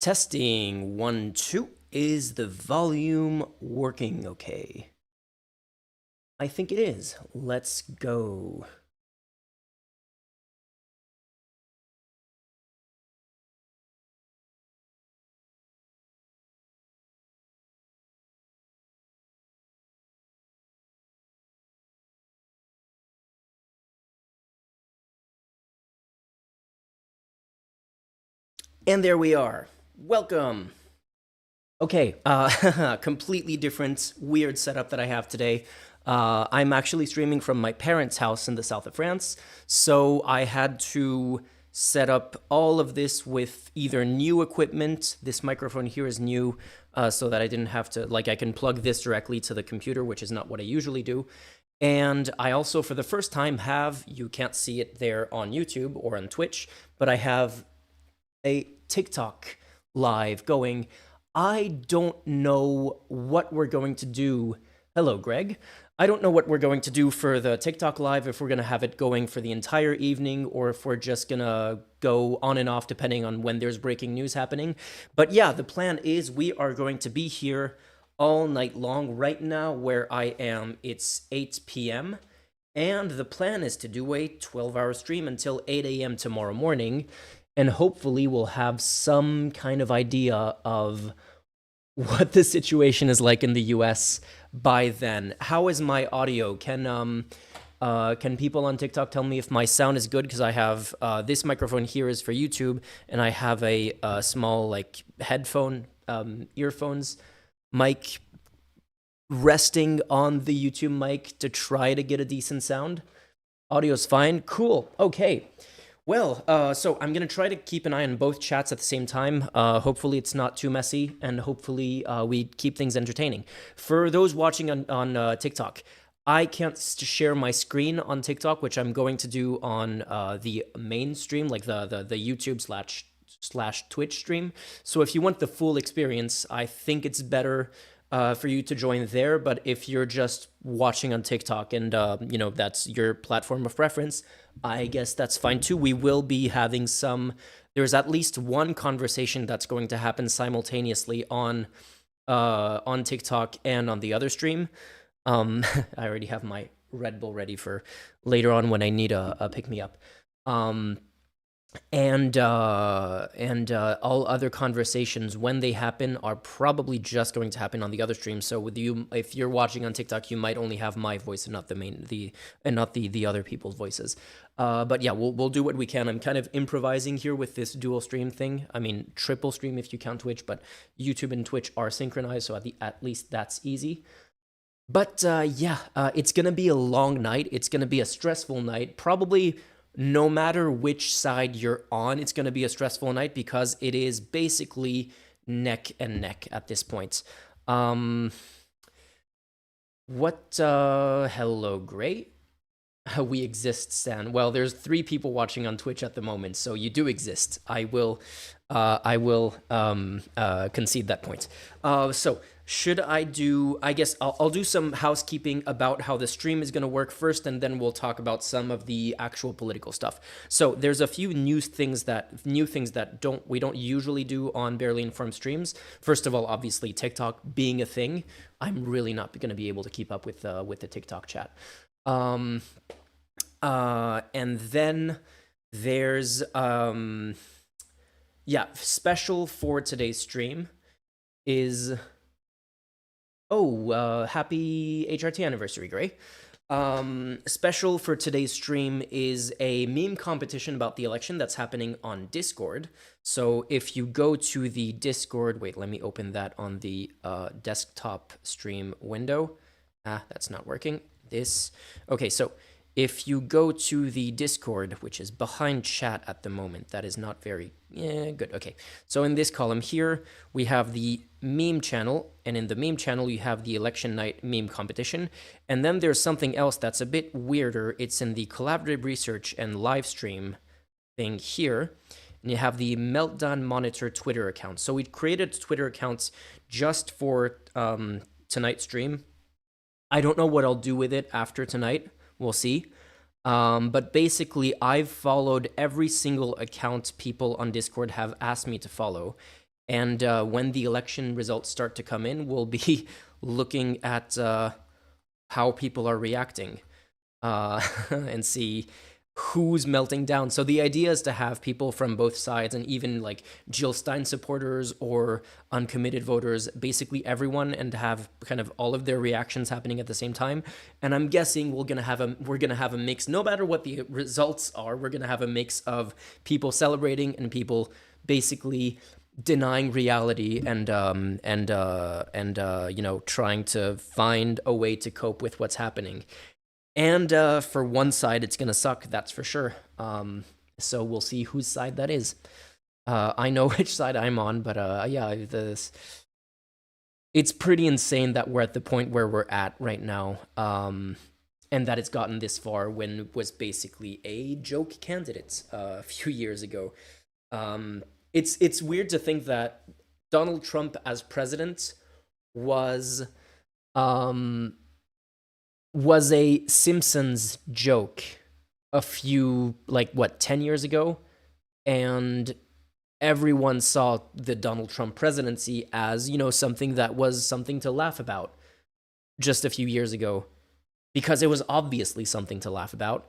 Testing 1, 2. Is the volume working okay? I think it is. Let's go. And there we are. Welcome. Okay, completely different, weird setup that I have today. I'm actually streaming from my parents' house in the south of France, so I had to set up all of this with either new equipment. This microphone here is new, so that I didn't have to, I can plug this directly to the computer, which is not what I usually do. And I also, for the first time, you can't see it there on YouTube or on Twitch, but I have a TikTok live going. I don't know what we're going to do. Hello, Greg. I don't know what we're going to do for the TikTok live, if we're going to have it going for the entire evening or if we're just going to go on and off depending on when there's breaking news happening. But yeah, the plan is we are going to be here all night long. Right now, where I am, it's 8 p.m. And the plan is to do a 12-hour stream until 8 a.m. tomorrow morning. And hopefully we'll have some kind of idea of what the situation is like in the US by then. How is my audio? Can people on TikTok tell me if my sound is good? Because I have this microphone here is for YouTube, and I have a small headphone earphones mic resting on the YouTube mic to try to get a decent sound. Audio's fine. Cool. Okay. Well, so I'm going to try to keep an eye on both chats at the same time. Hopefully it's not too messy, and hopefully we keep things entertaining. For those watching on TikTok, I can't share my screen on TikTok, which I'm going to do on the main stream, like the YouTube slash Twitch stream. So if you want the full experience, I think it's better for you to join there. But if you're just watching on TikTok and, that's your platform of preference, I guess that's fine too. We will be having there's at least one conversation that's going to happen simultaneously on TikTok and on the other stream. I already have my Red Bull ready for later on when I need a pick-me-up. And all other conversations, when they happen, are probably just going to happen on the other stream. So if you're watching on TikTok, you might only have my voice and not the other people's voices. But yeah, we'll do what we can. I'm kind of improvising here with this dual stream thing. I mean, triple stream if you count Twitch, but YouTube and Twitch are synchronized, so at least that's easy. But it's gonna be a long night. It's gonna be a stressful night. Probably no matter which side you're on, it's going to be a stressful night because it is basically neck and neck at this point. Hello, Gray. We exist, Stan. Well, there's 3 people watching on Twitch at the moment, so you do exist. I will concede that point. So should I guess I'll do some housekeeping about how the stream is going to work first, and then we'll talk about some of the actual political stuff. So there's a few new things that we don't usually do on Barely Informed streams. First of all, obviously TikTok being a thing, I'm really not going to be able to keep up with the TikTok chat. And then there's special for today's stream is happy HRT anniversary, Gray. Special for today's stream is a meme competition about the election that's happening on Discord. So if you go to the Discord, wait, let me open that on the desktop stream window. That's not working. Okay, so if you go to the Discord, which is behind chat at the moment, that is not very good. Okay, so in this column here, we have the meme channel, and in the meme channel, you have the election night meme competition. And then there's something else that's a bit weirder. It's in the collaborative research and live stream thing here. And you have the Meltdown Monitor Twitter account. So we created Twitter accounts just for tonight's stream. I don't know what I'll do with it after tonight. We'll see. But basically, I've followed every single account people on Discord have asked me to follow. And when the election results start to come in, we'll be looking at how people are reacting and see who's melting down. So the idea is to have people from both sides, and even like Jill Stein supporters or uncommitted voters, basically everyone, and have kind of all of their reactions happening at the same time. And I'm guessing we're gonna have a mix. No matter what the results are, we're gonna have a mix of people celebrating and people basically denying reality and trying to find a way to cope with what's happening. And for one side, it's gonna suck, that's for sure. So we'll see whose side that is. I know which side I'm on, but it's pretty insane that we're at the point where we're at right now, and that it's gotten this far when it was basically a joke candidate a few years ago. It's weird to think that Donald Trump as president was a Simpsons joke a few, 10 years ago, and everyone saw the Donald Trump presidency as, something that was something to laugh about just a few years ago, because it was obviously something to laugh about,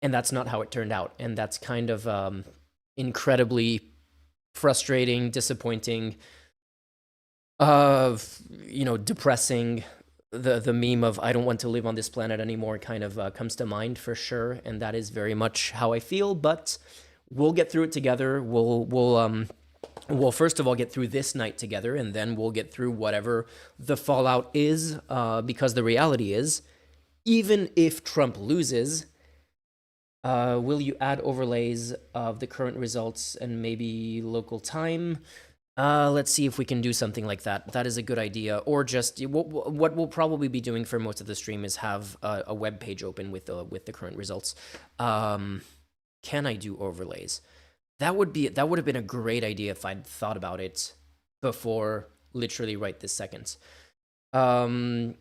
and that's not how it turned out, and that's kind of incredibly frustrating, disappointing, depressing. The meme of "I don't want to live on this planet anymore" kind of comes to mind for sure, and that is very much how I feel. But we'll get through it together. We'll first of all get through this night together, and then we'll get through whatever the fallout is. Because the reality is, even if Trump loses, will you add overlays of the current results and maybe local time? Let's see if we can do something like that. That is a good idea. Or just what we'll probably be doing for most of the stream is have a web page open with the current results. Can I do overlays? That would have been a great idea if I'd thought about it before literally right this second. Yeah,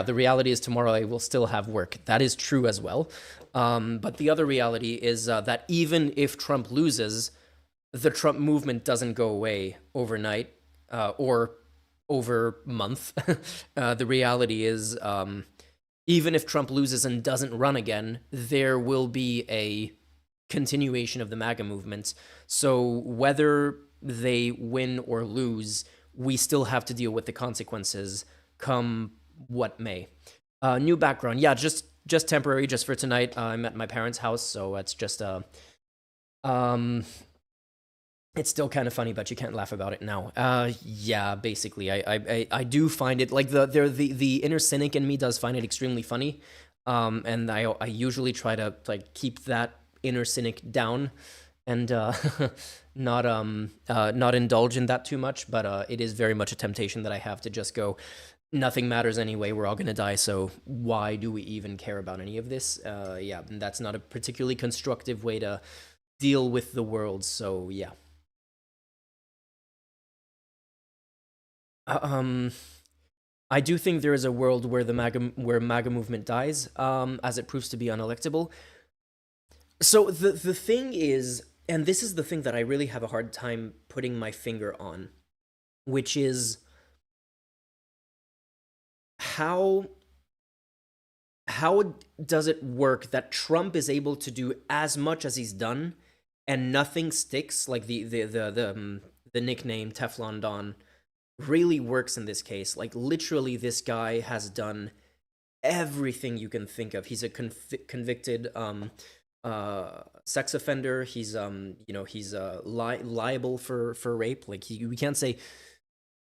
the reality is tomorrow I will still have work. That is true as well. But the other reality is that even if Trump loses, the Trump movement doesn't go away overnight or over month. The reality is, even if Trump loses and doesn't run again, there will be a continuation of the MAGA movement. So whether they win or lose, we still have to deal with the consequences come what may. New background. Yeah, just temporary, just for tonight. I'm at my parents' house, so it's just it's still kind of funny, but you can't laugh about it now. Yeah, basically, I do find it like the inner cynic in me does find it extremely funny, and I usually try to keep that inner cynic down and not indulge in that too much. But it is very much a temptation that I have to just go, nothing matters anyway. We're all gonna die, so why do we even care about any of this? Yeah, and that's not a particularly constructive way to deal with the world. So yeah. I do think there is a world where where MAGA movement dies, as it proves to be unelectable. So the thing is, and this is the thing that I really have a hard time putting my finger on, which is how does it work that Trump is able to do as much as he's done and nothing sticks? Like the nickname Teflon Don really works in this case. Like literally, this guy has done everything you can think of. He's a convicted sex offender. He's he's liable for rape. Like we can't say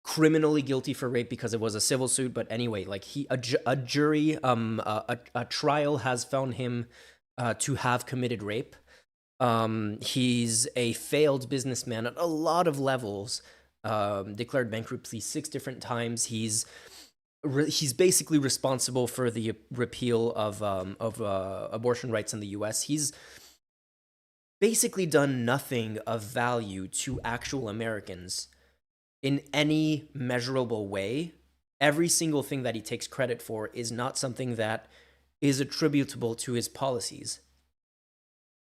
criminally guilty for rape because it was a civil suit, but anyway, like a jury a trial has found him to have committed rape. He's a failed businessman at a lot of levels. Declared bankruptcy 6 different times. He's basically responsible for the repeal of abortion rights in the U.S. He's basically done nothing of value to actual Americans in any measurable way. Every single thing that he takes credit for is not something that is attributable to his policies.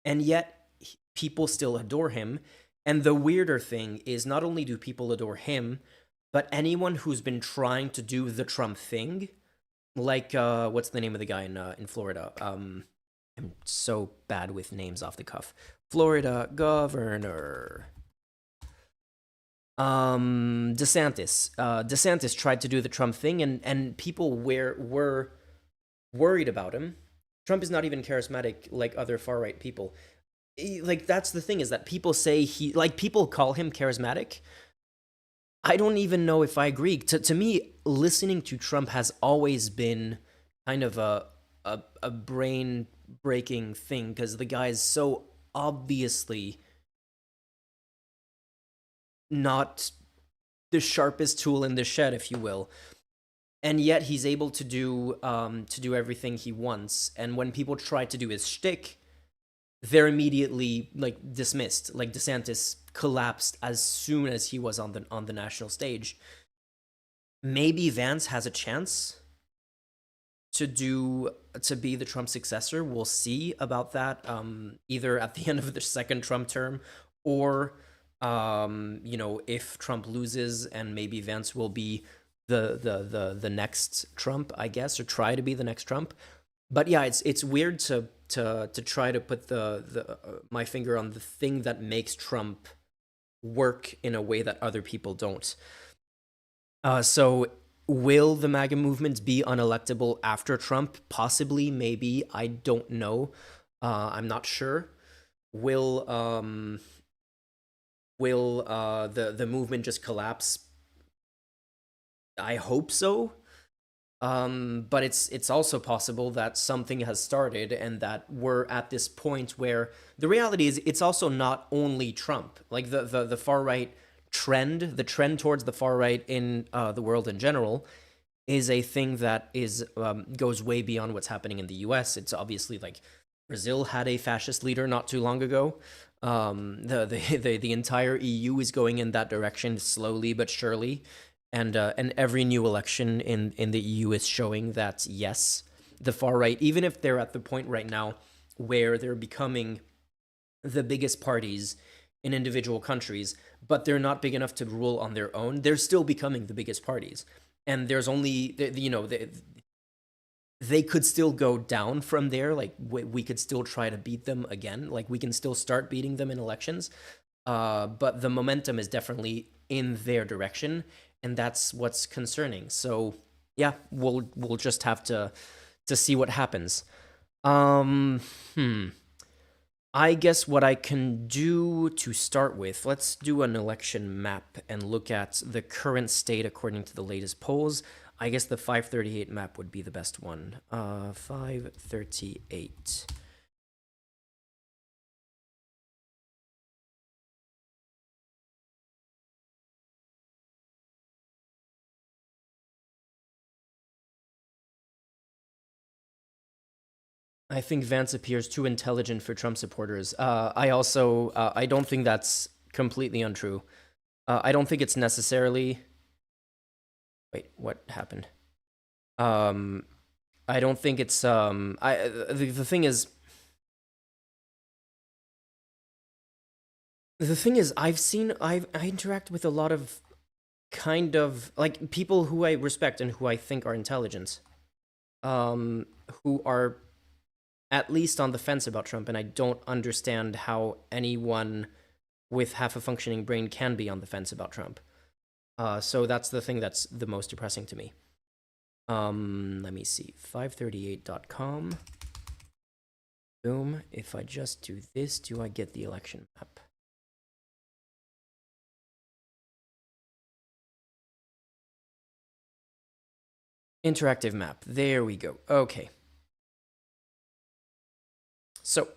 And yet, people still adore him. And the weirder thing is not only do people adore him, but anyone who's been trying to do the Trump thing, like what's the name of the guy in Florida? I'm so bad with names off the cuff. Florida governor. DeSantis. DeSantis tried to do the Trump thing, and people were worried about him. Trump is not even charismatic like other far right people. Like that's the thing, is that people say people call him charismatic. I don't even know if I agree. To me, listening to Trump has always been kind of a brain breaking thing, because the guy is so obviously not the sharpest tool in the shed, if you will, and yet he's able to do everything he wants. And when people try to do his shtick, they're immediately like dismissed. Like DeSantis collapsed as soon as he was on the national stage. Maybe Vance has a chance to be the Trump successor. We'll see about that. Either at the end of the second Trump term, or if Trump loses, and maybe Vance will be the next Trump, I guess, or try to be the next Trump. But yeah, it's weird to try to put the my finger on the thing that makes Trump work in a way that other people don't. So will the MAGA movement be unelectable after Trump? Possibly, maybe. I don't know. I'm not sure. Will the movement just collapse? I hope so. But it's also possible that something has started, and that we're at this point where the reality is it's also not only Trump. Like the far right trend, the trend towards the far right in the world in general, is a thing that is goes way beyond what's happening in the U.S. It's obviously like Brazil had a fascist leader not too long ago. The entire EU is going in that direction slowly but surely. And every new election in the EU is showing that, yes, the far right, even if they're at the point right now where they're becoming the biggest parties in individual countries, but they're not big enough to rule on their own, they're still becoming the biggest parties. And there's only, they could still go down from there. Like we could still try to beat them again. Like we can still start beating them in elections. But the momentum is definitely in their direction, and that's what's concerning. So yeah, we'll just have to see what happens. I guess what I can do to start with, let's do an election map and look at the current state according to the latest polls. I guess the 538 map would be the best one. 538. I think Vance appears too intelligent for Trump supporters. I also I don't think that's completely untrue. I don't think it's necessarily. Wait, what happened? I don't think it's the thing is. The thing is, I interact with a lot of kind of like people who I respect and who I think are intelligent, who are at least on the fence about Trump, and I don't understand how anyone with half a functioning brain can be on the fence about Trump. So that's the thing that's the most depressing to me. Let me see, 538.com. Boom. If I just do this, do I get the election map? Interactive map. There we go. Okay. So,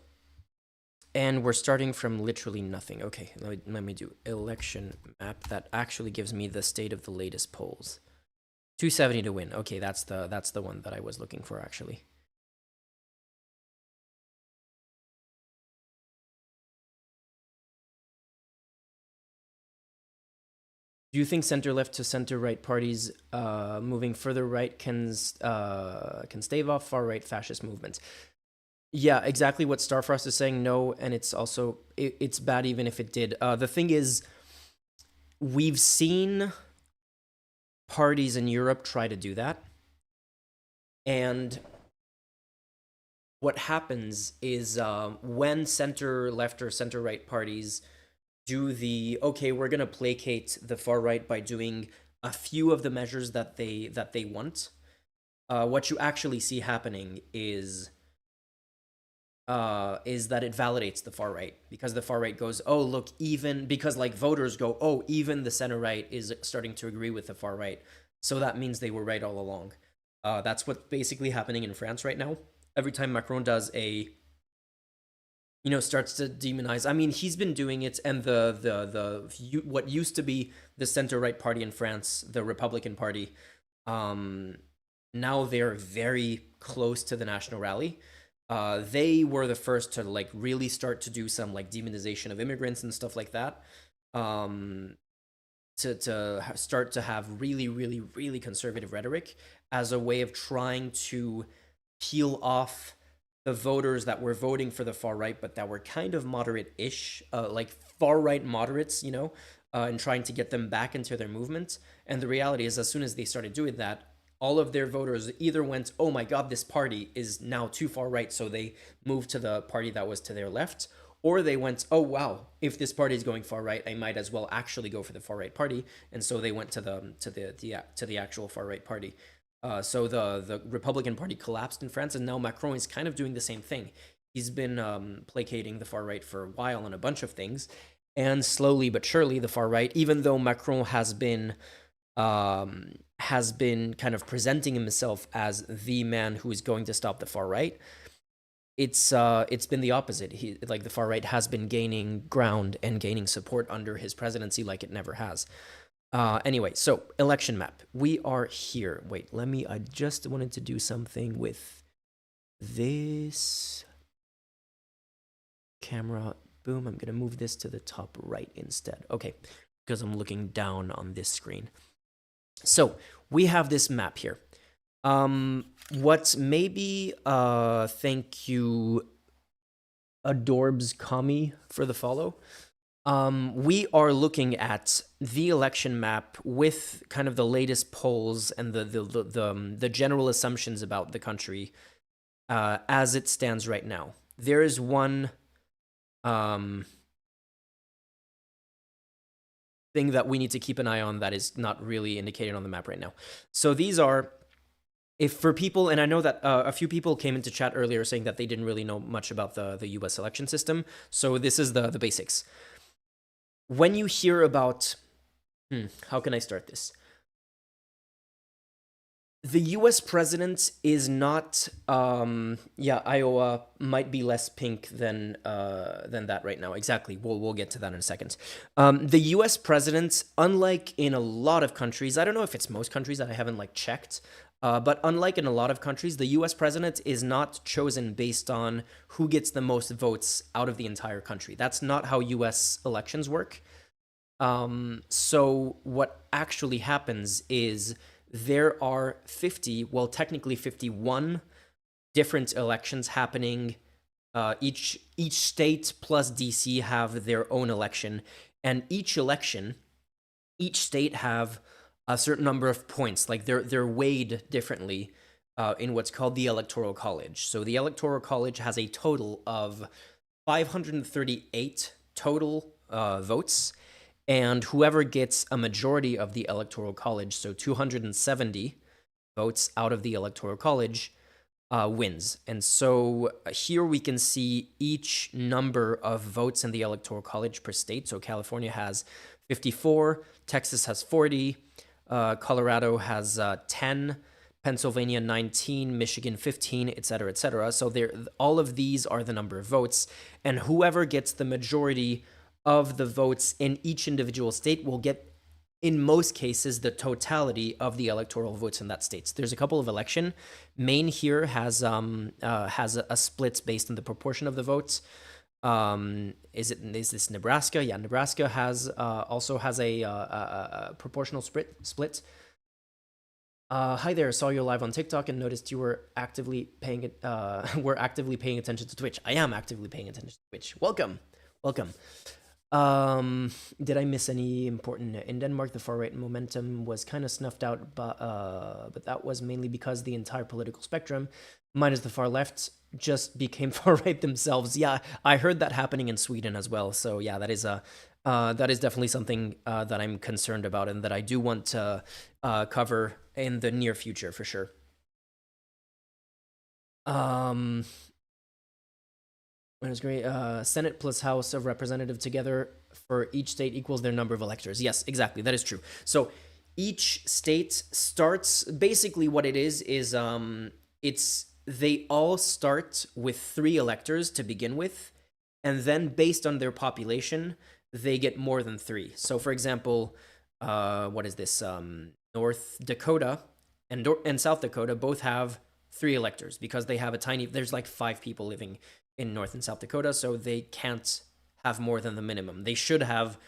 and we're starting from literally nothing. Okay, let me do election map. That actually gives me the state of the latest polls. 270 to win. Okay, that's the one that I was looking for, actually. Do you think center left to center right parties moving further right can stave off far right fascist movements? Yeah, exactly what Starfrost is saying. No, and it's also it's bad even if it did. The thing is, we've seen parties in Europe try to do that, and what happens is when center left or center right parties do the okay, we're gonna placate the far right by doing a few of the measures that they want. What you actually see happening is that it validates the far right because the far right goes, oh look, even because like voters go, oh, even the center right is starting to agree with the far right, so that means they were right all along. That's what's basically happening in France right now. Every time Macron does a starts to demonize. I mean, he's been doing it, and what used to be the center right party in France, the Republican Party, um, now they're very close to the National Rally. They were the first to like really start to do some like demonization of immigrants and stuff like that. Um, to start to have really, really, really conservative rhetoric as a way of trying to peel off the voters that were voting for the far right, but that were kind of moderate-ish, like far right moderates, and trying to get them back into their movement. And the reality is, as soon as they started doing that, all of their voters either went, oh my God, this party is now too far right, so they moved to the party that was to their left, or they went, oh wow, if this party is going far right, I might as well actually go for the far right party, and so they went to the actual far right party. So the Republican Party collapsed in France, and now Macron is kind of doing the same thing. He's been placating the far right for a while on a bunch of things, and slowly but surely, the far right, even though Macron has been kind of presenting himself as the man who is going to stop the far right, it's been the opposite. The far right has been gaining ground and gaining support under his presidency like it never has. Anyway, so election map. We are here. Wait, I just wanted to do something with this camera. Boom, I'm gonna move this to the top right instead. Okay, because I'm looking down on this screen. So we have this map here. What maybe, thank you, Adorbs Kami, for the follow. We are looking at the election map with kind of the latest polls and the general assumptions about the country as it stands right now. There is one thing that we need to keep an eye on that is not really indicated on the map right now. So these are, if for people, and I know that a few people came into chat earlier saying that they didn't really know much about the US election system. So this is the basics. When you hear about, how can I start this? The US president is not, Iowa might be less pink than that right now. Exactly. We'll get to that in a second. The US president, unlike in a lot of countries, I don't know if it's most countries that I haven't checked, but unlike in a lot of countries, the US president is not chosen based on who gets the most votes out of the entire country. That's not how US elections work. So what actually happens is there are technically 51 different elections happening. Each state plus DC have their own election, and each state have a certain number of points. Like they're weighed differently in what's called the Electoral College. So the Electoral College has a total of 538 total votes. And whoever gets a majority of the Electoral College, so 270 votes out of the Electoral College, wins. And so here we can see each number of votes in the Electoral College per state. So California has 54, Texas has 40, Colorado has 10, Pennsylvania 19, Michigan 15, etc., etc. So all of these are the number of votes, and whoever gets the majority of the votes in each individual state will get, in most cases, the totality of the electoral votes in that state. So there's a couple of election. Maine here has a split based on the proportion of the votes. Is this Nebraska? Yeah, Nebraska also has a proportional split. Hi there. Saw you live on TikTok and noticed you were actively paying it. Were actively paying attention to Twitch. I am actively paying attention to Twitch. Welcome, welcome. Did I miss any important? In Denmark, the far right momentum was kind of snuffed out, but that was mainly because the entire political spectrum, minus the far left, just became far right themselves. Yeah, I heard that happening in Sweden as well. So yeah, that is definitely something that I'm concerned about and that I do want to cover in the near future for sure. Um, it was great. Senate plus House of Representative together for each state equals their number of electors. Yes, exactly. That is true. So each state starts basically what it is it's they all start with 3 electors to begin with, and then based on their population, they get more than 3. So for example, what is this? North Dakota and South Dakota both have 3 electors because they have a tiny. There's like 5 people living in North and South Dakota, so they can't have more than the minimum. They should have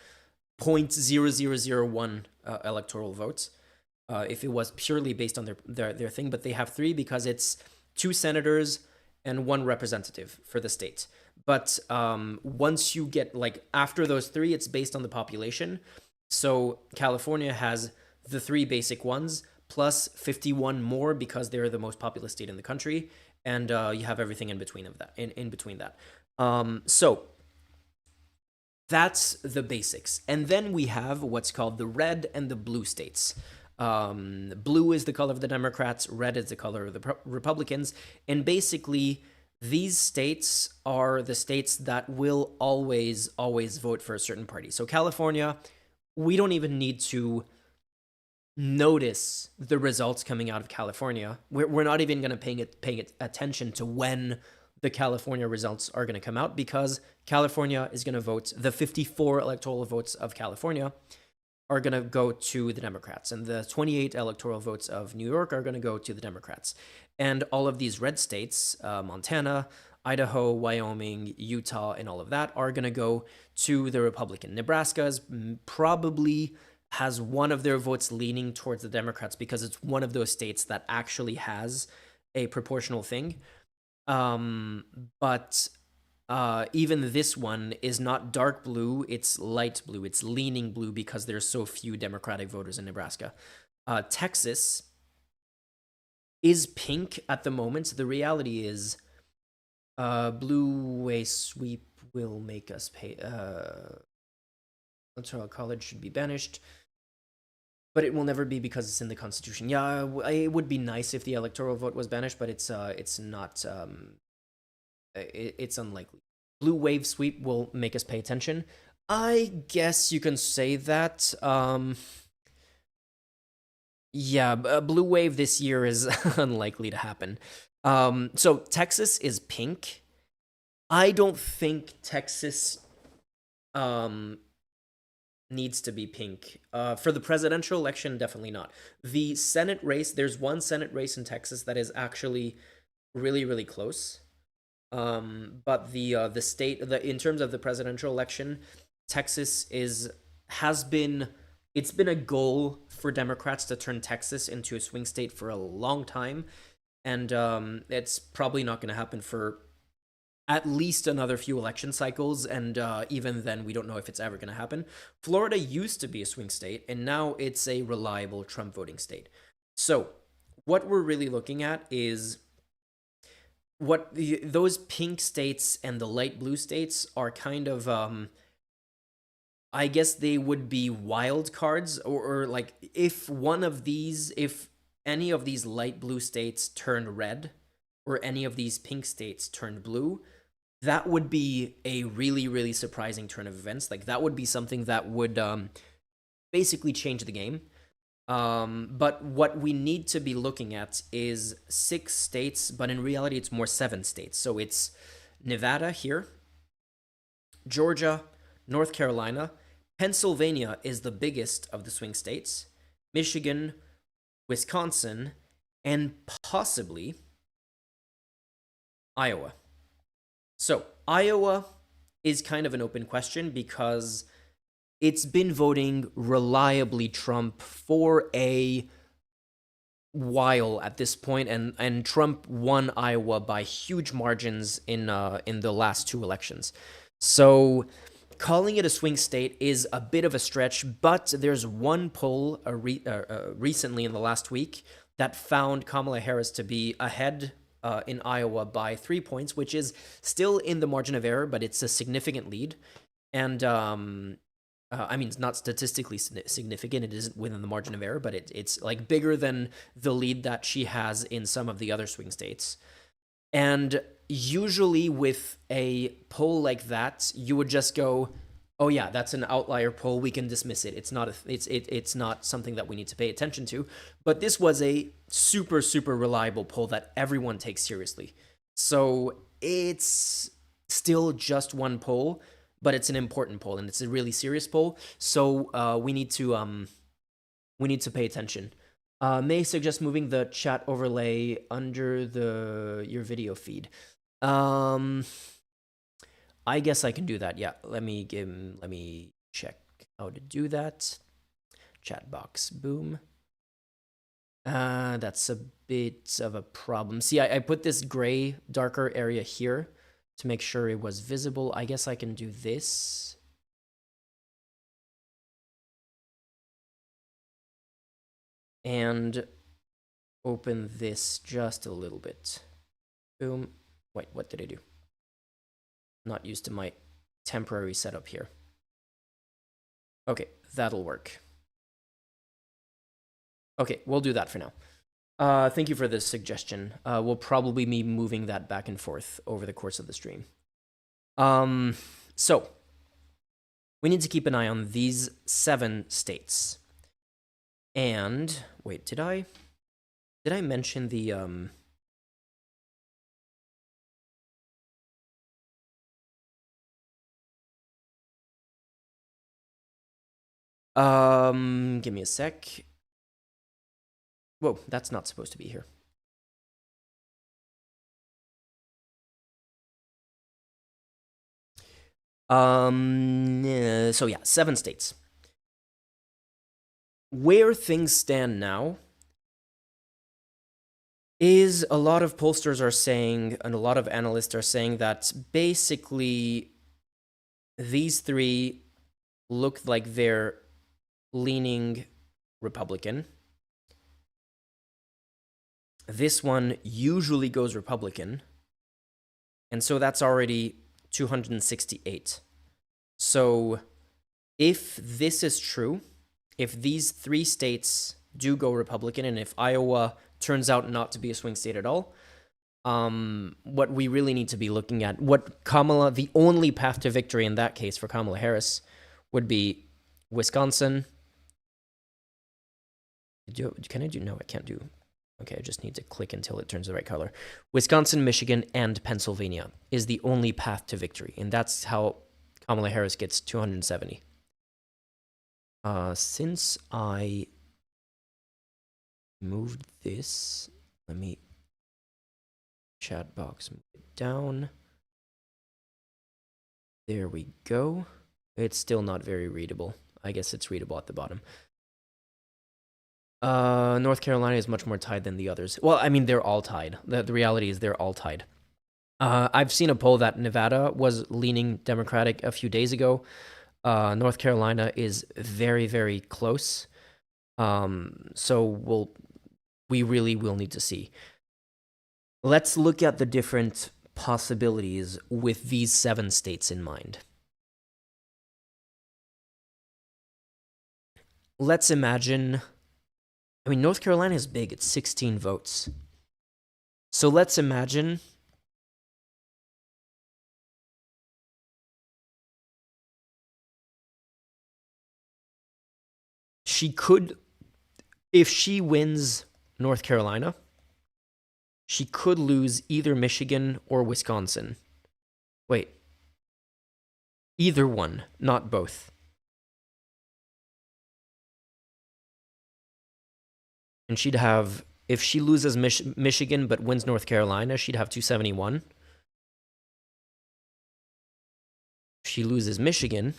0.0001 electoral votes if it was purely based on their thing, but they have 3 because it's 2 senators and 1 representative for the state. But once you get like after those 3, it's based on the population. So California has the 3 basic ones plus 51 more because they're the most populous state in the country, and you have everything in between of that. In between that, so that's the basics, and then we have what's called the red and the blue states. Blue is the color of the Democrats, red is the color of the Republicans, and basically these states are the states that will always vote for a certain party. So California, we don't even need to notice the results coming out of California. We're not even going to pay attention to when the California results are going to come out, because California is going to vote. The 54 electoral votes of California are going to go to the Democrats, and the 28 electoral votes of New York are going to go to the Democrats. And all of these red states, Montana, Idaho, Wyoming, Utah, and all of that are going to go to the Republican. Nebraska's probably has one of their votes leaning towards the Democrats because it's one of those states that actually has a proportional thing. But even this one is not dark blue, it's light blue. It's leaning blue because there's so few Democratic voters in Nebraska. Texas is pink at the moment. The reality is blue way sweep will make us pay. Electoral college should be banished, but it will never be because it's in the Constitution. Yeah, it would be nice if the electoral vote was banished, but it's not. It's unlikely. Blue wave sweep will make us pay attention. I guess you can say that. Yeah, blue wave this year is unlikely to happen. So Texas is pink. I don't think Texas needs to be pink. For the presidential election, definitely not. The Senate race, there's one Senate race in Texas that is actually really, really close. But the state, in terms of the presidential election, Texas has been it's been a goal for Democrats to turn Texas into a swing state for a long time, and it's probably not going to happen for at least another few election cycles, and even then, we don't know if it's ever going to happen. Florida used to be a swing state, and now it's a reliable Trump voting state. So, what we're really looking at is those pink states and the light blue states are kind of, I guess they would be wild cards, or like if any of these light blue states turned red, or any of these pink states turned blue, that would be a really, really surprising turn of events. Like that would be something that would basically change the game. But what we need to be looking at is 6 states, but in reality, it's more 7 states. So it's Nevada here, Georgia, North Carolina, Pennsylvania is the biggest of the swing states, Michigan, Wisconsin, and possibly Iowa. So Iowa is kind of an open question because it's been voting reliably Trump for a while at this point, and Trump won Iowa by huge margins in the last two elections. So calling it a swing state is a bit of a stretch, but there's one poll recently in the last week that found Kamala Harris to be ahead in Iowa by 3 points, which is still in the margin of error, but it's a significant lead. And I mean, it's not statistically significant. It isn't within the margin of error, but it's like bigger than the lead that she has in some of the other swing states. And usually with a poll like that, you would just go, "Oh yeah, that's an outlier poll. We can dismiss it. It's not something that we need to pay attention to." But this was a super reliable poll that everyone takes seriously. So it's still just one poll, but it's an important poll and it's a really serious poll. So we need to pay attention. May suggest moving the chat overlay under your video feed. I guess I can do that. Yeah, let me check how to do that. Chat box, boom. That's a bit of a problem. See, I put this gray, darker area here to make sure it was visible. I guess I can do this. And open this just a little bit. Boom. Wait, what did I do? Not used to my temporary setup here. Okay, that'll work. Okay, we'll do that for now. Thank you for this suggestion. We'll probably be moving that back and forth over the course of the stream. So we need to keep an eye on these 7 states. And wait, did I mention the give me a sec. Whoa, that's not supposed to be here. So yeah, 7 states. Where things stand now is a lot of pollsters are saying, and a lot of analysts are saying, that basically these 3 look like they're leaning Republican. This one usually goes Republican. And so that's already 268. So if this is true, if these 3 states do go Republican, and if Iowa turns out not to be a swing state at all, what we really need to be looking at, the only path to victory in that case for Kamala Harris would be Wisconsin. Can I do? No, I can't do. Okay, I just need to click until it turns the right color. Wisconsin, Michigan, and Pennsylvania is the only path to victory, and that's how Kamala Harris gets 270. Since I moved this, let me chat box move it down. There we go. It's still not very readable. I guess it's readable at the bottom. North Carolina is much more tied than the others. Well, I mean, they're all tied. The reality is they're all tied. I've seen a poll that Nevada was leaning Democratic a few days ago. North Carolina is very, very close. So we really will need to see. Let's look at the different possibilities with these 7 states in mind. Let's imagine, I mean, North Carolina is big. It's 16 votes. So let's imagine she could, if she wins North Carolina, she could lose either Michigan or Wisconsin. Wait. Either one, not both. And she'd have, if she loses Michigan but wins North Carolina, she'd have 271. If she loses Michigan,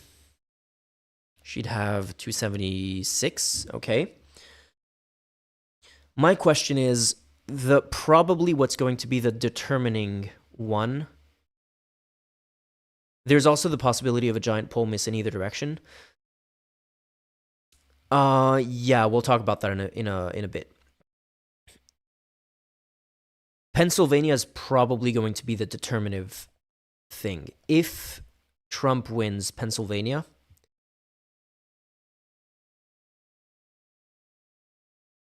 she'd have 276. Okay. My question is probably what's going to be the determining one. There's also the possibility of a giant poll miss in either direction. Yeah, we'll talk about that in a bit. Pennsylvania is probably going to be the determinative thing. If Trump wins Pennsylvania,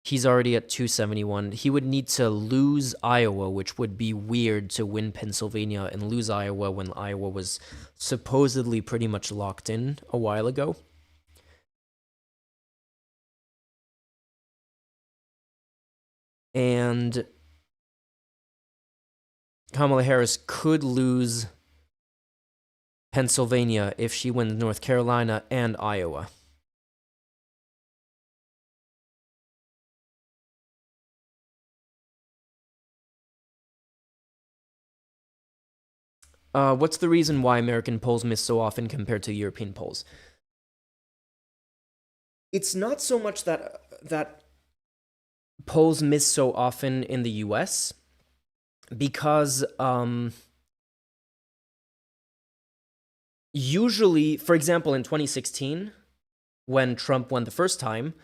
he's already at 271. He would need to lose Iowa, which would be weird to win Pennsylvania and lose Iowa when Iowa was supposedly pretty much locked in a while ago. And Kamala Harris could lose Pennsylvania if she wins North Carolina and Iowa. What's the reason why American polls miss so often compared to European polls? It's not so much that polls miss so often in the US, because usually, for example, in 2016, when Trump won the first time,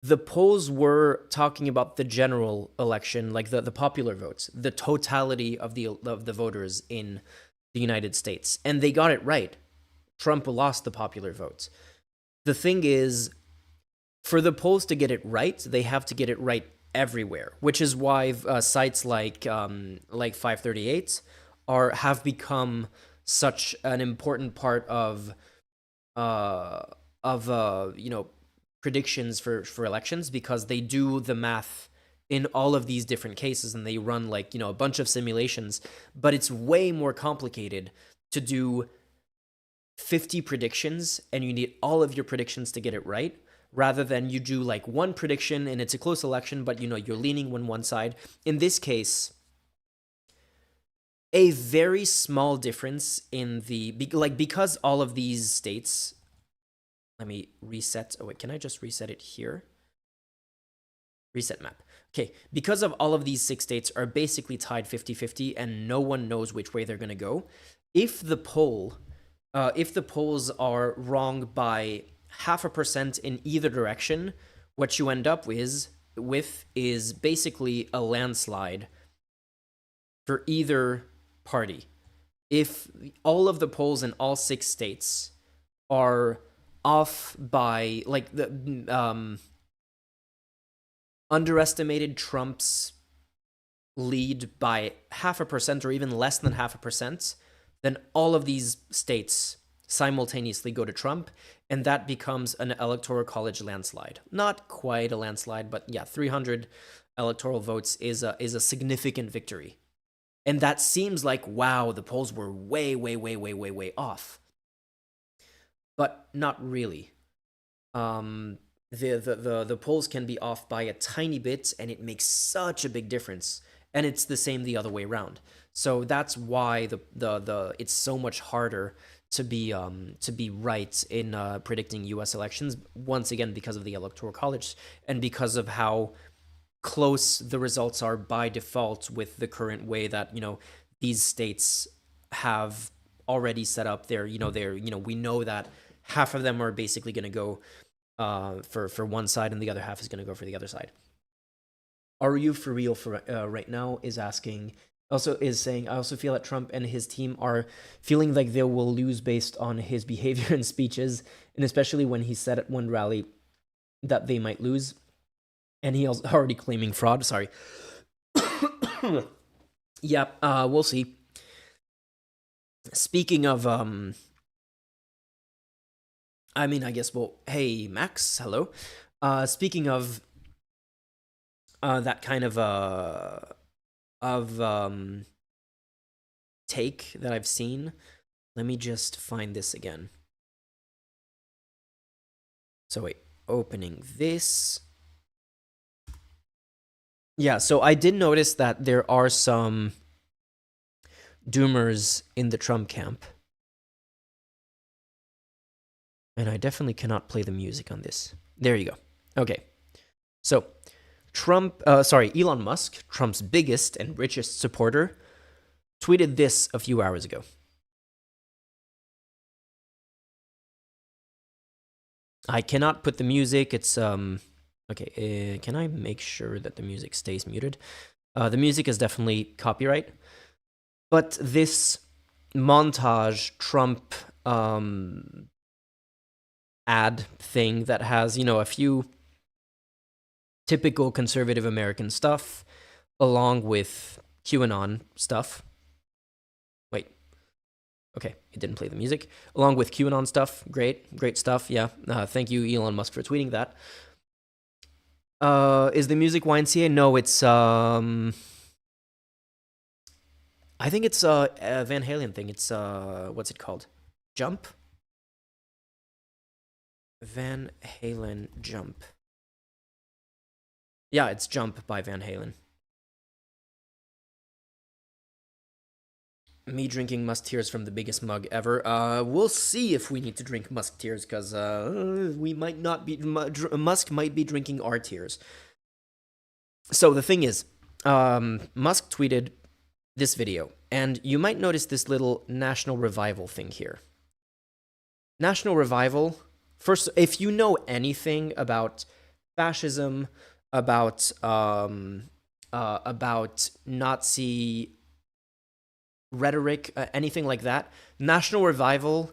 the polls were talking about the general election, like the popular votes, the totality of the voters in the United States. And they got it right. Trump lost the popular votes. The thing is, for the polls to get it right, they have to get it right everywhere, which is why sites like 538 have become such an important part of predictions for elections, because they do the math in all of these different cases and they run a bunch of simulations. But it's way more complicated to do 50 predictions and you need all of your predictions to get it right, rather than you do one prediction and it's a close election, but you're leaning on one side. In this case, a very small difference in because all of these states, let me reset. Oh wait, can I just reset it here? Reset map. Okay, because of all of these 6 states are basically tied 50-50 and no one knows which way they're going to go, if the polls are wrong by 0.5% in either direction, what you end up with is basically a landslide for either party. If all of the polls in all 6 states are off by underestimated Trump's lead by 0.5% or even less than 0.5%, then all of these states simultaneously go to Trump, and that becomes an electoral college landslide. Not quite a landslide, but yeah, 300 electoral votes is a significant victory. And that seems like, wow, the polls were way, way, way, way, way, way off. But not really. The polls can be off by a tiny bit, and it makes such a big difference. And it's the same the other way around. So that's why the it's so much harder to be right in predicting U.S. elections. Once again, because of the Electoral College and because of how close the results are by default with the current way that these states have already set up their we know that half of them are basically going to go for one side and the other half is going to go for the other side. Are you for real for right now is asking, also is saying, I also feel that Trump and his team are feeling like they will lose based on his behavior and speeches, and especially when he said at one rally that they might lose, and he was already claiming fraud. Sorry. Yeah, we'll see. Speaking of, I mean, I guess, well, hey, Max, hello. Speaking of that kind of take that I've seen, let me just find this again. So wait, opening this. Yeah, so I did notice that there are some doomers in the Trump camp. And I definitely cannot play the music on this. There you go. Okay. So, Elon Musk, Trump's biggest and richest supporter, tweeted this a few hours ago. I cannot put the music. It's okay. Can I make sure that the music stays muted? The music is definitely copyright, but this montage Trump ad thing that has, a few typical conservative American stuff along with QAnon stuff. Wait. Okay, it didn't play the music. Along with QAnon stuff. Great stuff. Yeah. Thank you, Elon Musk, for tweeting that. Is the music YNCA? No, it's I think it's a Van Halen thing. It's what's it called? Jump? Van Halen Jump. Yeah, it's Jump by Van Halen. Me drinking musketeers from the biggest mug ever. We'll see if we need to drink musketeers, because we might not be. Musk might be drinking our tears. So the thing is, Musk tweeted this video, and you might notice this little national revival thing here. National revival. First, if you know anything about fascism, about Nazi rhetoric, anything like that, national revival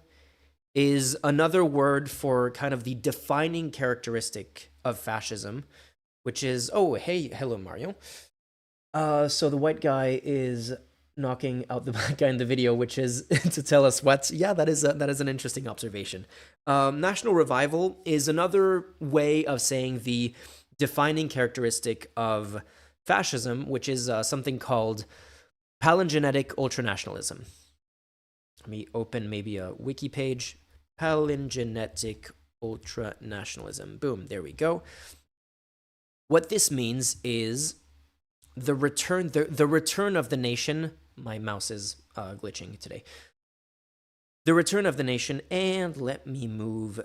is another word for kind of the defining characteristic of fascism, which is, oh, hey, hello, Mario. So the white guy is knocking out the black guy in the video, which is to tell us what. Yeah, that is an interesting observation. National revival is another way of saying the defining characteristic of fascism, which is something called palingenetic ultranationalism. Let me open maybe a wiki page. Palingenetic ultranationalism. Boom, there we go. What this means is the return of the nation. My mouse is glitching today. The return of the nation, and let me move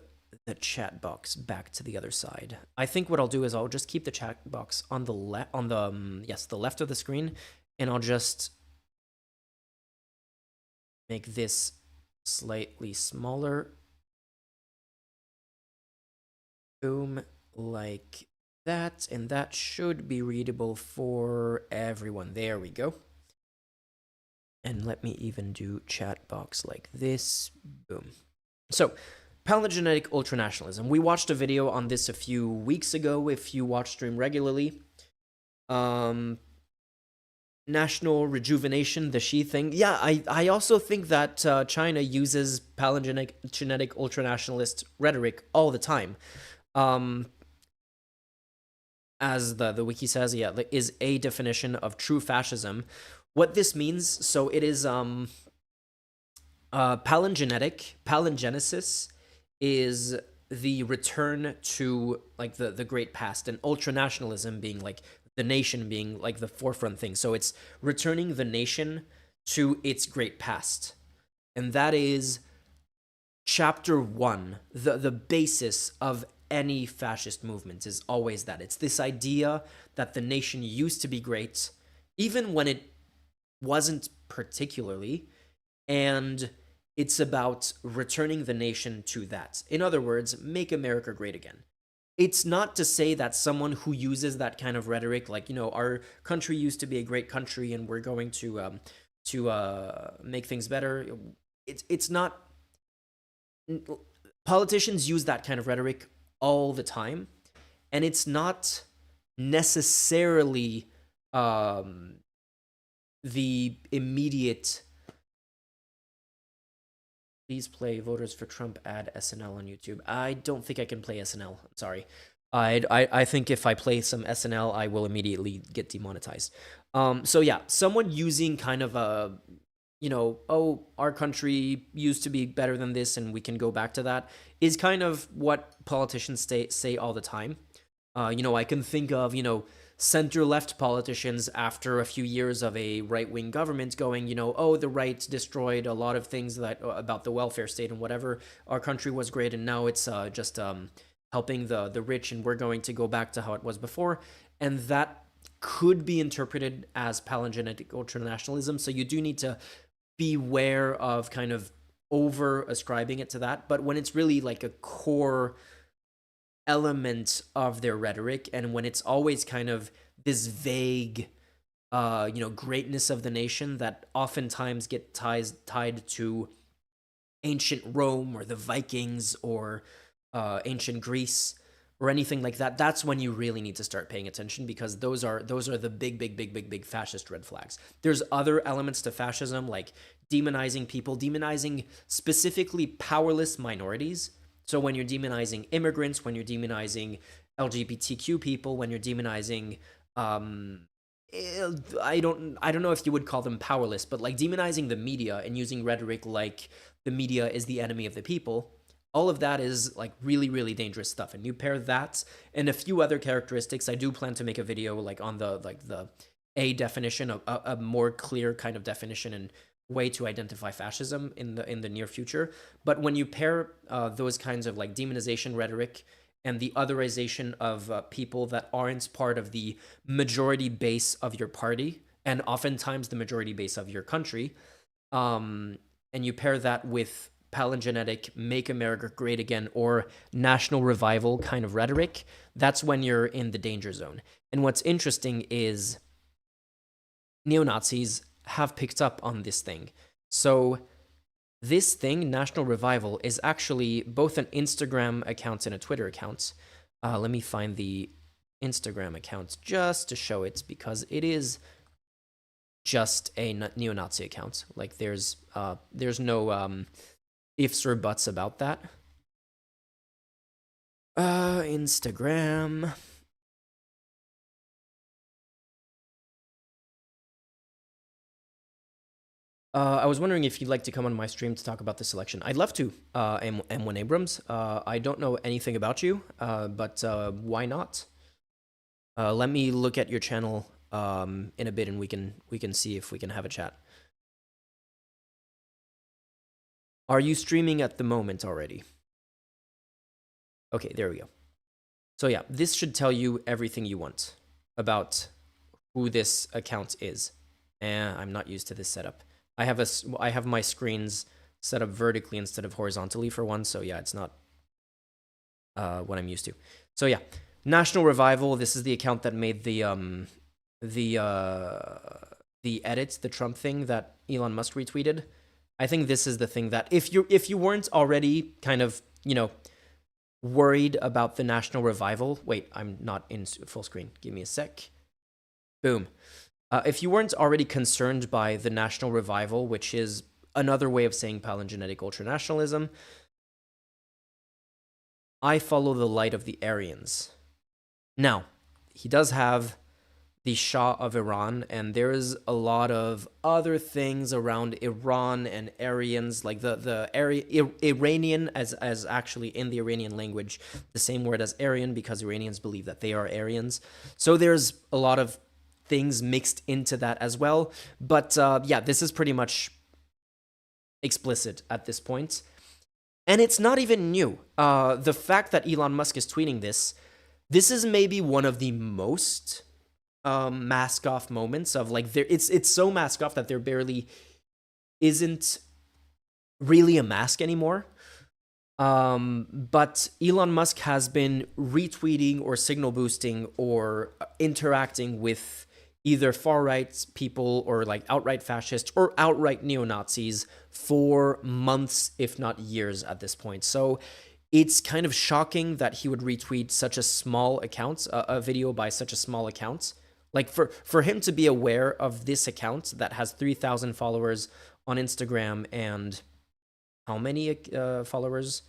the chat box back to the other side. I think what I'll do is I'll just keep the chat box on the left the left of the screen, and I'll just make this slightly smaller. Boom, like that, and that should be readable for everyone. There we go. And let me even do chat box like this. Boom. So, palingenetic ultranationalism. We watched a video on this a few weeks ago, if you watch stream regularly. National rejuvenation, the Xi thing. Yeah, I also think that China uses palingenetic ultranationalist rhetoric all the time. As the wiki says, yeah, is a definition of true fascism. What this means, so it is palingenesis is the return to like the great past, and ultranationalism being like the nation being like the forefront thing. So it's returning the nation to its great past. And that is chapter 1, the basis of any fascist movement is always that. It's this idea that the nation used to be great, even when it wasn't particularly, and it's about returning the nation to that. In other words, make America great again. It's not to say that someone who uses that kind of rhetoric, like, our country used to be a great country and we're going to make things better. It's not. Politicians use that kind of rhetoric all the time, and it's not necessarily the immediate. Please play Voters for Trump ad SNL on YouTube. I don't think I can play SNL. I'm sorry. I think if I play some SNL, I will immediately get demonetized. So yeah, someone using kind of a, oh, our country used to be better than this and we can go back to that, is kind of what politicians say all the time. I can think of, center-left politicians after a few years of a right-wing government going, oh, the right destroyed a lot of things that about the welfare state and whatever. Our country was great, and now it's just helping the rich, and we're going to go back to how it was before. And that could be interpreted as palingenetic ultranationalism. So you do need to beware of kind of over ascribing it to that. But when it's really like a core element of their rhetoric, and when it's always kind of this vague greatness of the nation that oftentimes get tied to ancient Rome or the Vikings or ancient Greece or anything like that, that's when you really need to start paying attention, because those are the big fascist red flags. There's other elements to fascism, like demonizing people, demonizing specifically powerless minorities. So when you're demonizing immigrants, when you're demonizing LGBTQ people, when you're demonizing I don't know if you would call them powerless, but like demonizing the media and using rhetoric like the media is the enemy of the people, all of that is like really, really dangerous stuff. And you pair that and a few other characteristics. I do plan to make a video like on the a definition of a more clear kind of definition and way to identify fascism in the near future. But when you pair those kinds of like demonization rhetoric and the otherization of people that aren't part of the majority base of your party, and oftentimes the majority base of your country, and you pair that with palingenetic make America great again or national revival kind of rhetoric, that's when you're in the danger zone. And what's interesting is neo-Nazis have picked up on this thing. So this thing, National Revival, is actually both an Instagram account and a Twitter account. Let me find the Instagram account just to show it, because it is just a neo-Nazi account. Like there's no ifs or buts about that. Instagram. I was wondering if you'd like to come on my stream to talk about this election. I'd love to, M1 Abrams. I don't know anything about you, but why not? Let me look at your channel in a bit, and we can see if we can have a chat. Are you streaming at the moment already? Okay, there we go. So yeah, this should tell you everything you want about who this account is. I'm not used to this setup. I have my screens set up vertically instead of horizontally for one, so yeah, it's not what I'm used to. So yeah, National Revival. This is the account that made the edits, the Trump thing that Elon Musk retweeted. I think this is the thing that if you weren't already kind of worried about the National Revival. Wait, I'm not in full screen. Give me a sec. Boom. If you weren't already concerned by the National Revival, which is another way of saying palingenetic ultranationalism, I follow the light of the Aryans. Now, he does have the Shah of Iran, and there is a lot of other things around Iran and Aryans, like the Iranian, as actually in the Iranian language, the same word as Aryan, because Iranians believe that they are Aryans. So there's a lot of things mixed into that as well. But yeah, this is pretty much explicit at this point. And it's not even new. The fact that Elon Musk is tweeting this is maybe one of the most mask off moments of like it's so mask off that there barely isn't really a mask anymore. But Elon Musk has been retweeting or signal boosting or interacting with either far-right people or like outright fascists or outright neo-Nazis for months, if not years at this point. So it's kind of shocking that he would retweet such a small account, a video by such a small account. Like for him to be aware of this account that has 3,000 followers on Instagram, and how many followers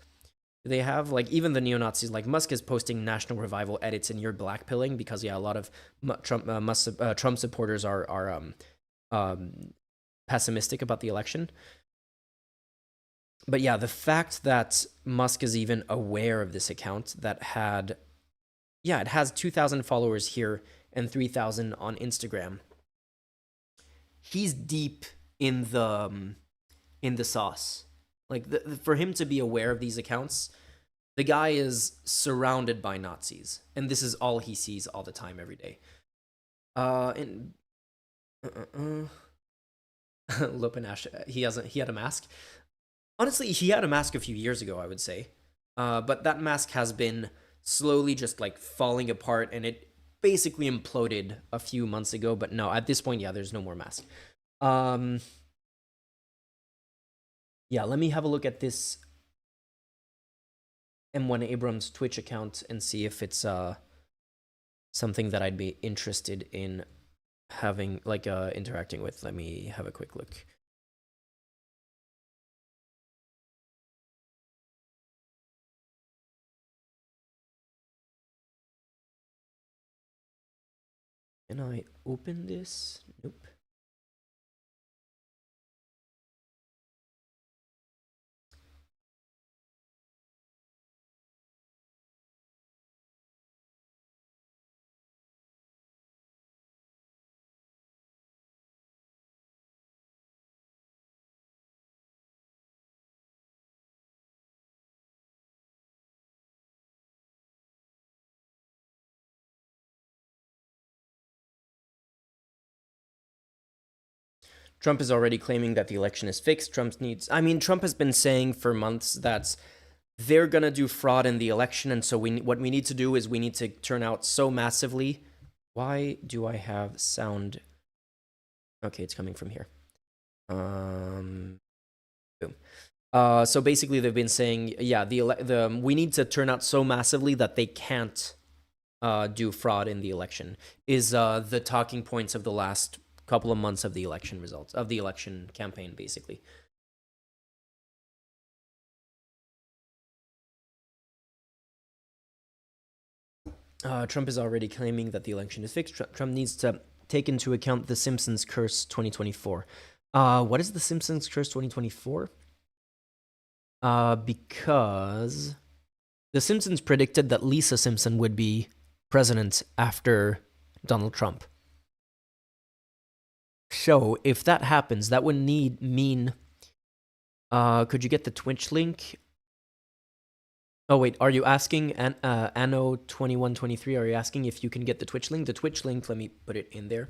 do they have? Like even the neo-Nazis, like Musk is posting National Revival edits and you're blackpilling because yeah, a lot of Trump supporters are pessimistic about the election. But yeah, the fact that Musk is even aware of this account that had, yeah, it has 2,000 followers here and 3,000 on Instagram. He's deep in the sauce. Like for him to be aware of these accounts, The guy is surrounded by Nazis, and this is all he sees all the time, every day. And Lopanash, he had a mask. Honestly, he had a mask a few years ago, I would say. But that mask has been slowly just like falling apart, and it basically imploded a few months ago. But no, at this point, yeah, there's no more mask. Yeah, let me have a look at this M1 Abrams Twitch account and see if it's something that I'd be interested in having, like, interacting with. Let me have a quick look. Can I open this? Nope. Trump is already claiming that the election is fixed. Trump has been saying for months that they're gonna do fraud in the election, and so what we need to do is we need to turn out so massively. Why do I have sound? Okay, it's coming from here. Boom. So basically, they've been saying, yeah, we need to turn out so massively that they can't do fraud in the election. Is the talking points of the last couple of months of the election results of the election campaign, basically. Trump is already claiming that the election is fixed. Trump needs to take into account the Simpsons Curse 2024. What is the Simpsons Curse 2024? Because the Simpsons predicted that Lisa Simpson would be president after Donald Trump. So if that happens, that would mean. Could you get the Twitch link? Oh wait, are you asking Anno 2123? Are you asking if you can get the Twitch link? The Twitch link, let me put it in there.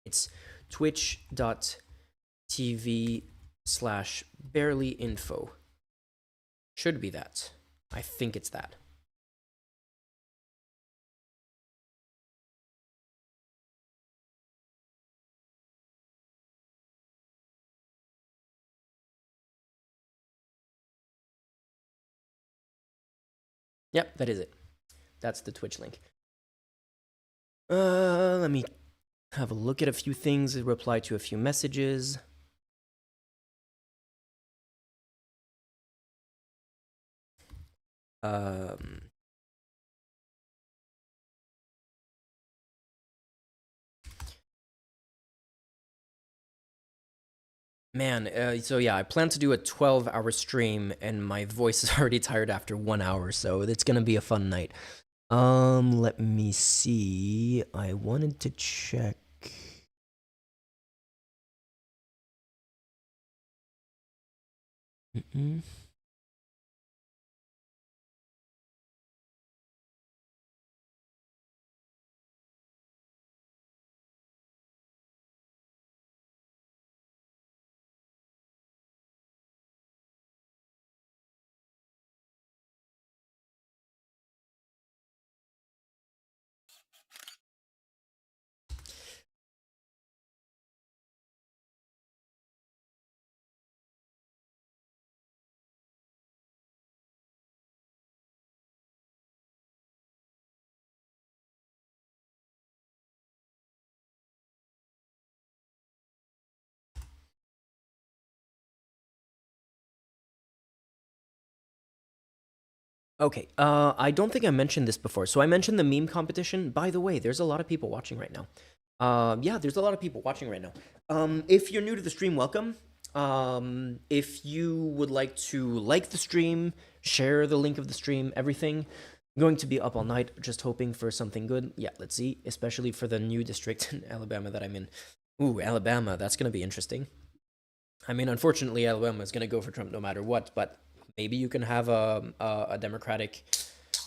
It's twitch.tv/barelyinfo. Should be that. I think it's that. Yep, that is it. That's the Twitch link. Let me have a look at a few things, reply to a few messages. Man, so yeah, I plan to do a 12-hour stream, and my voice is already tired after 1 hour, so it's gonna be a fun night. Let me see. I wanted to check. Okay, I don't think I mentioned this before. So I mentioned the meme competition. By the way, there's a lot of people watching right now. Yeah, there's a lot of people watching right now. If you're new to the stream, welcome. If you would like to like the stream, share the link of the stream, everything. I'm going to be up all night, just hoping for something good. Yeah, let's see, especially for the new district in Alabama that I'm in. Ooh, Alabama, that's going to be interesting. I mean, unfortunately, Alabama is going to go for Trump no matter what, but maybe you can have a Democratic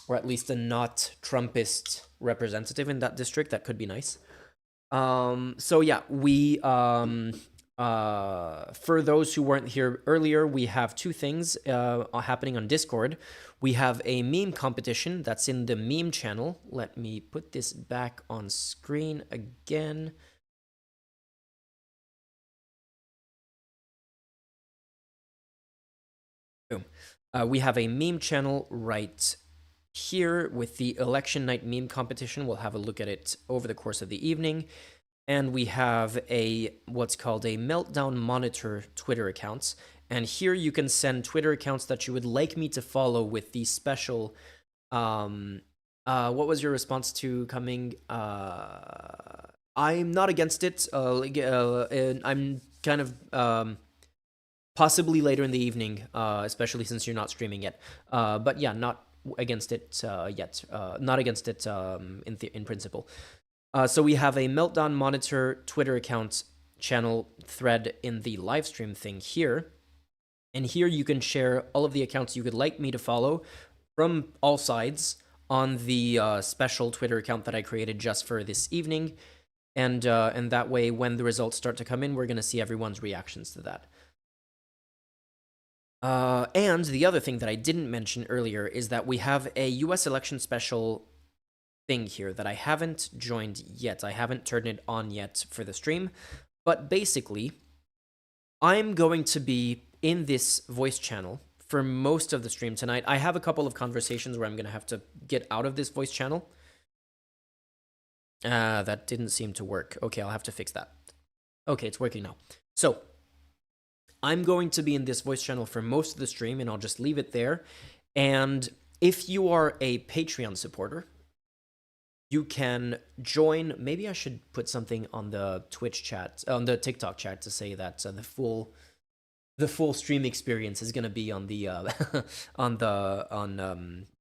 or at least a not Trumpist representative in that district. That could be nice. So yeah, we for those who weren't here earlier, we have two things happening on Discord. We have a meme competition that's in the meme channel. Let me put this back on screen again. Boom. We have a meme channel right here with the election night meme competition. We'll have a look at it over the course of the evening. And we have a what's called a meltdown monitor Twitter accounts. And here you can send Twitter accounts that you would like me to follow with the special. What was your response to coming? I'm not against it. I'm kind of possibly later in the evening, especially since you're not streaming yet. But yeah, not against it yet. Not against it in principle. So we have a Meltdown Monitor Twitter account channel thread in the live stream thing here. And here you can share all of the accounts you would like me to follow from all sides on the special Twitter account that I created just for this evening. And that way, when the results start to come in, we're going to see everyone's reactions to that. And the other thing that I didn't mention earlier is that we have a US election special thing here that I haven't joined yet. I haven't turned it on yet for the stream. But basically, I'm going to be in this voice channel for most of the stream tonight. I have a couple of conversations where I'm going to have to get out of this voice channel. That didn't seem to work. Okay, I'll have to fix that. Okay, it's working now. So, I'm going to be in this voice channel for most of the stream, and I'll just leave it there. And if you are a Patreon supporter, you can join. Maybe I should put something on the Twitch chat, on the TikTok chat, to say that the full stream experience is gonna be on the on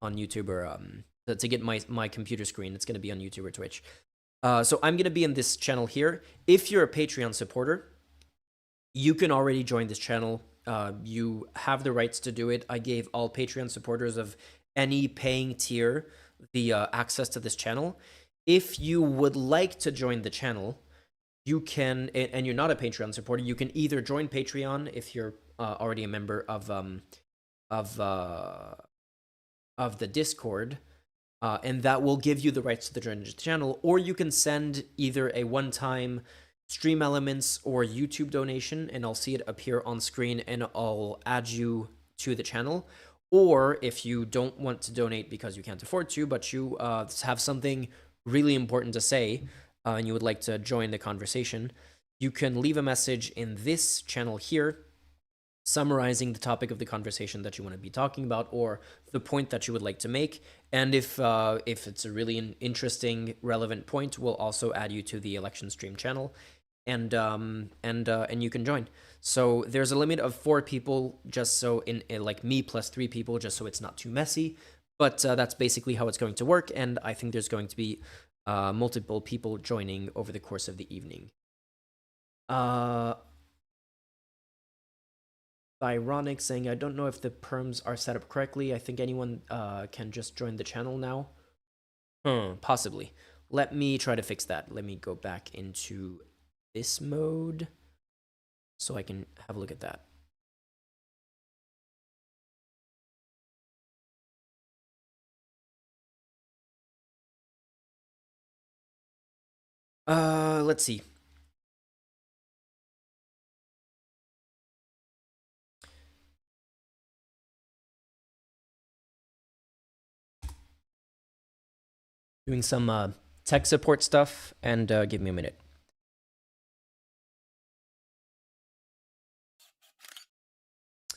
YouTube or to get my computer screen. It's gonna be on YouTube or Twitch. So I'm gonna be in this channel here. If you're a Patreon supporter, you can already join this channel. You have the rights to do it. I gave all Patreon supporters of any paying tier the access to this channel. If you would like to join the channel, you can, and you're not a Patreon supporter, you can either join Patreon if you're already a member of the Discord, and that will give you the rights to join the channel, or you can send either a one-time Stream Elements or YouTube donation, and I'll see it appear on screen, and I'll add you to the channel. Or if you don't want to donate because you can't afford to, but you have something really important to say, and you would like to join the conversation, you can leave a message in this channel here, summarizing the topic of the conversation that you want to be talking about, or the point that you would like to make. And if it's a really interesting, relevant point, we'll also add you to the election stream channel, and you can join. So there's a limit of 4 people, just so in like me plus 3 people, just so it's not too messy. But that's basically how it's going to work, and I think there's going to be multiple people joining over the course of the evening. Ironic saying, I don't know if the perms are set up correctly. I think anyone can just join the channel now. Possibly. Let me try to fix that. Let me go back into this mode so I can have a look at that. Let's see. Doing some tech support stuff, and give me a minute.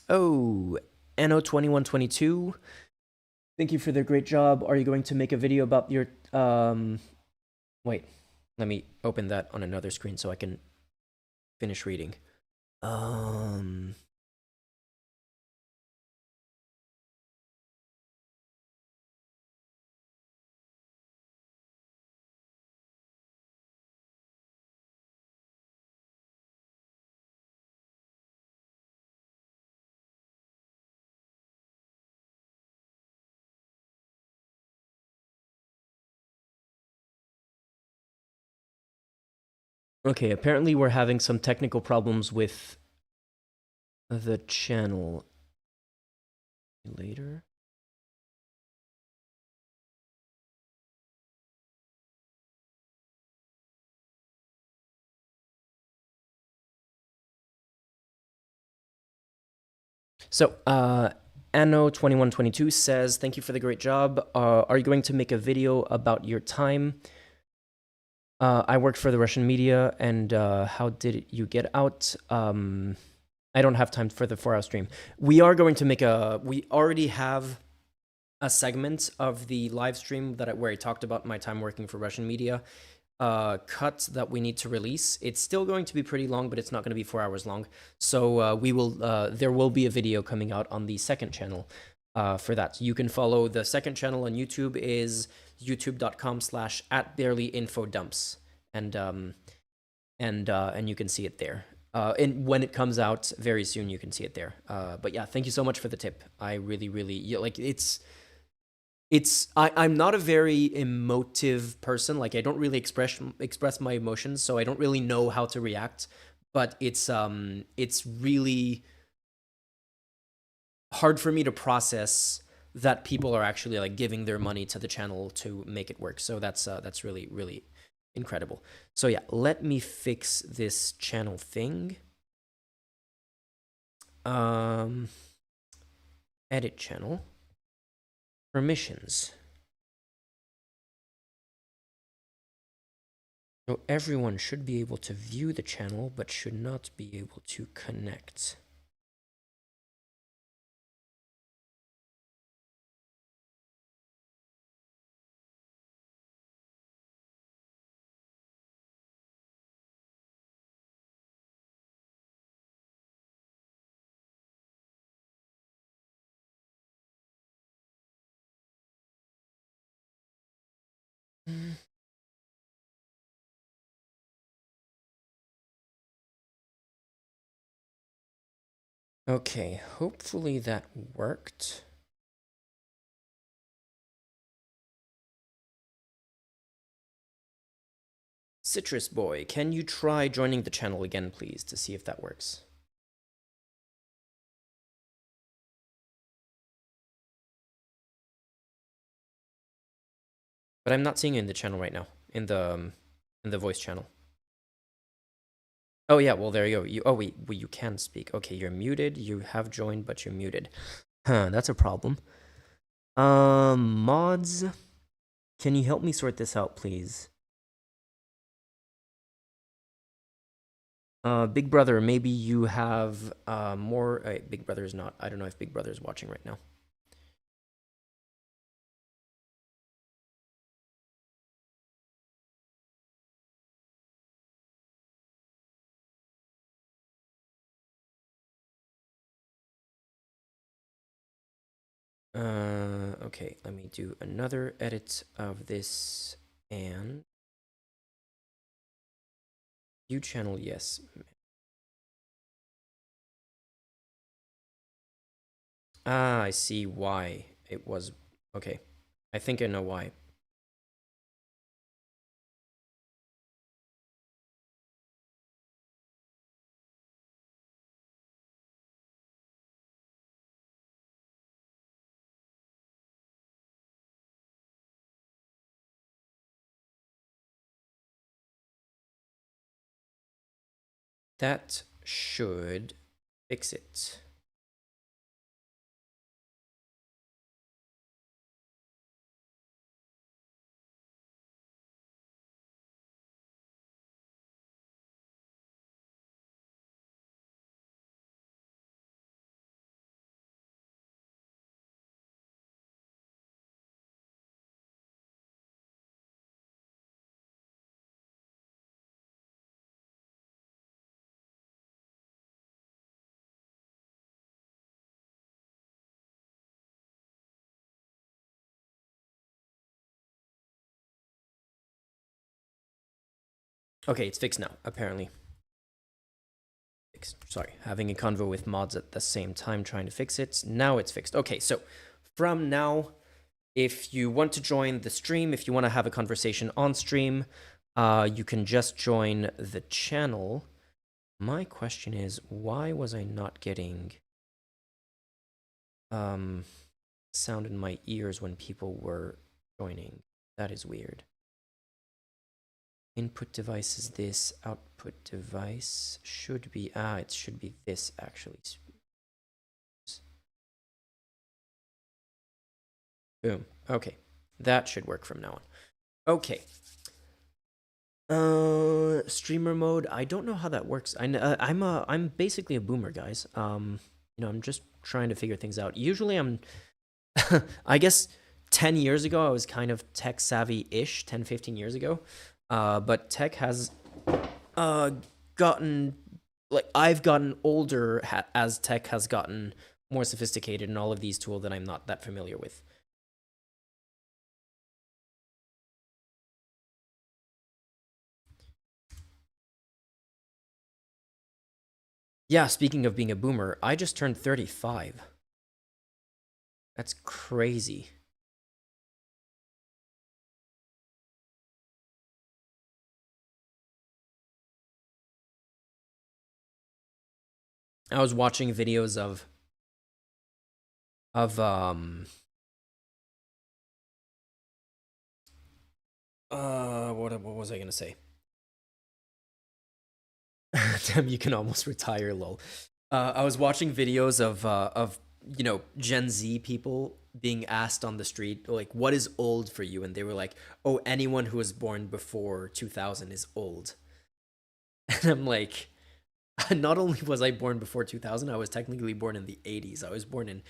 Oh, Anno2122. Thank you for the great job. Are you going to make a video about your wait, let me open that on another screen so I can finish reading. Okay, apparently we're having some technical problems with the channel. Later. So, Anno2122 says, thank you for the great job. Are you going to make a video about your time? I worked for the Russian media, and how did you get out? I don't have time for the 4-hour stream. We are going to make we already have a segment of the live stream where I talked about my time working for Russian media. Cut that we need to release. It's still going to be pretty long, but it's not going to be 4 hours long. So there will be a video coming out on the second channel for that. You can follow the second channel on YouTube is youtube.com/@barelyinfodumps, and you can see it there. And when it comes out very soon, you can see it there. But yeah, thank you so much for the tip. I really like I'm not a very emotive person. Like, I don't really express my emotions, so I don't really know how to react. But it's really hard for me to process that people are actually like giving their money to the channel to make it work. So that's really incredible. So yeah, let me fix this channel thing. Edit channel. Permissions. So everyone should be able to view the channel, but should not be able to connect. Okay, hopefully that worked. Citrus Boy, can you try joining the channel again, please, to see if that works? But I'm not seeing you in the channel right now, in the voice channel. Oh yeah, well there you go. You can speak. Okay, you're muted. You have joined, but you're muted. Huh, that's a problem. Mods, can you help me sort this out, please? Big Brother, maybe you have more. Big Brother is not. I don't know if Big Brother is watching right now. Okay, let me do another edit of this and view channel, yes. Ah, I see why it was. Okay, I think I know why. That should fix it. Okay, it's fixed now, apparently. Sorry, having a convo with mods at the same time trying to fix it. Now it's fixed. Okay, so from now, if you want to join the stream, if you want to have a conversation on stream, you can just join the channel. My question is, why was I not getting sound in my ears when people were joining? That is weird. Input device is this. Output device should be, it should be this actually. Boom. Okay. That should work from now on. Okay. Streamer mode. I don't know how that works. I'm basically a boomer, guys. I'm just trying to figure things out. Usually I'm I guess 10 years ago I was kind of tech savvy-ish, 10, 15 years ago. But tech has gotten I've gotten older as tech has gotten more sophisticated in all of these tools that I'm not that familiar with. Yeah, speaking of being a boomer, I just turned 35. That's crazy. I was watching videos of what was I gonna say? Damn, you can almost retire, lol. I was watching videos of Gen Z people being asked on the street like, "What is old for you?" And they were like, "Oh, anyone who was born before 2000 is old." And I'm like, not only was I born before 2000, I was technically born in the 80s. I was born in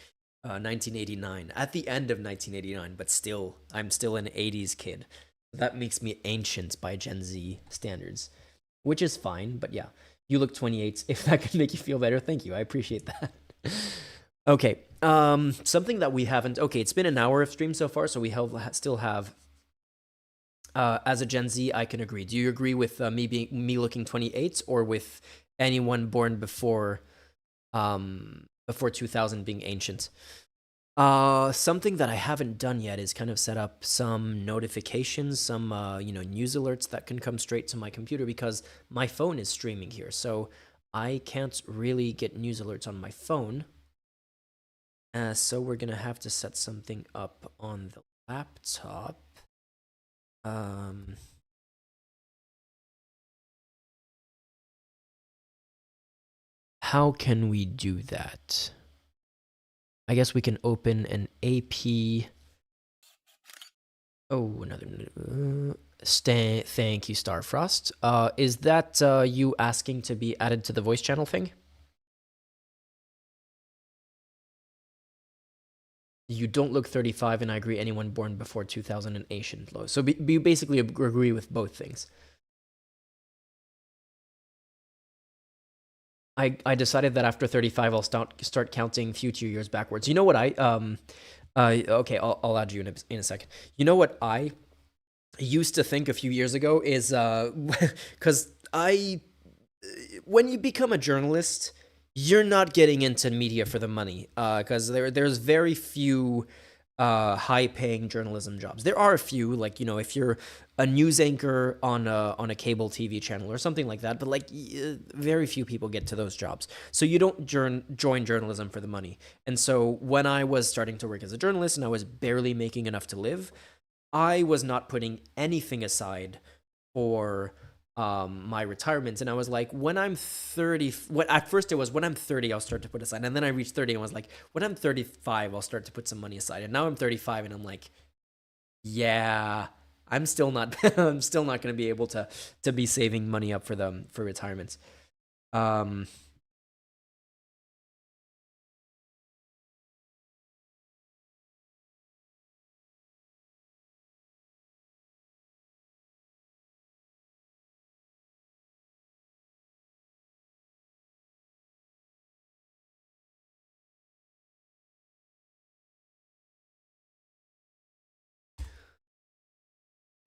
1989, at the end of 1989, but still, I'm still an 80s kid. That makes me ancient by Gen Z standards, which is fine, but yeah. You look 28. If that can make you feel better, thank you. I appreciate that. Okay. Something that we haven't. Okay, it's been an hour of stream so far, so we still have. As a Gen Z, I can agree. Do you agree with me looking 28, or with anyone born before 2000 being ancient? Something that I haven't done yet is kind of set up some notifications, some news alerts that can come straight to my computer, because my phone is streaming here, so I can't really get news alerts on my phone. So we're gonna have to set something up on the laptop. How can we do that? I guess we can open an AP. Oh, another. Thank you, Starfrost. Is that you asking to be added to the voice channel thing? You don't look 35, and I agree. Anyone born before 2000 and Asian low. So you basically agree with both things. I decided that after 35, I'll start counting future years backwards. You know what okay, I'll add you in a second. You know what I used to think a few years ago is because when you become a journalist, you're not getting into media for the money, because there's very few high-paying journalism jobs. There are a few, like, if you're a news anchor on a cable TV channel or something like that, but like very few people get to those jobs. So you don't join journalism for the money. And so when I was starting to work as a journalist and I was barely making enough to live, I was not putting anything aside for my retirement. And I was like, when I'm 30, at first it was when I'm 30, I'll start to put aside. And then I reached 30 and was like, when I'm 35, I'll start to put some money aside. And now I'm 35 and I'm like, yeah, I'm still not I'm still not going to be able to be saving money up for retirement.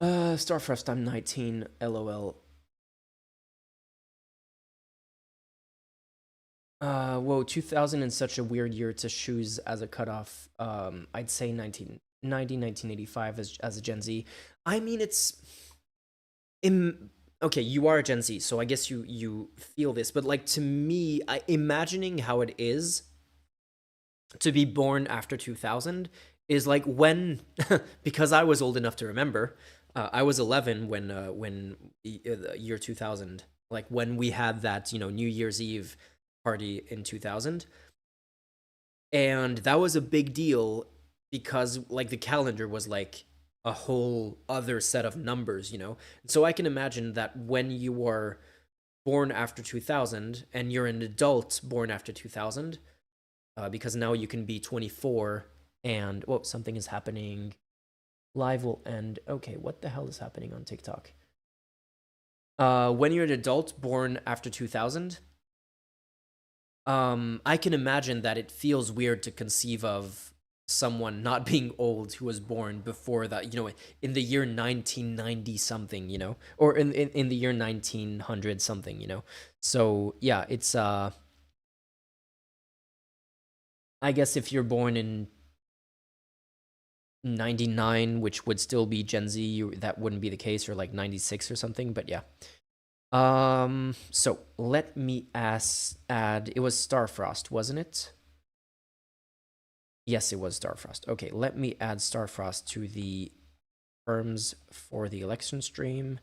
Starfrost, I'm 19, LOL. Whoa, 2000 is such a weird year to choose as a cutoff. I'd say 1990, 1985 as a Gen Z. I mean, Okay, you are a Gen Z, so I guess you feel this, but like to me, imagining how it is to be born after 2000 is like when because I was old enough to remember. I was 11 when the year 2000, like when we had that, New Year's Eve party in 2000. And that was a big deal because like the calendar was like a whole other set of numbers. So I can imagine that when you are born after 2000 and you're an adult born after 2000, because now you can be 24 and whoa, something is happening. Live will end. Okay, what the hell is happening on TikTok? When you're an adult born after 2000, I can imagine that it feels weird to conceive of someone not being old who was born before that, in the year 1990 something, or in the year 1900 something. So yeah, it's I guess if you're born in 99, which would still be Gen Z, that wouldn't be the case, or like 96 or something, but yeah. So let me add, it was Starfrost, wasn't it? Yes, it was Starfrost. Okay, let me add Starfrost to the terms for the election stream.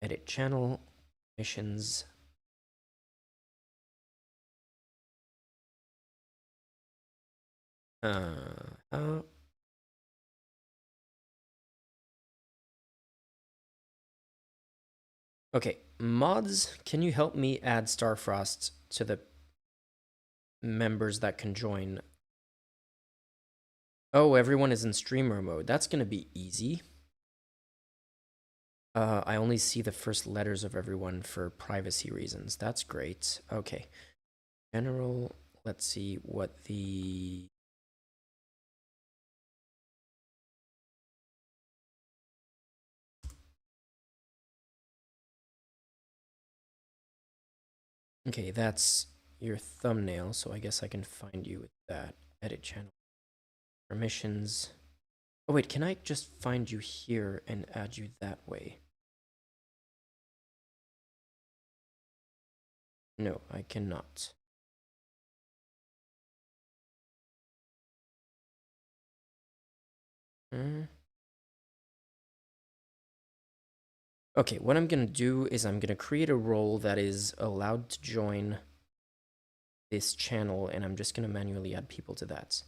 Edit channel, missions. Uh, okay, mods, can you help me add Starfrost to the members that can join? Oh, everyone is in streamer mode. That's gonna be easy. I only see the first letters of everyone for privacy reasons. That's great. Okay. General, let's see what the... Okay, that's your thumbnail, so I guess I can find you with that. Edit channel. Permissions. Oh wait, can I just find you here and add you that way? No, I cannot. Okay, what I'm gonna do is I'm gonna create a role that is allowed to join this channel, and I'm just gonna manually add people to that.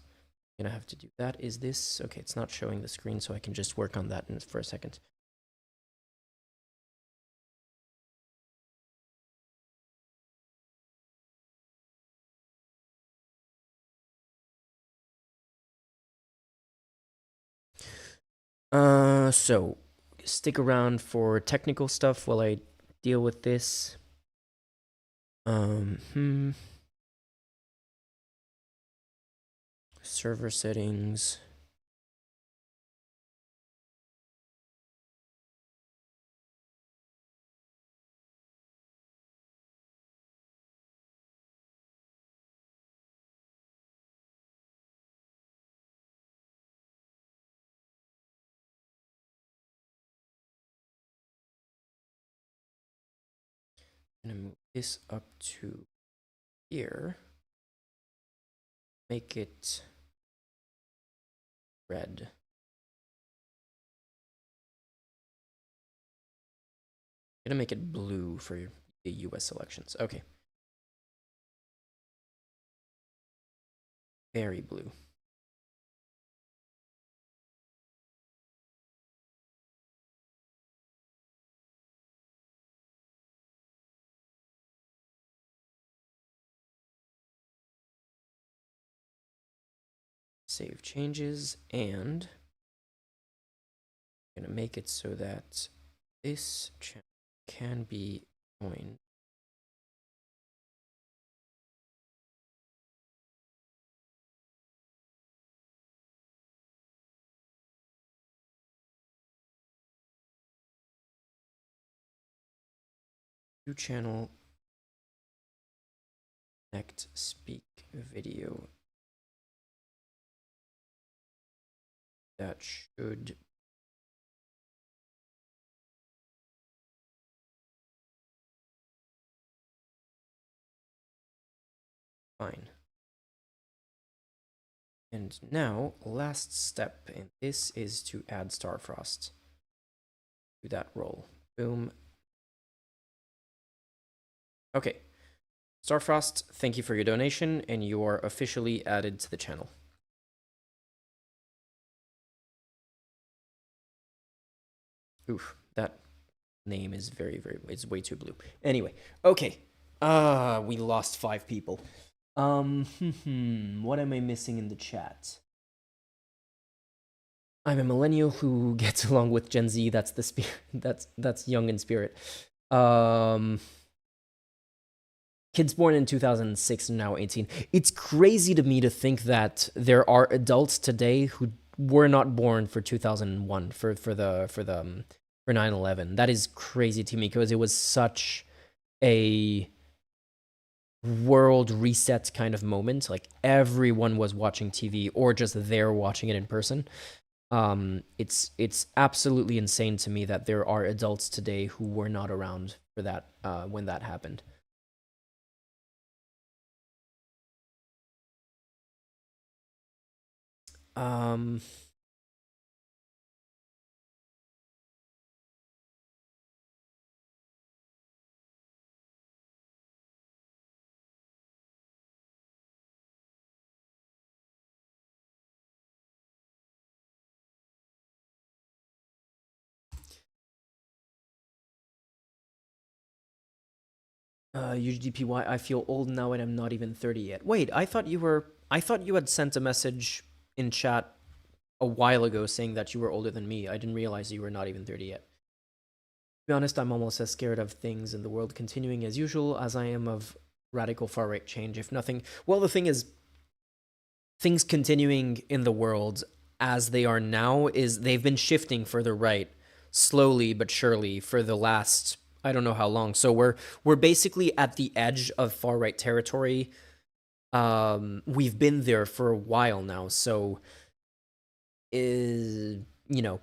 I'm gonna have to do that. Is this okay? It's not showing the screen, so I can just work on that for a second. So stick around for technical stuff while I deal with this. Server settings. I'm gonna move this up to here. Make it red. I'm gonna make it blue for the US elections. Okay. Very blue. Save changes, and I'm gonna make it so that this channel can be joined. New channel, connect, speak, video. That should Fine. And now, last step in this is to add Starfrost to that roll. Boom. Okay. Starfrost, thank you for your donation, and you are officially added to the channel. Oof, that name is it's way too blue. Anyway, okay. We lost 5 people. What am I missing in the chat? I'm a millennial who gets along with Gen Z. That's the spirit. That's young in spirit. Kids born in 2006 and now 18. It's crazy to me to think that there are adults today who were not born for 2001 for 9/11. That is crazy to me because it was such a world reset kind of moment. Like everyone was watching TV or just there watching it in person. It's absolutely insane to me that there are adults today who were not around for that when that happened. UGPY, I feel old now and I'm not even 30 yet. Wait, I thought you had sent a message in chat a while ago saying that you were older than me. I didn't realize you were not even 30 yet. To be honest, I'm almost as scared of things in the world continuing as usual as I am of radical far-right change, if nothing. Well, the thing is, things continuing in the world as they are now is they've been shifting further right slowly but surely for the last I don't know how long. So we're basically at the edge of far right territory. We've been there for a while now, so is you know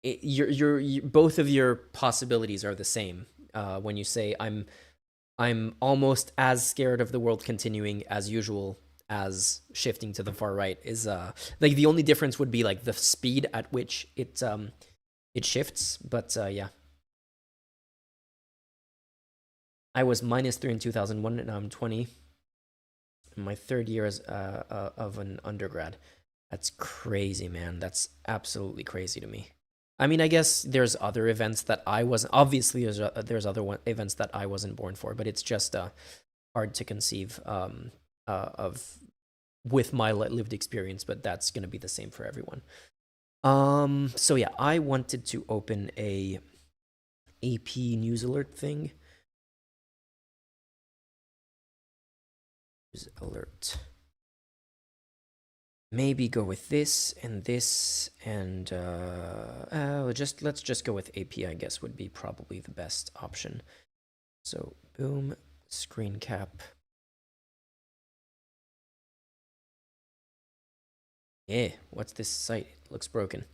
your both of your possibilities are the same. When you say I'm almost as scared of the world continuing as usual as shifting to the far right is like the only difference would be like the speed at which it shifts, but yeah. I was -3 in 2001 and now I'm 20. My 3rd year as of an undergrad. That's crazy, man. That's absolutely crazy to me. I mean, I guess there's other events that I wasn't. Obviously, there's other events that I wasn't born for, but it's just hard to conceive of with my lived experience. But that's gonna be the same for everyone. So yeah, I wanted to open a AP news alert thing. News alert. Maybe go with this and let's just go with AP, I guess would be probably the best option. So boom, screen cap. Yeah, what's this site? It looks broken.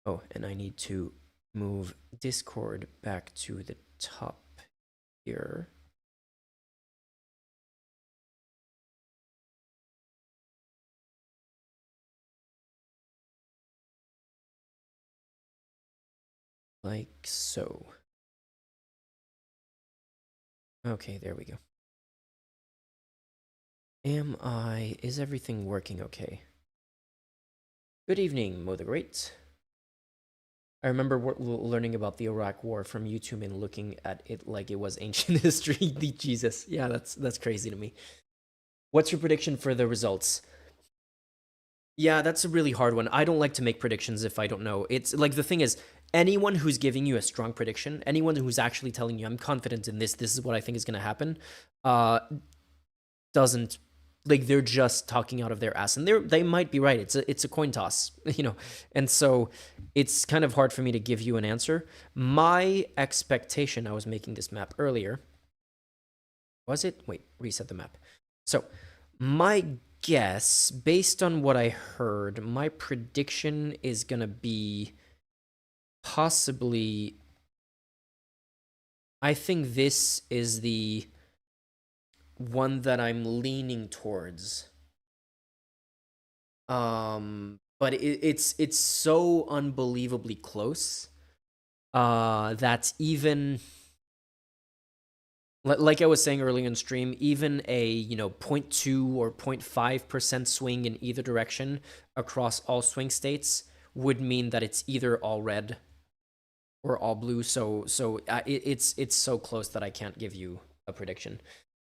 Oh, and I need to move Discord back to the top here. Like so. Okay, there we go. Is everything working okay? Good evening, Mo the Great. I remember learning about the Iraq War from YouTube and looking at it like it was ancient history. Jesus, yeah, that's crazy to me. What's your prediction for the results? Yeah, that's a really hard one. I don't like to make predictions if I don't know. It's like the thing is, anyone who's giving you a strong prediction, anyone who's actually telling you, I'm confident in this is what I think is going to happen, doesn't like they're just talking out of their ass, and they might be right. It's a coin toss, you know, and so it's kind of hard for me to give you an answer. My expectation, I was making this map earlier. Was it? Wait, reset the map. So my guess, based on what I heard, my prediction is gonna be possibly I think this is the one that I'm leaning towards. But it's so unbelievably close. That even like I was saying earlier in stream, even a 0.2 or 0.5% swing in either direction across all swing states would mean that it's either all red or all blue. It's so close that I can't give you a prediction.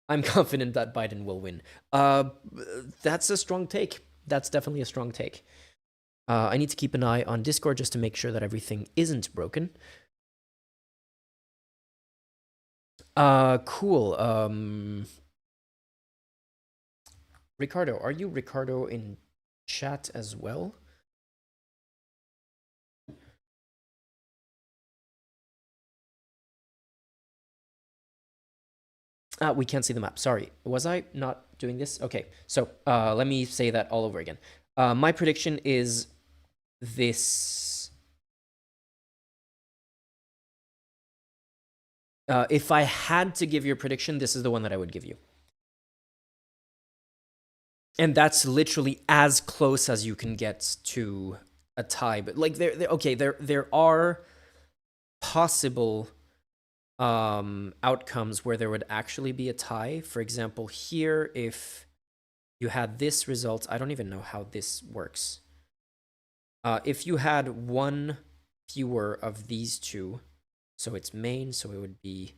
I'm confident that Biden will win. That's a strong take. That's definitely a strong take. I need to keep an eye on Discord just to make sure that everything isn't broken. Cool. Ricardo, are you Ricardo in chat as well? We can't see the map. Sorry. Was I not doing this? Okay. So let me say that all over again. My prediction is this. If I had to give you a prediction, this is the one that I would give you. And that's literally as close as you can get to a tie. But like there are possible outcomes where there would actually be a tie. For example, here, if you had this result, I don't even know how this works. If you had one fewer of these two, so it's main, so it would be.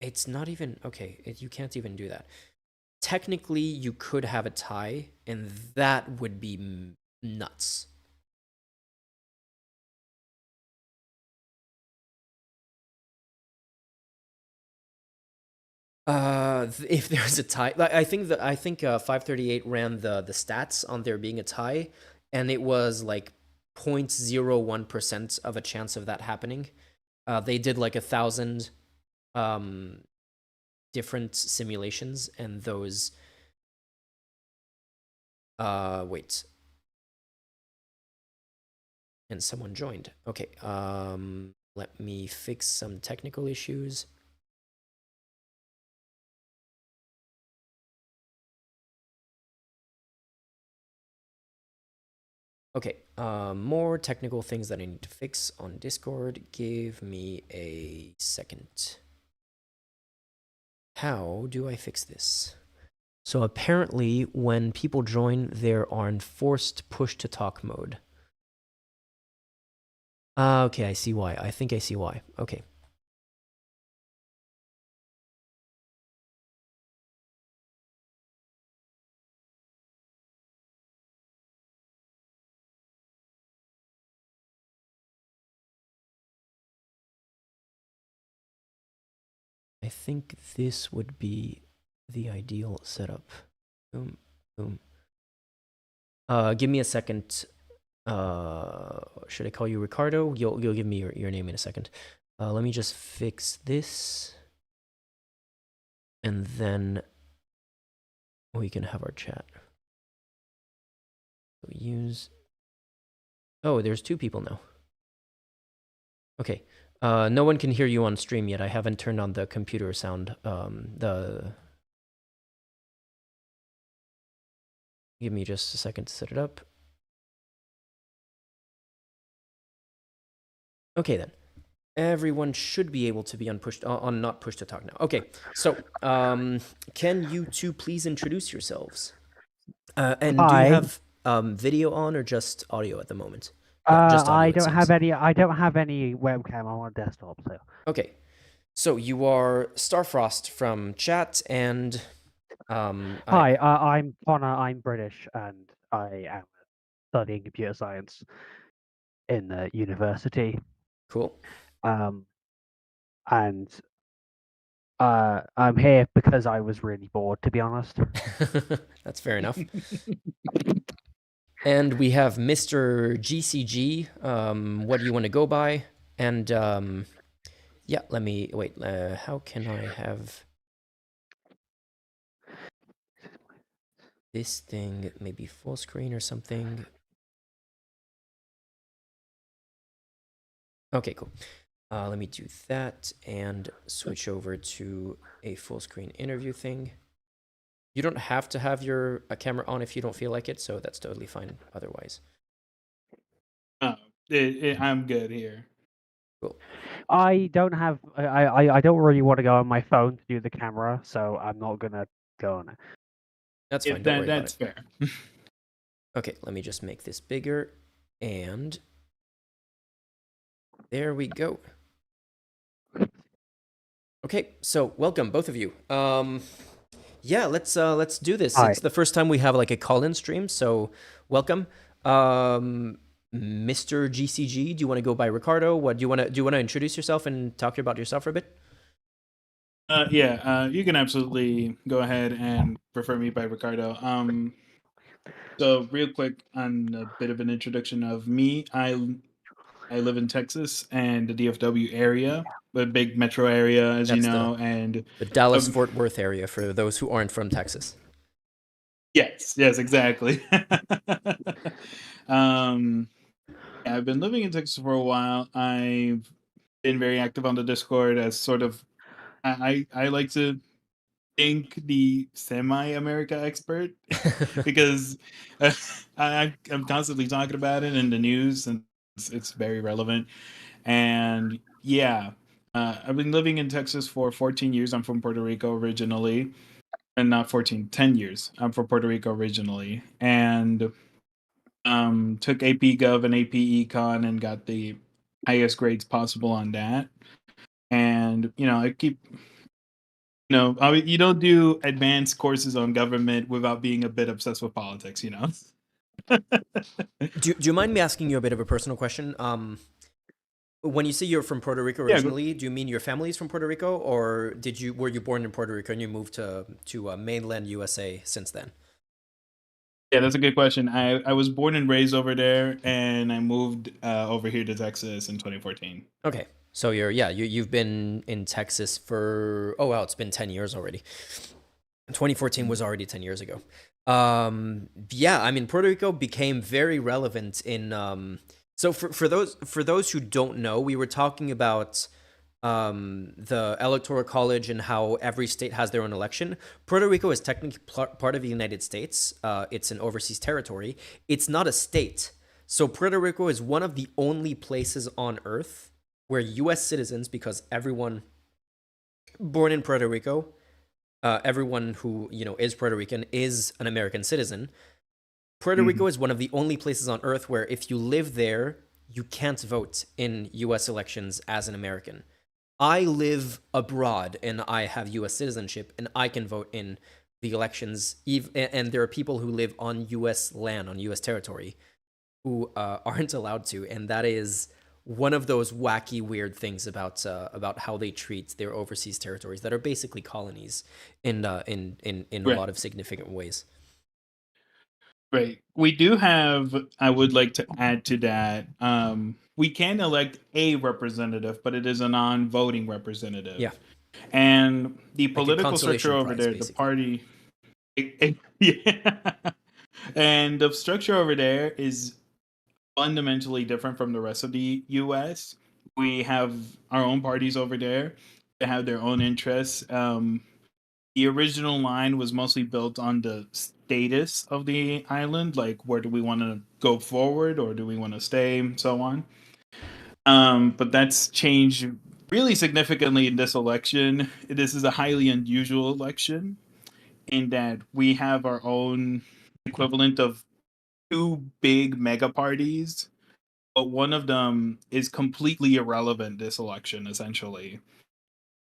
It's not even okay. You can't even do that. Technically, you could have a tie, and that would be nuts. If there's a tie, I think 538 ran the stats on there being a tie, and it was like 0.01% of a chance of that happening. They did like 1,000 different simulations, and those. Wait. And someone joined. Okay. Let me fix some technical issues. Okay, more technical things that I need to fix on Discord. Give me a second. How do I fix this? So apparently, when people join, they're on forced push-to-talk mode. Okay, I see why. I think I see why. Okay. I think this would be the ideal setup. Boom, boom. Give me a second. Should I call you Ricardo? You'll give me your name in a second. Let me just fix this, and then we can have our chat. Use. Oh, there's two people now. Okay. No one can hear you on stream yet. I haven't turned on the computer sound. Give me just a second to set it up. Okay then. Everyone should be able to be on not push to talk now. Okay. So, can you two please introduce yourselves? And do you Hi. have video on or just audio at the moment? No, just audio. I It don't seems. have any. I don't have any webcam on my desktop. So. Okay. So you are Starfrost from chat, and Hi. I'm Connor. I'm British, and I am studying computer science in the university. Cool. And I'm here because I was really bored, to be honest. That's fair enough. And we have Mr. GCG. What do you want to go by? And yeah, let me wait. How can I have this thing maybe full screen or something? Okay, cool. Let me do that and switch over to a full screen interview thing. You don't have to have your camera on if you don't feel like it, so that's totally fine otherwise. Oh, I'm good here. Cool. I don't have. I don't really want to go on my phone to do the camera, so I'm not gonna go on it. That's fine. Don't worry about That's it. fair. Okay, let me just make this bigger. And there we go. Okay, so welcome both of you. Yeah, let's do this. Hi. It's the first time we have like a call-in stream, so welcome. Mr. GCG, do you want to go by Ricardo? What do you want to introduce yourself and talk about yourself for a bit? You can absolutely go ahead and refer me by Ricardo. So real quick on a bit of an introduction of me, I live in Texas and the DFW area, a big metro area, as you That's the know, and the Dallas um, Fort Worth area for those who aren't from Texas. yes, exactly. um, yeah, I've been living in Texas for a while. I've been very active on the Discord as sort of I like to think the semi-America expert because I'm constantly talking about it in the news and it's very relevant. And yeah, I've been living in Texas for 14 years. I'm from Puerto Rico originally, and not 14, 10 years. I'm from Puerto Rico originally, and took AP Gov and AP Econ and got the highest grades possible on that. And I keep I mean, you don't do advanced courses on government without being a bit obsessed with politics, you know? Do you mind me asking you a bit of a personal question? When you say you're from Puerto Rico Yeah, originally, do you mean your family's from Puerto Rico, or were you born in Puerto Rico and you moved to mainland USA since then? yeah, that's a good question. I was born and raised over there, and I moved over here to Texas in 2014. Okay, so you've been in Texas for, oh wow, it's been 10 years already. 2014 was already 10 years ago. Yeah, I mean Puerto Rico became very relevant in. So for those who don't know, we were talking about the electoral college and how every state has their own election. Puerto Rico is technically part of the United States. It's an overseas territory. It's not a state. So Puerto Rico is one of the only places on Earth where U.S. citizens, because everyone born in Puerto Rico, everyone who is Puerto Rican is an American citizen. Puerto Hmm. Rico is one of the only places on Earth where if you live there, you can't vote in U.S. elections as an American. I live abroad and I have U.S. citizenship and I can vote in the elections. And there are people who live on U.S. land, on U.S. territory, who aren't allowed to, and that is one of those wacky, weird things about how they treat their overseas territories that are basically colonies in a Right, lot of significant ways. right. We do have, I would like to add to that, we can elect a representative, but it is a non-voting Yeah, representative. And the like a political structure consolation over prize, there, the basically. party, yeah. And the structure over there is fundamentally different from the rest of the US. We have our own parties over there. They have their own interests. The original line was mostly built on the status of the island, like where do we want to go forward or do we want to stay, and so on. But that's changed really significantly in this election. This is a highly unusual election in that we have our own equivalent of two big mega parties, but one of them is completely irrelevant this election, essentially.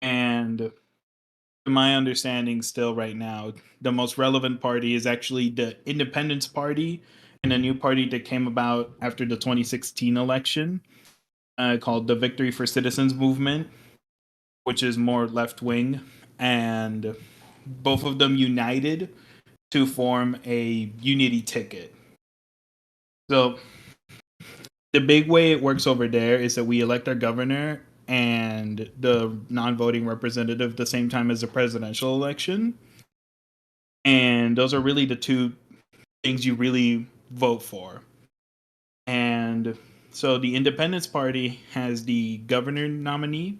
And to my understanding, still right now, the most relevant party is actually the Independence Party and a new party that came about after the 2016 election called the Victory for Citizens Movement, which is more left wing. And both of them united to form a unity ticket. So the big way it works over there is that we elect our governor and the non-voting representative at the same time as the presidential election, and those are really the two things you really vote for. And So the Independence Party has the governor nominee,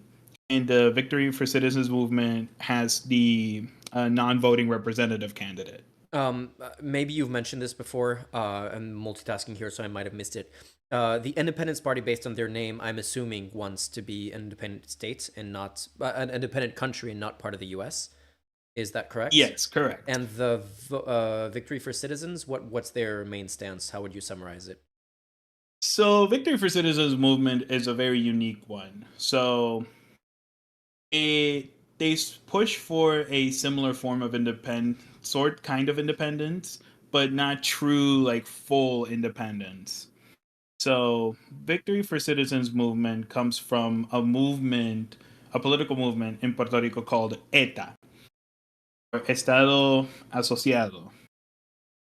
and the Victory for Citizens movement has the non-voting representative candidate. Maybe you've mentioned this before. I'm multitasking here, so I might have missed it. The Independence Party, based on their name, I'm assuming wants to be an independent state and not an independent country and not part of the U.S. Is that correct? Yes, correct. And the Victory for Citizens, what's their main stance? How would you summarize it? So Victory for Citizens movement is a very unique one. So they push for a similar form of kind of independence, but not true like full independence. So Victory for Citizens movement comes from a political movement in Puerto Rico called ETA, or Estado Asociado.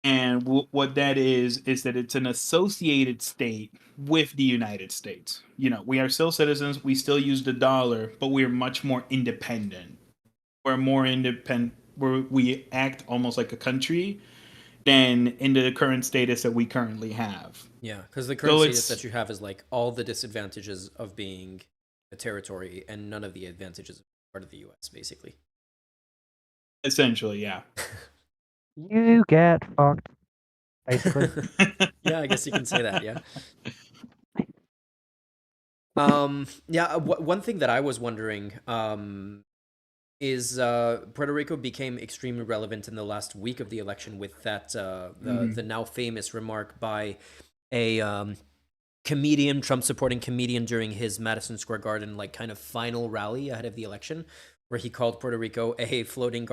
And what that is that it's an associated state with the United States. You know, we are still citizens, we still use the dollar, but we're much more independent. We're more independent, we act almost like a country than in the current status that we currently have. Yeah, because the current status that you have is like all the disadvantages of being a territory and none of the advantages of part of the U.S., basically. Essentially, yeah. You get fucked, basically. Yeah, I guess you can say that, yeah. One thing that I was wondering is Puerto Rico became extremely relevant in the last week of the election with that the now famous remark by a comedian, Trump supporting comedian, during his Madison Square Garden like kind of final rally ahead of the election, where he called Puerto Rico a floating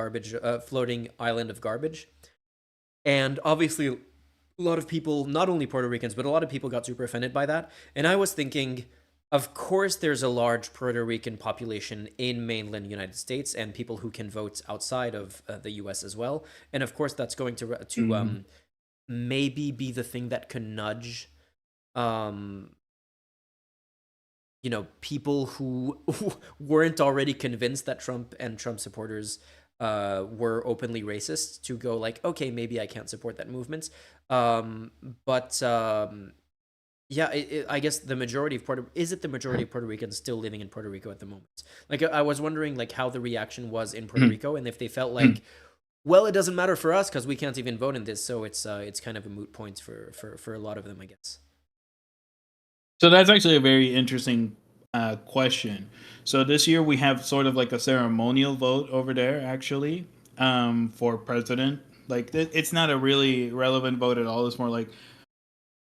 island of garbage. And obviously a lot of people, not only Puerto Ricans, but a lot of people got super offended by that. And I was thinking, of course, there's a large Puerto Rican population in mainland United States and people who can vote outside of the U.S. as well. And of course, that's going to maybe be the thing that can nudge, people who weren't already convinced that Trump and Trump supporters were openly racist to go like, okay, maybe I can't support that movement. Yeah, I guess the majority of the majority of Puerto Ricans still living in Puerto Rico at the moment? Like, I was wondering like how the reaction was in Puerto Rico, and if they felt like, well, it doesn't matter for us because we can't even vote in this, so it's kind of a moot point for a lot of them, I guess. So that's actually a very interesting question. So this year we have sort of like a ceremonial vote over there, actually, for president. Like it's not a really relevant vote at all. It's more like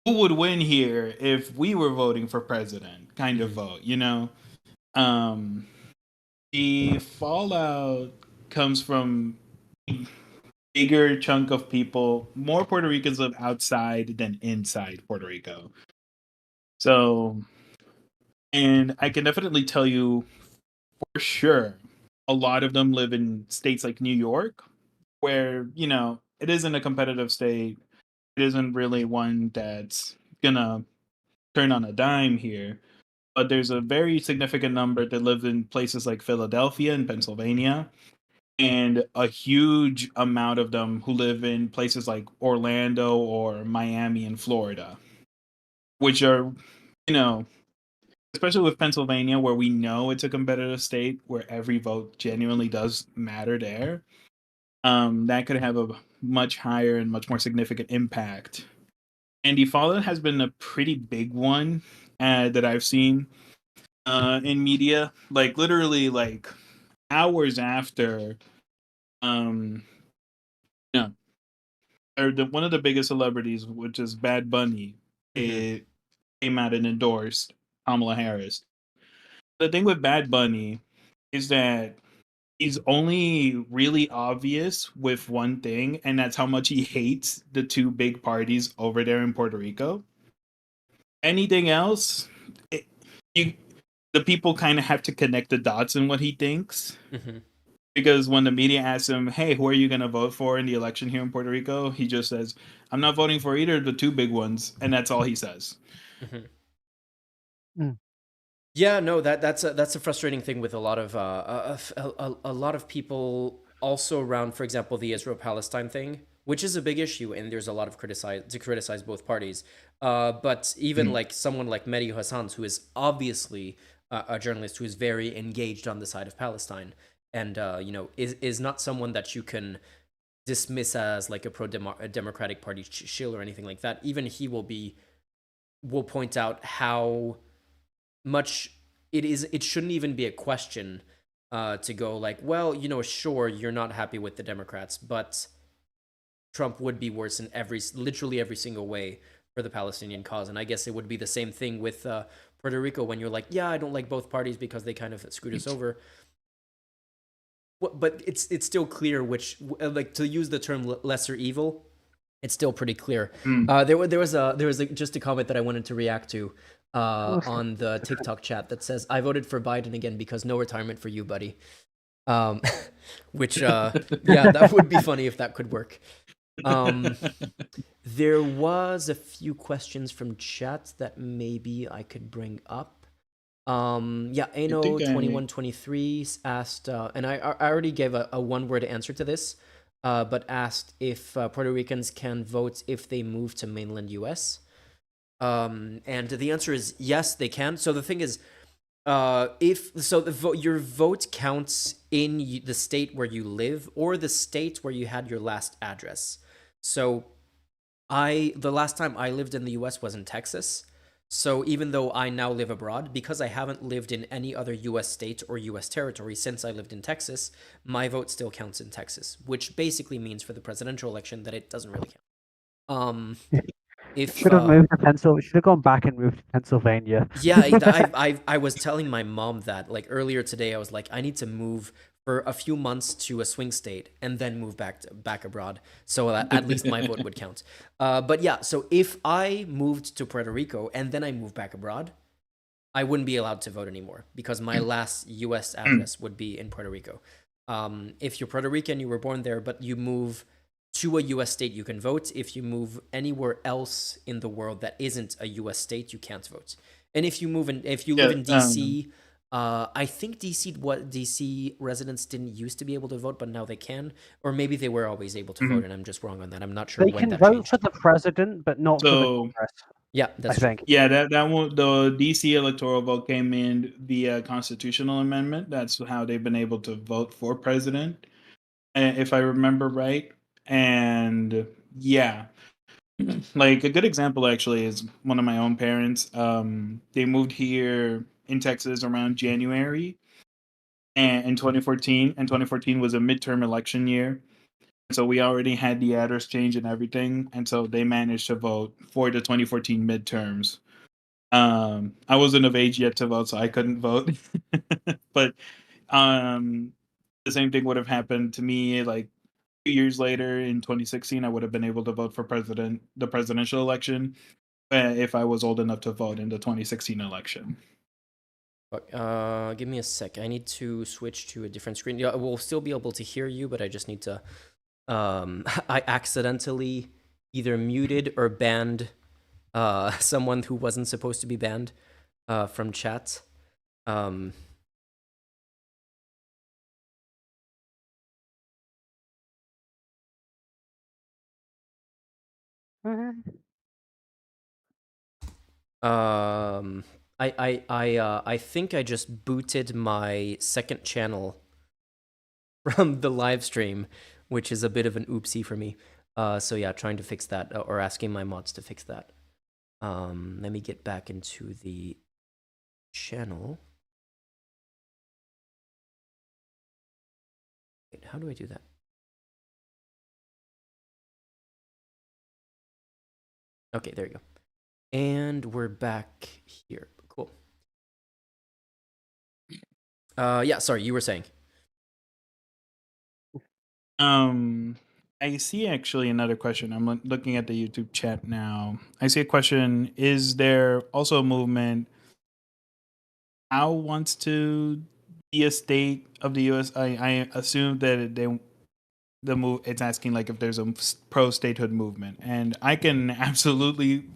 who would win here if we were voting for president kind of vote, you know? The fallout comes from a bigger chunk of people. More Puerto Ricans live outside than inside Puerto Rico. So, and I can definitely tell you for sure, a lot of them live in states like New York, where, you know, it isn't a competitive state. It isn't really one that's gonna turn on a dime here. But there's a very significant number that live in places like Philadelphia and Pennsylvania, and a huge amount of them who live in places like Orlando or Miami and Florida, which are, you know, especially with Pennsylvania, where we know it's a competitive state where every vote genuinely does matter there. That could have a much higher and much more significant impact. And the fallout has been a pretty big one that I've seen in media. Like literally, like hours after, um, you know, one of the biggest celebrities, which is Bad Bunny, it came out and endorsed Kamala Harris. The thing with Bad Bunny is that he's only really obvious with one thing, and that's how much he hates the two big parties over there in Puerto Rico. Anything else, it, you the people kind of have to connect the dots in what he thinks. Because when the media asks him, "Hey, who are you going to vote for in the election here in Puerto Rico?" he just says, "I'm not voting for either of the two big ones," and that's all he says. Yeah, no, that's a frustrating thing with a lot of a lot of people also around, for example, the Israel-Palestine thing. which is a big issue, and there's a lot of to criticize both parties. But even like someone like Mehdi Hassans, who is obviously a journalist who is very engaged on the side of Palestine, and is not someone that you can dismiss as like a Democratic Party shill or anything like that. Even he will point out how much it shouldn't even be a question to go like, well, sure, you're not happy with the Democrats, but Trump would be worse in literally every single way for the Palestinian cause. And I guess it would be the same thing with Puerto Rico when you're like, yeah, I don't like both parties because they kind of screwed us over. But it's still clear which, like, to use the term lesser evil, it's still pretty clear. There was just a comment that I wanted to react to on the TikTok chat that says, "I voted for Biden again because no retirement for you, buddy." Which yeah, that would be funny if that could work. There was a few questions from chat that maybe I could bring up. Yeah, Ano2123 asked, and I already gave a one-word answer to this, but asked if Puerto Ricans can vote if they move to mainland US. And the answer is yes, they can. So the thing is, your vote counts in the state where you live or the state where you had your last address. So the last time I lived in the US was in Texas. So even though I now live abroad, because I haven't lived in any other US state or US territory since I lived in Texas, my vote still counts in Texas, which basically means for the presidential election that it doesn't really count. Should have moved to Pennsylvania. Should have gone back and moved to Pennsylvania. Yeah, I was telling my mom that like earlier today. I was like, I need to move for a few months to a swing state and then move back abroad, so that at least my vote would count. But yeah, so if I moved to Puerto Rico and then I moved back abroad, I wouldn't be allowed to vote anymore because my last U.S. address would be in Puerto Rico. If you're Puerto Rican, you were born there, but you move to a U.S. state, you can vote. If you move anywhere else in the world that isn't a U.S. state, you can't vote. And if you live in D.C., I think DC residents didn't used to be able to vote, but now they can, or maybe they were always able to vote, and I'm just wrong on that. I'm not sure they when can that vote changed. for the president, but not for the Congress. Yeah, that's I true. think. Yeah, that one, the DC electoral vote came in via constitutional amendment. That's how they've been able to vote for president, if I remember right. And yeah, like a good example actually is one of my own parents. They moved here in Texas around January and in 2014, and 2014 was a midterm election year. So we already had the address change and everything, and so they managed to vote for the 2014 midterms. I wasn't of age yet to vote, so I couldn't vote. But the same thing would have happened to me like 2 years later in 2016. I would have been able to vote for the presidential election, if I was old enough to vote in the 2016 election. Give me a sec. I need to switch to a different screen. Yeah, we'll still be able to hear you, but I just need to. I accidentally either muted or banned someone who wasn't supposed to be banned from chat. I think I just booted my second channel from the live stream, which is a bit of an oopsie for me. So yeah, trying to fix that, or asking my mods to fix that. Let me get back into the channel. Wait, how do I do that? Okay, there you go. And we're back here. Cool. Yeah, sorry, you were saying. I see actually another question. I'm looking at the YouTube chat now. I see a question: is there also a movement how wants to be a state of the U.S.? I assume that it's asking like if there's a pro statehood movement, and I can absolutely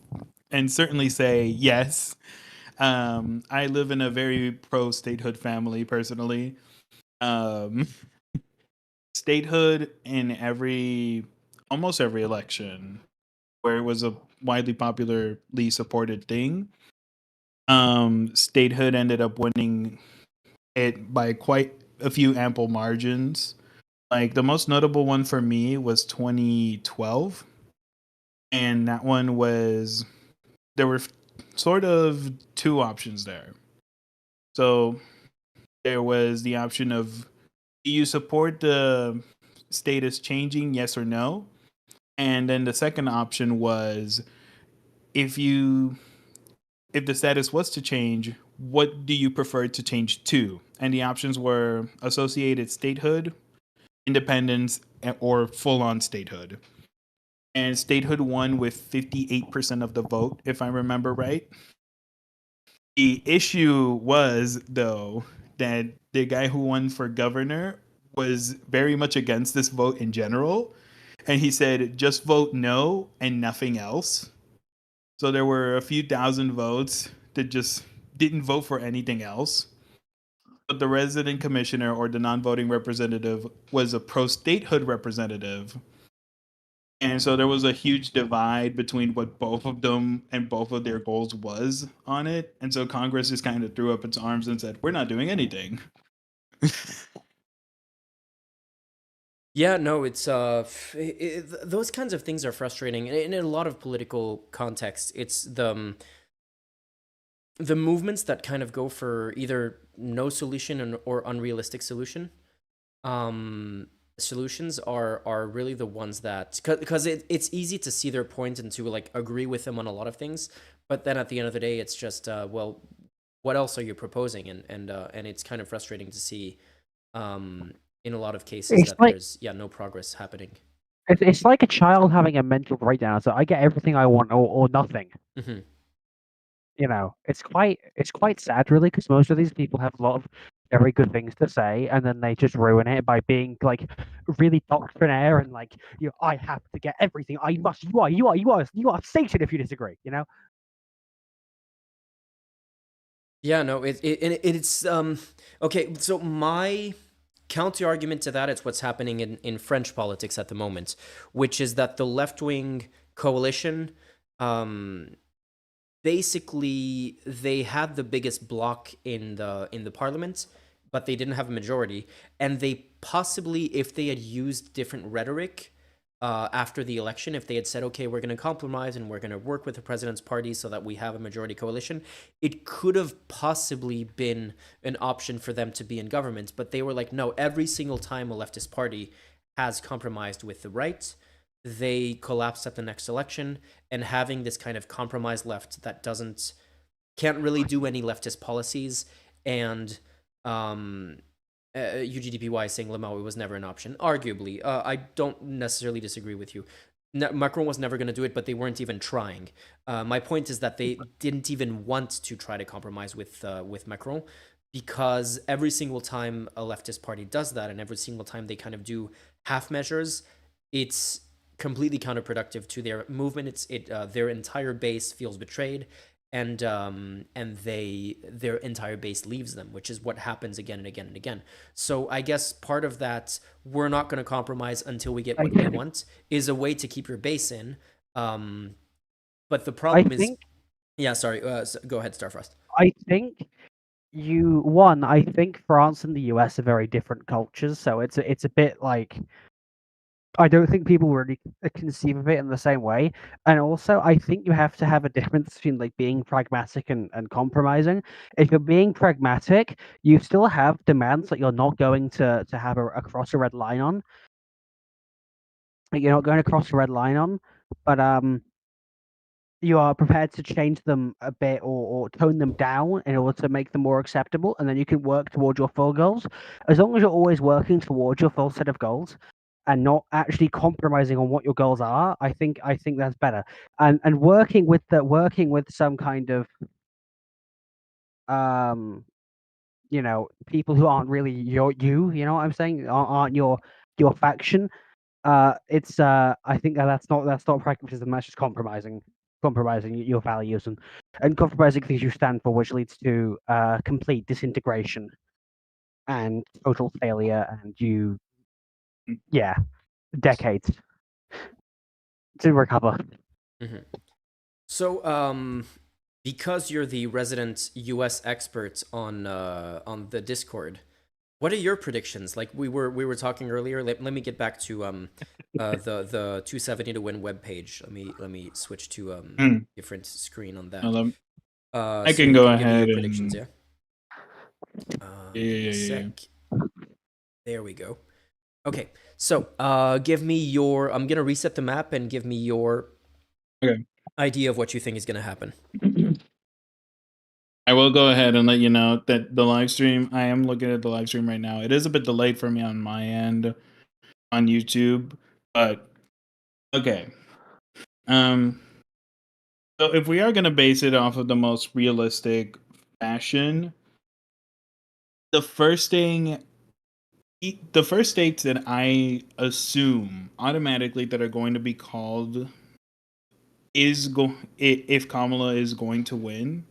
and certainly say yes. I live in a very pro statehood family personally. Statehood in every almost every election where it was a widely popularly supported thing. Statehood ended up winning it by quite a few ample margins. Like the most notable one for me was 2012, and that one was there were sort of two options there. So there was the option of, do you support the status changing, yes or no? And then the second option was, if you if the status was to change, what do you prefer to change to? And the options were associated statehood, independence, or full on statehood. And statehood won with 58% of the vote, if I remember right. The issue was, though, that the guy who won for governor was very much against this vote in general. And he said, just vote no and nothing else. So there were a few thousand votes that just didn't vote for anything else. But the resident commissioner or the non voting representative was a pro statehood representative. And so there was a huge divide between what both of them and both of their goals was on it. And so Congress just kind of threw up its arms and said, we're not doing anything. Yeah, no, it's those kinds of things are frustrating. In a lot of political contexts, it's the movements that kind of go for either no solution or unrealistic solution. Solutions are really the ones that, because it's easy to see their point and to like agree with them on a lot of things, but then at the end of the day, it's just well, what else are you proposing? And it's kind of frustrating to see in a lot of cases It's that like there's no progress happening. it's like a child having a mental breakdown. So I get everything I want or nothing. Hmm. You know, it's quite sad, really, because most of these people have a lot of very good things to say, and then they just ruin it by being like really doctrinaire and like, I have to get everything. I must. You are Satan if you disagree. You know. Yeah, no, it's okay. So my counter argument to that is what's happening in French politics at the moment, which is that the left wing coalition, basically they had the biggest block in the parliament, but they didn't have a majority, and they possibly, if they had used different rhetoric after the election, if they had said, okay, we're going to compromise and we're going to work with the president's party so that we have a majority coalition, it could have possibly been an option for them to be in government. But they were like, no, every single time a leftist party has compromised with the right, they collapsed at the next election. And having this kind of compromised left that can't really do any leftist policies, and UGDPY saying Lamau was never an option. Arguably, I don't necessarily disagree with you. Macron was never going to do it, but they weren't even trying. My point is that they didn't even want to try to compromise with Macron, because every single time a leftist party does that, and every single time they kind of do half measures, it's completely counterproductive to their movement. Their entire base feels betrayed, and their entire base leaves them, which is what happens again and again and again. So I guess part of that, we're not going to compromise until we get what we want, is a way to keep your base in. But the problem is, yeah, sorry, go ahead, Starfrost. I think I think France and the US are very different cultures, so it's a bit like, I don't think people really conceive of it in the same way. And also, I think you have to have a difference between like being pragmatic and compromising. If you're being pragmatic, you still have demands that you're not going to have across a red line on. You're not going to cross a red line on, but you are prepared to change them a bit or tone them down in order to make them more acceptable, and then you can work towards your full goals. As long as you're always working towards your full set of goals and not actually compromising on what your goals are, I think that's better. And working with some kind of people who aren't really you know what I'm saying, aren't your faction. I think that's not pragmatism. That's just compromising your values and compromising things you stand for, which leads to complete disintegration and total failure, and decades. to recover. So, because you're the resident U.S. expert on the Discord, what are your predictions? Like we were talking earlier. Let me get back to the 270 to win webpage. Let me switch to Mm. different screen on that. Well, I So can you go can give me your ahead predictions. and Yeah. yeah, Give me yeah, a yeah, sec. There we go. Okay. So give me your. I'm gonna reset the map and give me your yeah. Okay. idea of what you think is gonna happen. I will go ahead and let you know that the live stream, I am looking at the live stream right now. It is a bit delayed for me on my end on YouTube, but okay. Um, so if we are going to base it off of the most realistic fashion, the first thing, the first states that I assume automatically that are going to be called if Kamala is going to win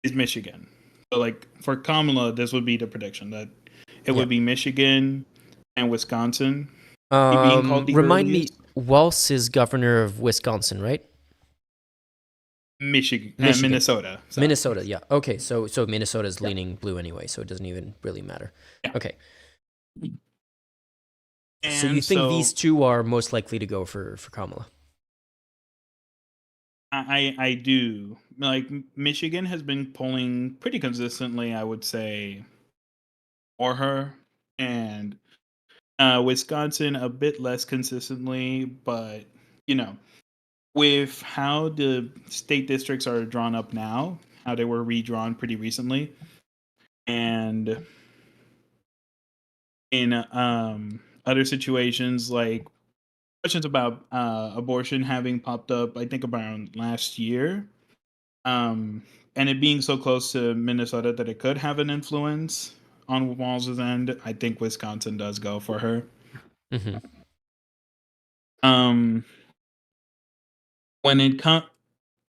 is Michigan. So like for Kamala, this would be the prediction that it Yeah. would be Michigan and Wisconsin being called the Remind me, earliest. Walz is governor of Wisconsin, right? Michigan, Michigan. Minnesota. Sorry. Minnesota, yeah. Okay, so Minnesota is Yeah. leaning blue anyway, so it doesn't even really matter. Yeah. Okay. So you And think so these two are most likely to go for Kamala? I do like Michigan has been polling pretty consistently. I would say for her, and Wisconsin a bit less consistently, but you know, with how the state districts are drawn up now, how they were redrawn pretty recently, and in other situations like questions about abortion having popped up, I think around last year, and it being so close to Minnesota that it could have an influence on Walz's end. I think Wisconsin does go for her. Mm-hmm. Um, when it comes,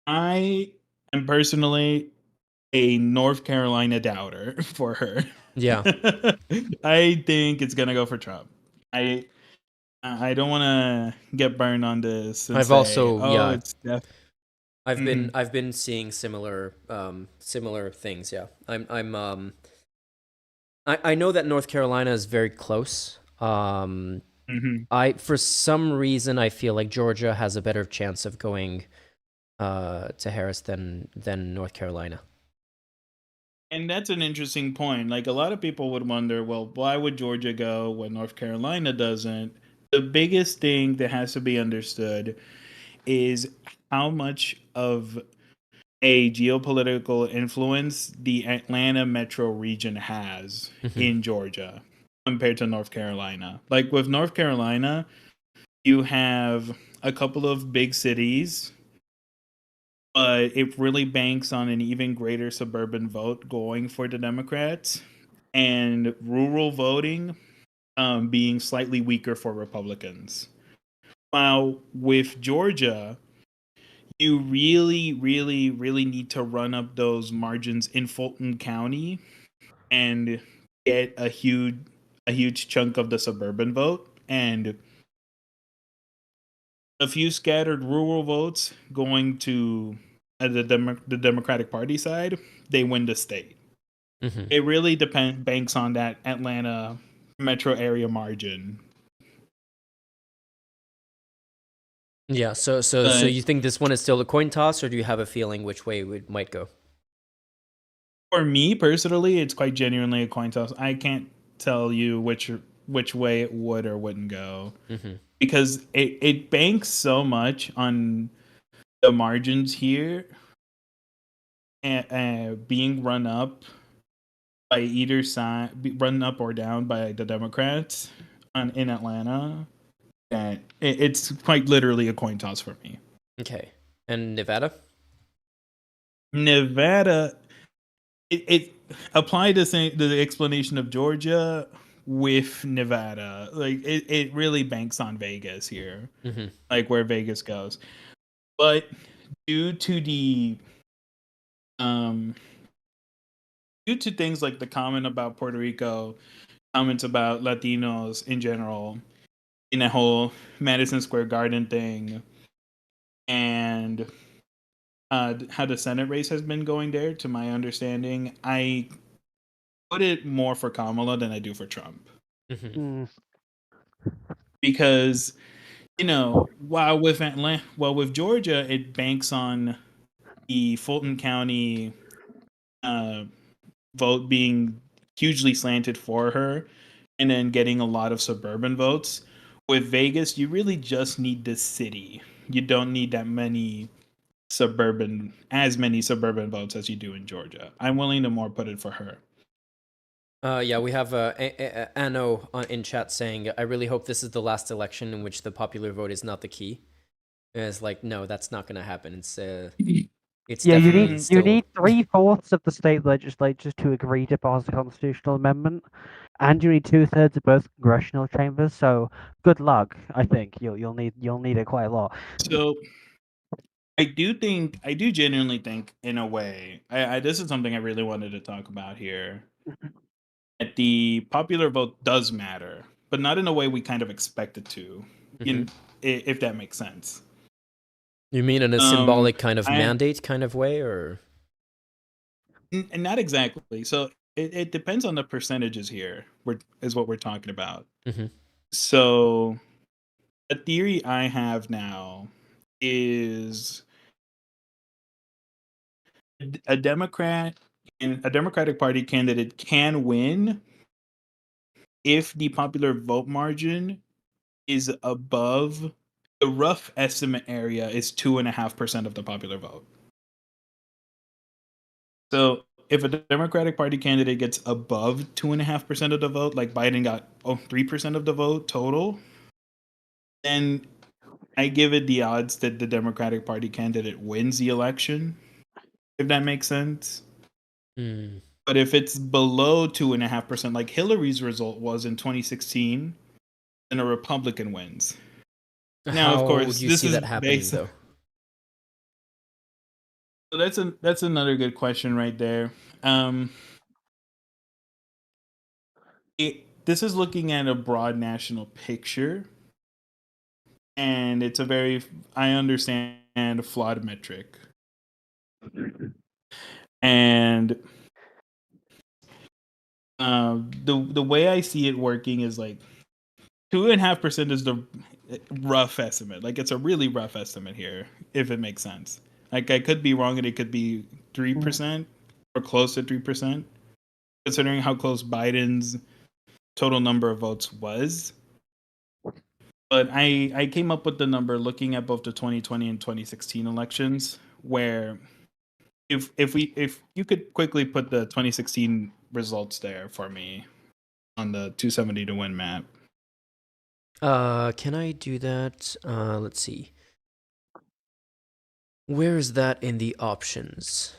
I am personally a North Carolina doubter for her. Yeah. I think it's gonna go for Trump. I don't want to get burned on this and I've say, also, oh, yeah, it's death. I've been seeing similar similar things, yeah. I know that North Carolina is very close. I for some reason I feel like Georgia has a better chance of going to Harris than North Carolina. And that's an interesting point. Like a lot of people would wonder, well, why would Georgia go when North Carolina doesn't? The biggest thing that has to be understood is how much of a geopolitical influence the Atlanta metro region has Mhm. in Georgia compared to North Carolina. Like with North Carolina, you have a couple of big cities, but it really banks on an even greater suburban vote going for the Democrats and rural voting being slightly weaker for Republicans. While with Georgia, you really, really, really need to run up those margins in Fulton County and get a huge chunk of the suburban vote and a few scattered rural votes going to the Democratic Party side, they win the state. Mhm. It really banks on that Atlanta metro area margin. Yeah, so But you think this one is still a coin toss, or do you have a feeling which way it might go? for me personally, it's quite genuinely a coin toss. I can't tell you which way it would or wouldn't go Mm-hmm. because it banks so much on the margins here and being run up by either side, run up or down by the Democrats in Atlanta. And it's quite literally a coin toss for me. Okay, and Nevada? Nevada, it apply the explanation of Georgia with Nevada. Like it really banks on Vegas here, Mm-hmm. like where Vegas goes. But due to the um due to things like the comment about Puerto Rico, comments about Latinos in general, in a whole Madison Square Garden thing and how the Senate race has been going there, to my understanding, I put it more for Kamala than I do for Trump. Mm. Because, while with Georgia, it banks on the Fulton County uh, vote being hugely slanted for her and then getting a lot of suburban votes. With Vegas, you really just need the city. You don't need as many suburban votes as you do in Georgia. I'm willing to more put it for her. Yeah, we have Anno in chat saying, I really hope this is the last election in which the popular vote is not the key. And it's like, no, that's not going to happen. It's Yeah, definitely you still. need 3/4 of the state legislatures to agree to pass the constitutional amendment, and you need 2/3 of both congressional chambers. So good luck. I think you'll need it quite a lot. So I do genuinely think, in a way, this is something I really wanted to talk about here, that the popular vote does matter, but not in a way we kind of expect it to, if that makes sense. You mean in a symbolic kind of I mandate kind of way, or? and not exactly. So it depends on the percentages here. Is what we're talking about. So a theory I have now is a Democrat and a Democratic Party candidate can win if the popular vote margin is above the rough estimate area is 2.5% of the popular vote. So if a Democratic Party candidate gets above 2.5% of the vote, like Biden got 3% of the vote total, then I give it the odds that the Democratic Party candidate wins the election, if that makes sense. But if it's below 2.5%, like Hillary's result was in 2016, then a Republican wins. Now, of How course, do you this see is that happening, based. though? So that's another good question right there. This is looking at a broad national picture, and it's a very, I understand, flawed metric. And the way I see it working is like 2.5% is the rough estimate. Like it's a really rough estimate here, if it makes sense. Like I could be wrong, and it could be 3% or close to 3%, considering how close Biden's total number of votes was. But I came up with the number looking at both the 2020 and 2016 elections, where if you could quickly put the 2016 results there for me on the 270 to win map. Can I do that? Let's see. Where is that in the options?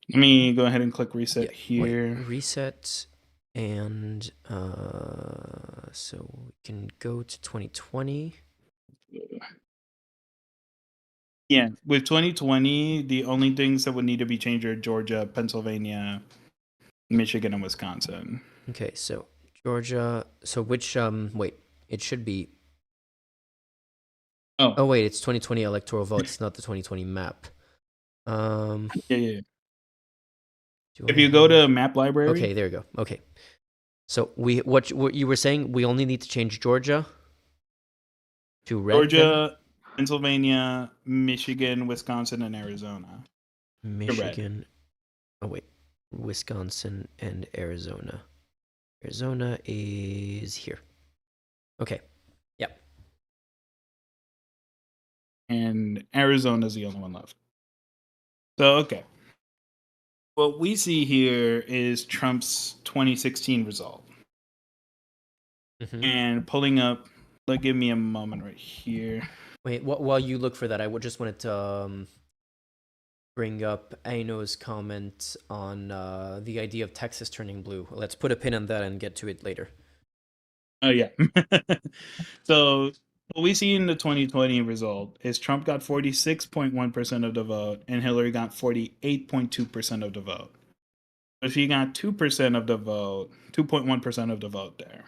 Let me go ahead and click reset Wait, here. reset, and so we can go to 2020. Yeah, with 2020, the only things that would need to be changed are Georgia, Pennsylvania, Michigan, and Wisconsin. Okay, so Georgia. So which wait, it should be. Oh wait, it's 2020 electoral votes, not the 2020 map. Yeah. If you go to map library. Okay, there you go. Okay. So what you were saying, we only need to change Georgia to red. Georgia, Pennsylvania, Michigan, Wisconsin, and Arizona. Michigan. Oh wait, Wisconsin and Arizona. Arizona is here. Okay. Yep. And Arizona's the only one left. So okay. What we see here is Trump's 2016 result. And pulling up, give me a moment right here. Wait, while you look for that, I just wanted to bring up Aino's comment on the idea of Texas turning blue. Let's put a pin on that and get to it later. Oh, yeah. So what we see in the 2020 result is Trump got 46.1% of the vote and Hillary got 48.2% of the vote. So she got 2% of the vote, 2.1% of the vote there.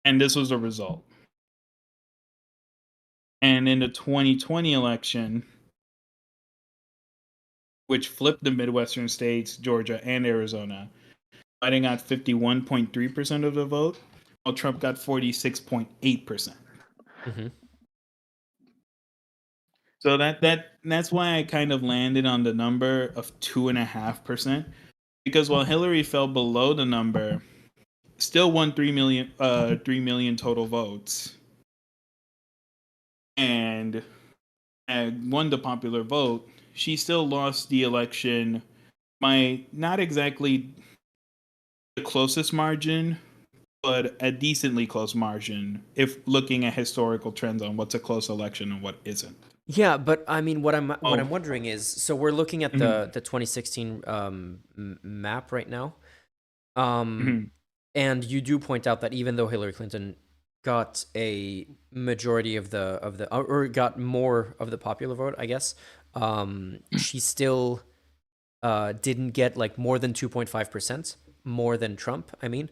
And this was the result. And in the 2020 election, which flipped the Midwestern states, Georgia and Arizona, Biden got 51.3% of the vote, while Trump got 46.8%. Mm-hmm. So that's why I kind of landed on the number of 2.5%, because while Hillary fell below the number, still won 3 million total votes, and won the popular vote. She still lost the election by not exactly the closest margin, but a decently close margin if looking at historical trends on what's a close election and what isn't. Yeah, but I mean, what I'm Oh, wondering is, so we're looking at mhm, the 2016 map right now, um, mhm. and you do point out that even though Hillary Clinton got a majority of or got more of the popular vote, I guess, she still didn't get like more than 2.5%, more than Trump. I mean,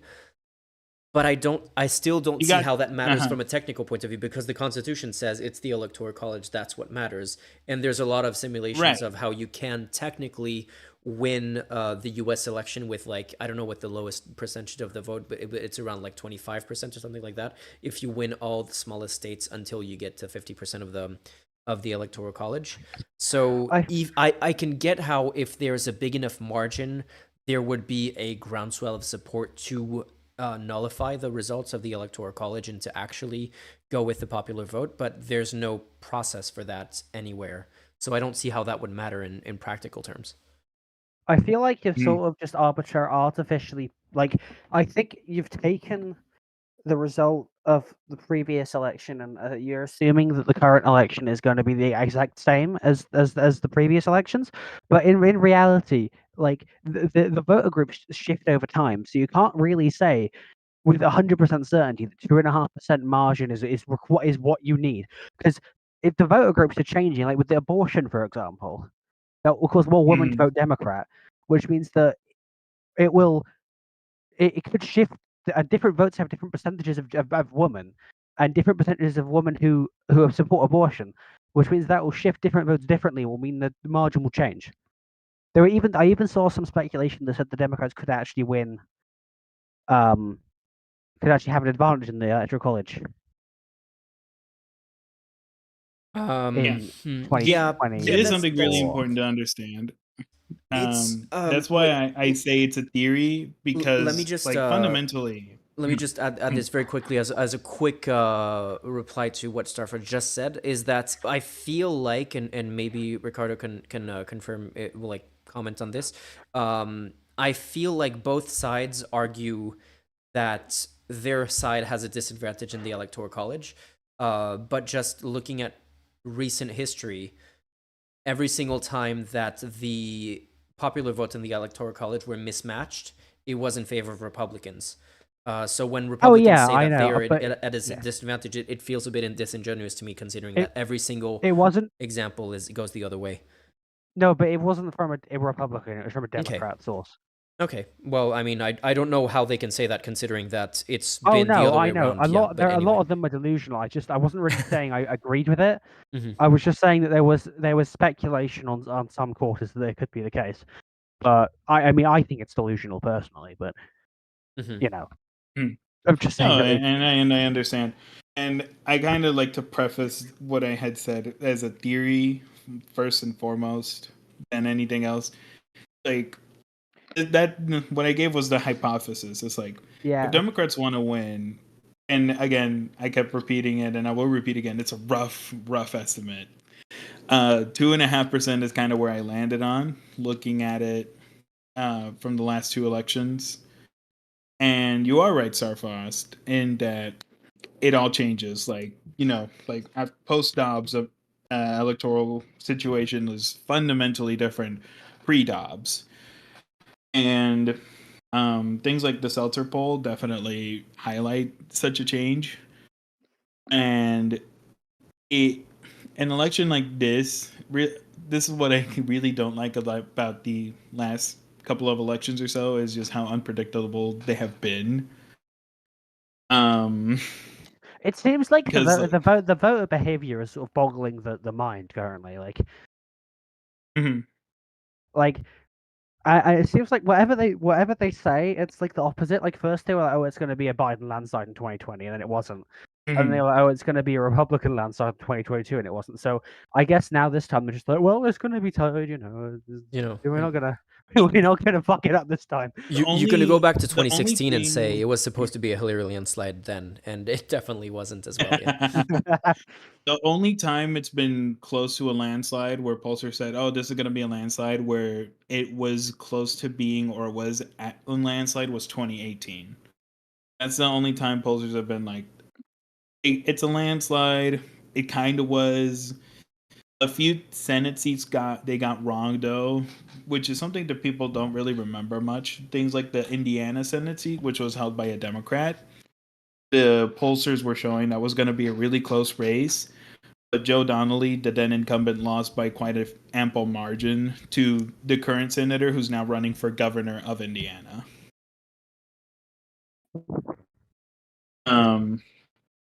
but I still don't You see got how that matters uh-huh, from a technical point of view, because the Constitution says it's the Electoral College, that's what matters. And there's a lot of simulations right. of how you can technically win the US election with, like, I don't know what the lowest percentage of the vote, but it's around like 25% or something like that. If you win all the smallest states until you get to 50% of the Electoral College. So I if I can get how if there's a big enough margin, there would be a groundswell of support to nullify the results of the Electoral College and to actually go with the popular vote, but there's no process for that anywhere. So I don't see how that would matter in practical terms. I feel like you've Mhm, sort of just artificially, like, I think you've taken the result of the previous election, and you're assuming that the current election is going to be the exact same as the previous elections. But in reality, like, the voter groups shift over time, so you can't really say with 100% certainty that 2.5% margin is what you need, because if the voter groups are changing, like with the abortion, for example, that will cause more women to mhm, vote Democrat, which means that it will it could shift. Different votes have different percentages of women, and different percentages of women who support abortion, which means that will shift different votes differently. Will mean that the margin will change. I even saw some speculation that said the Democrats um could actually have an advantage in the electoral college yeah. in It, Yeah, it yeah, is that's something really twenty-four. important to understand. it's That's why wait, I say it's a theory, let me because, just like, fundamentally, add this very quickly as a quick reply to what Starford just said, is that I feel like, and maybe Ricardo can confirm it, will, like, comment on this. I feel like both sides argue that their side has a disadvantage in the Electoral College, but just looking at recent history, every single time that the popular votes in the Electoral College were mismatched, it was in favor of Republicans. So when Oh Republicans yeah, say I that they know, are but at a yeah, disadvantage, it feels a bit disingenuous to me, considering it that every single it wasn't. example goes the other way. No, but it wasn't from a Republican. It was from a Okay. Democrat source. Okay. Well, I mean, I don't know how they can say that, considering that it's Oh been the no, other way I know. around. Yeah, but A lot anyway. of them are delusional. I wasn't really saying I agreed with it. Hmm. I was just saying that there was speculation on some quarters that it could be the case. But I mean I think it's delusional personally. But Hmm. you know, mm, I'm just saying no, that it. and I understand, and I kind of like to preface what I had said as a theory first and foremost than anything else. Like, that what I gave was the hypothesis. It's like, if Yeah. Democrats want to win, and again, I kept repeating it, and I will repeat again. It's a rough estimate. 2.5% is kind of where I landed on, looking at it from the last two elections. And you are right, Sarfast, in that it all changes. Like, like post Dobbs, electoral situation was fundamentally different pre Dobbs, and things like the Seltzer poll definitely highlight such a change. And it an election like this, this is what I really don't like about the last couple of elections or so, is just how unpredictable they have been. Um, It seems like Because the voter behavior is sort of boggling the mind currently. Mhm. Like it seems like whatever they say, it's like the opposite. Like first they were like, oh, it's going to be a Biden landslide in 2020, and then it wasn't. And they were like, oh, it's going to be a Republican landslide in 2022, and it wasn't. So I guess now this time they're just like, well, it's going to be tied, we're not gonna we're not gonna fuck it up this time. You're gonna go back to the only 2016 and say thing- it was supposed to be a Hillary landslide then, and it definitely wasn't as well. Yeah. The only time it's been close to a landslide where Pulsar said, "Oh, this is going to be a landslide," where it was close to being or was at a landslide was 2018. That's the only time Pulsars have been like, it's a landslide. It kind of was. A few Senate seats got wrong though, which is something that people don't really remember much. Things like the Indiana Senate seat, which was held by a Democrat. The pollsters were showing that was going to be a really close race, but Joe Donnelly, the then incumbent, lost by quite an ample margin to the current senator who's now running for governor of Indiana.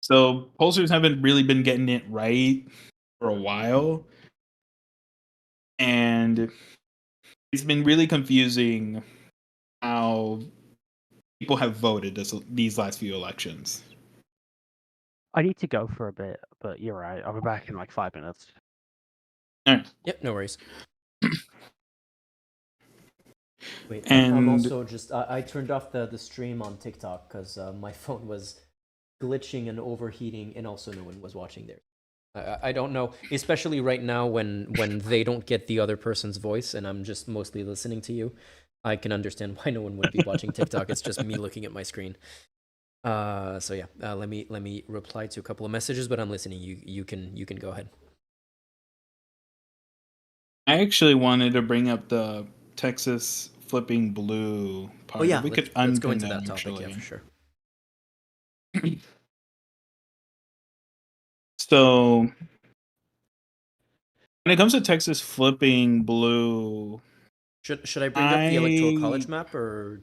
So pollsters haven't really been getting it right for a while, and it's been really confusing how people have voted these last few elections. I need to go for a bit, but you're right. I'll be back in like 5 minutes. All right. Yep, no worries. Wait, I'm And also just I turned off the stream on TikTok because my phone was glitching and overheating, and also no one was watching there. I don't know, especially right now when they don't get the other person's voice and I'm just mostly listening to you. I can understand why no one would be watching TikTok. It's just me looking at my screen. So yeah, let me reply to a couple of messages, but I'm listening. You can go ahead. I actually wanted to bring up the Texas flipping blue part. Oh yeah, We could let's go unpin into that that topic. actually. Yeah, for sure. So when it comes to Texas flipping blue, Should I bring up the electoral college map or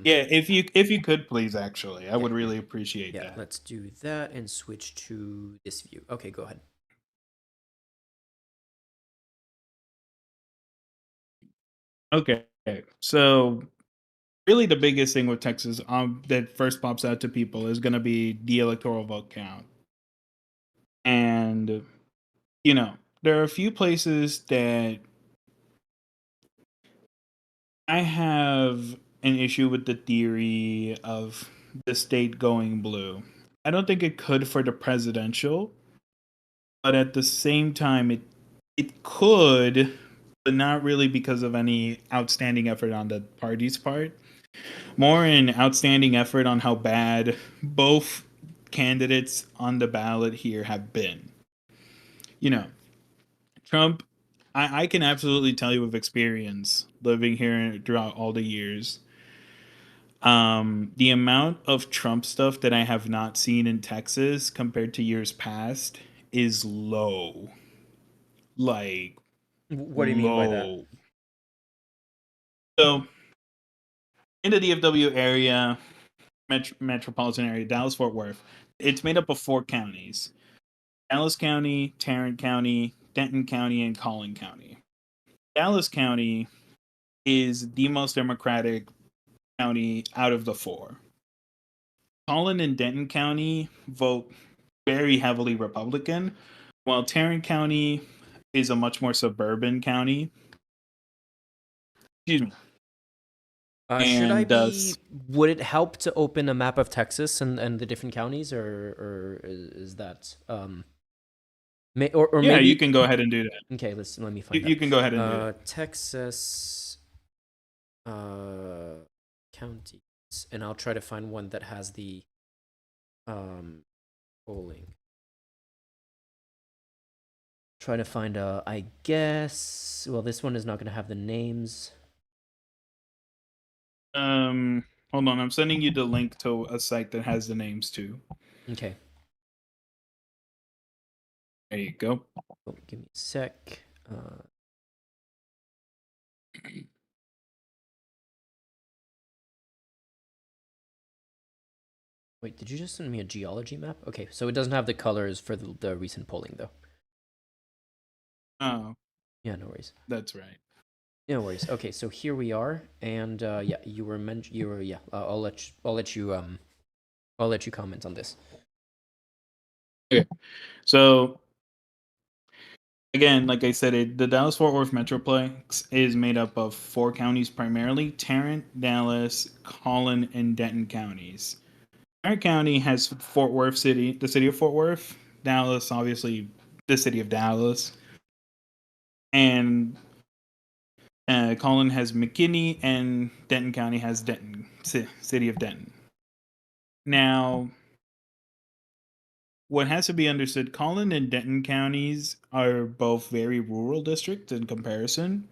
yeah, if you could please, actually, I would really appreciate yeah, that. let's do that and switch to this view. Okay, go ahead. Okay, so really the biggest thing with Texas that first pops out to people is going to be the electoral vote count. And there are a few places that I have an issue with the theory of the state going blue. I don't think it could for the presidential, but at the same time it could, but not really because of any outstanding effort on the party's part. More an outstanding effort on how bad both candidates on the ballot here have been. Trump, I can absolutely tell you with experience living here throughout all the years. The amount of Trump stuff that I have not seen in Texas compared to years past is low. Like, What do you mean by that? low. So, in the DFW area, metropolitan area, Dallas Fort Worth, it's made up of 4 counties: Dallas County, Tarrant County, Denton County, and Collin County. Dallas County is the most Democratic county out of the 4. Collin and Denton County vote very heavily Republican, while Tarrant County is a much more suburban county. Excuse me. Should I And be? Would it help to open a map of Texas and the different counties, or is that or yeah, maybe you can go ahead and do that. Okay, let me find You can go ahead and do that. Texas counties, and I'll try to find one that has the polling. Try to find I guess. Well, this one is not going to have the names. Hold on, I'm sending you the link to a site that has the names too. Okay. There you go. Oh, give me a sec. Wait, did you just send me a geology map? Okay, so it doesn't have the colors for the recent polling, though. Oh, Yeah, no worries. that's right. No worries. Okay, so here we are, and yeah, I'll let you comment on this. Okay. So again, like I said, the Dallas-Fort Worth Metroplex is made up of 4 counties primarily: Tarrant, Dallas, Collin, and Denton counties. Tarrant County has Fort Worth City, the city of Fort Worth. Dallas, obviously, the city of Dallas. And Collin has McKinney, and Denton County has Denton, city of Denton. Now, what has to be understood, Collin and Denton counties are both very rural districts in comparison.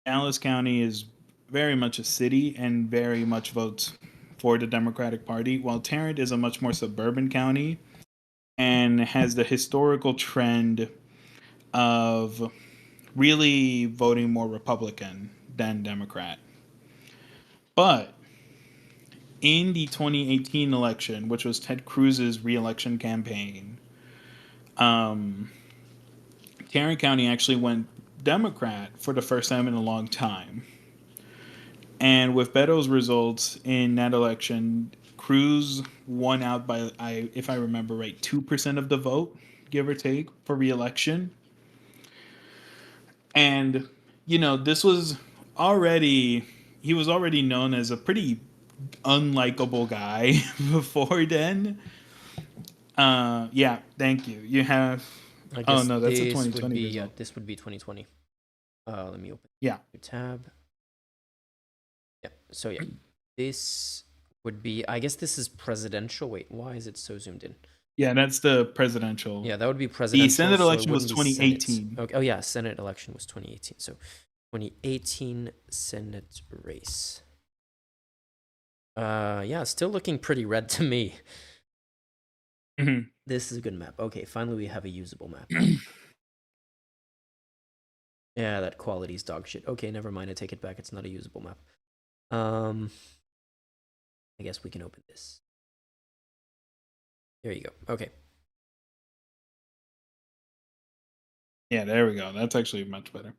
Dallas County is very much a city and very much votes for the Democratic Party, while Tarrant is a much more suburban county and has the historical trend of really voting more Republican than Democrat. But in the 2018 election, which was Ted Cruz's reelection campaign, Tarrant County actually went Democrat for the first time in a long time. And with Beto's results in that election, Cruz won out by, if I remember right, 2% of the vote, give or take, for re-election. And, this was he was already known as a pretty unlikable guy before then. Yeah, thank you. You have, I oh guess no, that's a this 2020 would be result. this would be 2020. Let me open Yeah. your tab. Yeah. So yeah, this would be. I guess this is presidential. Wait, why is it so zoomed in? Yeah, that's the presidential. Yeah, that would be presidential. The Senate so it election was wouldn't be Senate. 2018. Okay. Oh yeah, Senate election was 2018. So 2018 Senate race. Yeah, still looking pretty red to me. Mhm. This is a good map. Okay, finally we have a usable map. Yeah, that quality's dog shit. Okay, never mind. I take it back. It's not a usable map. I guess we can open this. There you go. Okay. Yeah, there we go. That's actually much better.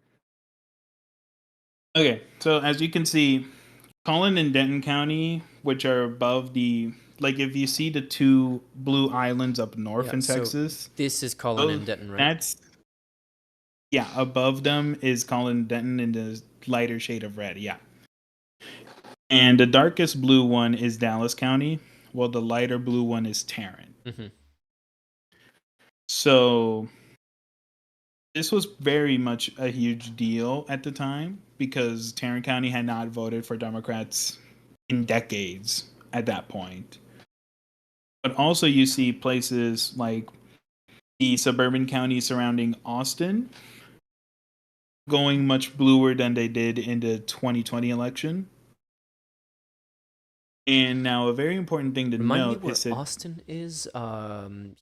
Okay, so as you can see, Collin and Denton County, which are above like if you see the 2 blue islands up north Yeah, in so Texas, this is Collin and Denton, right? that's, yeah, above them is Collin and Denton in the lighter shade of red, yeah. And the darkest blue one is Dallas County, while the lighter blue one is Tarrant. Mm-hmm. So this was very much a huge deal at the time because Tarrant County had not voted for Democrats in decades at that point. But also, you see places like the suburban counties surrounding Austin going much bluer than they did in the 2020 election. And now, a very important thing to Remind me note where is that Austin is.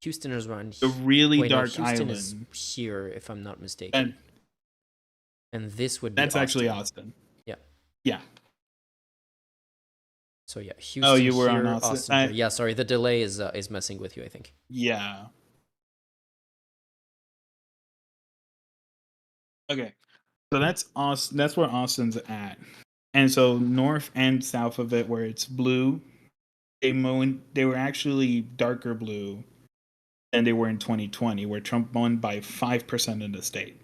Houston is around. the really Wait, no, dark Houston island. is here, if I'm not mistaken. And this would be That's Austin. actually Austin. Yeah. Yeah. So yeah, Houston Oh, you were here, on Austin. here. Yeah, sorry, the delay is messing with you, I think. Yeah. Okay. So that's Austin. That's where Austin's at. And so north and south of it, where it's blue, they were actually darker blue than they were in 2020, where Trump won by 5% in the state.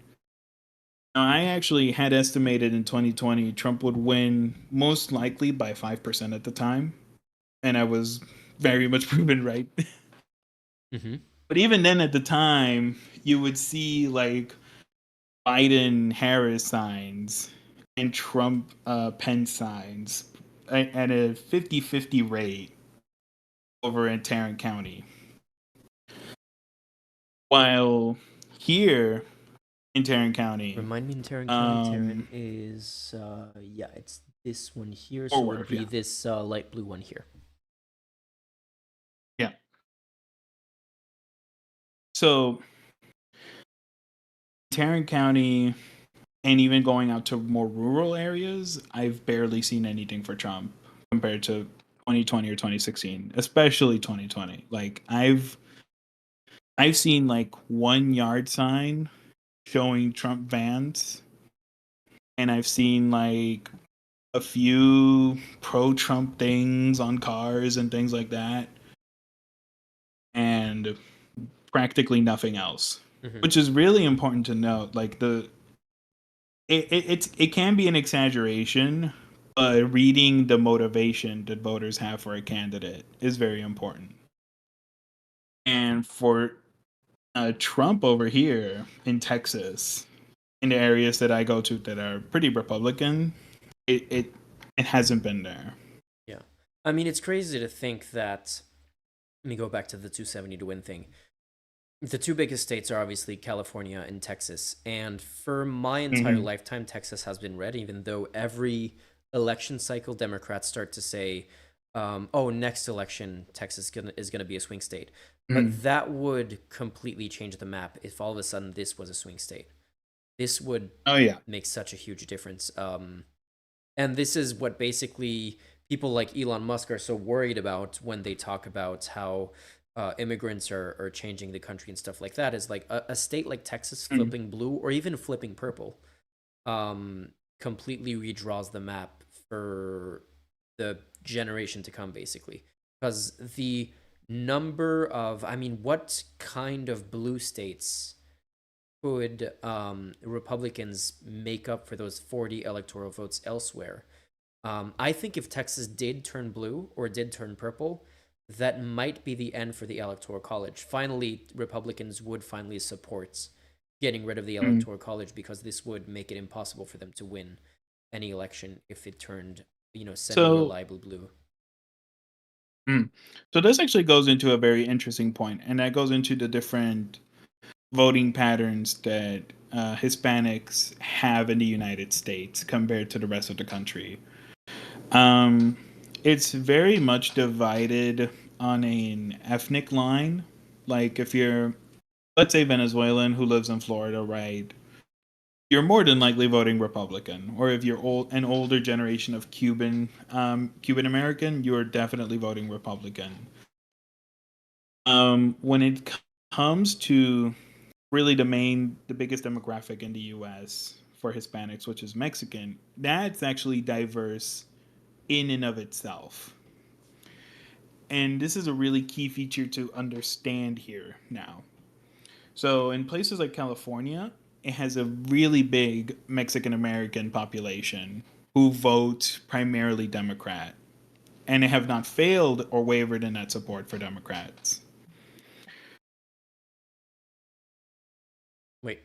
Now, I actually had estimated in 2020 Trump would win most likely by 5% at the time, and I was very much proven right. Mm-hmm. But even then, at the time, you would see like Biden Harris signs and Trump Pence signs at a 50-50 rate over in Tarrant County. While here in Tarrant County, Remind me in Tarrant County. Tarrant is yeah, it's this one here, so it would be this light blue one here. Yeah. So Tarrant County, and even going out to more rural areas, I've barely seen anything for Trump compared to 2020 or 2016, especially 2020. Like I've seen like 1 yard sign showing Trump vans, and I've seen like a few pro Trump things on cars and things like that, and practically nothing else. Mhm. Which is really important to note. Like it can be an exaggeration, but reading the motivation that voters have for a candidate is very important. And for Trump over here in Texas, in the areas that I go to that are pretty Republican, it hasn't been there. Yeah. I mean, it's crazy to think that. Let me go back to the 270 to win thing. The two biggest states are obviously California and Texas. And for my entire Mm-hmm. lifetime, Texas has been red, even though every election cycle, Democrats start to say, oh, next election, Texas is gonna be a swing state. Mm-hmm. But that would completely change the map if all of a sudden this was a swing state. This would Oh yeah. make such a huge difference. And this is what basically people like Elon Musk are so worried about when they talk about how immigrants are changing the country and stuff like that. Is like a state like Texas Mm-hmm. flipping blue or even flipping purple completely redraws the map for the generation to come, basically. Because the number of, I mean, what kind of blue states could Republicans make up for those 40 electoral votes elsewhere? I think if Texas did turn blue or did turn purple, that might be the end for the Electoral College. Finally, Republicans would finally support getting rid of the Mm-hmm. Electoral College because this would make it impossible for them to win any election if it turned, So semi-reliable blue. so this actually goes into a very interesting point, and that goes into the different voting patterns that Hispanics have in the United States compared to the rest of the country. Um, it's very much divided on an ethnic line. Like if you're, let's say, Venezuelan who lives in Florida, right? You're more than likely voting Republican. Or if you're an older generation of Cuban American, you're definitely voting Republican. When it comes to really the biggest demographic in the U.S. for Hispanics, which is Mexican, that's actually diverse in and of itself. And this is a really key feature to understand here now. So, in places like California, it has a really big Mexican American population who vote primarily Democrat, and they have not failed or wavered in that support for Democrats. Wait,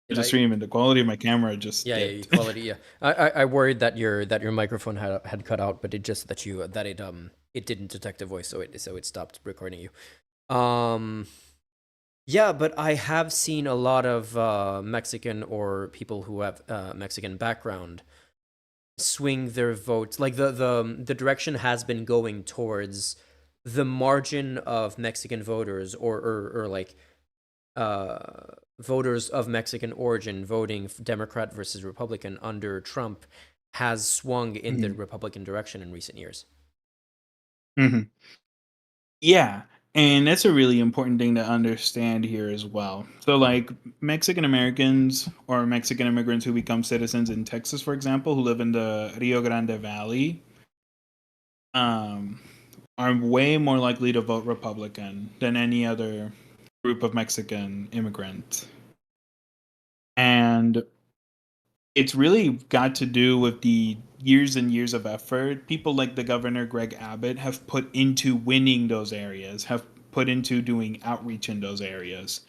did There's a I? stream, and the quality of my camera just Yeah, yeah, dipped. equality. Yeah, I worried that your microphone had cut out, but it just that you that it didn't detect a voice, so it stopped recording you. Yeah, but I have seen a lot of Mexican or people who have Mexican background swing their votes. Like the direction has been going towards the margin of Mexican voters or like voters of Mexican origin voting Democrat versus Republican under Trump has swung in the Mhm. Republican direction in recent years. Mhm. Yeah, and that's a really important thing to understand here as well. So, like Mexican Americans or Mexican immigrants who become citizens in Texas, for example, who live in the Rio Grande Valley, um, are way more likely to vote Republican than any other group of Mexican immigrants. And it's really got to do with the years and years of effort people like the governor Greg Abbott have put into winning those areas, have put into doing outreach in those areas,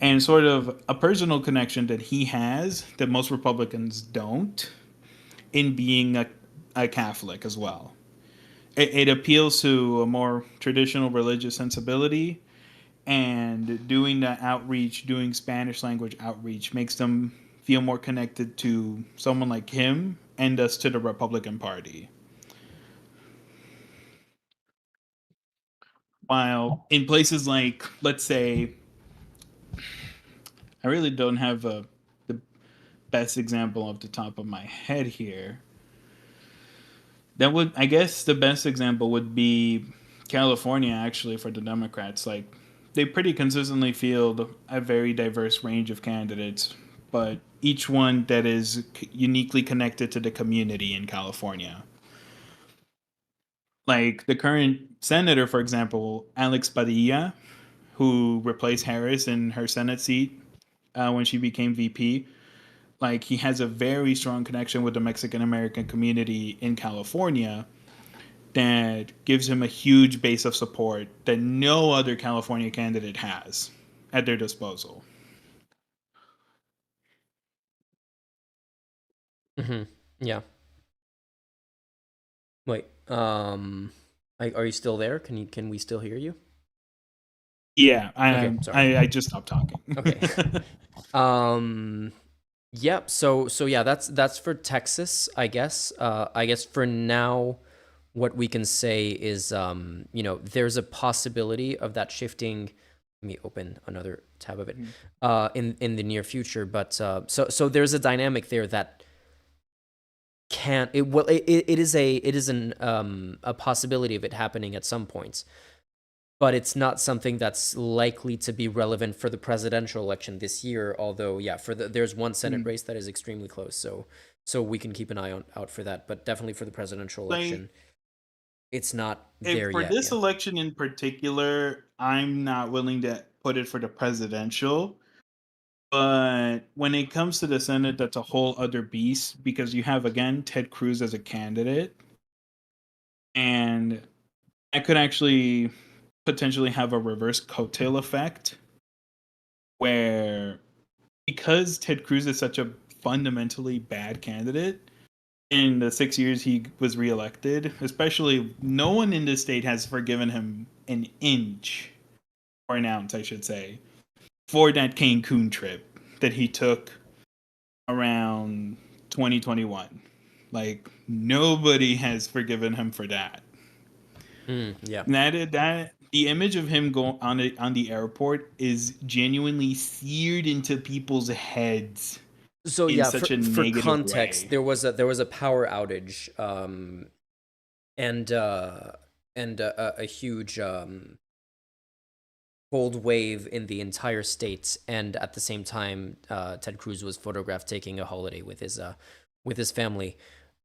and sort of a personal connection that he has that most Republicans don't in being a Catholic as well. It appeals to a more traditional religious sensibility, and doing the outreach, doing Spanish language outreach, makes them feel more connected to someone like him and thus to the Republican Party. While in places like, let's say, I really don't have the best example off the top of my head here, That would, I guess, the best example would be California. Actually, for the Democrats, like they pretty consistently field a very diverse range of candidates, but each one that is uniquely connected to the community in California. Like the current senator, for example, Alex Padilla, who replaced Harris in her Senate seat when she became VP. Like he has a very strong connection with the Mexican American community in California that gives him a huge base of support that no other California candidate has at their disposal. Yeah. Wait. Are you still there? Can we still hear you? Yeah, Okay, sorry. I just stopped talking. Okay. Um. Yep. So yeah, that's for Texas, I guess. I guess for now, what we can say is, there's a possibility of that shifting. Let me open another tab of it. In the near future, but so there's a dynamic there that can't. It is a possibility of it happening at some points, but it's not something that's likely to be relevant for the presidential election this year. Although, yeah, there's one Senate race that is extremely close, so we can keep an eye out for that. But definitely for the presidential election, Like, it's not there for yet. this Yeah. election in particular, I'm not willing to put it for the presidential. But when it comes to the Senate, that's a whole other beast because you have again Ted Cruz as a candidate, and that could actually potentially have a reverse coattail effect where because Ted Cruz is such a fundamentally bad candidate in the 6 years he was reelected, especially no one in this state has forgiven him an inch or an ounce, I should say, for that Cancun trip that he took around 2021. Like nobody has forgiven him for that. Yeah. That the image of him going on the airport is genuinely seared into people's heads So in yeah, such a for negative context, way. there was a power outage, and a huge cold wave in the entire state, and at the same time, Ted Cruz was photographed taking a holiday with his family.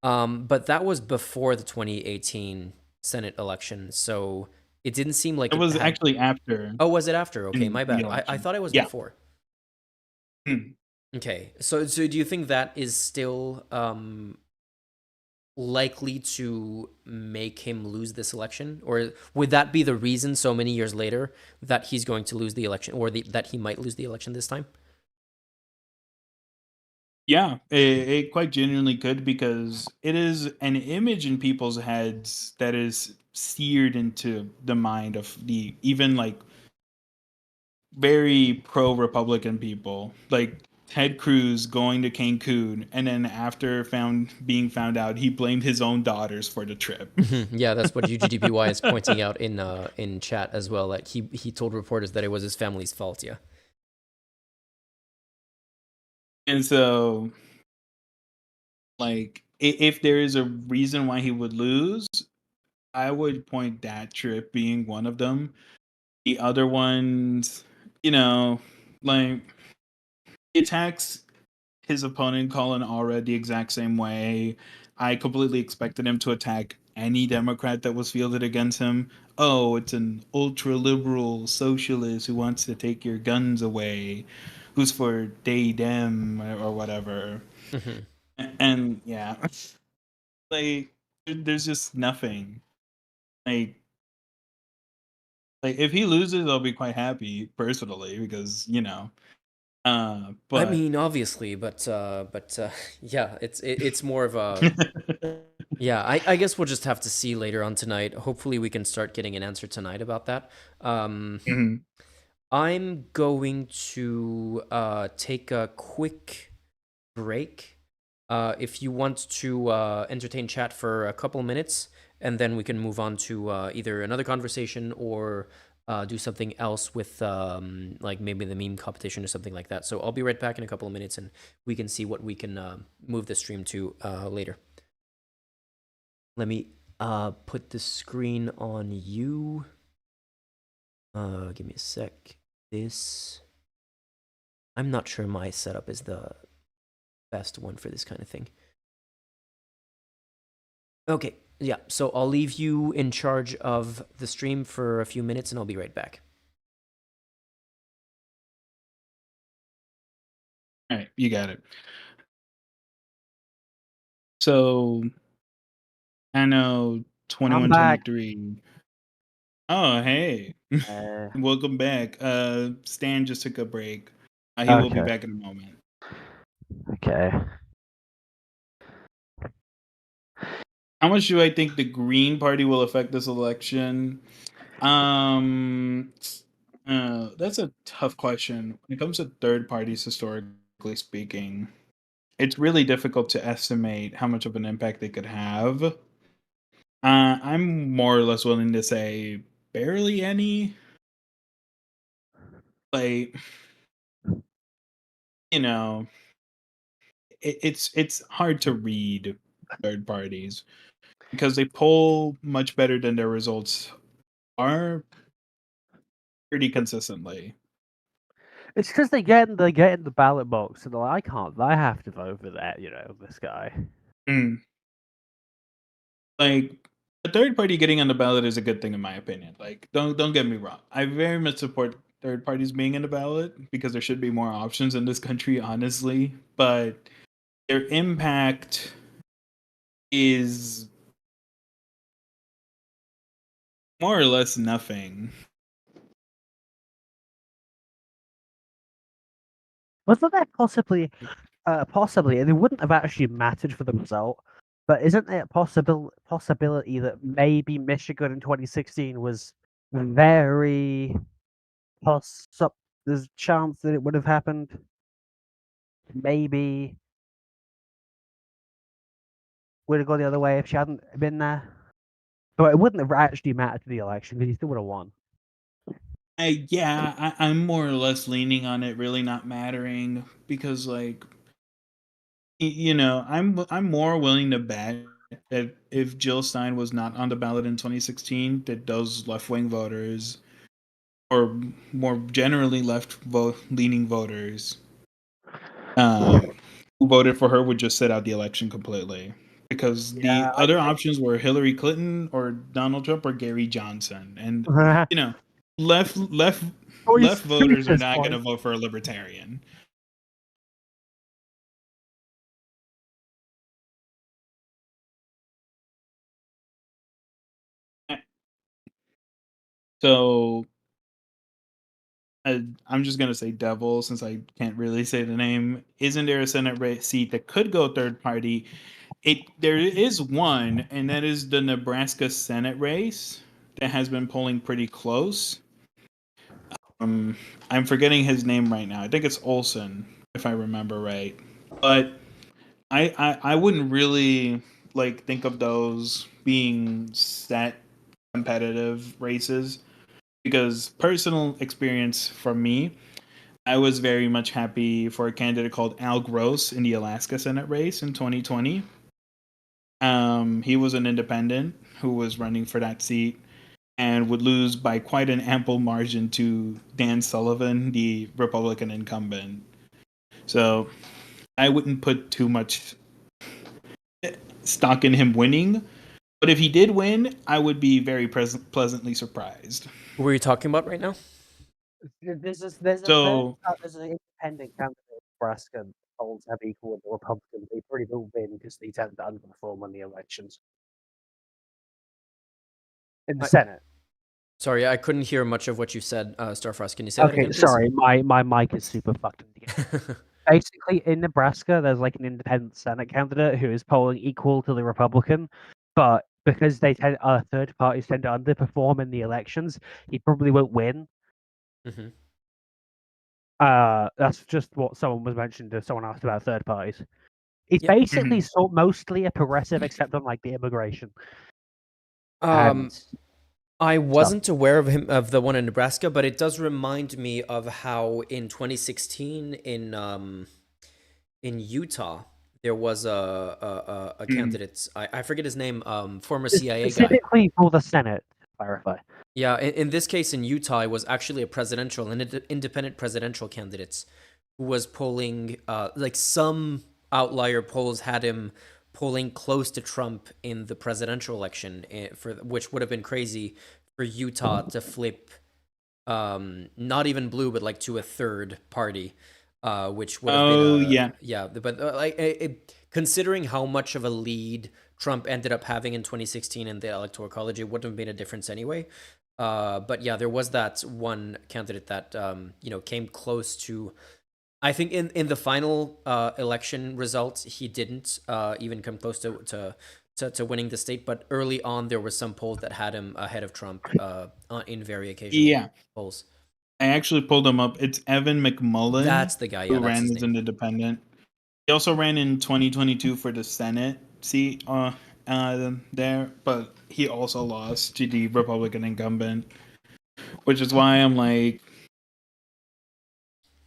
But that was before the 2018 Senate election, so it didn't seem like It it was had. actually after Oh, was it after? Okay, in my the bad. I election. thought it was Yeah. before. Hmm. Okay, so do you think that is still likely to make him lose this election, or would that be the reason so many years later that he's going to lose the election, or that he might lose the election this time? Yeah, it quite genuinely could because it is an image in people's heads that is seared into the mind of the even like very pro Republican people, like Ted Cruz going to Cancun, and then after being found out, he blamed his own daughters for the trip. Yeah, that's what UGDPY is pointing out in chat as well. That he told reporters that it was his family's fault. Yeah. And so, like, if there is a reason why he would lose, I would point that trip being one of them. The other ones, you know, like he attacks his opponent Colin Aura the exact same way. I completely expected him to attack any Democrat that was fielded against him. Oh, it's an ultra liberal socialist who wants to take your guns away, who's for they dem or whatever. And yeah, like there's just nothing. Like if he loses, I'll be quite happy personally because I but mean, obviously, but yeah, it's more of a. Yeah, I guess we'll just have to see later on tonight. Hopefully, we can start getting an answer tonight about that. Mhm. I'm going to take a quick break. If you want to entertain chat for a couple minutes, and then we can move on to either another conversation or do something else with like maybe the meme competition or something like that. So I'll be right back in a couple of minutes, and we can see what we can move the stream to later. Let me put the screen on you. Give me a sec. I'm not sure my setup is the best one for this kind of thing. Okay, yeah, so I'll leave you in charge of the stream for a few minutes and I'll be right back. All right, you got it. So I know I'm back. 2123. Oh, hey. Welcome back. Stan just took a break. He will be Okay. back in a moment. Okay. How much do I think the Green Party will affect this election? That's a tough question. When it comes to third parties, historically speaking, it's really difficult to estimate how much of an impact they could have. I'm more or less willing to say barely any. Like, you know, it's hard to read third parties because they poll much better than their results are pretty consistently. It's because they get in the ballot box and they're like, I have to vote for that, this guy. Mm. Like a third party getting on the ballot is a good thing in my opinion. Like don't get me wrong. I very much support third parties being in the ballot because there should be more options in this country, honestly. But their impact is more or less nothing. Wasn't that possibly, and it wouldn't have actually mattered for the result, but isn't there a possibility that maybe Michigan in 2016 was very there's a chance that it would have happened? Maybe would have gone the other way if she hadn't been there. But it wouldn't have actually mattered to the election because he still would have won. I'm more or less leaning on it really not mattering because like I'm more willing to bet that if Jill Stein was not on the ballot in 2016, that those left wing voters or more generally leaning voters who voted for her would just sit out the election completely because the other options were Hillary Clinton or Donald Trump or Gary Johnson, and you know left voters are not going to vote for a libertarian. So I'm just gonna say devil since I can't really say the name. Isn't there a Senate seat that could go third party? There is one, and that is the Nebraska Senate race that has been polling pretty close. I'm forgetting his name right now. I think it's Olson, if I remember right. But I wouldn't really like think of those being set competitive races because personal experience from me, I was very much happy for a candidate called Al Gross in the Alaska Senate race in 2020. He was an independent who was running for that seat and would lose by quite an ample margin to Dan Sullivan, the Republican incumbent. So I wouldn't put too much stock in him winning. But if he did win, I would be very pleasantly surprised. What are you talking about right now? There's an independent candidate in Nebraska polls have equal with the Republicans. They pretty will win because they tend to underperform on the elections in the Senate. Sorry, I couldn't hear much of what you said, Starfrost. Can you say that again, please? Sorry, my mic is super fucked again. Basically, in Nebraska, there's like an independent Senate candidate who is polling equal to the Republican, but because third parties tend to underperform in the elections, he probably won't win. Mm-hmm. That's just what someone was mentioned if someone asked about third parties. It's basically mostly a progressive, except on like the immigration. I wasn't aware of the one in Nebraska, but it does remind me of how in 2016 in Utah there was a candidate. I forget his name. Former It's CIA guy. specifically for the Senate, to clarify. Yeah, in this case in Utah, it was actually an independent presidential candidate who was polling. Like some outlier polls had him polling close to Trump in the presidential election, for which would have been crazy for Utah to flip, not even blue, but like to a third party, which would have been Oh yeah. yeah. But considering how much of a lead Trump ended up having in 2016 in the Electoral College, it wouldn't have made a difference anyway. But yeah, there was that one candidate that came close to. I think in the final election results, he didn't even come close to winning the state. But early on, there were some polls that had him ahead of Trump in very occasional Yeah. polls. I actually pulled him up. It's Evan McMullen. That's the guy. Yeah, who that's ran his as name. an independent. He also ran in 2022 for the Senate seat there, but he also lost to the Republican incumbent, which is why I'm like,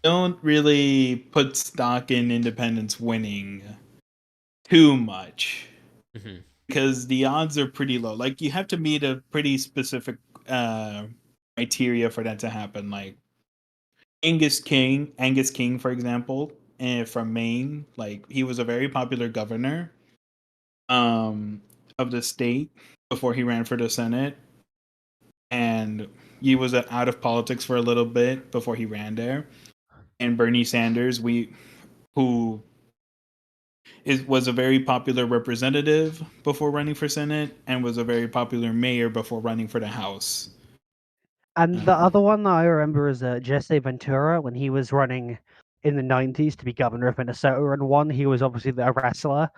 don't really put stock in independents winning too much Mm-hmm. because the odds are pretty low. Like you have to meet a pretty specific criteria for that to happen. Like Angus King, for example, from Maine, like he was a very popular governor of the state before he ran for the Senate, and he was out of politics for a little bit before he ran there. And Bernie Sanders, who was a very popular representative before running for Senate, and was a very popular mayor before running for the House. And the other one that I remember is Jesse Ventura when he was running in the 90s to be governor of Minnesota and won. He was obviously a wrestler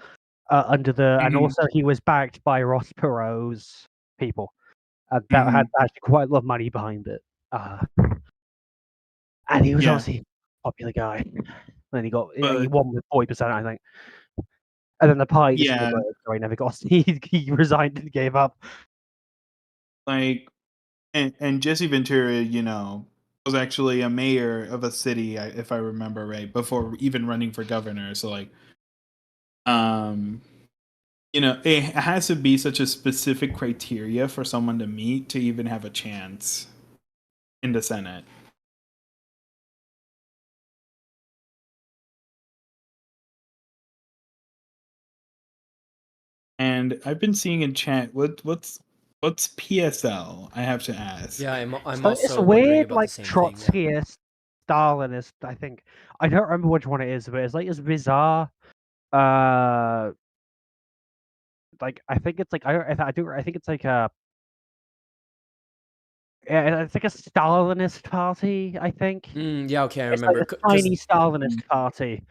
and also he was backed by Ross Perot's people. That had actually quite a lot of money behind it. And he was obviously a popular guy. And he won with 40%, I think. And then the party disintegrated, so he never got. He resigned and gave up. Like, and Jesse Ventura, was actually a mayor of a city, if I remember right, before even running for governor. So like, it has to be such a specific criteria for someone to meet to even have a chance in the Senate. And I've been seeing in chat what's PSL? I have to ask. Yeah, I'm So also it's wondering weird, about like the same thing. Yeah. Trotskyist, Stalinist. I think I don't remember which one it is, but it's like it's bizarre. Like I think it's like I think it's like it's like a Stalinist party. I think Yeah, okay, I it's remember. like a tiny Stalinist party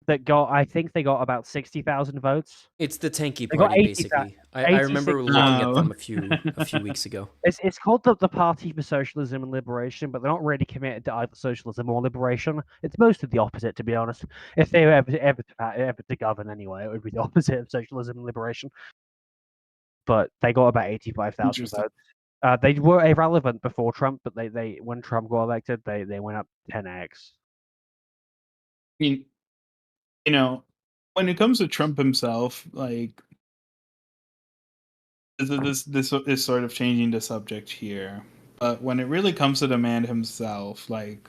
that I think they got about 60,000 votes. It's the tanky They got party, 80, basically. I remember 86. looking at them a few weeks ago. It's called the Party for Socialism and Liberation, but they're not really committed to either socialism or liberation. It's mostly the opposite, to be honest. If they were ever to govern anyway, it would be the opposite of socialism and liberation. But they got about 85,000 votes. They were irrelevant before Trump, but they when Trump got elected, they went up 10x. I mean, when it comes to Trump himself, like this is sort of changing the subject here. But when it really comes to the man himself, like,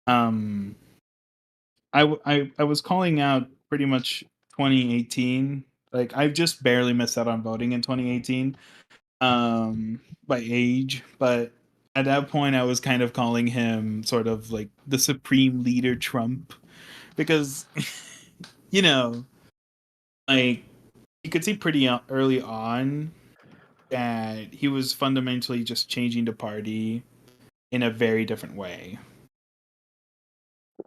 I was calling out pretty much 2018. Like, I just barely missed out on voting in 2018, by age. But at that point, I was kind of calling him sort of like the supreme leader Trump, because, you know, like you could see pretty early on that he was fundamentally just changing the party in a very different way.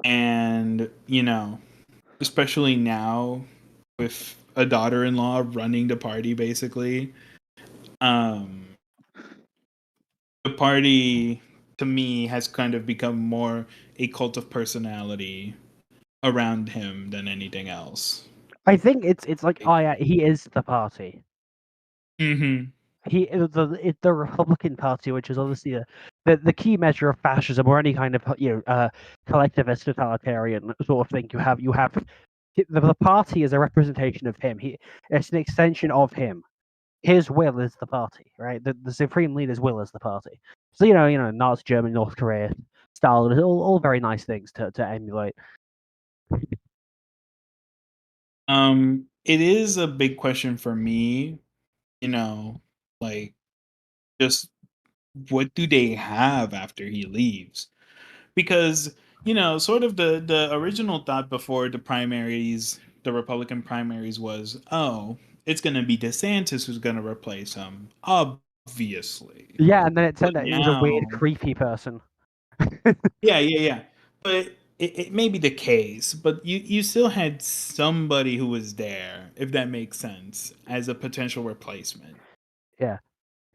And, especially now with a daughter-in-law running the party, basically, the party to me has kind of become more a cult of personality around him than anything else. I think it's like, oh yeah, he is the party. Mm-hmm. The Republican Party, which is obviously the key measure of fascism or any kind of collectivist totalitarian sort of thing. You have the party is a representation of him. It's an extension of him. His will is the party, right? The supreme leader's will is the party. So Nazi Germany, North Korea, Stalin, all very nice things to emulate. It is a big question for me, like, just what do they have after he leaves? Because, sort of the original thought before the primaries, the Republican primaries, was, oh, it's going to be DeSantis who's going to replace him, obviously. Yeah, and then it But turned out he was a weird, now, creepy person. yeah. But it may be the case, but you still had somebody who was there, if that makes sense, as a potential replacement. Yeah.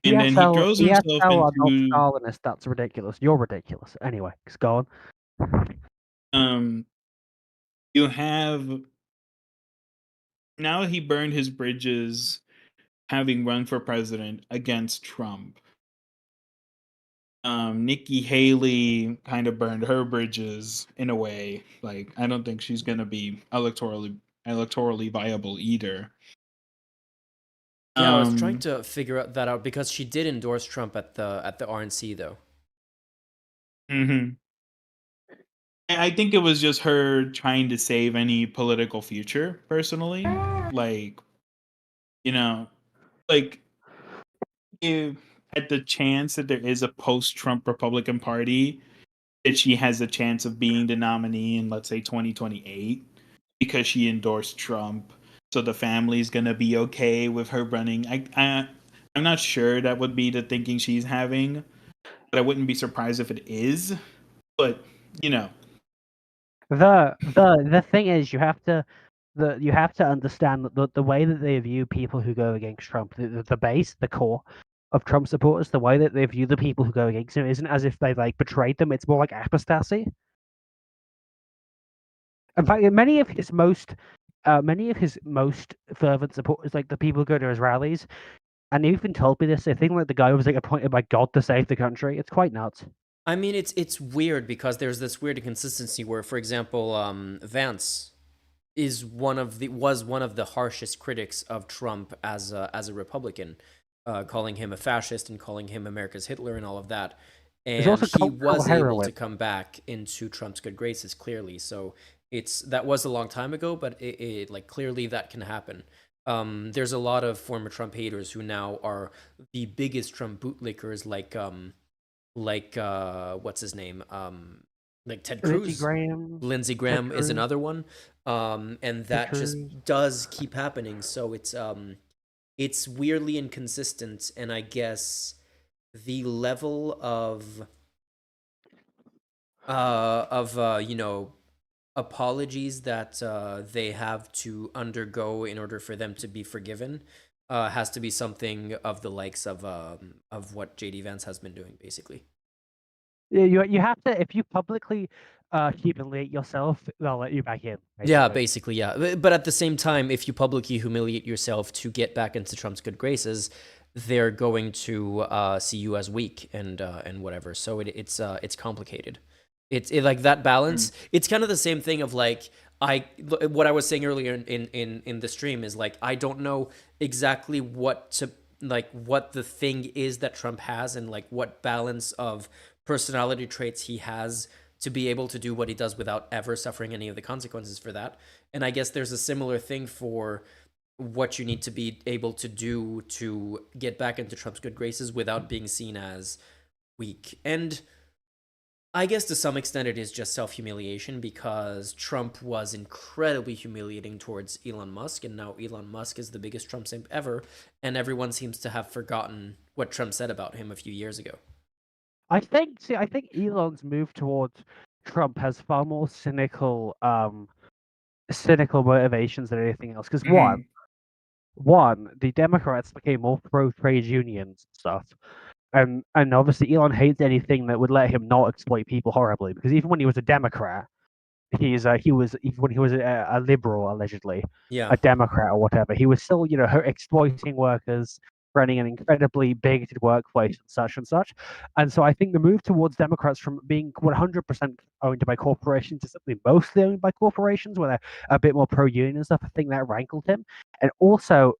And then he throws himself ESL are not into Stalinist. That's ridiculous. You're ridiculous. Anyway, just go on. you have now he burned his bridges having run for president against Trump. Nikki Haley kind of burned her bridges in a way. Like, I don't think she's gonna be electorally viable either. Yeah, I was trying to figure that out because she did endorse Trump at the RNC though. Mm-hmm. I think it was just her trying to save any political future, personally. Like, like, if at the chance that there is a post-Trump Republican Party, that she has a chance of being the nominee in, let's say, 2028, because she endorsed Trump. So the family's gonna be okay with her running. I'm not sure that would be the thinking she's having, but I wouldn't be surprised if it is. But The thing is, you have to understand that the way that they view people who go against Trump, the base, the core of Trump supporters, the way that they view the people who go against him isn't as if they betrayed them. It's more like apostasy. In fact, many of his most fervent supporters, like the people who go to his rallies, and they even told me this. They think the guy was appointed by God to save the country. It's quite nuts. I mean, it's weird because there's this weird inconsistency where, for example, Vance was one of the harshest critics of Trump as a Republican, calling him a fascist and calling him America's Hitler and all of that. And he was able to come back into Trump's good graces, clearly. So that was a long time ago, but it clearly that can happen. There's a lot of former Trump haters who now are the biggest Trump bootlickers, like what's his name, like Ted Cruz. Lindsey Graham is another one, and that just does keep happening. So it's weirdly inconsistent, and I guess the level of apologies that they have to undergo in order for them to be forgiven has to be something of the likes of what JD Vance has been doing, basically. Yeah, you have to, if you publicly humiliate yourself, they'll let you back in. Basically. Yeah, basically, yeah. But at the same time, if you publicly humiliate yourself to get back into Trump's good graces, they're going to see you as weak and whatever. So it's complicated. It's like that balance. It's kind of the same thing of what I was saying earlier in the stream is I don't know exactly what the thing is that Trump has and what balance of personality traits he has to be able to do what he does without ever suffering any of the consequences for that. And I guess there's a similar thing for what you need to be able to do to get back into Trump's good graces without being seen as weak. And I guess to some extent it is just self-humiliation because Trump was incredibly humiliating towards Elon Musk, and now Elon Musk is the biggest Trump simp ever, and everyone seems to have forgotten what Trump said about him a few years ago. I think Elon's move towards Trump has far more cynical motivations than anything else. Because one, the Democrats became more pro trade unions and stuff, and obviously Elon hates anything that would let him not exploit people horribly. Because even when he was a Democrat, he was even when he was a liberal allegedly, Yeah, a Democrat or whatever, he was still exploiting workers, running an incredibly bigoted workplace and such and such. And so I think the move towards Democrats from being 100% owned by corporations to something mostly owned by corporations, where they're a bit more pro-union and stuff, I think that rankled him. And also,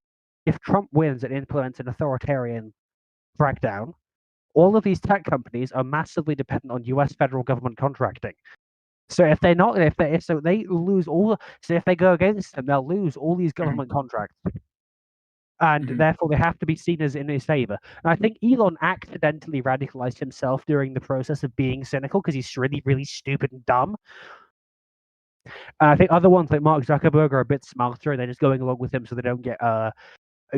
if Trump wins and implements an authoritarian crackdown, all of these tech companies are massively dependent on U.S. federal government contracting. So if they're not, if they lose all, so if they go against them, they'll lose all these government contracts, and therefore they have to be seen as in his favor. And I think Elon accidentally radicalized himself during the process of being cynical because he's really, really stupid and dumb. And I think other ones like Mark Zuckerberg are a bit smarter, and they're just going along with him so they don't get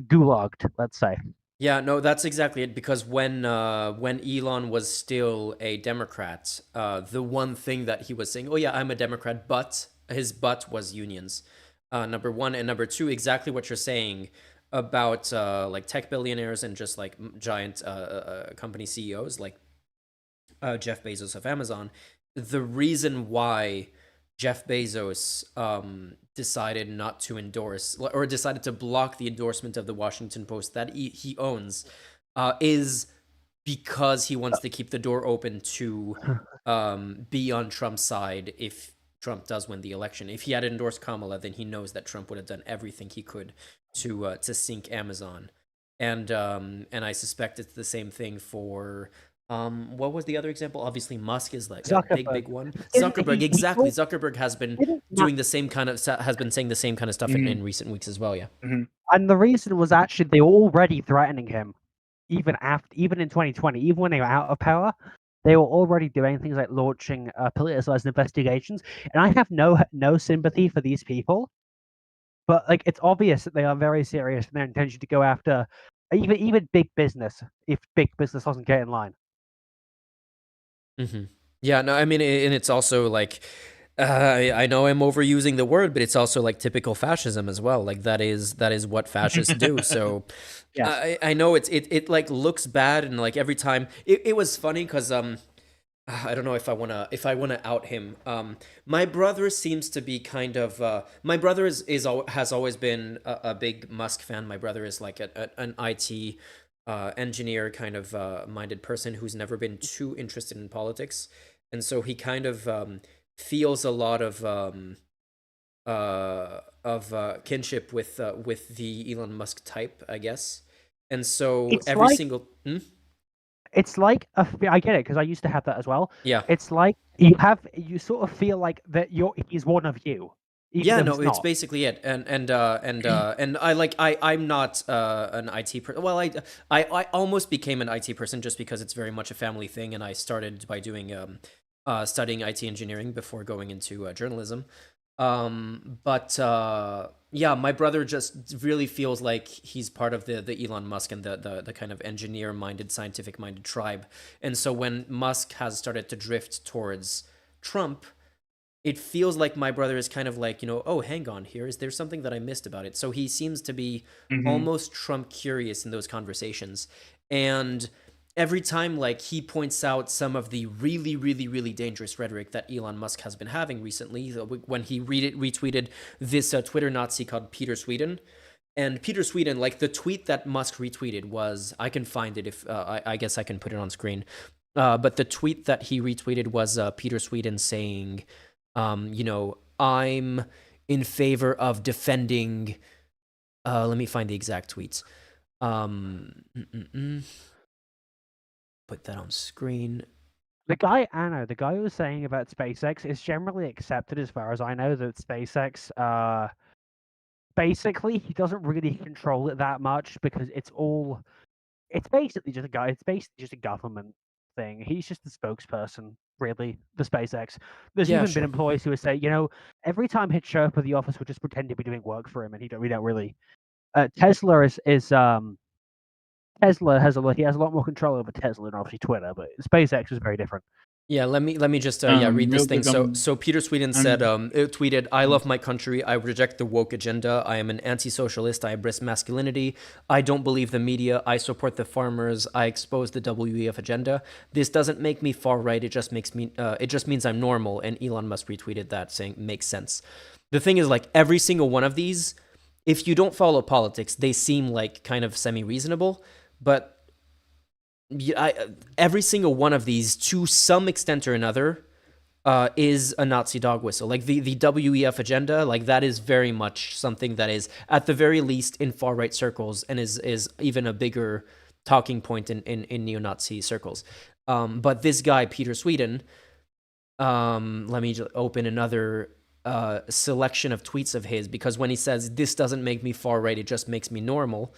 gulagged, let's say. Yeah, no, that's exactly it. Because when Elon was still a Democrat, the one thing that he was saying, "Oh yeah, I'm a Democrat," but his but was unions. Number one, and number two, exactly what you're saying about like tech billionaires and just like giant company CEOs like Jeff Bezos of Amazon. The reason why Jeff Bezos decided not to endorse or decided to block the endorsement of the Washington Post that he owns is because he wants to keep the door open to be on Trump's side if Trump does win the election. If he had endorsed Kamala, then he knows that Trump would have done everything he could to sink Amazon. And I suspect it's the same thing for what was the other example? Obviously, Musk is like a big one. Zuckerberg, exactly. Zuckerberg has been doing the same kind of has been saying the same kind of stuff in recent weeks as well. Yeah. And the reason was actually they were already threatening him, even in 2020, even when they were out of power, they were already doing things like launching politicized investigations. And I have no sympathy for these people, but like it's obvious that they are very serious in their intention to go after even big business if big business doesn't get in line. Yeah, no, I mean, and it's also like, I know I'm overusing the word, but it's also like typical fascism as well. Like that is what fascists do. So Yes. I know it like looks bad, and like every time it was funny because I don't know if I wanna out him. My brother seems to be kind of my brother has always been a big Musk fan. My brother is like an IT engineer kind of minded person who's never been too interested in politics, and so he kind of feels a lot of kinship with the Elon Musk type, I guess. And so It's every like- single It's like I get it because I used to have that as well. yeah. It's like you sort of feel like that he's one of you. even Yeah, though no, he's it's not. basically it, and I'm not an IT person. Well, I almost became an IT person just because it's very much a family thing, and I started by doing studying IT engineering before going into journalism. But yeah, my brother just really feels like he's part of the Elon Musk and the kind of engineer-minded, scientific-minded tribe. And so when Musk has started to drift towards Trump, it feels like my brother is kind of like, oh, hang on here. Is there something that I missed about it? So he seems to be almost Trump curious in those conversations. And every time, like, he points out some of the really, really, really dangerous rhetoric that Elon Musk has been having recently, when he retweeted this Twitter Nazi called Peter Sweden. And Peter Sweden, like, the tweet that Musk retweeted was, I can find it if, I guess I can put it on screen. But the tweet that he retweeted was Peter Sweden saying, I'm in favor of defending, let me find the exact tweets. Put that on screen. The guy who was saying about SpaceX is generally accepted as far as I know that SpaceX, basically he doesn't really control it that much because it's basically just a government thing. He's just the spokesperson, really, the SpaceX. There's Yeah, even sure. been employees who would say, every time he'd show up at the office, we'll just pretend to be doing work for him, and we don't really. Tesla Tesla has he has a lot more control over Tesla than obviously Twitter, but SpaceX is very different. Yeah, let me just read this real thing. quick, So Peter Sweden said, tweeted, "I love my country. I reject the woke agenda. I am an anti-socialist. I embrace masculinity. I don't believe the media. I support the farmers. I expose the WEF agenda. This doesn't make me far right. It just means I'm normal." And Elon Musk retweeted that saying, "Makes sense." The thing is, like, every single one of these if you don't follow politics, they seem like kind of semi-reasonable, but every single one of these, to some extent or another, is a Nazi dog whistle. Like the WEF agenda, like that is very much something that is at the very least in far right circles and is even a bigger talking point in neo-Nazi circles. But this guy, Peter Sweden, let me open another selection of tweets of his, because when he says, "This doesn't make me far right, it just makes me normal,"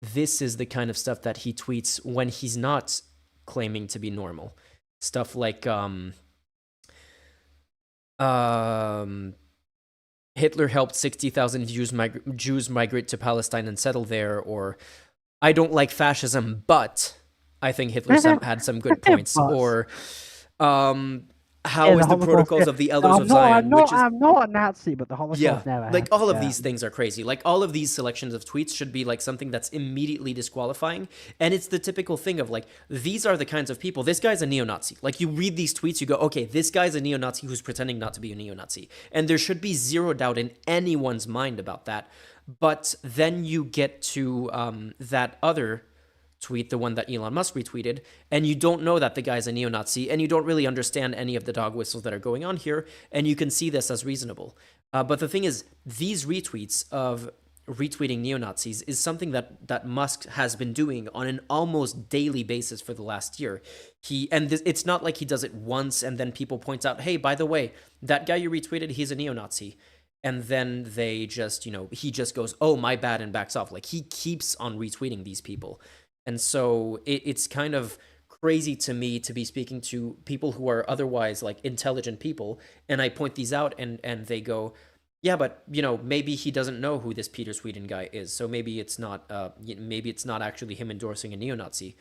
this is the kind of stuff that he tweets when he's not claiming to be normal. Stuff like Hitler helped 60,000 Jews migrate to Palestine and settle there, or I don't like fascism, but I think Hitler had some good points, or how is the protocols of the elders of Zion? I'm not a Nazi, but the Holocaust never like all of happened. these things are crazy. Like all of these selections of tweets should be like something that's immediately disqualifying. And it's the typical thing of like, these are the kinds of people. This guy's a neo-Nazi. Like you read these tweets, you go, okay, this guy's a neo-Nazi who's pretending not to be a neo-Nazi. And there should be zero doubt in anyone's mind about that. But then you get to that other tweet, the one that Elon Musk retweeted, and you don't know that the guy's a neo-Nazi, and you don't really understand any of the dog whistles that are going on here, and you can see this as reasonable. But the thing is, these retweets of retweeting neo-Nazis is something that Musk has been doing on an almost daily basis for the last year. It's not like he does it once and then people point out, hey, by the way, that guy you retweeted, he's a neo-Nazi. And then they just, he just goes, oh, my bad, and backs off. Like he keeps on retweeting these people. And so it's kind of crazy to me to be speaking to people who are otherwise like intelligent people, and I point these out, and they go, yeah, but maybe he doesn't know who this Peter Sweden guy is, so maybe it's not actually him endorsing a neo-Nazi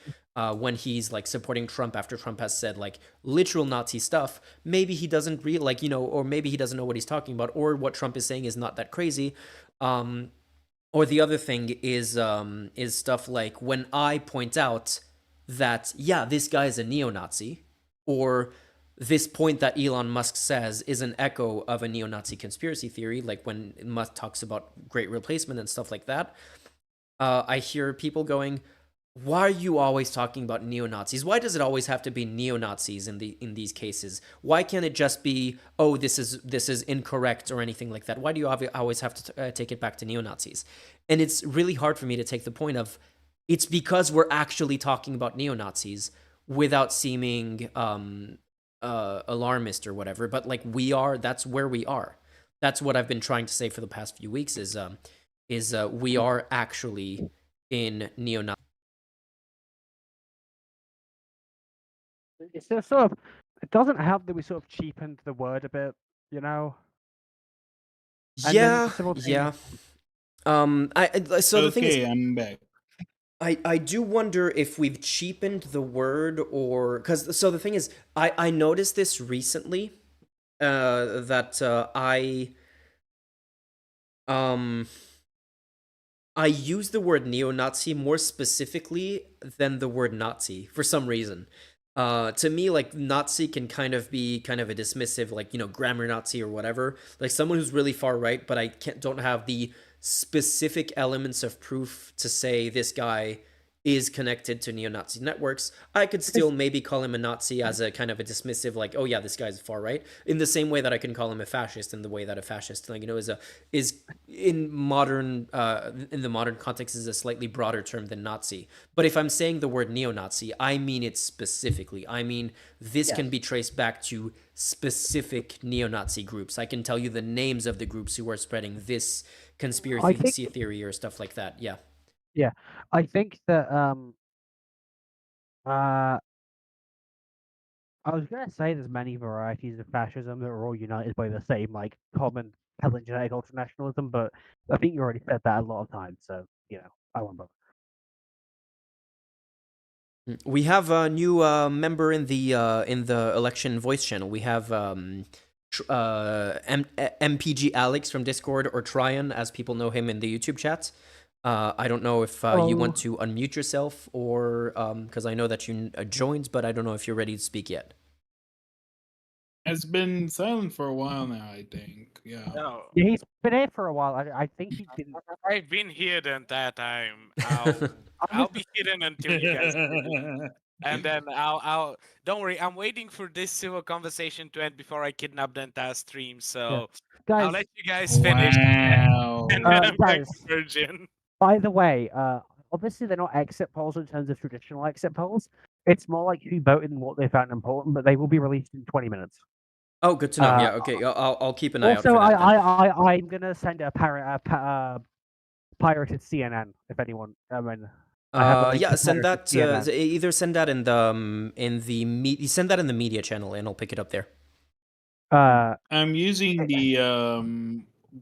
when he's like supporting Trump after Trump has said like literal Nazi stuff. Maybe he doesn't or maybe he doesn't know what he's talking about, or what Trump is saying is not that crazy. Or the other thing is stuff like when I point out that, yeah, this guy is a neo-Nazi, or this point that Elon Musk says is an echo of a neo-Nazi conspiracy theory, like when Musk talks about great replacement and stuff like that, I hear people going, why are you always talking about neo-Nazis? Why does it always have to be neo-Nazis in these cases? Why can't it just be, oh, this is incorrect or anything like that? Why do you always have to take it back to neo-Nazis? And it's really hard for me to take the point of, it's because we're actually talking about neo-Nazis without seeming alarmist or whatever. But like that's where we are. That's what I've been trying to say for the past few weeks is we are actually in neo-Nazi. It's just sort of, it doesn't help that we sort of cheapened the word a bit, And Yeah, then yeah. The thing is, I'm back. I do wonder if we've cheapened the word, or because the thing is, I noticed this recently, that I use the word neo-Nazi more specifically than the word Nazi for some reason. To me, like Nazi can kind of be kind of a dismissive, like grammar Nazi or whatever, like someone who's really far right, but I don't have the specific elements of proof to say this guy is connected to neo-Nazi networks. I could still maybe call him a Nazi as a kind of a dismissive, like, oh yeah, this guy's far right, in the same way that I can call him a fascist, in the way that a fascist, like, is in the modern context is a slightly broader term than Nazi. But if I'm saying the word neo-Nazi, I mean it specifically. I mean this can be traced back to specific neo-Nazi groups. I can tell you the names of the groups who are spreading this conspiracy theory or stuff like that. Yeah. Yeah, I think that I was gonna say there's many varieties of fascism that are all united by the same like common genetic ultranationalism, but I think you already said that a lot of times, so I won't bother. We have a new member in the election voice channel. We have MPG Alex from Discord, or Tryon, as people know him in the YouTube chat. I don't know if you want to unmute yourself, or because I know that you joined, but I don't know if you're ready to speak yet. has been silent for a while now, I think. Yeah. No, Yeah, he's been here for a while. I think he didn't. I've been here the entire time. I'll be hidden until you guys finish. And then I'll don't worry, I'm waiting for this civil conversation to end before I kidnap the entire stream. So I'll Guys, let you guys finish Wow. and then I'm back guys, to Virgin. by the way, obviously they're not exit polls in terms of traditional exit polls. It's more like who voted and what they found important, but they will be released in 20 minutes. Oh, good to know. Yeah, okay. I'll keep an eye out Also, for that. then. I'm gonna send a pirated CNN if anyone. I mean, I have a link Yeah, to send pirated that. CNN. Either send that in the send that in the media channel, and I'll pick it up there. I'm using the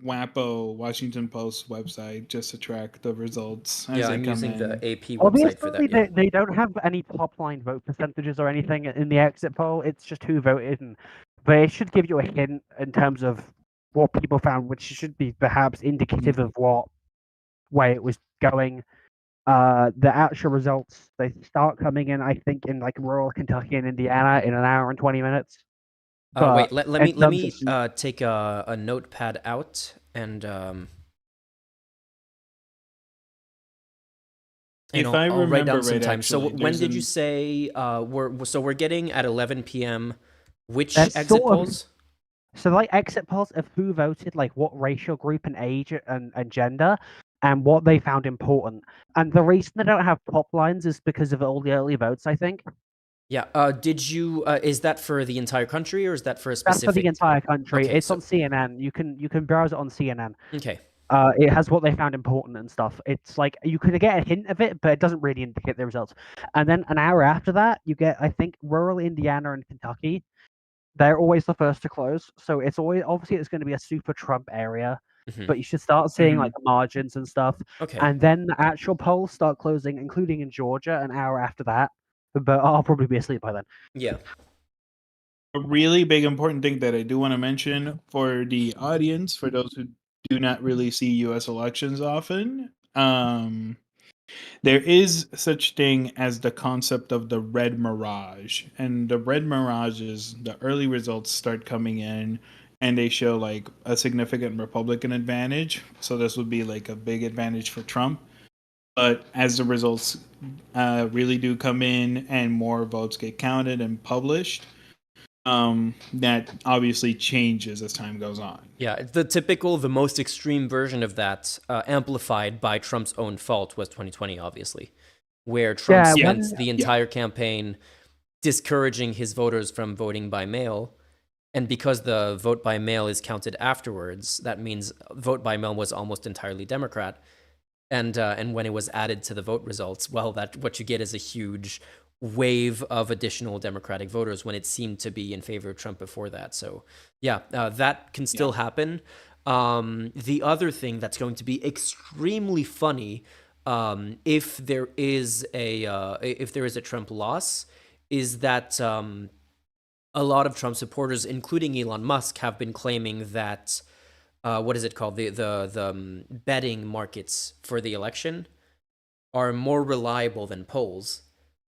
WAPO Washington Post website just to track the results as Yeah, they I'm come using in. the AP website for Obviously, that. Yeah. they don't have any top line vote percentages or anything in the exit poll. It's just who voted, but it should give you a hint in terms of what people found, which should be perhaps indicative of what way it was going. The actual results they start coming in, I think, in like rural Kentucky and Indiana in an hour and 20 minutes. Wait, let in me terms of take a notepad out and If I'll I write down remember some right, time. So actually, when there's did you an- say we're getting at 11 p.m. Which That's exit sort of- polls? So like exit polls of who voted, like what racial group and age and gender, and what they found important. And the reason they don't have top lines is because of all the early votes, I think. Yeah. Did you? Is that for the entire country or is that for a That's specific? for the entire country. Okay, It's so- on CNN. You can browse it on CNN. Okay. It has what they found important and stuff. It's like you can get a hint of it, but it doesn't really indicate the results. And then an hour after that, you get, I think, rural Indiana and Kentucky. They're always the first to close, so it's always obviously it's going to be a super Trump area. Mhm. But you should start seeing Mhm. like the margins and stuff, Okay. and then the actual polls start closing, including in Georgia, an hour after that. But I'll probably be asleep by then. Yeah. a really big important thing that I do want to mention for the audience, for those who do not really see U.S. elections often, there is such thing as the concept of the red mirage, and the red mirage is the early results start coming in, and they show like a significant Republican advantage. So this would be like a big advantage for Trump. But as the results really do come in and more votes get counted and published, that obviously changes as time goes on. Yeah, it's the most extreme version of that, amplified by Trump's own fault, was 2020, obviously, where Trump Yeah, spent when- the entire campaign discouraging his voters from voting by mail. And because the vote by mail is counted afterwards, that means vote by mail was almost entirely Democrat. And when it was added to the vote results, well, that what you get is a huge wave of additional Democratic voters when it seemed to be in favor of Trump before that. So, yeah, that can still happen. The other thing that's going to be extremely funny, if there is a Trump loss, is that a lot of Trump supporters, including Elon Musk, have been claiming that what is it called? The betting markets for the election are more reliable than polls,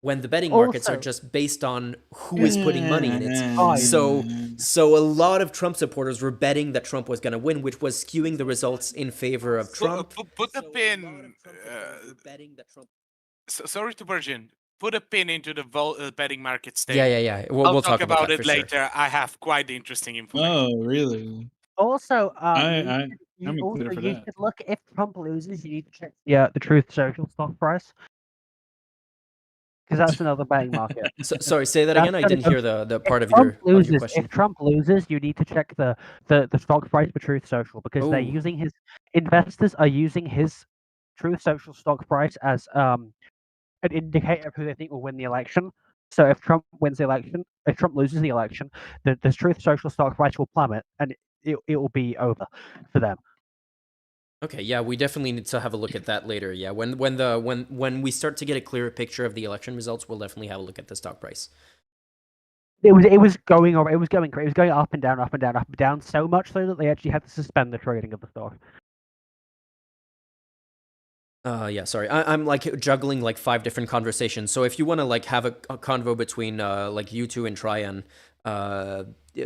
when the betting markets are Also- just based on who is putting money in it. Oh, So a lot of Trump supporters were betting that Trump was going to win, which was skewing the results in favor of Trump. Put a So a lot pin. of Trump supporters were betting that Trump. Sorry to Virgin. Put a pin into the betting markets thing. Yeah. I'll We'll talk about that it for sure. later. I have quite interesting information. Oh, really? Also, I'm you excited for that. should look, if Trump loses, you need to check the Truth Social stock price, because that's another betting market. So, sorry, say that That's again. I gonna didn't go- hear the part of Trump your loses, question. if Trump loses, you need to check the stock price for Truth Social, because they're Ooh. using investors are using his Truth Social stock price as an indicator of who they think will win the election. So if Trump wins the election, if Trump loses the election, the Truth Social stock price will plummet, and it will be over for them. Okay, yeah, we definitely need to have a look at that later. Yeah, when we start to get a clearer picture of the election results, we'll definitely have a look at the stock price. It was going over. It was going crazy. It was going up and down, up and down, up and down, so much so that they actually had to suspend the trading of the stock. Yeah, sorry. I'm like juggling like 5 different conversations. So if you want to like have a convo between like you two and Tryon,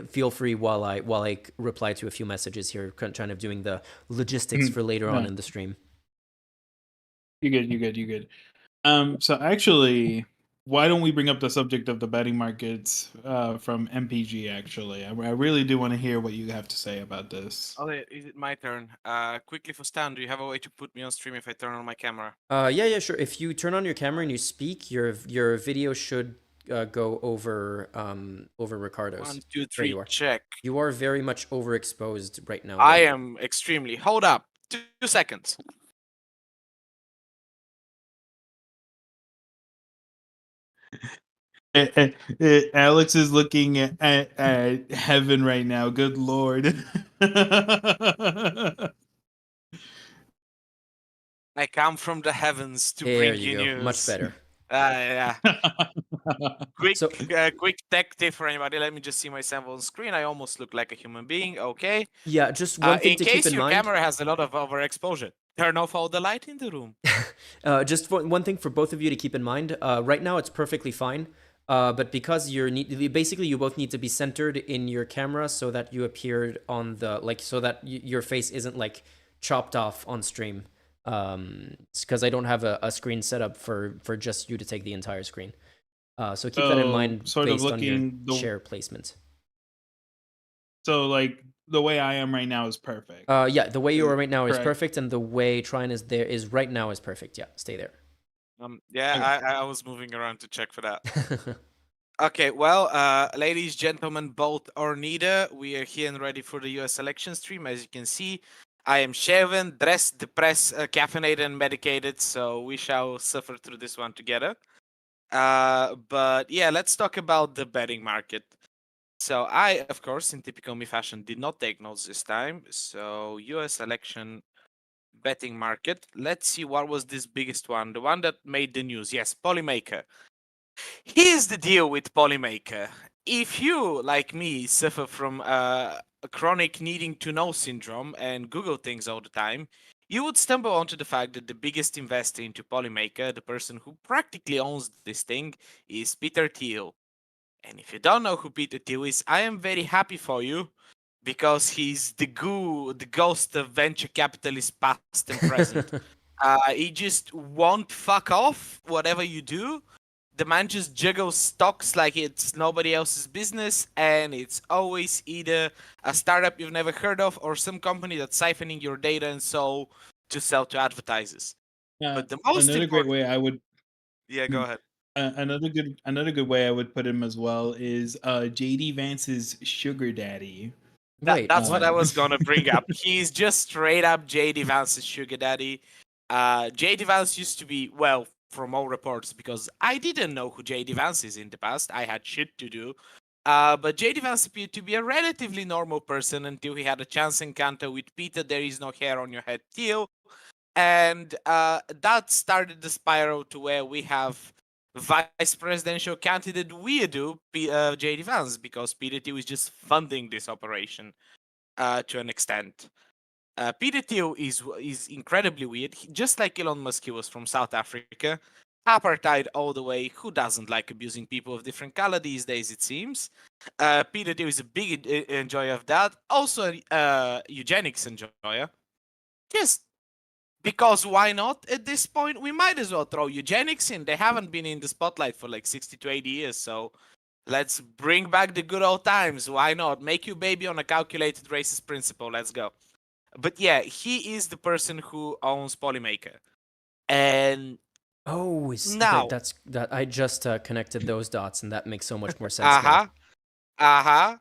feel free while I reply to a few messages here, kind of doing the logistics for later on No, in the stream. you're good. You're good. You're good. So actually, why don't we bring up the subject of the betting markets from MPG? Actually, I really do want to hear what you have to say about this. Oh, is it my turn? Quickly for Stan, do you have a way to put me on stream if I turn on my camera? Yeah, sure. If you turn on your camera and you speak, your video should go over Ricardo's. 1, 2, There you 3, are. check. You are very much overexposed right now. I though. am extremely. Hold up. 2 seconds. Alex is looking at heaven right now. Good lord. I come from the heavens to There bring you you go. news. Much better. Yeah. Quick, So quick tech tip for anybody. Let me just see myself on screen. I almost look like a human being. Okay. yeah, just one thing In to keep case in your mind. camera has a lot of overexposure, turn off all the light in the room. Just one thing for both of you to keep in mind. Right now, it's perfectly fine. But because basically you both need to be centered in your camera so that you appeared on the so that your face isn't like chopped off on stream. Because I don't have a screen set up for just you to take the entire screen. So keep that in mind sort of based on your looking share placement. so like the way I am right now is perfect. Yeah, the way you are right now is Correct. perfect, and the way Trine is there is right now is perfect. Yeah, stay there. Yeah, Okay. I was moving around to check for that. Okay, well, ladies, gentlemen, both or neither, we are here and ready for the US election stream. As you can see, I am shaven, dressed, depressed, caffeinated, and medicated, so we shall suffer through this one together. But yeah, let's talk about the betting market. So I, of course, in typical me fashion, did not take notes this time. So US election betting market. Let's see what was this biggest one, the one that made the news. Yes, Polymaker. Here's the deal with Polymaker. If you, like me, suffer from a chronic needing to know syndrome and Google things all the time, you would stumble onto the fact that the biggest investor into Polymaker, the person who practically owns this thing, is Peter Thiel. And if you don't know who Peter Thiel is, I am very happy for you because he's the ghost of venture capitalist past and present. He just won't fuck off whatever you do. The man just juggles stocks like it's nobody else's business, and it's always either a startup you've never heard of or some company that's siphoning your data and so to sell to advertisers. But the most Another great important, way I would yeah, go ahead. another good way I would put him as well is JD Vance's sugar daddy. Wait, That's what I was Um, gonna bring up. He's just straight up JD Vance's sugar daddy. JD Vance used to be, well, from all reports, because I didn't know who JD Vance is in the past. I had shit to do. But JD Vance appeared to be a relatively normal person until he had a chance encounter with Peter There Is No Hair on Your Head Thiel. And that started the spiral to where we have vice presidential candidate weirdo JD Vance, because Peter Thiel is just funding this operation to an extent. Peter Thiel is incredibly weird. Just like Elon Musk, he was from South Africa. Apartheid all the way. Who doesn't like abusing people of different color these days, it seems? Peter Thiel is a big enjoyer of that. Also eugenics enjoyer. Just because why not at this point? We might as well throw eugenics in. They haven't been in the spotlight for like 60 to 80 years, so let's bring back the good old times. Why not? Make you baby on a calculated racist principle. Let's go. But yeah, he is the person who owns Polymaker. And oh, now, that I just connected those dots, and that makes so much more sense now. uh-huh, uh-huh.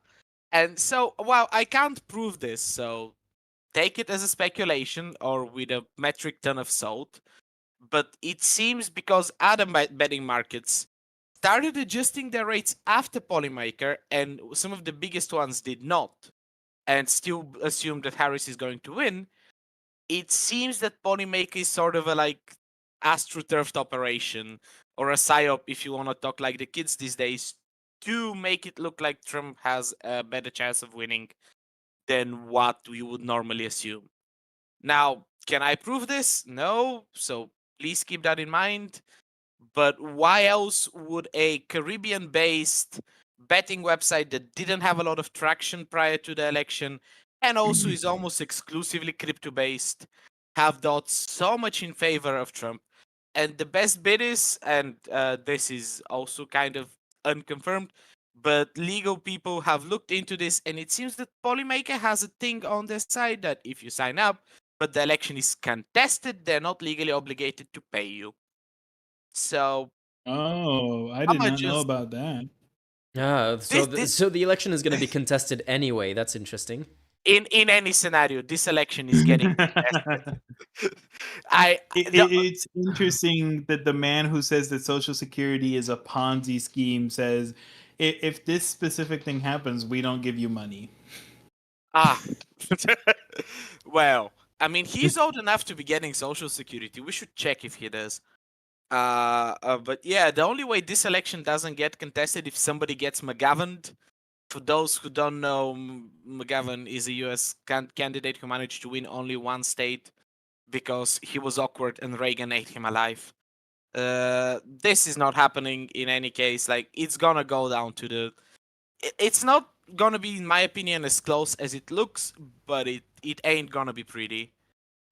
And so, well, I can't prove this, so take it as a speculation or with a metric ton of salt. But it seems because other betting markets started adjusting their rates after Polymaker, and some of the biggest ones did not, and still assume that Harris is going to win. It seems that Polymaker is sort of a like astroturfed operation or a psyop, if you want to talk like the kids these days, to make it look like Trump has a better chance of winning than what you would normally assume. Now, Can I prove this? No. So please keep that in mind. But why else would a Caribbean based betting website that didn't have a lot of traction prior to the election and also is almost exclusively crypto based have the odds so much in favor of Trump? And the best bit is, and this is also kind of unconfirmed, but legal people have looked into this, and it seems that Polymaker has a thing on their side that if you sign up, but the election is contested, they're not legally obligated to pay you. So Oh, I I'm did gonna not know just about that. this So the election is going to be contested anyway. That's interesting. in any scenario, this election is getting contested. I the, It's interesting that the man who says that Social Security is a Ponzi scheme says, if this specific thing happens, we don't give you money. ah well, I mean he's old enough to be getting social security. We should check if he does. But yeah, the only way this election doesn't get contested if somebody gets McGoverned. For those who don't know, McGovern is a U.S. candidate who managed to win only one state because he was awkward and Reagan ate him alive. This is not happening in any case. Like it's gonna go down to the. It's not gonna be, in my opinion, as close as it looks, but it ain't gonna be pretty.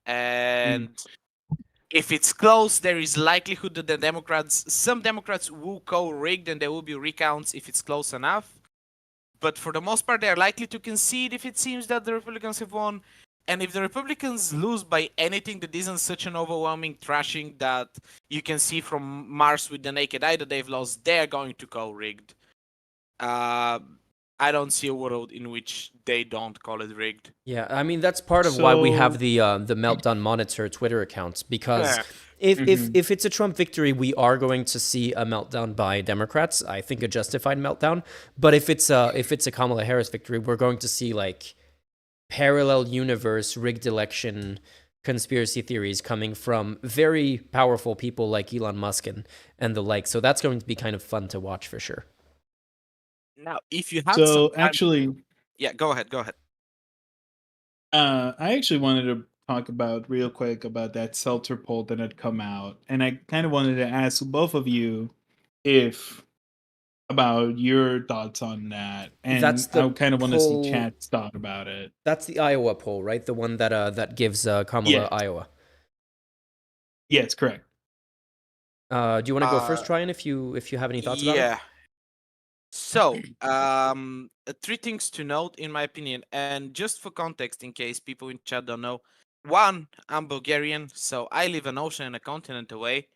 And if it's close, there is likelihood that some Democrats will co-rigged, and there will be recounts if it's close enough. But for the most part, they are likely to concede if it seems that the Republicans have won. And if the Republicans lose by anything that isn't such an overwhelming thrashing that you can see from Mars with the naked eye that they've lost, they're going to go rigged. Uh, I don't see a world in which they don't call it rigged. Yeah, I mean that's part of why we have So- the Meltdown Monitor Twitter accounts, because Yeah. if it's a Trump victory, we are going to see a meltdown by Democrats. I think a justified meltdown. But if it's a Kamala Harris victory, we're going to see like parallel universe rigged election conspiracy theories coming from very powerful people like Elon Musk and the like. So that's going to be kind of fun to watch for sure. Now, if you had some So time, actually, yeah, go ahead. I actually wanted to talk about real quick about that Seltzer poll that had come out, and I kind of wanted to ask both of you if about your thoughts on that, That's and the I kind of want to see poll. chat's thought about it. That's the Iowa poll, right? The one that gives Kamala Yes. Iowa. Yes, correct. Do you want to go first, Ryan, if you have any thoughts about it? Yeah. So, three things to note, in my opinion, and just for context, in case people in chat don't know. One, I'm Bulgarian, so I live an ocean and a continent away.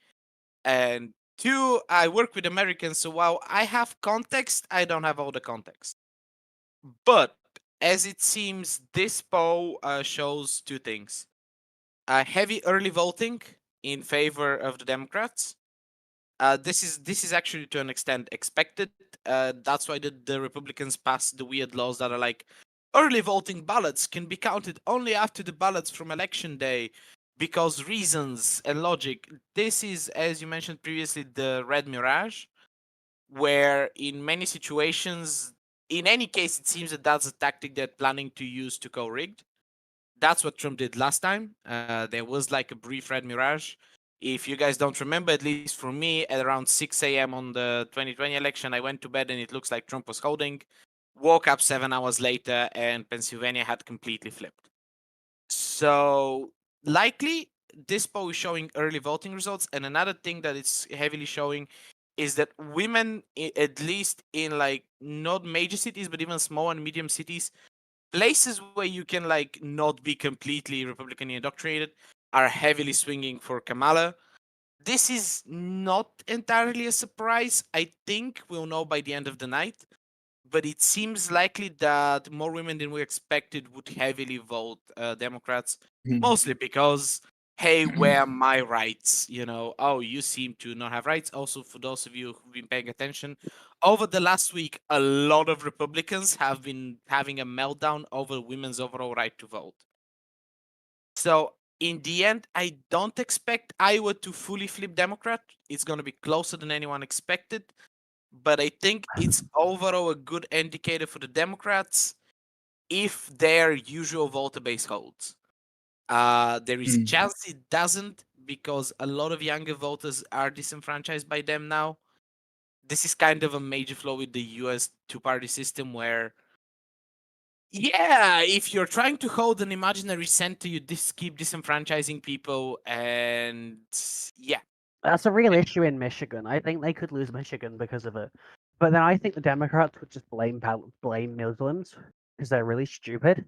And two, I work with Americans, so while I have context, I don't have all the context. But as it seems, this poll shows two things: heavy early voting in favor of the Democrats. This is actually to an extent expected. That's why the Republicans passed the weird laws that are like early voting ballots can be counted only after the ballots from election day because reasons and logic. This is, as you mentioned previously, the red mirage, where in many situations, in any case, it seems that that's a tactic they're planning to use to go rigged. That's what Trump did last time. There was like a brief red mirage. If you guys don't remember, at least for me, at around 6 a.m. on the 2020 election, I went to bed and it looks like Trump was holding. Woke up 7 hours later and Pennsylvania had completely flipped. So likely this poll is showing early voting results. And another thing that it's heavily showing is that women, at least in like not major cities, but even small and medium cities, places where you can like not be completely Republican indoctrinated, are heavily swinging for Kamala. This is not entirely a surprise. I think we'll know by the end of the night, but it seems likely that more women than we expected would heavily vote Democrats, mostly because, hey, where are my rights? You know, oh, you seem to not have rights. Also, for those of you who've been paying attention, over the last week, a lot of Republicans have been having a meltdown over women's overall right to vote. So, in the end, I don't expect Iowa to fully flip Democrat. It's going to be closer than anyone expected. But I think it's overall a good indicator for the Democrats if their usual voter base holds. There is a chance it doesn't because a lot of younger voters are disenfranchised by them now. This is kind of a major flaw with the US two-party system where, yeah, if you're trying to hold an imaginary center, you keep disenfranchising people, and yeah. That's a real issue in Michigan. I think they could lose Michigan because of it. But then I think the Democrats would just blame Muslims because they're really stupid.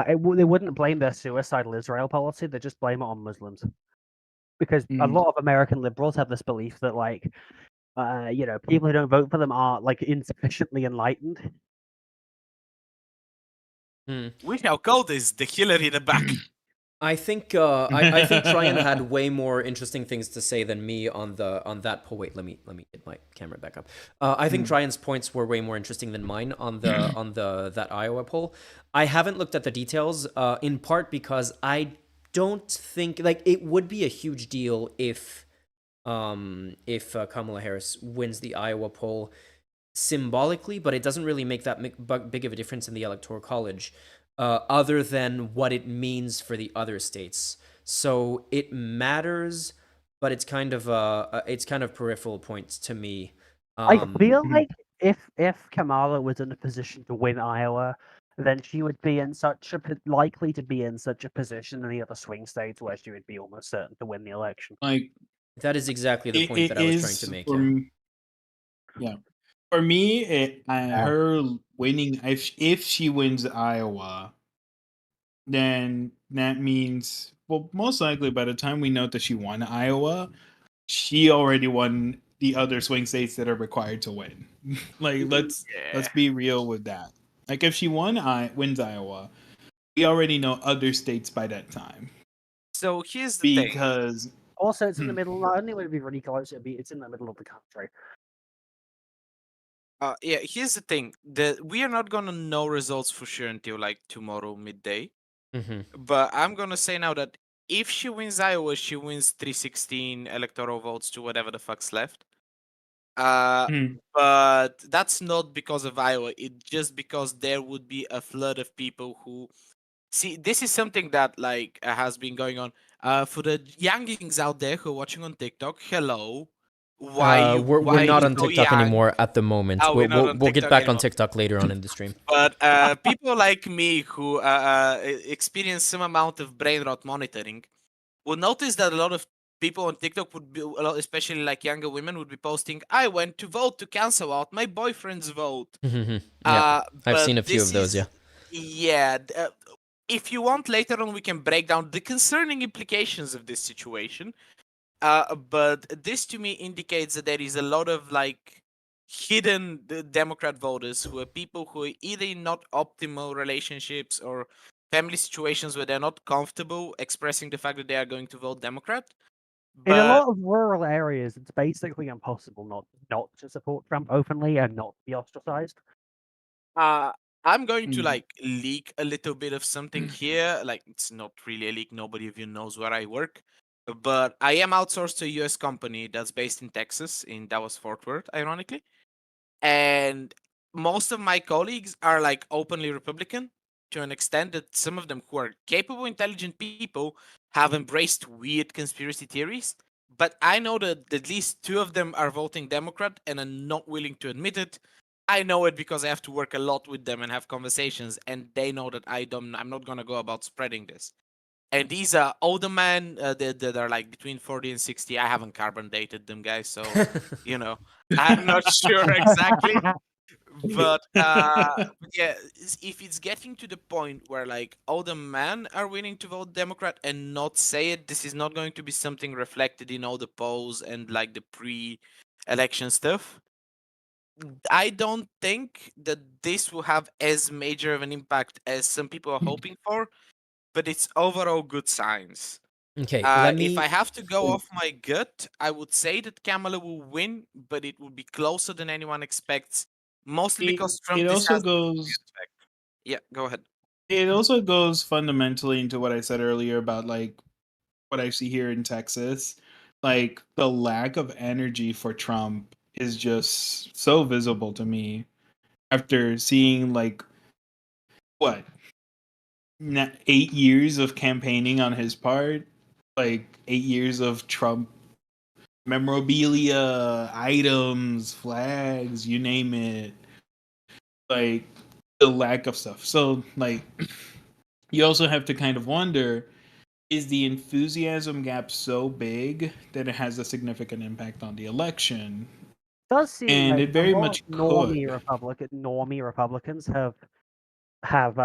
They wouldn't blame their suicidal Israel policy. They just blame it on Muslims because a lot of American liberals have this belief that people who don't vote for them are like insufficiently enlightened. We shall call this the Hillary the back. I think I think Tryon had way more interesting things to say than me on that poll. Wait, let me get my camera back up. I think Tryon's points were way more interesting than mine on that Iowa poll. I haven't looked at the details, in part because I don't think it would be a huge deal if Kamala Harris wins the Iowa poll symbolically, but it doesn't really make that big of a difference in the Electoral College. Other than what it means for the other states. So it matters, but it's kind of peripheral points to me. I feel like if Kamala was in a position to win Iowa, then she would be likely to be in such a position in the other swing states where she would be almost certain to win the election. That is exactly the point that I was trying to make. Yeah. For me, her winning, if she wins Iowa, then that means, well, most likely by the time we know that she won Iowa, she already won the other swing states that are required to win. Let's be real with that. Like if she wins Iowa, we already know other states by that time. So here's the thing. Because also it's in the middle. Not only would it be really close, it's in the middle of the country. Yeah, here's the thing. We are not gonna know results for sure until like tomorrow midday. But I'm gonna say now that if she wins Iowa, she wins 316 electoral votes to whatever the fuck's left. But that's not because of Iowa. It's just because there would be a flood of people who see. This is something that has been going on. For the youngings out there who are watching on TikTok, hello. We're not on TikTok anymore at the moment. Oh, we'll get back on TikTok later on in the stream. But people like me who experience some amount of brain rot monitoring will notice that a lot of people on TikTok would be, especially like younger women, would be posting, "I went to vote to cancel out my boyfriend's vote." Yeah, I've seen a few of those. Yeah. If you want, later on we can break down the concerning implications of this situation. But this to me indicates that there is a lot of hidden Democrat voters who are people who are either in not optimal relationships or family situations where they're not comfortable expressing the fact that they are going to vote Democrat. In a lot of rural areas, it's basically impossible not to support Trump openly and not be ostracized. I'm going to leak a little bit of something here. It's not really a leak. Nobody of you knows where I work. But I am outsourced to a US company that's based in Texas, in Dallas Fort Worth, ironically. And most of my colleagues are openly Republican to an extent that some of them who are capable, intelligent people have embraced weird conspiracy theories. But I know that at least 2 of them are voting Democrat and are not willing to admit it. I know it because I have to work a lot with them and have conversations, and they know that I'm not gonna go about spreading this. And these are older men that are between 40 and 60. I haven't carbon dated them, guys, so I'm not sure exactly. But yeah, if it's getting to the point where older men are willing to vote Democrat and not say it, this is not going to be something reflected in all the polls and the pre-election stuff. I don't think that this will have as major of an impact as some people are hoping for, but it's overall good signs. Okay, if I have to go off my gut, I would say that Kamala will win, but it will be closer than anyone expects. Mostly because Trump. It also goes. Yeah, go ahead. It also goes fundamentally into what I said earlier about what I see here in Texas. The lack of energy for Trump is just so visible to me after seeing what 8 years of campaigning on his part, like 8 years of Trump memorabilia, items, flags, you name it, like the lack of stuff. So like you also have to kind of wonder, is the enthusiasm gap so big that it has a significant impact on the election? Does seem And like it a very lot of much could. normie Republicans have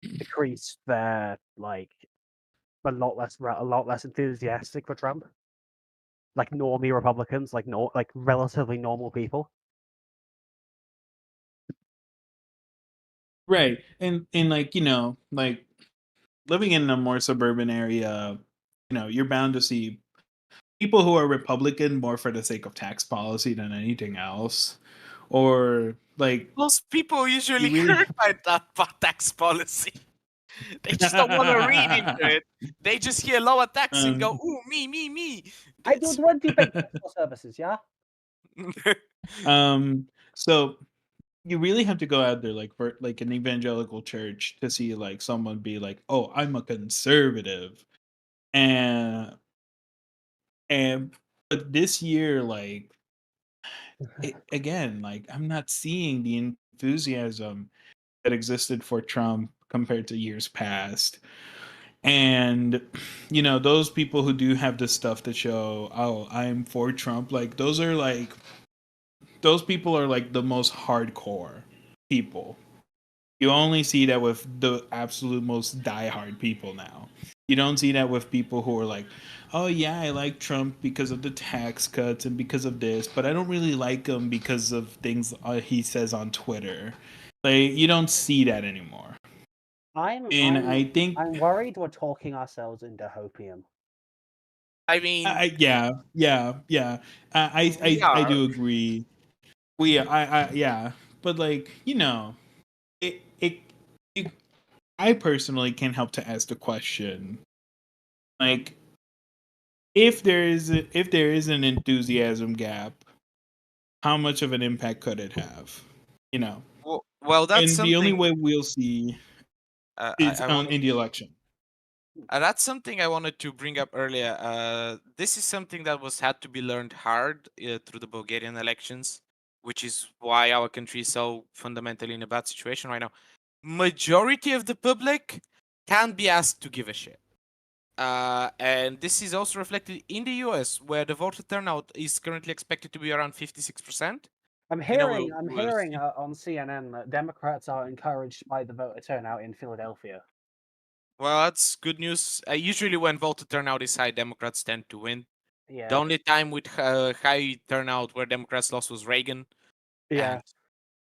decreased their like a lot less enthusiastic for Trump. Like normie Republicans, like relatively normal people. Right. And like, like living in a more suburban area, you're bound to see people who are Republican more for the sake of tax policy than anything else. Or like Most people you usually really hurt by that tax policy. They just don't want to read into it. They just hear lower tax and go, "Ooh, me, me, me." I don't want to pay postal services, yeah? so you really have to go out there like for like an evangelical church to see like someone be like, "Oh, I'm a conservative." And and but this year like again, like I'm not seeing the enthusiasm that existed for Trump compared to years past. And those people who do have this stuff to show, oh, I'm for Trump, like those people are like the most hardcore people. You only see that with the absolute most diehard people now. You don't see that with people who are like, oh yeah, I like Trump because of the tax cuts and because of this, but I don't really like him because of things he says on Twitter. Like you don't see that anymore. And I think, I'm worried we're talking ourselves into hopium. I mean, yeah. we I are. do agree. Yeah, but like it, it I personally can't help to ask the question, like, if there is an enthusiasm gap, how much of an impact could it have? You know, Well, that's and the only something way we'll see is I wanted. in the election. That's something I wanted to bring up earlier. This is something that was had to be learned hard through the Bulgarian elections, which is why our country is so fundamentally in a bad situation right now. Majority of the public can't be asked to give a shit. And this is also reflected in the US, where the voter turnout is currently expected to be around 56%. I'm hearing on CNN that Democrats are encouraged by the voter turnout in Philadelphia. Well, that's good news. Usually, when voter turnout is high, Democrats tend to win. Yeah. The only time with high turnout where Democrats lost was Reagan. Yeah. And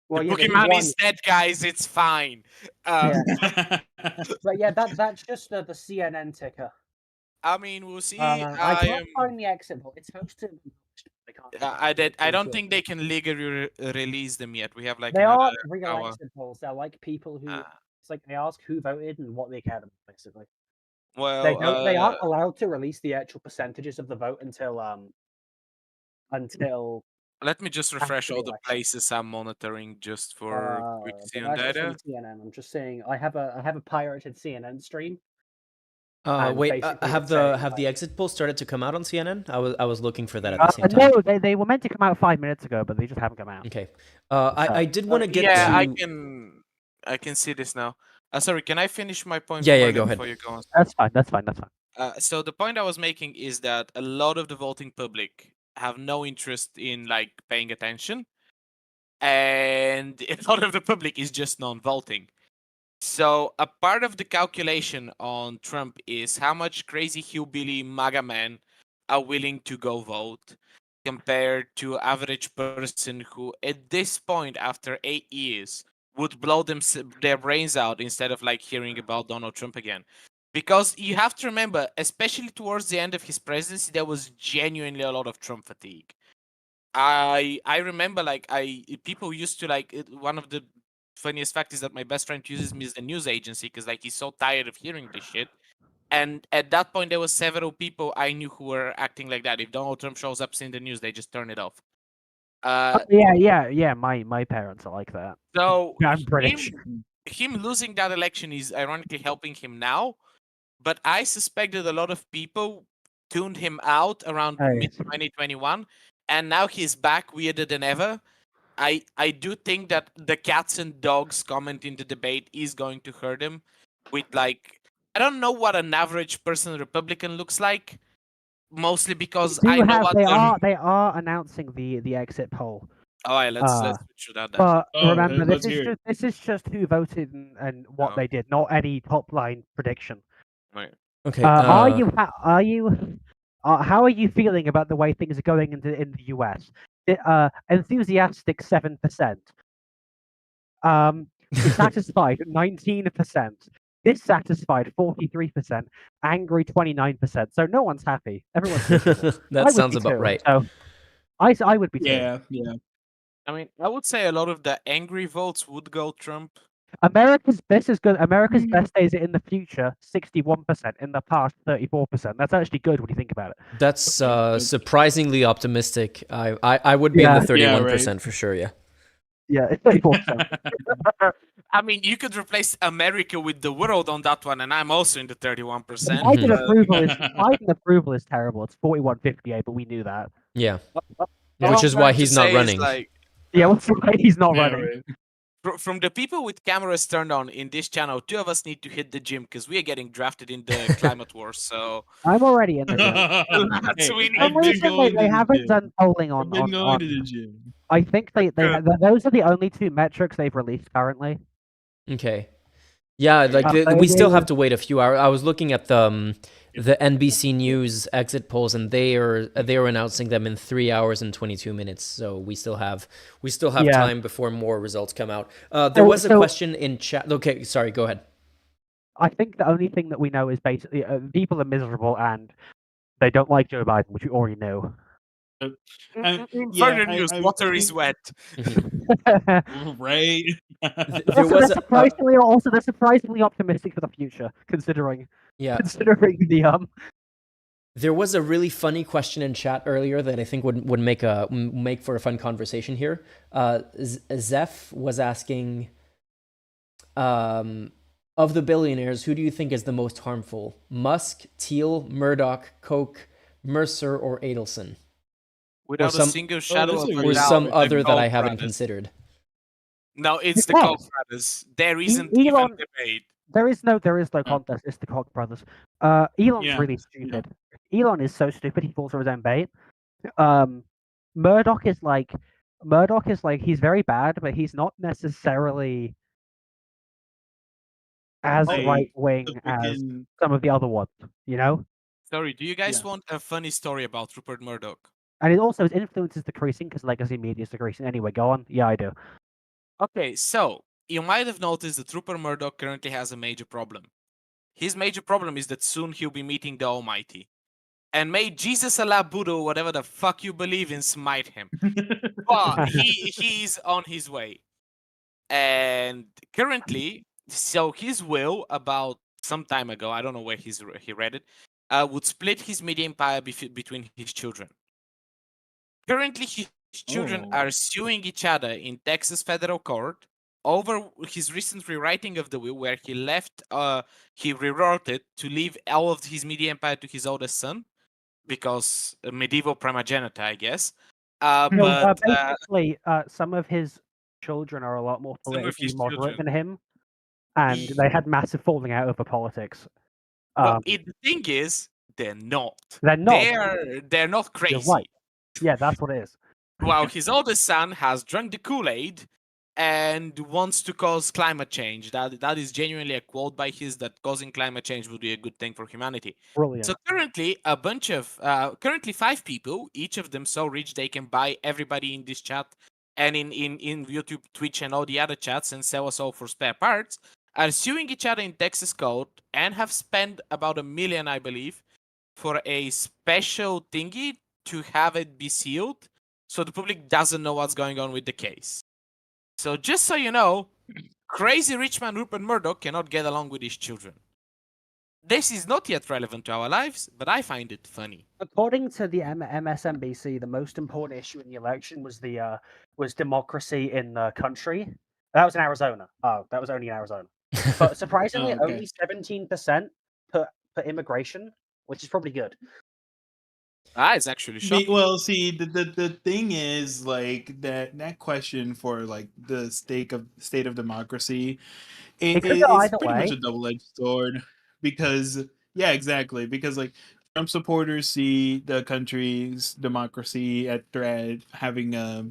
Well, the yeah, but he Boogeyman won. is dead, guys. It's fine. Yeah. But yeah, that's just the CNN ticker. I mean, we'll see. I can't find the exit poll. It's supposed to. I don't think they can legally release them yet. We have like They another aren't real hour. exit polls. They're like people who. Uh, It's like they ask who voted and what they cared about, basically. well, They aren't allowed to release the actual percentages of the vote until let me just refresh after the all the election. places I'm monitoring just for quick But see on that's just data. on CNN. I'm just saying I have a pirated CNN stream. Wait, basically have it's the saying, have the exit polls started to come out on CNN? I was looking for that at the same time. No, they were meant to come out 5 minutes ago, but they just haven't come out. Okay. I did want to get Yeah, to. I can see this now. Sorry, can I finish my point? Yeah, from yeah, earlier go ahead. before you go on? That's fine. So the point I was making is that a lot of the voting public have no interest in like paying attention, and a lot of the public is just non-voting. So a part of the calculation on Trump is how much crazy hillbilly MAGA men are willing to go vote compared to average person who, at this point, after 8 years, would blow their brains out instead of like hearing about Donald Trump again. Because you have to remember, especially towards the end of his presidency, there was genuinely a lot of Trump fatigue. I remember like people used to like one of the funniest fact is that my best friend uses me as the news agency because like he's so tired of hearing this shit. And at that point, there was several people I knew who were acting like that. If Donald Trump shows up in the news, they just turn it off. Yeah. My parents are like that. So I'm British. him losing that election is ironically helping him now, but I suspect that a lot of people tuned him out around Hey. mid 2021, and now he's back weirder than ever. I do think that the cats and dogs comment in the debate is going to hurt him with like I don't know what an average person Republican looks like, mostly because I know what They are announcing the exit poll. All right, let's switch to that then. But Oh, remember, let's hear it. this is just who voted and what Oh. they did, not any top line prediction. Right. Okay. How are you feeling about the way things are going in the US? Enthusiastic 7%. Dissatisfied 19%. Dissatisfied 43%. Angry 29%. So no one's happy. Everyone's miserable. I That would sounds be about too. right. So I would be too. Yeah. I mean, I would say a lot of the angry votes would go Trump. America's best is good. America's best days are in the future, 61%. In the past, 34%. That's actually good when you think about it. That's surprisingly optimistic. I would be in the 31% for sure. Yeah. Yeah, it's 34%. I mean, you could replace America with the world on that one, and I'm also in the 31%. Biden approval is terrible. It's 41-58, but we knew that. Yeah. All Which I'm is why trying to he's not say is, running. like, Yeah, what's why he's not Yeah, running? right. from the people with cameras turned on in this channel, 2 of us need to hit the gym because we are getting drafted in the climate war. So I'm already in the gym. that's we I've need. been going to They the haven't gym. done polling I've on. been going on to the gym. I think those are the only two metrics they've released currently. Okay. Yeah, like we still have to wait a few hours. I was looking at the NBC News exit polls, and they are announcing them in 3 hours and 22 minutes. So we still have time before more results come out. There was a question in chat. Okay, sorry, go ahead. I think the only thing that we know is basically people are miserable and they don't like Joe Biden, which we already know. Further news: water is wet. Right. They're surprisingly optimistic for the future, considering the There was a really funny question in chat earlier that I think would make for a fun conversation here. Zeph was asking, of the billionaires, who do you think is the most harmful? Musk, Thiel, Murdoch, Koch, Mercer, or Adelson? Without a single shadow of a doubt. Or some other that I Koch haven't brothers. considered. No, it's the Koch brothers. There isn't even debate. There is no contest. It's the Koch brothers. Elon's really stupid. Elon is so stupid he falls for his own bait. Murdoch is like he's very bad, but he's not necessarily as right wing as some of the other ones. You know. Sorry, do you guys want a funny story about Rupert Murdoch? And it also his influence is decreasing because legacy media is decreasing. Anyway, go on. Yeah, I do. Okay, so you might have noticed that Rupert Murdoch currently has a major problem. His major problem is that soon he'll be meeting the Almighty. And may Jesus, Allah, Buddha, whatever the fuck you believe in, smite him. But he's on his way. And currently, so his will, about some time ago, I don't know where he read it, would split his media empire between his children. Currently, his children are suing each other in Texas federal court over his recent rewriting of the will, where he rewrote it to leave all of his media empire to his oldest son, because medieval primogeniture, I guess. Basically, some of his children are a lot more politically moderate than him, and they had massive falling out over politics. Well, the thing is, they're not. They're not. They're not crazy. You're right. Yeah, that's what it is. Well, his oldest son has drunk the Kool-Aid and wants to cause climate change. That is genuinely a quote by his, that causing climate change would be a good thing for humanity. Brilliant. So currently, currently 5 people, each of them so rich they can buy everybody in this chat and in YouTube, Twitch, and all the other chats and sell us all for spare parts, are suing each other in Texas court and have spent about $1 million, I believe, for a special thingy to have it be sealed so the public doesn't know what's going on with the case. So just so you know, crazy rich man Rupert Murdoch cannot get along with his children. This is not yet relevant to our lives, but I find it funny. According to the MSNBC, the most important issue in the election was democracy in the country, That was in Arizona. Oh, that was only in Arizona. But surprisingly, Oh, okay. only 17% per immigration, which is probably good. It's actually shocking. Well, see, the thing is like that question for like the state of democracy, It could go it's either pretty much way. a double-edged sword because yeah, exactly, because like Trump supporters see the country's democracy at threat, having a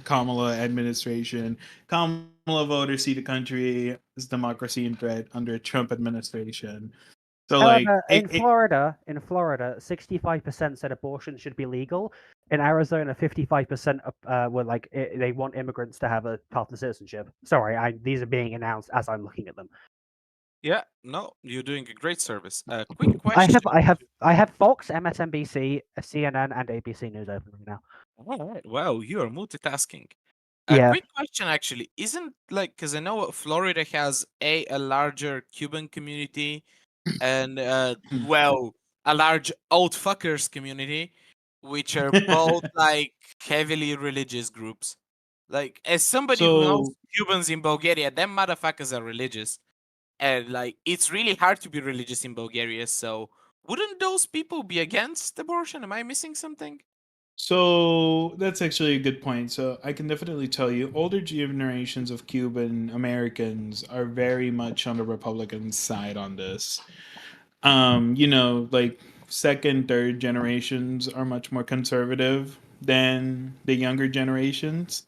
Kamala administration. Kamala voters see the country's democracy in threat under a Trump administration. So like However, in Florida, 65% said abortion should be legal. In Arizona, 55% were like they want immigrants to have a path to citizenship. Sorry, these are being announced as I'm looking at them. Yeah, no, you're doing a great service. Quick question. I have Fox, MSNBC, CNN, and ABC News open right now. All right. Wow, you are multitasking. Yeah. Quick question, actually. Isn't like, because I know Florida has a larger Cuban community and, well, a large old fuckers community, which are both like heavily religious groups. Like, as somebody who knows so Cubans in Bulgaria, them motherfuckers are religious. And like, it's really hard to be religious in Bulgaria. So, wouldn't those people be against abortion? Am I missing something? So that's actually a good point. So I can definitely tell you, older generations of Cuban Americans are very much on the Republican side on this. You know, like second, third generations are much more conservative than the younger generations,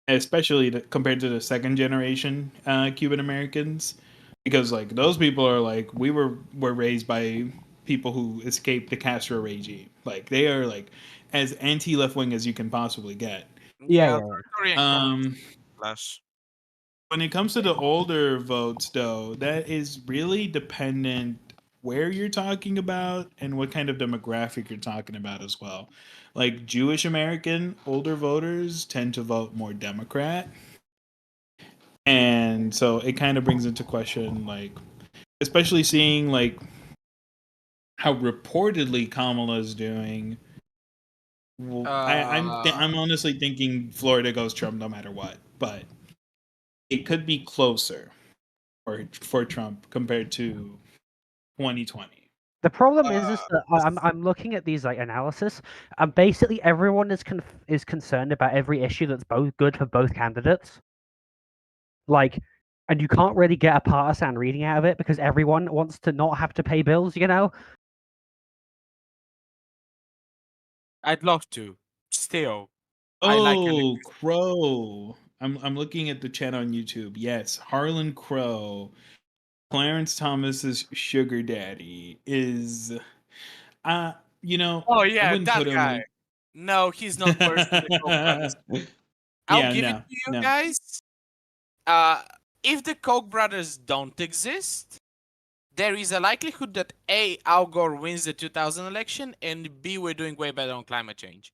especially compared to the second generation Cuban Americans, because like those people are like were raised by people who escaped the Castro regime. Like they are like as anti left wing as you can possibly get. Yeah. Authoritarian Um, communism slash. when it comes to the older votes, though, that is really dependent where you're talking about and what kind of demographic you're talking about as well. Like Jewish American older voters tend to vote more Democrat, and so it kind of brings into question like, especially seeing like how reportedly Kamala's doing. Well, I'm honestly thinking Florida goes Trump no matter what, but it could be closer for Trump compared to 2020. The problem is that I'm looking at these like analysis, and basically everyone is concerned about every issue that's both good for both candidates. Like, and you can't really get a partisan reading out of it because everyone wants to not have to pay bills. You know. I'd love to. Still, I like Oh, Crow. I'm looking at the chat on YouTube. Yes, Harlan Crow, Clarence Thomas's sugar daddy is you know, Oh I yeah, wouldn't put that him guy. No, he's not worse than the Koch brothers. I'll Yeah, give it no. to you No. guys. If the Koch brothers don't exist, there is a likelihood that A, Al Gore wins the 2000 election, and B, we're doing way better on climate change.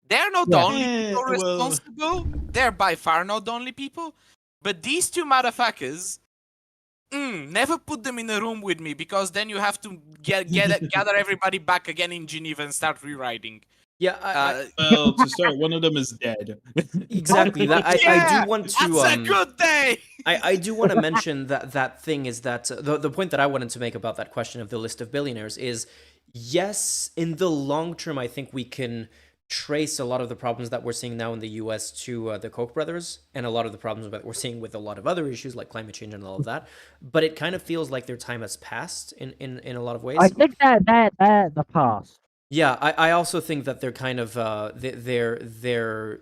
They're not the Yeah. only people Well, responsible. They're by far not the only people. But these two motherfuckers, never put them in a room with me because then you have to gather everybody back again in Geneva and start rewriting. Yeah, well, to start, one of them is dead. exactly. That I do want to. That's a good day. I do want to mention that thing is that the point that I wanted to make about that question of the list of billionaires is yes, in the long term, I think we can trace a lot of the problems that we're seeing now in the U.S. to the Koch brothers and a lot of the problems that we're seeing with a lot of other issues like climate change and all of that. But it kind of feels like their time has passed in a lot of ways. I think they're the past. Yeah, I also think that they're kind of they're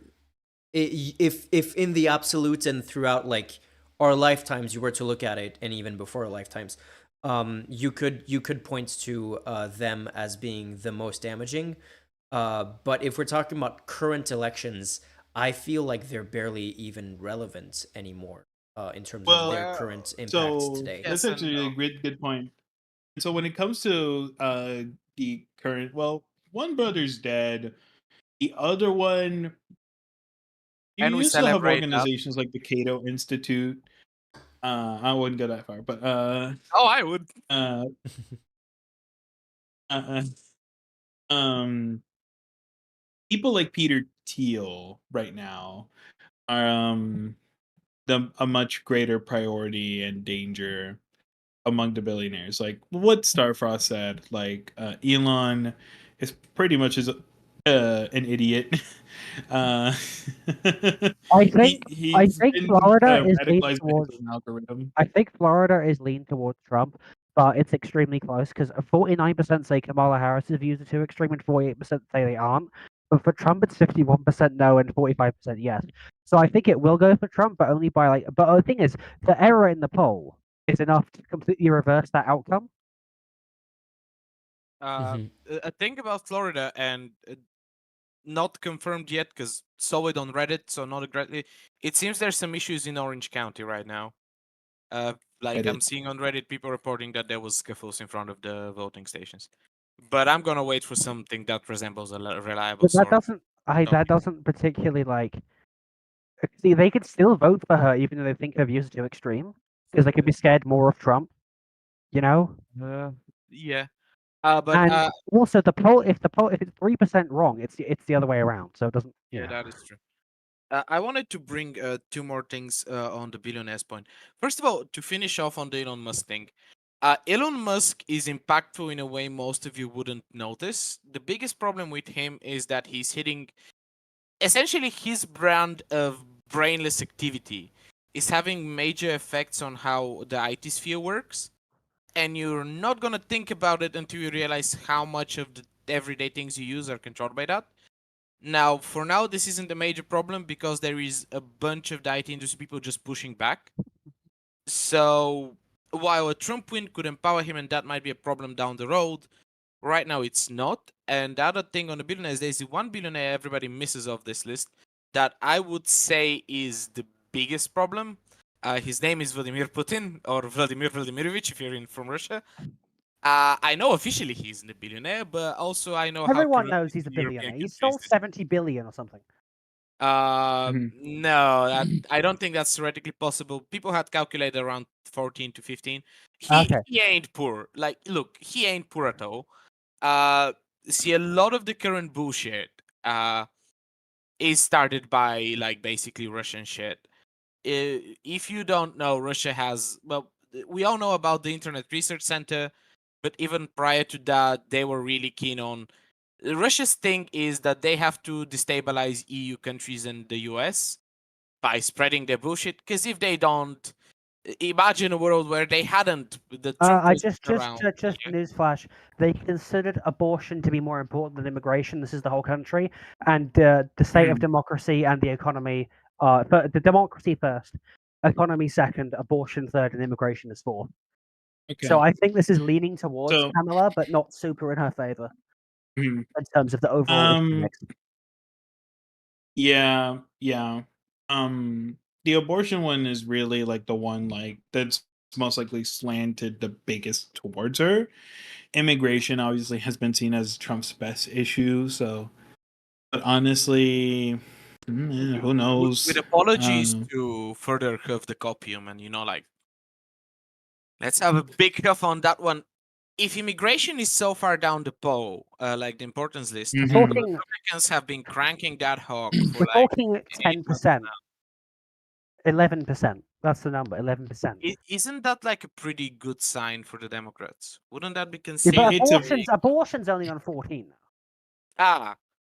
if in the absolute and throughout like our lifetimes you were to look at it, and even before our lifetimes, you could point to them as being the most damaging. But if we're talking about current elections, I feel like they're barely even relevant anymore in terms of their Well, current impacts so today. that's Yes and actually a no. good point. So when it comes to the current, well, one brother's dead. The other one, you And we used to have celebrate that. organizations like the Cato Institute. I wouldn't go that far, but Oh, I would. uh, uh, um, people like Peter Thiel right now are a much greater priority and danger among the billionaires. Like what Starfrost said, like Elon is pretty much an idiot. Uh, I think he's been Florida is leaning radicalized by his towards. own algorithm. I think Florida is leaning towards Trump, but it's extremely close because 49% say Kamala Harris's views are too extreme and 48% say they aren't. But for Trump, it's 51% no and 45% yes. So I think it will go for Trump, but only by like. But the thing is, the error in the poll is enough to completely reverse that outcome. A thing about Florida, and not confirmed yet because saw it on Reddit, so not exactly. It seems there's some issues in Orange County right now. Like I'm Reddit. seeing on Reddit people reporting that there was scuffles in front of the voting stations. But I'm gonna wait for something that resembles a reliable But source. that doesn't particularly like. See, they could still vote for her even though they think her views are too extreme because they could be scared more of Trump. You know. Yeah. And also the poll, if it's 3% wrong, it's the other way around. So it doesn't. Yeah, that is true. I wanted to bring two more things on the billionaires point. First of all, to finish off on the Elon Musk thing, Elon Musk is impactful in a way most of you wouldn't notice. The biggest problem with him is that he's hitting essentially his brand of brainless activity is having major effects on how the IT sphere works. And you're not going to think about it until you realize how much of the everyday things you use are controlled by that. Now, for now, this isn't a major problem because there is a bunch of the IT industry people just pushing back. So, while a Trump win could empower him and that might be a problem down the road, right now it's not. And the other thing on the billionaires, there's one billionaire everybody misses off this list that I would say is the biggest problem. His name is Vladimir Putin, or Vladimir Vladimirovich if you're from Russia. I know officially he's a billionaire, but also I know Everyone how knows he's a European billionaire. He countries stole this. 70 billion or something. No, I don't think that's theoretically possible. People had calculated around 14 to 15. Okay. He ain't poor. Like, look, he ain't poor at all. See, a lot of the current bullshit is started by like basically Russian shit. If you don't know, Russia has we all know about the Internet Research Center, but even prior to that, they were really keen on. Russia's thing is that they have to destabilize EU countries and the US by spreading their bullshit. Because if they don't, imagine a world where they hadn't the Trump I was just around. newsflash. They considered abortion to be more important than immigration. This is the whole country, and the state of democracy and the economy. The democracy first, economy second, abortion third, and immigration is fourth. Okay. So I think this is leaning towards So- Kamala, but not super in her favor Mhm. in terms of the overall issue mix. Yeah. The abortion one is really like the one like that's most likely slanted the biggest towards her. Immigration obviously has been seen as Trump's best issue, so but honestly, who knows? With apologies to further curve the copium, and like, let's have a big cuff on that one. If immigration is so far down the pole, like the importance list, Mhm. the Republicans have been cranking that hawk for We're like talking 10%, 11%. That's the number, 11%. Isn't that like a pretty good sign for the Democrats? Wouldn't that be Yeah, considered? but abortion's only on 14.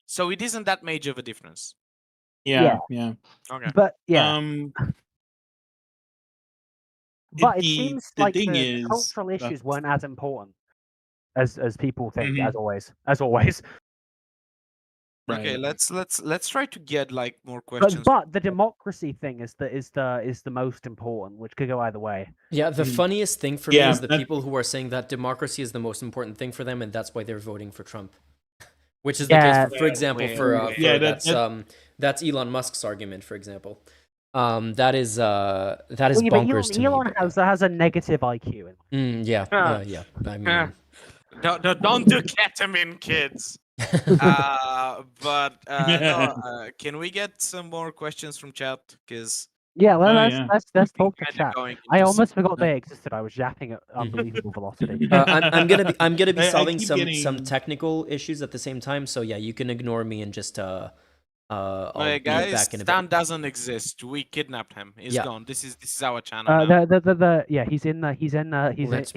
So it isn't that major of a difference. Yeah. Okay. But yeah. But it the seems like thing the is, cultural issues weren't as important as people think. Mhm. As always. Okay, Right. let's try to get like more questions. But the democracy thing is the most important, which could go either way. Yeah, the Mhm. funniest thing for me Yeah, is the people who are saying that democracy is the most important thing for them, and that's why they're voting for Trump. Which is the case, for example, that's Elon Musk's argument, for example. That is bonkers to me. Elon has a negative IQ. Yeah. I mean, don't do ketamine, kids. Can we get some more questions from chat? Because yeah, let's talk to chat. I almost forgot they existed. I was yapping at unbelievable velocity. I'm gonna be solving keep some getting- technical issues at the same time. So yeah, you can ignore me and just I'll Hey be guys, back in a Stan bit. doesn't exist. We kidnapped him. He's Yeah. gone. This is our channel now. Yeah, he's in Let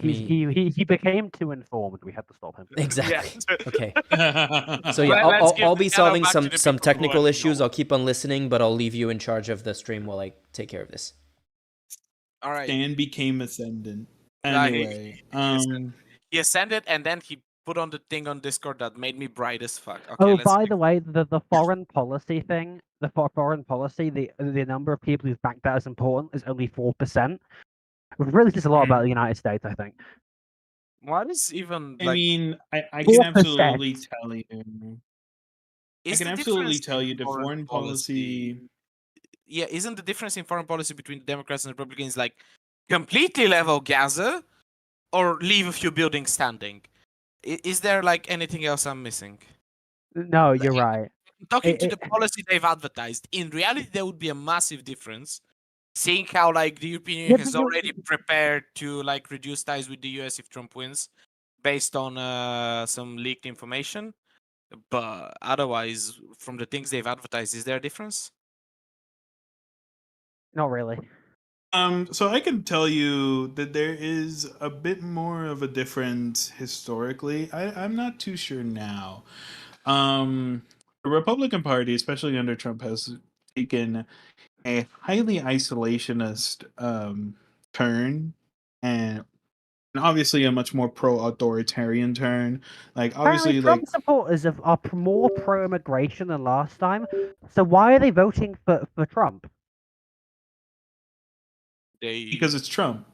me- he became too informed. We had to stop him. Exactly. Yeah. Okay. So yeah, Let's give I'll the be channel solving back to the some people who technical want to issues. know. I'll keep on listening, but I'll leave you in charge of the stream while I take care of this. All right. Stan became ascendant. Yeah, Anyway, he ascended and then he put on the thing on Discord that made me bright as fuck. Okay, Oh, let's by keep- the way, the foreign policy thing, foreign policy, the number of people who've backed that as important is only 4%. Which really says a lot about the United States, I think. What is even I like? mean, I can 4%. absolutely tell you. I Is can the absolutely difference tell in you the foreign policy. Yeah, isn't the difference in foreign policy between the Democrats and Republicans like completely level Gaza or leave a few buildings standing? Is there like anything else I'm missing? No, you're right. Talking to It- the policy they've advertised, in reality, there would be a massive difference. Seeing how like the European Union Yeah, has but you- already prepared to like reduce ties with the US if Trump wins, based on some leaked information. But otherwise, from the things they've advertised, is there a difference? Not really. So I can tell you that there is a bit more of a difference historically. I'm not too sure now. The Republican Party, especially under Trump, has taken a highly isolationist turn and obviously a much more pro-authoritarian turn. Like Apparently, obviously, Trump like supporters are more pro-immigration than last time. So why are they voting for Trump? because it's Trump.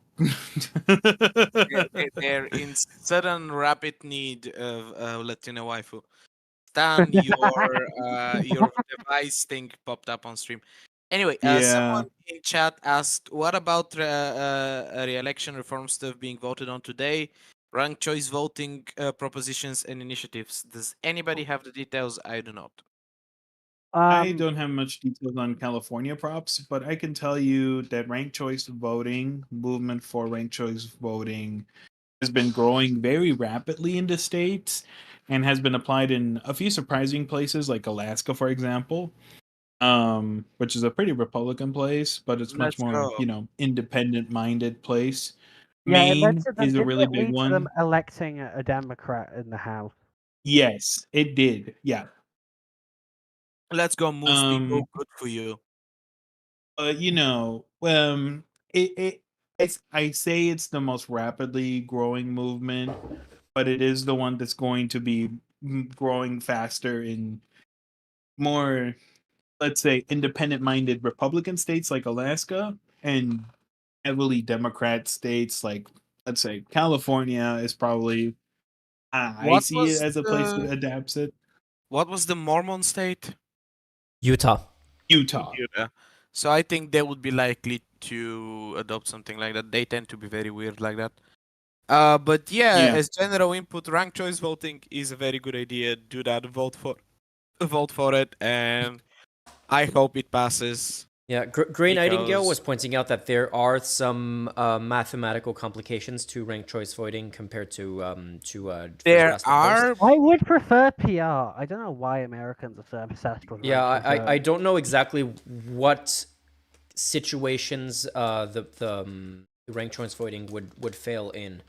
They're in sudden rapid need of Latino waifu. Stan, your device thing popped up on stream. Anyway, Yeah. someone in chat asked, "What about re-election reform stuff being voted on today? Ranked choice voting propositions and initiatives. Does anybody have the details? I do not." I don't have much details on California props, but I can tell you that ranked choice voting, movement for ranked choice voting, has been growing very rapidly in the states and has been applied in a few surprising places like Alaska, for example, which is a pretty Republican place, but it's much Let's more, go. independent minded place. Yeah, it led Maine to them. is a Didn't really it big lead to them one. electing a Democrat in the House? Yes, it did. Yeah. Let's go, moose people. Um, Good for you. it I say it's the most rapidly growing movement, but it is the one that's going to be growing faster in more, let's say, independent-minded Republican states like Alaska and heavily Democrat states like, let's say, California is probably, I What see it was as a place that adapts it. what was the Mormon state? Utah. Utah. Utah. So I think they would be likely to adopt something like that. They tend to be very weird like that. But yeah, Yeah. as general input, ranked choice voting is a very good idea. Do that, vote for it, and I hope it passes. Yeah, Gray Nightingale was Because- pointing out that there are some mathematical complications to ranked choice voting compared to first There past the post. are I would prefer PR. I don't know why Americans are so obsessed with. Yeah, ranked choice I don't know exactly what situations the ranked choice voting would fail in,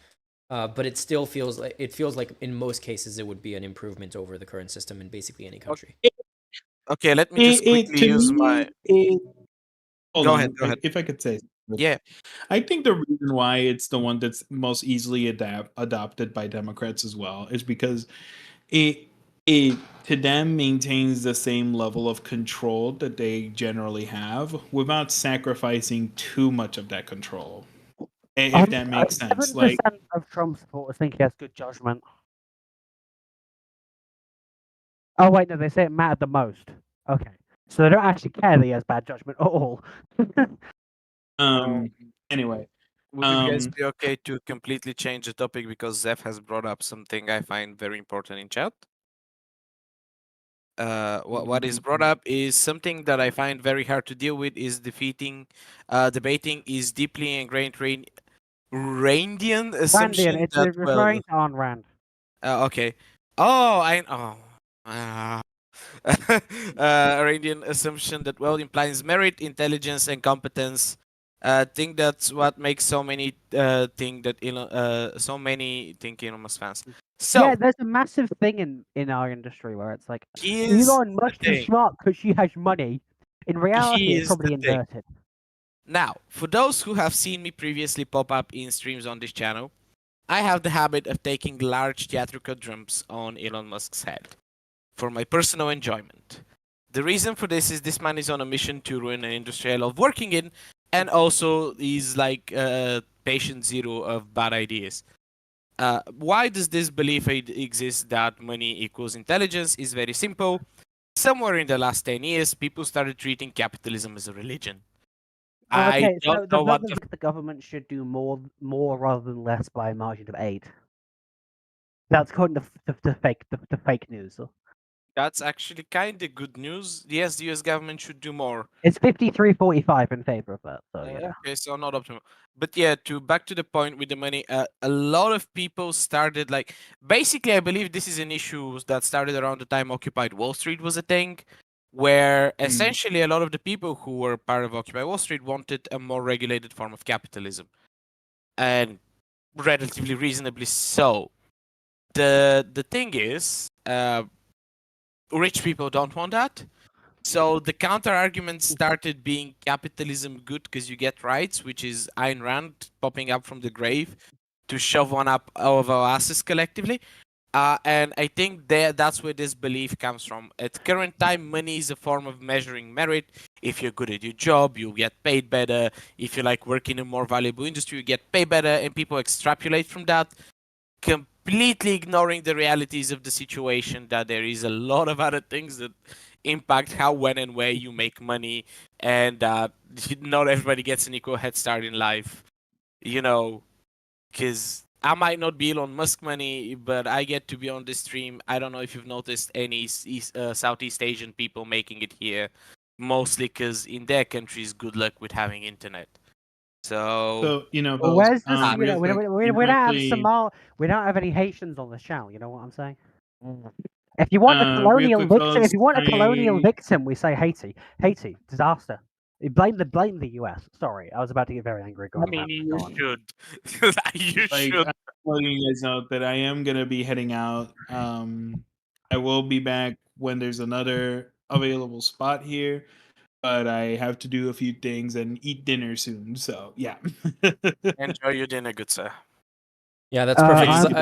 but it still feels like in most cases it would be an improvement over the current system in basically any country. okay. Let me just quickly use my. Hold Go on, ahead. Go ahead. if I could say, Yeah. I think the reason why it's the one that's most easily adopted by Democrats as well is because it to them maintains the same level of control that they generally have without sacrificing too much of that control. If that makes sense. 7% Like, of Trump supporters think he has good judgment. Oh wait, no, they say it mattered the most. Okay, so they don't actually care that he has bad judgment at all. anyway, Would you guys Um, be okay to completely change the topic because Zeph has brought up something I find very important in chat? What is brought up is something that I find very hard to deal with is debating is deeply ingrained Randian assumption Randian, it's that referring to Ayn Rand. okay. Oh, I oh. Iranian assumption that wealth implies merit, intelligence, and competence. I think that's what makes so many think Elon Musk fans. So Yeah, there's a massive thing in our industry where it's like here's Elon the Musk is thing. smart because she has money. In reality, it's Here's the probably thing. inverted. Now, for those who have seen me previously pop up in streams on this channel, I have the habit of taking large theatrical jumps on Elon Musk's head for my personal enjoyment. The reason for this is this man is on a mission to ruin an industry I love working in, and also he's like patient zero of bad ideas. Why does this belief exist that money equals intelligence? Is very simple. Somewhere in the last 10 years, people started treating capitalism as a religion. I Okay, so don't know what the the government should do more rather than less by a margin of 8. That's according to fake news. That's actually kind of good news. Yes, the US government should do more. It's 53-45 in favor of that. So yeah. Okay, so not optimal. But yeah, to back to the point with the money, a lot of people started like basically I believe this is an issue that started around the time Occupy Wall Street was a thing, where essentially a lot of the people who were part of Occupy Wall Street wanted a more regulated form of capitalism. And relatively reasonably so. The thing is, rich people don't want that. So the counter argument started being capitalism good because you get rights, which is Ayn Rand popping up from the grave to shove one up of our asses collectively. And I think that's where this belief comes from. At current time, money is a form of measuring merit. If you're good at your job, you get paid better. If you like work in a more valuable industry, you get paid better. And people extrapolate from that, completely ignoring the realities of the situation, that there is a lot of other things that impact how, when, and where you make money, and not everybody gets an equal head start in life. You know, because I might not be Elon Musk money, but I get to be on this stream. I don't know if you've noticed any Southeast Asian people making it here, mostly because in their countries, good luck with having internet. So Well, Well, fellas, where's this? real quick, We don't have actually, we don't have any Haitians on this channel. You know what I'm saying? If you want a real colonial quick, victim, fellas, if you want a colonial I victim, we say Haiti, disaster. Blame the US. Sorry, I was about to get very angry. Go I on mean, about you go on. should. You like should. I'm letting you guys know that I am gonna be heading out. I will be back when there's another available spot here, but I have to do a few things and eat dinner soon. So yeah. Enjoy your dinner, good sir. Yeah, that's perfect.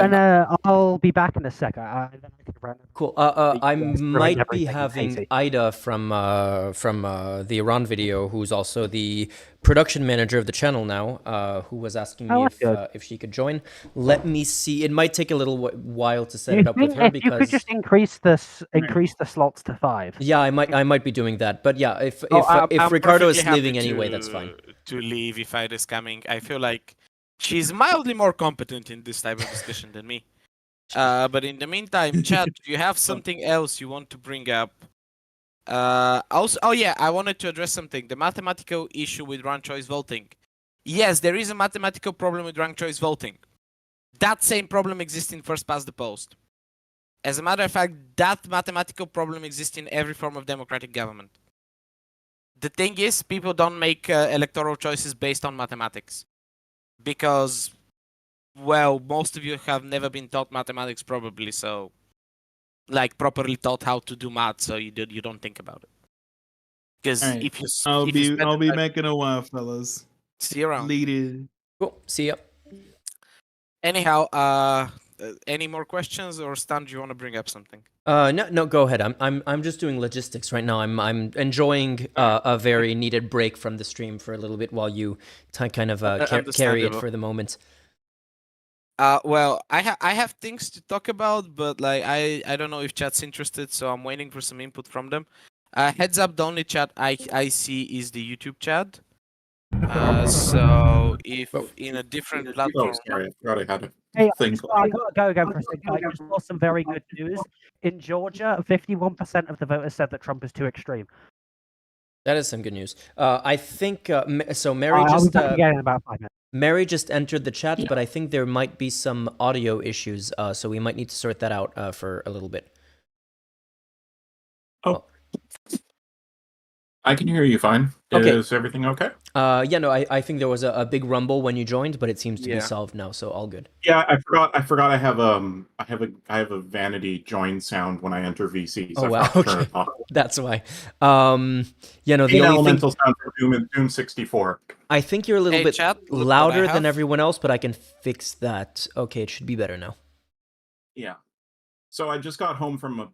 I'll be back in a sec. Then I can run. Cool. The I US might ruined be everything in having Haiti. Ida from the Iran video, who's also the production manager of the channel now, who was asking me that's good. if she could join. Let me see. It might take a little while to set Do you it up with think her if you could because just increase the slots to 5? yeah, I might be doing that. But yeah, if I'm Ricardo perfectly is happy leaving anyway, that's fine. to leave if Ida's coming. I feel like she's mildly more competent in this type of discussion than me. But in the meantime, chat, do you have something else you want to bring up? Also, oh yeah, I wanted to address something. The mathematical issue with ranked choice voting. Yes, there is a mathematical problem with ranked choice voting. That same problem exists in first past the post. As a matter of fact, that mathematical problem exists in every form of democratic government. The thing is, people don't make electoral choices based on mathematics. Because, well, most of you have never been taught mathematics probably, so like properly taught how to do math, so you don't think about it. Because All right. if you I'll be back in a while, fellas. See you around. Later. Cool. See ya. Anyhow, any more questions, or Stan, do you want to bring up something? No, go ahead. I'm just doing logistics right now. I'm enjoying a very needed break from the stream for a little bit while you kind of carry it for the moment. Well, I have things to talk about, but like I don't know if chat's interested, so I'm waiting for some input from them. Heads up, the only chat I see is the YouTube chat. So if in a different platform. Oh, sorry, I forgot I had a Hey, thing. I gotta go again for a second. I just saw some very good news. In Georgia, 51% of the voters said that Trump is too extreme. That is some good news. I think so. Mary I'll just be back again in about 5 minutes. Mary just entered the chat, but I think there might be some audio issues, so we might need to sort that out for a little bit. Oh. I can hear you fine. Okay. Is everything okay? Yeah, no, I think there was a big rumble when you joined, but it seems to be Yeah. solved now, so all good. Yeah, I forgot I have a vanity join sound when I enter VCs. Oh, I wow, forgot to turn okay. it off. That's why. Yeah, no, the Main only elemental thing... sound for Doom 64. I think you're a little Hey, bit chat, look what I louder than have. everyone else, but I can fix that. Okay, it should be better now. Yeah. So I just got home from a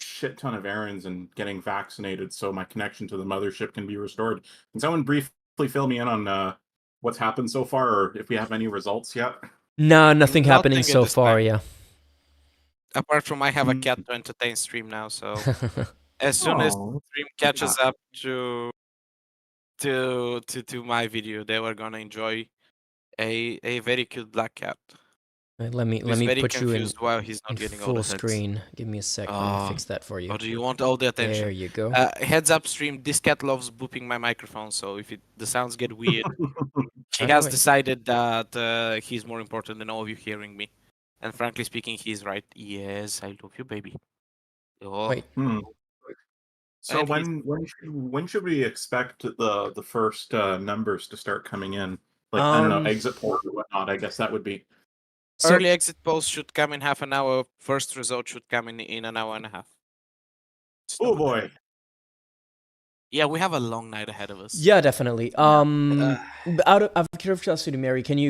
shit ton of errands and getting vaccinated, so my connection to the mothership can be restored. Can someone briefly fill me in on what's happened so far, or if we have any results yet? No, nothing happening Nothing at so this far, time. yeah. Apart from I have a Mm. cat to entertain stream now, so as soon as Oh, stream catches up to my video, they were gonna enjoy a very cute black cat. Let me He's very put you in confused why he's not getting all full the heads. screen. Give me a sec. Let me Oh, fix that for you. or do you want all the attention? There you go. Heads up, stream. This cat loves booping my microphone, so if the sounds get weird, he By the has way- decided that he's more important than all of you hearing me. And frankly speaking, he's right. Yes, I love you, baby. Oh, Wait, So And when should we expect the first numbers to start coming in? Like I don't know, exit polls or whatnot. I guess that would be. so early exit polls should come in half an hour. First result should come in an hour and a half. Oh boy. Yeah, we have a long night ahead of us. yeah, definitely. Out of curiosity, Mary, can you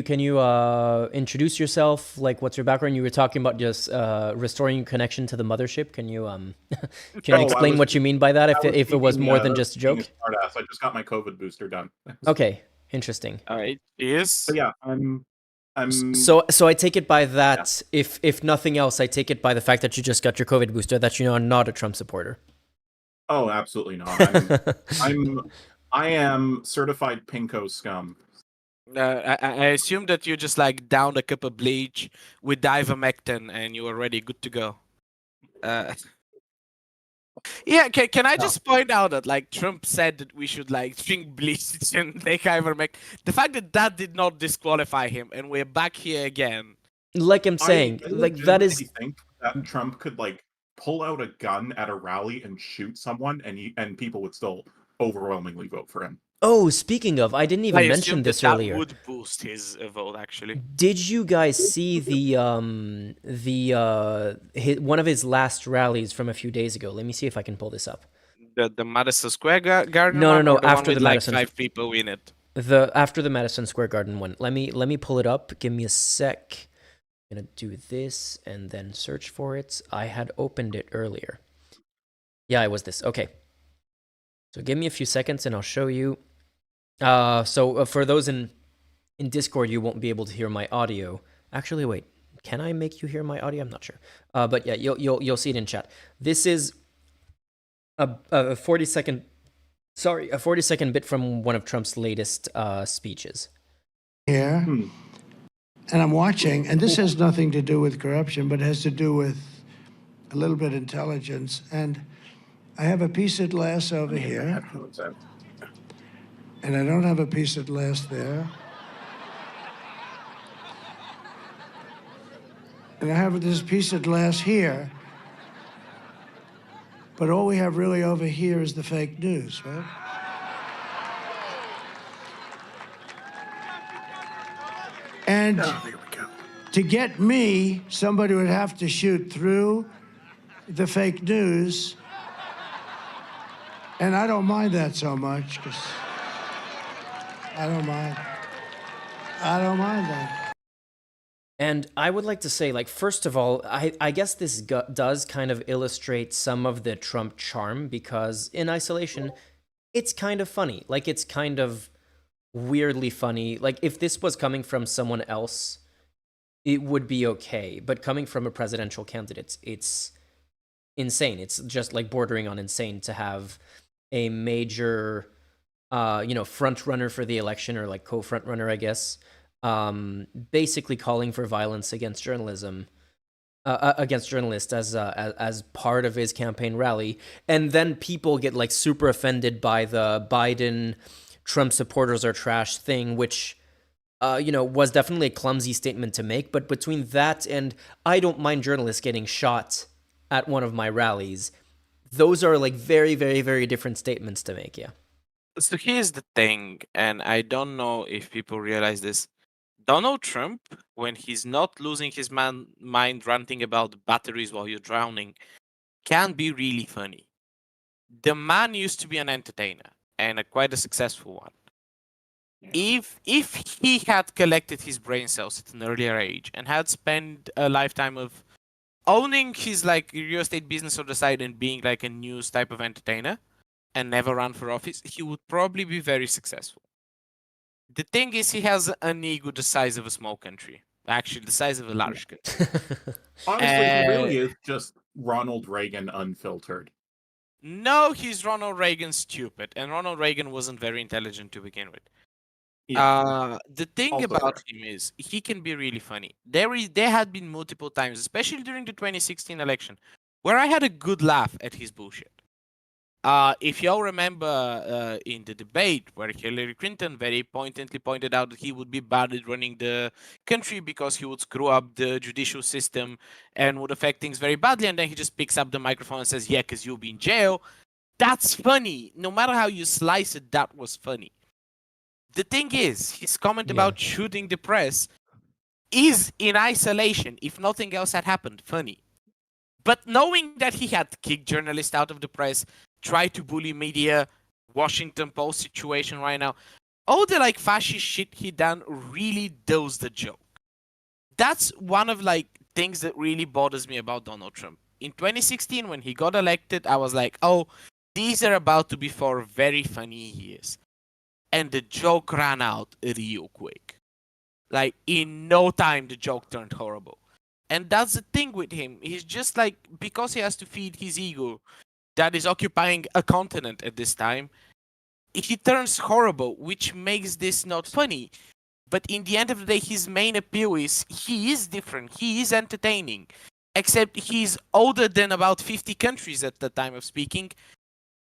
introduce yourself? Like, what's your background? You were talking about just restoring connection to the mothership. Can you can you I explain was- what you mean by that? I If it was being, more than just a being joke? smartass. I just got my COVID booster done. Okay, interesting. All right. Yes. But yeah, I'm So I take it by that. If nothing else, I take it by the fact that you just got your COVID booster that you are not a Trump supporter. Oh, absolutely not. I am certified pinko scum. I assume that you just like downed a cup of bleach with ivermectin and you were ready, good to go. Yeah, can I just point out that like Trump said that we should like drink bleach and take ivermectin. The fact that that did not disqualify him, and we're back here again. Like I'm saying, I like that is legitimately think that Trump could like pull out a gun at a rally and shoot someone, and people would still overwhelmingly vote for him. Oh, speaking of, I didn't even I mention assume this that earlier. would boost his vote actually. Did you guys see one of his last rallies from a few days ago? Let me see if I can pull this up. The Madison Square Garden No, one, no, or the after one with the like Madison- 5 people in it. After the Madison Square Garden one. Let me pull it up. Give me a sec. I'm gonna do this and then search for it. I had opened it earlier. Yeah, it was this. Okay. So give me a few seconds and I'll show you. So for those in Discord, you won't be able to hear my audio. Actually, wait. Can I make you hear my audio? I'm not sure. But yeah, you'll see it in chat. This is a 40-second. Sorry, a 40-second bit from one of Trump's latest speeches. Here, and I'm watching, and this has nothing to do with corruption, but has to do with a little bit intelligence. And I have a piece of glass over here, Headphones out. and I don't have a piece of glass there. And I have this piece of glass here. But all we have really over here is the fake news, right? And There we go. to get me, somebody would have to shoot through the fake news. And I don't mind that so much, because I don't mind. I don't mind that. And I would like to say, like, first of all, I guess this does kind of illustrate some of the Trump charm, because in isolation, it's kind of funny. Like, it's kind of weirdly funny. Like, if this was coming from someone else, it would be okay. But coming from a presidential candidate, it's insane. It's just like bordering on insane to have a major, front runner for the election, or like co-front runner, I guess, basically calling for violence against journalism, against journalists as part of his campaign rally, and then people get like super offended by the Biden Trump supporters are trash thing, which was definitely a clumsy statement to make. But between that and I don't mind journalists getting shot at one of my rallies, those are like very, very, very different statements to make. Yeah. So here's the thing, and I don't know if people realize this. Donald Trump, when he's not losing his mind ranting about batteries while you're drowning, can be really funny. The man used to be an entertainer and quite a successful one. If he had collected his brain cells at an earlier age and had spent a lifetime of owning his like real estate business on the side and being like a news type of entertainer and never ran for office, he would probably be very successful. The thing is, he has an ego the size of a small country. Actually, the size of a large country. Honestly, he really is just Ronald Reagan unfiltered. No, he's Ronald Reagan stupid, and Ronald Reagan wasn't very intelligent to begin with. Yeah. The thing Also about true. him is he can be really funny. There had been multiple times, especially during the 2016 election, where I had a good laugh at his bullshit. If y'all remember in the debate where Hillary Clinton very pointedly pointed out that he would be bad at running the country because he would screw up the judicial system and would affect things very badly, and then he just picks up the microphone and says, yeah, because you'll be in jail. That's funny. No matter how you slice it, that was funny. The thing is, his comment about shooting the press is in isolation, if nothing else had happened, funny. But knowing that he had kicked journalists out of the press, tried to bully media, Washington Post situation right now, all the like fascist shit he done really does the joke. That's one of like things that really bothers me about Donald Trump. In 2016, when he got elected, I was like, oh, these are about to be 4 very funny years. And the joke ran out real quick. Like, in no time, the joke turned horrible. And that's the thing with him. He's just like, because he has to feed his ego that is occupying a continent at this time, he turns horrible, which makes this not funny. But in the end of the day, his main appeal is he is different. He is entertaining. Except he's older than about 50 countries at the time of speaking,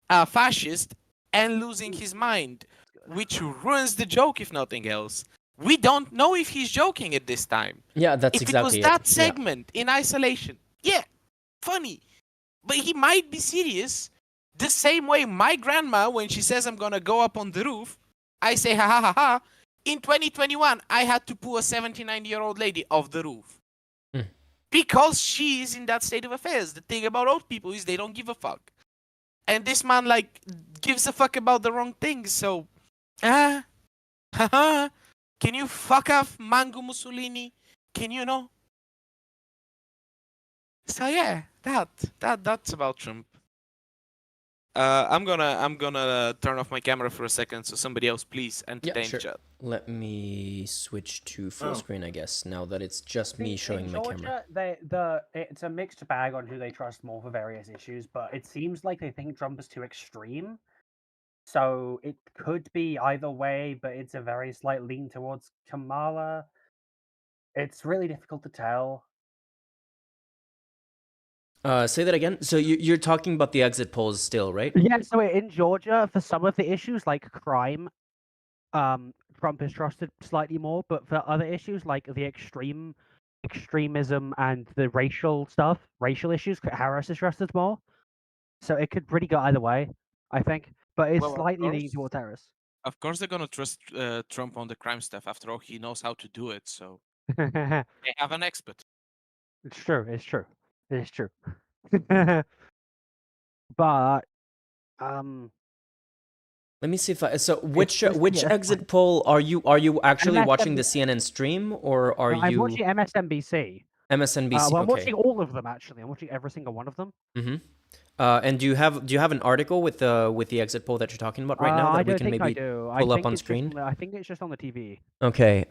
fascist, and losing his mind, which ruins the joke, if nothing else. We don't know if he's joking at this time. Yeah, that's if exactly it was that Yeah. segment in isolation, yeah, funny. But he might be serious. The same way my grandma, when she says I'm gonna go up on the roof, I say ha ha ha ha. In 2021, I had to pull a 79-year-old lady off the roof. Because she is in that state of affairs. The thing about old people is they don't give a fuck. And this man, like, gives a fuck about the wrong things, so... haha. Can you fuck off, Mango Mussolini? Can you know? So yeah, that's about Trump. I'm gonna turn off my camera for a second, so somebody else please entertain sure. chat. Let me switch to full screen, I guess, now that it's just me showing in my Georgia, camera. it's a mixed bag on who they trust more for various issues, but it seems like they think Trump is too extreme. So it could be either way, but it's a very slight lean towards Kamala. It's really difficult to tell. Say that again. So you're talking about the exit polls still, right? Yeah, so in Georgia, for some of the issues like crime, Trump is trusted slightly more, but for other issues like the extremism and the racial issues, Harris is trusted more. So it could really go either way, I think. But it's slightly leaning towards Harris. Of course, they're gonna trust Trump on the crime stuff. After all, he knows how to do it. So It's they have an expert. true. It's true. It's true. But let me see if I. So which that's exit fine. poll are you actually watching the MSNBC. CNN stream, or are I'm you watching MSNBC. MSNBC? Well, I'm Okay. watching all of them actually. I'm watching every single one of them. Mm-hmm. And do you have an article with the exit poll that you're talking about right now that we can maybe I do. pull I up think on it's screen? I think it's just on the TV. Okay.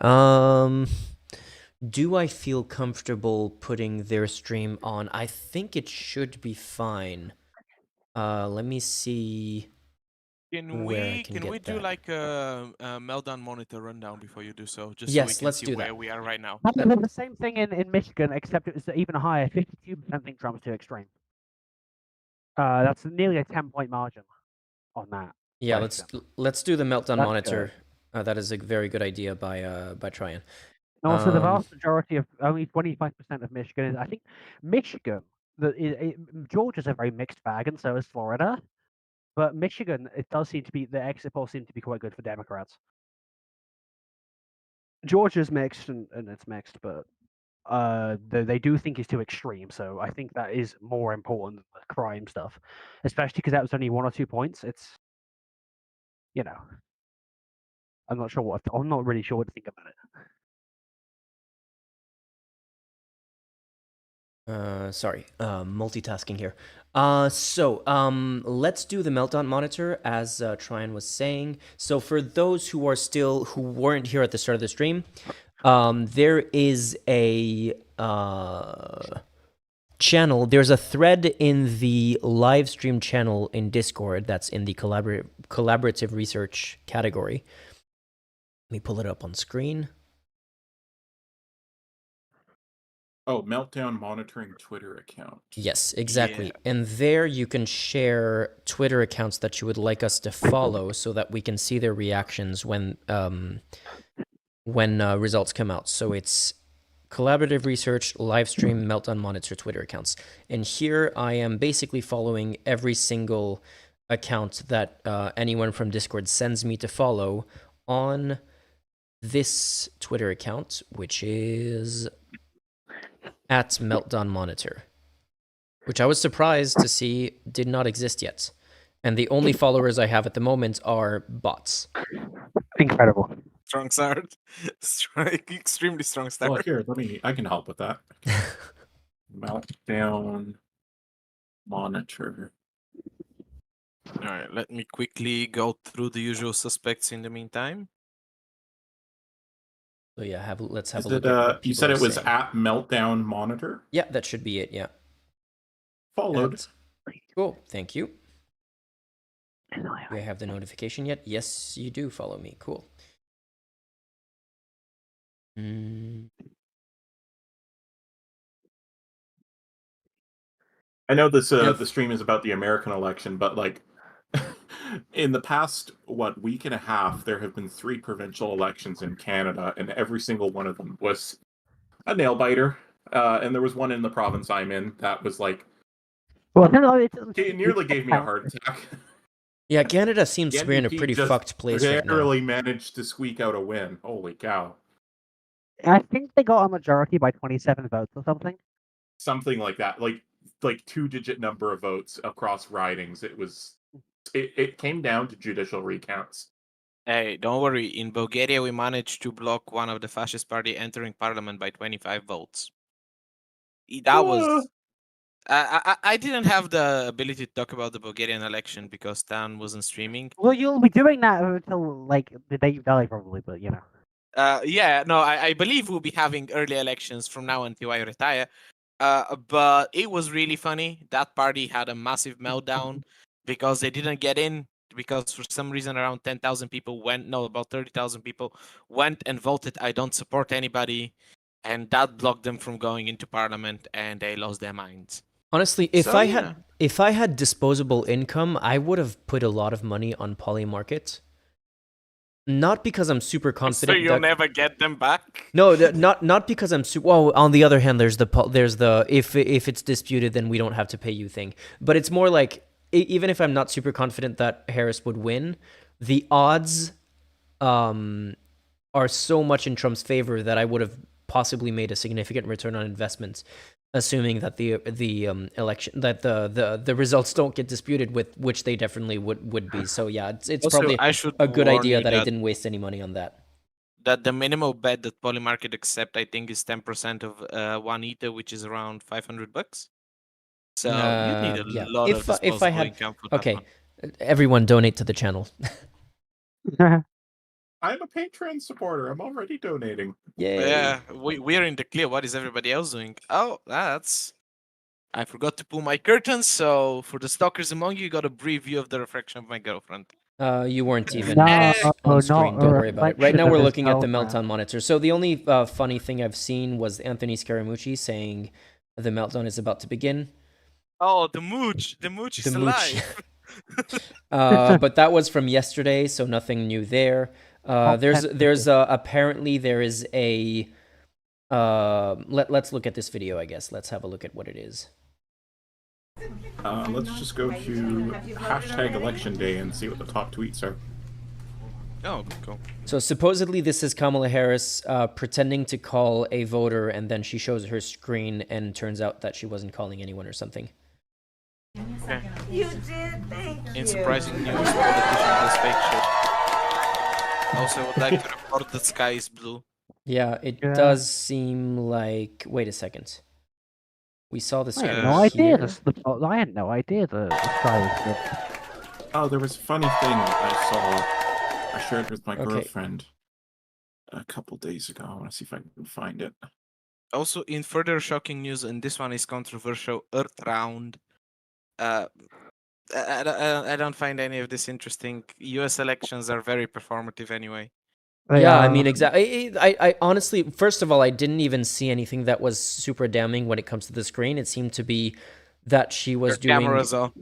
Do I feel comfortable putting their stream on? I think it should be fine. Let me see. Can we do that. like a meltdown monitor rundown before you do so, just Yes, so we can let's see do where that. we are right now? The same thing in Michigan, except it was even higher. 52% think Trump's too extreme. That's nearly a 10-point margin on that. Yeah, question. let's do the meltdown That's monitor. That is a very good idea by Tryon. And also, the vast majority of only 25% of Michigan is. I think Michigan Georgia's a very mixed bag, and so is Florida. But Michigan, it does seem to be the exit polls seem to be quite good for Democrats. Georgia's mixed, and it's mixed, but they do think it's too extreme. So I think that is more important than the crime stuff, especially because that was only 1 or 2 points. It's, you know, I'm not sure what I'm not really sure what to think about it. Sorry, multitasking here. Let's do the meltdown monitor as Tryon was saying. So for those who weren't here at the start of the stream, there is a channel. There's a thread in the live stream channel in Discord that's in the collaborative research category. Let me pull it up on screen. Oh, Meltdown monitoring Twitter account. Yes, exactly. Yeah. And there you can share Twitter accounts that you would like us to follow so that we can see their reactions when results come out. So it's collaborative research, live stream, meltdown monitor Twitter accounts. And here I am basically following every single account that anyone from Discord sends me to follow on this Twitter account, which is at Meltdown Monitor, which I was surprised to see did not exist yet. And the only followers I have at the moment are bots. Incredible. Strong start. Extremely strong start. Well, here, I can help with that. Meltdown monitor. All right, let me quickly go through the usual suspects in the meantime. So yeah, let's have Is a look it, at what you people said are it was saying. at Meltdown Monitor? Yeah, that should be it, yeah. Followed. Cool, thank you. Do I have the notification yet? Yes, you do follow me. Cool. I know this the stream is about the American election, but like in the past week and a half, there have been 3 provincial elections in Canada, and every single one of them was a nail biter. And there was one in the province I'm in that was like, Well, no, it nearly gave me a heart attack. Yeah, Canada seems The to be in a NDP pretty just fucked place right now. barely managed to squeak out a win. Holy cow. I think they got a majority by 27 votes or something. Something like that. Like 2-digit number of votes across ridings. It came down to judicial recounts. Hey, don't worry. In Bulgaria, we managed to block one of the fascist party entering parliament by 25 votes. That was... I didn't have the ability to talk about the Bulgarian election because Stan wasn't streaming. Well, you'll be doing that until like the day you die, probably. But you know. Yeah, no, I believe we'll be having early elections from now until I retire. But it was really funny. That party had a massive meltdown because they didn't get in because for some reason around 10,000 people about 30,000 people went and voted I don't support anybody, and that blocked them from going into parliament, and they lost their minds. Honestly, if I had disposable income, I would have put a lot of money on Polymarket. Not because I'm super confident. So you'll never get them back? No, not because I'm super. Well, on the other hand, there's the if it's disputed, then we don't have to pay you thing. But it's more like, even if I'm not super confident that Harris would win, the odds are so much in Trump's favor that I would have possibly made a significant return on investment, assuming that the election, that the results don't get disputed, with which they definitely would be. So yeah, it's Also, probably a good idea that I that didn't waste any money on that. That the minimum bet that Polymarket accept, I think, is 10% of 1 ether, which is around $500. So you need a lot of disposable income for that one. Everyone donate to the channel. I'm a Patreon supporter. I'm already donating. Yay. Yeah, we're in the clear. What is everybody else doing? Oh, I forgot to pull my curtains, so for the stalkers among you, got a brief view of the reflection of my girlfriend. You weren't even No, on screen. Don't worry about it. Right now, we're reflection looking at the of his meltdown monitor. So the only funny thing I've seen was Anthony Scaramucci saying the meltdown is about to begin. Oh, the mooch is The mooch. alive. But that was from yesterday, so nothing new there. There's apparently there is a let's look at this video, I guess. Let's have a look at what it is. Let's just go to hashtag election day and see what the top tweets are. Oh, cool. So supposedly this is Kamala Harris pretending to call a voter, and then she shows her screen, and turns out that she wasn't calling anyone or something. Okay. You did, thank you. In surprising news, politician does fake shit. Also, I would like to report that sky is blue. Yeah, it Yeah. does seem like... Wait a second. We saw the I screen had no idea. here. I had no idea the sky was good. Oh, there was a funny thing I saw. I shared with my Okay. girlfriend a couple days ago. I want to see if I can find it. Also, in further shocking news, and this one is controversial, Earth Round. I don't find any of this interesting. U.S. elections are very performative anyway. They Yeah, I are- mean, exactly. I honestly, first of all, I didn't even see anything that was super damning when it comes to the screen. It seemed to be that she was Her doing... cameras on.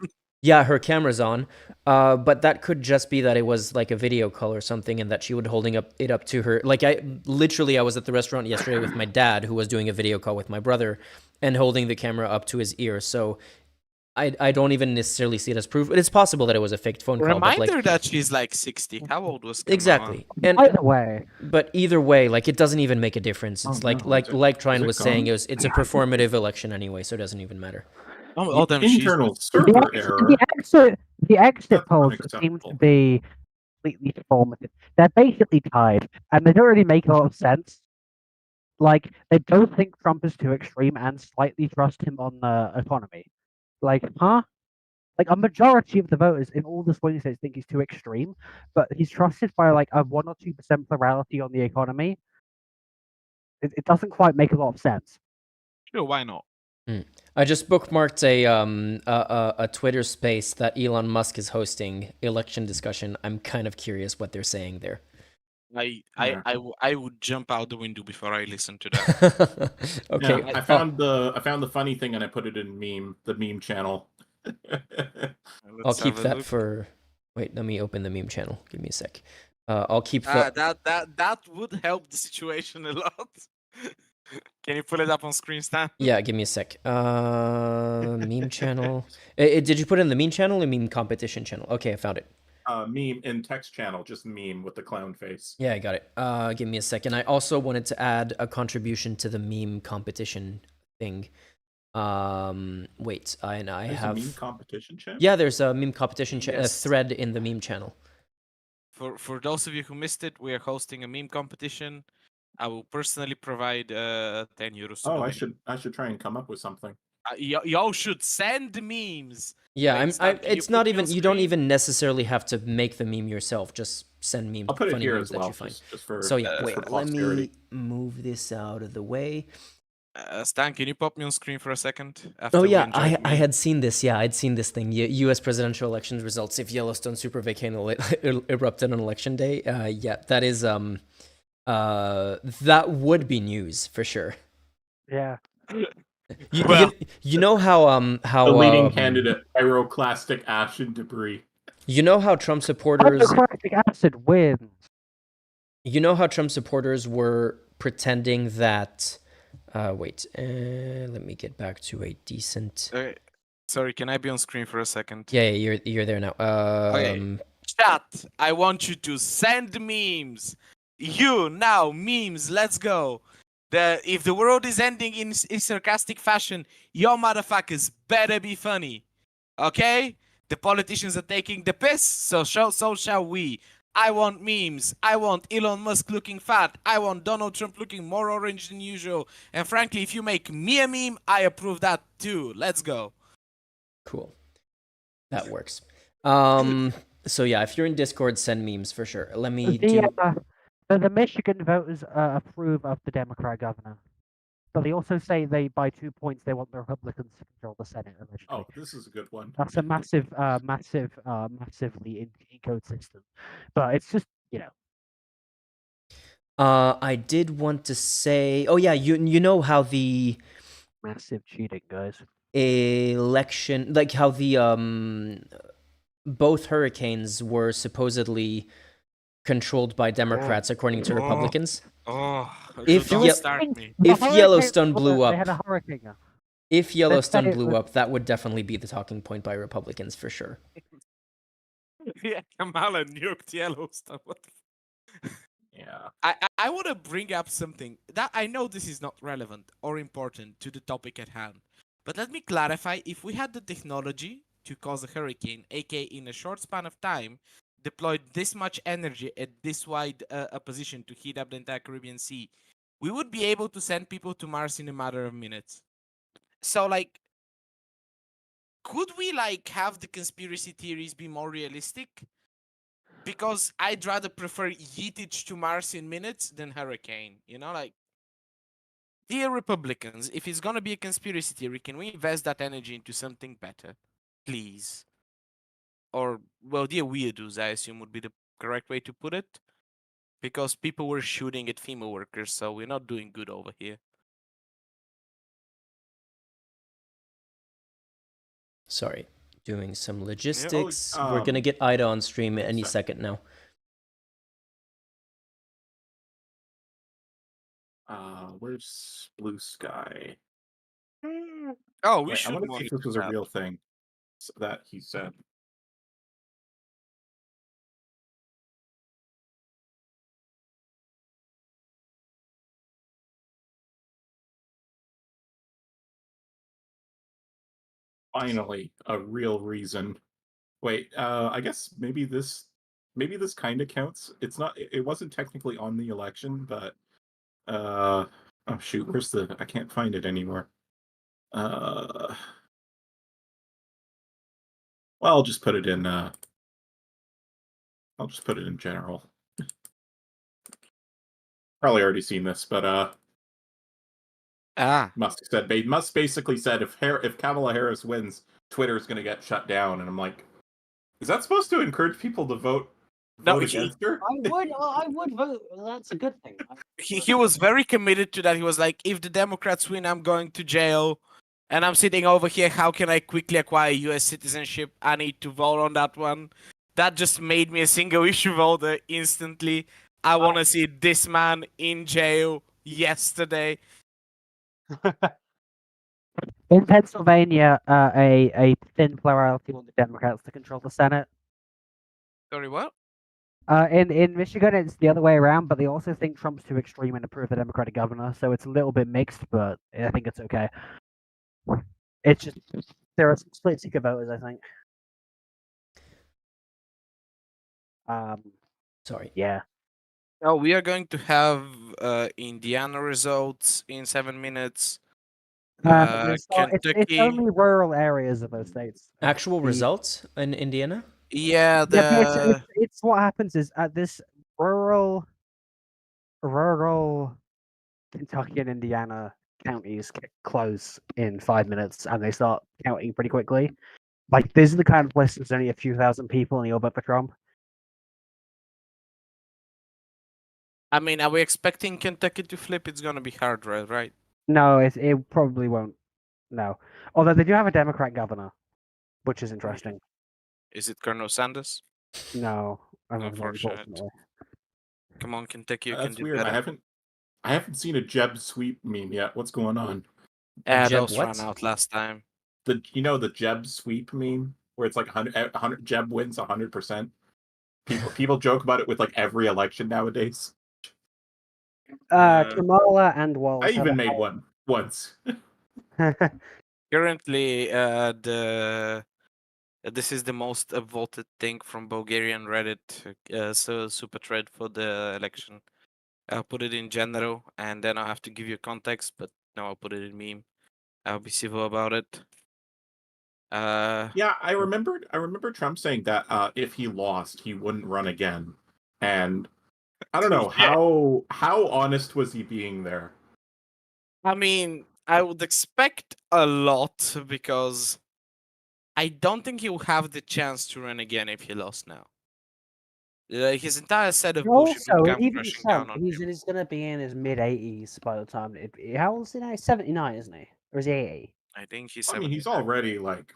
Yeah, her camera's on. But that could just be that it was like a video call or something, and that she would holding it up to her. Like I was at the restaurant yesterday with my dad, who was doing a video call with my brother, and holding the camera up to his ear. So I don't even necessarily see it as proof. But it's possible that it was a faked phone call. But Reminder like, that she's like 60. How old was Kamala? exactly. And Either way, but either way, like it doesn't even make a difference. It's Oh, like no. like Is it- like Trine is it was saying, gone? it's a performative election anyway, so it doesn't even matter. Oh, damn, she's Internal the server error. the exit That's polls seem to unacceptable. be completely formative. They're basically tied, and they don't really make a lot of sense. Like, they both think Trump is too extreme and slightly trust him on the economy. Like, huh? Like, a majority of the voters in all the swing states think he's too extreme, but he's trusted by like a 1 or 2% plurality on the economy. It doesn't quite make a lot of sense. Sure, why not? I just bookmarked a Twitter space that Elon Musk is hosting, election discussion. I'm kind of curious what they're saying there. I would jump out the window before I listen to that. Okay. Yeah, I found the funny thing and I put it in the meme channel. I'll Let's keep have a that look. for... Wait, let me open the meme channel. Give me a sec. I'll keep the... That would help the situation a lot. Can you pull it up on screen, Stan? Yeah, give me a sec. Meme channel. Did you put it in the meme channel or meme competition channel? Okay, I found it. Meme in text channel, just meme with the clown face. Yeah, I got it. Give me a second. I also wanted to add a contribution to the meme competition thing. Wait, I There's have... a meme competition channel? Yeah, there's a meme competition Yes. thread in the meme channel. For those of you who missed it, we are hosting a meme competition. I will personally provide 10 euros. to Oh, the I winner. should try and come up with something. Y'all should send memes. Yeah, Wait, Stan, can you it's put not me on even... You don't screen? even necessarily have to make the meme yourself. Just send memes. I'll put it funny here memes as well, that you find. just for So yeah, just wait, for let me posterity. move this out of the way. Stan, can you pop me on screen for a second? After Oh we yeah, enjoy I the meme? had seen this. Yeah, I'd seen this thing. U.S. presidential elections results if Yellowstone super volcano erupted on election day. Yeah, that is that would be news for sure. Yeah. You know how The leading candidate, pyroclastic ash and debris. You know how Trump supporters Hydrochloric acid wins. You know how Trump supporters were pretending that... wait, let me get back to a decent... Sorry, can I be on screen for a second? Yeah, you're there now. Chat, I want you to send memes. You, now, memes, let's go. If the world is ending in sarcastic fashion, your motherfuckers better be funny. Okay? The politicians are taking the piss, so shall we. I want memes. I want Elon Musk looking fat. I want Donald Trump looking more orange than usual. And frankly, if you make me a meme, I approve that too. Let's go. Cool. That works. So yeah, if you're in Discord, send memes for sure. Let me do... The Michigan voters approve of the Democrat governor. But they also say by 2 points they want the Republicans to control the Senate allegedly. Oh, this is a good one. That's a massively encode system. But it's just, I did want to say... Oh yeah, you know how the massive cheating, guys. election... Like how the... both hurricanes were supposedly controlled by Democrats according to Republicans. Oh, If don't Ye- start me. If Yellowstone blew They had up... a hurricane. If Yellowstone it blew was- up, that would definitely be the talking point by Republicans for sure. Yeah, Kamala nuked Yellowstone. What the Yeah. I want to bring up something that I know this is not relevant or important to the topic at hand, but let me clarify. If we had the technology to cause a hurricane, aka in a short span of time, deployed this much energy at this wide a position to heat up the entire Caribbean Sea, we would be able to send people to Mars in a matter of minutes. So, like, could we have the conspiracy theories be more realistic? Because I'd rather prefer yeetage to Mars in minutes than hurricane. Dear Republicans, if it's gonna be a conspiracy theory, can we invest that energy into something better, please? Or, well, dear weirdos, I assume would be the correct way to put it, because people were shooting at FEMA workers, so we're not doing good over here. Sorry, doing some logistics. We're gonna um, get Ida on stream any so- second now. Where's Blue Sky? Oh, we Wait, I should want to see if this was a real thing that he said. Finally, a real reason. Wait, I guess maybe this kind of counts. It's not. It wasn't technically on the election, but oh shoot, where's the? I can't find it anymore. Well, I'll just put it in. I'll just put it in general. Probably already seen this, but Musk basically said if Kamala Harris wins, Twitter's going to get shut down, and I'm like, is that supposed to encourage people to vote No, against her? I would vote. That's a good thing. he was very committed to that. He was like, if the Democrats win, I'm going to jail. And I'm sitting over here. How can I quickly acquire US citizenship? I need to vote on that one. That just made me a single issue voter instantly. I want to see this man in jail yesterday. In Pennsylvania, a thin plurality want the Democrats to control the Senate. Sorry, what? In Michigan, it's the other way around, but they also think Trump's too extreme and approve the Democratic governor, so it's a little bit mixed, but I think it's okay. It's just there are some split ticket voters, I think. Sorry. Yeah. Oh, we are going to have Indiana results in 7 minutes. It's Kentucky. only rural areas of those states. Actual results in Indiana? Yeah, Yeah, but it's what happens is at this rural Kentucky and Indiana counties close in 5 minutes, and they start counting pretty quickly. Like, this is the kind of place there's only a few thousand people, and you'll vote for Trump. I mean, are we expecting Kentucky to flip? It's gonna be hard, right? No, it probably won't. No, although they do have a Democrat governor, which is interesting. Is it Colonel Sanders? No, Unfortunate. unfortunately. Come on, Kentucky, you can That's do weird. better. I haven't seen a Jeb sweep meme yet. What's going on? Jeb Those what? ran out last time. The Jeb sweep meme where it's like 100 Jeb wins 100%. People joke about it with like every election nowadays. Kamala and Walz. I even made one once. Currently, this is the most voted thing from Bulgarian Reddit, so super thread for the election. I'll put it in general, and then I'll have to give you context. But no, I'll put it in meme. I'll be civil about it. Yeah, I remember Trump saying that if he lost, he wouldn't run again. And I don't know how honest was he being there? I mean, I would expect a lot because I don't think he'll have the chance to run again if he lost now. His entire set of bullshit would Also, come even crashing Trump, down on he's him. going to be in his mid-80s by the time. How old is he now? He's 79, isn't he? Or is he 80? I think he's. I mean, he's already like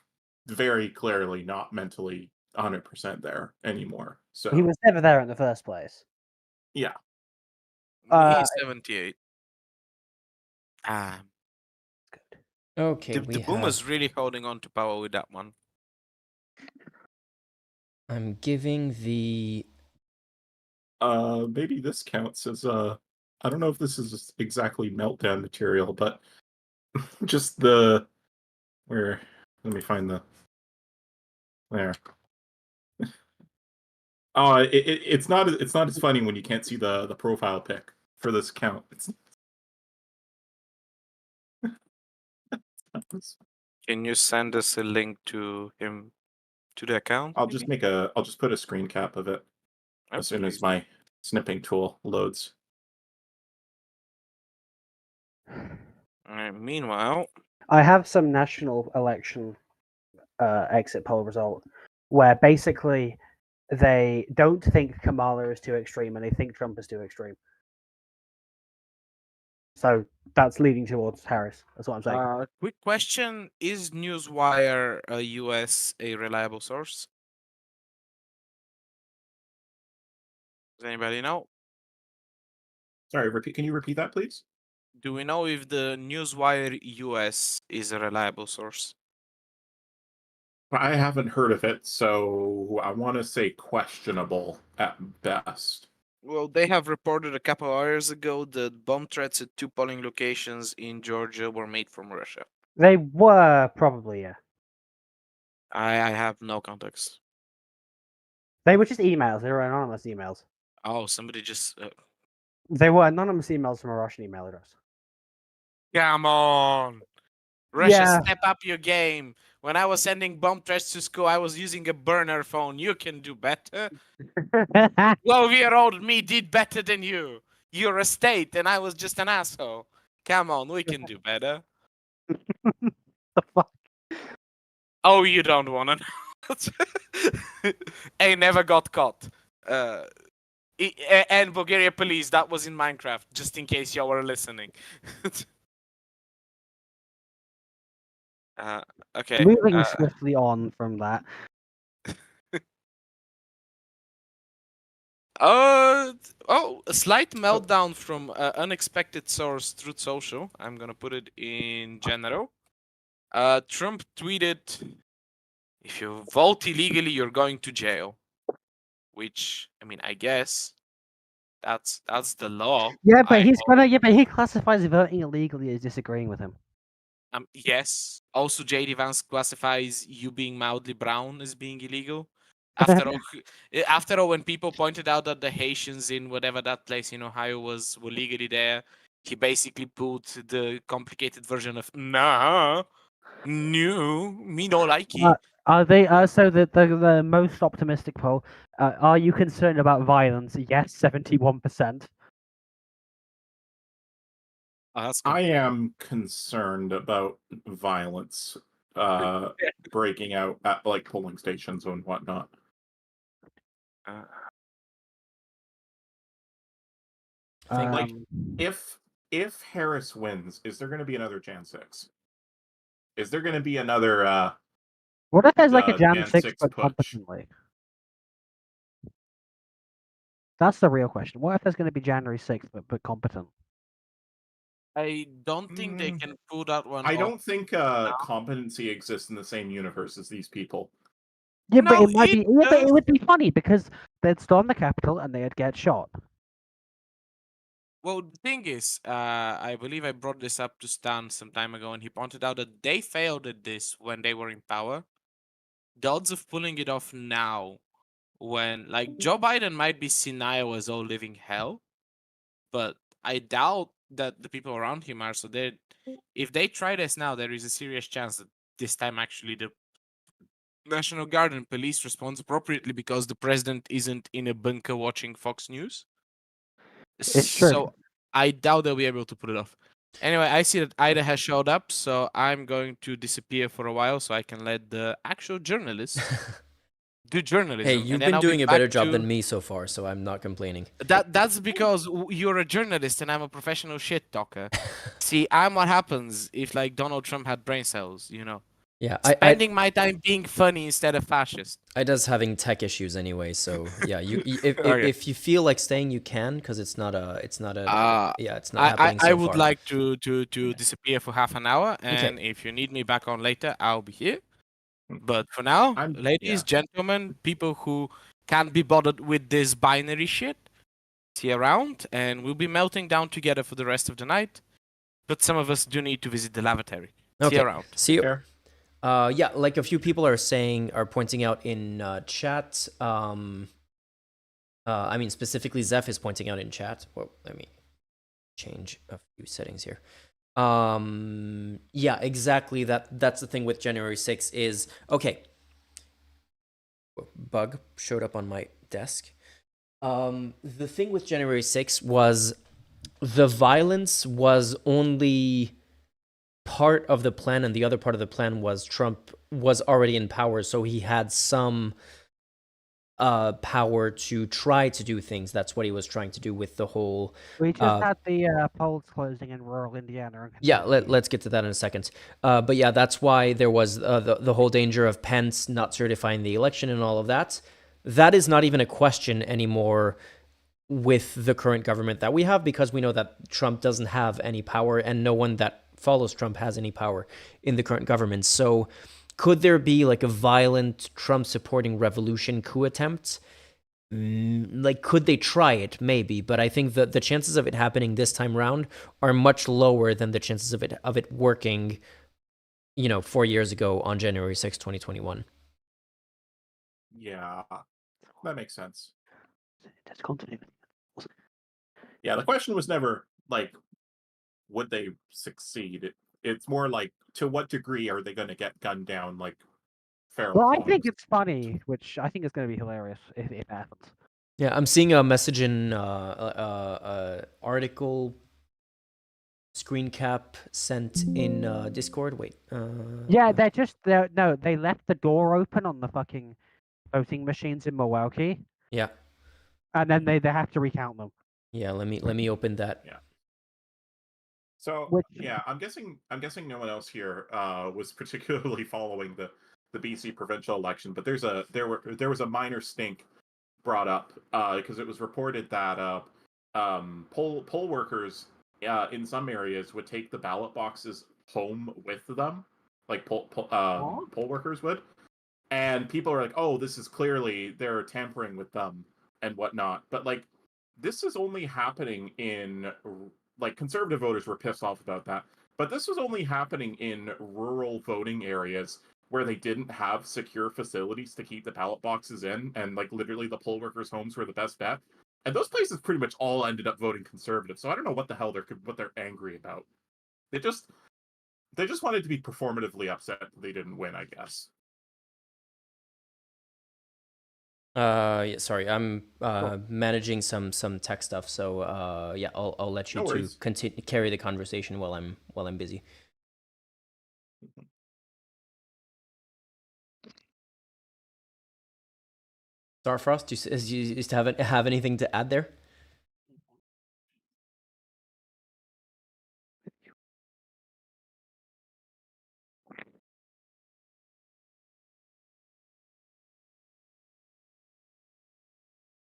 very clearly not mentally 100% there anymore. So He was never there in the first place. yeah. He's 78. Okay, The Boomers really holding on to power with that one. I'm giving the... Maybe this counts as I don't know if this is exactly meltdown material, but just the where. Let me find the there. Oh, it's not as funny when you can't see the profile pic for this account. Can you send us a link to him to the account? I'll maybe? just put a screen cap of it Oh, as soon as please. my snipping tool loads. Meanwhile, I have some national election exit poll result where basically they don't think Kamala is too extreme and they think Trump is too extreme. So that's leading towards Harris. That's what I'm saying. quick question: is Newswire US a reliable source? Does anybody know? Sorry, can you repeat that, please? Do we know if the Newswire US is a reliable source? I haven't heard of it, so I want to say questionable at best. Well, they have reported a couple hours ago that bomb threats at 2 polling locations in Georgia were made from Russia. They were probably, yeah. I have no context. They were just emails. They were anonymous emails. Oh, somebody just. They were anonymous emails from a Russian email address. Come on! Russia, Yeah. step up your game. When I was sending bomb threats to school, I was using a burner phone. You can do better. 12-year-old me did better than you. You're a state, and I was just an asshole. Come on, we can do better. The fuck? Oh, you don't want to know. I never got caught. And Bulgaria police, that was in Minecraft, just in case y'all were listening. Okay. Moving swiftly on from that. A slight meltdown from unexpected source, Truth Social. I'm gonna put it in general. Trump tweeted, "If you vote illegally, you're going to jail." Which, I mean, I guess that's the law. Yeah, but he classifies voting illegally as disagreeing with him. Yes. Also, JD Vance classifies you being mildly brown as being illegal. After all, when people pointed out that the Haitians in whatever that place in Ohio were legally there, he basically put the complicated version of "Nah, no, me no like it." Are they so the most optimistic poll? Are you concerned about violence? Yes, 71%. I am concerned about violence breaking out at like polling stations and whatnot. Like if Harris wins, is there going to be another Jan 6? Is there going to be another what if there's like a Jan 6 but push? competently? That's the real question. What if there's going to be January 6th but competent? I don't think they can pull that one I off. don't think competency exists in the same universe as these people. Yeah, but No, it might be. Yeah, but does. it would be funny because they'd storm the Capitol and they'd get shot. Well, the thing is, I believe I brought this up to Stan some time ago, and he pointed out that they failed at this when they were in power. The odds of pulling it off now, when like Joe Biden might be senile as all living hell, but I doubt that the people around him are. So they, if they try this now, there is a serious chance that this time actually the National Guard and police responds appropriately because the president isn't in a bunker watching Fox News. It's true. So I doubt they'll be able to put it off. Anyway, I see that Ida has showed up, so I'm going to disappear for a while so I can let the actual journalist do journalism. Hey, you've been doing a better job than me so far, so I'm not complaining. That's because you're a journalist and I'm a professional shit talker. See, I'm what happens if like Donald Trump had brain cells, you know. Yeah, spending my time being funny instead of fascist. I does having tech issues anyway, so yeah. Okay. If you feel like staying, you can, because it's not yeah, it's not I happening so I would far. like to disappear for half an hour, and if you need me back on later, I'll be here. But for now, ladies, gentlemen, people who can't be bothered with this binary shit, see you around, and we'll be melting down together for the rest of the night. But some of us do need to visit the lavatory. See you around. See you. Yeah, like a few people are pointing out in chat. I mean, specifically, Zeph is pointing out in chat. Well, let me change a few settings here. Yeah, exactly. That's the thing with January 6th is okay. Bug showed up on my desk. The thing with January 6th was the violence was only part of the plan, and the other part of the plan was Trump was already in power, so he had some power to try to do things. That's what he was trying to do with the whole. We just had the polls closing in rural Indiana. Yeah, let's get to that in a second. But yeah, that's why there was the whole danger of Pence not certifying the election and all of that. That is not even a question anymore with the current government that we have, because we know that Trump doesn't have any power, and no one that follows Trump has any power in the current government. So could there be like a violent Trump supporting revolution coup attempt? Like, could they try it? Maybe, but I think that the chances of it happening this time around are much lower than the chances of it working, 4 years ago on January 6, 2021. Yeah, that makes sense. Let's continue. Yeah, the question was never like, would they succeed? It's more like, to what degree are they going to get gunned down? Like, feral Well, I hogs? think it's funny, which I think is going to be hilarious if it happens. Yeah, I'm seeing a message in article screen cap sent in Discord. Wait. Yeah, they left the door open on the fucking voting machines in Milwaukee. Yeah. And then they have to recount them. Yeah, let me open that. Yeah. So yeah, I'm guessing no one else here was particularly following the BC provincial election, but there was a minor stink brought up because it was reported that poll workers in some areas would take the ballot boxes home with them, like poll workers would, and people are like, oh, this is clearly they're tampering with them and whatnot. But like, this is only happening in, like, conservative voters were pissed off about that, but this was only happening in rural voting areas where they didn't have secure facilities to keep the ballot boxes in, and like literally the poll workers' homes were the best bet. And those places pretty much all ended up voting conservative. So I don't know what the hell they're angry about. They just wanted to be performatively upset that they didn't win, I guess. Yeah, sorry, I'm managing some tech stuff, so yeah, I'll let you to continue carry the conversation while I'm busy. Starfrost, do you have anything to add there?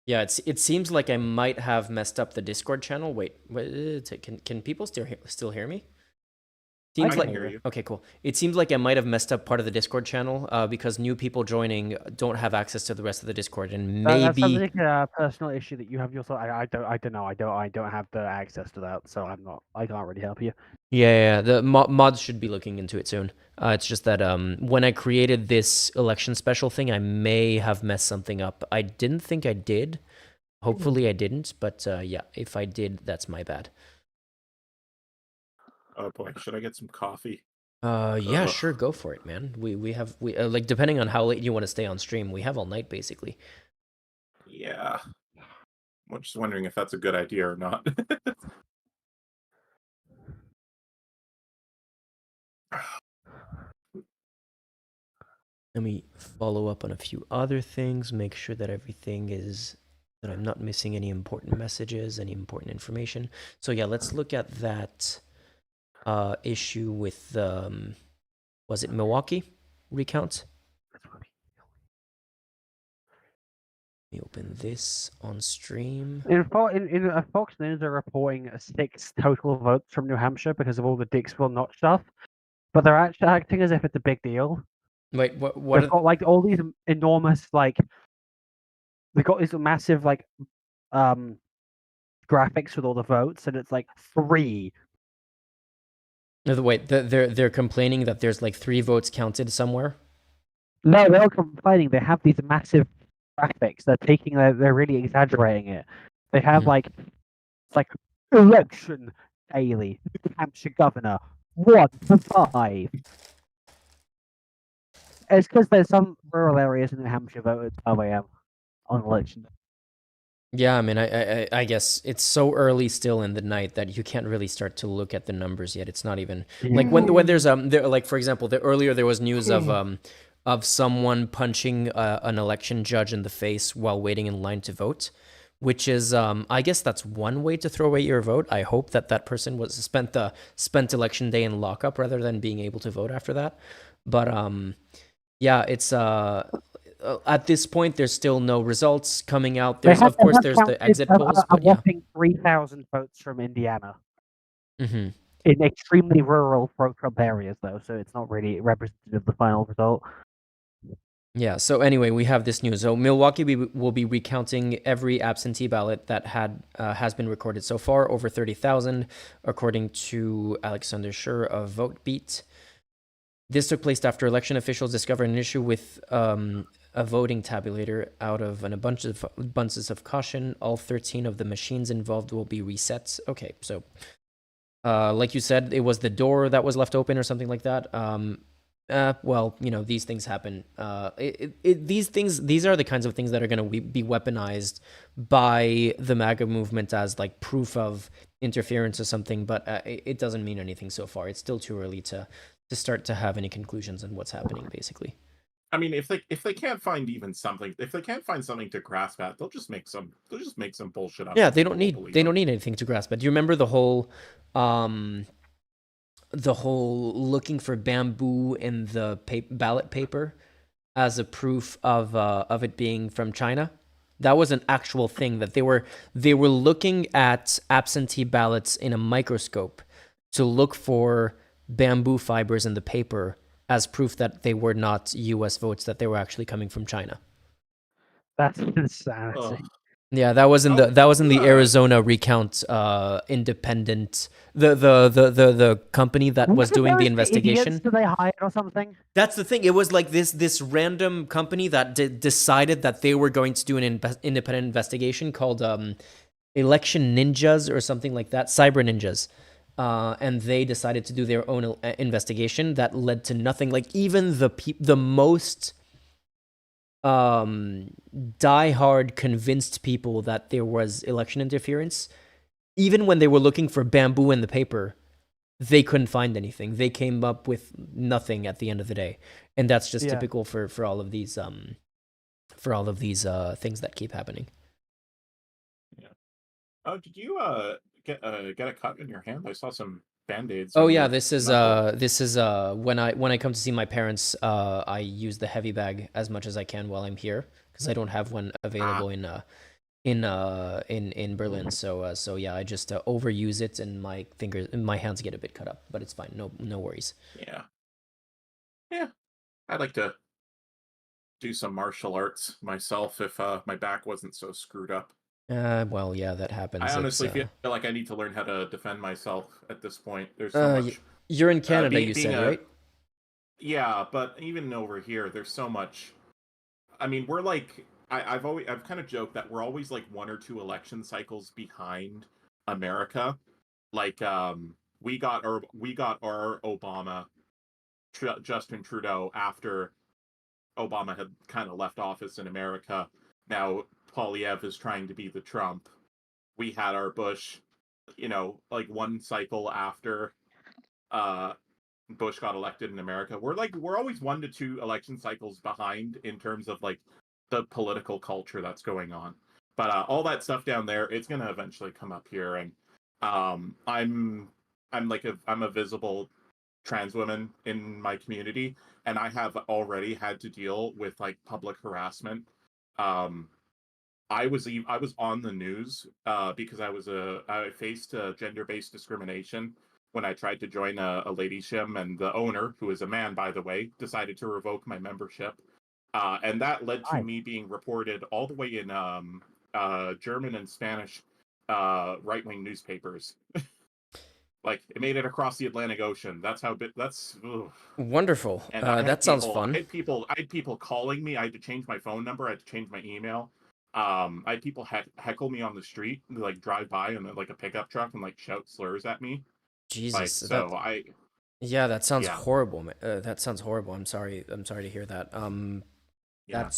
Yeah, it seems like I might have messed up the Discord channel. Wait, can people still hear me? Seems I like can hear you. Okay, cool. It seems like I might have messed up part of the Discord channel because new people joining don't have access to the rest of the Discord, and maybe That's something a personal issue that you have yourself. I don't know. I don't have the access to that, so I can't really help you. Yeah, the mods should be looking into it soon. It's just that when I created this election special thing, I may have messed something up. I didn't think I did. Hopefully I didn't, but yeah, if I did, that's my bad. Oh boy, should I get some coffee? Yeah, sure, go for it, man. We have like, depending on how late you want to stay on stream, we have all night basically. Yeah. I'm just wondering if that's a good idea or not. Let me follow up on a few other things, make sure that that I'm not missing any important messages, any important information. So yeah, let's look at that issue with was it Milwaukee? recount. Let me open this on stream. In Fox News are reporting 6 total votes from New Hampshire because of all the Dixville Notch stuff, but they're actually acting as if it's a big deal. Wait, what? They've got like all these enormous like they've got these massive like graphics with all the votes, and it's like 3. No, wait, they're complaining that there's like 3 votes counted somewhere. No, they're not complaining. They have these massive graphics. They're really exaggerating it. They have Mhm. like it's like election daily, New Hampshire governor 1 to 5. It's because there's some rural areas in New Hampshire vote at 12 a.m. on election day. Yeah, I mean, I guess it's so early still in the night that you can't really start to look at the numbers yet. It's not even like when there's like for example, earlier there was news of someone punching an election judge in the face while waiting in line to vote, which is I guess that's one way to throw away your vote. I hope that person was spent election day in lockup rather than being able to vote after that. But yeah, it's at this point, there's still no results coming out. There's of course there's the exit polls, a but yeah. whopping 3,000 votes from Indiana Hmm. in extremely rural pro-Trump areas, though, so it's not really representative of the final result. Yeah. So anyway, we have this news. So Milwaukee will be recounting every absentee ballot that has been recorded so far, over 30,000, according to Alexander Schur of VoteBeat. This took place after election officials discovered an issue with a voting tabulator. Out of an abundance of caution, all 13 of the machines involved will be reset. Okay, so like you said, it was the door that was left open or something like that. Well, you know, these things happen. These are the kinds of things that are going to be weaponized by the MAGA movement as like proof of interference or something, but it doesn't mean anything so far. It's still too early to start to have any conclusions on what's happening, basically. I mean, if they can't find even something, if they can't find something to grasp at, they'll just make some bullshit up. Yeah, they don't need anything to grasp it. Do you remember the whole looking for bamboo in the ballot paper as a proof of it being from China? That was an actual thing that they were looking at absentee ballots in a microscope to look for bamboo fibers in the paper as proof that they were not U.S. votes, that they were actually coming from China. That's insanity. Ugh. Yeah, that was in the Arizona recount independent the company that was doing the investigation. Idiots do they hire or something? That's the thing. It was like this random company that decided that they were going to do an independent investigation called Election Ninjas or something like that, Cyber Ninjas. And they decided to do their own investigation that led to nothing. Like even the most diehard convinced people that there was election interference, even when they were looking for bamboo in the paper, they couldn't find anything. They came up with nothing at the end of the day, and that's just typical for all of these things that keep happening. Yeah. Oh, did you get a cut in your hand? I saw some Band-Aids. Oh yeah, this is when I come to see my parents, I use the heavy bag as much as I can while I'm here because I don't have one available in Berlin. So yeah, I just overuse it and my hands get a bit cut up, but it's fine. No worries. Yeah. I'd like to do some martial arts myself if my back wasn't so screwed up. Well, yeah, that happens. I honestly feel like I need to learn how to defend myself at this point. There's so much. You're in Canada, you said, right? Yeah, but even over here, there's so much. I mean, we're like I've kind of joked that we're always like 1 or 2 election cycles behind America. Like we got our Obama, Justin Trudeau, after Obama had kind of left office in America. Now Poilievre is trying to be the Trump. We had our Bush, like 1 cycle after Bush got elected in America. We're always 1 to 2 election cycles behind in terms of like the political culture that's going on. But all that stuff down there, it's gonna eventually come up here, and I'm a visible trans women in my community, and I have already had to deal with like public harassment. Um, I was on the news because I faced gender-based discrimination when I tried to join a lady shim, and the owner, who is a man by the way, decided to revoke my membership, and that led to me being reported all the way in German and Spanish right-wing newspapers. Like it made it across the Atlantic Ocean. That's how big. That's ugh. Wonderful. And I had That sounds people, fun. I had people calling me. I had to change my phone number. I had to change my email. I had people heckle me on the street, like drive by in like a pickup truck and like shout slurs at me. Like Jesus, so, yeah, that sounds yeah, horrible. That sounds horrible. I'm sorry. I'm sorry to hear that. yeah.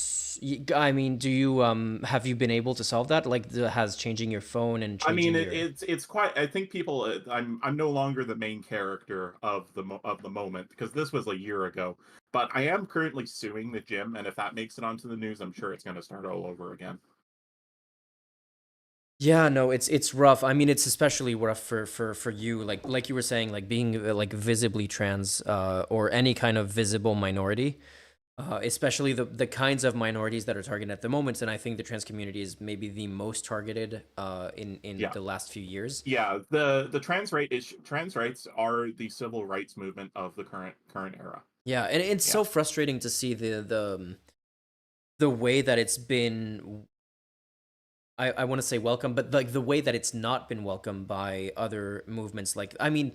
I mean, do you have you been able to solve that? Like, has changing your phone and I mean, changing your it's quite. I think people. I'm no longer the main character of the moment because this was a year ago. But I am currently suing the gym, and if that makes it onto the news, I'm sure it's going to start all over again. Yeah, no, it's rough. I mean, it's especially rough for you, like you were saying, like being like visibly trans, or any kind of visible minority, especially the kinds of minorities that are targeted at the moment. And I think the trans community is maybe the most targeted, in Yeah. the last few years. Yeah, the trans rights are the civil rights movement of the current era. Yeah, and it's so frustrating to see the way that it's been. I want to say welcome, but like the way that it's not been welcomed by other movements. Like, I mean,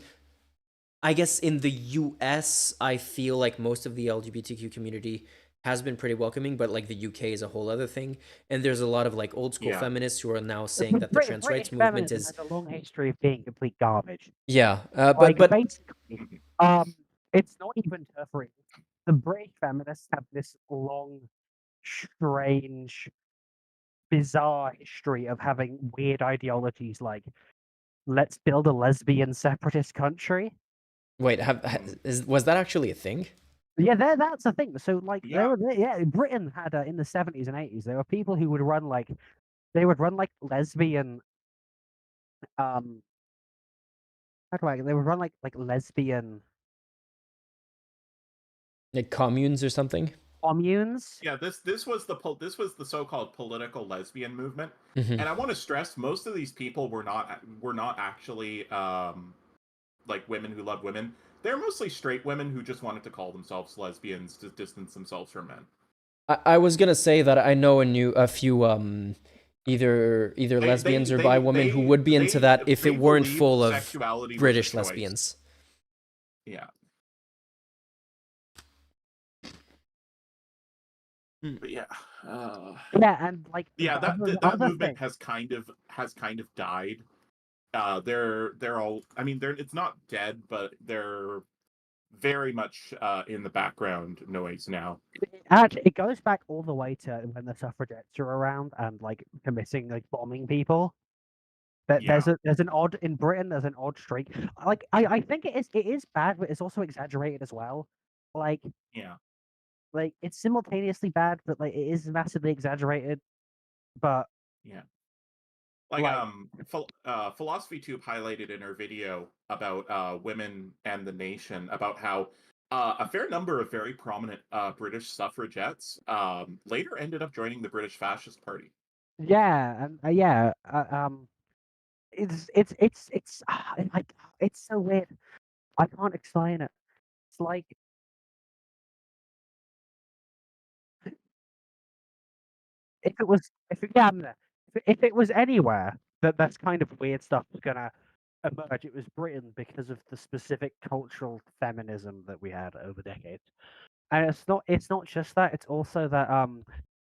I guess in the US, I feel like most of the LGBTQ community has been pretty welcoming, but like the UK is a whole other thing. And there's a lot of like old school Yeah. feminists who are now saying that the trans rights movement is, has a long history of being complete garbage. yeah, Like but basically, it's not even tertiary. The British feminists have this long, strange, bizarre history of having weird ideologies like let's build a lesbian separatist country. wait, was that actually a thing? Yeah, that's the thing. So like Yeah. Britain had in the 70s and 80s there were people who would run like lesbian how do I they would run like lesbian Like communes or something? communes. Yeah, this was the so-called political lesbian movement. Mhm. And I want to stress most of these people were not actually like women who love women. They're mostly straight women who just wanted to call themselves lesbians to distance themselves from men. I was gonna say that I know a few either lesbians or bi women who would be into that if it weren't believed full of sexuality was a British choice. lesbians. Yeah. But yeah. Yeah, and like Yeah, the that other movement thing- has kind of died. They're all. I mean, it's not dead, but they're very much in the background noise now. Actually, it goes back all the way to when the suffragettes are around and like committing like bombing people. Yeah. There's an odd in Britain. There's an odd streak. Like I think it is bad, but it's also exaggerated as well. Like Yeah. like it's simultaneously bad, but like it is massively exaggerated. But Yeah. Like Philosophy Tube highlighted in her video about women and the nation about how a fair number of very prominent British suffragettes later ended up joining the British Fascist Party. yeah, and like it's so weird. I can't explain it. It's like if it was if it was anywhere that's kind of weird stuff was gonna emerge, it was Britain because of the specific cultural feminism that we had over decades. And it's not just that, it's also that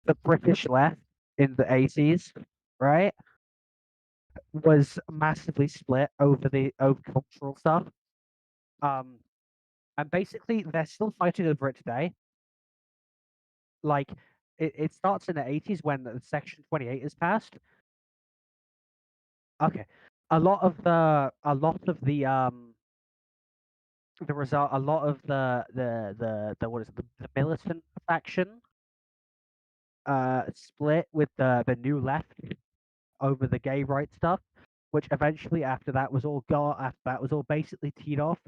the British left in the 80s, right, was massively split over cultural stuff. And basically they're still fighting over it today. Like it starts in the 80s when the Section 28 is passed. Okay. A lot of the result a lot of the what is it, the militant faction split with the new left over the gay rights stuff, which eventually after that was all basically teed off.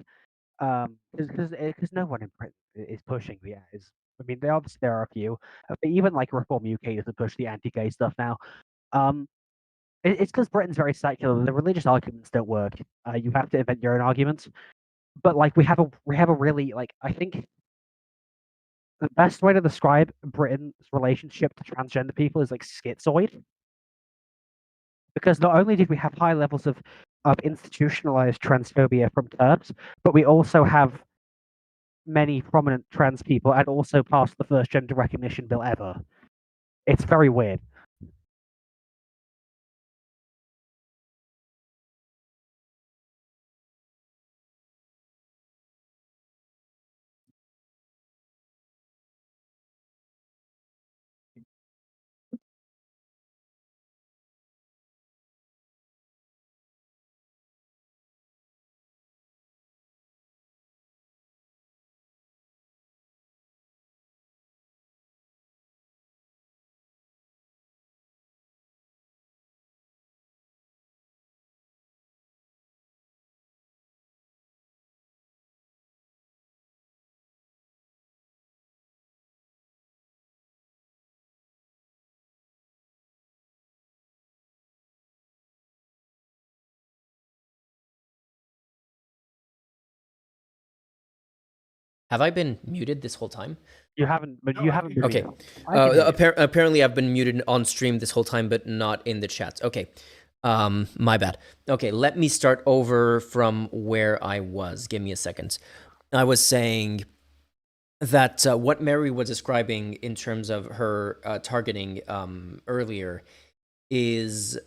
Because no one in Britain is pushing the ads. I mean, there are a few, but even like Reform UK doesn't push the anti-gay stuff now. It's because Britain's very secular. The religious arguments don't work. You have to invent your own arguments. But like we have a really like I think the best way to describe Britain's relationship to transgender people is like schizoid. Because not only did we have high levels of institutionalized transphobia from TERFs, but we also have many prominent trans people and also passed the first gender recognition bill ever. It's very weird. Have I been muted this whole time? You haven't, but No, you I haven't can been Okay. muted. I can hear you. Apparently, I've been muted on stream this whole time, but not in the chat. Okay. My bad. Okay, let me start over from where I was. Give me a second. I was saying that what Mary was describing in terms of her targeting earlier is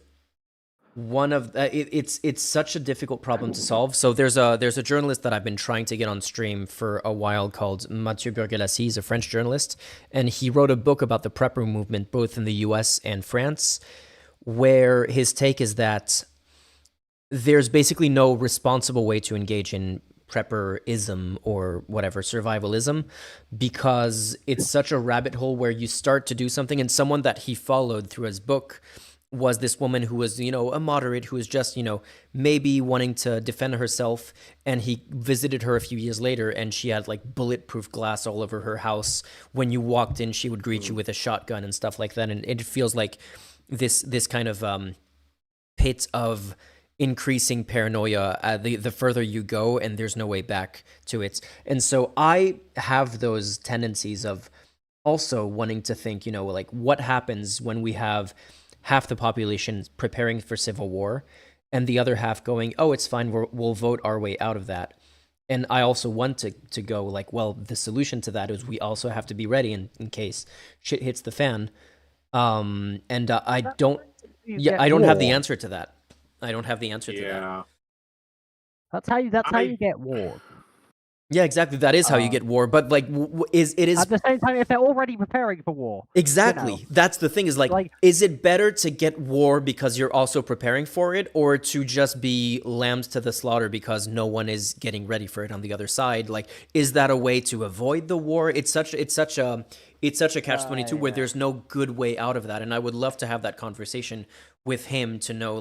one of it's such a difficult problem to solve. So there's a journalist that I've been trying to get on stream for a while called Mathieu Burgelassi. He's a French journalist, and he wrote a book about the prepper movement both in the US and France, where his take is that there's basically no responsible way to engage in prepperism or whatever survivalism, because it's such a rabbit hole where you start to do something. And someone that he followed through his book was this woman who was, a moderate, who was just, maybe wanting to defend herself. And he visited her a few years later, and she had like bulletproof glass all over her house. When you walked in, she would greet you with a shotgun and stuff like that. And it feels like this kind of pit of increasing paranoia the further you go, and there's no way back to it. And so I have those tendencies of also wanting to think, like what happens when we have half the population preparing for civil war and the other half going, oh, it's fine, we'll vote our way out of that. And I also want to go like, well, the solution to that is we also have to be ready in case shit hits the fan. And I don't have the answer to that. I don't have the answer to that. Yeah. That's how you get war. Yeah, exactly. That is how you get war. But like, it is At the same time, if they're already preparing for war. exactly. That's the thing. Is like, is it better to get war because you're also preparing for it, or to just be lambs to the slaughter because no one is getting ready for it on the other side? Like, is that a way to avoid the war? It's such a catch-22 where there's no good way out of that. And I would love to have that conversation with him to know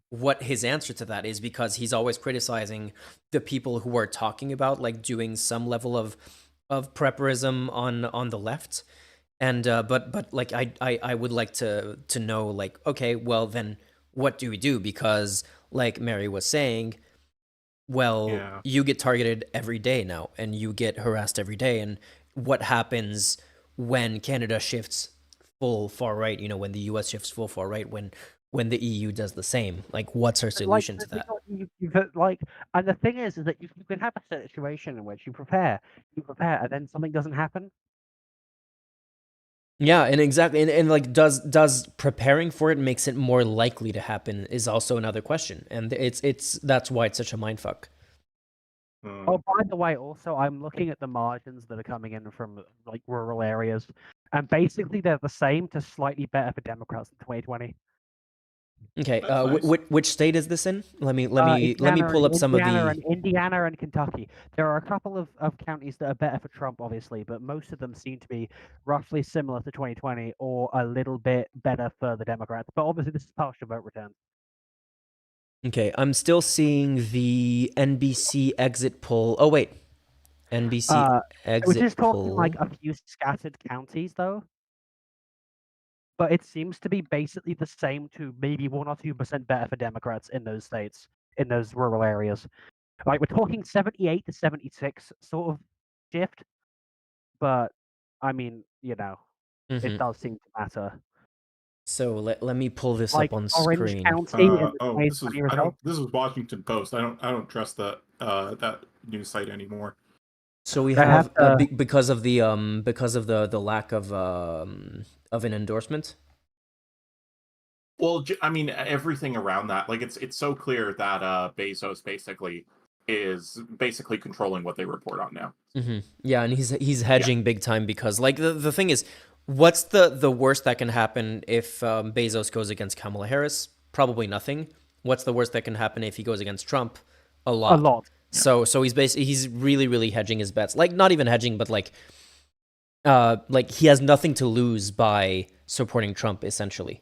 what his answer to that is, because he's always criticizing the people who are talking about like doing some level of prepperism on the left. And but like I would like to know, like, okay, well then what do we do? Because like Mary was saying, well, you get targeted every day now, and you get harassed every day. And what happens when Canada shifts full far right? When the US shifts full far right, when the EU does the same? Like, what's our solution to that? And the thing is that you can have a situation in which you prepare, and then something doesn't happen. Yeah, and exactly, and like, does preparing for it makes it more likely to happen is also another question, and that's why it's such a mindfuck. Oh, by the way, also I'm looking at the margins that are coming in from like rural areas, and basically they're the same to slightly better for Democrats in 2020. Okay, That's nice. which state is this in? Let me Indiana pull up some of the. Indiana and Kentucky. There are a couple of counties that are better for Trump, obviously, but most of them seem to be roughly similar to 2020 or a little bit better for the Democrats. But obviously, this is partial vote return. Okay, I'm still seeing the NBC exit poll. Oh wait, NBC We're exit just talking like poll. a few scattered counties, though. But it seems to be basically the same to maybe 1 or 2% better for Democrats in those states, in those rural areas. Like we're talking 78 to 76 sort of shift, but I mean, you know, it does seem to matter. So let me pull this Like up on Orange screen. County in the Oh, this is 2020 results. This is Washington Post. I don't trust that news site anymore. So we I have have to- because of the lack of an endorsement. Well, I mean, everything around that, like it's so clear that Bezos basically is basically controlling what they report on now. Yeah, and he's hedging big time because like the thing is, what's the worst that can happen if Bezos goes against Kamala Harris? Probably nothing. What's the worst that can happen if he goes against Trump? A lot. A lot. So he's really hedging his bets. Like not even hedging, but like he has nothing to lose by supporting Trump essentially,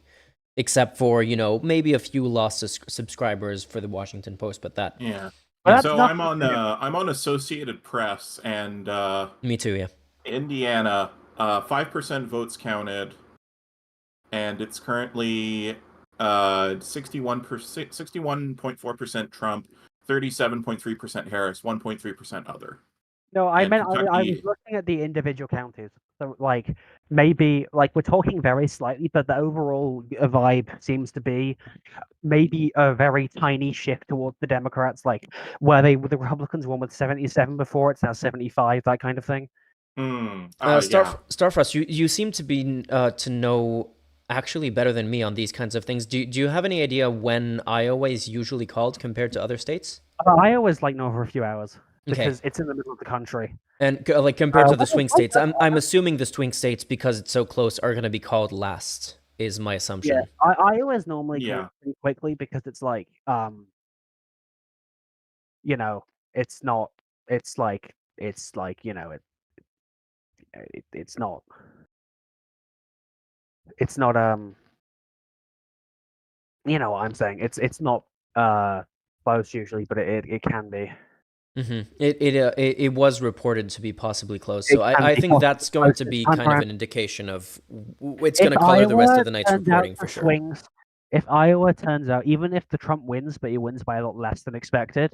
except for maybe a few lost subscribers for the Washington Post, but that. Yeah. But that's So nothing I'm on Associated Press, and Me too. Yeah. Indiana, 5% votes counted, and it's currently 61.4% Trump, 37.3% Harris, 1.3% other. No, I And meant I was Kentucky, looking at the individual counties. So, like, maybe, like, we're talking very slightly, but the overall vibe seems to be maybe a very tiny shift towards the Democrats, like, where the Republicans won with 77 before, it's now 75, that kind of thing. yeah. Starfrost, you seem to be to know actually better than me on these kinds of things. Do you have any idea when Iowa is usually called compared to other states? Iowa's, like, not for a few hours, Okay. because it's in the middle of the country. And like compared to the what- swing what- states, I'm assuming the swing states, because it's so close, are going to be called last. Is my assumption. Yeah, Iowa's normally Yeah. called pretty quickly because it's like, you know, it's not, it's like, you know, it's not, you know what I'm saying. It's not close usually, but it can be. It was reported to be possibly close, It so can I be think that's possibly going close to this be time kind of around. an indication of it's If going to color the rest Iowa of the night's turns out reporting to for sure. swings, if Iowa turns out, even if the Trump wins, but he wins by a lot less than expected,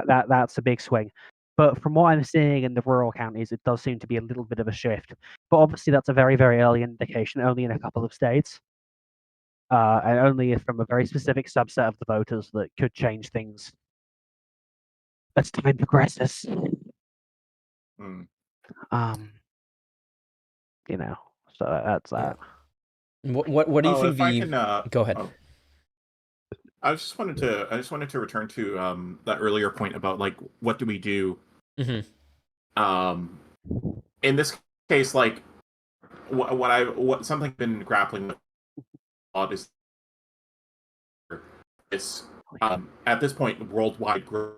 that's a big swing. But from what I'm seeing in the rural counties, it does seem to be a little bit of a shift. But obviously, that's a very, very early indication, only in a couple of states, and only from a very specific subset of the voters that could change things as time progresses. Mm. You know, so that's that. What do you think if I the? can, Go ahead. oh. I just wanted to return to that earlier point about like what do we do. In this case, like what something I've been grappling with a lot is this at this point worldwide growth.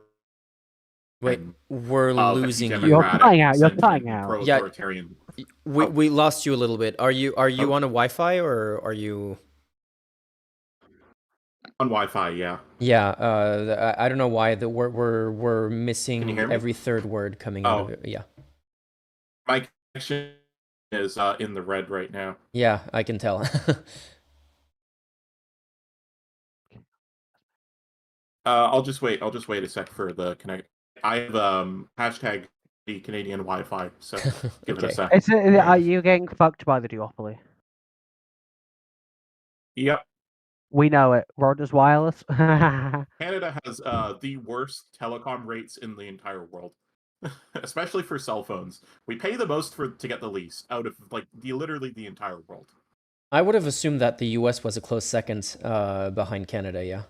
Wait, we're of losing you. You're cutting out. You're cutting out. Pro-authoritarian. We lost you a little bit. Are you on a Wi-Fi or are you? On Wi-Fi, yeah. Yeah, I don't know why we're missing Can you hear me? every third word coming out of it. Yeah. My connection is in the red right now. Yeah, I can tell. I'll just wait a sec for the connect. I have hashtag the Canadian Wi-Fi, so give it a sec. Are you getting fucked by the duopoly? Yep. We know it. Rogers Wireless. Canada has the worst telecom rates in the entire world, especially for cell phones. We pay the most to get the least out of like literally the entire world. I would have assumed that the U.S. was a close second behind Canada. Yeah,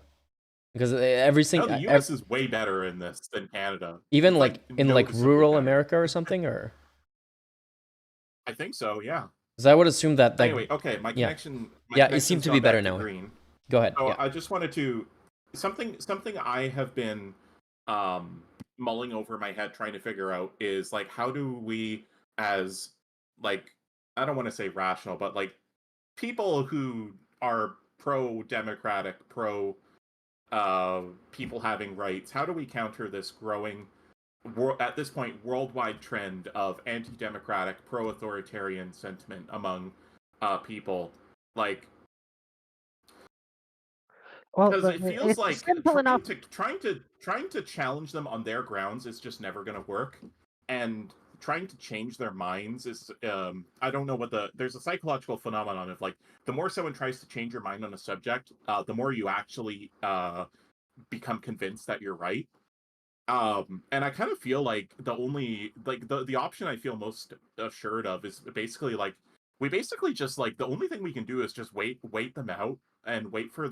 because everything. No, the U.S. is way better in this than Canada. Even It's, like in like noticeably rural better. America or something, or. I think so. Yeah. Because I would assume that. Anyway, okay, my connection. It seemed to be better now. Green. Go ahead. So I just wanted to something I have been mulling over my head trying to figure out is like how do we as like I don't want to say rational, but like people who are pro-democratic, pro people having rights? How do we counter this growing, at this point, worldwide trend of anti-democratic, pro-authoritarian sentiment among people? Like, Well, because it feels it's like simple enough. trying to challenge them on their grounds is just never going to work, and trying to change their minds is I don't know what there's a psychological phenomenon of like the more someone tries to change your mind on a subject, the more you actually become convinced that you're right. And I kind of feel like the only like the option I feel most assured of is basically like we basically just like the only thing we can do is just wait them out and wait for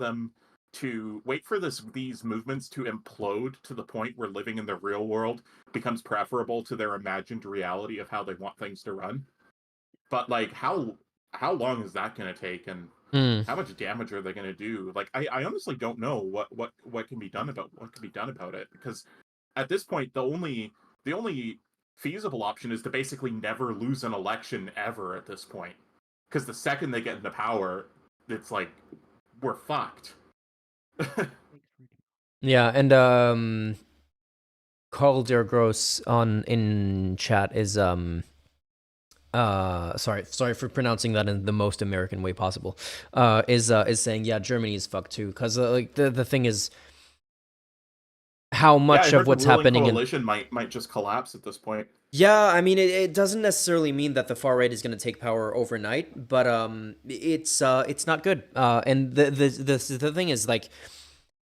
these movements to implode to the point where living in the real world becomes preferable to their imagined reality of how they want things to run. But like how long is that going to take, and how much damage are they going to do? Like I honestly don't know what can be done about it, because at this point the only feasible option is to basically never lose an election ever at this point, because the second they get into power, it's like we're fucked. Yeah, and Carl Dergross in chat is sorry for pronouncing that in the most American way possible. Is saying, yeah, Germany is fucked too, because like the thing is how much of what's happening in coalition might just collapse at this point. Yeah, I mean, it doesn't necessarily mean that the far right is going to take power overnight, but it's not good. And the thing is, like,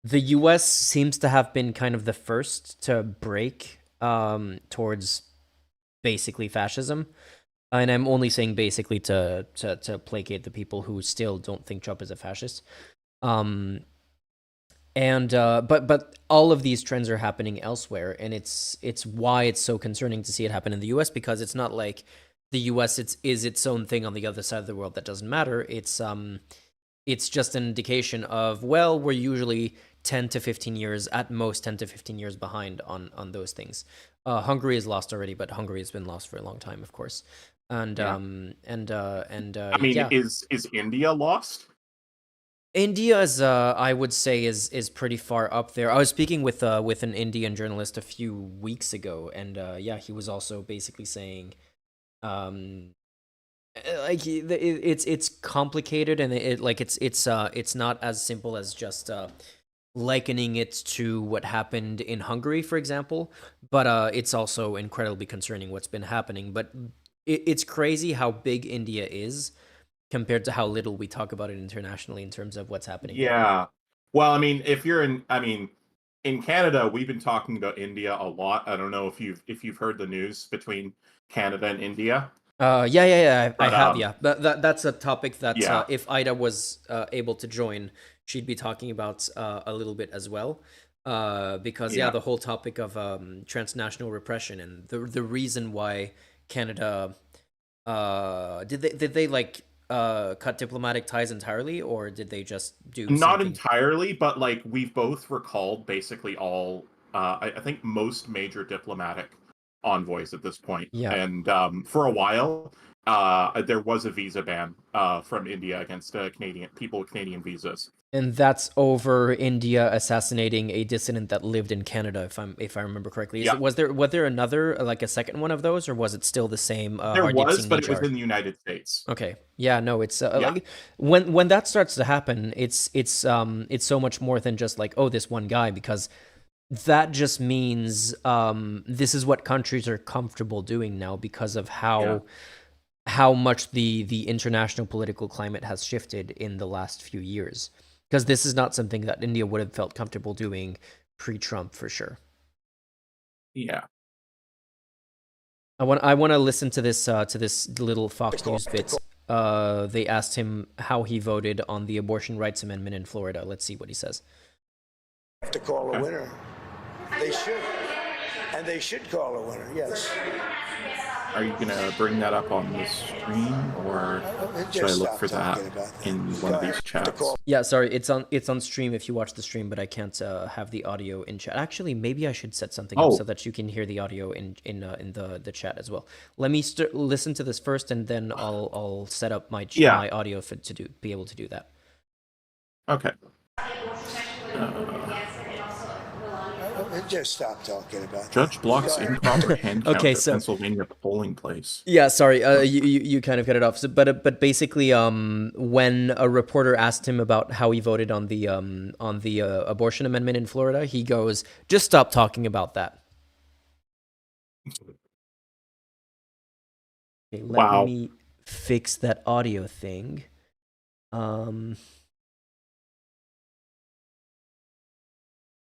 the U.S. seems to have been kind of the first to break towards basically fascism, and I'm only saying basically to placate the people who still don't think Trump is a fascist. And but all of these trends are happening elsewhere, and it's why it's so concerning to see it happen in the U.S., because it's not like the U.S. is its own thing on the other side of the world that doesn't matter. It's just an indication of, well, we're usually 10 to 15 years, at most 10 to 15 years behind on those things. Hungary is lost already, but Hungary has been lost for a long time, of course. And yeah. I mean, yeah. is India lost? India is, I would say, is pretty far up there. I was speaking with an Indian journalist a few weeks ago, and yeah, he was also basically saying, like it's complicated, and it's not as simple as just likening it to what happened in Hungary, for example. But it's also incredibly concerning what's been happening. But it's crazy how big India is compared to how little we talk about it internationally in terms of what's happening. Yeah. Well, I mean, in Canada, we've been talking about India a lot. I don't know if you've heard the news between Canada and India. I have, yeah. But that's a topic that yeah. If Ida was able to join, she'd be talking about a little bit as well. Because the whole topic of transnational repression and the reason why Canada did they like cut diplomatic ties entirely, or did they just do not something? Entirely, but like we've both recalled basically all I think most major diplomatic envoys at this point. Yeah. And for a while there was a visa ban from India against people with Canadian visas. And that's over India assassinating a dissident that lived in Canada, if I remember correctly. Was there another, like a second one of those, or was it still the same? There was, but it was in the United States. Okay, yeah, no, it's like when that starts to happen, it's so much more than just like, oh, this one guy, because that just means this is what countries are comfortable doing now because of how much the international political climate has shifted in the last few years. Because this is not something that India would have felt comfortable doing pre-Trump, for sure. Yeah. I want to listen to this little Fox News bit. They asked him how he voted on the abortion rights amendment in Florida. Let's see what he says. Have to call a winner. They should, and they should call a winner. Yes. Are you gonna bring that up on the stream, or should I look for that in one of these chats? Yeah, sorry, it's on stream if you watch the stream, but I can't have the audio in chat. Actually, maybe I should set something up so that you can hear the audio in the chat as well. Let me listen to this first, and then I'll set up my audio be able to do that. Okay. should just stop talking about Judge that. blocks Go ahead. improper hand count Okay, at so- Pennsylvania polling place. Yeah, sorry. You kind of cut it off. So, but basically, when a reporter asked him about how he voted on the abortion amendment in Florida, he goes, "Just stop talking about that." Okay, let Wow. me fix that audio thing.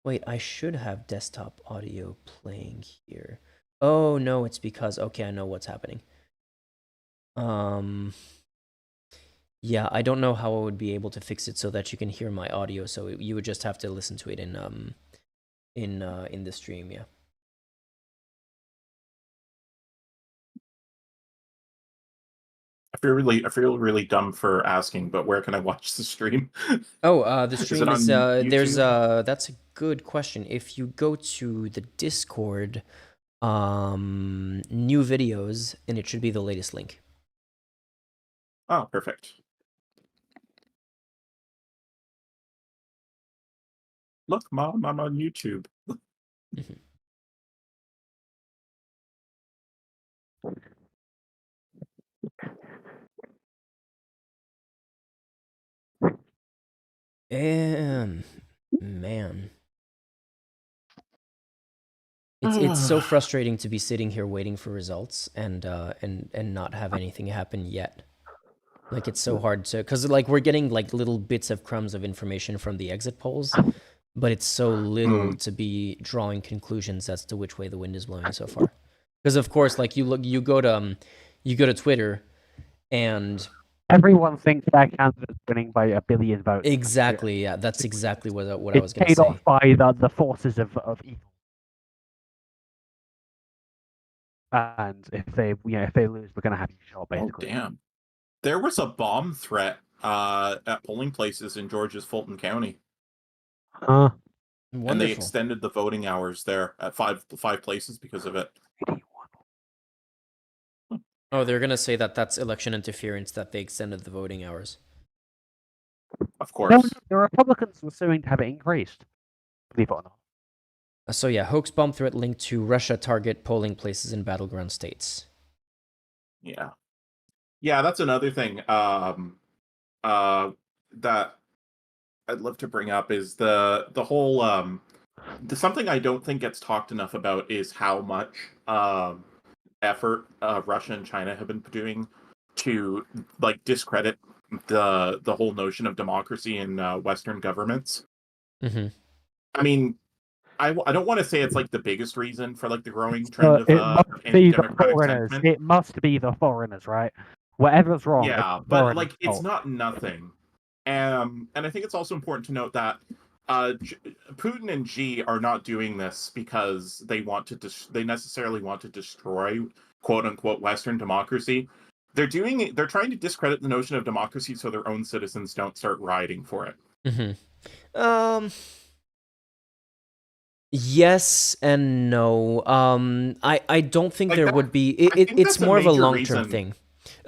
Wait, I should have desktop audio playing here. Oh no, it's because okay, I know what's happening. Yeah, I don't know how I would be able to fix it so that you can hear my audio. So you would just have to listen to it in the stream. Yeah. I feel really dumb for asking, but where can I watch the stream? Oh, the Is it stream on is there's YouTube? that's a good question. If you go to the Discord, new videos, and it should be the latest link. Oh, perfect. Look, Mom, I'm on YouTube. Man. It's so frustrating to be sitting here waiting for results and not have anything happen yet. Like it's so hard to, because like we're getting like little bits of crumbs of information from the exit polls, but it's so little to be drawing conclusions as to which way the wind is blowing so far. Because of course, like you go to Twitter, and Everyone thinks their candidate's winning by 1 billion votes. exactly, yeah, that's exactly what I It's was gonna paid say. off by the forces of evil. And if they lose, we're gonna have you shot Oh, basically. damn. There was a bomb threat at polling places in Georgia's Fulton County, Huh? Wonderful. and they extended the voting hours there at five places because of it. Oh, they're gonna say that that's election interference, that they extended the voting hours. Of No, course. the Republicans were suing to have it increased. Believe it or not. So yeah, hoax bomb threat linked to Russia target polling places in battleground states. Yeah. Yeah, that's another thing that I'd love to bring up is the whole something I don't think gets talked enough about is how much effort Russia and China have been doing to like discredit the whole notion of democracy in Western governments. Mm-hmm. I mean, I don't want to say it's like the biggest reason for like the growing trend of It must be the anti-democratic foreigners. sentiment. It must be the foreigners, right? Whatever's wrong. Yeah, it's but foreigners' like it's fault. not nothing. And I think it's also important to note that Putin and Xi are not doing this because they want to they necessarily want to destroy quote unquote Western democracy. They're trying to discredit the notion of democracy so their own citizens don't start rioting for it. Mm-hmm. Yes and no. I don't think Like there that- would be. I think It's that's a more of a major long-term reason. thing.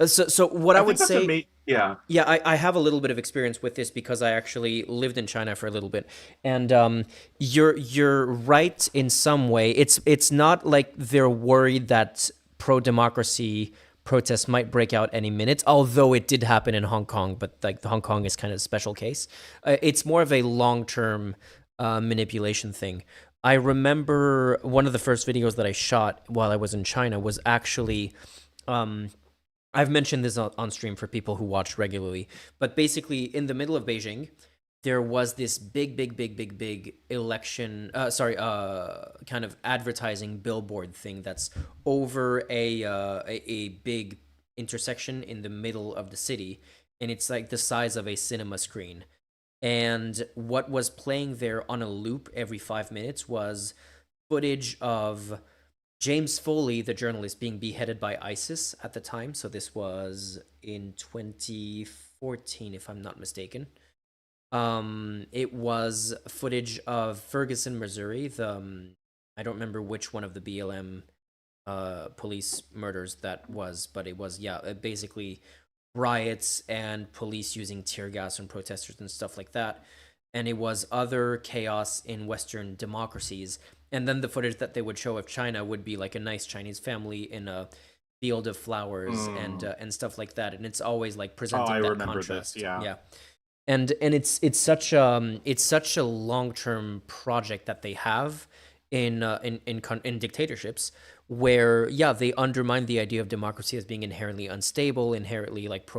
So what I would think that's say. Yeah. Yeah, I have a little bit of experience with this because I actually lived in China for a little bit, and you're right in some way. It's not like they're worried that pro-democracy protests might break out any minute, although it did happen in Hong Kong, but like Hong Kong is kind of a special case. It's more of a long-term manipulation thing. I remember one of the first videos that I shot while I was in China was actually. I've mentioned this on stream for people who watch regularly, but basically in the middle of Beijing, there was this big election, kind of advertising billboard thing that's over a big intersection in the middle of the city, and it's like the size of a cinema screen. And what was playing there on a loop every 5 minutes was footage of James Foley, the journalist, being beheaded by ISIS at the time. So this was in 2014, if I'm not mistaken. It was footage of Ferguson, Missouri. I don't remember which one of the BLM police murders that was, but it was basically riots and police using tear gas on protesters and stuff like that. and it was other chaos in Western democracies. And then the footage that they would show of China would be like a nice Chinese family in a field of flowers and stuff like that. And it's always like Oh, presenting I that remember contrast. this. Yeah. And it's such a long-term project that they have in dictatorships where they undermine the idea of democracy as being inherently unstable, inherently like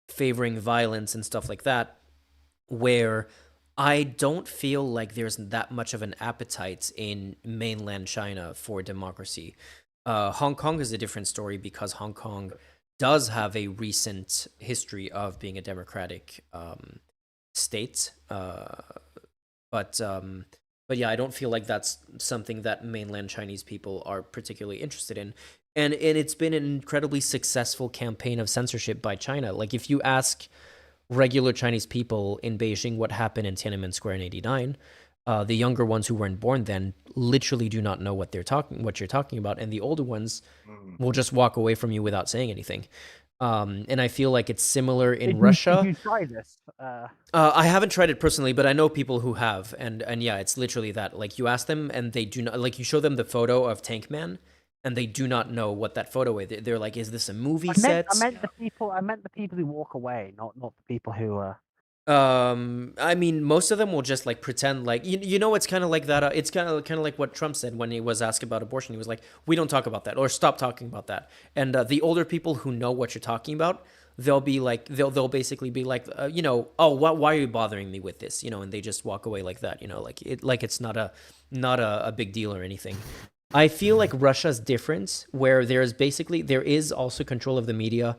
favoring violence and stuff like that, where I don't feel like there's that much of an appetite in mainland China for democracy. Hong Kong is a different story because Hong Kong does have a recent history of being a democratic state. But yeah, I don't feel like that's something that mainland Chinese people are particularly interested in. And it's been an incredibly successful campaign of censorship by China. Like if you ask regular Chinese people in Beijing what happened in Tiananmen Square in '89, the younger ones who weren't born then literally do not know what you're talking about, and the older ones will just walk away from you without saying anything. And I feel like it's similar in Russia. Did you try this? I haven't tried it personally, but I know people who have, and yeah, it's literally that. Like you ask them, and they do not like. You show them the photo of Tank Man, and they do not know what that photo is. They're like, "Is this a movie set?" I meant the people who walk away, not the people who. I mean, most of them will just like pretend like you know it's kind of like that. It's kind of like what Trump said when he was asked about abortion. He was like, "We don't talk about that," or "Stop talking about that." And the older people who know what you're talking about, they'll be like, they'll basically be like, "Oh, why are you bothering me with this?" And they just walk away like that. Like it's not a big deal or anything. I feel like Russia's different, where there is also control of the media.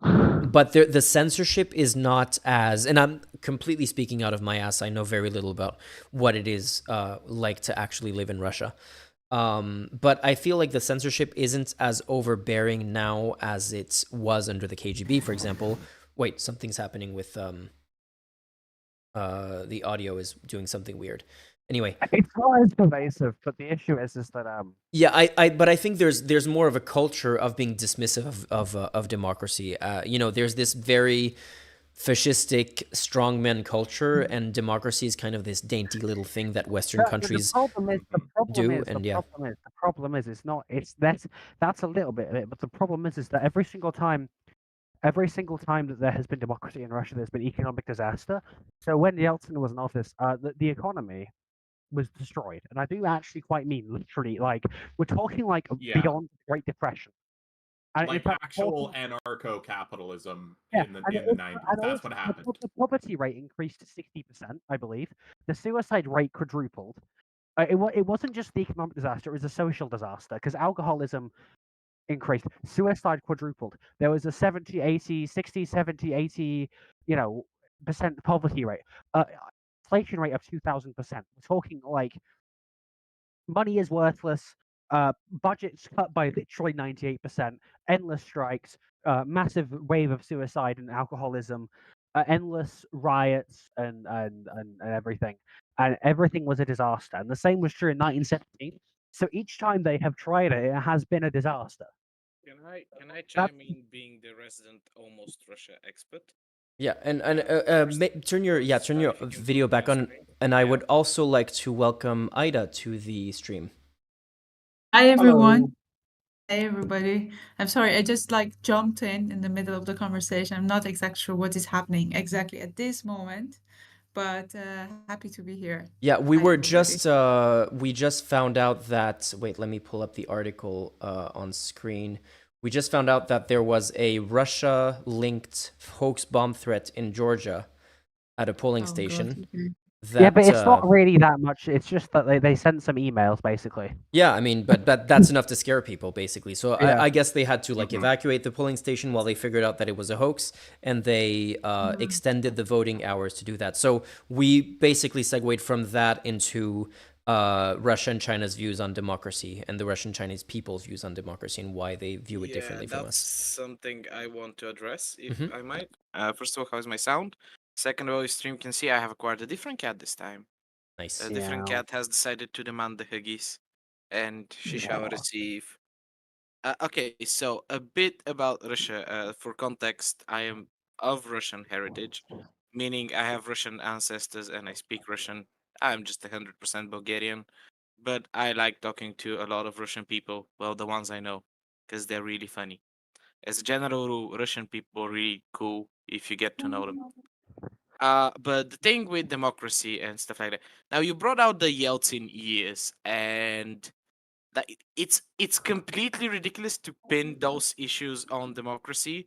But the censorship is not as, and I'm completely speaking out of my ass. I know very little about what it is like to actually live in Russia. But I feel like the censorship isn't as overbearing now as it was under the KGB, for example. Wait, something's happening with the audio is doing something weird. Anyway, it's not as pervasive, but the issue is that yeah, but I think there's more of a culture of being dismissive of democracy. There's this very fascistic strongman culture, and democracy is kind of this dainty little thing that Western countries do. And yeah, the problem is it's not that's a little bit of it, but the problem is that every single time that there has been democracy in Russia, there's been economic disaster. So when Yeltsin was in office, the economy was destroyed, and I do actually quite mean literally. Like we're talking like beyond the Great Depression, and like actual anarcho-capitalism in the 90s. That's what happened. The poverty rate increased to 60%, I believe. The suicide rate quadrupled. It wasn't just the economic disaster; it was a social disaster because alcoholism increased, suicide quadrupled. There was a 70, 80, 60, 70, 80, percent poverty rate. Inflation rate of 2,000%. We're talking like money is worthless. Budgets cut by literally 98%. Endless strikes. Massive wave of suicide and alcoholism. Endless riots and everything. And everything was a disaster. And the same was true in 1917. So each time they have tried it, it has been a disaster. Can I chime in, being the resident almost Russia expert? Yeah, and turn your video back on, and I would also like to welcome Ida to the stream. Hi everyone. Hello. Hey everybody. I'm sorry, I just jumped in the middle of the conversation. I'm not exactly sure what is happening exactly at this moment, but happy to be here. Yeah, we Hi, were everybody. we just found out that, wait, let me pull up the article on screen. We just found out that there was a Russia-linked hoax bomb threat in Georgia at a polling Oh God, station. okay. That, Yeah, but it's not really that much. It's just that they sent some emails, basically. Yeah, I mean, but that's enough to scare people, basically. So Yeah. I guess they had to evacuate the polling station while they figured out that it was a hoax, and they extended the voting hours to do that. So we basically segued from that into Russia and China's views on democracy, and the Russian Chinese people's views on democracy, and why they view it differently from That's us. something I want to address, if I might. First of all, how's my sound? Second of all, your stream can see I have acquired a different cat this time. Nice. A different cat has decided to demand the huggies, and she shall receive. Okay, so a bit about Russia. For context, I am of Russian heritage. meaning I have Russian ancestors and I speak Russian. I'm just 100% Bulgarian, but I like talking to a lot of Russian people. Well, the ones I know, because they're really funny. As a general rule, Russian people are really cool if you get to know them. But the thing with democracy and stuff like that. Now you brought out the Yeltsin years, and that it's completely ridiculous to pin those issues on democracy.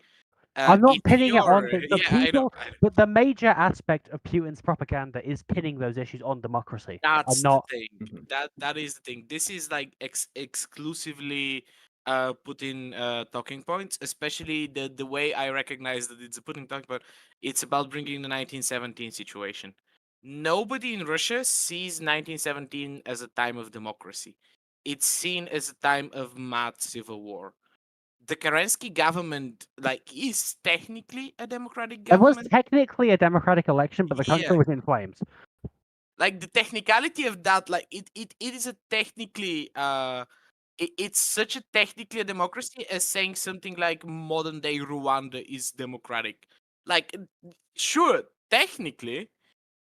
I'm not If pinning it on you're, the yeah, I know, people, but the major aspect of Putin's propaganda is pinning those issues on democracy. I'm that's the not. thing. Mhm. That is the thing. This is like exclusively Putin talking points, especially the way I recognize that it's a Putin talking point. It's about bringing the 1917 situation. Nobody in Russia sees 1917 as a time of democracy. It's seen as a time of mad civil war. The Kerensky government, like, is technically a democratic It was government. technically a democratic election, but the country Yeah, was in flames. like the technicality of that, like it is a technically it's such a technically a democracy as saying something like modern day Rwanda is democratic. Like, sure, technically,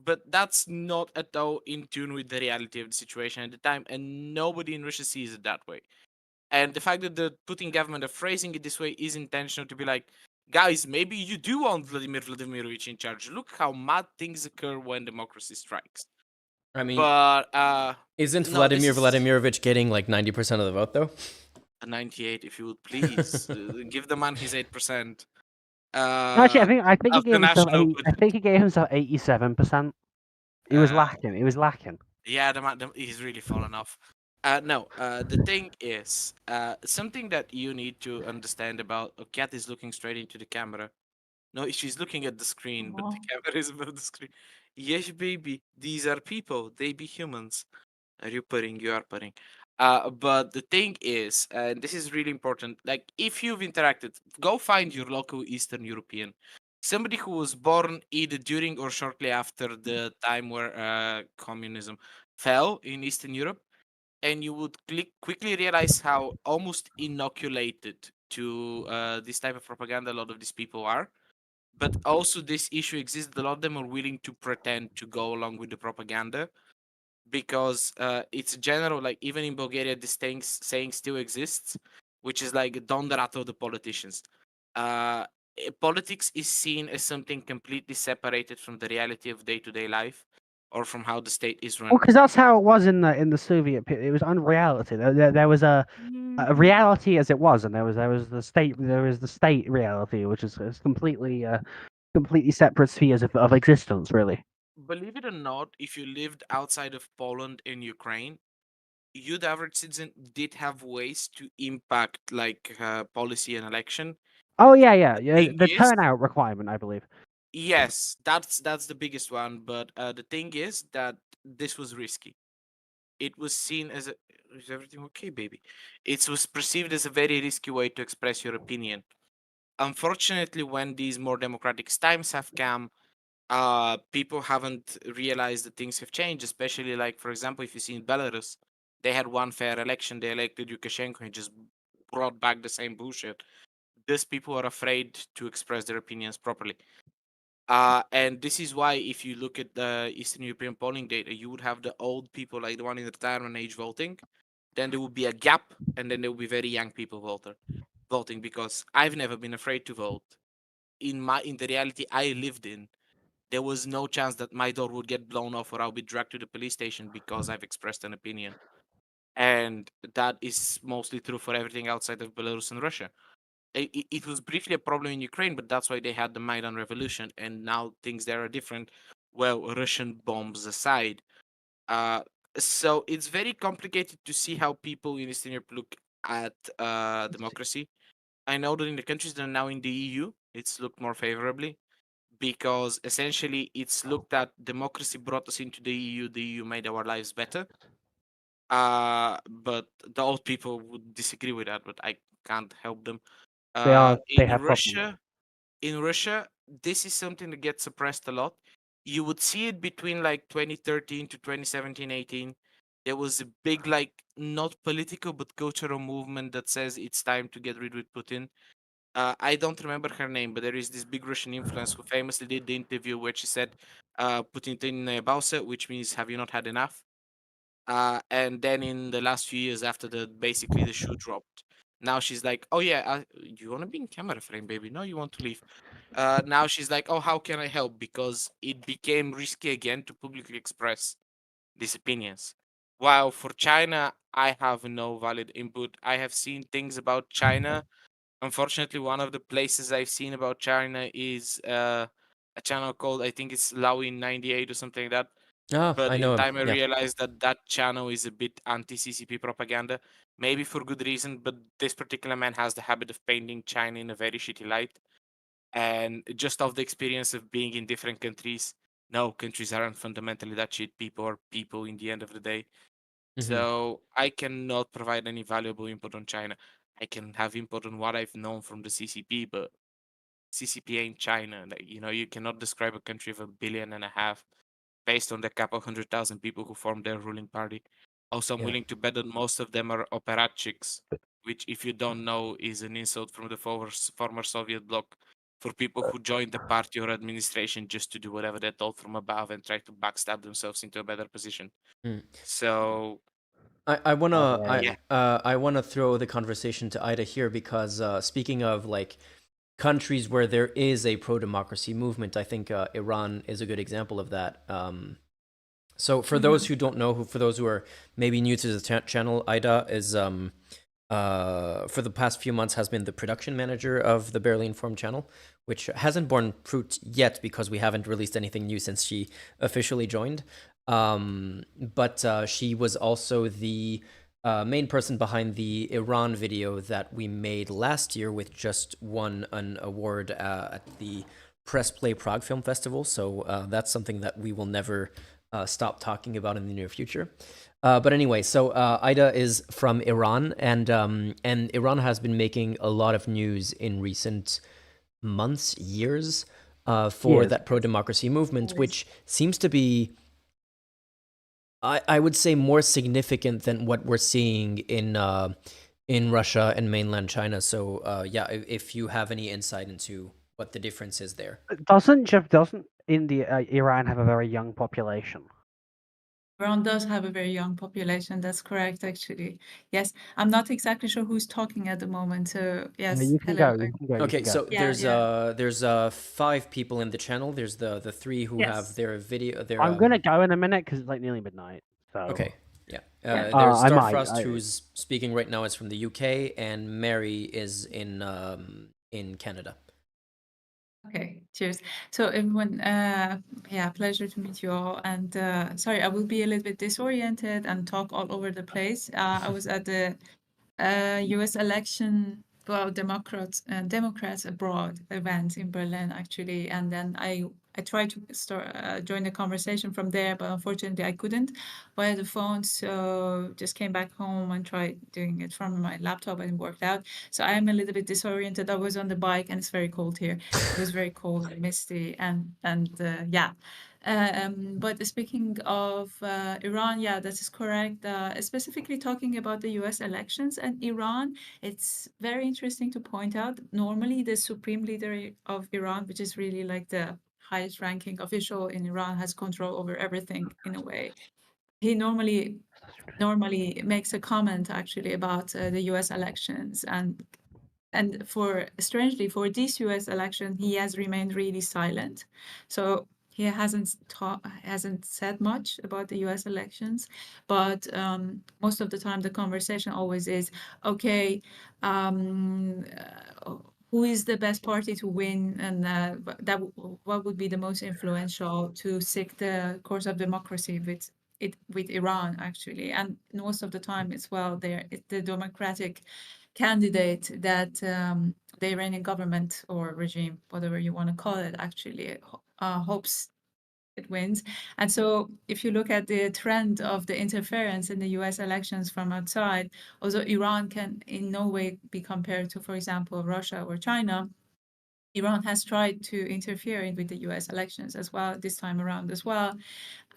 but that's not at all in tune with the reality of the situation at the time, and nobody in Russia sees it that way. And the fact that the Putin government are phrasing it this way is intentional to be like, guys, maybe you do want Vladimir Vladimirovich in charge. Look how mad things occur when democracy strikes. I mean, But isn't no, this Vladimir is Vladimirovich getting like 90% of the vote though? a 98, if you would please. Give the man his 8% Actually, I think he of the gave himself national I budget. think he gave himself 87%. He was lacking. He was lacking. Yeah, he's really fallen off. No, the thing is, something that you need to understand about a cat is looking straight into the camera. No, she's looking at the screen, but the Oh. camera is above the screen. Yes, baby, these are people. They be humans. Are you putting? You are putting. But the thing is, and this is really important, like if you've interacted, go find your local Eastern European. Somebody who was born either during or shortly after the time where communism fell in Eastern Europe, and you would quickly realize how almost inoculated to this type of propaganda a lot of these people are. But also, this issue exists. A lot of them are willing to pretend to go along with the propaganda because it's general, like even in Bulgaria this saying still exists, which is like don't rattle the politicians. Politics is seen as something completely separated from the reality of day-to-day life or from how the state is Well, run. because that's how it was in the Soviet period. It was unreality. There was a reality as it was, and there was the state reality, which is completely completely separate spheres of existence, really. Believe it or not, if you lived outside of Poland and Ukraine, you the average citizen did have ways to impact like policy and election. Oh yeah. Thing The is, turnout requirement, I believe. yes, that's the biggest one. But the thing is that this was risky. It was seen as a is everything okay, baby? It was perceived as a very risky way to express your opinion. Unfortunately, when these more democratic times have come, people haven't realized that things have changed. Especially, like for example, if you see in Belarus, they had one fair election. They elected Lukashenko and just brought back the same bullshit. These people are afraid to express their opinions properly. And this is why, if you look at the Eastern European polling data, you would have the old people, like the one in retirement age, voting. Then there would be a gap, and then there would be very young people voting. Because I've never been afraid to vote. In the reality I lived in, there was no chance that my door would get blown off or I'll be dragged to the police station because I've expressed an opinion. And that is mostly true for everything outside of Belarus and Russia. It was briefly a problem in Ukraine, but that's why they had the Maidan revolution, and now things there are different. Well, Russian bombs aside, uh, so it's very complicated to see how people in Eastern Europe look at democracy. I know that in the countries that are now in the EU, it's looked more favorably because essentially it's looked at democracy brought us into the EU made our lives better. But the old people would disagree with that, but I can't help them. They In have problems. Russia, this is something that gets suppressed a lot. You would see it between like 2013 to 2017, 18. There was a big, like, not political but cultural movement that says it's time to get rid of Putin. I don't remember her name, but there is this big Russian influencer who famously did the interview where she said, "Putin Bausa," which means "Have you not had enough?" And then in the last few years after basically the shoe dropped. Now she's like, "Oh yeah, you want to be in camera frame, baby? No, you want to leave." Now she's like, "Oh, how can I help?" Because it became risky again to publicly express these opinions. While for China, I have no valid input. I have seen things about China. Unfortunately, one of the places I've seen about China is a channel called, I think it's Lawin98 or something like that. Oh, But I in know him. time, I Yeah. realized that that channel is a bit anti-CCP propaganda, maybe for good reason. But this particular man has the habit of painting China in a very shitty light, and just off the experience of being in different countries, no, countries aren't fundamentally that shit. People are people in the end of the day. Mhm. So I cannot provide any valuable input on China. I can have input on what I've known from the CCP, but CCP ain't China. Like, you cannot describe a country of 1.5 billion based on the couple 100,000 people who form their ruling party. Also, I'm Yeah. willing to bet that most of them are operachiks, which, if you don't know, is an insult from the former Soviet bloc for people who joined the party or administration just to do whatever they're told from above and try to backstab themselves into a better position. Mm. So, I wanna yeah. I wanna throw the conversation to Ida here because speaking of like countries where there is a pro-democracy movement, I think Iran is a good example of that. So for those who don't know, for those who are maybe new to the channel, Ida is for the past few months has been the production manager of the Barely Informed channel, which hasn't borne fruit yet because we haven't released anything new since she officially joined. But she was also the main person behind the Iran video that we made last year, which just won an award at the Press Play Prague Film Festival. So that's something that we will never stop talking about in the near future. But anyway, so Ida is from Iran, and Iran has been making a lot of news in recent months, years, for Years. that pro-democracy movement, Always. which seems to be, I would say, more significant than what we're seeing in Russia and mainland China. So yeah, if you have any insight into what the difference is there. Doesn't India, Iran have a very young population? Iran does have a very young population. That's correct, actually. Yes, I'm not exactly sure who's talking at the moment. So yes, You can hello. go. You can go. You Okay, can go. so Yeah, there's 5 people in the channel. There's the 3 who have Yes. their video. Their I'm gonna go in a minute because it's like nearly midnight. So Okay, yeah. Yeah. There's I might, Starfrost, who's speaking right now, is from the UK, and Mary is in Canada. Okay, cheers. So everyone, yeah, pleasure to meet you all. And sorry, I will be a little bit disoriented and talk all over the place. I was at the U.S. election, well, Democrats abroad event in Berlin actually, and then I tried to start join the conversation from there, but unfortunately I couldn't via the phone. So just came back home and tried doing it from my laptop and it worked out. So I am a little bit disoriented. I was on the bike and it's very cold here. It was very cold and misty and yeah. But speaking of Iran, yeah, that is correct. Specifically talking about the US elections and Iran, it's very interesting to point out. Normally, the supreme leader of Iran, which is really like the highest ranking official in Iran, has control over everything in a way. He normally makes a comment actually about the US elections and for strangely for this US election he has remained really silent, so he hasn't said much about the US elections, but most of the time the conversation always is okay, who is the best party to win, and what would be the most influential to seek the course of democracy with Iran actually, and most of the time as well there it's the democratic candidate that the Iranian government or regime, whatever you want to call it, actually hopes it wins. And so if you look at the trend of the interference in the US elections from outside, although Iran can in no way be compared to, for example, Russia or China, Iran has tried to interfere with the US elections as well, this time around as well.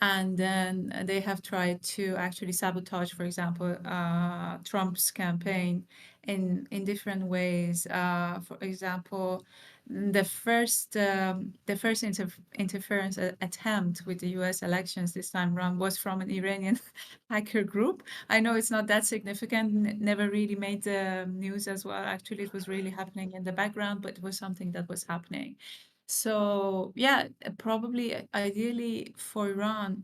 And then they have tried to actually sabotage, for example, Trump's campaign in different ways. For example, the first interference attempt with the U.S. elections this time around was from an Iranian hacker group. I know it's not that significant, never really made the news as well. Actually, it was really happening in the background, but it was something that was happening. So yeah, probably ideally for Iran,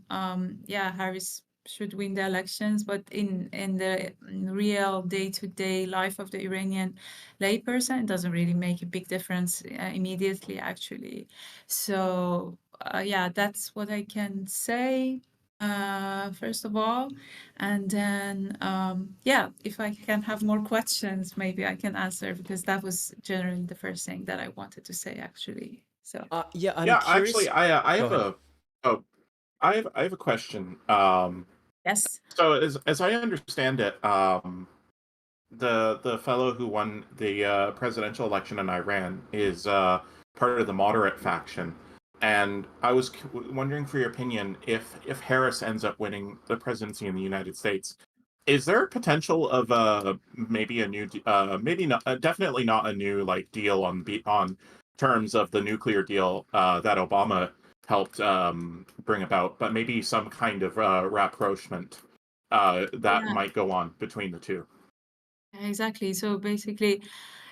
yeah, Harris should win the elections, but in the real day-to-day life of the Iranian layperson, it doesn't really make a big difference immediately, actually. So yeah, that's what I can say. First of all, and then yeah, if I can have more questions, maybe I can answer, because that was generally the first thing that I wanted to say, actually. So Yeah, I'm Yeah, curious. actually, I Go have ahead. I have a question. yes, So as I understand it, the fellow who won the presidential election in Iran is part of the moderate faction, and I was wondering for your opinion, if Harris ends up winning the presidency in the United States, is there potential of maybe a new maybe not definitely not a new like deal on terms of the nuclear deal that Obama helped bring about, but maybe some kind of rapprochement that yeah, might go on between the two. exactly. So basically,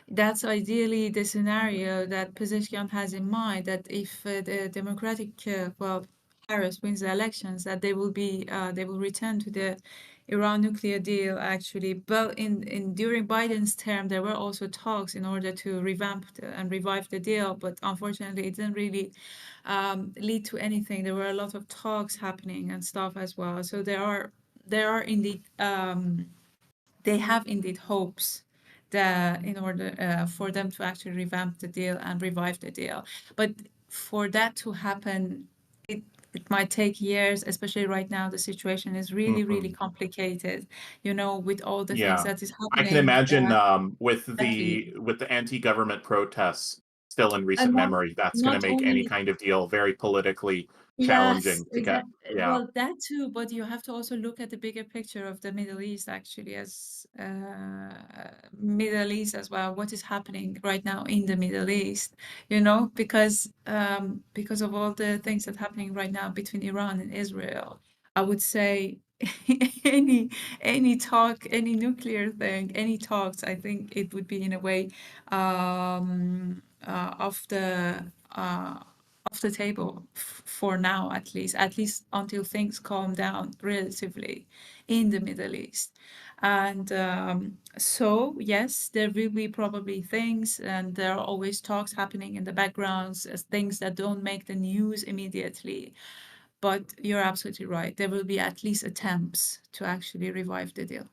that's ideally the scenario that Pezeshkian has in mind, that if the Democratic, well, Harris wins the elections, that they will return to the Iran nuclear deal, actually. But during Biden's term, there were also talks in order to revamp and revive the deal, but unfortunately, it didn't really lead to anything. There were a lot of talks happening and stuff as well. So there are indeed they have indeed hopes that in order for them to actually revamp the deal and revive the deal. But for that to happen, it might take years, especially right now. The situation is really, really complicated, with all the things Yeah, that is I can happening. imagine with Exactly. the anti-government protests still in recent And memory, that's going to not make any only kind of deal very politically Yes, challenging to get. exactly. Yeah. Well, that too, but you have to also look at the bigger picture of the Middle East, actually, as Middle East as well. What is happening right now in the Middle East, because of all the things that are happening right now between Iran and Israel. I would say any talk, any nuclear thing, any talks, I think it would be in a way off the table for now, at least until things calm down relatively in the Middle East. And so, yes, there will be probably things, and there are always talks happening in the backgrounds as things that don't make the news immediately. But you're absolutely right. There will be at least attempts to actually revive the deal.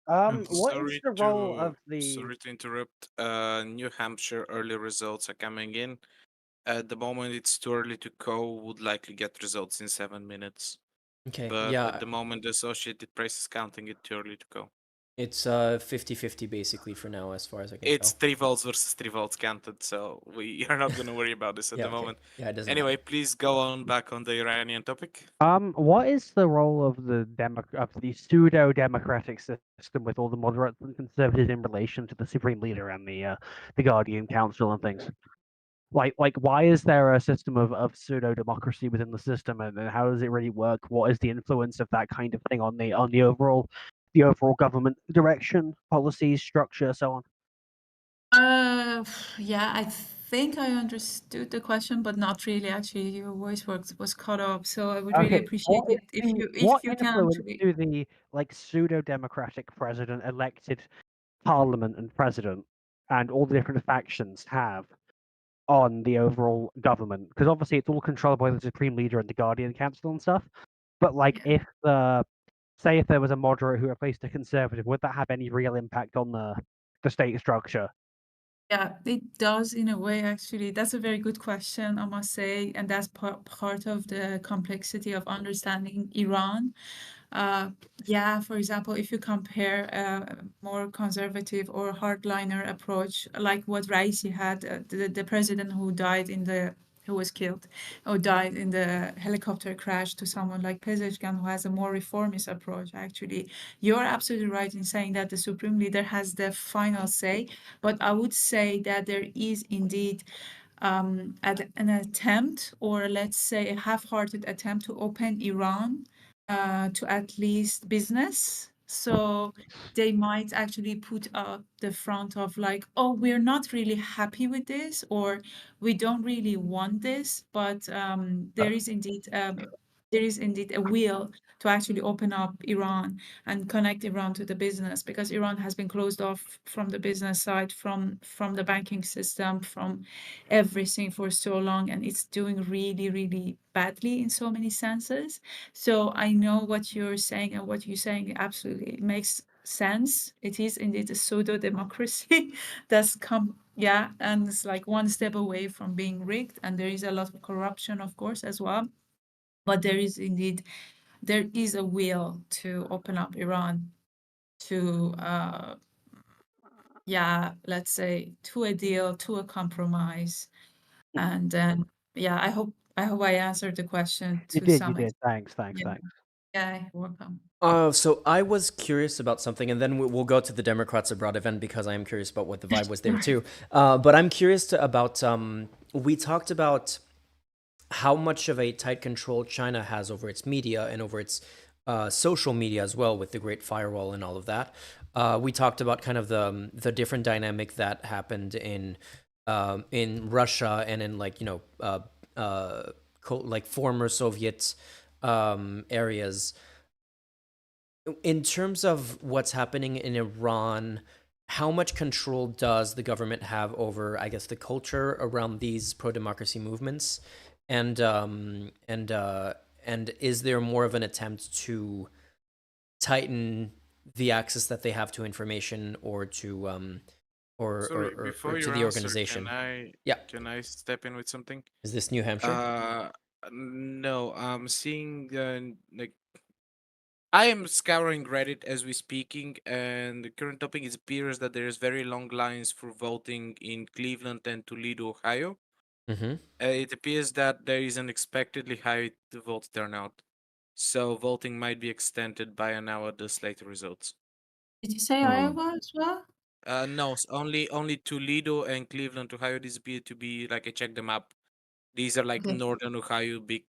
What is the role of the? Sorry to interrupt. New Hampshire early results are coming in. At the moment, it's too early to call. Would likely get results in 7 minutes. Okay, But yeah, at the moment, the Associated Press is counting it too early to go. it's 50-50 basically for now, as far as I can It's tell. 3 votes versus 3 votes counted, so we are not going to worry about this at Yeah, the okay. moment. Yeah, it doesn't Anyway, matter. please go on back on the Iranian topic. What is the role of the pseudo-democratic system with all the moderates and conservatives in relation to the supreme leader and the Guardian Council and things? Like why is there a system of pseudo-democracy within the system, and how does it really work? What is the influence of that kind of thing on the overall government direction, policies, structure, so on? Yeah, I think I understood the question, but not really. Actually, your voice was cut off, so I would really Okay, appreciate it if what you can influence actually. do the pseudo-democratic president, elected parliament and president, and all the different factions have on the overall government? Because obviously it's all controlled by the supreme leader and the Guardian Council and stuff. But like, Yeah. if there was a moderate who replaced a conservative, would that have any real impact on the state structure? Yeah, it does in a way, actually. That's a very good question, I must say, and that's part of the complexity of understanding Iran. Yeah, for example, if you compare a more conservative or hardliner approach, like what Raisi had, the president who was killed or died in the helicopter crash, to someone like Pezeshkian, who has a more reformist approach, actually, you're absolutely right in saying that the supreme leader has the final say. But I would say that there is indeed an attempt, or let's say a half-hearted attempt, to open Iran to at least business. So they might actually put up the front of like, oh, we're not really happy with this, or we don't really want this, but there is indeed a will to actually open up Iran and connect Iran to the business, because Iran has been closed off from the business side, from the banking system, from everything for so long, and it's doing really, really badly in so many senses. So I know what you're saying, and what you're saying absolutely makes sense. It is indeed a pseudo democracy that's come, yeah, and it's like one step away from being rigged, and there is a lot of corruption, of course, as well. But there is a will to open up Iran to let's say, to a deal, to a compromise. And then, yeah, I hope I answered the question You to did, you some did. extent. Thanks, thanks, Yeah, thanks. yeah, you're welcome. So I was curious about something, and then we'll go to the Democrats Abroad event because I am curious about what the vibe was there too. But I'm curious about, we talked about how much of a tight control China has over its media and over its social media as well, with the Great Firewall and all of that. We talked about kind of the different dynamic that happened in Russia and in, like, like former Soviet areas. In terms of what's happening in Iran, how much control does the government have over, I guess, the culture around these pro-democracy movements? And is there more of an attempt to tighten the access that they have to information, or to Sorry, or before to your the answer, organization? yeah, can I step in with something? Is this New Hampshire? No, I'm seeing like I am scouring Reddit as we speaking, and the current topic is appears that there's very long lines for voting in Cleveland and Toledo, Ohio. Mm-hmm. It appears that there is an expectedly high vote turnout, so voting might be extended by an hour the later results. Did you say Iowa as well? No, only Toledo and Cleveland, Ohio. These appear to be like I checked them up. These are like Okay. northern Ohio, big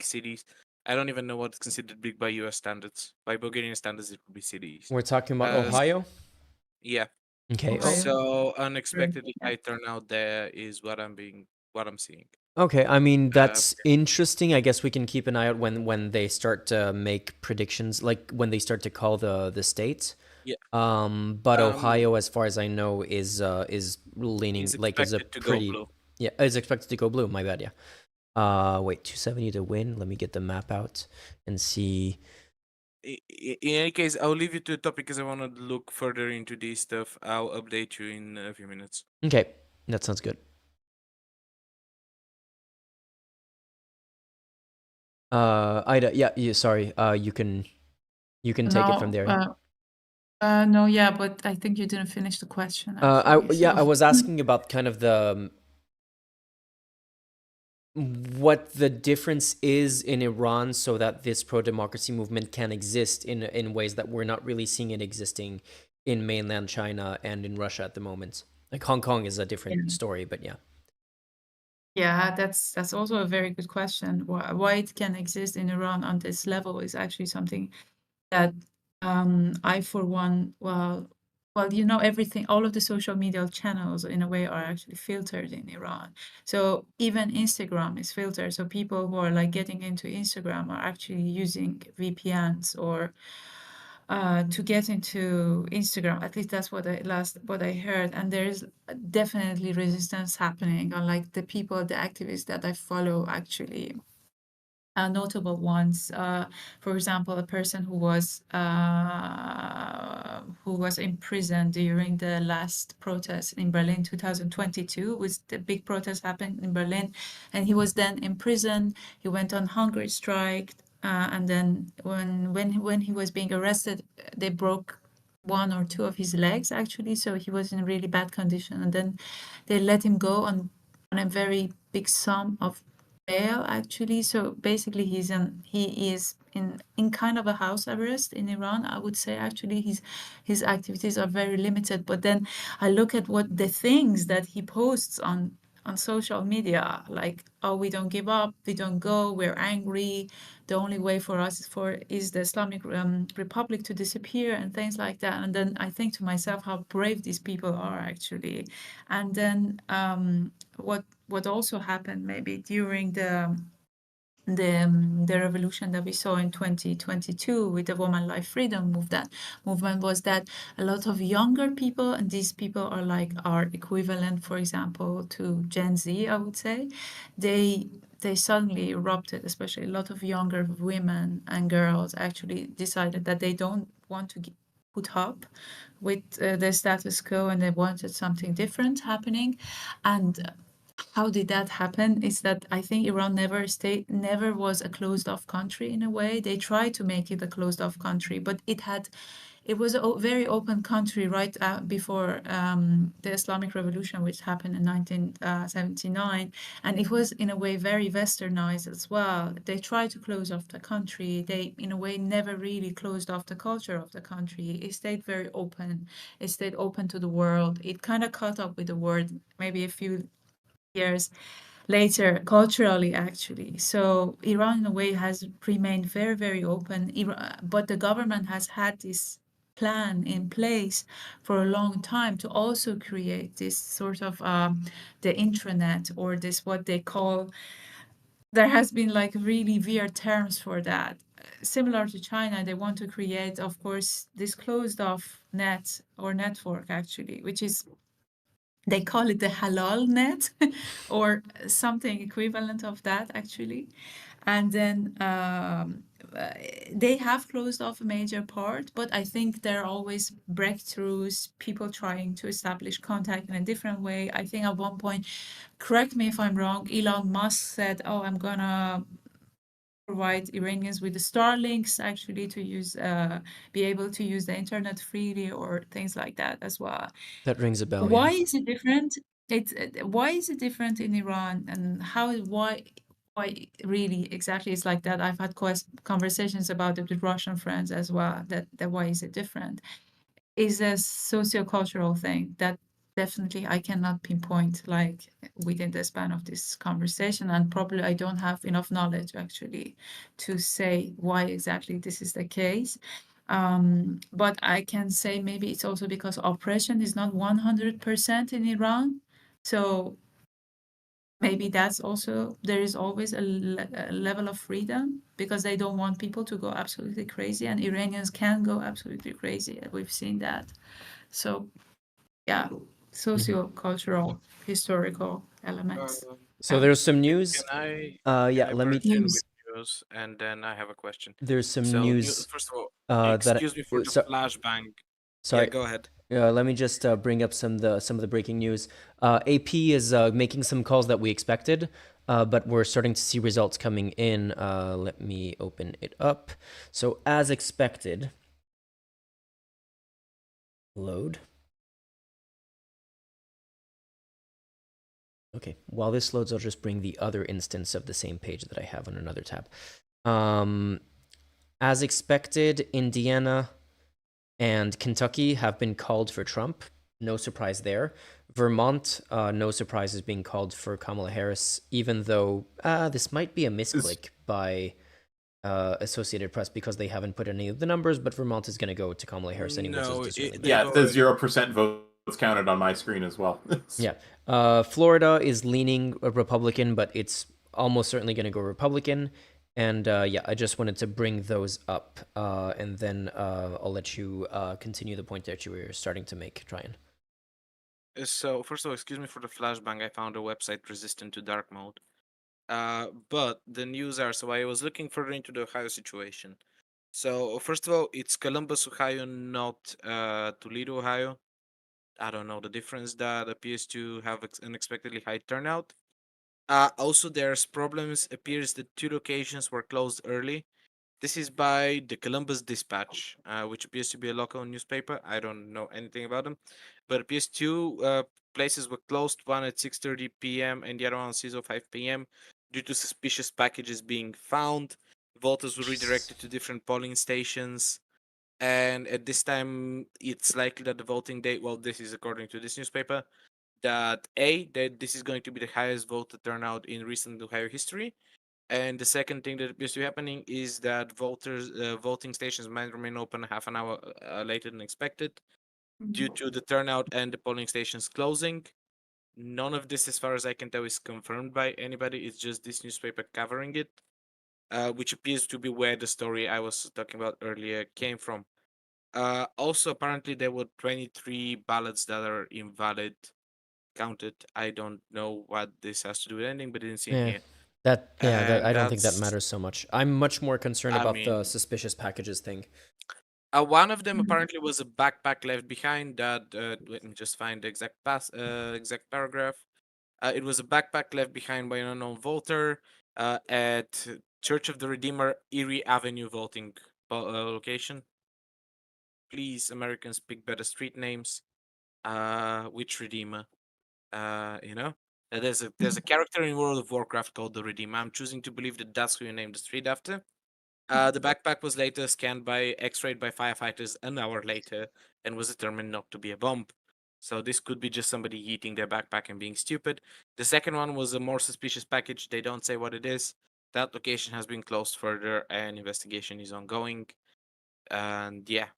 cities. I don't even know what's considered big by U.S. standards. By Bulgarian standards, it would be cities. We're talking about Uh, Ohio? Yeah. Okay. Ohio. So unexpectedly Yeah. high turnout there is what I'm seeing. Okay, I mean, that's interesting. I guess we can keep an eye out when they start to make predictions, like when they start to call the states. Yeah. But Ohio, as far as I know, is leaning, Is like, is a expected to go pretty, blue. yeah, is expected to go blue. My bad, yeah. Wait, 270 to win. Let me get the map out and see. In any case, I'll leave you to the topic because I want to look further into this stuff. I'll update you in a few minutes. Okay, that sounds good. Ida, yeah, sorry. You can take it from there. No, yeah, but I think you didn't finish the question, actually. I was asking about kind of what the difference is in Iran, so that this pro-democracy movement can exist in ways that we're not really seeing it existing in mainland China and in Russia at the moment. Like Hong Kong is a different story, but yeah. Yeah, that's also a very good question. Why it can exist in Iran on this level is actually something that I, for one, everything, all of the social media channels in a way are actually filtered in Iran. So even Instagram is filtered. So people who are like getting into Instagram are actually using VPNs or to get into Instagram. At least that's what I heard. And there is definitely resistance happening on like the people, the activists that I follow, actually. Notable ones, for example, a person who was in prison during the last protest in Berlin 2022, was the big protest happened in Berlin, and he was then in prison. He went on hunger strike, and then when he was being arrested, they broke one or two of his legs actually, so he was in really bad condition. And then they let him go on a very big sum of bail actually. So basically, he is in kind of a house arrest in Iran. I would say actually his activities are very limited. But then I look at what the things that he posts on social media, like, oh, we don't give up, we don't go, we're angry, the only way for us is the Islamic Republic to disappear, and things like that. And then I think to myself how brave these people are actually. And then what also happened maybe during the revolution that we saw in 2022 with the Woman Life Freedom movement was that a lot of younger people, and these people are like our equivalent, for example, to Gen Z, I would say, they suddenly erupted, especially a lot of younger women and girls actually decided that they don't want to put up with the status quo, and they wanted something different happening. And how did that happen is that I think Iran never was a closed off country in a way. They tried to make it a closed off country, but it was a very open country right before the Islamic Revolution, which happened in 1979. And it was, in a way, very westernized as well. They tried to close off the country. They, in a way, never really closed off the culture of the country. It stayed very open. It stayed open to the world. It kind of caught up with the world maybe a few years later culturally actually. So Iran in a way has remained very, very open, but the government has had this plan in place for a long time to also create this sort of the intranet, or this what they call, there has been like really weird terms for that. Similar to China, they want to create, of course, this closed off net or network actually, which is, they call it the halal net or something equivalent of that actually. And then they have closed off a major part, but I think there are always breakthroughs, people trying to establish contact in a different way. I think at one point, correct me if I'm wrong, Elon Musk said, oh, I'm gonna provide Iranians with the Starlinks actually to use, be able to use the internet freely, or things like that as well. That rings a bell, Why yeah. is it different? It's why is it different in Iran, and why really exactly it's like that? I've had conversations about it with Russian friends as well. That why is it different? Is a sociocultural thing that definitely I cannot pinpoint like within the span of this conversation, and probably I don't have enough knowledge actually to say why exactly this is the case. But I can say maybe it's also because oppression is not 100% in Iran. So maybe that's also, there is always a level of freedom because they don't want people to go absolutely crazy, and Iranians can go absolutely crazy. We've seen that. So yeah, socio-cultural, historical elements. So Yeah. there's some news. Can Yeah, I let me. burst in News. with news, and then I have a question. There's some So, news. first of all, That excuse me for the flashbang. sorry. Yeah, go ahead. Let me just bring up some of the breaking news. AP is making some calls that we expected, but we're starting to see results coming in. Let me open it up. So as expected, load. Okay, while this loads, I'll just bring the other instance of the same page that I have on another tab. As expected, Indiana and Kentucky have been called for Trump. No surprise there. Vermont, no surprise, is being called for Kamala Harris, even though this might be a misclick by Associated Press because they haven't put any of the numbers, but Vermont is going to go to Kamala Harris anyway. No, Yeah, it says 0% votes counted on my screen as well. Yeah. Florida is leaning Republican, but it's almost certainly going to go Republican. And yeah, I just wanted to bring those up, and then I'll let you continue the point that you were starting to make, Tryon. So, first of all, excuse me for the flashbang. I found a website resistant to dark mode. But the news are, so I was looking further into the Ohio situation. So, first of all, it's Columbus, Ohio, not Toledo, Ohio. I don't know the difference. That appears to have unexpectedly high turnout. Also, there's problems. Appears that two locations were closed early, This is by the Columbus Dispatch, which appears to be a local newspaper. I don't know anything about them, but appears two places were closed, one at 6:30 p.m. and the other one at 6:05 p.m. due to suspicious packages being found. Voters were redirected to different polling stations, and at this time, it's likely that the voting day, well, this is according to this newspaper, that this is going to be the highest voter turnout in recent Ohio history. And the second thing that appears to be happening is that voting stations might remain open half an hour later than expected due to the turnout and the polling stations closing. None of this, as far as I can tell, is confirmed by anybody. It's just this newspaper covering it, which appears to be where the story I was talking about earlier came from. Also, apparently, there were 23 ballots that are invalid counted. I don't know what this has to do with anything, but it didn't see in Yeah. here. That And I don't think that that's, matters so much. I'm much more concerned I about the mean, suspicious packages thing. one of them apparently was a backpack left behind. That let me just find the exact paragraph. It was a backpack left behind by an unknown voter at Church of the Redeemer, Erie Avenue voting location. Please, Americans, pick better street names. Which Redeemer? You know, there's a character in World of Warcraft called the Redeemer. I'm choosing to believe that that's who you named the street after. The backpack was later scanned by X-rayed by firefighters an hour later and was determined not to be a bomb. So this could be just somebody eating their backpack and being stupid. The second one was a more suspicious package. They don't say what it is. That location has been closed further and investigation is ongoing. And yeah.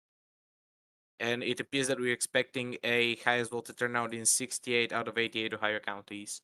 And it appears that we're expecting a highest voter turnout in 68 out of 88 Ohio counties.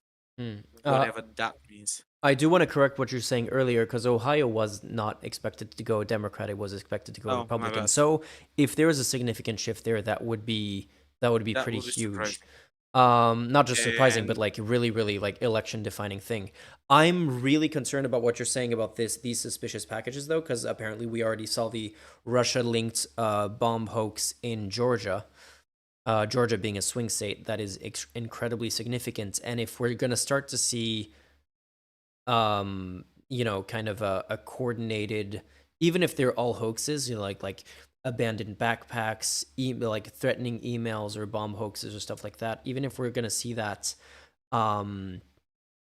Whatever that means. I do want to correct what you're saying earlier, because Ohio was not expected to go Democrat; it was expected to go Oh, my Republican. bad. So if there is a significant shift there, that would be That pretty would be huge. surprising. Not just surprising, but And like really like election defining thing. I'm really concerned about what you're saying about these suspicious packages though, because apparently we already saw the Russia linked bomb hoax in Georgia. Georgia being a swing state, that is incredibly significant. And if we're gonna start to see kind of a coordinated, even if they're all hoaxes, like abandoned backpacks, like threatening emails or bomb hoaxes or stuff like that. Even if we're gonna see that, and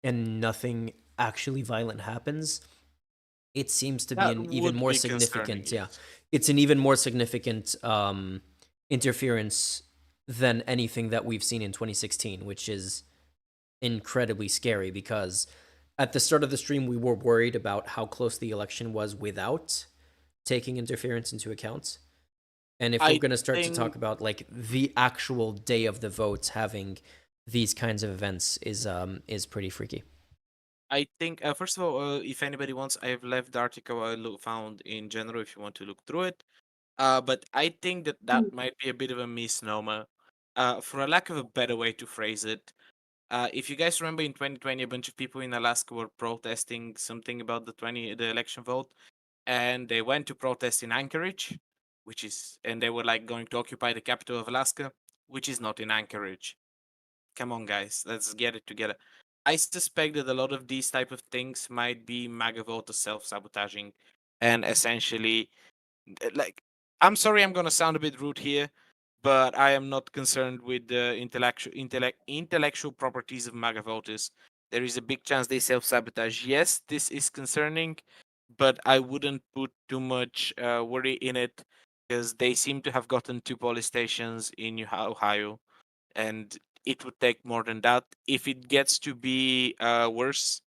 nothing actually violent happens, it seems to be that an even would more be concerning, significant. Yeah, yes. it's an even more significant interference than anything that we've seen in 2016, which is incredibly scary because at the start of the stream, we were worried about how close the election was without taking interference into account. And if we're I going to start to think talk about like the actual day of the votes having these kinds of events is pretty freaky. I think first of all, if anybody wants, I've left the article I found in general if you want to look through it. But I think that that might be a bit of a misnomer. For a lack of a better way to phrase it, if you guys remember in 2020, a bunch of people in Alaska were protesting something about the election vote, and they went to protest in Anchorage, and they were like going to occupy the capital of Alaska, which is not in Anchorage. Come on, guys, let's get it together. I suspect that a lot of these type of things might be MAGA voters self-sabotaging, and essentially, like, I'm sorry, I'm gonna sound a bit rude here, but I am not concerned with the intellectual properties of MAGA voters. There is a big chance they self-sabotage. Yes, this is concerning, but I wouldn't put too much worry in it because they seem to have gotten 2 police stations in Ohio, and it would take more than that. If it gets to be worse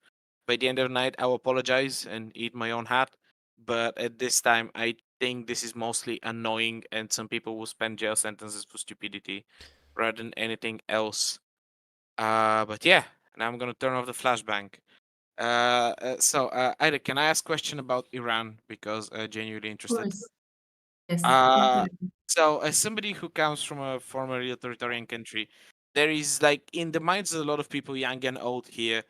by the end of the night, I'll apologize and eat my own hat. But at this time, I think this is mostly annoying, and some people will spend jail sentences for stupidity rather than anything else. But yeah, now I'm gonna turn off the flashbang. Ida, can I ask a question about Iran because genuinely interested? Yes. So as somebody who comes from a formerly authoritarian country, there is like in the minds of a lot of people, young and old here,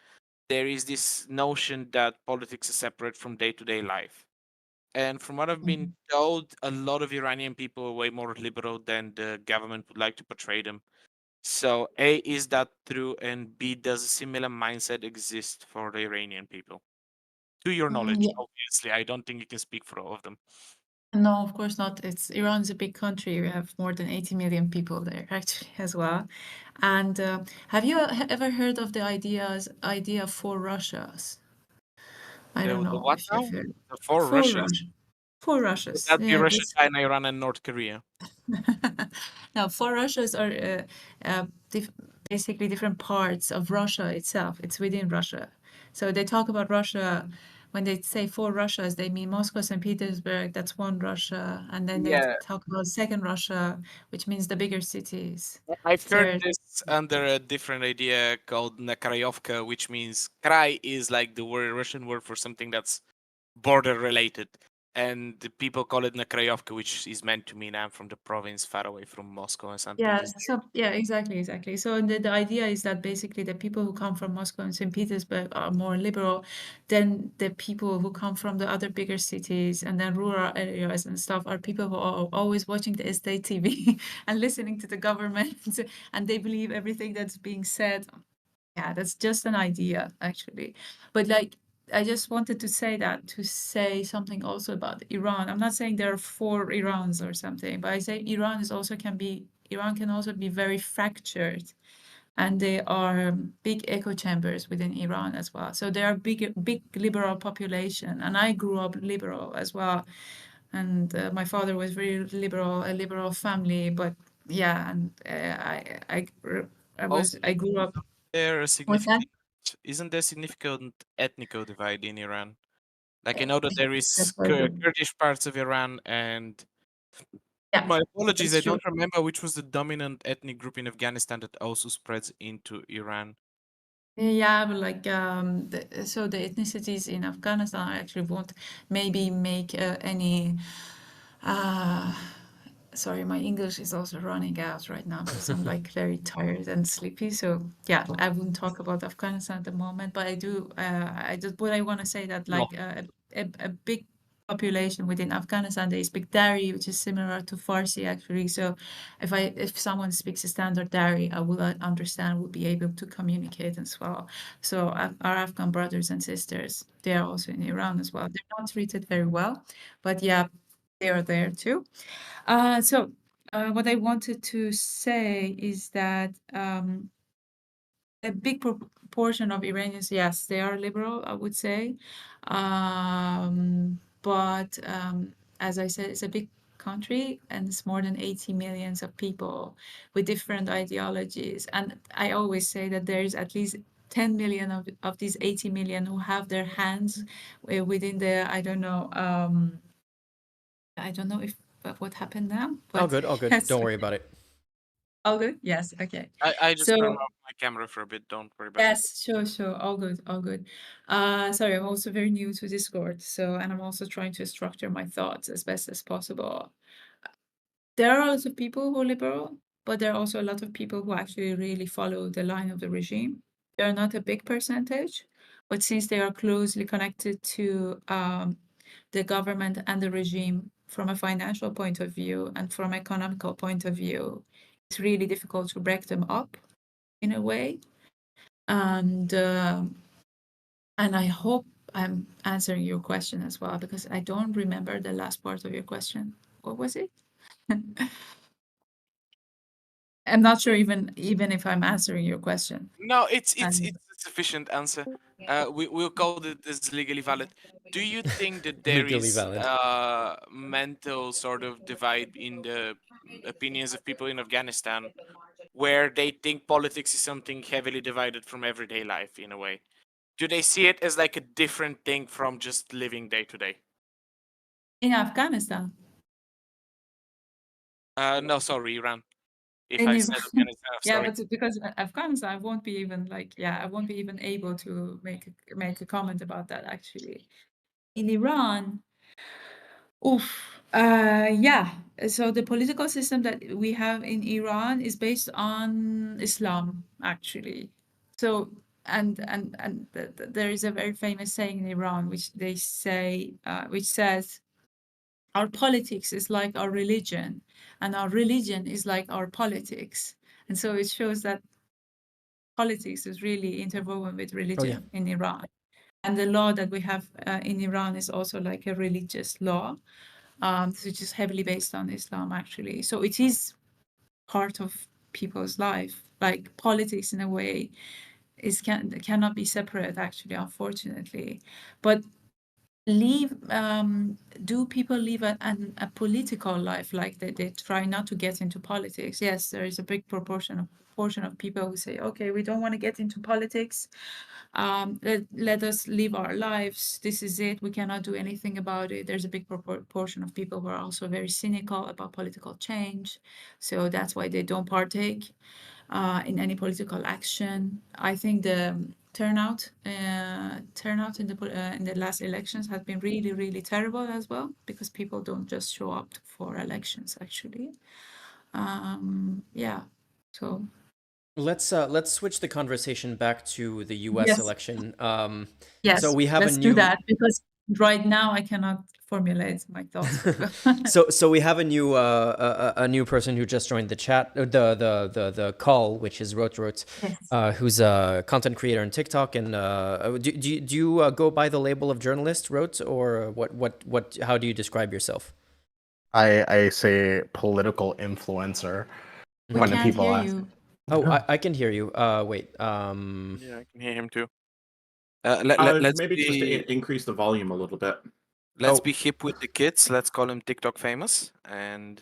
there is this notion that politics is separate from day-to-day life. And from what I've been told, a lot of Iranian people are way more liberal than the government would like to portray them. So A, is that true? And B, does a similar mindset exist for the Iranian people? To your knowledge, Yeah. obviously. I don't think you can speak for all of them. No, of course not. It's Iran is a big country. We have more than 80 million people there actually as well. And have you ever heard of the idea of four Russias? I don't The know what if you've now? heard. The four Four Russias? Russia. Four Would Russias. that be Yeah, Russia, this China, Iran, and North Korea? now four Russias are basically different parts of Russia itself. It's within Russia. So they talk about Russia when they say four Russias, they mean Moscow, St. Petersburg, that's one Russia. And then they Yeah, talk about second Russia, which means the bigger cities. I've heard Third, this under a different idea called Nakrayovka, which means krai is like the Russian word for something that's border related. And the people call it Nakrayovka, which is meant to mean I'm from the province far away from Moscow and St. yeah, Petersburg. so yeah, exactly. So the idea is that basically the people who come from Moscow and St. Petersburg are more liberal than the people who come from the other bigger cities and then rural areas and stuff are people who are always watching the state TV and listening to the government and they believe everything that's being said. Yeah, that's just an idea, actually. But like, I just wanted to say that to say something also about Iran. I'm not saying there are four Irans or something, but I say Iran can also be very fractured, and there are big echo chambers within Iran as well. So there are big liberal population, and I grew up liberal as well. And my father was very liberal, a liberal family, but yeah, and Also, I grew up. there a What's that? isn't there significant ethnical divide in Iran? Like I know that there is That's very good. Kurdish parts of Iran, and Yeah, my apologies, that's I true. don't remember which was the dominant ethnic group in Afghanistan that also spreads into Iran. Yeah, but like so the ethnicities in Afghanistan I actually won't maybe make any uh sorry, my English is also running out right now because I'm like very tired and sleepy. So yeah, I wouldn't talk about Afghanistan at the moment, but I do. I just what I want to say that No. like a big population within Afghanistan, they speak Dari, which is similar to Farsi actually. So if someone speaks a standard Dari, I will understand, will be able to communicate as well. So our Afghan brothers and sisters, they are also in Iran as well. They're not treated very well, but yeah, they are there too. What I wanted to say is that a big proportion of Iranians, yes, they are liberal, I would say. But as I said, it's a big country and it's more than 80 millions of people with different ideologies. And I always say that there is at least 10 million of these 80 million who have their hands within the, I don't know if what happened now, All but good, all good. yes, Don't worry about it. all good. Yes, okay. I just So turned off my camera for a bit, don't worry about it. yes, sure, all good, all good. Sorry, I'm also very new to Discord, so and I'm also trying to structure my thoughts as best as possible. There are a lot of people who are liberal, but there are also a lot of people who actually really follow the line of the regime. They're not a big percentage, but since they are closely connected to the government and the regime from a financial point of view and from economical point of view, it's really difficult to break them up in a way. And I hope I'm answering your question as well because I don't remember the last part of your question. What was it? I'm not sure even if I'm answering your question. No, it's And a sufficient answer. We'll call it as legally valid. Do you think that there Legally is valid. a mental sort of divide in the opinions of people in Afghanistan where they think politics is something heavily divided from everyday life in a way? Do they see it as like a different thing from just living day to day? in Afghanistan, No, sorry, Iran. If in I Iran, said Afghanistan, I'm yeah, sorry. but because Afghanistan, I won't be even like, yeah, I won't be even able to make a comment about that actually. In Iran, oof, yeah. So the political system that we have in Iran is based on Islam, actually. So there is a very famous saying in Iran, which they say, which says, "Our politics is like our religion, and our religion is like our politics." And so it shows that politics is really interwoven with Oh yeah. religion in Iran. And the law that we have in Iran is also like a religious law, which is heavily based on Islam, actually. So it is part of people's life. Like politics, in a way, cannot be separate, actually, unfortunately. But do people live a political life, like they try not to get into politics? Yes, there is a big portion of people who say, okay, we don't want to get into politics. Let us live our lives. This is it. We cannot do anything about it. There's a big proportion of people who are also very cynical about political change, so that's why they don't partake in any political action. I think the turnout in the last elections has been really, really terrible as well, because people don't just show up for elections, actually. Yeah. So Let's switch the conversation back to the U.S. yes, election. yes, So we have a let's do new. that, because right now I cannot formulate my thoughts. So we have a new person who just joined the chat, the call, which is Rote, Yes. who's a content creator on TikTok. And do you go by the label of journalist, Rote, or what? How do you describe yourself? I say political influencer We when the can't people hear ask. you. Oh, I can hear you. Wait. Yeah, I can hear him too. Let's Maybe just be to increase the volume a little bit. let's be hip with the kids. Let's call him TikTok famous, and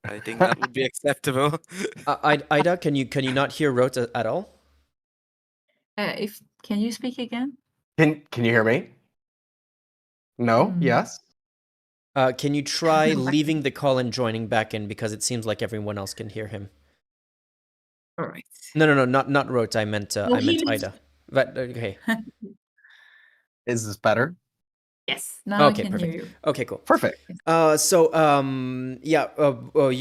I think that would be acceptable. Ida, can you not hear Rote at all? Can you speak again? Can you hear me? No? Hmm. Yes? Can you try leaving the call and joining back in, because it seems like everyone else can hear him. All right. No, not Rote. I meant Ida. But okay. Is this better? Yes, now Okay, I can perfect. hear you. Okay, cool. Perfect. You're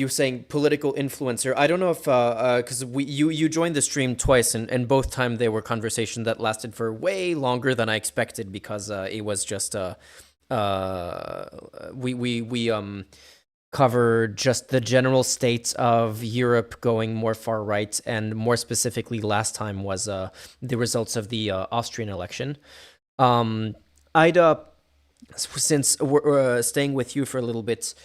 saying political influencer. I don't know if because you joined the stream twice, and both time they were conversation that lasted for way longer than I expected, because it was just we covered just the general state of Europe going more far right, and more specifically last time was the results of the Austrian election. Ida, since we're staying with you for a little bit,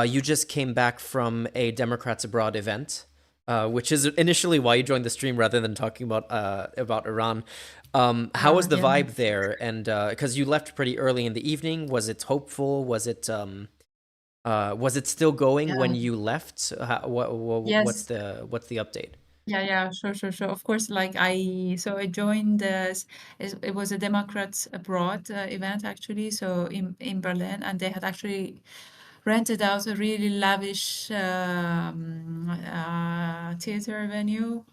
you just came back from a Democrats Abroad event, which is initially why you joined the stream rather than talking about Iran. How was the vibe there? And because you left pretty early in the evening, was it hopeful? Was it still going when you left? What's Yes. the update? Yeah, sure. Of course, like I joined it was a Democrats Abroad event, actually, so in Berlin, and they had actually rented out a really lavish theater venue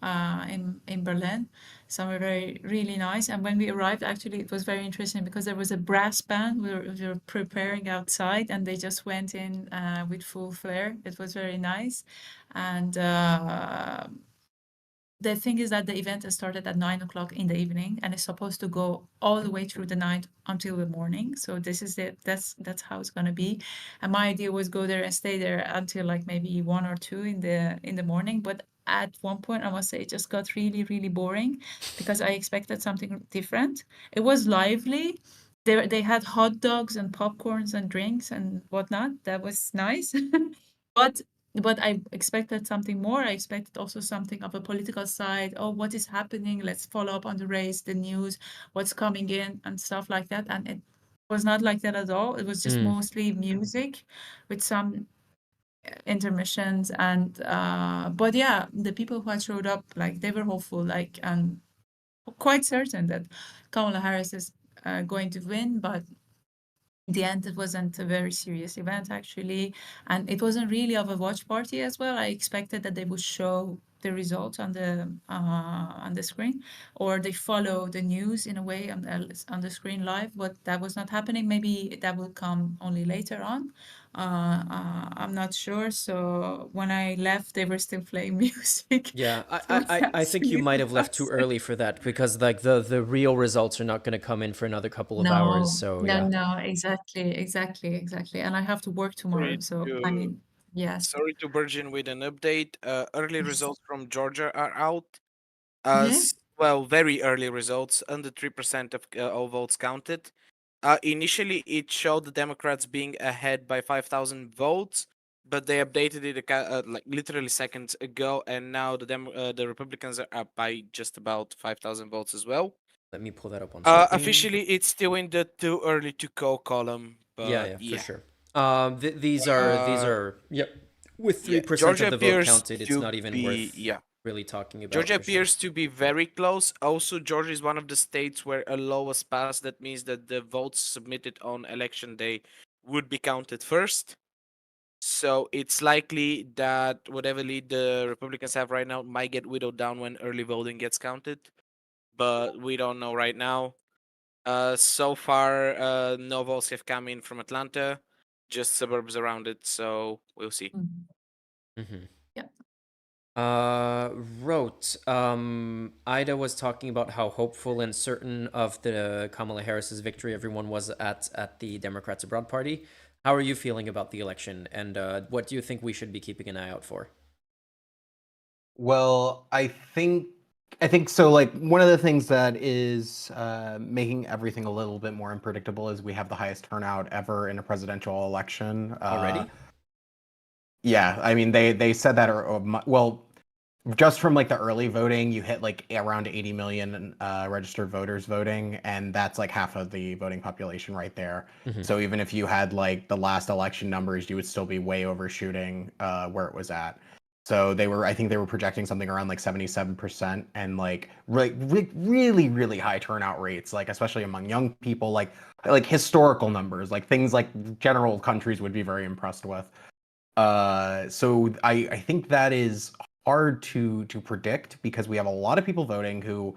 in Berlin. Somewhere very, really nice. And when we arrived, actually, it was very interesting, because there was a brass band we were preparing outside, and they just went in with full flair. It was very nice. And the thing is that the event has started at 9 o'clock in the evening, and is supposed to go all the way through the night until the morning. So this is that's how it's gonna be. And my idea was go there and stay there until like maybe 1 or 2 in the morning. But at one point, I must say, it just got really, really boring, because I expected something different. It was lively. They had hot dogs and popcorns and drinks and whatnot. That was nice. But I expected something more. I expected also something of a political side. Oh, what is happening? Let's follow up on the race, the news, what's coming in, and stuff like that. And it was not like that at all. It was just mostly music with some intermissions. And but yeah, the people who had showed up, like, they were hopeful, like, and quite certain that Kamala Harris is going to win. But in the end, it wasn't a very serious event, actually, and it wasn't really of a watch party as well. I expected that they would show the results on the screen, or they follow the news in a way on the screen live, but that was not happening. Maybe that will come only later on. I'm not sure. So when I left, they were still playing music. Yeah, So I think you might have left too early for that, because like the real results are not going to come in for another couple of hours. So yeah. No, exactly. And I have to work tomorrow. So I mean, yes. Sorry to burgeon with an update. Early Yes. results from Georgia are out. Yeah. well, very early results, under 3% of all votes counted. Initially, it showed the Democrats being ahead by 5,000 votes, but they updated it like literally seconds ago, and now the Republicans are up by just about 5,000 votes as well. Let me pull that up on screen. Officially, it's still in the too early to call column, but Yeah, for sure. These are yep. With 3% Georgia of the vote appears counted, it's to not even be worth really talking about. Georgia for sure. appears to be very close. Also, Georgia is one of the states where a law was passed that means that the votes submitted on election day would be counted first. So it's likely that whatever lead the Republicans have right now might get whittled down when early voting gets counted, but we don't know right now. So far, no votes have come in from Atlanta, just suburbs around it. So we'll see. Mm-hmm. Yeah. Wrote. Ida was talking about how hopeful and certain of the Kamala Harris's victory everyone was at the Democrats Abroad Party. How are you feeling about the election, and what do you think we should be keeping an eye out for? Well, I think so. Like, one of the things that is making everything a little bit more unpredictable is we have the highest turnout ever in a presidential election. Already? Yeah, I mean they said that well, just from like the early voting, you hit like around 80 million registered voters voting, and that's like half of the voting population right there. Mhm. So even if you had like the last election numbers, you would still be way overshooting where it was at. So I think they were projecting something around like 77%, and like really, really high turnout rates, like especially among young people, like historical numbers, like things like general countries would be very impressed with. So I think that is hard to predict because we have a lot of people voting who,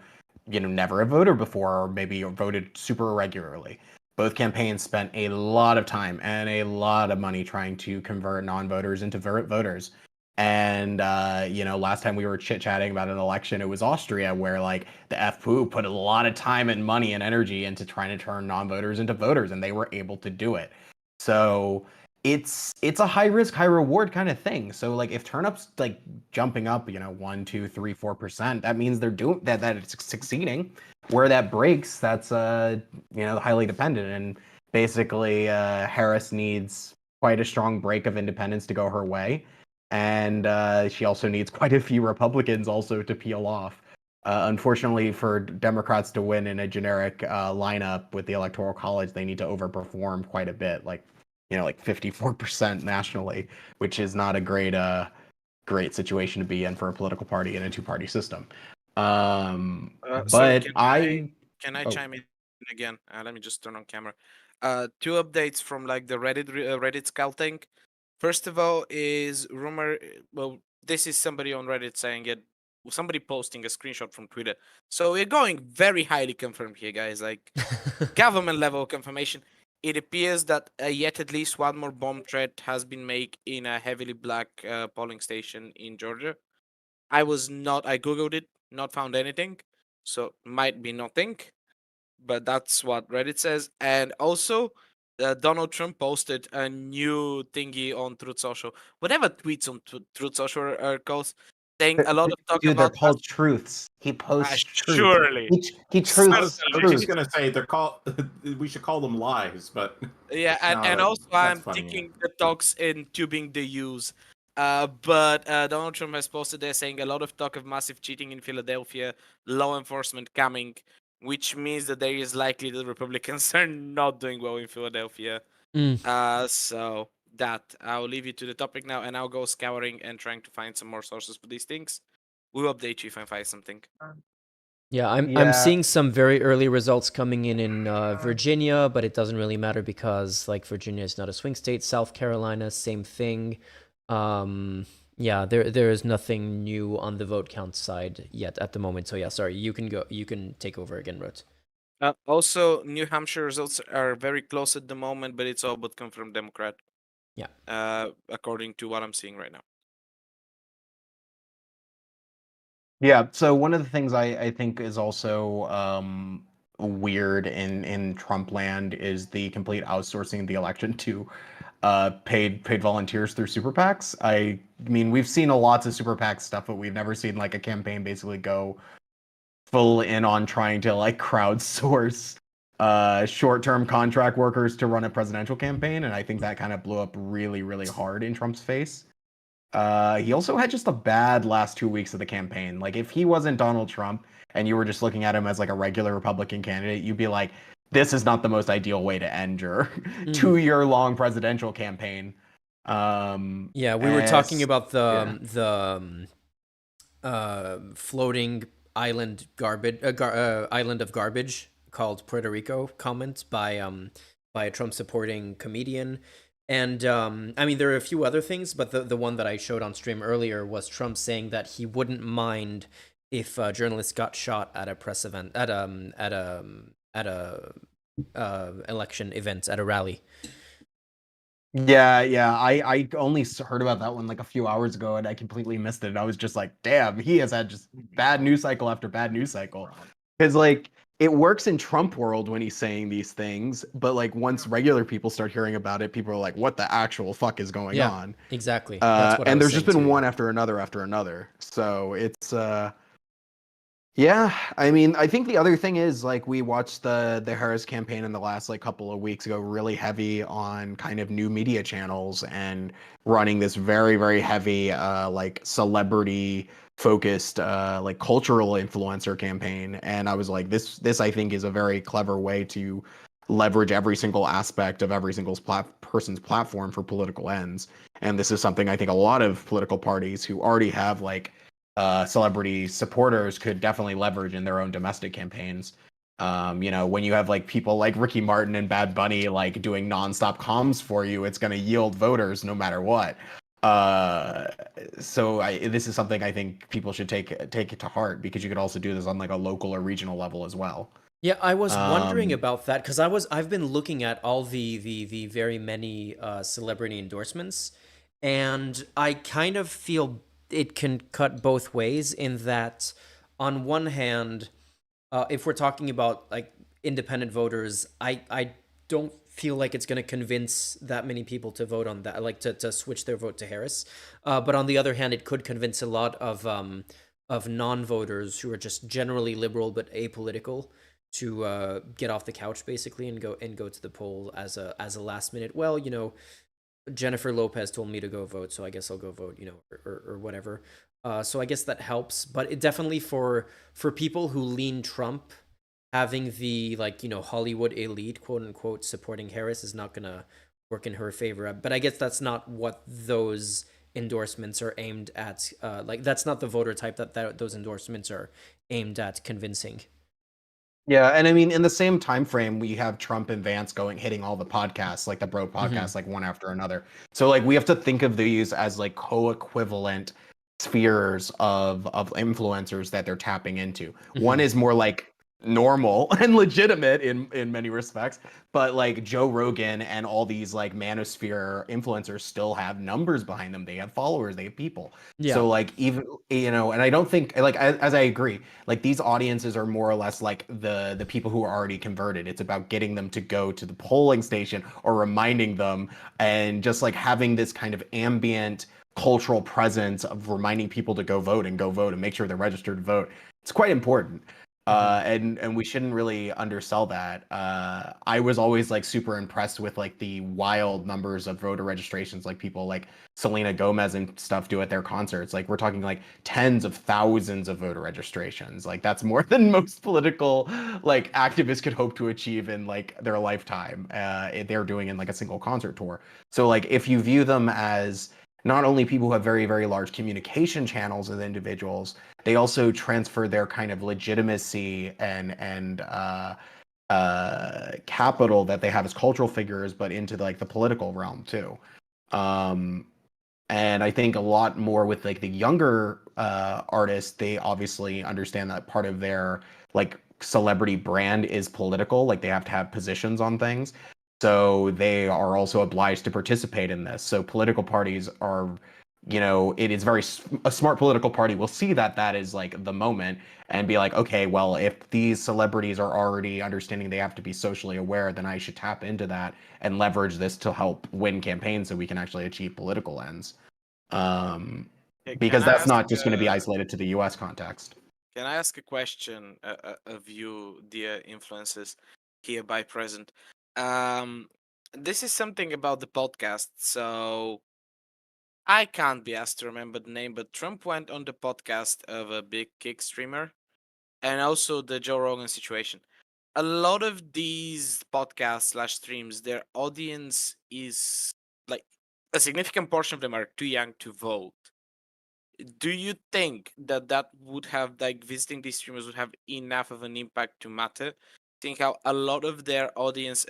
never have voted before or maybe voted super irregularly. Both campaigns spent a lot of time and a lot of money trying to convert non-voters into voters. And last time we were chit-chatting about an election, it was Austria, where like the FPÖ put a lot of time and money and energy into trying to turn non-voters into voters, and they were able to do it. So it's a high risk, high reward kind of thing. So like if turnup's like jumping up, 1, 2, 3, 4%, that means they're doing that it's succeeding. Where that breaks, that's highly dependent. And basically Harris needs quite a strong break of independence to go her way. And she also needs quite a few Republicans also to peel off. Unfortunately, for Democrats to win in a generic lineup with the Electoral College, they need to overperform quite a bit, like 54% nationally, which is not a great situation to be in for a political party in a two-party system. Sorry, But can I chime in again? Let me just turn on camera. Two updates from like the Reddit scouting. First of all, is rumor. Well, this is somebody on Reddit saying it. Somebody posting a screenshot from Twitter. So we're going very highly confirmed here, guys. Like government level confirmation. It appears that yet at least one more bomb threat has been made in a heavily black polling station in Georgia. I googled it, not found anything, so might be nothing, but that's what Reddit says. And also, Donald Trump posted a new thingy on Truth Social, whatever tweets on Truth Social are called, saying a lot of talk dude, about they're called truths. He posts truths. surely. He truths I was just gonna say we should call them lies, but Yeah, and also I'm thinking the talks in tubing the use. But Donald Trump has posted there saying a lot of talk of massive cheating in Philadelphia, law enforcement coming, which means that there is likely the Republicans are not doing well in Philadelphia. So that I'll leave you to the topic now, and I'll go scouring and trying to find some more sources for these things. We'll update you if I find something. Yeah, I'm seeing some very early results coming in Virginia, but it doesn't really matter because like Virginia is not a swing state. South Carolina, same thing. Yeah, there is nothing new on the vote count side yet at the moment. So yeah, sorry, you can take over again, Rut. Also, New Hampshire results are very close at the moment, but it's all but confirmed Democrat. Yeah. According to what I'm seeing right now. Yeah, so one of the things I think is also weird in Trump land is the complete outsourcing of the election to paid volunteers through super PACs. I mean, we've seen lots of super PAC stuff, but we've never seen like a campaign basically go full in on trying to like crowdsource short-term contract workers to run a presidential campaign, and I think that kind of blew up really, really hard in Trump's face. He also had just a bad last 2 weeks of the campaign. Like, if he wasn't Donald Trump and you were just looking at him as like a regular Republican candidate, you'd be like, this is not the most ideal way to end your 2-year-long presidential campaign. Yeah, we were talking about the floating island island of garbage called Puerto Rico comment by a Trump supporting comedian. And I mean, there are a few other things, but the one that I showed on stream earlier was Trump saying that he wouldn't mind if journalists got shot at a press event, at a election event, at a rally. Yeah. I only heard about that one like a few hours ago, and I completely missed it. And I was just like, damn, he has had just bad news cycle after bad news cycle. Because like it works in Trump world when he's saying these things, but like once regular people start hearing about it, people are like, what the actual fuck is going on? Exactly. That's what I and was there's just been saying too. one after another. So it's yeah, I mean, I think the other thing is like we watched the Harris campaign in the last like couple of weeks go really heavy on kind of new media channels and running this very, very heavy like celebrity focused like cultural influencer campaign. And I was like, this I think is a very clever way to leverage every single aspect of every single person's platform for political ends. And this is something I think a lot of political parties who already have like celebrity supporters could definitely leverage in their own domestic campaigns. You know, when you have like people like Ricky Martin and Bad Bunny like doing nonstop comms for you, it's going to yield voters no matter what. So this is something I think people should take it to heart, because you could also do this on like a local or regional level as well. Yeah, I was wondering about that because I've been looking at all the very many celebrity endorsements, and I kind of feel it can cut both ways in that on one hand, if we're talking about like independent voters, I don't feel like it's going to convince that many people to vote on that, like to switch their vote to Harris. But on the other hand, it could convince a lot of non-voters who are just generally liberal but apolitical to get off the couch basically and go to the poll as a last minute. Well, you know, Jennifer Lopez told me to go vote, so I guess I'll go vote, you know, or whatever. So I guess that helps, but it definitely for people who lean Trump, having the like, you know, Hollywood elite, quote unquote, supporting Harris is not gonna work in her favor. But I guess that's not what those endorsements are aimed at. Like that's not the voter type that those endorsements are aimed at convincing. Yeah, and I mean, in the same time frame, we have Trump and Vance hitting all the podcasts, like the Bro podcast, like one after another. So like we have to think of these as like co-equivalent spheres of influencers that they're tapping into. One is more like normal and legitimate in many respects, but like Joe Rogan and all these like manosphere influencers still have numbers behind them. They have followers, they have people. So like, even, you know, and I don't think like as I agree, like these audiences are more or less like the people who are already converted. It's about getting them to go to the polling station or reminding them, and just like having this kind of ambient cultural presence of reminding people to go vote and make sure they're registered to vote. It's quite important. And we shouldn't really undersell that. I was always like super impressed with like the wild numbers of voter registrations, like people like Selena Gomez and stuff do at their concerts. Like we're talking like tens of thousands of voter registrations. Like that's more than most political like activists could hope to achieve in like their lifetime. They're doing in like a single concert tour. So like if you view them as not only people who have very, very large communication channels as individuals, they also transfer their kind of legitimacy and capital that they have as cultural figures, but into like the political realm too. And I think a lot more with like the younger artists, they obviously understand that part of their like celebrity brand is political, like they have to have positions on things. So they are also obliged to participate in this. So political parties are, you know, it is a smart political party will see that is like the moment and be like, okay, well, if these celebrities are already understanding they have to be socially aware, then I should tap into that and leverage this to help win campaigns so we can actually achieve political ends. Because that's not just going to be isolated to the US context. Can I ask a question of you, dear influencers here by present? This is something about the podcast, so I can't be asked to remember the name, but Trump went on the podcast of a big kick streamer and also the Joe Rogan situation. A lot of these podcasts slash streams, their audience is like a significant portion of them are too young to vote. Do you think that would have like visiting these streamers would have enough of an impact to matter? Think how a lot of their audience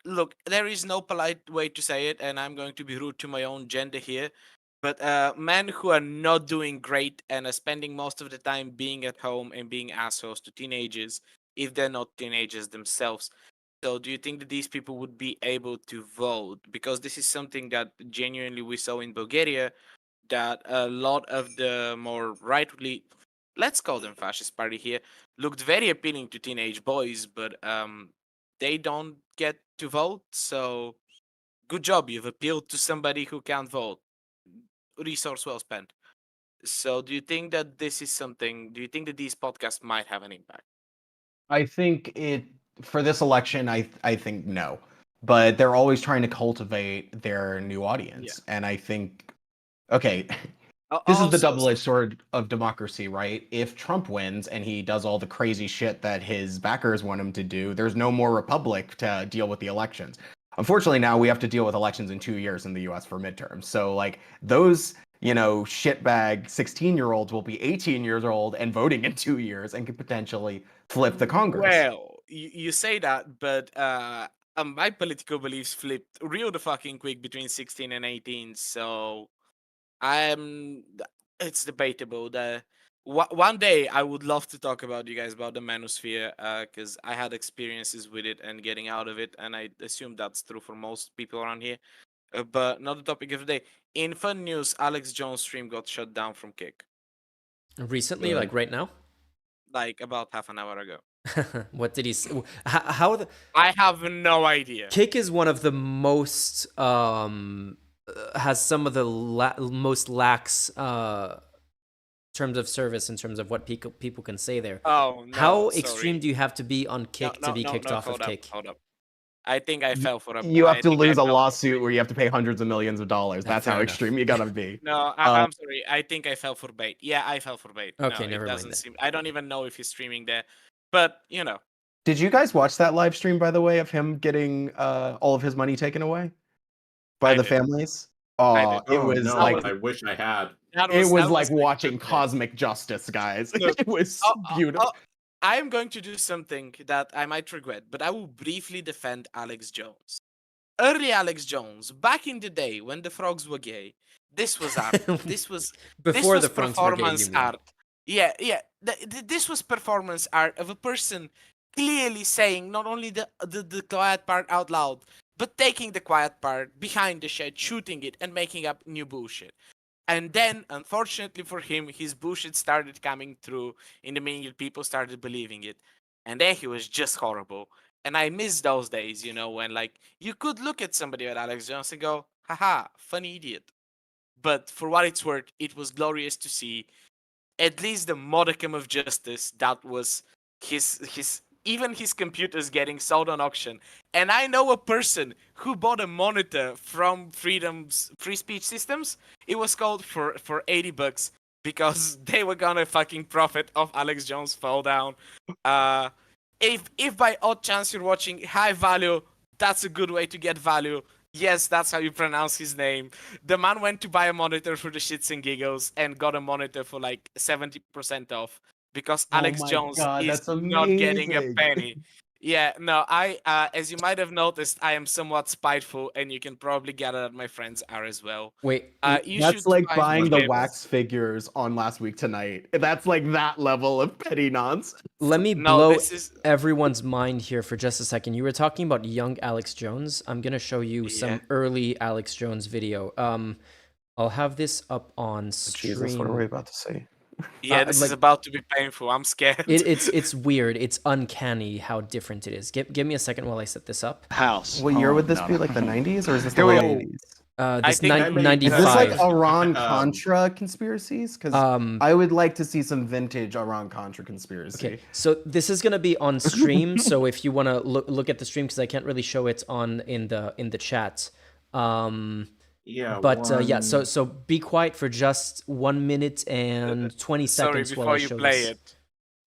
look, there is no polite way to say it, and I'm going to be rude to my own gender here, but men who are not doing great and are spending most of the time being at home and being assholes to teenagers, if they're not teenagers themselves. So, do you think that these people would be able to vote? Because this is something that genuinely we saw in Bulgaria, that a lot of the more rightly, let's call them fascist party here, looked very appealing to teenage boys, but they don't get to vote. So good job, you've appealed to somebody who can't vote. Resource well spent. So do you think that this is something? Do you think that these podcasts might have an impact? I think for this election, I think no, but they're always trying to cultivate their new audience, and I think, okay, this is the double-edged sword of democracy, right? If Trump wins and he does all the crazy shit that his backers want him to do, there's no more republic to deal with the elections. Unfortunately, now we have to deal with elections in 2 years in the US for midterms. So like those, shitbag 16-year-olds will be 18 years old and voting in 2 years and could potentially flip the Congress. Well, you say that, but my political beliefs flipped real the fucking quick between 16 and 18. So it's debatable. One day I would love to talk about you guys about the manosphere, because I had experiences with it and getting out of it, and I assume that's true for most people around here. But not the topic of the day. In fun news, Alex Jones' stream got shut down from Kick. Recently, like right now? Like about half an hour ago. What did he say? How I have no idea. Kick is one of the most has some of the most lax terms of service in terms of what people can say there. Oh no! How extreme do you have to be on Kick to be kicked off of Kick? Hold up. I think I fell for a. You have to lose a lawsuit where you have to pay hundreds of millions of dollars. That's how extreme you gotta be. No, I'm sorry. I think I fell for bait. Yeah, I fell for bait. Okay, no, never it mind. Doesn't seem. I don't even know if he's streaming there, but Did you guys watch that live stream, by the way, of him getting all of his money taken away by the families? Oh, it was like I wish I had. It was like watching cosmic justice, guys. It was beautiful. I'm going to do something that I might regret, but I will briefly defend Alex Jones. Early Alex Jones, back in the day when the frogs were gay, this was art. Before the frogs were gay, performance art. Yeah. This was performance art of a person clearly saying not only the quiet part out loud, but taking the quiet part behind the shed, shooting it, and making up new bullshit. And then, unfortunately for him, his bullshit started coming through in the meaning that people started believing it. And then he was just horrible. And I miss those days, when like you could look at somebody like Alex Jones and go, haha, funny idiot. But for what it's worth, it was glorious to see at least the modicum of justice that was even his computers getting sold on auction. And I know a person who bought a monitor from Free Speech Systems. It was called for $80 because they were gonna fucking profit off Alex Jones' fall down. If by odd chance you're watching High Value, that's a good way to get value. Yes, that's how you pronounce his name. The man went to buy a monitor for the shits and giggles and got a monitor for like 70% off. Because Alex Jones is not getting a penny. Yeah, no, as you might have noticed, I am somewhat spiteful, and you can probably gather that my friends are as well. Wait, that's like buying the wax figures on Last Week Tonight. That's like that level of petty nonsense. Let me blow everyone's mind here for just a second. You were talking about young Alex Jones. I'm gonna show you some early Alex Jones video. I'll have this up on stream. Jesus, what are we about to see? Yeah, this is about to be painful. I'm scared. It's weird. It's uncanny how different it is. Give me a second while I set this up. What year would this be? Like the 90s, or is this the late 80s? This think- That may- 95. Is this like Five. Iran Contra conspiracies? Because I would like to see some vintage Iran Contra conspiracy. Okay, so this is gonna be on stream. So if you want to look at the stream, because I can't really show it on in the chat. Yeah. But yeah, so be quiet for just 1 minute and 20 Sorry, seconds while before I you show play this. it,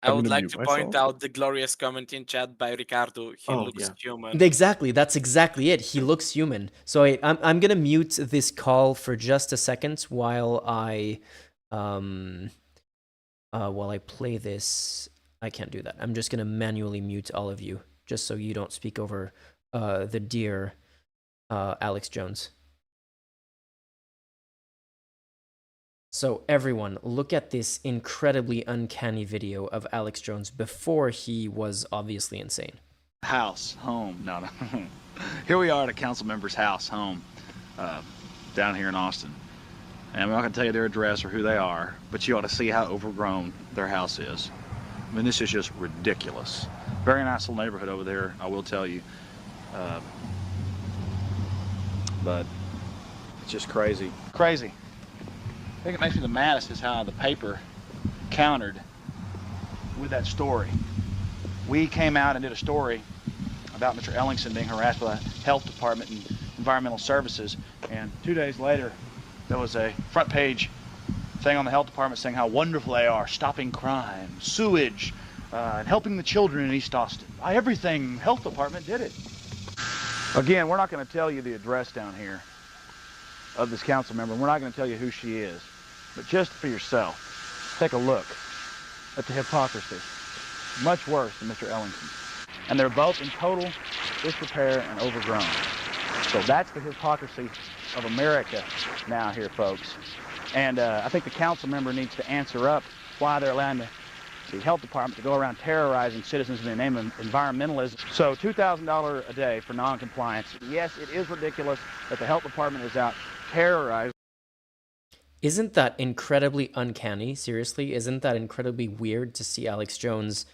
I I'm would gonna like mute to point myself. out the glorious comment in chat by Ricardo. He Oh, looks yeah. human. Exactly, that's exactly it. He looks human. So I'm gonna mute this call for just a second while I play this. I can't do that. I'm just gonna manually mute all of you, just so you don't speak over the dear Alex Jones. So everyone, look at this incredibly uncanny video of Alex Jones before he was obviously insane. House, home, no. Here we are at a council member's house, home, down here in Austin. And I'm not going to tell you their address or who they are, but you ought to see how overgrown their house is. I mean, this is just ridiculous. Very nice little neighborhood over there, I will tell you. But it's just crazy. Crazy. I think it makes me the maddest is how the paper countered with that story. We came out and did a story about Mr. Ellingson being harassed by the health department and environmental services, and 2 days later there was a front page thing on the health department saying how wonderful they are, stopping crime, sewage, and helping the children in East Austin. By everything, health department did it. Again, we're not going to tell you the address down here of this council member. We're not going to tell you who she is, but just for yourself, take a look at the hypocrisy. Much worse than Mr. Ellington. And they're both in total disrepair and overgrown. So that's the hypocrisy of America now here, folks. And I think the council member needs to answer up why they're allowing the health department to go around terrorizing citizens in the name of environmentalism. So $2,000 a day for non-compliance. Yes, it is ridiculous that the health department is out terrorizing. Isn't that incredibly uncanny? Seriously, isn't that incredibly weird to see Alex Jones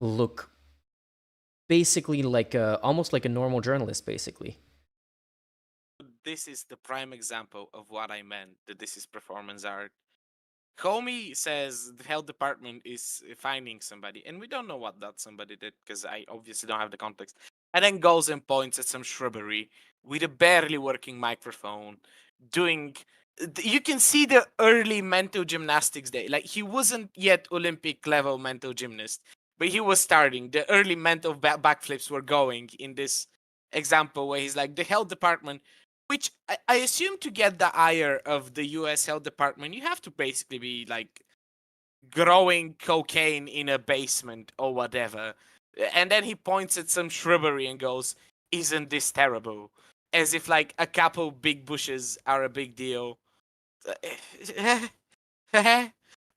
look basically like almost like a normal journalist, basically? This is the prime example of what I meant, that this is performance art. Comey says the health department is finding somebody, and we don't know what that somebody did because I obviously don't have the context. And then goes and points at some shrubbery with a barely working microphone, doing. You can see the early mental gymnastics day. Like, he wasn't yet Olympic level mental gymnast, but he was starting. The early mental backflips were going in this example where he's like, the health department, which I assume to get the ire of the US health department, you have to basically be like growing cocaine in a basement or whatever. And then he points at some shrubbery and goes, isn't this terrible? As if like a couple big bushes are a big deal.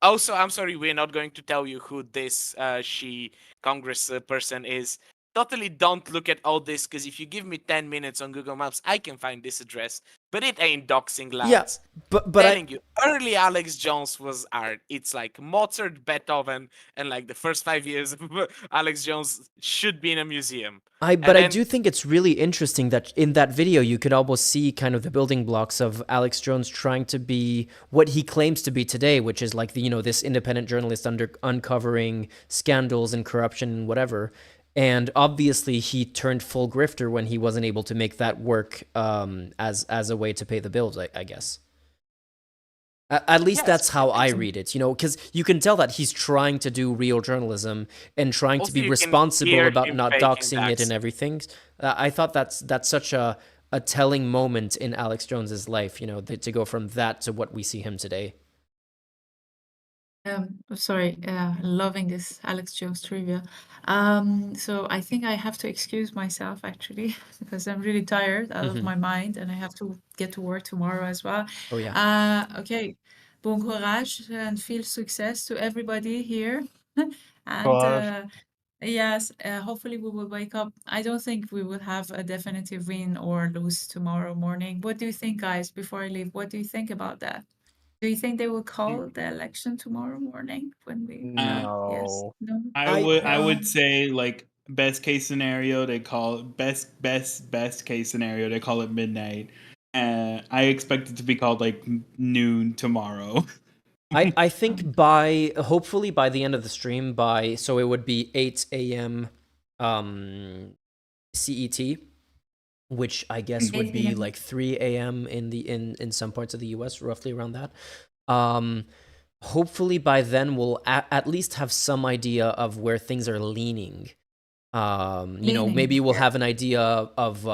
Also, I'm sorry, we're not going to tell you who this she Congress person is. Totally don't look at all this, because if you give me 10 minutes on Google Maps, I can find this address. But it ain't doxing, lads. Yeah, but Telling you, early Alex Jones was art. It's like Mozart, Beethoven, and like the first 5 years of Alex Jones should be in a museum. I do think it's really interesting that in that video you could almost see kind of the building blocks of Alex Jones trying to be what he claims to be today, which is like this independent journalist uncovering scandals and corruption and whatever. And obviously he turned full grifter when he wasn't able to make that work as a way to pay the bills, I guess. At least that's how I read it, because you can tell that he's trying to do real journalism and trying to be responsible about not doxing it and everything. I thought that's such a telling moment in Alex Jones's life, to go from that to what we see him today. Sorry, loving this Alex Jones trivia. So I think I have to excuse myself actually because I'm really tired out of my mind and I have to get to work tomorrow as well. Oh yeah. Okay. Bon courage and viel success to everybody here. And yes, hopefully we will wake up. I don't think we will have a definitive win or lose tomorrow morning. What do you think, guys, before I leave? What do you think about that? Do you think they will call the election tomorrow morning when we? No. Yes. No. I would say, like, best case scenario they call it best case scenario they call it midnight, I expect it to be called like noon tomorrow. I think hopefully by the end of the stream, so it would be 8 a.m. CET, which I guess would 8 be a.m. like 3 a.m. in some parts of the US, roughly around that. Hopefully by then we'll at least have some idea of where things are leaning. Maybe we'll have an idea of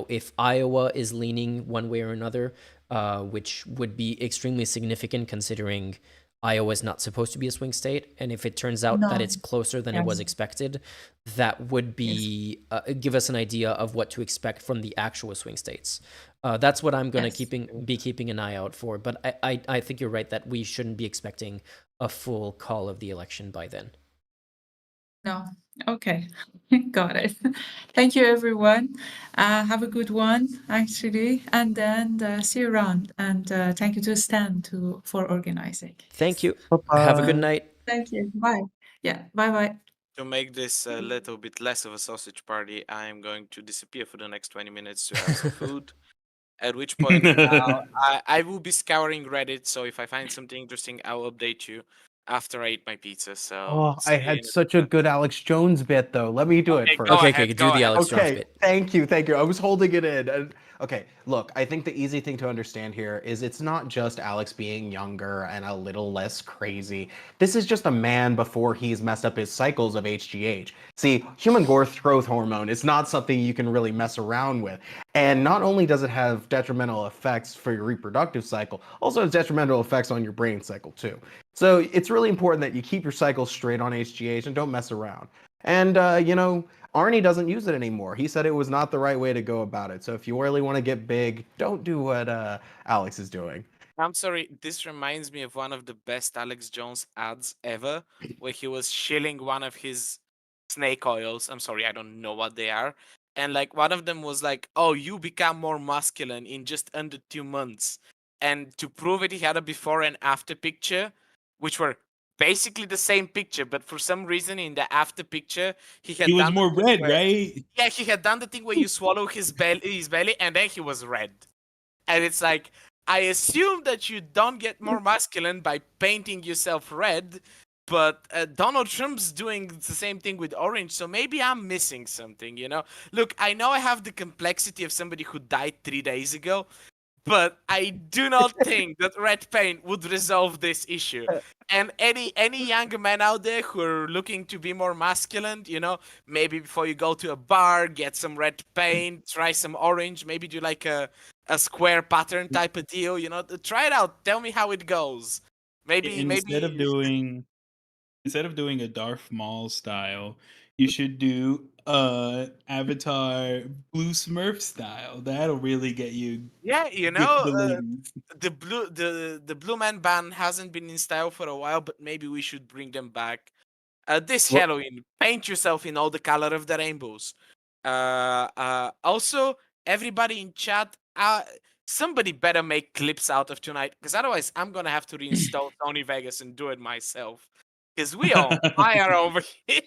if Iowa is leaning one way or another, which would be extremely significant considering Iowa is not supposed to be a swing state, and if it turns out that No. it's closer than it was Yes. expected, that would be give us an idea of what to expect from the actual swing states. That's what I'm going to Yes. be keeping an eye out for. But I think you're right that we shouldn't be expecting a full call of the election by then. No. Okay. Got it. Thank you, everyone. Have a good one, actually. And then see you around. And thank you to Stan for organizing. Thank you. Bye-bye. Have a good night. Thank you. Bye. Yeah. Bye-bye. To make this a little bit less of a sausage party, I am going to disappear for the next 20 minutes to have some food. At which point, I will be scouring Reddit. So if I find something interesting, I'll update you after I eat my pizza. So Oh, see I you in had a such a good Alex Jones bit though. Let me do it Okay, first. go Okay, ahead, do go the ahead. Alex Jones Okay, bit. thank you. I was holding it in. Okay, look, I think the easy thing to understand here is it's not just Alex being younger and a little less crazy. This is just a man before he's messed up his cycles of HGH. See, human growth hormone is not something you can really mess around with. And not only does it have detrimental effects for your reproductive cycle, also has detrimental effects on your brain cycle too. So it's really important that you keep your cycle straight on HGH and don't mess around. And, Arnie doesn't use it anymore. He said it was not the right way to go about it. So if you really want to get big, don't do what Alex is doing. I'm sorry, this reminds me of one of the best Alex Jones ads ever, where he was shilling one of his snake oils. I'm sorry, I don't know what they are. And like one of them was like, "Oh, you become more masculine in just under 2 months." And to prove it, he had a before and after picture, which were basically the same picture, but for some reason in the after picture, he had He was done the more thing red, where- right? Yeah, he had done the thing where you swallow his belly, and then he was red. And it's like, I assume that you don't get more masculine by painting yourself red, but Donald Trump's doing the same thing with orange, so maybe I'm missing something, you know? Look, I know I have the complexity of somebody who died 3 days ago, but I do not think that red paint would resolve this issue. And any younger men out there who are looking to be more masculine, maybe before you go to a bar, get some red paint, try some orange, maybe do like a square pattern type of deal, try it out. Tell me how it goes. Maybe Instead of doing a Darth Maul style, you should do Avatar Blue Smurf style. That'll really get you yeah, the ladies. the blue man ban hasn't been in style for a while, but maybe we should bring them back. This Well- Halloween, paint yourself in all the color of the rainbows. Also, everybody in chat, somebody better make clips out of tonight, because otherwise I'm gonna have to reinstall Tony Vegas and do it myself. Because we are on fire over here.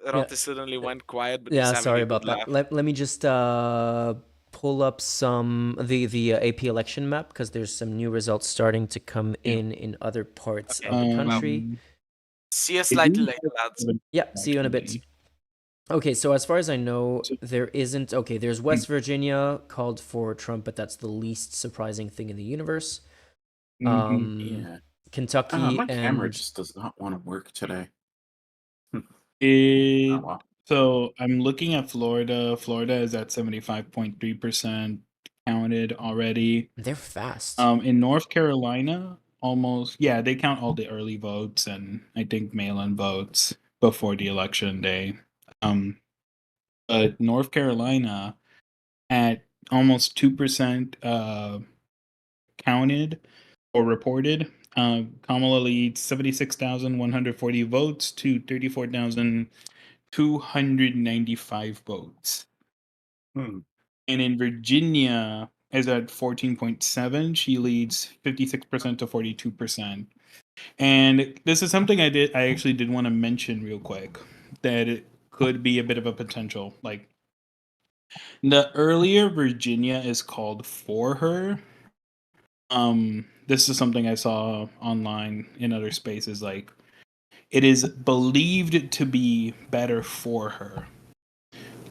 Rotti suddenly went quiet, but he's Yeah, having sorry a good about that. laugh. Let me just pull up the AP election map because there's some new results starting to come in other parts Okay. of the country. See us slightly later, lads. Yeah, see you in a bit. Okay, so as far as I know, there's West Virginia called for Trump, but that's the least surprising thing in the universe. Yeah. Kentucky My camera and just does not want to work today. So I'm looking at Florida. Florida is at 75.3% counted already. they're fast. In North Carolina, they count all the early votes and I think mail-in votes before the election day. But North Carolina at almost 2% counted or reported. Kamala leads 76,140 votes to 34,295 votes. And in Virginia is at 14.7. She leads 56% to 42%. And this is something I actually did want to mention real quick, that it could be a bit of a potential. Like, The earlier Virginia is called for her. This is something I saw online in other spaces. Like, it is believed to be better for her.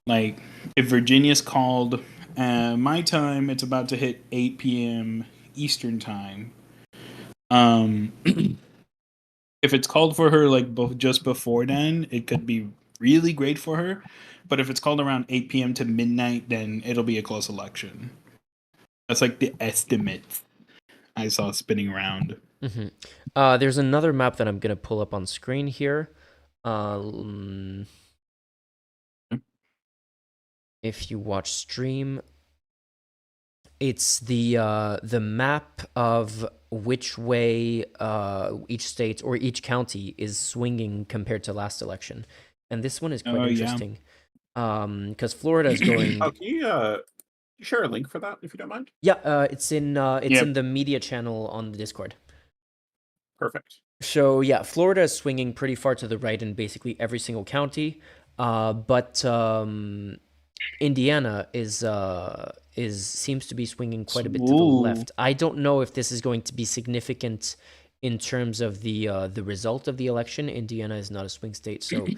Like, if Virginia's called my time, it's about to hit 8 p.m. Eastern time. If it's called for her like just before then, it could be really great for her. But if it's called around 8 p.m. to midnight, then it'll be a close election. That's like the estimate I saw spinning around. There's another map that I'm gonna pull up on screen here. If you watch stream, it's the map of which way each state or each county is swinging compared to last election, and this one is quite interesting. Because Florida is going. Oh, can you share a link for that if you don't mind? Yeah, it's in the media channel on the Discord. Perfect. So yeah, Florida is swinging pretty far to the right in basically every single county, but Indiana is seems to be swinging quite a bit to the left. I don't know if this is going to be significant in terms of the result of the election. Indiana is not a swing state, so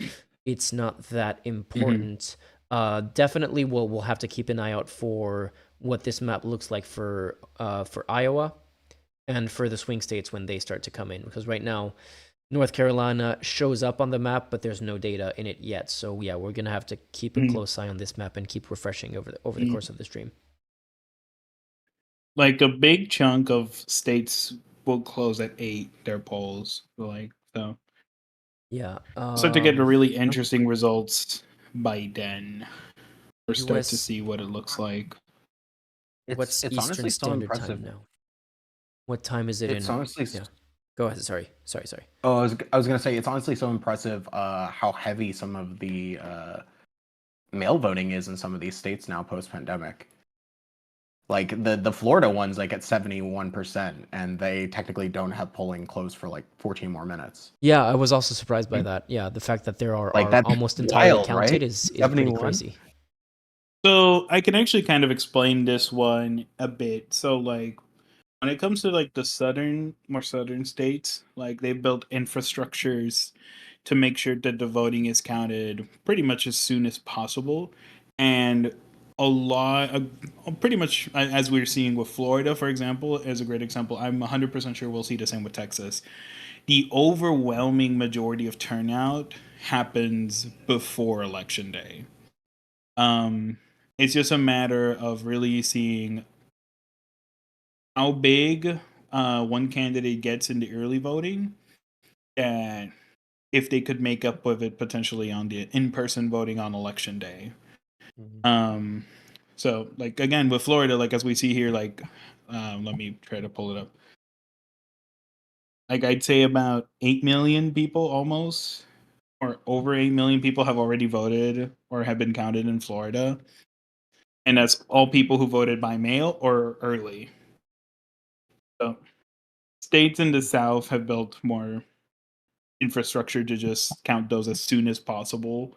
it's not that important. Definitely, we'll have to keep an eye out for what this map looks like for Iowa and for the swing states when they start to come in, because right now North Carolina shows up on the map, but there's no data in it yet. So yeah, we're gonna have to keep a close eye on this map and keep refreshing over the course of the stream. Like a big chunk of states will close at 8 their polls. Like so. Yeah. Start to get the really interesting results by then. Or start to US see what it looks like. What's It's Eastern honestly so Standard impressive. Time now? What time is it It's in? honestly Yeah. Go ahead. Sorry. Oh, I was gonna say it's honestly so impressive how heavy some of the mail voting is in some of these states now post pandemic. Like the Florida ones like at 71%, and they technically don't have polling closed for like 14 more minutes. Yeah, I was also surprised by that. Yeah, the fact that there are That's almost entirely wild, counted right? is pretty 71? crazy. So I can actually kind of explain this one a bit. So like when it comes to like the more southern states, like they've built infrastructures to make sure that the voting is counted pretty much as soon as possible. And pretty much as we're seeing with Florida, for example, is a great example. I'm 100% sure we'll see the same with Texas. The overwhelming majority of turnout happens before election day. It's just a matter of really seeing how big one candidate gets in the early voting, and if they could make up with it potentially on the in-person voting on election day. So like again with Florida, like as we see here, like let me try to pull it up. Like I'd say about 8 million people almost, or over 8 million people have already voted or have been counted in Florida. And that's all people who voted by mail or early. So states in the South have built more infrastructure to just count those as soon as possible.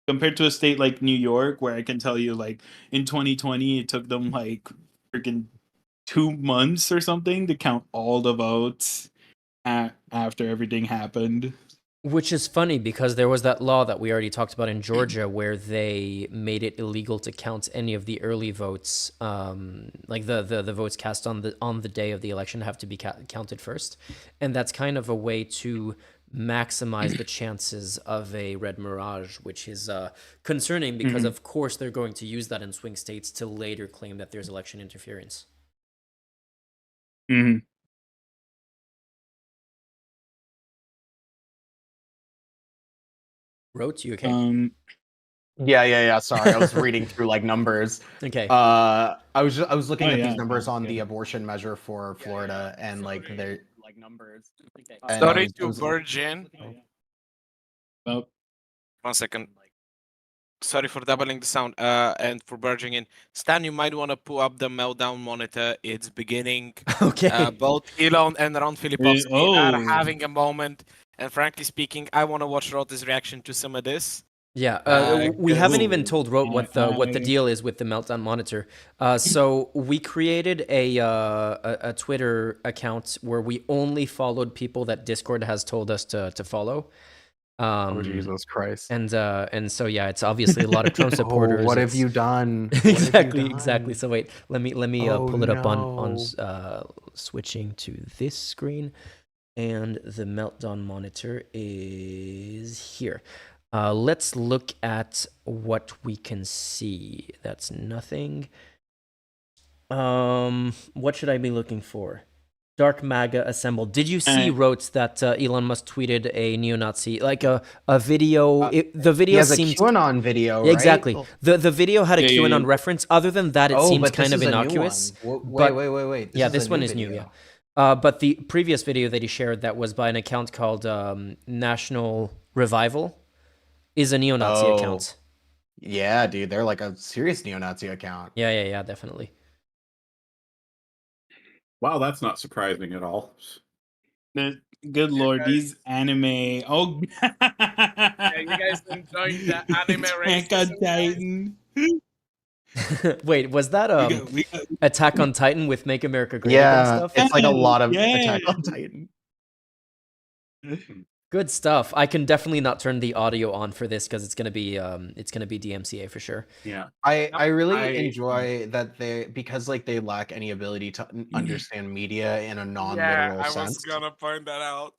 Compared to a state like New York, where I can tell you, like in 2020, it took them like freaking 2 months or something to count all the votes after everything happened. Which is funny because there was that law that we already talked about in Georgia where they made it illegal to count any of the early votes, like the votes cast on the day of the election have to be counted first, and that's kind of a way to maximize the chances of a red mirage, which is concerning because of course they're going to use that in swing states to later claim that there's election interference. Wrote you okay? Yeah. Sorry, I was reading through like numbers. Okay. I was looking at these numbers on the abortion measure for Florida, and like they're like numbers. Sorry to Virgin. Oh. 1 second. Sorry for doubling the sound and for barging in. Stan, you might want to pull up the meltdown monitor. It's beginning. Okay. Both Elon and Ron Filipovsky are having a moment. And frankly speaking, I want to watch Rota's reaction to some of this. Yeah, we haven't even told Rote and what the deal is with the Meltdown monitor. So we created a Twitter account where we only followed people that Discord has told us to follow. Oh Jesus Christ! And so yeah, it's obviously a lot of Trump supporters. Oh, what have It's- you done? exactly. So wait, let me Oh, pull it up on no. switching to this screen, and the Meltdown monitor is here. Let's look at what we can see. That's nothing. What should I be looking for? Dark MAGA assembled. Did you see, Rotes, that Elon Musk tweeted a neo-Nazi, like a video? The video He has seemed a QAnon video, right? exactly. The video had a Yeah, QAnon yeah. reference. Other than that, it seems but kind this of is a new innocuous. one. but- Wait. yeah, this one is new. video. Yeah. But the previous video that he shared that was by an account called National Revival is a neo-Nazi Oh. account. Yeah, dude, they're like a serious neo-Nazi account. Yeah, definitely. Wow, that's not surprising at all. Good lord, these anime. Oh, Yeah, you guys enjoying the anime Attack on racism, guys? Titan. Wait, was that We got- Attack on Titan with Make America Great Again Yeah, stuff? it's like a lot of Yeah. Attack on Titan. Good stuff. I can definitely not turn the audio on for this because it's gonna be DMCA for sure. Yeah. I really I- enjoy that because like they lack any ability to understand media in a non-literal Yeah, I sense. was gonna point that out.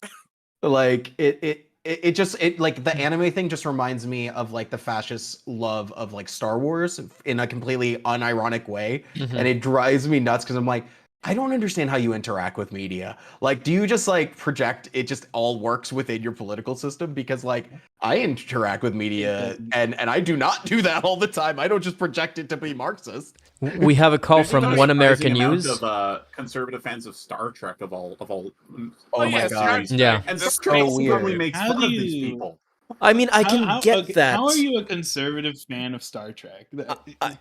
Like it just like the anime thing just reminds me of like the fascist love of like Star Wars in a completely unironic way, and it drives me nuts because I'm like, I don't understand how you interact with media. Like, do you just like project it just all works within your political system? Because like I interact with media and I do not do that all the time. I don't just project it to be Marxist. We have a call There's from a One American surprising News. amount of conservative fans of Star Trek of all. Oh my yes, god. Yeah. And The Star Trek so normally weird. makes How fun do of these you- people. I mean, I can get that. How are you a conservative fan of Star Trek?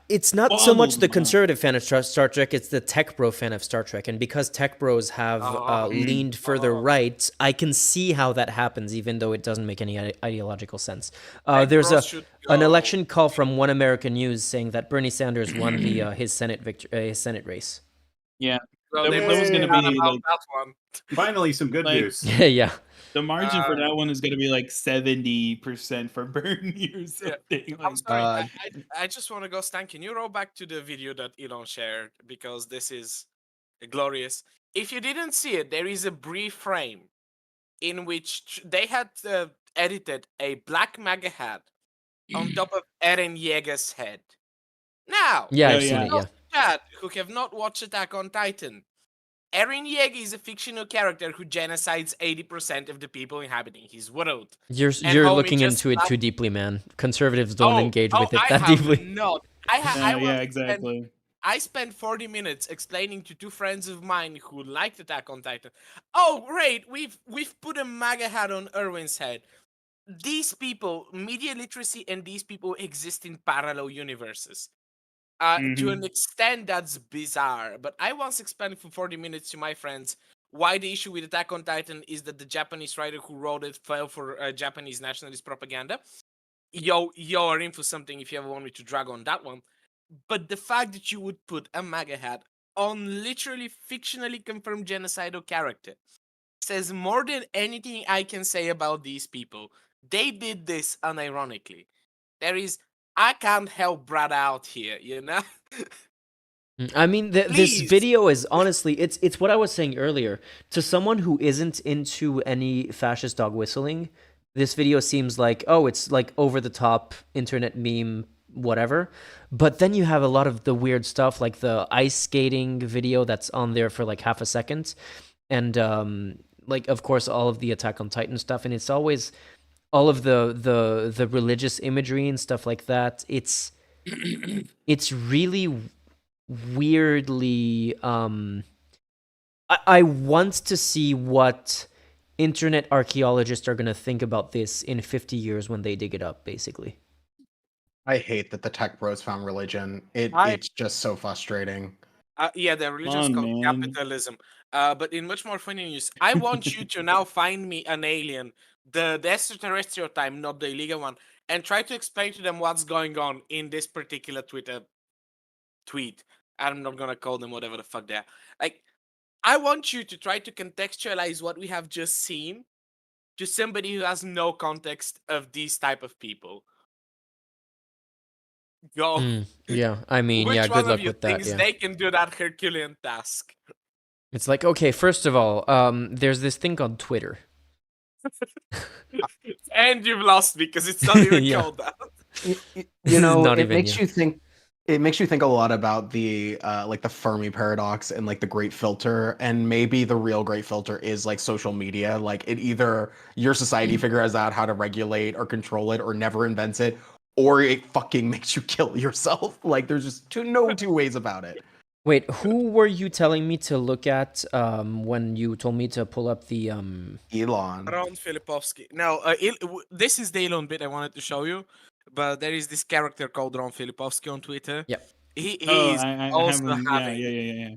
It's not so much boggles the my conservative fan of Star Trek, it's the tech bro fan of Star Trek. And because tech bros have leaned further right, I can see how that happens, even though it doesn't make any ideological sense. There's bros should an go. election call from One American News saying that Bernie Sanders won his Senate race. Yeah, Well, That they was must gonna be be, about like- that one. Finally, some good Like- news. Yeah. the margin for that one is going to be like 70% for Bernie or something. I'm sorry. Uh, I just want to go, Stan. Can you roll back to the video that Elon shared because this is glorious. If you didn't see it, there is a brief frame in which they had edited a black MAGA hat on top of Eren Yeager's head. Now, Yeah, Oh, I've seen yeah. it, yeah. chat who have not watched Attack on Titan, Eren Yeager is a fictional character who genocides 80% of the people inhabiting his world. You're homie looking just into it laughed- too deeply, man. Conservatives don't engage with it I that have deeply. Not. I Yeah, once exactly. I spent 40 minutes explaining to two friends of mine who liked Attack on Titan. Oh, great! We've put a MAGA hat on Erwin's head. These people, media literacy, and these people exist in parallel universes. To an extent, that's bizarre. But I once explained for 40 minutes to my friends why the issue with Attack on Titan is that the Japanese writer who wrote it fell for Japanese nationalist propaganda. Yo are in for something if you ever want me to drag on that one. But the fact that you would put a MAGA hat on literally fictionally confirmed genocidal character says more than anything I can say about these people. They did this unironically. I can't help Brad out here, you know? I mean, this Please. video is honestly, it's what I was saying earlier. To someone who isn't into any fascist dog whistling, this video seems like, oh, it's like over the top internet meme, whatever. But then you have a lot of the weird stuff, like the ice skating video that's on there for like half a second, and like of course all of the Attack on Titan stuff, and it's always all of the religious imagery and stuff like that. It's really weirdly I want to see what internet archaeologists are going to think about this in 50 years when they dig it up, basically. I hate that the tech bros found religion. I- It's just so frustrating. Yeah, the religion's on, called man. capitalism. But in much more funny news, I want you to now find me an alien, the extraterrestrial time, not the illegal one, and try to explain to them what's going on in this particular tweet. I'm not gonna call them whatever the fuck they are. Like, I want you to try to contextualize what we have just seen to somebody who has no context of these type of people. Go. Yeah, I mean, Which yeah, one good luck of you with that. thinks Yeah. they can do that Herculean task? It's like, okay, first of all, there's this thing called Twitter. And you've lost because it's not even Yeah. called that. You know, Not it even, makes yeah. you think. It makes you think a lot about the like the Fermi paradox and like the great filter, and maybe the real great filter is like social media. Like it either your society figures out how to regulate or control it, or never invents it, or it fucking makes you kill yourself. Like there's just no two ways about it. Wait, who were you telling me to look at when you told me to pull up the Elon. Ron Filipovsky. Now, this is the Elon bit I wanted to show you, but there is this character called Ron Filipovsky on Twitter. Yep. He's I also haven't. having. Yeah.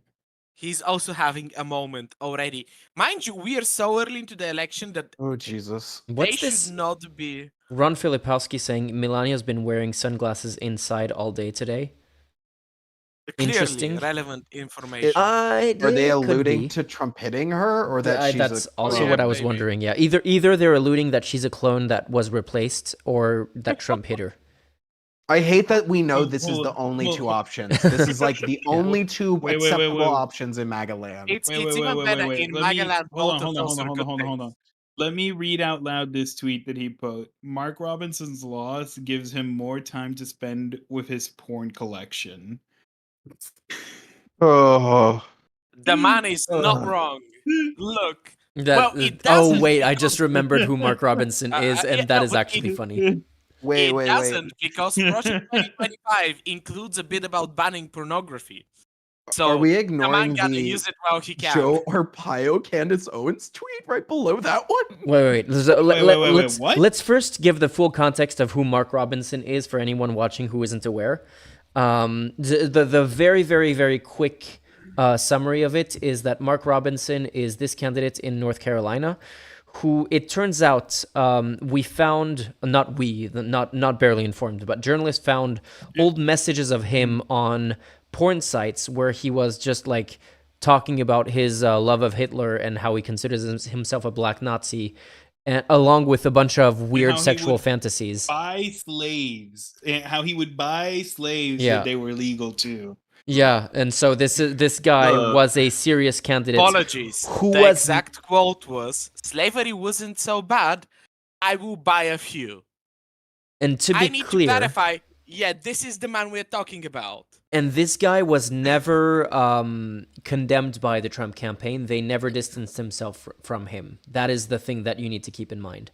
He's also having a moment already. Mind you, we are so early into the election that Oh Jesus! What's they this? should not be. Ron Filipowski saying Melania's been wearing sunglasses inside all day today. Clearly Interesting. relevant information. Are they It could alluding be. to Trump hitting her, or that she's That's a also clone? what I was maybe. wondering. Yeah, either they're alluding that she's a clone that was replaced, or that Trump hit her. I hate that we know this is Hold the on, only hold two on. options. This is like the only two Wait. acceptable options in MAGA land. It's even better in Magaland. Hold on. Let me read out loud this tweet that he put. Mark Robinson's loss gives him more time to spend with his porn collection. Oh. The man is not wrong. Look. That, Well, it oh doesn't wait, I because- just remembered who Mark Robinson is, and yeah, that is but actually it- funny. Wait. doesn't because Project 2025 includes a bit about banning pornography. So Are we the man ignoring gotta the use it while he can. Joe Arpaio Candace Owens tweet right below that one? Wait. Let's what? let's first give the full context of who Mark Robinson is for anyone watching who isn't aware. The very, very, very quick summary of it is that Mark Robinson is this candidate in North Carolina, who it turns out we found, not barely informed, but journalists found old messages of him on porn sites where he was just like talking about his love of Hitler and how he considers himself a black Nazi, and along with a bunch of weird how he sexual would fantasies. Buy slaves. And how he would buy slaves Yeah. that they were legal too. Yeah, and so this guy was a serious candidate. Apologies. Who the was exact quote was, "Slavery wasn't so bad. I will buy a few." And to be I need clear, to clarify. Yeah, this is the man we're talking about. and this guy was never condemned by the Trump campaign. They never distanced himself from him. That is the thing that you need to keep in mind.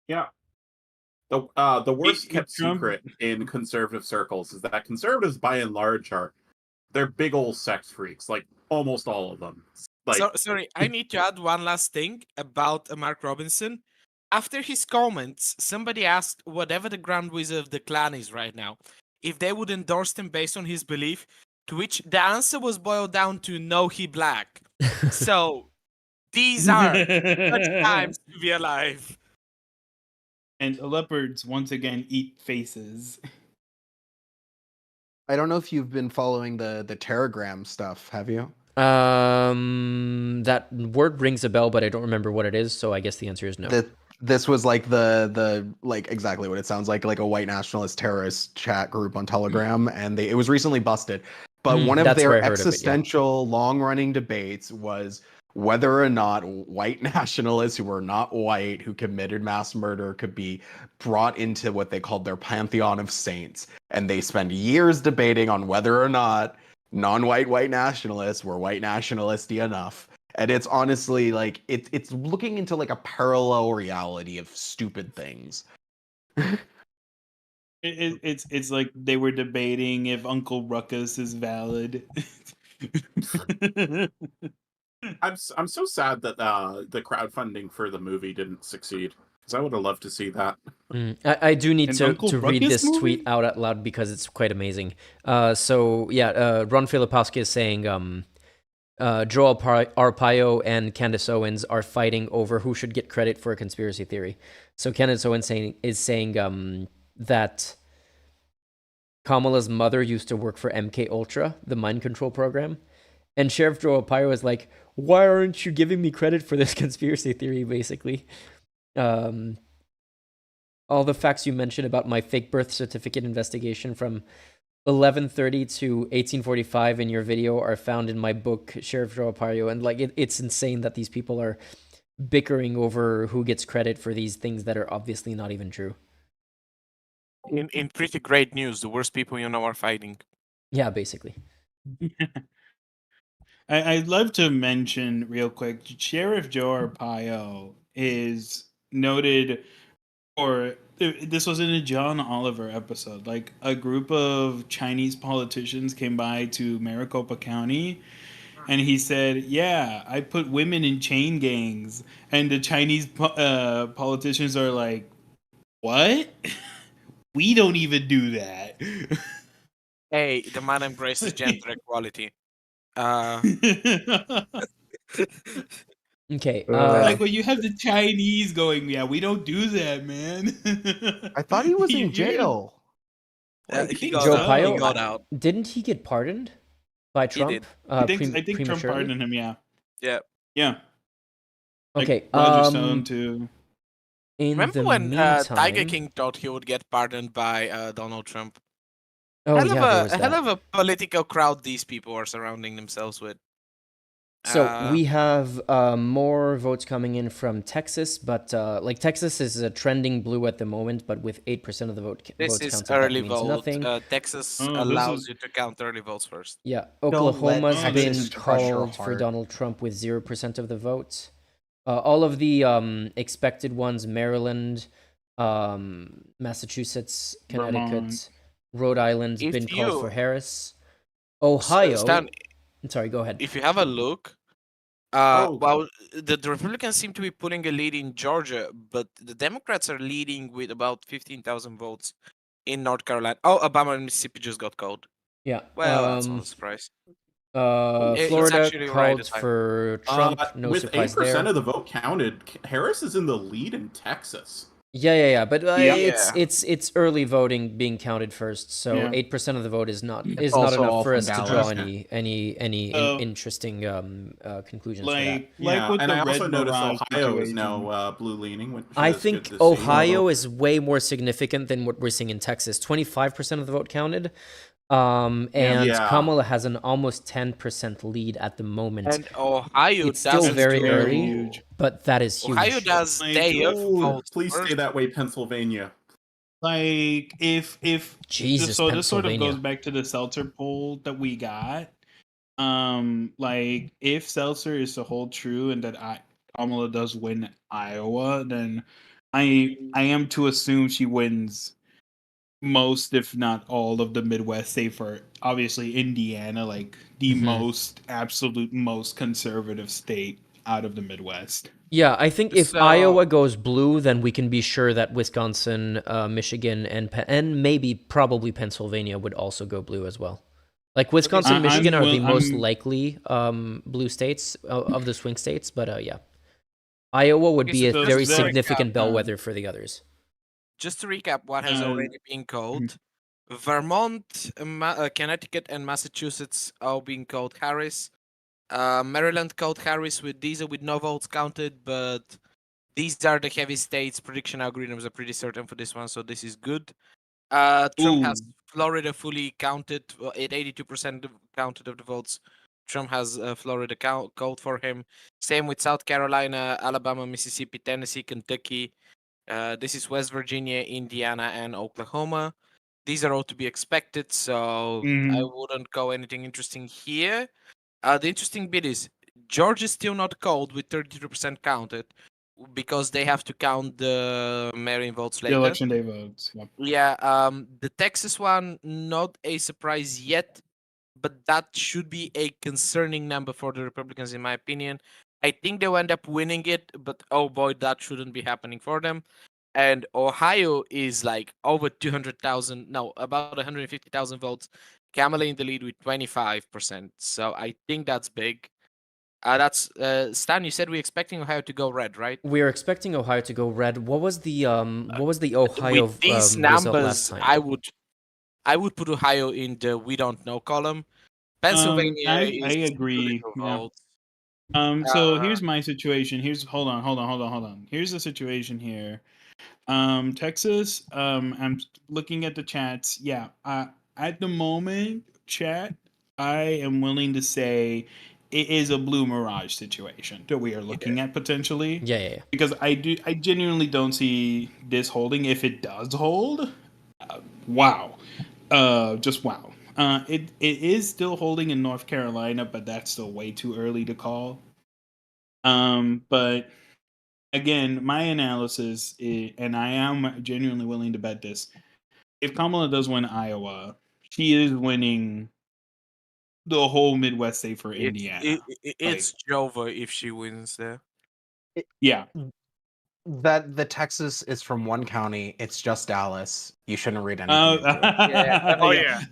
Yeah. The worst It- kept Trump- secret in conservative circles is that conservatives, by and large, they're big old sex freaks. Like almost all of them. Like Sorry, I need to add one last thing about Mark Robinson. After his comments, somebody asked whatever the Grand Wizard of the Clan is right now, if they would endorse him based on his belief, to which the answer was boiled down to no, he black. So these are such times to be alive. And leopards once again eat faces. I don't know if you've been following the Telegram stuff, have you? That word rings a bell, but I don't remember what it is. So I guess the answer is no. This was like the like exactly what it sounds like a white nationalist terrorist chat group on Telegram, and it was recently busted. But one of that's where their I heard of it, yeah. existential long-running debates was whether or not white nationalists who were not white, who committed mass murder, could be brought into what they called their pantheon of saints. And they spent years debating on whether or not non-white white nationalists were white nationalisty enough. And it's honestly like it's looking into like a parallel reality of stupid things. It's like they were debating if Uncle Ruckus is valid. I'm so sad that the crowdfunding for the movie didn't succeed, because I would have loved to see that. I do need An to Uncle read Ruckus this movie? tweet out loud because it's quite amazing. So yeah, Ron Filipowski is saying Joe Arpaio and Candace Owens are fighting over who should get credit for a conspiracy theory. So Candace Owens is saying that Kamala's mother used to work for MK Ultra, the mind control program, and Sheriff Joe Arpaio is like, "Why aren't you giving me credit for this conspiracy theory?" Basically, all the facts you mentioned about my fake birth certificate investigation from 1130 to 1845 in your video are found in my book, Sheriff Joe Arpaio, and like it's insane that these people are bickering over who gets credit for these things that are obviously not even true. In pretty great news, the worst people you know are fighting. Yeah, basically. I'd love to mention real quick, Sheriff Joe Arpaio is noted for, this was in a John Oliver episode, like a group of Chinese politicians came by to Maricopa County and he said, "Yeah, I put women in chain gangs." And the Chinese politicians are like, "What? We don't even do that." Hey, the man embraces gender equality. Okay. Like when you have the Chinese going, "Yeah, we don't do that, man." I thought he was in You're gonna- jail. He Joe got out. Arpaio, He got out. didn't he get pardoned by He Trump? did. I think Trump prematurely? pardoned him. Yeah, Yeah. yeah. Okay. Roger Stone too. In Remember the when meantime, Tiger King thought he would get pardoned by Donald Trump? Oh yeah, there was hell that. of a political crowd these people are surrounding themselves with. So we have more votes coming in from Texas, but like Texas is trending blue at the moment, but with 8% of the This votes is counted, that early means vote. nothing. Texas Oh, this allows is- you to count early votes first. Yeah, Don't let Oklahoma's been Texas crush your called for heart. Donald Trump with 0% of the votes. All of the expected ones: Maryland, Massachusetts, Connecticut, Vermont. Rhode Island's If been called you- for Harris. Ohio. Stan, Sorry, go ahead. if you have a look, Oh. well, the Republicans seem to be putting a lead in Georgia, but the Democrats are leading with about 15,000 votes in North Carolina. Oh, Obama and Mississippi just got called. Yeah. Well, that's not a surprise. It's Florida actually right called at time. for Trump. No with surprise 8% there. of the vote counted, Harris is in the lead in Texas. Yeah. But Yeah. it's early voting being counted first, so Yeah. 8% of the vote is not not also all enough for from us to Dallas. draw any So, interesting conclusions for that. Like Yeah, with and the I Red also noticed Mirage Ohio is situation. now blue leaning. Which I is good think to see. Ohio is way more significant than what we're seeing in Texas. 25% of the vote counted. And Yeah. Kamala has an almost 10% lead at the moment. And Ohio It's still doesn't very do- early, but that is huge. Ohio does Like, day of Ooh, votes please stay first. that way, Pennsylvania. Like if Jesus, so this sort of Pennsylvania. goes back to the Seltzer poll that we got. Like if Seltzer is to hold true and that Kamala does win Iowa, then I am to assume she wins most, if not all, of the Midwest, save for obviously Indiana, like the Mhm. absolute most conservative state out of the Midwest. Yeah, I think if So- Iowa goes blue, then we can be sure that Wisconsin, Michigan, and maybe probably Pennsylvania would also go blue as well. Like Wisconsin, I'm Michigan are the most I'm- likely blue states of the swing states, but yeah, Iowa would be a so very Zach, significant bellwether for the others. Just to recap what has already been called, Vermont, Connecticut, and Massachusetts are being called Harris. Maryland called Harris with Diesel with no votes counted, but these are the heavy states. Prediction algorithms are pretty certain for this one, so this is good. Trump has Florida fully counted at 82% counted of the votes. Trump has Florida called for him. Same with South Carolina, Alabama, Mississippi, Tennessee, Kentucky. This is West Virginia, Indiana, and Oklahoma. These are all to be expected, so I wouldn't go anything interesting here. The interesting bit is Georgia's still not called with 33% counted because they have to count the mail-in votes the later. election day votes. Yep. Yeah, the Texas one, not a surprise yet, but that should be a concerning number for the Republicans, in my opinion. I think they'll end up winning it, but oh boy, that shouldn't be happening for them. And Ohio is like over 200,000, no, about 150,000 votes. Kamala in the lead with 25%. So I think that's big. That's Stan. You said we're expecting Ohio to go red, right? We're expecting Ohio to go red. What was the Ohio With these result last numbers, time? I would put Ohio in the we don't know column. Pennsylvania I is agree. little Yeah. votes. So here's my situation. Hold on. Here's the situation here. Texas. I'm looking at the chats. Yeah. At the moment, chat, I am willing to say it is a blue mirage situation that we are looking at potentially. Yeah. Because I genuinely don't see this holding. If it does hold, wow. Just wow. It is still holding in North Carolina, but that's still way too early to call. But again, my analysis is, and I am genuinely willing to bet this. If Kamala does win Iowa, she is winning the whole Midwest state for Indiana. It's Jova if she wins there. Yeah. That the Texas is from one county. It's just Dallas. You shouldn't read anything into it. Yeah. Oh yeah.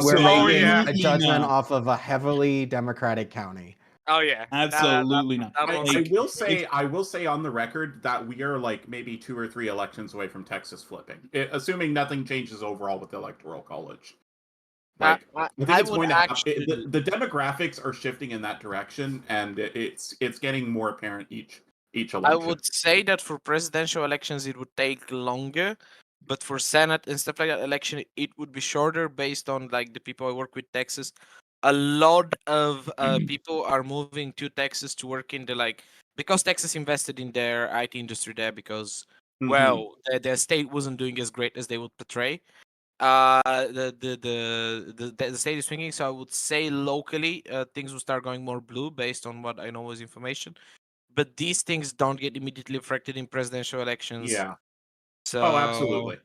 We're making Absolutely a judgment not. off of a heavily Democratic county. Oh yeah. Absolutely not. I will say on the record that we are like maybe 2 or 3 elections away from Texas flipping, assuming nothing changes overall with the Electoral College. Like, I think it's going to happen. The demographics are shifting in that direction, and it's getting more apparent each election. I would say that for presidential elections it would take longer, but for Senate and stuff like that election it would be shorter based on like the people I work with Texas. A lot of people are moving to Texas to work in the because Texas invested in their IT industry there because their state wasn't doing as great as they would portray. The state is swinging, so I would say locally things will start going more blue based on what I know as information. But these things don't get immediately reflected in presidential elections. Yeah. So. Oh, absolutely.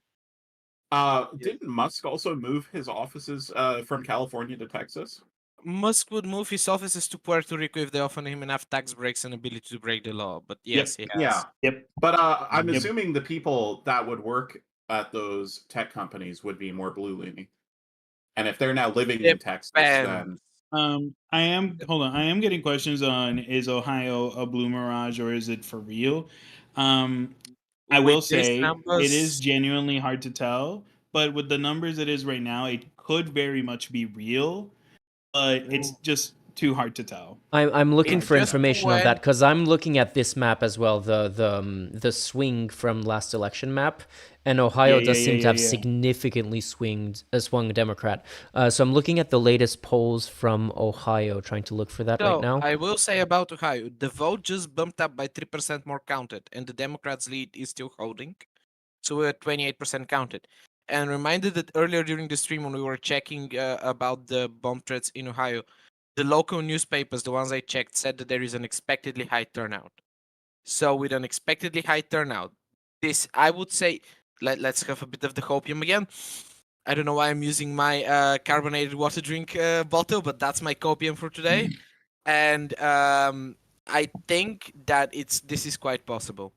Didn't Musk also move his offices from California to Texas? Musk would move his offices to Puerto Rico if they offer him enough tax breaks and ability to break the law. But yes, he has. Yeah. Yep. But I'm assuming the people that would work at those tech companies would be more blue leaning. And if they're now living in Texas, then I am getting questions on, is Ohio a blue mirage or is it for real? I will say it is genuinely hard to tell, but with the numbers it is right now, it could very much be real, but it's just too hard to tell. I'm looking for information on that because I'm looking at this map as well, the swing from last election map, and Ohio does seem to have significantly swung Democrat. So I'm looking at the latest polls from Ohio, trying to look for that right now. I will say about Ohio, the vote just bumped up by 3% more counted, and the Democrats' lead is still holding. So we're at 28% counted. And reminded that earlier during the stream when we were checking about the bomb threats in Ohio, the local newspapers, the ones I checked, said that there is an expectedly high turnout. So with an expectedly high turnout, this, I would say, let's have a bit of the copium again. I don't know why I'm using my carbonated water drink bottle, but that's my copium for today. And I think that this is quite possible.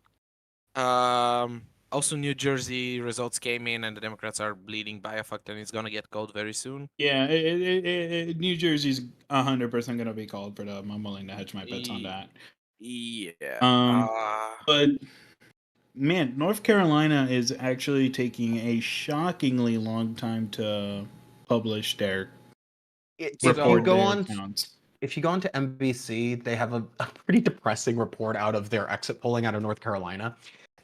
Also, New Jersey results came in, and the Democrats are bleeding by a factor, and it's gonna get called very soon. Yeah, New Jersey's 100% gonna be called for them. I'm willing to hedge my bets on that. Yeah. But man, North Carolina is actually taking a shockingly long time to publish their report. If you go on to NBC, they have a pretty depressing report out of their exit polling out of North Carolina.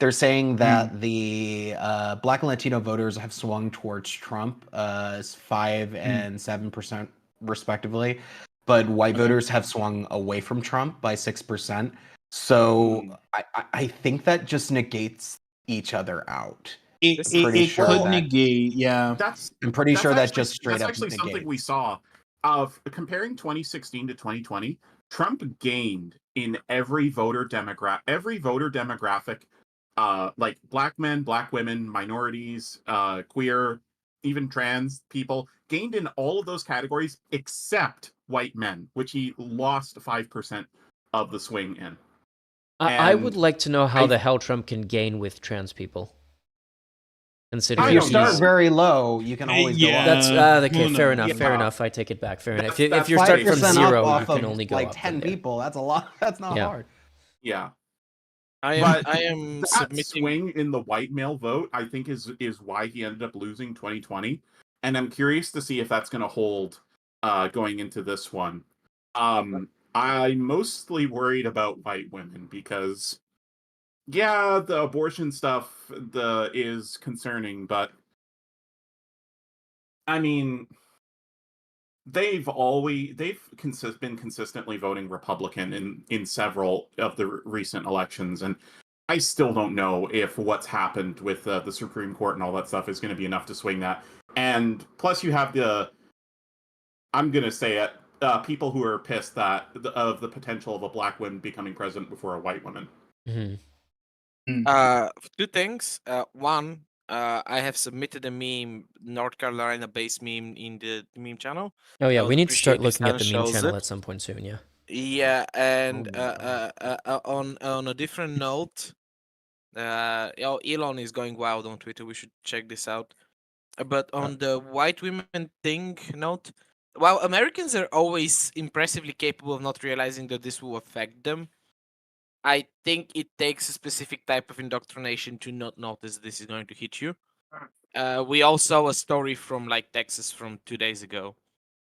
They're saying that the Black and Latino voters have swung towards Trump, 5 and 7% respectively, but white voters have swung away from Trump by 6%. So I think that just negates each other out. It could negate, yeah. I'm pretty sure that just straight up negates. That's actually something we saw. Comparing 2016 to 2020, Trump gained in every voter demographic. Like black men, black women, minorities, queer, even trans people, gained in all of those categories except white men, which he lost 5% of the swing in. I would like to know how the hell Trump can gain with trans people. Considering If you he's- start very low, you can always go up. That's okay. Who Fair knows? enough. Fair Yeah. enough. I take it back. Fair enough. That's- If you start from 5% zero, up you off can of only go like up 10 from there. people. That's a lot. That's not Yeah. hard. Yeah. I am But I am that submitting. swing in the white male vote, I think, is why he ended up losing 2020, and I'm curious to see if that's going to hold going into this one. I'm mostly worried about white women because, yeah, the abortion stuff is concerning, but I mean, they've been consistently voting Republican in several of the recent elections, and I still don't know if what's happened with the Supreme Court and all that stuff is going to be enough to swing that. And plus, you have I'm going to say it, people who are pissed of the potential of a black woman becoming president before a white woman. Two things. One, I have submitted a meme, North Carolina-based meme, in the meme channel. Oh yeah, I would we need to start appreciate if looking at the Stan meme shows channel it. at some point soon. Yeah. Yeah, and Oh, on a different note, Elon is going wild on Twitter. We should check this out. But on the white women thing note, while Americans are always impressively capable of not realizing that this will affect them, I think it takes a specific type of indoctrination to not notice this is going to hit you. We all saw a story from like Texas from 2 days ago,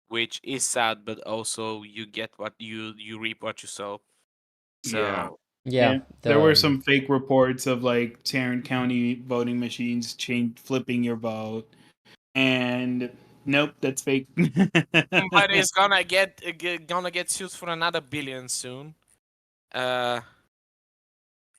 which is sad, but also you get what you reap what you sow. So Yeah. There were some fake reports of like Tarrant County voting machines flipping your vote, and nope, that's fake. but it's gonna get sued for another billion soon.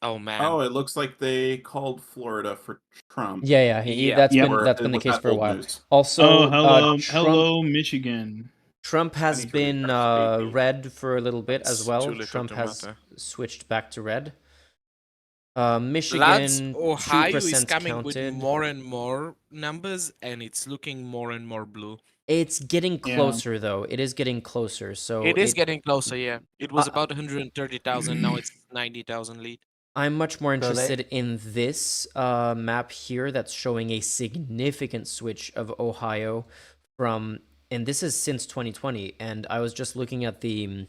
Oh man. Oh, it looks like they called Florida for Trump. Yeah. That's been the With case that for a old while. news. Also, hello, Michigan. Trump has been red for a little bit as well. Too little Trump to has matter. switched back to red. Michigan, Lads, Ohio 2% is coming counted. with more and more numbers, and it's looking more and more blue. It's getting closer, though. It is getting closer. So It is getting closer, yeah. It was about 130,000, now it's 90,000 lead. I'm much more interested in this map here that's showing a significant switch of Ohio from, and this is since 2020, and I was just looking at the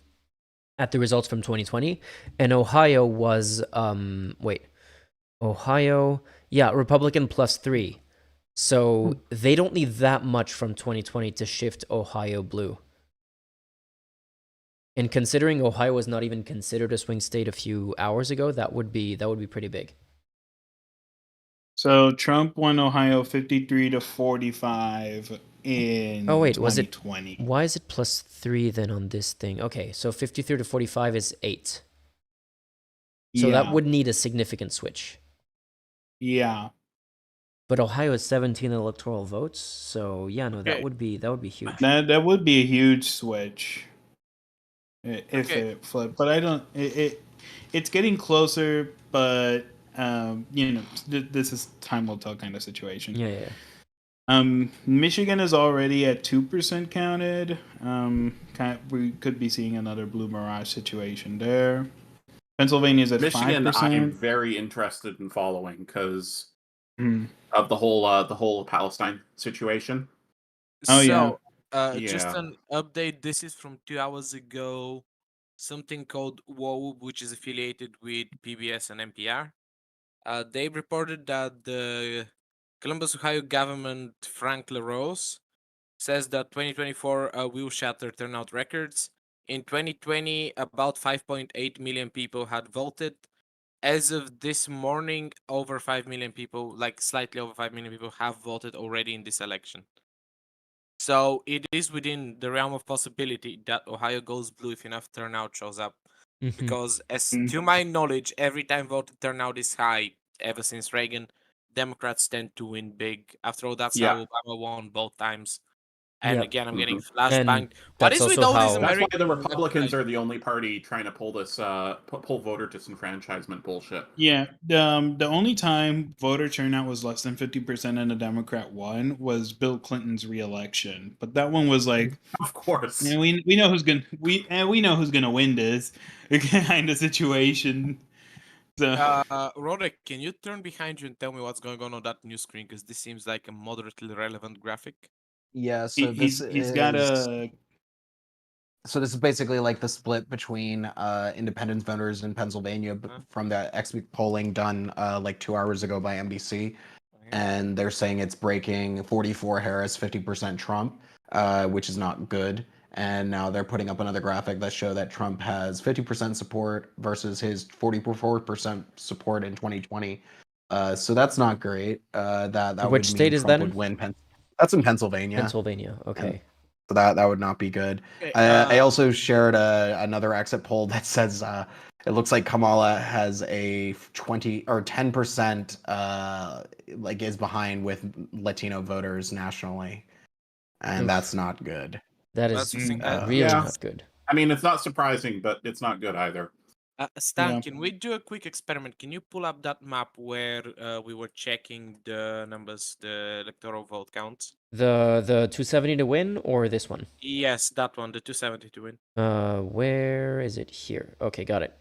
results from 2020, and Ohio was Republican +3. So they don't need that much from 2020 to shift Ohio blue. And considering Ohio was not even considered a swing state a few hours ago, that would be pretty big. So Trump won Ohio 53-45 in 2020. Why is it +3 then on this thing? Okay, so 53-45 is 8. So that would need a significant switch. Yeah. But Ohio is 17 electoral votes, so yeah, no, that would be huge. That would be a huge switch if it flipped. But I don't. It's getting closer, but this is time will tell kind of situation. Yeah. Michigan is already at 2% counted. We could be seeing another blue mirage situation there. Pennsylvania is at Michigan. 5%. I'm very interested in following because of the whole Palestine situation. Just an update. This is from 2 hours ago. Something called WOW, which is affiliated with PBS and NPR. They reported that the Columbus, Ohio government, Frank LaRose, says that 2024 will shatter turnout records. In 2020, about 5.8 million people had voted. As of this morning, over 5 million people, like slightly over 5 million people, have voted already in this election. So it is within the realm of possibility that Ohio goes blue if enough turnout shows up. Because to my knowledge, every time voter turnout is high, ever since Reagan, Democrats tend to win big. After all, that's how Obama won both times. And again, I'm getting flashbanged. What is with all these Americans? That's why the Republicans are the only party trying to pull this pull voter disenfranchisement bullshit. Yeah, the only time voter turnout was less than 50% and a Democrat won was Bill Clinton's re-election. But that one was like, of course, and we know who's gonna win this kind of situation. So Roderick, can you turn behind you and tell me what's going on that new screen? Because this seems like a moderately relevant graphic. Yeah, so he's got a So this is basically like the split between independent voters in Pennsylvania from the exit polling done like 2 hours ago by NBC, and they're saying it's breaking 44 Harris, 50% Trump, which is not good. And now they're putting up another graphic that show that Trump has 50% support versus his 44% support in 2020. So that's not great. That Which would state mean is Trump that in? would win. That's in Pennsylvania. Pennsylvania. And Okay. so that would not be good. Okay, I also shared another exit poll that says it looks like Kamala has a 20 or 10% like is behind with Latino voters nationally, and Oof. that's not good. That is really yeah. not good. I mean, it's not surprising, but it's not good either. Stan, Yeah. can we do a quick experiment? Can you pull up that map where we were checking the numbers, the electoral vote counts? The 270 to win or this one? Yes, that one, the 270 to win. Where is it? Here. Okay, got it.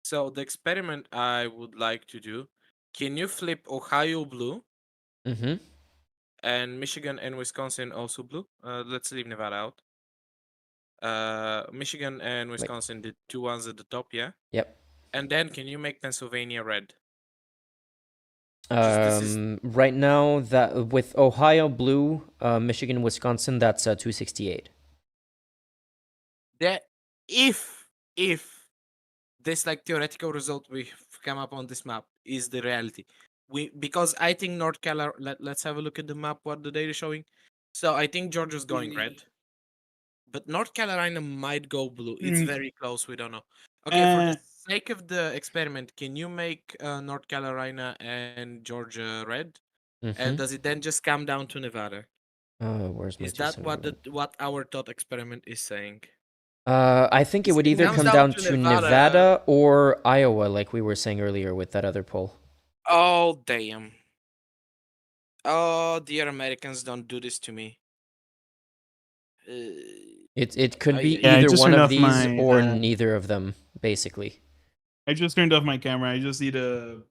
So the experiment I would like to do, can you flip Ohio blue Mm-hmm. and Michigan and Wisconsin also blue? Let's leave Nevada out. Michigan and Wisconsin, the two ones at the top, yeah? Yep. And then can you make Pennsylvania red? Right now, that with Ohio blue, Michigan, Wisconsin, that's 268. That if this like theoretical result we come up on this map is the reality, because I think North Carolina. Let's have a look at the map. What the data showing. So I think Georgia's going red, but North Carolina might go blue. It's very close. We don't know. Okay, for the sake of the experiment, can you make North Carolina and Georgia red? And does it then just come down to Nevada? Where's my Is that 270? what our thought experiment is saying? I think it would either comes come down down to to Nevada. Nevada or Iowa, like we were saying earlier with that other poll. Oh, damn. Oh, dear Americans, don't do this to me. It could be Yeah, I either just one turned of off these my, or neither of them, basically. I just turned off my camera. I just need to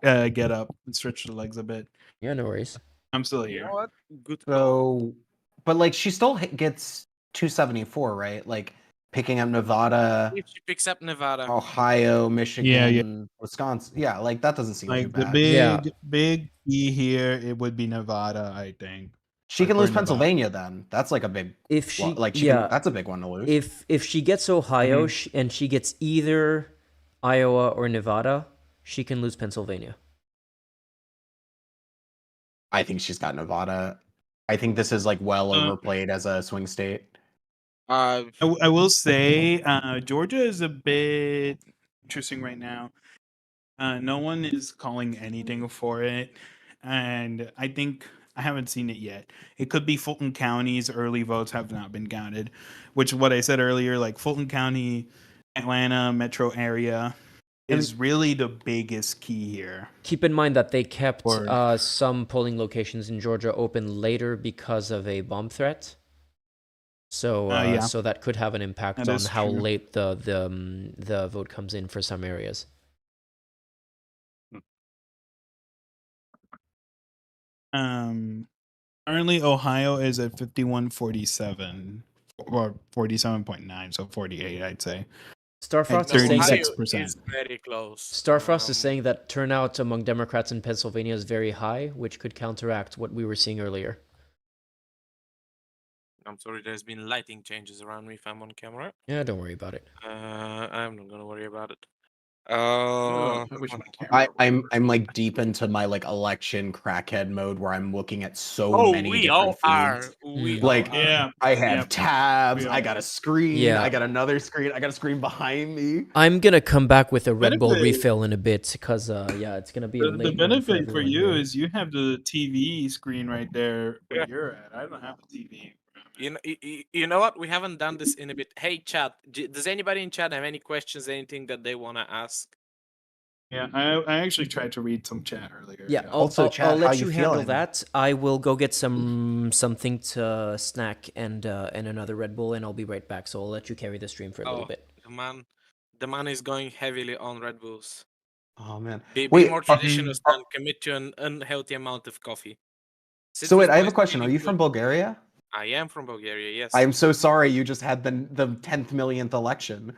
get up and stretch the legs a bit. Yeah, no worries. I'm still You here. know what? Good call. So, but like she still gets 274, right? Like picking up Nevada, If she picks up Nevada. Ohio, Michigan, Yeah. Wisconsin. Yeah, like that doesn't seem too Like the bad. big key here, it would be Nevada, I think. She Like, can for lose Nevada. Pennsylvania then. That's like a big If she, that's a big one to lose. If she gets Ohio and she gets either Iowa or Nevada, she can lose Pennsylvania. I think she's got Nevada. I think this is like well overplayed as a swing state. I will say Georgia is a bit interesting right now. No one is calling anything for it, and I think I haven't seen it yet. It could be Fulton County's early votes have not been counted, which what I said earlier, like Fulton County, Atlanta metro area is really the biggest key here. Keep in mind that they kept some polling locations in Georgia open later because of a bomb threat. So, so that could have an impact on how late the vote comes in for some areas. Currently Ohio is at 51.47 or 47.9, so 48, I'd say. Starfrost is saying that 36%. Is very close. Starfrost is saying that turnout among Democrats in Pennsylvania is very high, which could counteract what we were seeing earlier. I'm sorry, there's been lighting changes around me if I'm on camera. Yeah, don't worry about it. I'm not gonna worry about it. I'm like deep into my like election crackhead mode where I'm looking at so many different feeds. Like I have tabs, I got a screen, I got another screen, I got a screen behind me. I'm gonna come back with a Red Bull refill in a bit because it's gonna be a late the benefit for you here. is you have the TV screen right there where you're at. I don't have a TV. You know what? We haven't done this in a bit. Hey, chat. Does anybody in chat have any questions? Anything that they want to ask? Yeah, I actually tried to read some chat earlier. Yeah, also, chat, I'll let how you handle that. I will go get something to snack and another Red Bull, and I'll be right back. So I'll let you carry the stream for a little bit. Man, The money is going heavily on Red Bulls. Oh man. Be Wait, more traditional and commit to an unhealthy amount of coffee. So wait, Citrus I have a Boys question. Are getting you from good. Bulgaria? I am from Bulgaria, yes. I am so sorry you just had the 10th millionth election.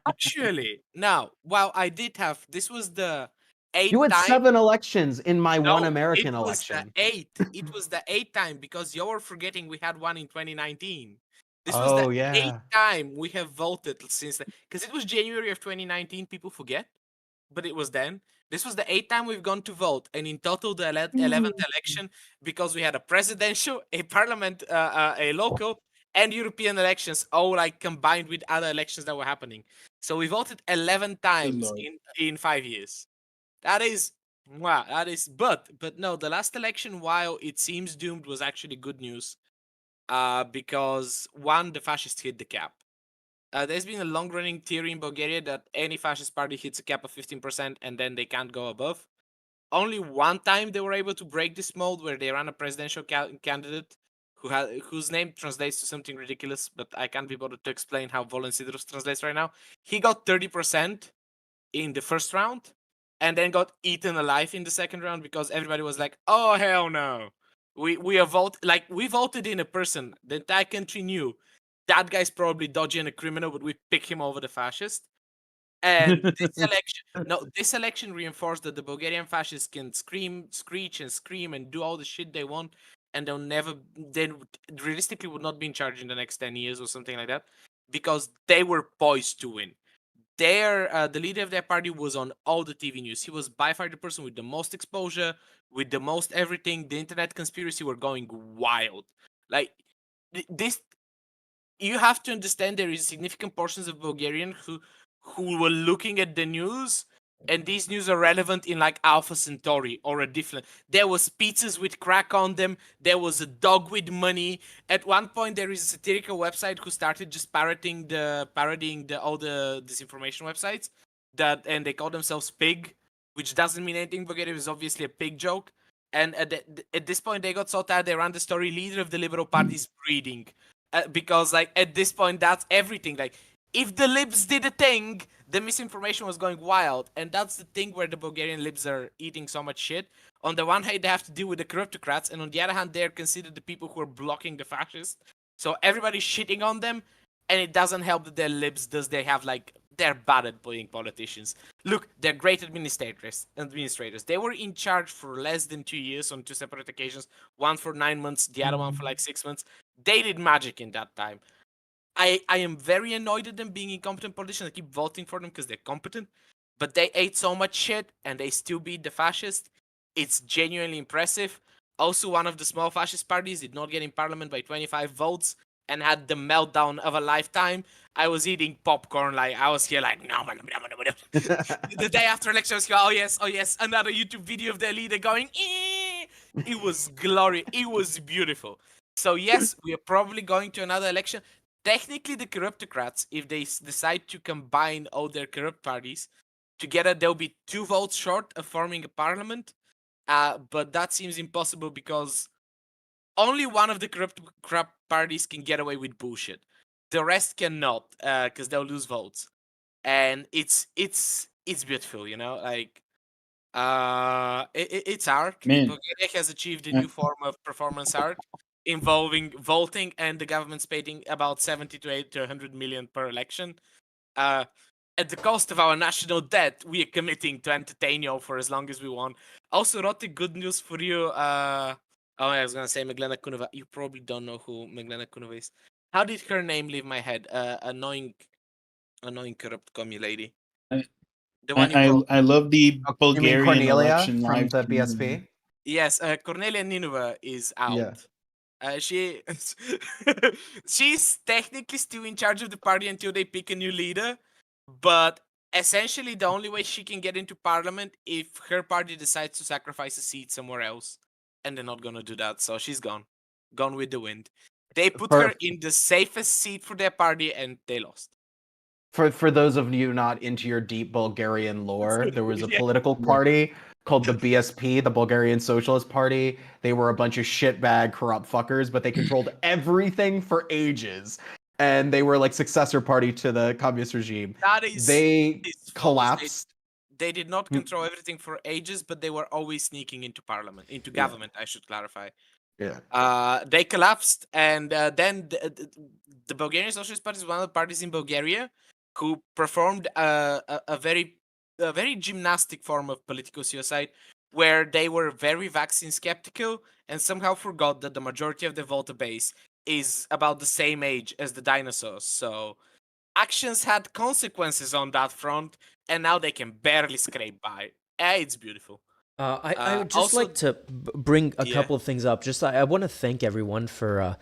Actually, no. Well, I did have. This was the 8th You had time. 7 elections in my one No, American it was election. the 8th. It was the 8th time because you're forgetting we had one in 2019. This was Oh the yeah. 8th time we have voted since because it was January of 2019. People forget, but it was then. This was the 8th time we've gone to vote, and in total, the 11th election because we had a presidential, a parliament, a local, and European elections, all like combined with other elections that were happening. So we voted 11 times Lord. in 5 years. That is wow. That is, but no, the last election, while it seems doomed, was actually good news. Because one, the fascists hit the cap. There's been a long-running theory in Bulgaria that any fascist party hits a cap of 15% and then they can't go above. Only one time they were able to break this mold, where they ran a presidential candidate whose name translates to something ridiculous, but I can't be bothered to explain how Volen Sidorov translates right now. He got 30% in the first round, and then got eaten alive in the second round because everybody was like, "Oh hell no, we voted in a person the entire country knew that guy's probably dodgy and a criminal, but we pick him over the fascist." And this election reinforced that the Bulgarian fascists can screech and scream and do all the shit they want, and they realistically would not be in charge in the next 10 years or something like that, because they were poised to win. The leader of their party was on all the TV news. He was by far the person with the most exposure, with the most everything. The internet conspiracy were going wild. Like this, you have to understand there is significant portions of Bulgarian who were looking at the news, and these news are relevant in like Alpha Centauri or a different. There was pizzas with crack on them. There was a dog with money. At one point, there is a satirical website who started just parodying all the disinformation websites and they call themselves Pig, which doesn't mean anything. Bulgaria is obviously a pig joke. And at this point, they got so tired they ran the story. Leader of the Liberal Party is breeding, because like at this point, that's everything. Like, if the libs did a thing, the misinformation was going wild. And that's the thing where the Bulgarian libs are eating so much shit. On the one hand, they have to deal with the corruptocrats, and on the other hand, they're considered the people who are blocking the fascists. So everybody's shitting on them, and it doesn't help that they're libs, they have like, they're bad at being politicians. Look, they're great administrators. They were in charge for less than 2 years on 2 separate occasions. One for 9 months, the other one for like 6 months. They did magic in that time. I am very annoyed at them being incompetent politicians. I keep voting for them because they're competent, but they ate so much shit and they still beat the fascists. It's genuinely impressive. Also, one of the small fascist parties did not get in parliament by 25 votes and had the meltdown of a lifetime. I was eating popcorn, like I was here like, no. The day after election, I was here, oh yes, another YouTube video of their leader going, eh. It was glorious. It was beautiful. So yes, we are probably going to another election. Technically, the corruptocrats, if they decide to combine all their corrupt parties together, they'll be 2 votes short of forming a parliament. But that seems impossible because only one of the corrupt parties can get away with bullshit. The rest cannot, because they'll lose votes. And it's beautiful, you know. Like, it's art. Man. Bulgaria has achieved a new form of performance art involving voting and the government spending about 70 to 80 to 100 million per election. At the cost of our national debt, we are committing to entertain you for as long as we want. Also, Roti, good news for you. I was gonna say Meglena Kunova. You probably don't know who Meglena Kunova is. How did her name leave my head? Annoying corrupt commie lady. The one I love the You mean Bulgarian Cornelia election from live the stream. BSP? Yes, Cornelia Ninova is out. Yeah. She's technically still in charge of the party until they pick a new leader, but essentially the only way she can get into parliament if her party decides to sacrifice a seat somewhere else, and they're not gonna do that, so she's gone with the wind. They put her in the safest seat for their party, and they lost. For those of you not into your deep Bulgarian lore, there was a Yeah. political party called the BSP, the Bulgarian Socialist Party. They were a bunch of shitbag, corrupt fuckers, but they controlled everything for ages. and they were like successor party to the communist regime. That is They is false. collapsed. They did not control everything for ages, but they were always sneaking into parliament, into Yeah. government. I should clarify. Yeah. They collapsed, and then the Bulgarian Socialist Party is one of the parties in Bulgaria who performed a very gymnastic form of political suicide, where they were very vaccine skeptical and somehow forgot that the majority of the voter base is about the same age as the dinosaurs. So actions had consequences on that front, and now they can barely scrape by. It's beautiful. I would just also- like to bring a Yeah. couple of things up. Just I want to thank everyone for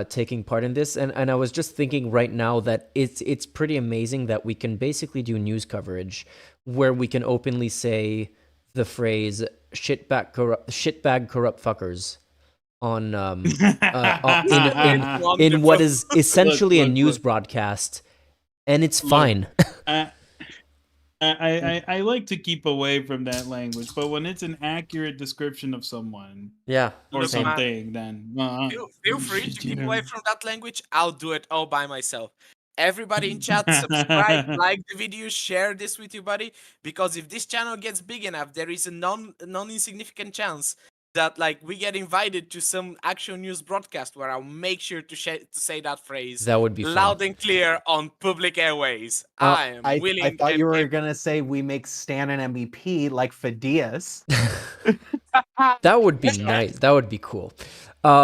taking part in this, and I was just thinking right now that it's pretty amazing that we can basically do news coverage where we can openly say the phrase shitbag corrupt fuckers on in what is essentially a news broadcast, and it's fine. I like to keep away from that language, but when it's an accurate description of someone, Yeah, or Look, man, something, then feel free to keep away from that language. I'll do it all by myself. Everybody in chat, subscribe, like the video, share this with your buddy, because if this channel gets big enough, there is a non-insignificant chance that like we get invited to some actual news broadcast where I'll make sure to say that phrase That would be fun. loud and clear on public airways. I am willing. I thought you were and gonna say we make Stan an MVP like Fadias. That would be nice. That would be cool.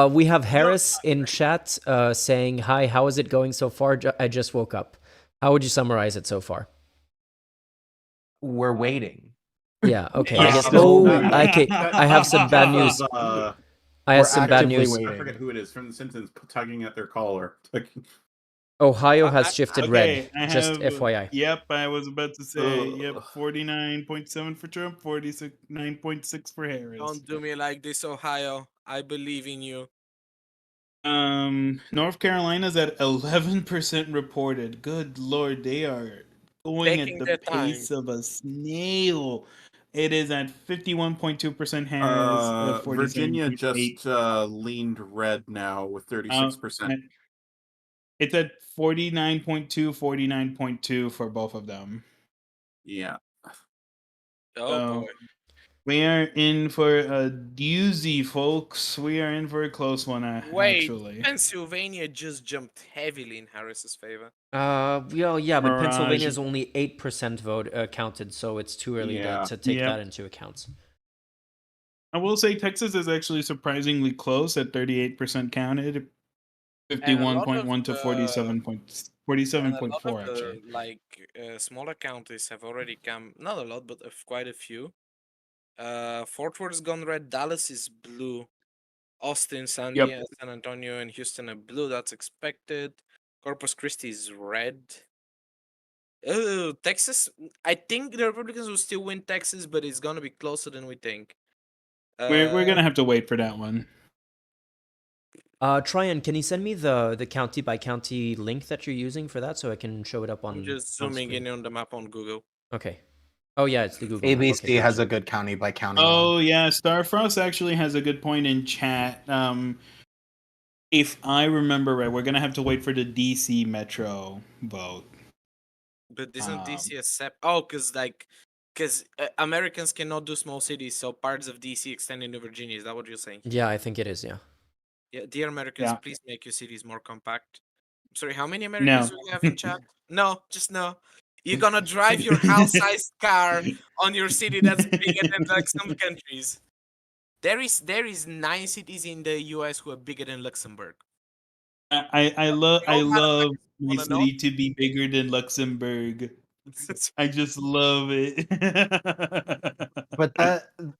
We have Harris in chat saying, "Hi, how is it going so far? I just woke up." How would you summarize it so far? We're waiting. Yeah. Okay. I Yeah, guess. so, Okay. I have some bad news. I have some bad actively news. waiting. I forget who it is from The Simpsons tugging at their collar. Ohio has shifted Okay, red. Just FYI. Yep, I was about to say, yep, 49.7 for Trump, 49.6 for Harris. don't do me like this, Ohio. I believe in you. North Carolina's at 11% reported. Good lord, they are going Taking at their the pace of a snail. It is at 51.2% Harris, Virginia 47.8. just leaned red now with 36%. It's at 49.2, 49.2 for both of them. Yeah. Oh boy. We are in for a doozy, folks. We are in for a close one, Wait, actually. Pennsylvania just jumped heavily in Harris's favor. Well, yeah, but Mirage. Pennsylvania is only 8% vote counted, so it's too early Yeah. to take Yep. that into account. I will say Texas is actually surprisingly close at 38% counted. 51.1 to 47.4 actually. Smaller counties have already come, not a lot, but quite a few. Fort Worth's gone red, Dallas is blue, Austin, San Antonio, and Houston are blue. That's expected. Corpus Christi is red. Texas, I think the Republicans will still win Texas, but it's gonna be closer than we think. We're gonna have to wait for that one. Tryon, can you send me the county by county link that you're using for that so I can show it up on? I'm just on zooming screen? in on the map on Google. Okay. Oh yeah, it's the Google. map. ABC Okay, has gotcha. a good county by county. one. Oh yeah, Starfrost actually has a good point in chat. If I remember right, we're gonna have to wait for the DC Metro vote. But isn't DC a because Americans cannot do small cities, so parts of DC extend into Virginia. Is that what you're saying? Yeah, I think it is. Yeah. Yeah, dear Americans, Yeah. please make your cities more compact. I'm sorry, how many Americans do we have in chat? No, just no. You're gonna drive your house-sized car on your city that's bigger than like some countries. There is 9 cities in the US who are bigger than Luxembourg. I love my wanna know? city to be bigger than Luxembourg. I just love it. But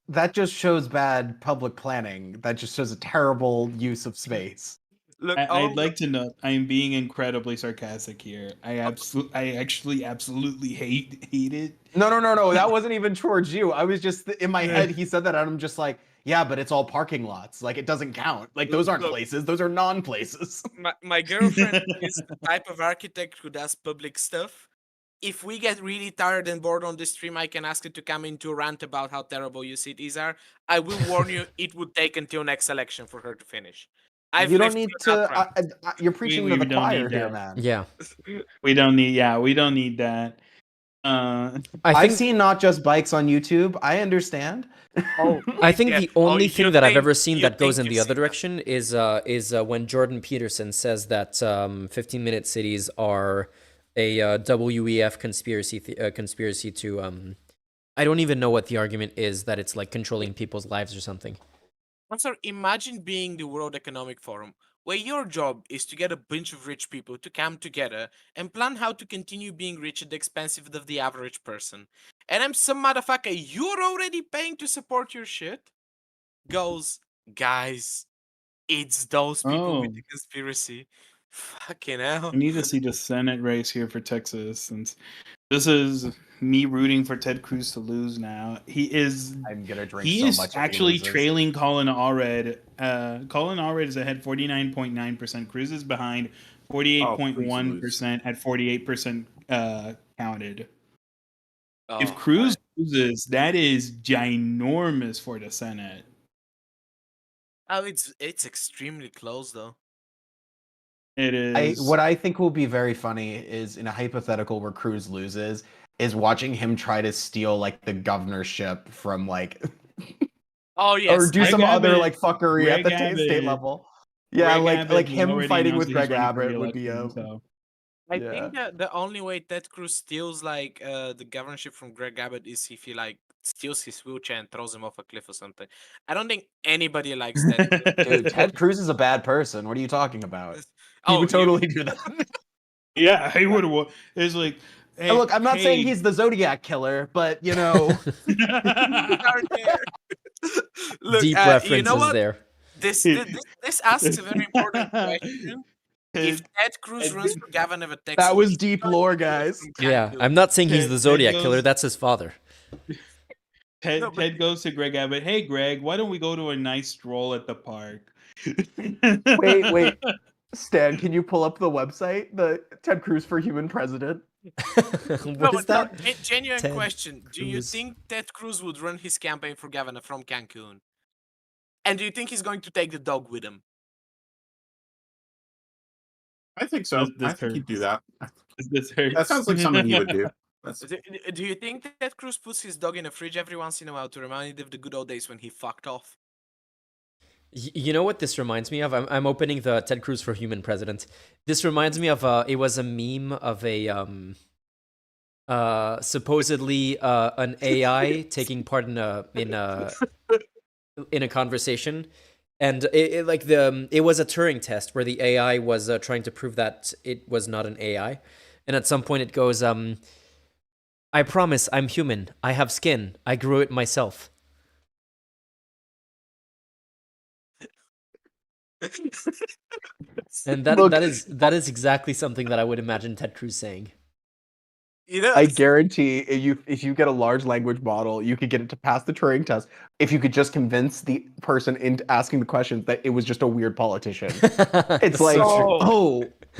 that just shows bad public planning. That just shows a terrible use of space. Look, I'd like to note I'm being incredibly sarcastic here. I actually absolutely hate it. No. That wasn't even towards you. I was just in my head. He said that, and I'm just like, yeah, but it's all parking lots. Like it doesn't count. Like those aren't places. Those are non-places. my girlfriend is the type of architect who does public stuff. If we get really tired and bored on this stream, I can ask her to come in to rant about how terrible your cities are. I will warn you, it would take until next election for her to finish. I've You don't lived need through that to. run. You're preaching we to the don't choir need here, that. man. Yeah. We don't need. Yeah, we don't need that. I I've think seen not just bikes on YouTube. I understand. Oh, I think Yeah. the only you thing that I've think- ever seen you that goes think in the you've other seen that. direction is when Jordan Peterson says that 15-minute cities are a WEF conspiracy to I don't even know what the argument is, that it's like controlling people's lives or something. I'm sorry, imagine being the World Economic Forum, where your job is to get a bunch of rich people to come together and plan how to continue being rich at the expense of the average person. And I'm some motherfucker you're already paying to support your shit. Goes, guys, it's those people with Oh. the conspiracy. Fucking hell. I need to see the Senate race here for Texas, since this is me rooting for Ted Cruz to lose now. I'm gonna drink He so is much if he actually loses. trailing Colin Allred. Colin Allred is ahead 49.9%. Cruz is behind 48.1% at 48% counted. If Oh, Cruz loses, that is ginormous for the Senate. oh, it's extremely close though. It is. What I think will be very funny is, in a hypothetical where Cruz loses, is watching him try to steal like the governorship from like Oh yes, or do Greg some other Abbott- like fuckery at Greg the state Abbott- level. Yeah, Greg Abbott like has him already fighting announced with that he's Greg running for Abbott would be re-election, so. I yeah. think that the only way Ted Cruz steals like the governorship from Greg Abbott is if he like steals his wheelchair and throws him off a cliff or something. I don't think anybody likes Ted Cruz. Dude, Ted Cruz is a bad person. What are you talking about? He Oh, would you- totally do that. Yeah, he would have. It's like, hey, Look, I'm not saying hey. he's the Zodiac killer, but you know, Look, Deep you references know what? there. This asks a very important question. If Ted Cruz runs for governor of Texas, that was he's deep going lore, to do it guys. from Yeah, Cancun. I'm not saying he's Ted- the Ted Zodiac goes- killer. That's his father. Ted, No, but- Ted goes to Greg Abbott. Hey, Greg, why don't we go to a nice stroll at the park? Wait. Stan, can you pull up the website? The Ted Cruz for Human President? What is that? Genuine Ted question. Do you Cruz. think Ted Cruz would run his campaign for governor from Cancun? And do you think he's going to take the dog with him? I think so. This I think he'd hurts. do that. This hurts. That sounds like something he would do. That's, Do you think that Ted Cruz puts his dog in a fridge every once in a while to remind him of the good old days when he fucked off? You know what this reminds me of? I'm opening the Ted Cruz for Human President. This reminds me of it was a meme of a supposedly an AI taking part in a conversation, and it was a Turing test where the AI was trying to prove that it was not an AI, and at some point it goes, "I promise I'm human. I have skin. I grew it myself." And Look- that is exactly something that I would imagine Ted Cruz saying. You know, I guarantee if you get a large language model, you could get it to pass the Turing test. If you could just convince the person into asking the questions that it was just a weird politician. It's like,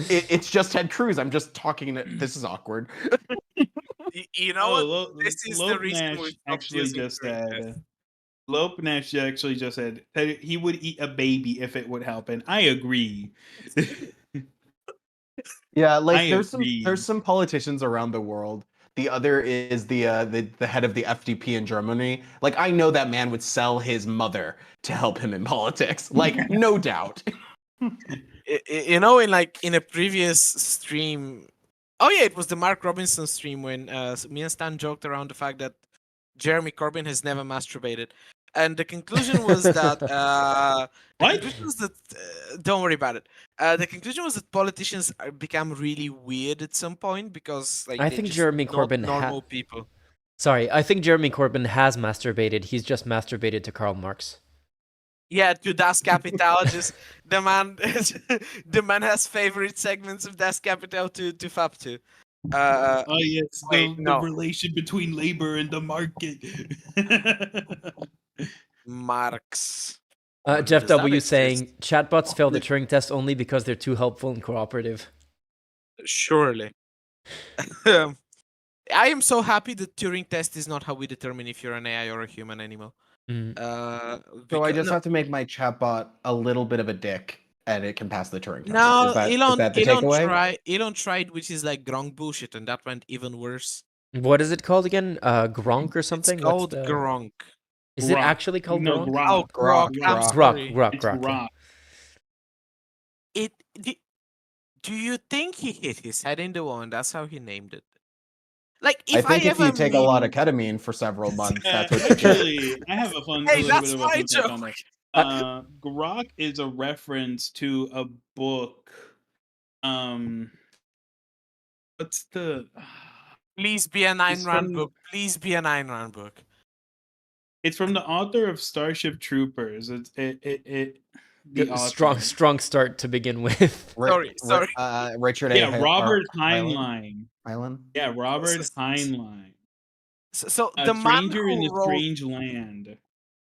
it's just Ted Cruz. I'm just talking. This is awkward. you know what? This is the Lope reason Nash we stopped actually using just Turing said. tests. Lope Nash actually just said that he would eat a baby if it would help, and I agree. Yeah, like I agree. there's some politicians around the world. The other is the head of the FDP in Germany. Like, I know that man would sell his mother to help him in politics. Like, no doubt. You know, in a previous stream, oh yeah, it was the Mark Robinson stream when me and Stan joked around the fact that Jeremy Corbyn has never masturbated, and the conclusion was that don't worry about it. The conclusion was that politicians become really weird at some point because like I they're think just Jeremy not Corbyn normal people. Sorry, I think Jeremy Corbyn has masturbated. He's just masturbated to Karl Marx. Yeah, to Das Kapital, just the man has favorite segments of Das Kapital to fap to. Oh yes, wait, the no. relation between labor and the market. Marx. Jeff Does that W exist? saying chatbots fail the Turing test only because they're too helpful and cooperative. Surely. I am so happy that Turing test is not how we determine if you're an AI or a human anymore. So I just have to make my chatbot a little bit of a dick and it can pass the Turing test. No, Is that Elon the takeaway? Elon tried, which is like Gronk bullshit, and that went even worse. What is it called again? Gronk or something? It's called Gronk. Is it Grok. actually called No, Gronk? Grok. Oh, Grok. I'm Grok. sorry. Grok. It's Yeah. Grok. Do you think he hit his head in the wall and that's how he named it? Like, I if think if ever you take a lot of meet- ketamine for several months, that's what you do. Actually, I have a Hey, little that's bit of a my fun take on joke. that. Grok is a reference to a book. What's the? Please be a Nine It's Rand from- book. Please be a Nine Rand book. It's from the author of Starship Troopers. The author. Strong start to begin with. Sorry. Richard A. Yeah, Robert Heinlein. Heinlein. Yeah, Robert Heinlein. So A the man Stranger in who a wrote, Strange Land.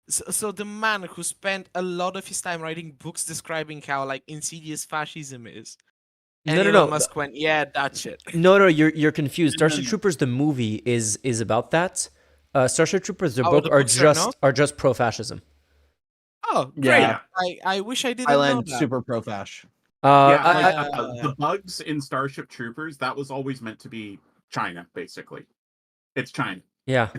so the man who spent a lot of his time writing books describing how like insidious fascism is. And Elon Musk went, yeah, that shit. No, you're confused. No, Starship no. Troopers, the movie, is about that. Starship Troopers, the Oh, book, the are books are just pro-fascism. Oh, great. Yeah. I wish I didn't know Island that. super pro-fash. The bugs in Starship Troopers, that was always meant to be China, basically. It's China. Yeah.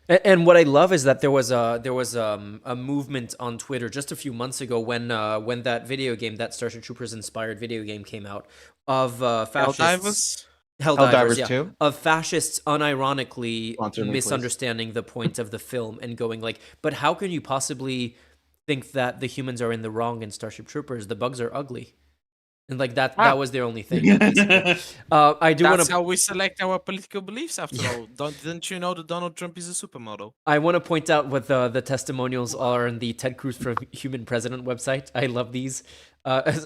And what I love is that there was a movement on Twitter just a few months ago when that video game, that Starship Troopers inspired video game, came out, of fascists. Helldivers yeah, 2? of fascists unironically Sponsor me, please. misunderstanding the point of the film and going like, but how can you possibly think that the humans are in the wrong in Starship Troopers? The bugs are ugly. And like that was their only thing, basically. I do want That's to. how we select our political beliefs, after all. Didn't you know that Donald Trump is a supermodel? I want to point out what the testimonials are on the Ted Cruz for Human President website. I love these.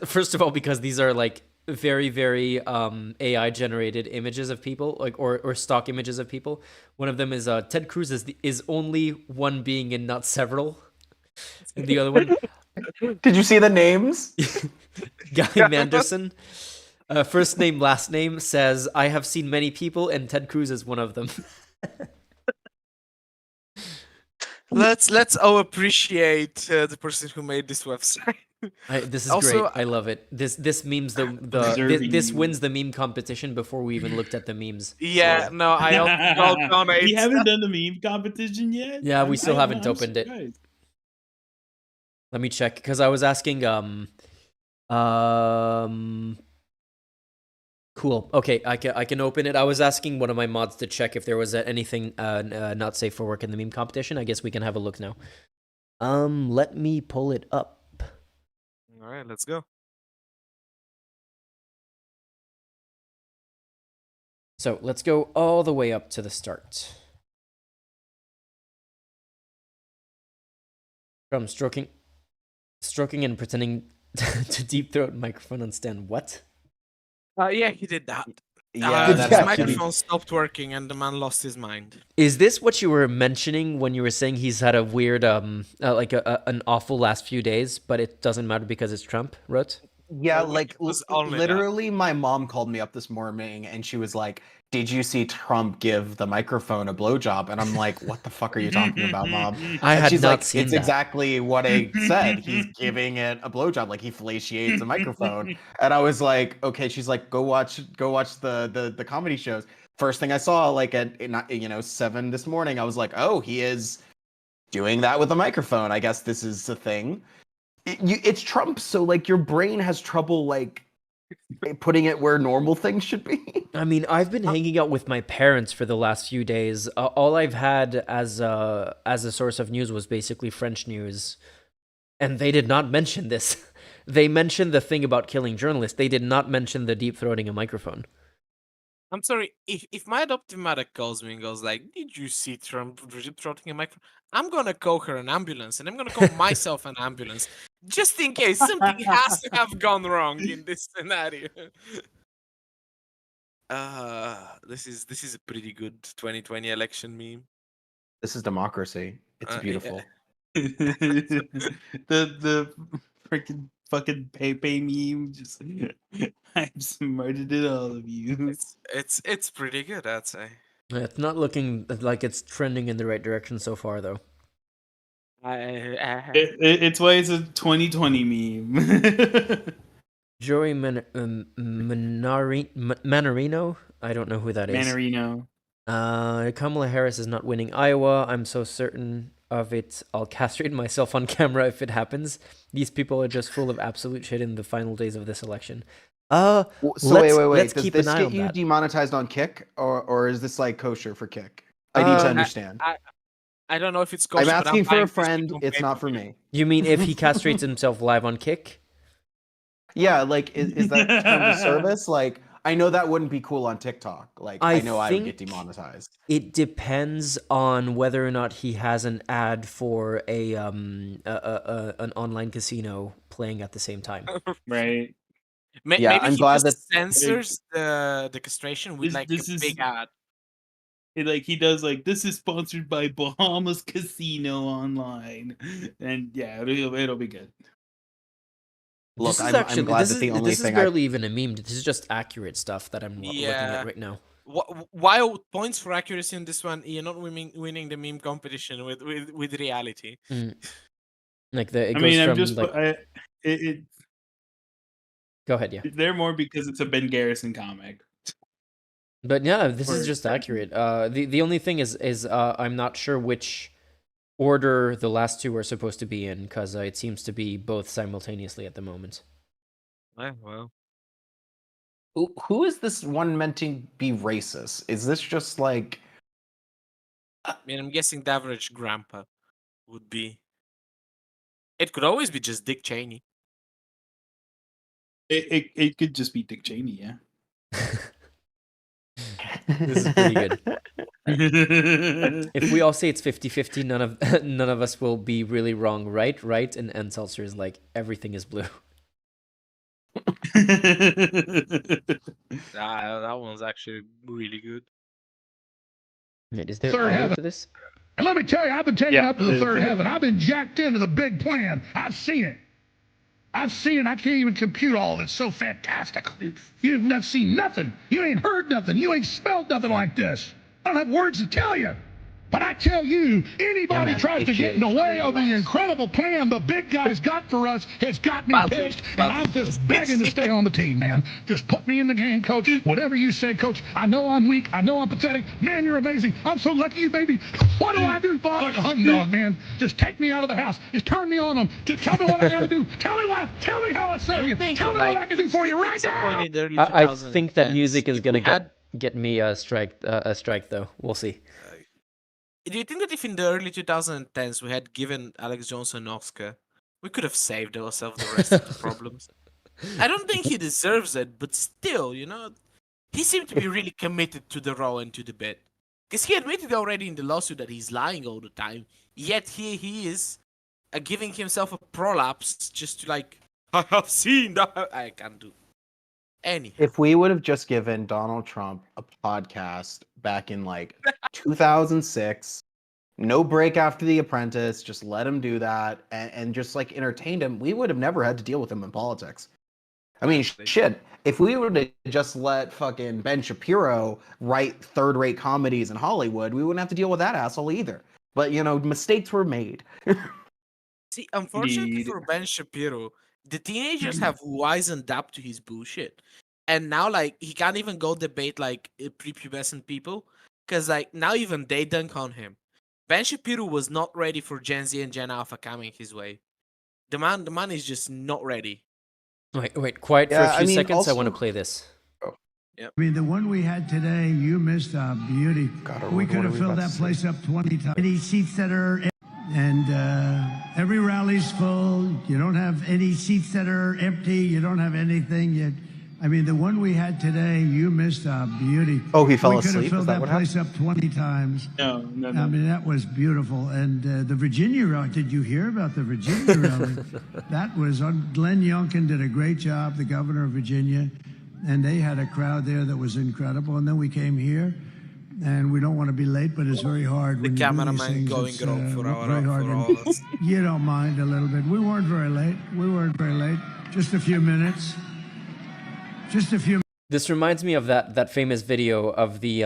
First of all, because these are like very, very AI generated images of people, like or stock images of people. One of them is Ted Cruz is only one being and not several. And the other one, Did you see the names? Guy Manderson, first name, last name, says, I have seen many people, and Ted Cruz is one of them. Let's all appreciate the person who made this website. This is Also, great. I love it. This memes this wins the meme competition before we even looked at the memes. Yeah, no, I also donate. We haven't done the meme competition yet. Yeah, we still haven't opened it. Let me check, because I was asking cool. Okay, I can open it. I was asking one of my mods to check if there was anything not safe for work in the meme competition. I guess we can have a look now. Let me pull it up. All right, let's go. So let's go all the way up to the start. From stroking and pretending to deep throat microphone on stand. What? Yeah, he did that. Yeah, His that's microphone stopped working and the man lost his mind. Is this what you were mentioning when you were saying he's had a weird, like an awful last few days, but it doesn't matter because it's Trump, Rut? Yeah, Well, like it was only that. literally, my mom called me up this morning and she was like, "Did you see Trump give the microphone a blowjob?" And I'm like, "What the fuck are you talking about, Mom?" I And had she's not like, seen "It's that. exactly what I said. He's giving it a blowjob, like he fellatiates the microphone." And I was like, "Okay." She's like, "Go watch the comedy shows." First thing I saw, like at 7 this morning, I was like, "Oh, he is doing that with a microphone. I guess this is a thing." It's Trump, so like your brain has trouble like putting it where normal things should be. I mean, I've been hanging out with my parents for the last few days. All I've had as a source of news was basically French news, and they did not mention this. They mentioned the thing about killing journalists. They did not mention the deep throating a microphone. I'm sorry, if my adoptive mother calls me and goes like, "Did you see Trump deep-throating a microphone?" I'm gonna call her an ambulance, and I'm gonna call myself an ambulance, just in case something has to have gone wrong in this scenario. This is a pretty good 2020 election meme. This is democracy. It's beautiful. the freaking fucking Pepe meme, just I've smarted it all of you. It's pretty good, I'd say. It's not looking like it's trending in the right direction so far, though. It's why it's a 2020 meme. Joey Manarino? I don't know who that is. Manarino. Kamala Harris is not winning Iowa. I'm so certain of it. I'll castrate myself on camera if it happens. These people are just full of absolute shit in the final days of this election. So let's wait. keep Does an this eye get on you that. demonetized on Kick, or is this like kosher for Kick? I need to understand. I don't know if it's kosher, I'm but asking for buying a this friend. on It's not for pay-per-view. me. You mean if he castrates himself live on Kick? Yeah, like is that terms of service? Like I know that wouldn't be cool on TikTok. Like I know I would get demonetized. It depends on whether or not he has an ad for an online casino playing at the same time. Right. Maybe I'm he glad just that censors the castration with like this a is- big ad. He does like, this is sponsored by Bahamas Casino Online, and yeah, it'll be good. Look, This is I'm glad that the only this is thing barely even a meme. This is just accurate stuff that I'm looking Yeah. at right now. While points for accuracy in this one, you're not winning the meme competition with reality. Like it I goes mean, I'm from just like. Go ahead, yeah. They're more because it's a Ben Garrison comic. But yeah, this is Or- just accurate. The only thing is I'm not sure which order the last two are supposed to be in, because it seems to be both simultaneously at the moment. Well. Who is this one meant to be racist? Is this just like? I mean, I'm guessing the average grandpa would be. It could always be just Dick Cheney. It could just be Dick Cheney, yeah. This is pretty good. If we all say it's 50-50, none of us will be really wrong, right? And Seltzer is like, everything is blue. That one's actually really good. Wait, is there Third audio heaven. to this? And let me tell you, I've been taken up to the third heaven. I've been jacked into the big plan. I've seen it. I can't even compute all of it. It's so fantastic. You've not seen nothing. You ain't heard nothing. You ain't smelled nothing like this. I don't have words to tell you. But I tell you, anybody tries to get in the way of the incredible plan the big guy's got for us has got me pissed, and I'm just begging to stay on the team, man. Just put me in the game, coach. Whatever you say, coach. I know I'm weak. I know I'm pathetic. Man, you're amazing. I'm so lucky you, baby. What do I do, Bob? Like a hunting dog, man. Just take me out of the house. Just turn me on them. Just tell me what I gotta do. Tell me how I serve you. Tell me what I can do for you right now. I think that music is gonna get me a strike though. We'll see. Do you think that if in the early 2010s we had given Alex Jones an Oscar, we could have saved ourselves the rest of the problems? I don't think he deserves it, but still, he seemed to be really committed to the role and to the bit. Because he admitted already in the lawsuit that he's lying all the time, yet here he is giving himself a prolapse just to like, I have seen that. I can't do. Anyhow. If we would have just given Donald Trump a podcast back in like 2006, no break after The Apprentice, just let him do that and just like entertained him, we would have never had to deal with him in politics. I mean, shit, if we would have just let fucking Ben Shapiro write third-rate comedies in Hollywood, we wouldn't have to deal with that asshole either. But, mistakes were made. See, unfortunately for Ben Shapiro, the teenagers have wisened up to his bullshit. And now, like, he can't even go debate, like, prepubescent people. Because, like, now even they dunk on him. Ben Shapiro was not ready for Gen Z and Gen Alpha coming his way. The man is just not ready. Wait, quiet for a few seconds. Also, I want to play this. Yep. I mean, the one we had today, you missed a beauty. We could have filled that place up 20 times. Any seats that are... And every rally's full. You don't have any seats that are empty. You don't have anything yet. I mean, the one we had today, you missed a beauty. Oh, he fell asleep. We could have filled that place up 20 times. No. I mean, that was beautiful. And the Virginia rally, did you hear about the Virginia rally? That was on. Glenn Youngkin did a great job, the governor of Virginia. And they had a crowd there that was incredible. And then we came here. And we don't want to be late, but it's very hard. The cameraman going wrong for all us. You don't mind a little bit. We weren't very late. Just a few minutes. This reminds me of that famous video of the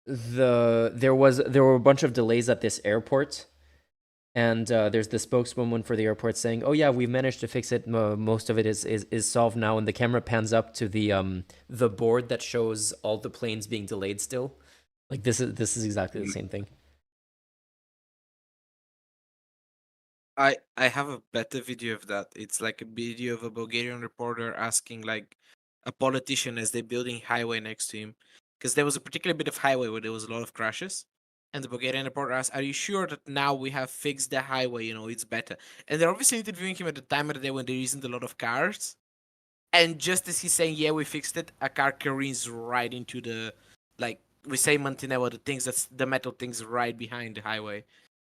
there were a bunch of delays at this airport, and there's the spokeswoman for the airport saying, "Oh yeah, we've managed to fix it. Most of it is solved now." And the camera pans up to the board that shows all the planes being delayed still. Like this is exactly the same thing. I have a better video of that. It's like a video of a Bulgarian reporter asking like a politician as they're building highway next to him, because there was a particular bit of highway where there was a lot of crashes, and the Bulgarian reporter asked, "Are you sure that now we have fixed the highway? You know, it's better." And they're obviously interviewing him at the time of the day when there isn't a lot of cars, and just as he's saying, "Yeah, we fixed it," a car careens right into the, like we say Mantinello, the things that's the metal things right behind the highway.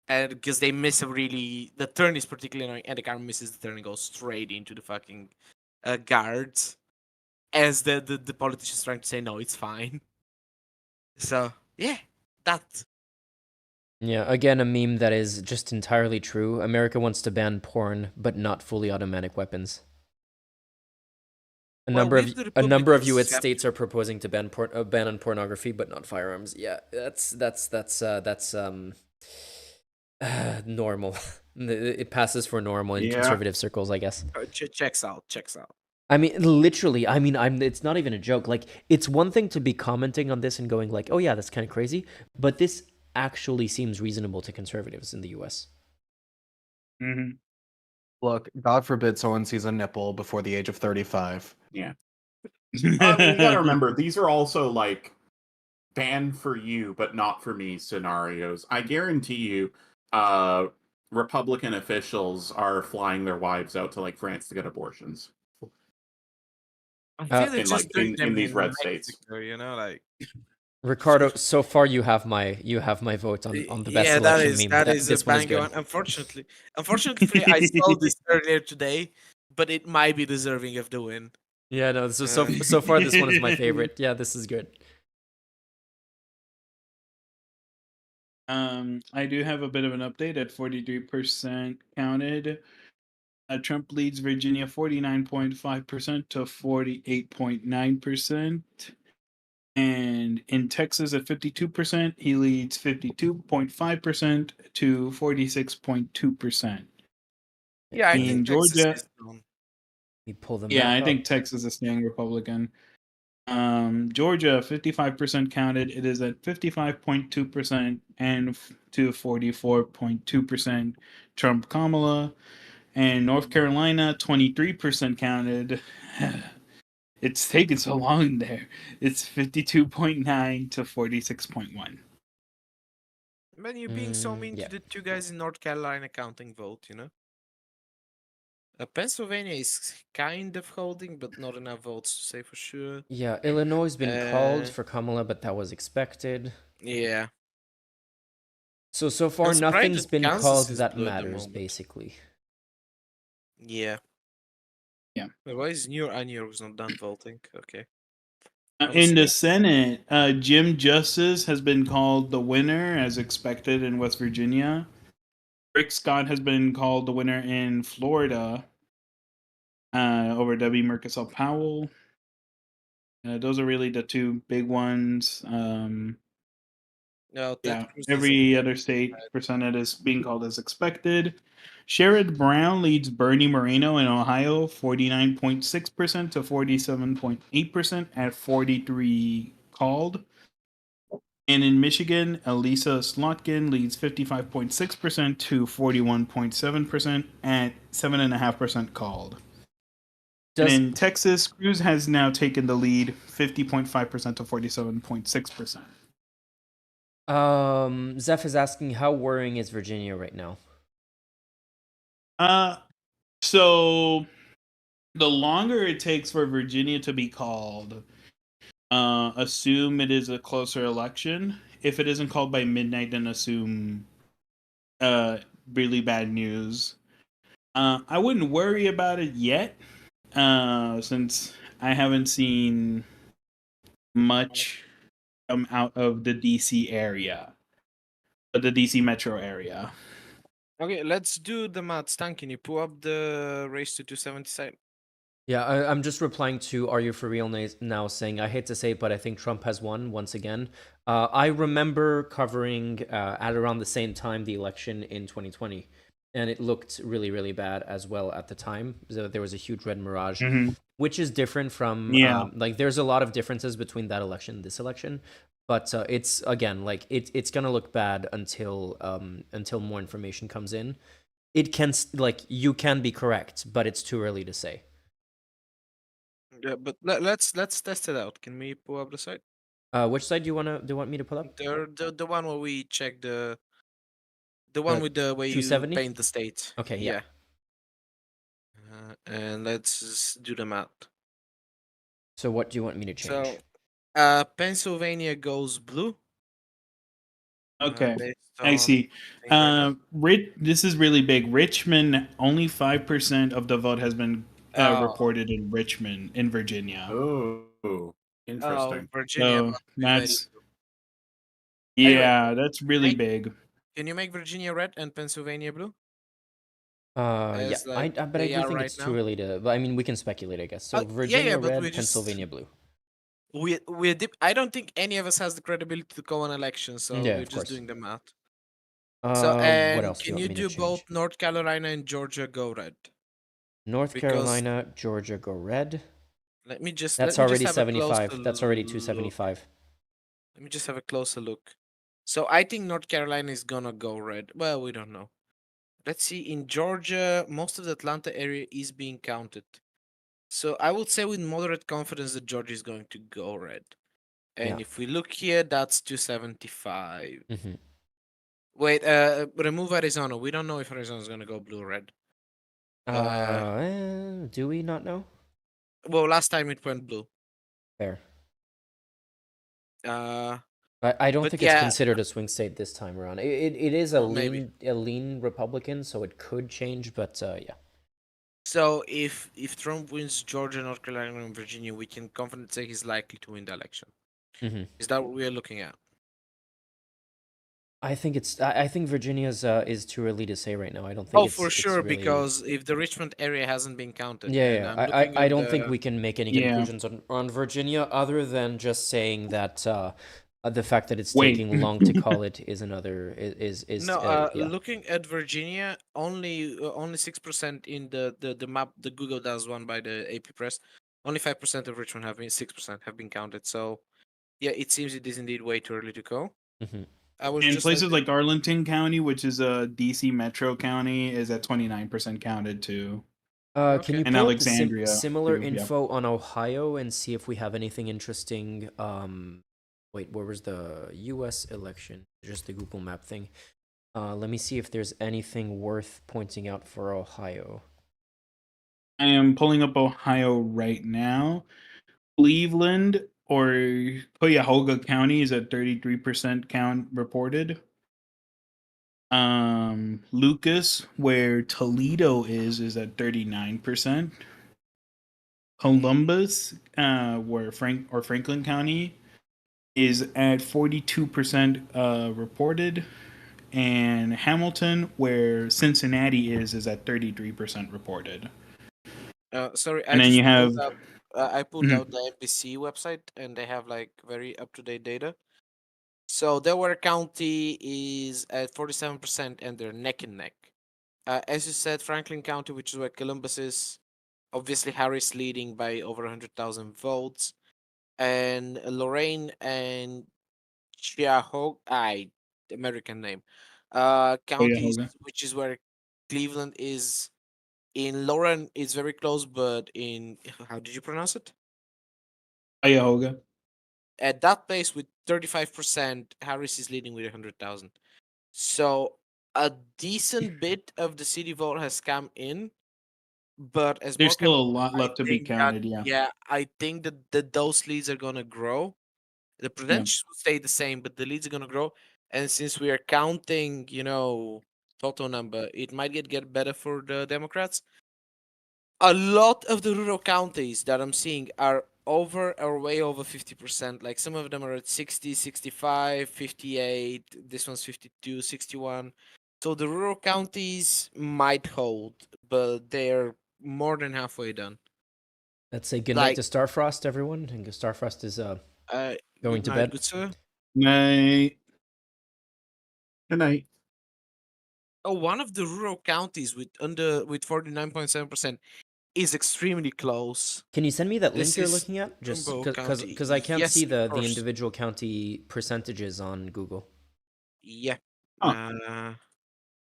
And because they miss the turn is particularly annoying, and the car misses the turn and goes straight into the fucking guards, as the politician's trying to say no, it's fine. So yeah, that. Yeah, again, a meme that is just entirely true. America wants to ban porn, but not fully automatic weapons. A number of U.S. states are proposing to ban on pornography, but not firearms. Yeah, that's normal. It passes for normal in conservative circles, I guess. Checks out. I mean, literally. I mean, it's not even a joke. Like, it's one thing to be commenting on this and going like, "Oh yeah, that's kind of crazy," but this actually seems reasonable to conservatives in the U.S. Mm-hmm. Look, God forbid someone sees a nipple before the age of 35. Yeah. I mean, you gotta remember, these are also like banned for you, but not for me scenarios. I guarantee you, Republican officials are flying their wives out to like France to get abortions. I feel in like in these red Mexico, states. you know, like. Ricardo, so far you have my vote on the best election meme. That is this a one is banger good. one. Unfortunately, I saw this earlier today, but it might be deserving of the win. Yeah, no. So far, this one is my favorite. Yeah, this is good. I do have a bit of an update at 43% counted. Trump leads Virginia 49.5% to 48.9%. And in Texas at 52%, he leads 52.5% to 46.2%. Yeah, I in think Georgia, Texas is on. You pull them. Yeah, I think Texas is staying Republican. Georgia, 55% counted. It is at 55.2% and to 44.2% Trump Kamala. And North Carolina, 23% counted. It's taken so long there. It's 52.9 to 46.1. Man, you're being so mean to the two guys in North Carolina counting vote, you know? Pennsylvania is kind of holding, but not enough votes to say for sure. Yeah, Illinois has been called for Kamala, but that was expected. Yeah. So far, nothing's been called that matters, basically. Yeah. Yeah. But why is New York's not done voting? Okay. In the Senate, Jim Justice has been called the winner, as expected, in West Virginia. Rick Scott has been called the winner in Florida over W. Murkisel Powell. Those are really the two big ones. Every other state for Senate is being called as expected. Sherrod Brown leads Bernie Moreno in Ohio 49.6% to 47.8% at 43 called. And in Michigan, Elisa Slotkin leads 55.6% to 41.7% at 7.5% called. And in Texas, Cruz has now taken the lead 50.5% to 47.6%. Zeph is asking, how worrying is Virginia right now? So the longer it takes for Virginia to be called, assume it is a closer election. If it isn't called by midnight, then assume really bad news. I wouldn't worry about it yet, since I haven't seen much come out of the DC area, the DC metro area. Okay, let's do the math. Stan, can you pull up the race to 277? Yeah, I'm just replying to Are You For Real now saying, I hate to say it, but I think Trump has won once again. I remember covering at around the same time the election in 2020, and it looked really, really bad as well at the time. So there was a huge red mirage, which is different from, like, there's a lot of differences between that election and this election. But it's, again, like, it's going to look bad until more information comes in. It can, like, you can be correct, but it's too early to say. Yeah, but let's test it out. Can we pull up the site? Which side do you want me to pull up? The one where we check the one with the way you 270? paint the state. Okay, yeah. And let's just do the math. So what do you want me to change? So, Pennsylvania goes blue. Okay, based I on see. thing right now. This is really big. Richmond, only 5% of the vote has been reported in Richmond, in Virginia. Oh, interesting. Virginia. So must be that's Anyway, that's really big. Can you make Virginia red and Pennsylvania blue? Yeah, As like but I they do are think right it's too now? early to. But I mean, we can speculate, I guess. So Yeah, Virginia but red, we just Pennsylvania blue. I don't think any of us has the credibility to call an election, so Yeah, we're of just course. doing the math. So what And else do you can want you me to do change? both North Carolina and Georgia go red? North Because Carolina, Georgia go red. let me just That's let me already just have a closer 75. That's already look. 275. Let me just have a closer look. So I think North Carolina is gonna go red. Well, we don't know. Let's see. In Georgia, most of the Atlanta area is being counted. So I would say with moderate confidence that Georgia is going to go red. And Yeah. if we look here, that's 275. Mm-hmm. Wait, remove Arizona. We don't know if Arizona is gonna go blue or red. Do we not know? Well, last time it went blue. Fair. Uh, I don't but think yeah, it's considered a swing state this time around. It is a well, maybe. lean Republican, so it could change, but yeah. So if Trump wins Georgia, North Carolina, and Virginia, we can confidently say he's likely to win the election. Mm-hmm. Is that what we're looking at? I think I think Virginia's is too early to say right now. I don't think it's For sure, really... because if the Richmond area hasn't been counted, Yeah, and yeah. I don't think we can make any conclusions on Virginia other than just saying that the fact that it's taking long to call it is another is no. Yeah. Looking at Virginia, only 6% in the map. The Google does one by the AP Press. Only 5% of Richmond have been 6% have been counted. So yeah, it seems it is indeed way too early to call. Mm-hmm. In places like Arlington County, which is a DC metro county, is at 29% counted too. Can you And pull up Alexandria similar too, yeah. info on Ohio and see if we have anything interesting? Wait, where was the U.S. election? Just the Google Map thing. Let me see if there's anything worth pointing out for Ohio. I am pulling up Ohio right now. Cleveland or Cuyahoga County is at 33% count reported. Lucas, where Toledo is at 39%. Columbus, where Franklin County is at 42% reported. And Hamilton, where Cincinnati is at 33% reported. Sorry, and then you have I pulled out the NBC website, and they have like very up to date data. So Delaware County is at 47%, and they're neck and neck. As you said, Franklin County, which is where Columbus is, obviously Harris leading by over 100,000 votes, and Lorraine and Cuyahoga, the American name, counties, which is where Cleveland is. In Lauren, it's very close, but in how did you pronounce it? Cuyahoga. At that place with 35%, Harris is leading with 100,000. So a decent bit of the city vote has come in, but as There's more still a comes, lot left to be counted. I think that those leads are gonna grow. The percentages will stay the same, but the leads are gonna grow. And since we are counting, total number, it might get better for the Democrats. A lot of the rural counties that I'm seeing are way over 50%. Like some of them are at 60, 65, 58. This one's 52, 61. So the rural counties might hold, but they're more than halfway done. Let's say goodnight to Starfrost, everyone. And Starfrost is going to bed. Good sir. Night. Good night. Oh, one of the rural counties with 49.7% is extremely close. Can you send me that This link you're is looking at? Just Trumbull County. because I can't Yes, see of the course. individual county percentages on Google. Yeah. Huh.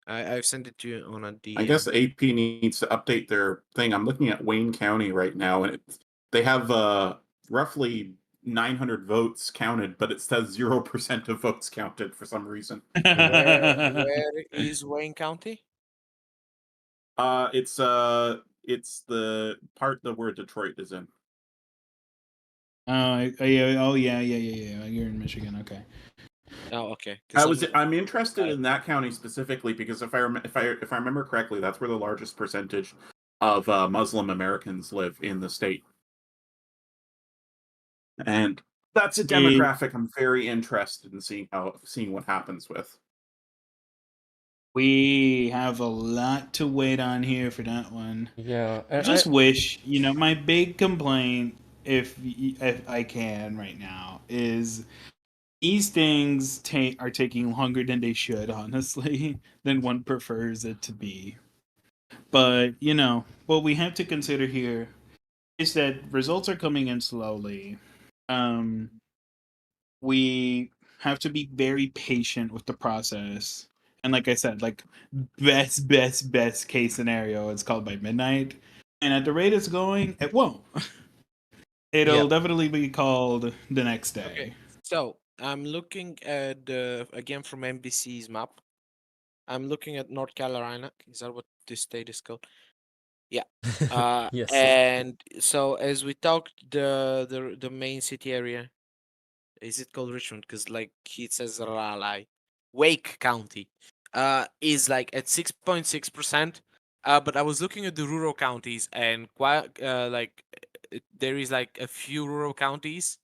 I've sent it to you on a DM. I guess AP needs to update their thing. I'm looking at Wayne County right now, and they have roughly 900 votes counted, but it says 0% of votes counted for some reason. Where is Wayne County? It's the part where Detroit is in. Yeah. You're in Michigan. Okay. Oh, okay. I'm interested in that county specifically because if I remember correctly, that's where the largest percentage of Muslim Americans live in the state, and that's a demographic I'm very interested in seeing what happens with. We have a lot to wait on here for that one. Yeah, I just wish, my big complaint, if I can right now, is these things are taking longer than they should, honestly, than one prefers it to be. But, what we have to consider here is that results are coming in slowly. We have to be very patient with the process. And like I said, best case scenario, it's called by midnight. And at the rate it's going, it won't. It'll definitely be called the next day. Okay. So I'm looking at again from NBC's map. I'm looking at North Carolina. Is that what this state is called? Yeah. Yes. And so as we talked, the main city area, is it called Richmond? Because it says Raleigh, Wake County, is at 6.6%. But I was looking at the rural counties, and there is a few rural counties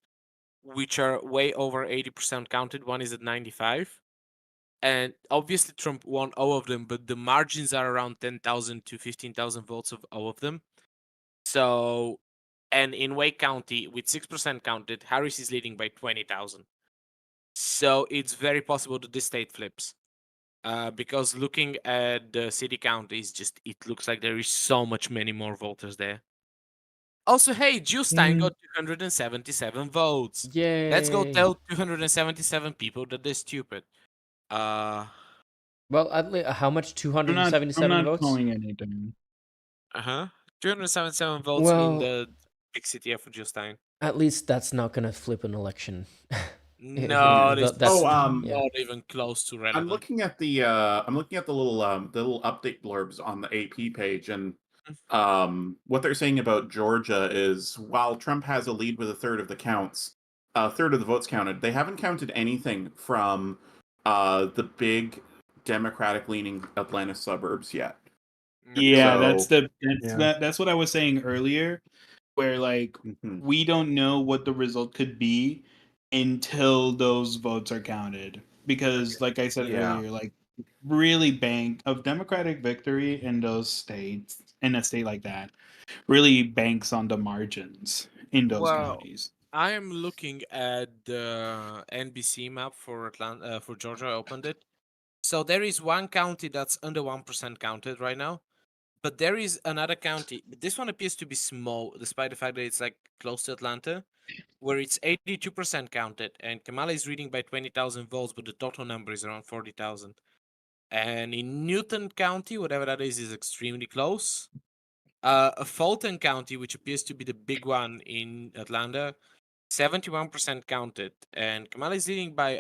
which are way over 80% counted. One is at 95. And obviously Trump won all of them, but the margins are around 10,000 to 15,000 votes of all of them. So, and in Wake County, with 6% counted, Harris is leading by 20,000. So it's very possible that this state flips. Because looking at the city count it looks like there is so much many more voters there. Also, hey, Stein got 277 votes. Yay! Let's go tell 277 people that they're stupid. Well, how much? 277 I'm not votes? calling anything. 277 votes in the big city of Stein. At least that's not gonna flip an election. No, that's not even close to relevant. I'm looking at the little update blurbs on the AP page, and what they're saying about Georgia is while Trump has a lead with a third of the votes counted, they haven't counted anything from the big Democratic-leaning Atlanta suburbs yet. Yeah, that's what I was saying earlier, where we don't know what the result could be until those votes are counted. Because like I said earlier, really bank of Democratic victory in those states, in a state like that, really banks on the margins in those counties. I am looking at the NBC map for for Georgia. I opened it. So there is one county that's under 1% counted right now. But there is another county. This one appears to be small, despite the fact that it's close to Atlanta, where it's 82% counted, and Kamala is leading by 20,000 votes, but the total number is around 40,000. And in Newton County, whatever that is extremely close. Fulton County, which appears to be the big one in Atlanta, 71% counted, and Kamala is leading by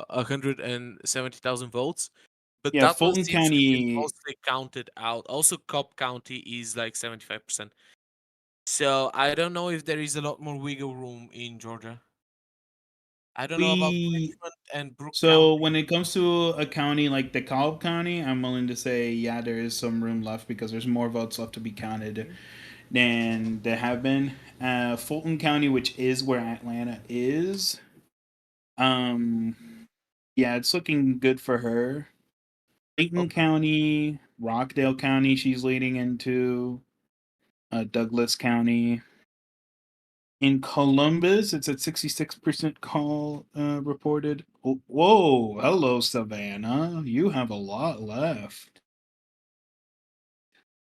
170,000 votes. But that Fulton County mostly counted out. Also, Cobb County is 75%. So I don't know if there is a lot more wiggle room in Georgia. I don't know about Richmond and Brooke County. When it comes to a county like DeKalb County, I'm willing to say, there is some room left because there's more votes left to be counted than there have been. Fulton County, which is where Atlanta is, it's looking good for her. Clayton County, Rockdale County, she's leading into. Douglas County. In Columbus, it's at 66% call reported. Whoa, hello, Savannah. You have a lot left.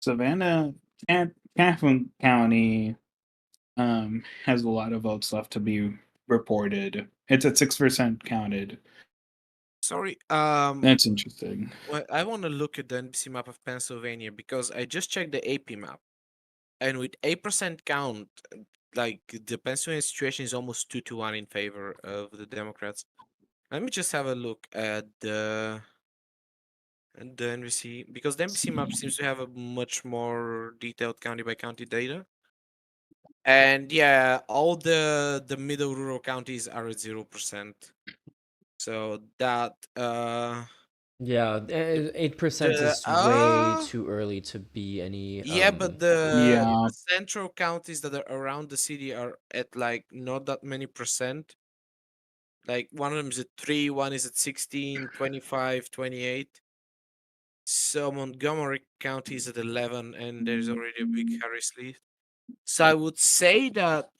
Savannah and Calhoun County has a lot of votes left to be reported. It's at 6% counted. Sorry. That's interesting. Well, I want to look at the NBC map of Pennsylvania because I just checked the AP map, and with 8% count, like the Pennsylvania situation is almost 2-1 in favor of the Democrats. Let me just have a look at the NBC because the NBC map seems to have a much more detailed county by county data. And yeah, all the middle rural counties are at 0%. So that Yeah, 8% the is way too early to be any. yeah, but the central counties that are around the city are at like not that many percent. Like one of them is at 3, one is at 16, 25, 28. So Montgomery County is at 11, and there's already a big Harris lead. So I would say that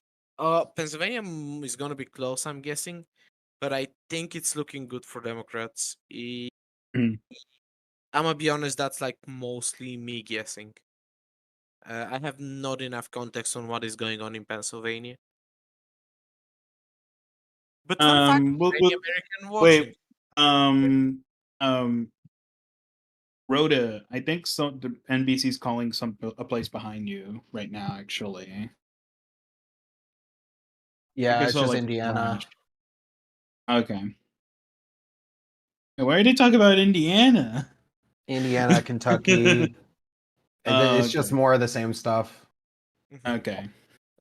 Pennsylvania is gonna be close, I'm guessing, but I think it's looking good for Democrats. I'm gonna be honest, that's like mostly me guessing. I have not enough context on what is going on in Pennsylvania. But fun fact, any American watching. Wait, Rhoda, I think the NBC's calling a place behind you right now, actually. Yeah, it's just Indiana. Okay. Why did they talk about Indiana? Indiana, Kentucky. It's just more of the same stuff. Okay.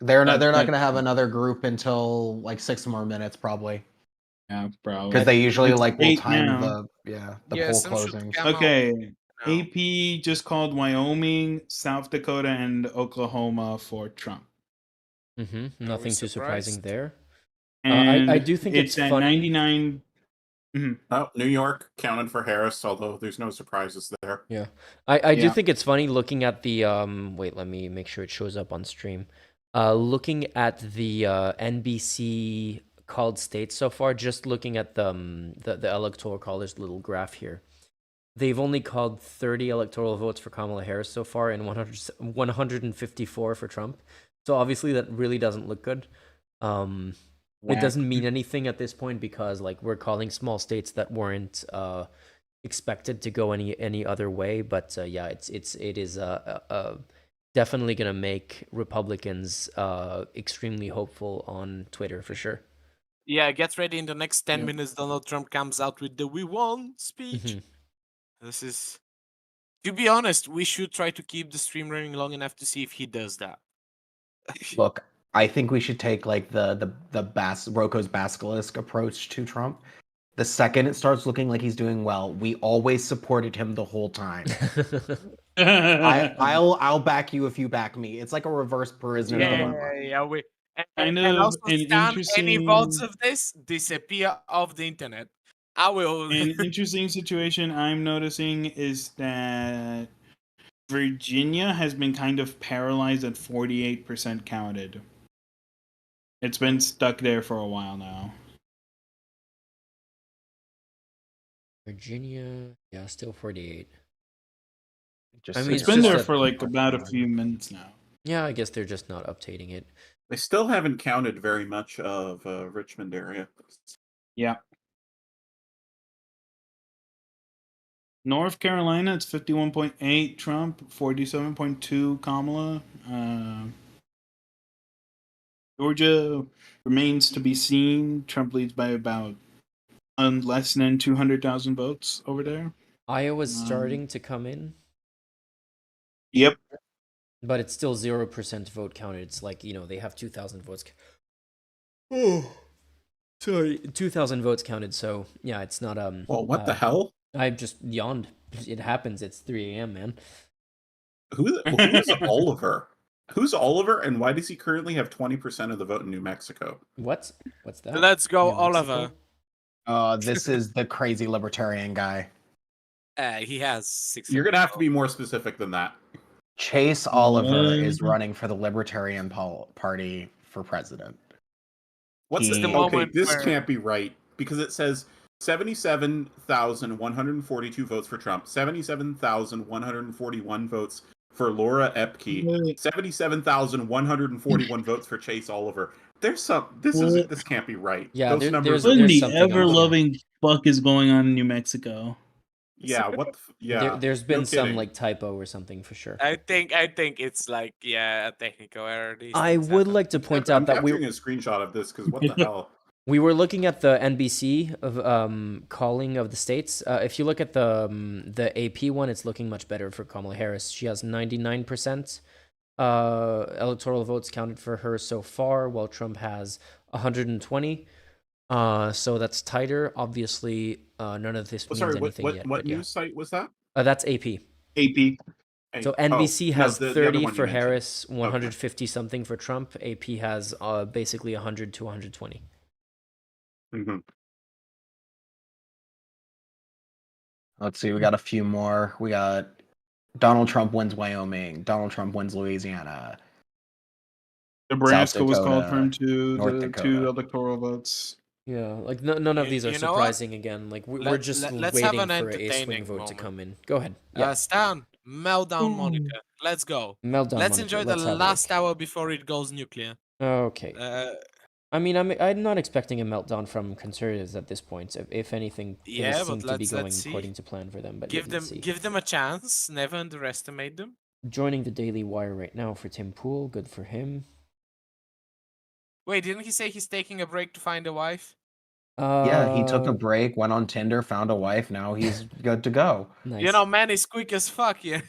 They're not going to have another group until like 6 more minutes probably. Yeah, probably. Because they usually It's will time now. the poll closings. Okay. AP just called Wyoming, South Dakota, and Oklahoma for Trump. Nothing too surprising there. And I do think it's at funny. 99. Oh, New York counted for Harris, although there's no surprises there. Yeah, I do think it's funny looking at the Wait, let me make sure it shows up on stream. Looking at the NBC called states so far, just looking at the electoral college little graph here. They've only called 30 electoral votes for Kamala Harris so far and 154 for Trump. So obviously that really doesn't look good. It doesn't mean anything at this point because like we're calling small states that weren't expected to go any other way. But yeah, it is definitely gonna make Republicans extremely hopeful on Twitter for sure. Yeah, get ready. In the next 10 minutes, Donald Trump comes out with the "We won" speech. This is, to be honest, we should try to keep the stream running long enough to see if he does that. Look, I think we should take like the Rocco's basilisk approach to Trump. The second it starts looking like he's doing well, we always supported him the whole time. I'll back you if you back me. It's like a reverse Prisoner dilemma. Yeah. We Kind and of also an stand any votes interesting- of this disappear off the internet. I will. An interesting situation I'm noticing is that Virginia has been kind of paralyzed at 48% counted. It's been stuck there for a while now. Virginia, yeah, still 48. It's been there for like about a few minutes now. Yeah, I guess they're just not updating it. They still haven't counted very much of Richmond area. Yeah. North Carolina, it's 51.8 Trump, 47.2 Kamala. Georgia remains to be seen. Trump leads by about less than 200,000 votes over there. Iowa's starting to come in. Yep. But it's still 0% vote counted. It's like, they have 2,000 votes. Oh, sorry, 2,000 votes counted. So yeah, it's not Well, what the hell? I just yawned. It happens. It's 3 a.m., man. Who's Oliver? Who's Oliver, and why does he currently have 20% of the vote in New Mexico? What's that? Let's go, New Mexico? Oliver. This is the crazy libertarian guy. He has 6. You're gonna have to be more specific than that. Chase Oliver is running for the Libertarian Party for president. What's He- the the okay? moment This where- can't be right because it says 77,142 votes for Trump, 77,141 votes for Laura Epke, 77,141 votes for Chase Oliver. There's some. This can't be right. Yeah, Those numbers. there's What in the something off, yeah. ever loving fuck is going on in New Mexico? Yeah. What? Yeah. There's been no some kidding. like typo or something for sure. I think it's like a technical error. These I things would happen. like to point I'm out that capturing a screenshot of this because what the hell? we were looking at the NBC of calling of the states. If you look at the AP one, it's looking much better for Kamala Harris. She has 99% electoral votes counted for her so far, while Trump has 120. So that's tighter. Obviously, none of this means anything yet. What but yeah. news site was that? That's AP. AP. So NBC has the other 30 one you for mentioned. Harris, 150 something for Trump. AP has basically 100 to 120. Mm-hmm. Let's see, we got a few more. We got Donald Trump wins Wyoming. Donald Trump wins Louisiana. Nebraska was called Dakota, for him to North the Dakota. 2 electoral votes. Yeah, like none of these are You know what? surprising again. Like we're just let's have waiting an for a swing entertaining vote to moment. come in. Go ahead. Yeah. Stan, meltdown monitor. Let's go. Meltdown Let's monitor. enjoy Let's the have a last look. hour before it goes nuclear. Okay. I mean, I'm not expecting a meltdown from conservatives at this point. If anything, Yeah, things seem but to be let's going see. according to plan for them. But Give yeah, them let's see. give them a chance. Never underestimate them. Joining the Daily Wire right now for Tim Pool. Good for him. Wait, didn't he say he's taking a break to find a wife? Yeah, he took a break, went on Tinder, found a wife. Now he's good to go. Nice. You know, man is quick as fuck. Yeah.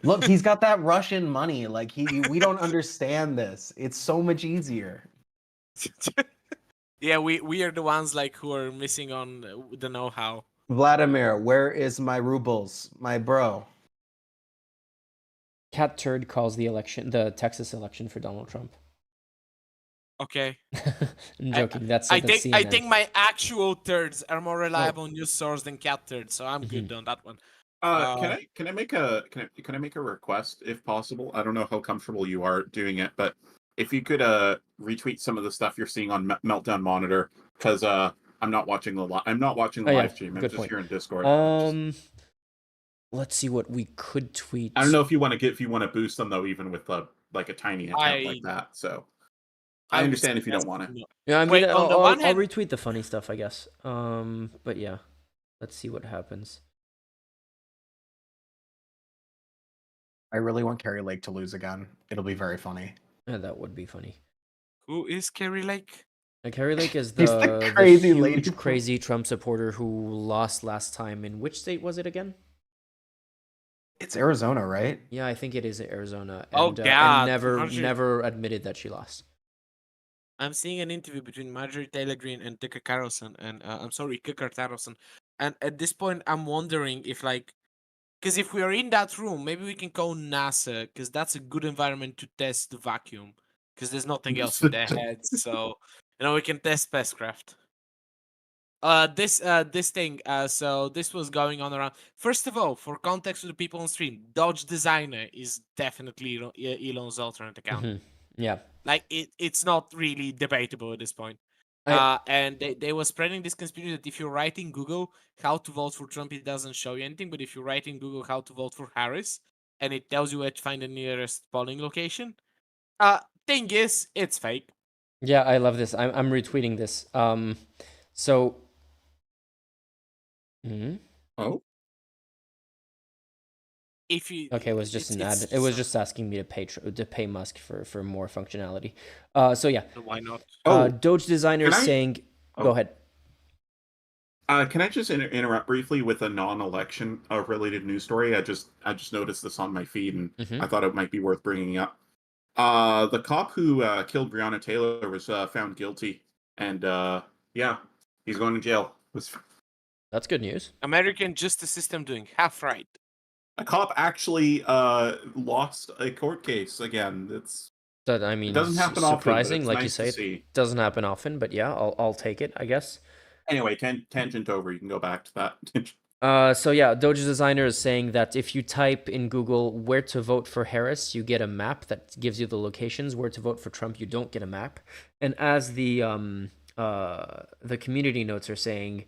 Look, he's got that Russian money. Like we don't understand this. It's so much easier. Yeah, we are the ones like who are missing on the know-how. Vladimir, where is my rubles, my bro? Cat Turd calls the Texas election for Donald Trump. Okay. I'm joking. That's I that's think I CNN. think my actual turds are more reliable news source than cat turds, so I'm good on that one. Can I make a request if possible? I don't know how comfortable you are doing it, but if you could retweet some of the stuff you're seeing on Meltdown Monitor, because I'm not watching the live stream. I'm Good just point. here in Discord. Let's see what we could tweet. I don't know if you want to boost them though, even with like a tiny account like that. So I understand if you don't want to. Yeah, I mean, Wait, on the one I'll hand- retweet the funny stuff, I guess. But yeah, let's see what happens. I really want Carrie Lake to lose again. It'll be very funny. Yeah, that would be funny. Who is Carrie Lake? Carrie Lake is He's the crazy huge, lady. crazy Trump supporter who lost last time. In which state was it again? It's Arizona, right? Yeah, I think it is Arizona. Oh, And, God, and Marjorie- never admitted that she lost. I'm seeing an interview between Marjorie Taylor Greene and Tucker Carlson, and Tucker Carlson. And at this point, I'm wondering if because if we are in that room, maybe we can call NASA, because that's a good environment to test the vacuum, because there's nothing else in their heads. So we can test spacecraft. This thing. So this was going on around. First of all, for context to the people on stream, Dodge Designer is definitely Elon's alternate account. Mhm. Yeah. Like it's not really debatable at this point. And they were spreading this conspiracy that if you write in Google how to vote for Trump, it doesn't show you anything. But if you write in Google how to vote for Harris, and it tells you where to find the nearest polling location. Thing is, it's fake. Yeah, I love this. I'm retweeting this. So. Oh. If you Okay, it was just an ad. It was just asking me to pay Musk for more functionality. So yeah. Why not? Doge Designer is saying, go ahead. Can I just interrupt briefly with a non-election related news story? I just noticed this on my feed, and I thought it might be worth bringing up. The cop who killed Breonna Taylor was found guilty, and yeah, he's going to jail. That's good news. American justice system doing half right. A cop actually lost a court case again. That, I mean, it doesn't happen surprising, often, like nice you to say, see. it doesn't happen often. But yeah, I'll take it, I guess. Anyway, tangent over. You can go back to that. So yeah, Doge Designer is saying that if you type in Google where to vote for Harris, you get a map that gives you the locations. Where to vote for Trump, you don't get a map. And as the community notes are saying,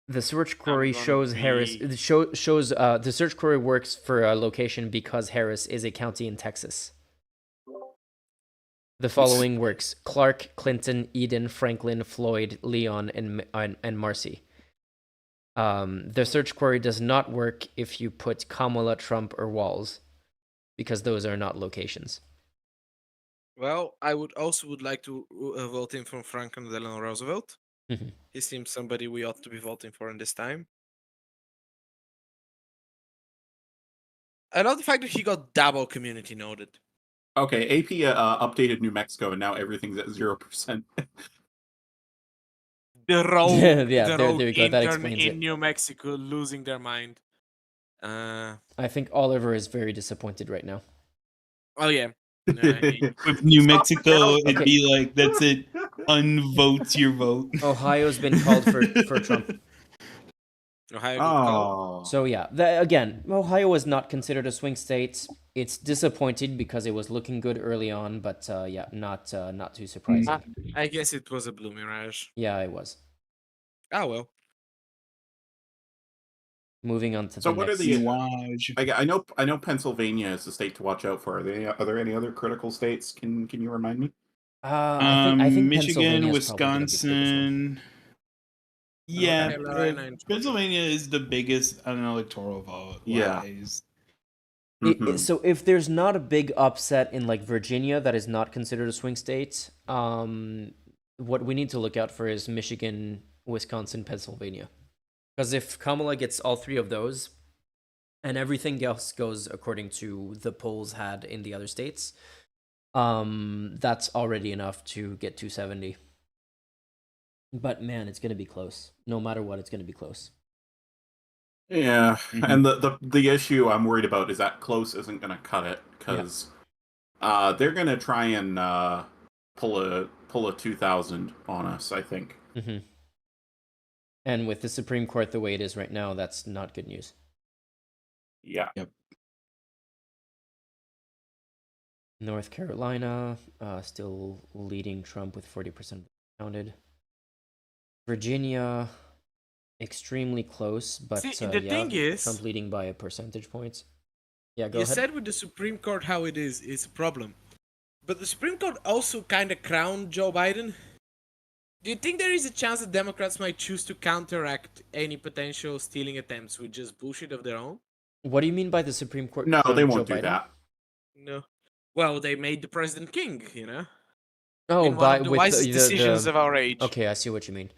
the search query shows Harris. It shows the search query works for a location because Harris is a county in Texas. The following works: Clark, Clinton, Eden, Franklin, Floyd, Leon, and Marcy. The search query does not work if you put Kamala, Trump, or Walz, because those are not locations. Well, I would like to vote in from Franklin Delano Roosevelt. Mhm. He seems somebody we ought to be voting for in this time. I love the fact that he got double community noted. Okay, AP updated New Mexico, and now everything's at 0%. The rogue, Yeah, the there rogue you go. That intern explains in it. New Mexico losing their mind. I think Oliver is very disappointed right now. Oh yeah. With New Mexico, it'd Okay. be like, that's it. Unvote your vote. Ohio's been called for Trump. Ohio good call. So yeah, again, Ohio was not considered a swing state. It's disappointed because it was looking good early on, but yeah, not too surprising. I guess it was a blue mirage. Yeah, it was. Oh well. Moving on to So the what next. are the? I know Pennsylvania is the state to watch out for. Are there any other critical states? Can you remind me? I think Michigan, Pennsylvania is probably gonna be the biggest one. Wisconsin. Yeah, Carolina and Pennsylvania is the biggest on an electoral vote. Yeah. wise. So if there's not a big upset in like Virginia that is not considered a swing state, what we need to look out for is Michigan, Wisconsin, Pennsylvania. Because if Kamala gets all three of those, and everything else goes according to the polls had in the other states, that's already enough to get 270. But man, it's gonna be close. No matter what, it's gonna be close. Yeah, and the issue I'm worried about is that close isn't going to cut it because they're going to try and pull a 2000 on us. I think. Mm-hmm. And with the Supreme Court the way it is right now, that's not good news. Yeah. Yep. North Carolina still leading Trump with 40% counted. Virginia, extremely close, but See, the thing is, Trump leading by a percentage point. Yeah, go you ahead. said with the Supreme Court how it is a problem. But the Supreme Court also kind of crowned Joe Biden. Do you think there is a chance that Democrats might choose to counteract any potential stealing attempts with just bullshit of their own? What do you mean by the Supreme Court? No, they won't Joe do Biden? that. No. Well, they made the president king, you know? Oh, in one of the wisest decisions of our age. Okay, I see what you mean.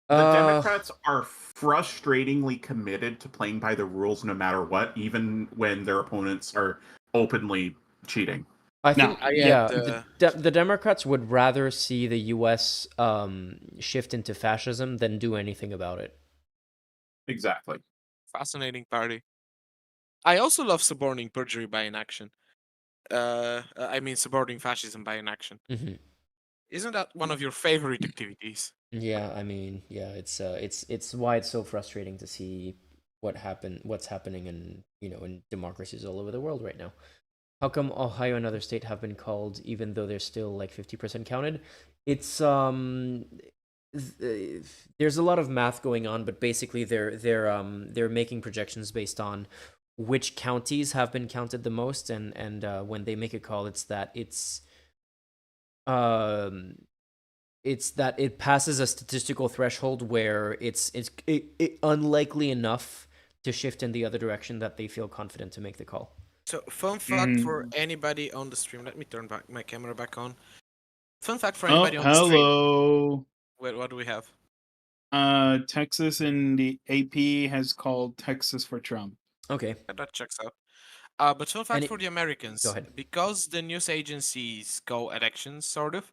The Democrats are frustratingly committed to playing by the rules no matter what, even when their opponents are openly cheating. I think, the Democrats would rather see the U.S. Shift into fascism than do anything about it. Exactly. Fascinating party. I also love suborning perjury by inaction. I mean, suborning fascism by inaction. Mm-hmm. Isn't that one of your favorite activities? Yeah, I mean, yeah, it's why it's so frustrating to see what's happening in democracies all over the world right now. How come Ohio and other states have been called even though they're still like 50% counted? It's there's a lot of math going on, but basically they're making projections based on which counties have been counted the most, and when they make a call, it's that it passes a statistical threshold where it's unlikely enough to shift in the other direction that they feel confident to make the call. So, fun fact for anybody on the stream. Let me turn back my camera back on. Fun fact for anybody on the stream. Hello. Wait, what do we have? Texas in the AP has called Texas for Trump. Okay. That checks out. But fun fact for the Americans. Go ahead. Because the news agencies go elections, sort of,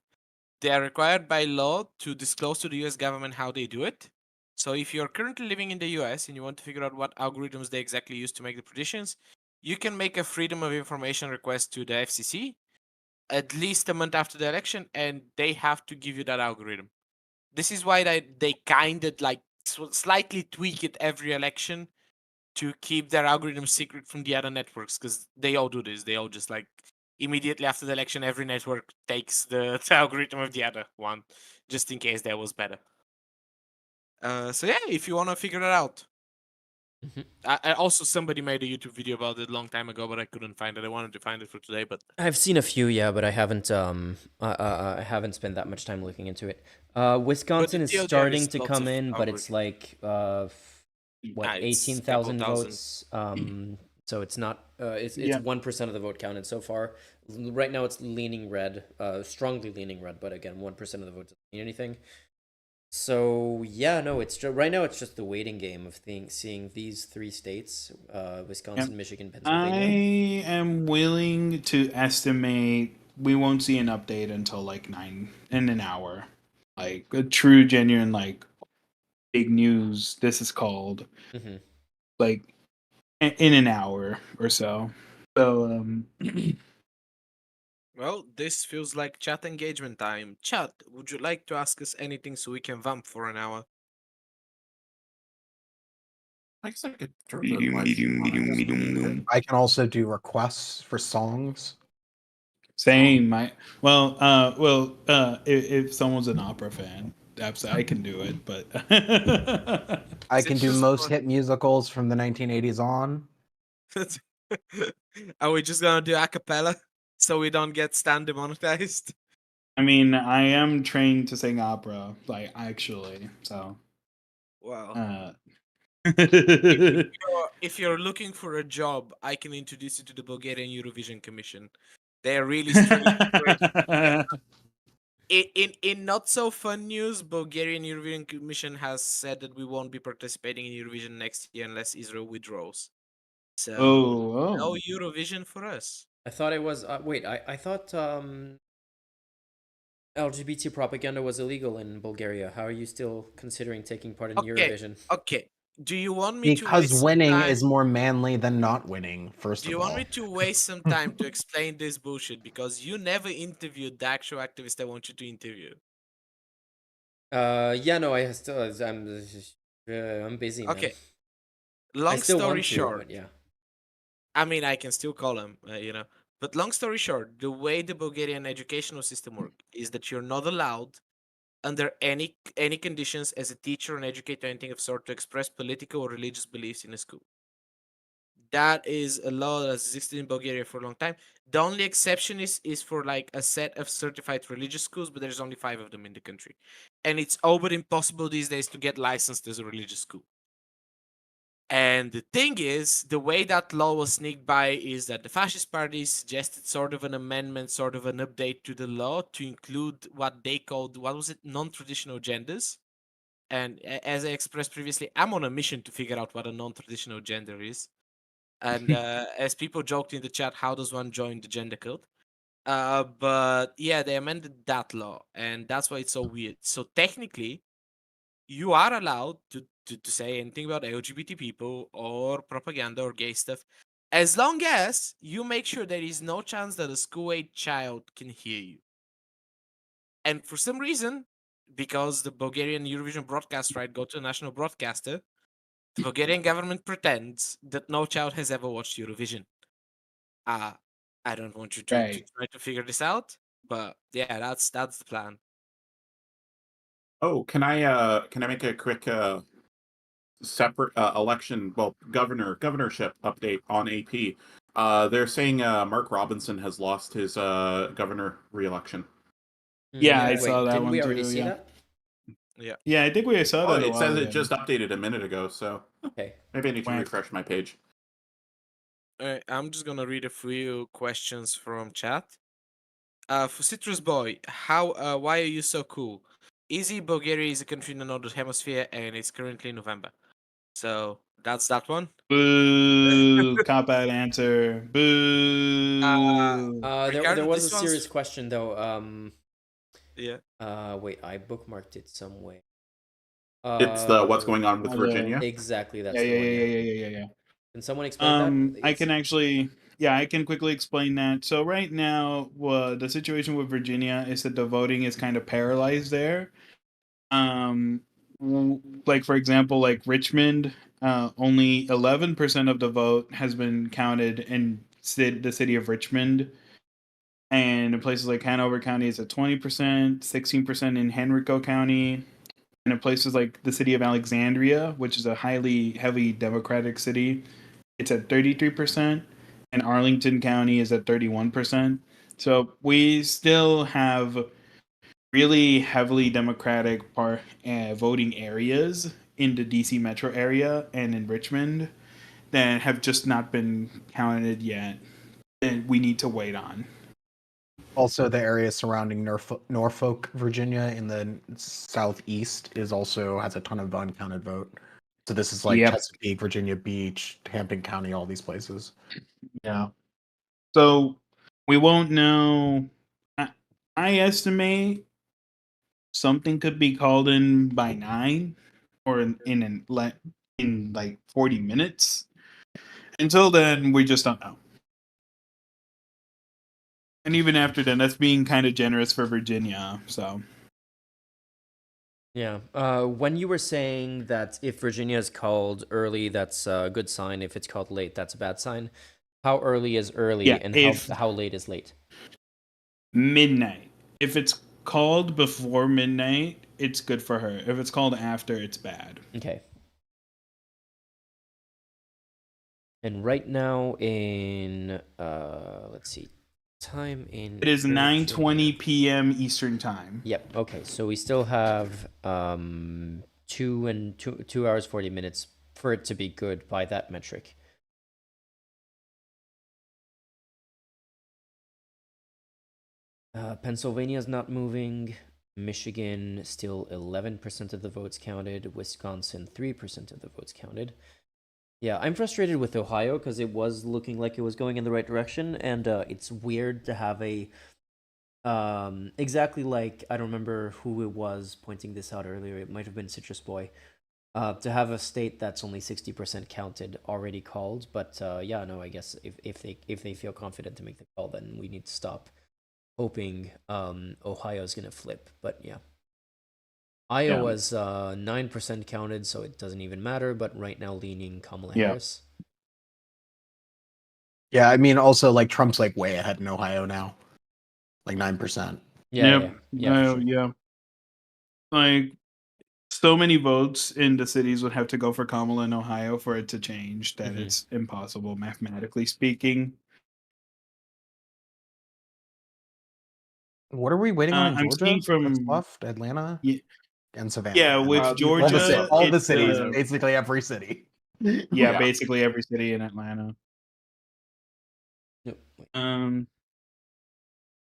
they are required by law to disclose to the US government how they do it. So if you're currently living in the US and you want to figure out what algorithms they exactly use to make the predictions, you can make a Freedom of Information request to the FCC at least a month after the election, and they have to give you that algorithm. This is why they kind of like slightly tweak it every election to keep their algorithm secret from the other networks, because they all do this. They all just like immediately after the election, every network takes the algorithm of the other one, just in case that was better. So yeah, if you want to figure it out. I also somebody made a YouTube video about it a long time ago, but I couldn't find it. I wanted to find it for today, but I've seen a few, yeah, but I haven't I haven't spent that much time looking into it. Wisconsin is deal there starting is to lots come of in, but it's like what, it's 18,000 couple votes. So it's not it's Yeah. 1% of the vote counted so far. Right now it's leaning red, strongly leaning red, but again, 1% of the vote doesn't mean anything. So yeah, no, it's right now it's just the waiting game of seeing these three states, Wisconsin, Michigan, Pennsylvania. I am willing to estimate we won't see an update until like 9 in an hour. Like a true, genuine, like big news. This is called like in an hour or so. So Well, this feels like chat engagement time. Chat, would you like to ask us anything so we can vamp for an hour? I guess I could throw I can also do requests for songs. same. If someone's an opera fan, I can do it. But I can do most hit musicals from the 1980s on. Are we just gonna do a cappella so we don't get Stan demonetized? I mean, I am trained to sing opera, like actually. So, Well, if you're looking for a job, I can introduce you to the Bulgarian Eurovision Commission. They're really strict. In not so fun news, Bulgarian Eurovision Commission has said that we won't be participating in Eurovision next year unless Israel withdraws. So no Eurovision for us. I thought it was wait, I thought LGBT propaganda was illegal in Bulgaria. How are you still considering taking part in Eurovision? Okay. Do you want me to Because waste winning some time? is more manly than not winning, first Do you of all. want me to waste some time to explain this bullshit? Because you never interviewed the actual activist I want you to interview. Yeah, no, I'm busy, man. Okay. Long I still story want to, short, but yeah. I mean, I can still call him, But long story short, the way the Bulgarian educational system works is that you're not allowed, under any conditions, as a teacher, an educator, anything of sort, to express political or religious beliefs in a school. That is a law that has existed in Bulgaria for a long time. The only exception is for like a set of certified religious schools, but there's only 5 of them in the country, and it's all but impossible these days to get licensed as a religious school. And the thing is, the way that law was sneaked by is that the fascist party suggested sort of an amendment, sort of an update to the law to include what they called, what was it, non-traditional genders. And as I expressed previously, I'm on a mission to figure out what a non-traditional gender is. And as people joked in the chat, how does one join the gender cult? But yeah, they amended that law, and that's why it's so weird. So technically, you are allowed to say anything about LGBT people or propaganda or gay stuff, as long as you make sure there is no chance that a school-age child can hear you. And for some reason, because the Bulgarian Eurovision broadcast right go to a national broadcaster, the Bulgarian government pretends that no child has ever watched Eurovision. I don't want you to try to figure this out, but yeah, that's the plan. Oh, can I make a quick separate election, governorship update on AP? They're saying Mark Robinson has lost his governor re-election. Yeah, I saw that didn't one we too. already see Yeah. that? Yeah. Yeah, I think we saw that. It says it just updated a minute ago, so Okay. maybe I need to refresh my page. I'm just gonna read a few questions from chat. For Citrus Boy, why are you so cool? Easy, Bulgaria is a country in the northern hemisphere, and it's currently November. So that's that one. Boo! Cop out answer. Boo! There was a this one's- serious question though. Yeah. Wait, I bookmarked it somewhere. It's the what's going on with Virginia. Exactly, that's Yeah. Can someone explain that? I can actually, I can quickly explain that. So right now, the situation with Virginia is that the voting is kind of paralyzed there. Like for example, like Richmond, only 11% of the vote has been counted in the city of Richmond, and in places like Hanover County, it's at 20%, 16% in Henrico County, and in places like the city of Alexandria, which is a heavy Democratic city, it's at 33%, and Arlington County is at 31%. So we still have really heavily Democratic voting areas in the DC metro area and in Richmond that have just not been counted yet, and we need to wait on. Also, the area surrounding Norfolk, Virginia, in the southeast, has a ton of uncounted vote. So this is like Chesapeake, Virginia Beach, Hampton County, all these places. Yeah. So we won't know. I estimate something could be called in by 9, or in like 40 minutes. Until then, we just don't know. And even after then, that's being kind of generous for Virginia. So Yeah. When you were saying that if Virginia is called early, that's a good sign. If it's called late, that's a bad sign. How early is early, Yeah, and if- how late is late? midnight. If it's called before midnight, it's good for her. If it's called after, it's bad. Okay. And right now in let's see, time in It is Virginia. 9:20 p.m. Eastern time. Yep. Okay. So we still have 2 hours 40 minutes for it to be good by that metric. Pennsylvania's not moving. Michigan still 11% of the votes counted. Wisconsin 3% of the votes counted. Yeah, I'm frustrated with Ohio because it was looking like it was going in the right direction, and it's weird to have a exactly like, I don't remember who it was pointing this out earlier. It might have been Citrus Boy. To have a state that's only 60% counted already called, but yeah, no, I guess if they feel confident to make the call, then we need to stop hoping Ohio's gonna flip. But yeah, Iowa's 9% counted, so it doesn't even matter. But right now, leaning Kamala Harris. Yeah, I mean, also like Trump's like way ahead in Ohio now, like 9%. Yeah. Sure. Yeah. Like, so many votes in the cities would have to go for Kamala in Ohio for it to change that it's impossible, mathematically speaking. What are we waiting on in I'm Georgia? seeing from That's left, Atlanta, and Savannah. Yeah, with Georgia, all the it's, cities, basically every city. Yeah, basically every city in Atlanta. Yep.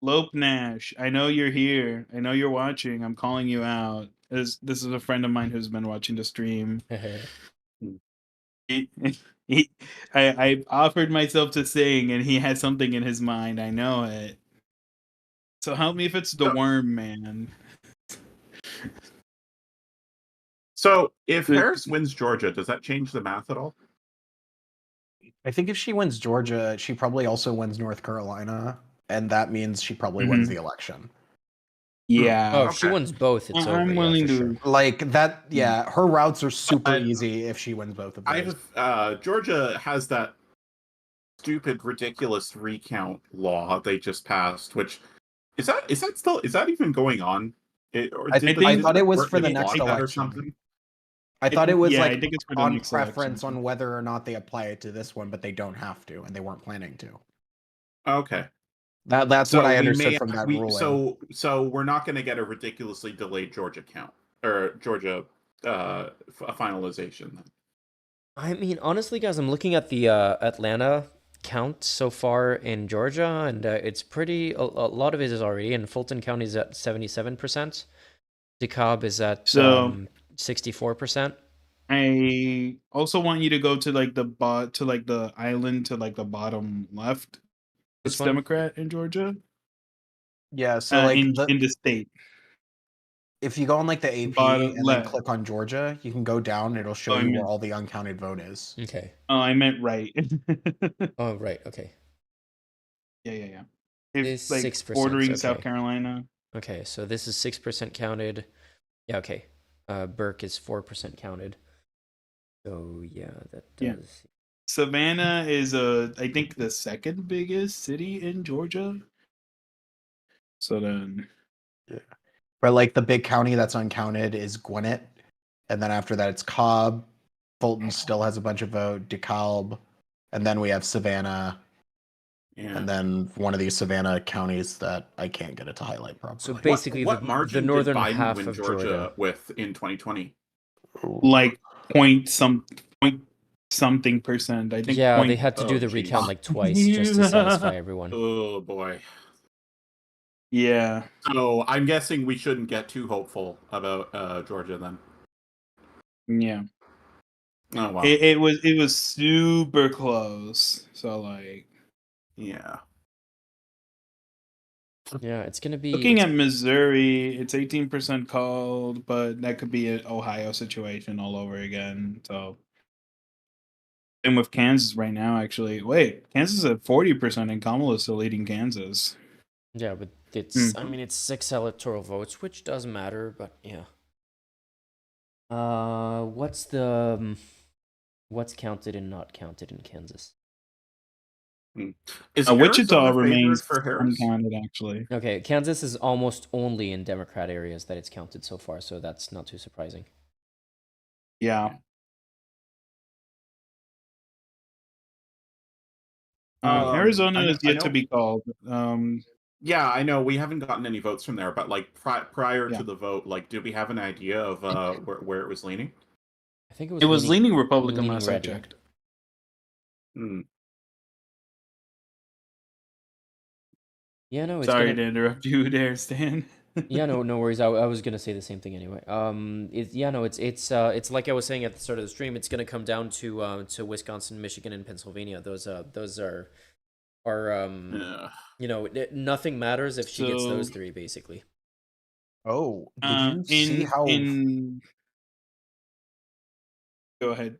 Lope Nash, I know you're here. I know you're watching. I'm calling you out. This is a friend of mine who's been watching the stream. I offered myself to sing, and he had something in his mind. I know it. So help me if it's the worm, man. So if Harris wins Georgia, does that change the math at all? I think if she wins Georgia, she probably also wins North Carolina, and that means she probably wins the election. Yeah. Oh, if she wins both, it's over. I'm Yeah, willing for to sure. Like that. Yeah, her routes are super easy if she wins both of those. Georgia has that stupid, ridiculous recount law they just passed. Which is that even going on? I thought it was for the next election. I thought it was like I think it's for the on next preference election. on whether or not they apply it to this one, but they don't have to, and they weren't planning to. Okay. That's what I understood from that ruling. So we're not going to get a ridiculously delayed Georgia count or Georgia finalization then. I mean, honestly, guys, I'm looking at the Atlanta count so far in Georgia, and it's pretty. A lot of it is already in Fulton County is at 77%. DeKalb is at 64%. I also want you to go to like the island to like the bottom left. It's Democrat in Georgia. Yeah, so like in the state. If you go on like the AP Bottom and left. then click on Georgia, you can go down. It'll show you where all the uncounted vote is. Okay. Oh, I meant right. Oh, right. Okay. Yeah. This It's like 6%, bordering okay. South Carolina. Okay, so this is 6% counted. Yeah, okay. Burke is 4% counted. So yeah, that Yeah. does. Savannah is I think the second biggest city in Georgia. So then, But like the big county that's uncounted is Gwinnett, and then after that it's Cobb. Fulton still has a bunch of vote. DeKalb, and then we have Savannah, Yeah. and then one of these Savannah counties that I can't get it to highlight properly. So basically, what the margin northern did Biden half win of Georgia Georgia. with in 2020? like point something percent. I think. Yeah, they had to do the geez. recount like twice just to satisfy everyone. Oh boy. Yeah. So I'm guessing we shouldn't get too hopeful about Georgia then. Yeah. Oh wow. It was super close. So like. Yeah. Yeah, it's gonna be. Looking at Missouri, it's 18% called, but that could be an Ohio situation all over again. So, and with Kansas right now, actually, wait, Kansas is at 40%, and Kamala's still leading Kansas. Yeah, but it's. I mean, it's 6 electoral votes, which does matter, but yeah. What's the what's counted and not counted in Kansas? Is Wichita Arizona favored remains for Harris? uncounted, actually. Okay, Kansas is almost only in Democrat areas that it's counted so far, so that's not too surprising. Yeah. Arizona is yet to be called. Yeah, I know we haven't gotten any votes from there, but like prior Yeah. to the vote, like, did we have an idea of where it was leaning? I think it was leaning Republican last I red, yeah. checked. Yeah, no. It's Sorry to interrupt you there, Stan. Yeah, no worries. I was gonna say the same thing anyway. It's like I was saying at the start of the stream. It's gonna come down to Wisconsin, Michigan, and Pennsylvania. Those are nothing matters if she gets those 3 basically. Oh, did you see how? Go ahead.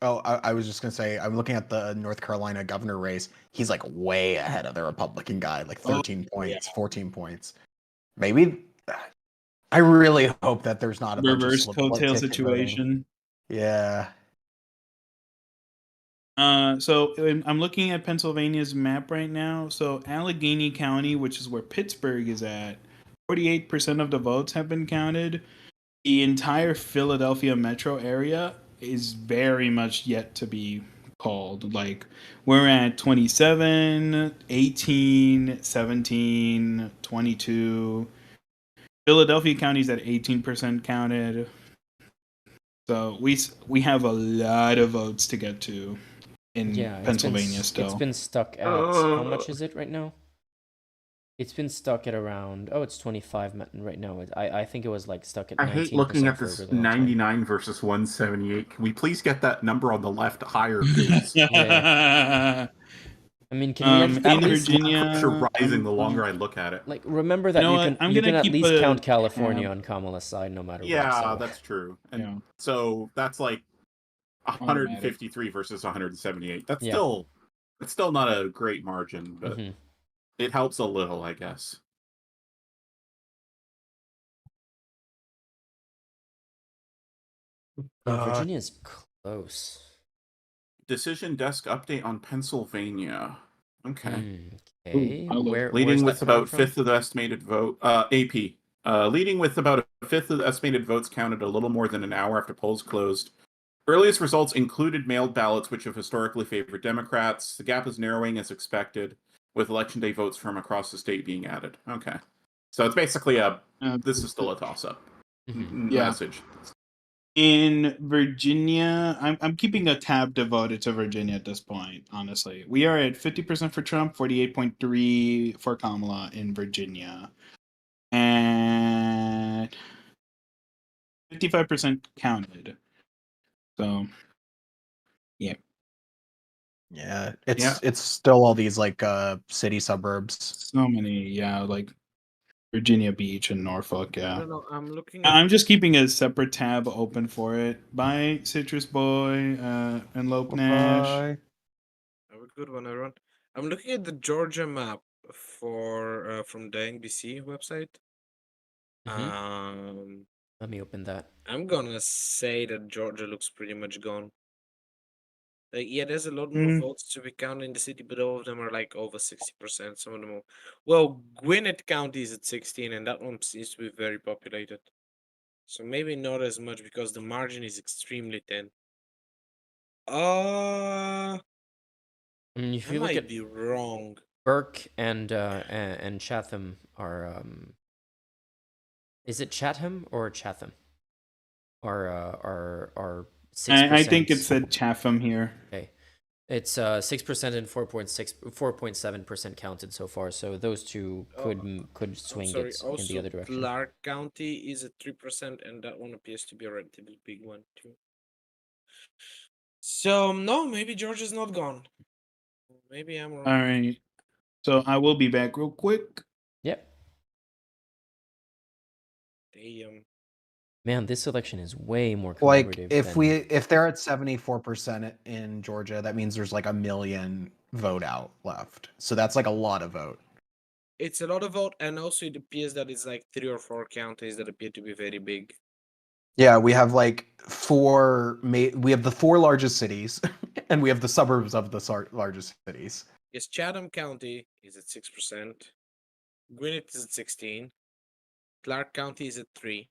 Oh, I was just gonna say, I'm looking at the North Carolina governor race. He's like way ahead of the Republican guy, like 13 points, 14 points. Maybe. I really hope that there's not a reverse bunch of coattail situation. Yeah. So I'm looking at Pennsylvania's map right now. So Allegheny County, which is where Pittsburgh is at, 48% of the votes have been counted. The entire Philadelphia metro area is very much yet to be called. Like, we're at 27, 18, 17, 22. Philadelphia County's at 18% counted. So we have a lot of votes to get to in Pennsylvania still. It's been stuck at how much is it right now? It's been stuck at around it's 25 right now. I think it was like stuck at 19%. I hate looking at this 99 versus 178. Can we please get that number on the left higher, please? Yeah. I mean, can we in Virginia rising the longer I look at it. Like, remember that you can at least count California on Kamala's side no matter what. Yeah, that's true. And so that's like 153 versus 178. That's still not a great margin, but it helps a little, I guess. Virginia's close. Decision desk update on Pennsylvania. Okay. Leading with about a fifth of the estimated vote. AP. Leading with about a fifth of the estimated votes counted a little more than an hour after polls closed. Earliest results included mailed ballots, which have historically favored Democrats. The gap is narrowing as expected, with election day votes from across the state being added. Okay. So it's basically this is still a toss-up message. In Virginia, I'm keeping a tab devoted to Virginia at this point, honestly. We are at 50% for Trump, 48.3% for Kamala in Virginia. And 55% counted. So, yeah. Yeah, it's still all these like city suburbs. So many, like Virginia Beach and Norfolk, I don't know. I'm looking. I'm just keeping a separate tab open for it. Bye, Citrus Boy and Lope Nash. Have a good one, everyone. I'm looking at the Georgia map for from the NBC website. Let me open that. I'm gonna say that Georgia looks pretty much gone. Like, yeah, there's a lot more votes to be counted in the city, but all of them are like over 60%. Some of them are. Well, Gwinnett County is at 16, and that one seems to be very populated. So maybe not as much because the margin is extremely thin. If I you look might at be wrong. Burke and Chatham are is it Chatham or Chatham? Are 6%. I think it said Chatham here. Okay. It's 6% and 4.7% counted so far. So those two could swing Sorry, it in also the other direction. Clark County is at 3%, and that one appears to be a relatively big one too. So no, maybe Georgia's not gone. Maybe I'm wrong. All right. So I will be back real quick. Yep. Damn. Man, this election is way more Like collaborative. if they're at 74% in Georgia, that means there's like 1 million vote out left. So that's like a lot of vote. It's a lot of vote, and also it appears that it's like 3 or 4 counties that appear to be very big. Yeah, we have like we have the 4 largest cities and we have the suburbs of the largest cities. Yes, Chatham County is at 6%. Gwinnett is at 16. Clark County is at 3.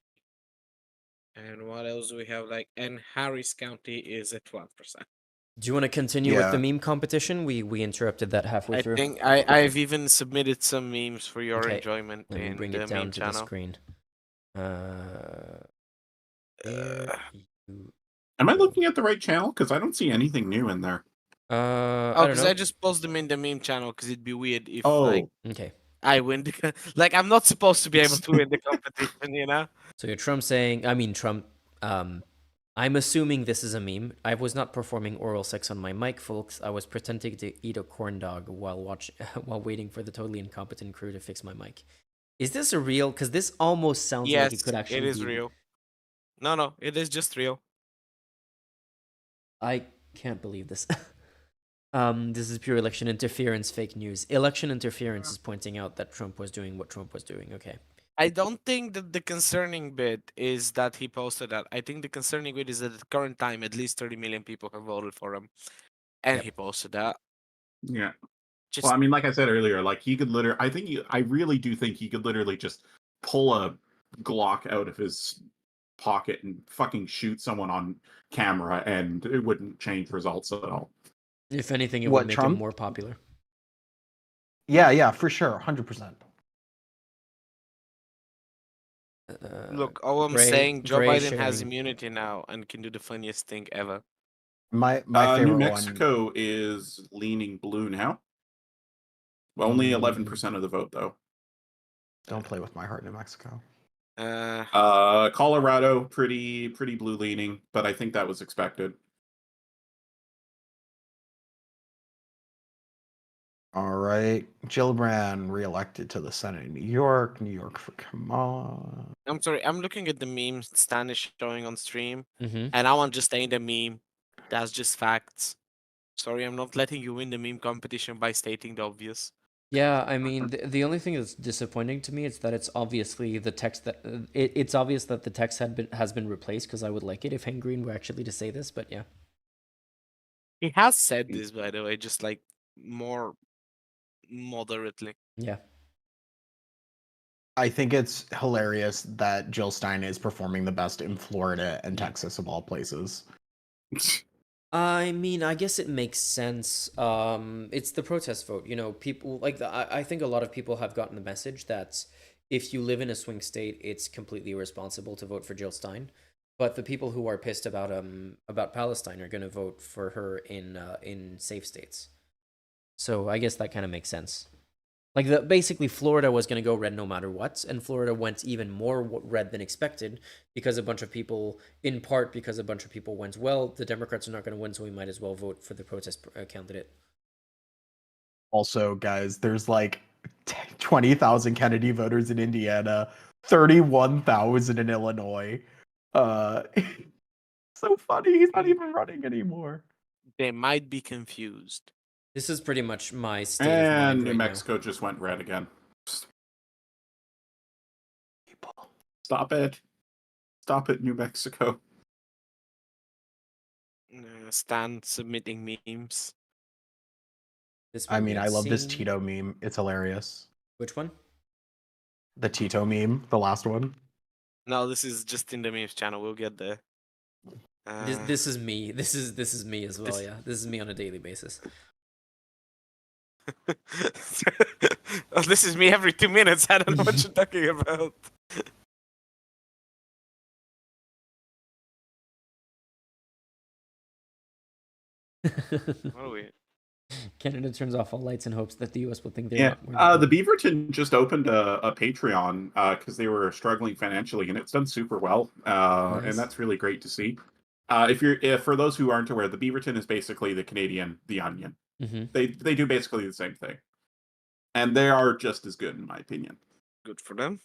And what else do we have? And Harris County is at 12%. Do you want to continue with the meme competition? We interrupted that halfway through. I think I've even submitted some memes for your Okay, enjoyment let me in bring the it down meme to channel. the screen. Am I looking at the right channel? Because I don't see anything new in there. Because I just post them in the meme channel because it'd be weird if okay. I win I'm not supposed to be able to win the competition, you know? So you're Trump. I'm assuming this is a meme. I was not performing oral sex on my mic, folks. I was pretending to eat a corn dog while waiting for the totally incompetent crew to fix my mic. Is this a real? Because this almost sounds like it could actually be. It is real. No, it is just real. I can't believe this. This is pure election interference, fake news. Election interference is pointing out that Trump was doing what Trump was doing. Okay. I don't think that the concerning bit is that he posted that. I think the concerning bit is that at the current time, at least 30 million people have voted for him. And he posted that. Yeah. Well, I mean, like I said earlier, like he could I really do think he could literally just pull a Glock out of his pocket and fucking shoot someone on camera and it wouldn't change results at all. If anything, it would make him more popular. Yeah, for sure. 100%. Look, all I'm saying, Joe Biden has immunity now and can do the funniest thing ever. My favorite New Mexico is leaning blue now. Well, only 11% of the vote, though. Don't play with my heart, New Mexico. Colorado, pretty blue leaning, but I think that was expected. All right, Gillibrand reelected to the Senate in New York. New York for come on. I'm sorry, I'm looking at the memes Stan is showing on stream, Mm-hmm. and I want to stay in the meme. That's just facts. Sorry, I'm not letting you win the meme competition by stating the obvious. Yeah, I mean, the only thing that's disappointing to me is that it's obviously the text that it's obvious that the text has been replaced, because I would like it if Hank Green were actually to say this, but yeah. He has said this, by the way, just like more moderately. Yeah. I think it's hilarious that Jill Stein is performing the best in Florida and Texas of all places. I mean, I guess it makes sense. It's the protest vote. You know, people like I think a lot of people have gotten the message that if you live in a swing state, it's completely irresponsible to vote for Jill Stein. But the people who are pissed about Palestine are going to vote for her in safe states. So I guess that kind of makes sense. Like basically Florida was going to go red no matter what, and Florida went even more red than expected because in part because a bunch of people went, well, the Democrats are not going to win, so we might as well vote for the protest candidate. Also, guys, there's like 20,000 Kennedy voters in Indiana, 31,000 in Illinois. So funny, he's not even running anymore. They might be confused. This is pretty much my state of mind New right Mexico just went red again. Stop it. stop at New Mexico. Stan submitting memes. This I one mean, I love this mixing- Tito meme. It's hilarious. Which one? The Tito meme, the last one. No, this is just in the memes channel. We'll get there. This is me. This is me as well. this- Yeah, this is me on a daily basis. Oh, this is me every 2 minutes. I don't know what you're talking about. What are we? Canada turns off all lights in hopes that the U.S. will think they're Yeah, not. the Beaverton just opened a Patreon because they were struggling financially, and it's done super well, Nice. and that's really great to see. If for those who aren't aware, the Beaverton is basically the Canadian The Onion. Mm-hmm. They do basically the same thing, and they are just as good in my opinion. Good for them.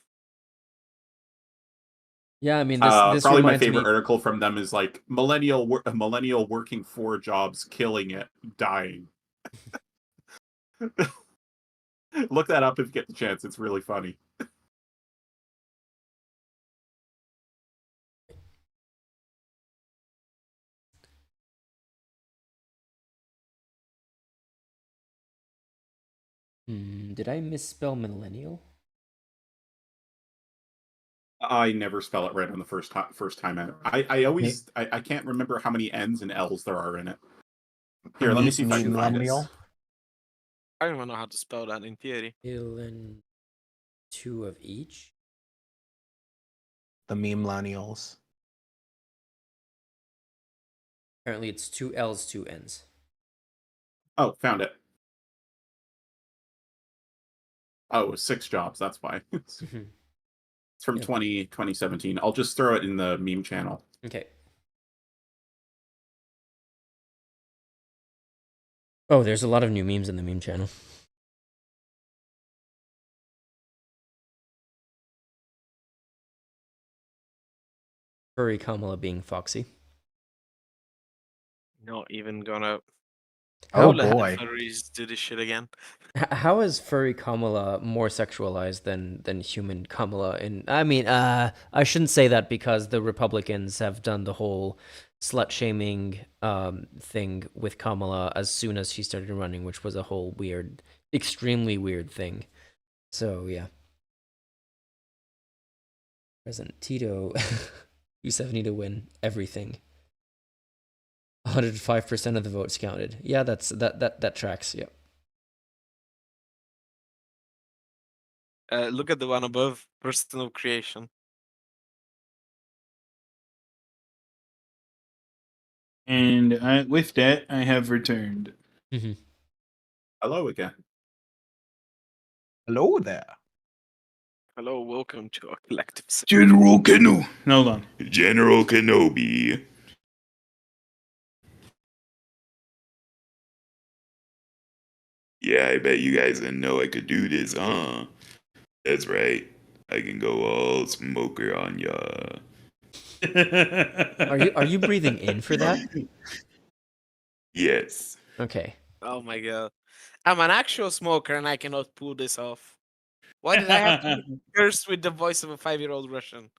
Yeah, I mean, this probably my reminds favorite me. article from them is like millennial working 4 jobs, killing it, dying. Look that up if you get the chance. It's really funny. Did I misspell millennial? I never spell it right on the first time out. I always I can't remember how many N's and L's there are in it. Here, let me see if I can find it. I don't even know how to spell that in theory. In 2 of each. The meme millennials. Apparently, it's 2 L's, 2 N's. Oh, found it. Oh, it was 6 jobs. That's why. It's from 2017. I'll just throw it in the meme channel. Okay. Oh, there's a lot of new memes in the meme channel. Furry Kamala being Foxy. Not even gonna. Oh let boy. the furries do this shit again. How is furry Kamala more sexualized than human Kamala? And I mean, I shouldn't say that because the Republicans have done the whole slut shaming thing with Kamala as soon as she started running, which was a whole weird, extremely weird thing. So yeah. President Tito, U70 to win everything. 105% of the votes counted. Yeah, that tracks. Yep. Look at the one above, personal creation. And with that, I have returned. Hello again. Hello there. Hello, welcome to our collective. General Kenobi. Hold on. General Kenobi. Yeah, I bet you guys didn't know I could do this, huh? That's right. I can go all smoker on ya. Are you breathing in for that? Yes. Okay. Oh my god. I'm an actual smoker and I cannot pull this off. Why did I have to curse with the voice of a 5-year-old Russian?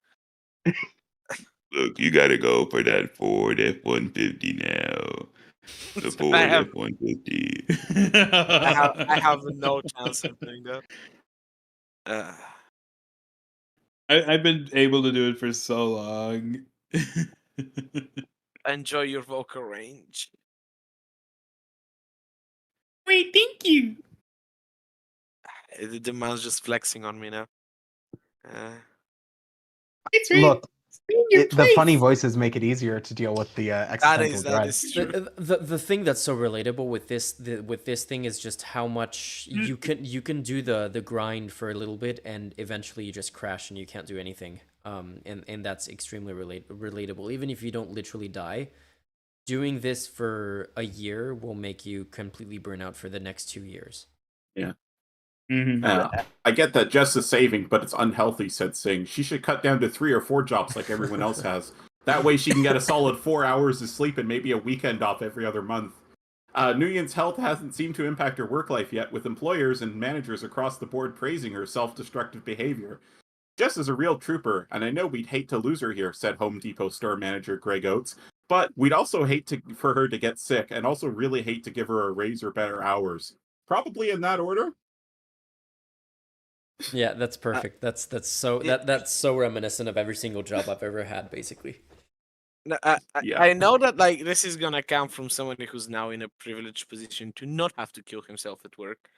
Look, you gotta go for that Ford F-150 now. The Ford F-150. I have no chance of doing that. I've been able to do it for so long. Enjoy your vocal range. Wait, thank you. The man's just flexing on me now. Look, the funny voices make it easier to deal with the existential that dread. is true. The thing that's so relatable with this thing is just how much you can do the grind for a little bit and eventually you just crash and you can't do anything. And that's extremely relatable. Even if you don't literally die, doing this for a year will make you completely burn out for the next 2 years. Yeah. I get that Jess is saving, but it's unhealthy, said Singh. She should cut down to 3 or 4 jobs like everyone else has. That way she can get a solid 4 hours of sleep and maybe a weekend off every other month. Nguyen's health hasn't seemed to impact her work life yet, with employers and managers across the board praising her self-destructive behavior. Jess is a real trooper, and I know we'd hate to lose her here, said Home Depot store manager Greg Oates. But we'd also hate for her to get sick, and also really hate to give her a raise or better hours. Probably in that order. Yeah, that's perfect. That's so reminiscent of every single job I've ever had, basically. I know that like this is gonna come from someone who's now in a privileged position to not have to kill himself at work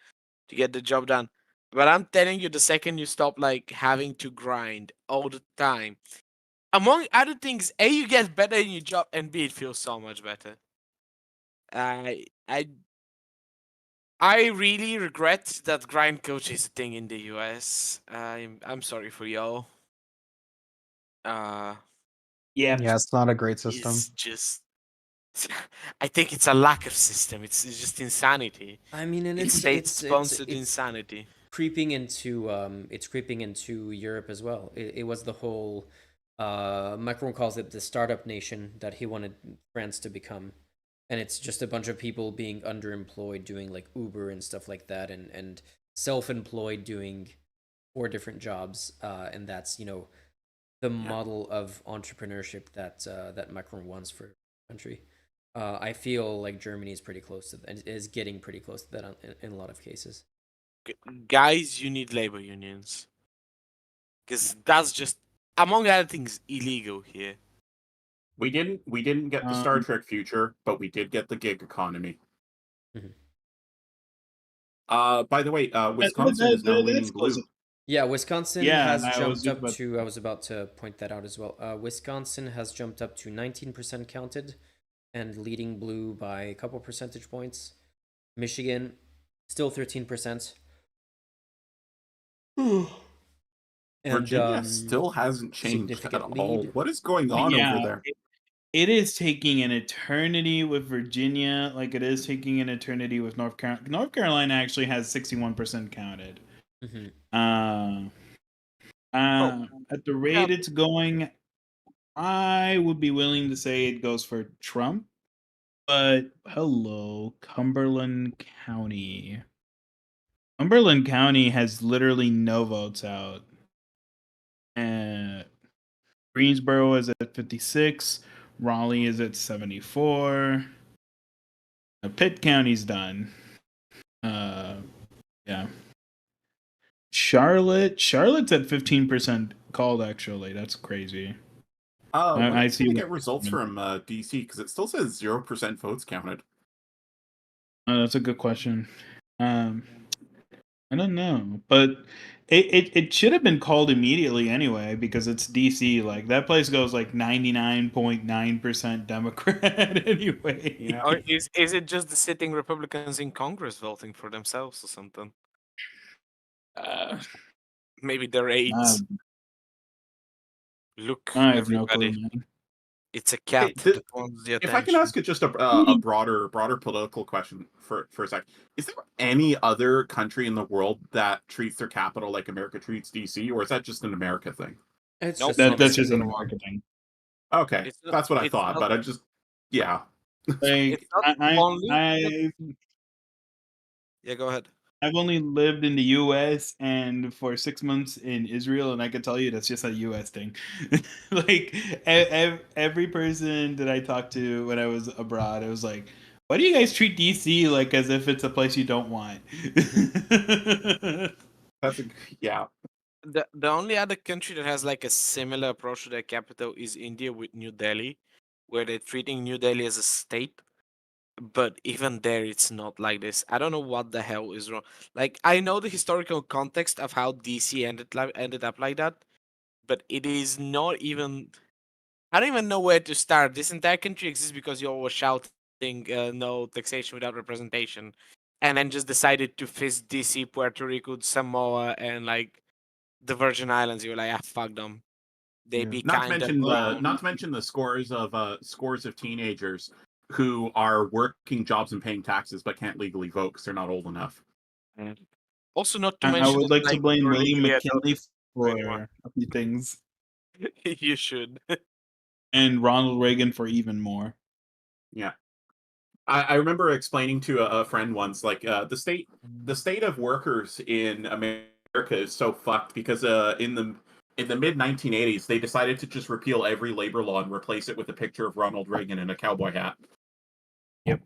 to get the job done. But I'm telling you, the second you stop like having to grind all the time, among other things, A, you get better in your job, and B, it feels so much better. I really regret that grind coach is a thing in the US. I'm sorry for y'all. Yeah. Yeah, it's not a great system. It's just I think it's a lack of system. It's just insanity. I mean, and It's state-sponsored insanity. Creeping into Europe as well. It was the whole Macron calls it the startup nation that he wanted France to become, and it's just a bunch of people being underemployed doing like Uber and stuff like that, and self-employed doing 4 different jobs, and that's the model of entrepreneurship that Macron wants for the country. I feel like Germany is pretty close to that, is getting pretty close to that in a lot of cases. Guys, you need labor unions. Because that's just, among other things, illegal here. We didn't get the Star Trek future, but we did get the gig economy. By the way, Wisconsin is now leaning blue. Yeah, Wisconsin has jumped up to. I was about to point that out as well. Wisconsin has jumped up to 19% counted, and leading blue by a couple percentage points. Michigan still 13%. Virginia still hasn't changed at all. What is going on over there? It is taking an eternity with Virginia, like it is taking an eternity with North Carolina. North Carolina actually has 61% counted. At the rate it's going, I would be willing to say it goes for Trump. But hello, Cumberland County. Cumberland County has literally no votes out. Greensboro is at 56. Raleigh is at 74. Pitt County's done. Yeah. Charlotte's at 15% called, actually. That's crazy. I see. We get results from DC because it still says 0% votes counted. That's a good question. I don't know, but it should have been called immediately anyway because it's DC. Like that place goes like 99.9% Democrat anyway. Yeah. Or is it just the sitting Republicans in Congress voting for themselves or something? Maybe their aides. Look, I have no everybody. clue, man. It's a cat that wants the attention. If I can ask you just a broader political question for a sec, is there any other country in the world that treats their capital like America treats DC, or is that just an America thing? That's just an America thing. Okay, that's what I thought, but I just yeah. Like Yeah, go ahead. I've only lived in the U.S. and for 6 months in Israel, and I can tell you that's just a U.S. thing. Like every person that I talked to when I was abroad, I was like, "Why do you guys treat DC like as if it's a place you don't want?" Yeah. The only other country that has like a similar approach to their capital is India with New Delhi, where they're treating New Delhi as a state. But even there, it's not like this. I don't know what the hell is wrong. Like, I know the historical context of how DC ended up like that, but it is not even. I don't even know where to start. This entire country exists because you all were shouting no taxation without representation, and then just decided to fist DC, Puerto Rico, Samoa, and like the Virgin Islands. You were like, fuck them. They be not kind to mention the scores of teenagers who are working jobs and paying taxes but can't legally vote because they're not old enough. Also, not to I mention, would like to blame you're William legally McKinley adults. for a few things, You should. and Ronald Reagan for even more. Yeah. I remember explaining to a friend once, like the state of workers in America is so fucked because in the in the mid 1980s, they decided to just repeal every labor law and replace it with a picture of Ronald Reagan in a cowboy hat. Yep.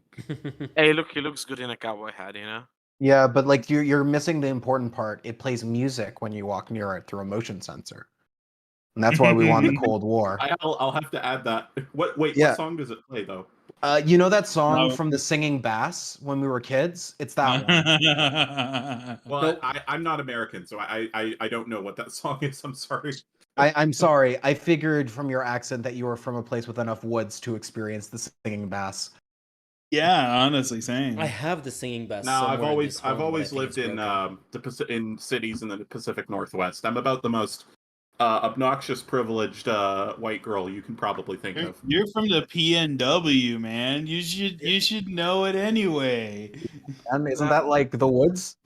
Hey, look, he looks good in a cowboy hat, you know? Yeah, but like you're missing the important part. It plays music when you walk near it through a motion sensor, and that's why we won the Cold War. I'll have to add that. Wait, Yeah. what song does it play though? You know that song No. from the Singing Bass when we were kids? It's that one. Well, I'm not American, so I don't know what that song is. I'm sorry. I'm sorry. I figured from your accent that you were from a place with enough woods to experience the Singing Bass. Yeah, honestly, same. I have the Singing Bass. No, I've always lived in cities in the Pacific Northwest. I'm about the most obnoxious, privileged white girl you can probably think of. You're from the PNW, man. You should know it anyway. And isn't that like the woods?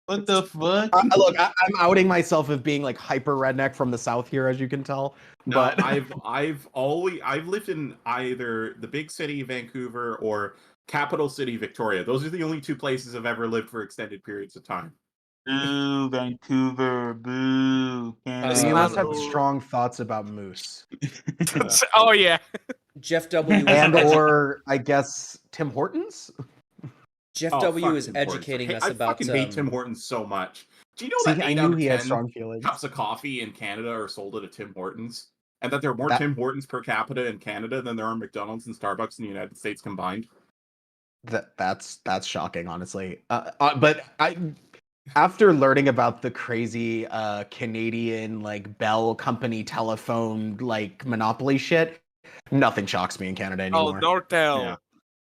What the fuck? Look, I'm outing myself as being like hyper redneck from the South here, as you can tell. No, But I've lived in either the big city Vancouver or capital city Victoria. Those are the only two places I've ever lived for extended periods of time. Boo, Vancouver, boo. you must have strong thoughts about moose. Oh yeah. Jeff W. and or I guess Tim Hortons. Jeff Oh, W. fuck is Tim Hortons. educating us I about. fucking hate Tim Hortons so much. Do you know See, that I 8 knew out of he had 10 strong feelings. cups of coffee in Canada are sold at a Tim Hortons, and that there are more That- Tim Hortons per capita in Canada than there are McDonald's and Starbucks in the United States combined? That's shocking, honestly. But after learning about the crazy Canadian like Bell Company telephone like monopoly shit, nothing shocks me in Canada anymore. Oh, Nortel. Yeah.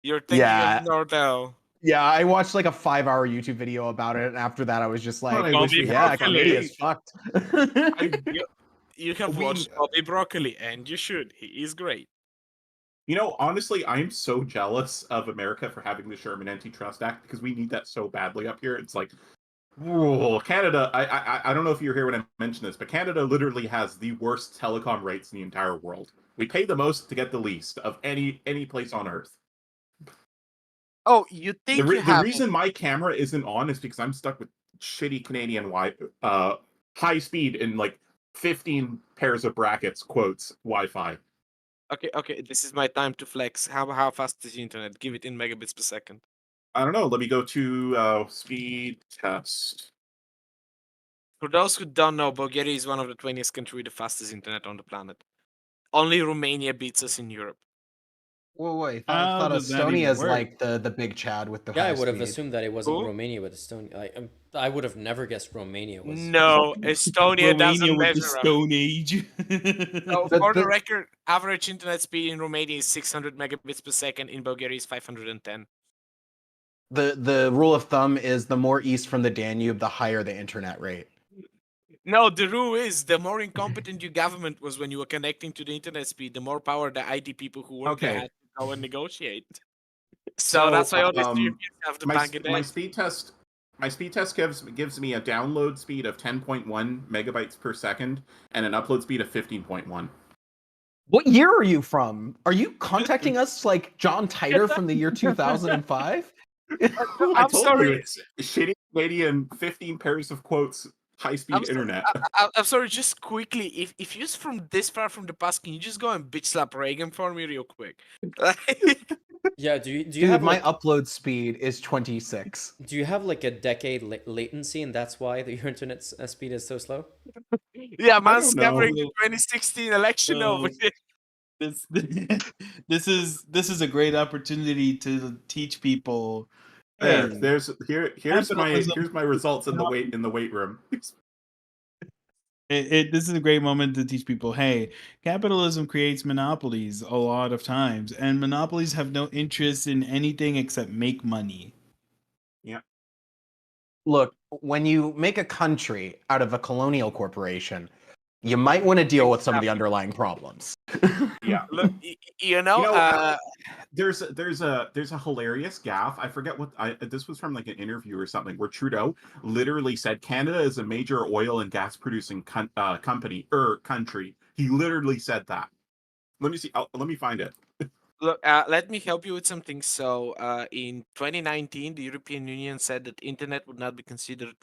You're thinking Yeah. of Nortel. Yeah, I watched like a 5-hour YouTube video about it, and after that, I was just like, I wish we had "Yeah, a Canada is fucked." You have watched Bobby Broccoli, and you should. He is great. You know, honestly, I'm so jealous of America for having the Sherman Antitrust Act because we need that so badly up here. It's like, whoa, Canada. I don't know if you're here when I mention this, but Canada literally has the worst telecom rates in the entire world. We pay the most to get the least of any place on Earth. Oh, you think The you have reason my camera isn't on is because I'm stuck with shitty Canadian high speed in like 15 pairs of brackets quotes Wi-Fi. Okay, this is my time to flex. How fast is the internet? Give it in megabits per second. I don't know. Let me go to speed test. For those who don't know, Bulgaria is one of the 20th countries with the fastest internet on the planet. Only Romania beats us in Europe. Whoa, wait! I How thought does that even Estonia is work? like the big Chad with the Yeah, I high would have speed. assumed that it wasn't Who? Romania with Estonia. I would have never guessed Romania was. No, Estonia doesn't Romania with the measure up. Stone Age. Oh, But for the the- record, average internet speed in Romania is 600 megabits per second. In Bulgaria is 510. The rule of thumb is the more east from the Danube, the higher the internet rate. No, the rule is the more incompetent your government was when you were connecting to the internet speed, the more power the IT people who work there Okay. had to go and negotiate. So that's why all these Europeans have the my Bangladesh. speed test gives me a download speed of 10.1 megabytes per second and an upload speed of 15.1. What year are you from? Are you contacting us like John Titer from the year 2005? I I'm told sorry. you it's shitty Canadian 15 pairs of quotes high-speed internet. I'm sorry, just quickly, if you're from this far from the past, can you just go and bitch slap Reagan for me real quick? Yeah, do you Dude, have my like, upload speed is 26. do you have like a decade latency, and that's why your internet speed is so slow? Yeah, man's don't know. covering the 2016 election over here. This is a great opportunity to teach people. There, Hey, here's capitalism- my results in the weight room. This is a great moment to teach people, hey, capitalism creates monopolies a lot of times, and monopolies have no interest in anything except make money. Yeah. Look, when you make a country out of a colonial corporation, you might want to deal with some of the underlying problems. Yeah. Look, you know, there's a hilarious gaffe. I forget what this was from, like an interview or something, where Trudeau literally said Canada is a major oil and gas producing country. He literally said that. Let me see. Let me find it. look, let me help you with something. So, in 2019, the European Union said that internet would not be considered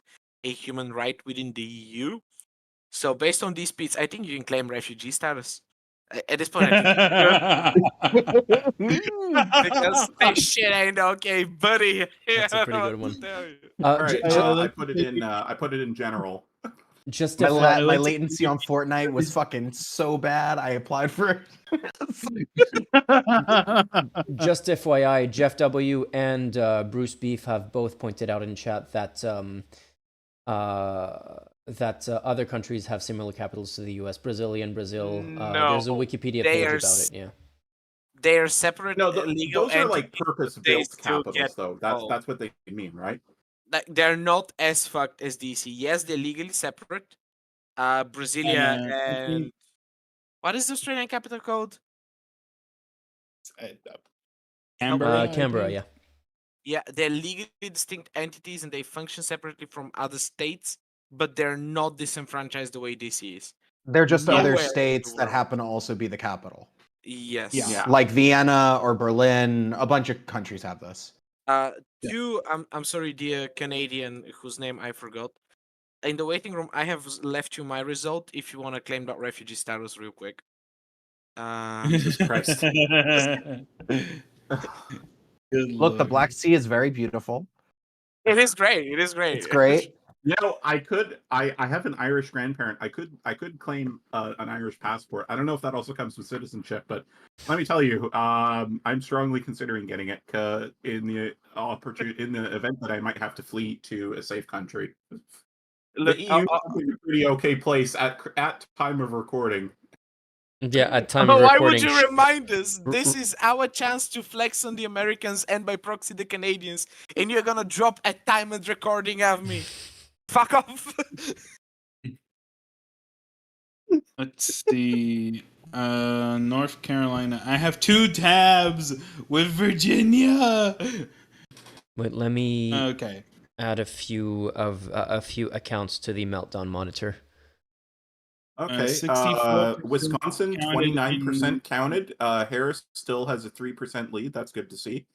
a human right within the EU. So based on these speeds, I think you can claim refugee status. At this point, I think because this shit ain't okay, buddy. That's a pretty good What one. to tell you. All right, I let's put it in. I put it in general. Just My, if, my let's- latency on Fortnite was fucking so bad. I applied for it. just FYI, Jeff W. and Bruce Beef have both pointed out in chat that other countries have similar capitals to the U.S. Brazilian, Brazil. There's a No, Wikipedia they page are about it. Yeah. They are separate No, legal those are like entities, but they purpose-built still capitals, get though. involved. That's what they mean, right? Like, they're not as fucked as DC. Yes, they're legally separate. Brasilia and what is the Australian capital called? Canberra. Canberra, yeah. Yeah, they're legally distinct entities and they function separately from other states, but they're not disenfranchised the way DC is. They're just other Nowhere in states the that world. happen to also be the capital. Yes. Yeah. Like Vienna or Berlin. A bunch of countries have this. I'm sorry, dear Canadian, whose name I forgot. In the waiting room, I have left you my result if you want to claim that refugee status real quick. Jesus Christ. Look, the Black Sea is very beautiful. It is great. It is great. It's great. You know, I have an Irish grandparent. I could claim an Irish passport. I don't know if that also comes with citizenship, but let me tell you, I'm strongly considering getting it in the event that I might have to flee to a safe country. Look, the EU is a pretty okay place at time of recording. Yeah, at time of Why recording. would you remind us? This is our chance to flex on the Americans and by proxy the Canadians, and you're gonna drop a timed recording of me. Fuck off. Let's see. North Carolina. I have 2 tabs with Virginia. Wait, let me Okay. add a few accounts to the Meltdown monitor. Okay, 64% Wisconsin, counted 29% counted. Harris still has a 3% lead. That's good to see.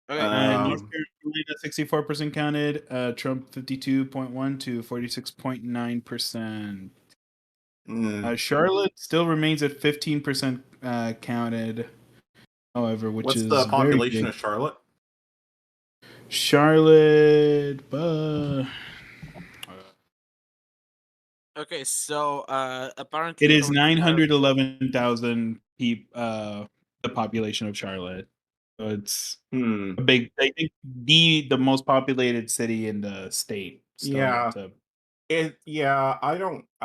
Okay. North Carolina, 64% counted. Trump, 52.1 to 46.9%. Charlotte still remains at 15% counted. However, which What's is the population very of Charlotte? Charlotte. Okay, so apparently It is North Carolina- 911,000 people. The population of Charlotte. So it's a big. I think the most populated city in the state. Still Yeah. to- I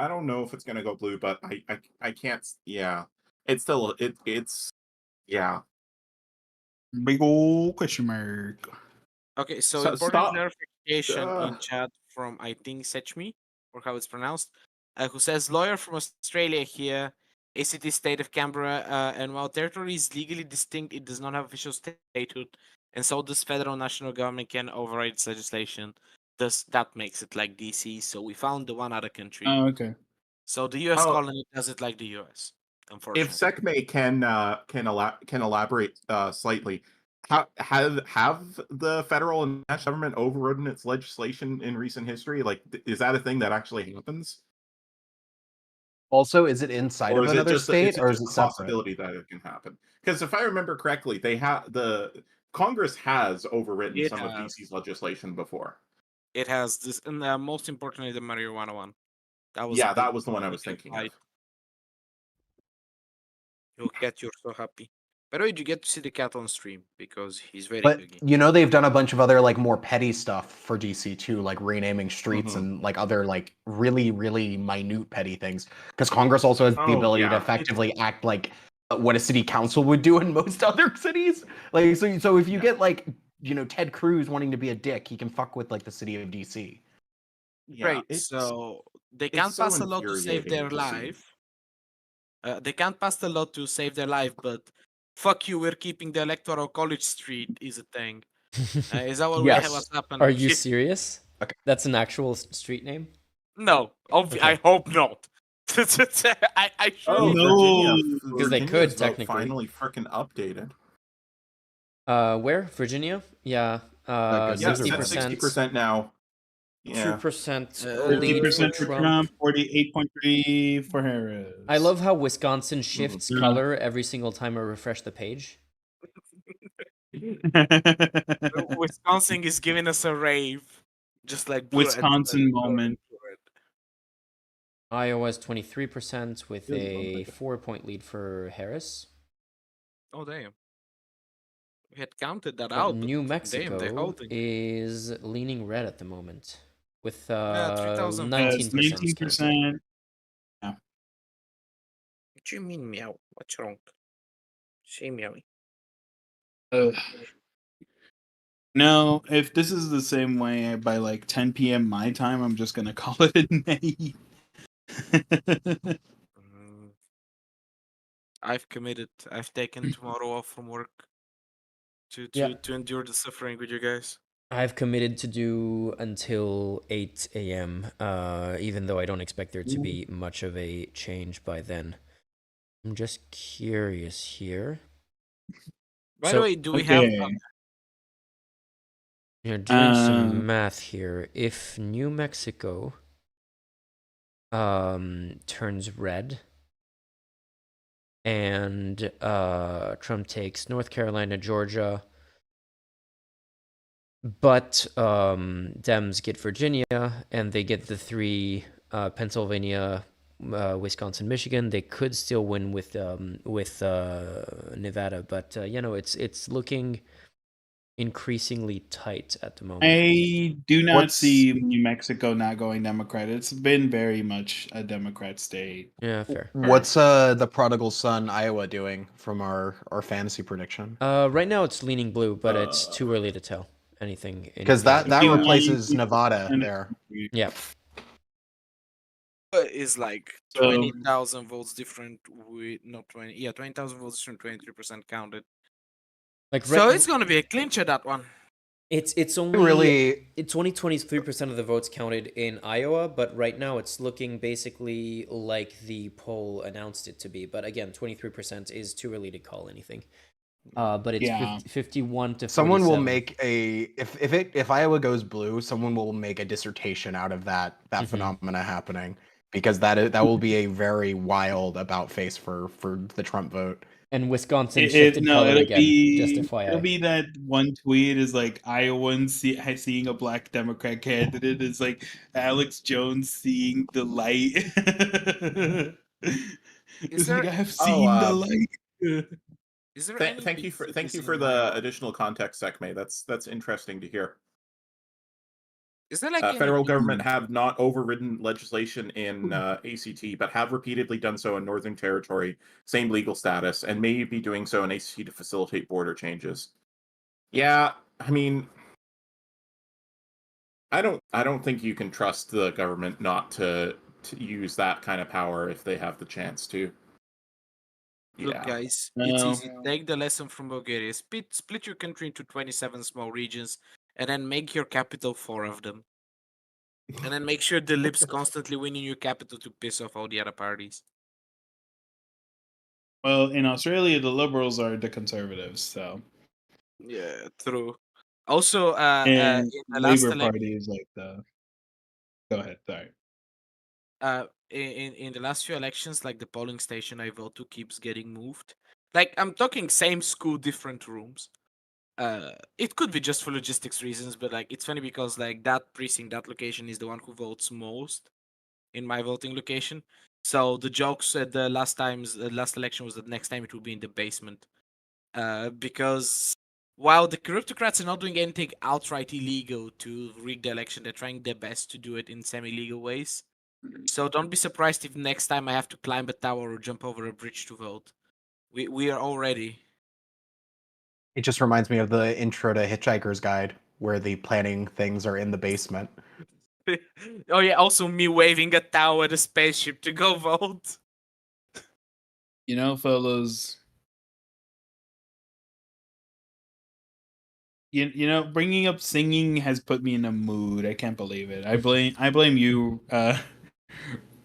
don't know if it's gonna go blue, but I can't. Yeah, it's still it's yeah. Big old question mark. Okay, so So important stop. clarification in chat from I think Sechmi, or how it's pronounced, who says lawyer from Australia here, ACT state of Canberra, and while territory is legally distinct, it does not have official statehood, and so this federal national government can override its legislation. Thus, that makes it like DC. So we found the one other country. Oh, okay. So the U.S. Oh. colony does it like the U.S. Unfortunately. If SecMe can elaborate slightly, have the federal and national government overridden its legislation in recent history? Like, is that a thing that actually happens? Also, is it inside Or of is it another just state, or is just it a separate? possibility that it can happen? Because if I remember correctly, they have the Congress has overridden It some of has. DC's legislation before. It has this, and most importantly, the marijuana one. That was Yeah, that was the one I was thinking of. You'll get you're so happy. By the way, you get to see the cat on stream because he's very But big. you know they've done a bunch of other like more petty stuff for DC too, like renaming streets and like other like really minute petty things. Because Congress also has the Oh, ability to yeah. effectively act like what a city council would do in most other cities. Like so if you get like Ted Cruz wanting to be a dick, he can fuck with like the city of DC. Yeah, Right. So they can't so pass a law to save their infuriating to see. life. They can't pass the law to save their life, but fuck you, we're keeping the electoral college street is a thing. Is that what we have what's happening? Are you serious? Okay. That's an actual street name? No, I hope not. I Oh, surely because they could technically. Finally, freaking updated. Where? Virginia? Yeah. 60%. 60% now. Yeah. 2% lead for 50% for Trump. Trump, 48.3 for Harris. I love how Wisconsin shifts color every single time I refresh the page. Wisconsin is giving us a rave, just like Wisconsin moment. Iowa's 23% with a 4-point lead for Harris. Oh damn! We had counted that But out. New Damn, they're Mexico holding. is leaning red at the moment with 3,000 19%. 19%. Yeah. What you mean, meow? What's wrong? Say meowy. No, if this is the same way by like 10 p.m. my time, I'm just gonna call it a May. I've committed. I've taken tomorrow off from work to endure the suffering with you guys. I've committed to do until 8 a.m., even though I don't expect there to be much of a change by then. I'm just curious here. By the way, do we have... doing some math here. If New Mexico turns red and Trump takes North Carolina, Georgia, but Dems get Virginia and they get the 3 Pennsylvania, Wisconsin, Michigan, they could still win with Nevada, but it's looking increasingly tight at the moment. I do not see New Mexico not going Democrat. It's been very much a Democrat state. Yeah, fair. What's the prodigal son Iowa doing from our fantasy prediction? Right now it's leaning blue, but it's too early to tell anything. Because that replaces Nevada there. Yeah. Is like 20,000 votes different with not 20. Yeah, 20,000 votes different, 23% counted. Like so it's gonna be a clincher, that one. It's only it's only 23% of the votes counted in Iowa, but right now it's looking basically like the poll announced it to be. But again, 23% is too early to call anything. But it's 51 to 47. Someone will make if Iowa goes blue, someone will make a dissertation out of that phenomena happening, because that will be a very wild about face for the Trump vote. And Wisconsin shifted color again. Just FYI. It'll be that one tweet is like Iowans seeing a black Democrat candidate. It's like Alex Jones seeing the light. It's like I have seen the light. Is there thank you for the additional context, Sekme. That's interesting to hear. Is there like federal government have not overridden legislation in ACT, but have repeatedly done so in Northern Territory, same legal status, and may be doing so in ACT to facilitate border changes. Yeah, I mean, I don't think you can trust the government not to use that kind of power if they have the chance to. Look, guys, it's easy. Take the lesson from Bulgaria. Split your country into 27 small regions, and then make your capital 4 of them. And then make sure the libs constantly win in your capital to piss off all the other parties. Well, in Australia, the Liberals are the Conservatives, so. Yeah, true. Also, and in the Labour Party is like the. Go ahead, sorry. In the last few elections, like the polling station I vote to keeps getting moved. Like, I'm talking same school, different rooms. It could be just for logistics reasons, but like it's funny because like that precinct, that location is the one who votes most in my voting location. So the jokes at the last election was that next time it will be in the basement. Because while the corruptocrats are not doing anything outright illegal to rig the election, they're trying their best to do it in semi-legal ways. So don't be surprised if next time I have to climb a tower or jump over a bridge to vote. We are all ready. It just reminds me of the intro to Hitchhiker's Guide, where the planning things are in the basement. Oh yeah, also me waving a tower at a spaceship to go vote. You know, fellas. You know, bringing up singing has put me in a mood. I can't believe it. I blame you,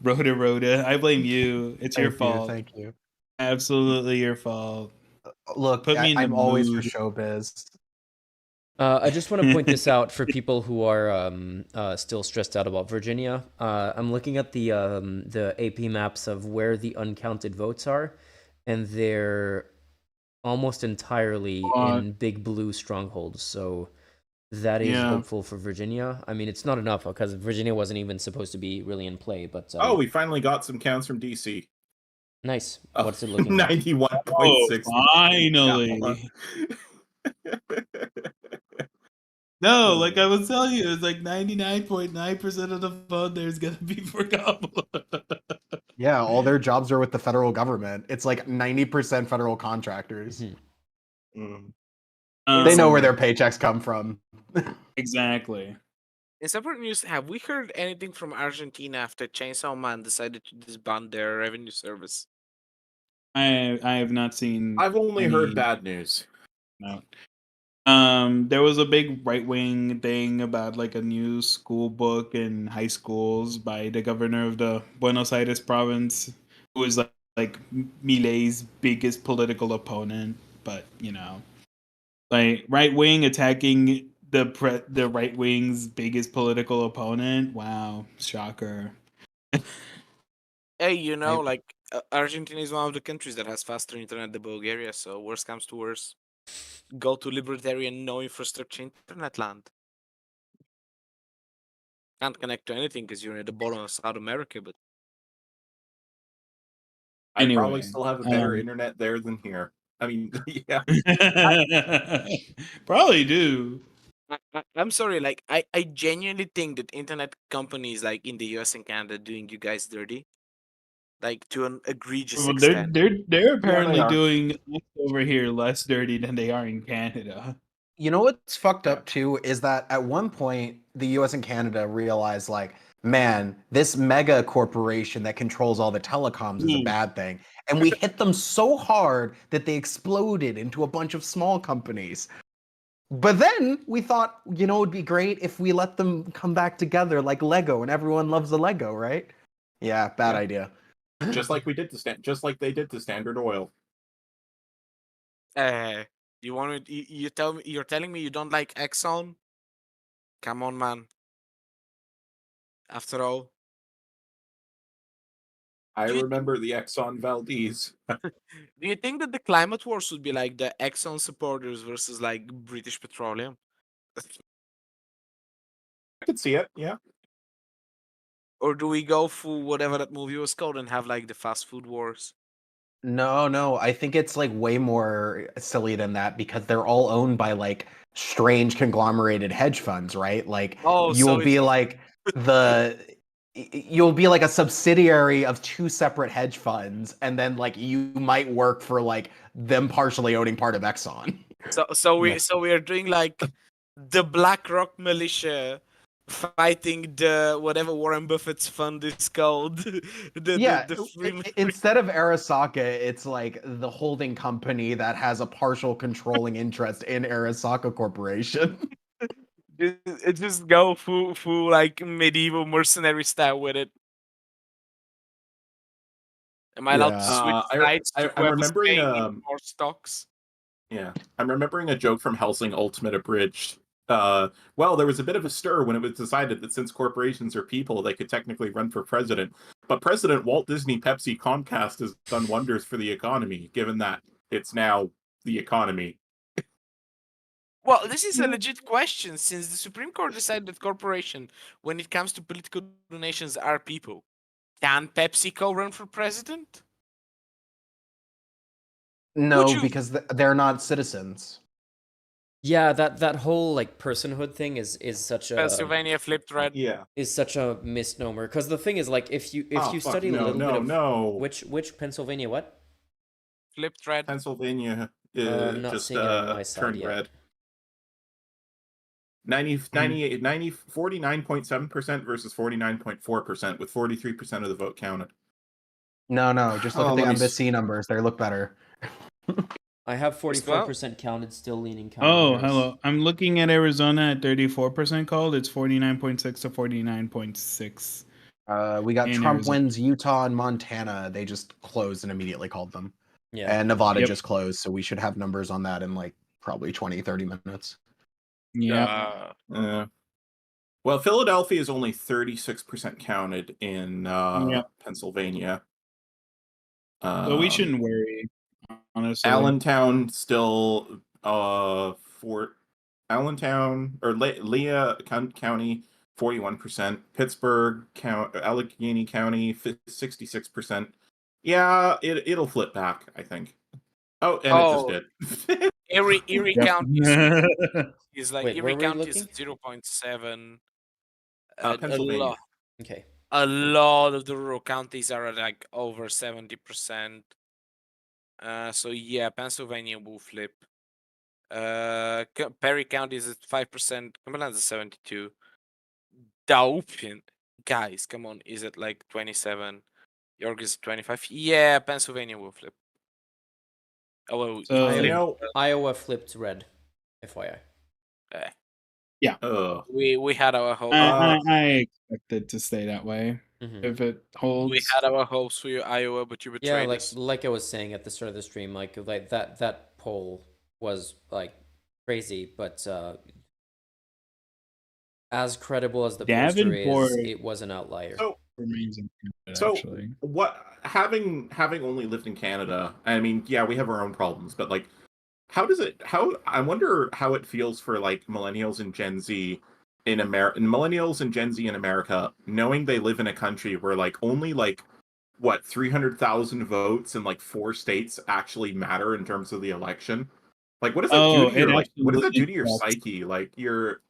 Rhoda. I blame you. It's your fault. Thank you. Absolutely your fault. Look, Put me in I'm the always for mood. showbiz. I just want to point this out for people who are still stressed out about Virginia. I'm looking at the AP maps of where the uncounted votes are, and they're almost entirely in big blue strongholds. So that is hopeful for Virginia. I mean, it's not enough because Virginia wasn't even supposed to be really in play. But Oh, we finally got some counts from DC. Nice. Oh, What's it looking like? Oh, 91.6. finally. No, like I was telling you, it's like 99.9% of the vote there's gonna be for Kamala. Yeah, all their jobs are with the federal government. It's like 90% federal contractors. They know where their paychecks come from. Exactly. In separate news, have we heard anything from Argentina after Chainsaw Man decided to disband their revenue service? I have not seen. I've only any- heard bad news. No. There was a big right wing thing about like a new school book in high schools by the governor of the Buenos Aires province, who is like Milei's biggest political opponent. But you know, like right wing attacking the right wing's biggest political opponent. Wow, shocker. Hey, you know, like Argentina is one of the countries that has faster internet than Bulgaria. So worst comes to worst, go to libertarian no infrastructure internet land. Can't connect to anything because you're at the bottom of South America, but I Anyway, probably still have a better internet there than here. I mean, yeah. Probably do. I'm sorry, like I genuinely think that internet companies like in the US and Canada doing you guys dirty. Like to an egregious Well, extent. they're apparently are. doing us over here less dirty than they are in Canada. You know what's fucked up too is that at one point the US and Canada realized like, man, this mega corporation that controls all the telecoms is a bad thing. And we hit them so hard that they exploded into a bunch of small companies. But then we thought, you know, it'd be great if we let them come back together like Lego, and everyone loves the Lego, right? Yeah, bad idea. Just like we did to just like they did to Standard Oil. You want to? You're telling me you don't like Exxon? Come on, man. After all, I remember the Exxon Valdez. do you think that the climate wars would be like the Exxon supporters versus like British Petroleum? I could see it, yeah. Or do we go for whatever that movie was called and have like the fast food wars? No, I think it's like way more silly than that because they're all owned by like strange conglomerated hedge funds, right? Like you'll be like you'll be like a subsidiary of two separate hedge funds, and then like you might work for like them partially owning part of Exxon. So we are doing like the BlackRock militia fighting the whatever Warren Buffett's fund is called. Instead of Arasaka, it's like the holding company that has a partial controlling interest in Arasaka Corporation. It just go full like medieval mercenary style with it. Am I allowed to switch sides to I'm remembering more stocks? Yeah, I'm remembering a joke from Helsing Ultimate Abridged. Well, there was a bit of a stir when it was decided that since corporations are people, they could technically run for president. But President Walt Disney Pepsi Comcast has done wonders for the economy, given that it's now the economy. Well, this is a legit question since the Supreme Court decided that corporation, when it comes to political donations, are people. Can PepsiCo run for president? No, because they're not citizens. Yeah, that whole like personhood thing is such a Pennsylvania flipped red. Yeah, is such a misnomer. Because the thing is, like, if you study a little bit of which Pennsylvania what flipped red. Pennsylvania I'm not just seeing it on my side turned yet. red. 49.7% versus 49.4%, with 43% of the vote counted. No, just look at the embassy numbers. They look better. I have 44% counted, still leaning counted. Oh, hello. I'm looking at Arizona at 34% called. It's 49.6 to 49.6. We got Trump Arizona. wins Utah and Montana. They just closed and immediately called them. Yeah. And Nevada just closed, so we should have numbers on that in like probably 20, 30 minutes. Yeah. Well, Philadelphia is only 36% counted in Pennsylvania. So we shouldn't worry, honestly. Allentown still for Allentown or Leah County 41%, Pittsburgh Allegheny County 66%. Yeah, it'll flip back, I think. Oh, and it just did. Erie Yep. County is like Wait, Erie where were you County is looking? at 0.7. Pennsylvania. Okay. A lot of the rural counties are at like over 70%. So yeah, Pennsylvania will flip. Perry County is at 5%. Cumberland is 72. Dauphin, guys, come on, is it like 27? York is 25. Yeah, Pennsylvania will flip. Oh, well, So Iowa flipped red. FYI. Yeah. We had our hope. I expect it to stay that way if it holds. We had our hopes for you, Iowa, but you betrayed us. like I was saying at the start of the stream, like that poll was like crazy, but as credible as the poster is, it was an outlier. What having only lived in Canada, I mean, yeah, we have our own problems, but like I wonder how it feels for like millennials and Gen Z in America, knowing they live in a country where like only like 300,000 votes in like 4 states actually matter in terms of the election. Like, what does that do to your what does that do to your psyche? Like, your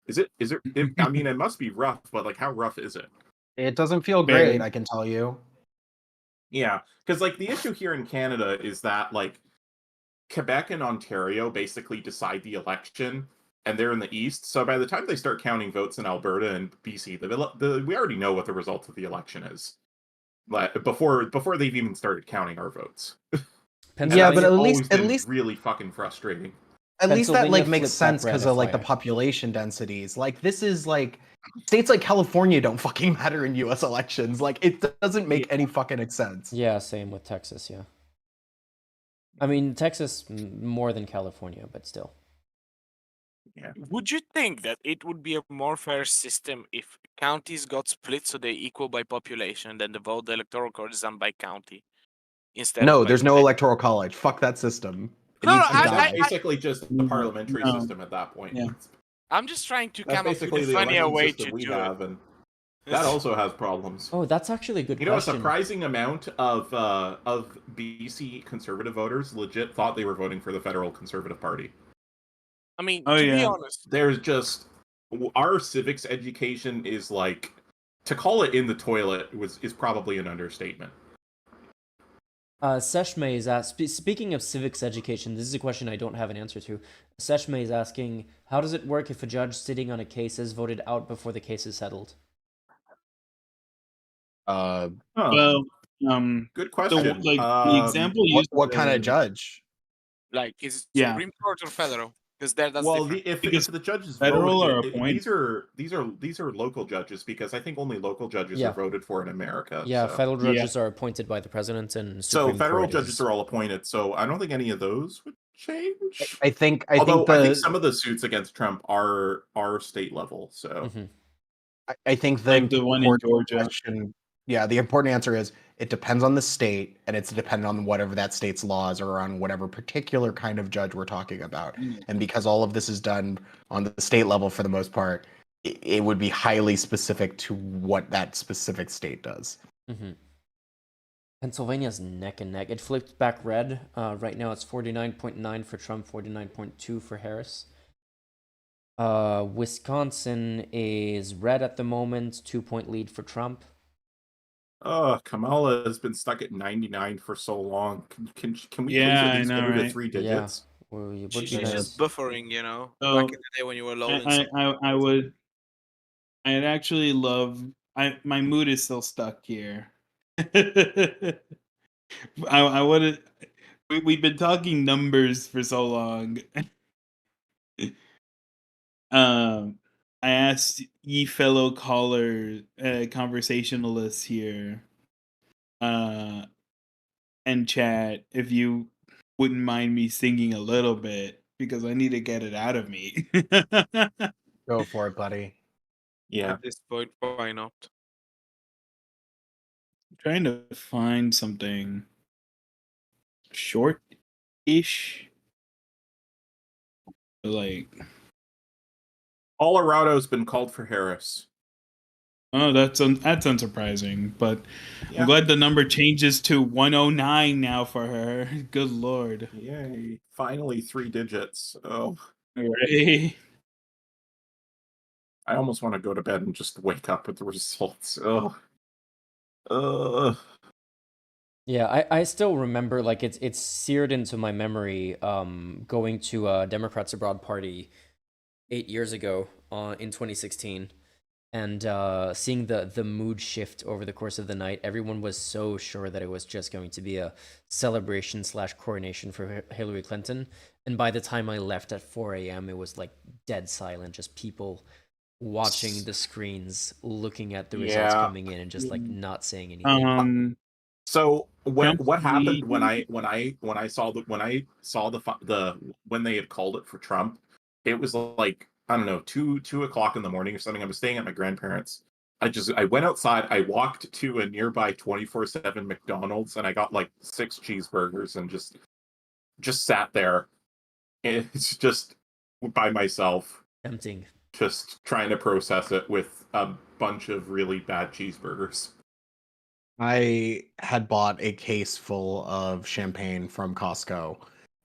is it? I mean, it must be rough, but like, how rough is it? It doesn't feel great, I can tell you. Yeah, because like the issue here in Canada is that like Quebec and Ontario basically decide the election, and they're in the east. So by the time they start counting votes in Alberta and BC, we already know what the result of the election is. Like before they've even started counting our votes. Yeah, but at least really fucking frustrating. At least that like makes sense because of like the population densities. Like this is like states like California don't fucking matter in U.S. elections. Like it doesn't make any fucking sense. Yeah, same with Texas. Yeah, I mean Texas more than California, but still. Yeah. Would you think that it would be a more fair system if counties got split so they equal by population, then the electoral college is done by county instead? No, of there's no electoral college. Fuck that system. It needs to die. That's basically just a parliamentary system at that point. Yeah. I'm just trying to That's come up with basically a the funnier election way system to we do have, it. and that also has problems. Oh, that's actually a good You know, question. a surprising amount of BC conservative voters legit thought they were voting for the federal Conservative Party. I mean, to be honest, there's just our civics education is like, to call it in the toilet is probably an understatement. Seshme is speaking of civics education, this is a question I don't have an answer to. Seshme is asking, how does it work if a judge sitting on a case is voted out before the case is settled? Well, good question. So, like the example used. What kind of judge? Like, is it Supreme Court or federal? Because that's if the judges federal vote, or appointed, these are local judges, because I think only local judges are voted for in America. Yeah, so. federal judges are appointed by the president, and Supreme federal Court judges are all appointed. So I don't think any of those would change. I think I think some of the suits against Trump are state level. So I think like the one in Georgia. Question, yeah, the important answer is it depends on the state, and it's dependent on whatever that state's laws are on whatever particular kind of judge we're talking about. And because all of this is done on the state level for the most part, it would be highly specific to what that specific state does. Pennsylvania's neck and neck. It flipped back red. Right now it's 49.9 for Trump, 49.2 for Harris. Wisconsin is red at the moment, 2-point lead for Trump. Kamala has been stuck at 99 for so long. Can we please Yeah, at least I get know, her to right? 3 digits? Yeah. Well, it would She's be nice. just buffering, you know, So, back in the day when you were loading. I'd actually love. My mood is still stuck here. I would. We've been talking numbers for so long. I asked ye fellow caller conversationalists here, and chat, if you wouldn't mind me singing a little bit because I need to get it out of me. Go for it, buddy. Yeah. At this point, why not? I'm trying to find something short-ish. Like, Colorado's been called for Harris. oh, that's unsurprising, but Yeah. I'm glad the number changes to 109 now for her. Good lord. Yay. Finally 3 digits. Oh, Right. I almost want to go to bed and just wake up with the results. Oh. Yeah, I still remember, like, it's seared into my memory, going to a Democrats Abroad party 8 years ago, in 2016, and seeing the mood shift over the course of the night. Everyone was so sure that it was just going to be a celebration slash coronation for Hillary Clinton, and by the time I left at 4 a.m., it was like dead silent, just people watching the screens, looking at the results Yeah. coming in, and just like not saying anything. So what Trump's happened when leading. I saw when they had called it for Trump? It was like, I don't know, 2 o'clock in the morning or something. I was staying at my grandparents. I went outside. I walked to a nearby 24/7 McDonald's and I got like 6 cheeseburgers and just sat there. It's just by myself, Tempting. just trying to process it with a bunch of really bad cheeseburgers. I had bought a case full of champagne from Costco,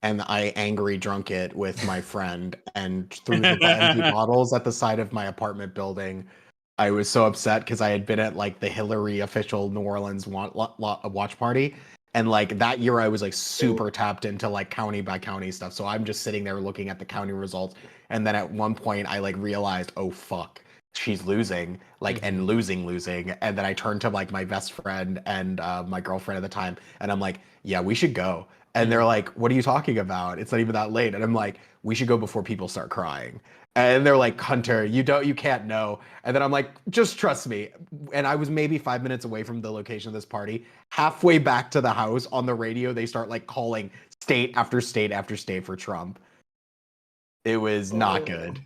and I angry drunk it with my friend and threw the empty bottles at the side of my apartment building. I was so upset because I had been at like the Hillary official New Orleans watch party, and like that year I was like super tapped into like county by county stuff. So I'm just sitting there looking at the county results, and then at one point I like realized, oh fuck, she's losing, like, and losing, and then I turned to like my best friend and my girlfriend at the time, and I'm like, yeah, we should go. And they're like, what are you talking about? It's not even that late. And I'm like, we should go before people start crying. And they're like, Hunter, you can't know. And then I'm like, just trust me. And I was maybe 5 minutes away from the location of this party. Halfway back to the house on the radio, they start like calling state after state after state for Trump. It was not good.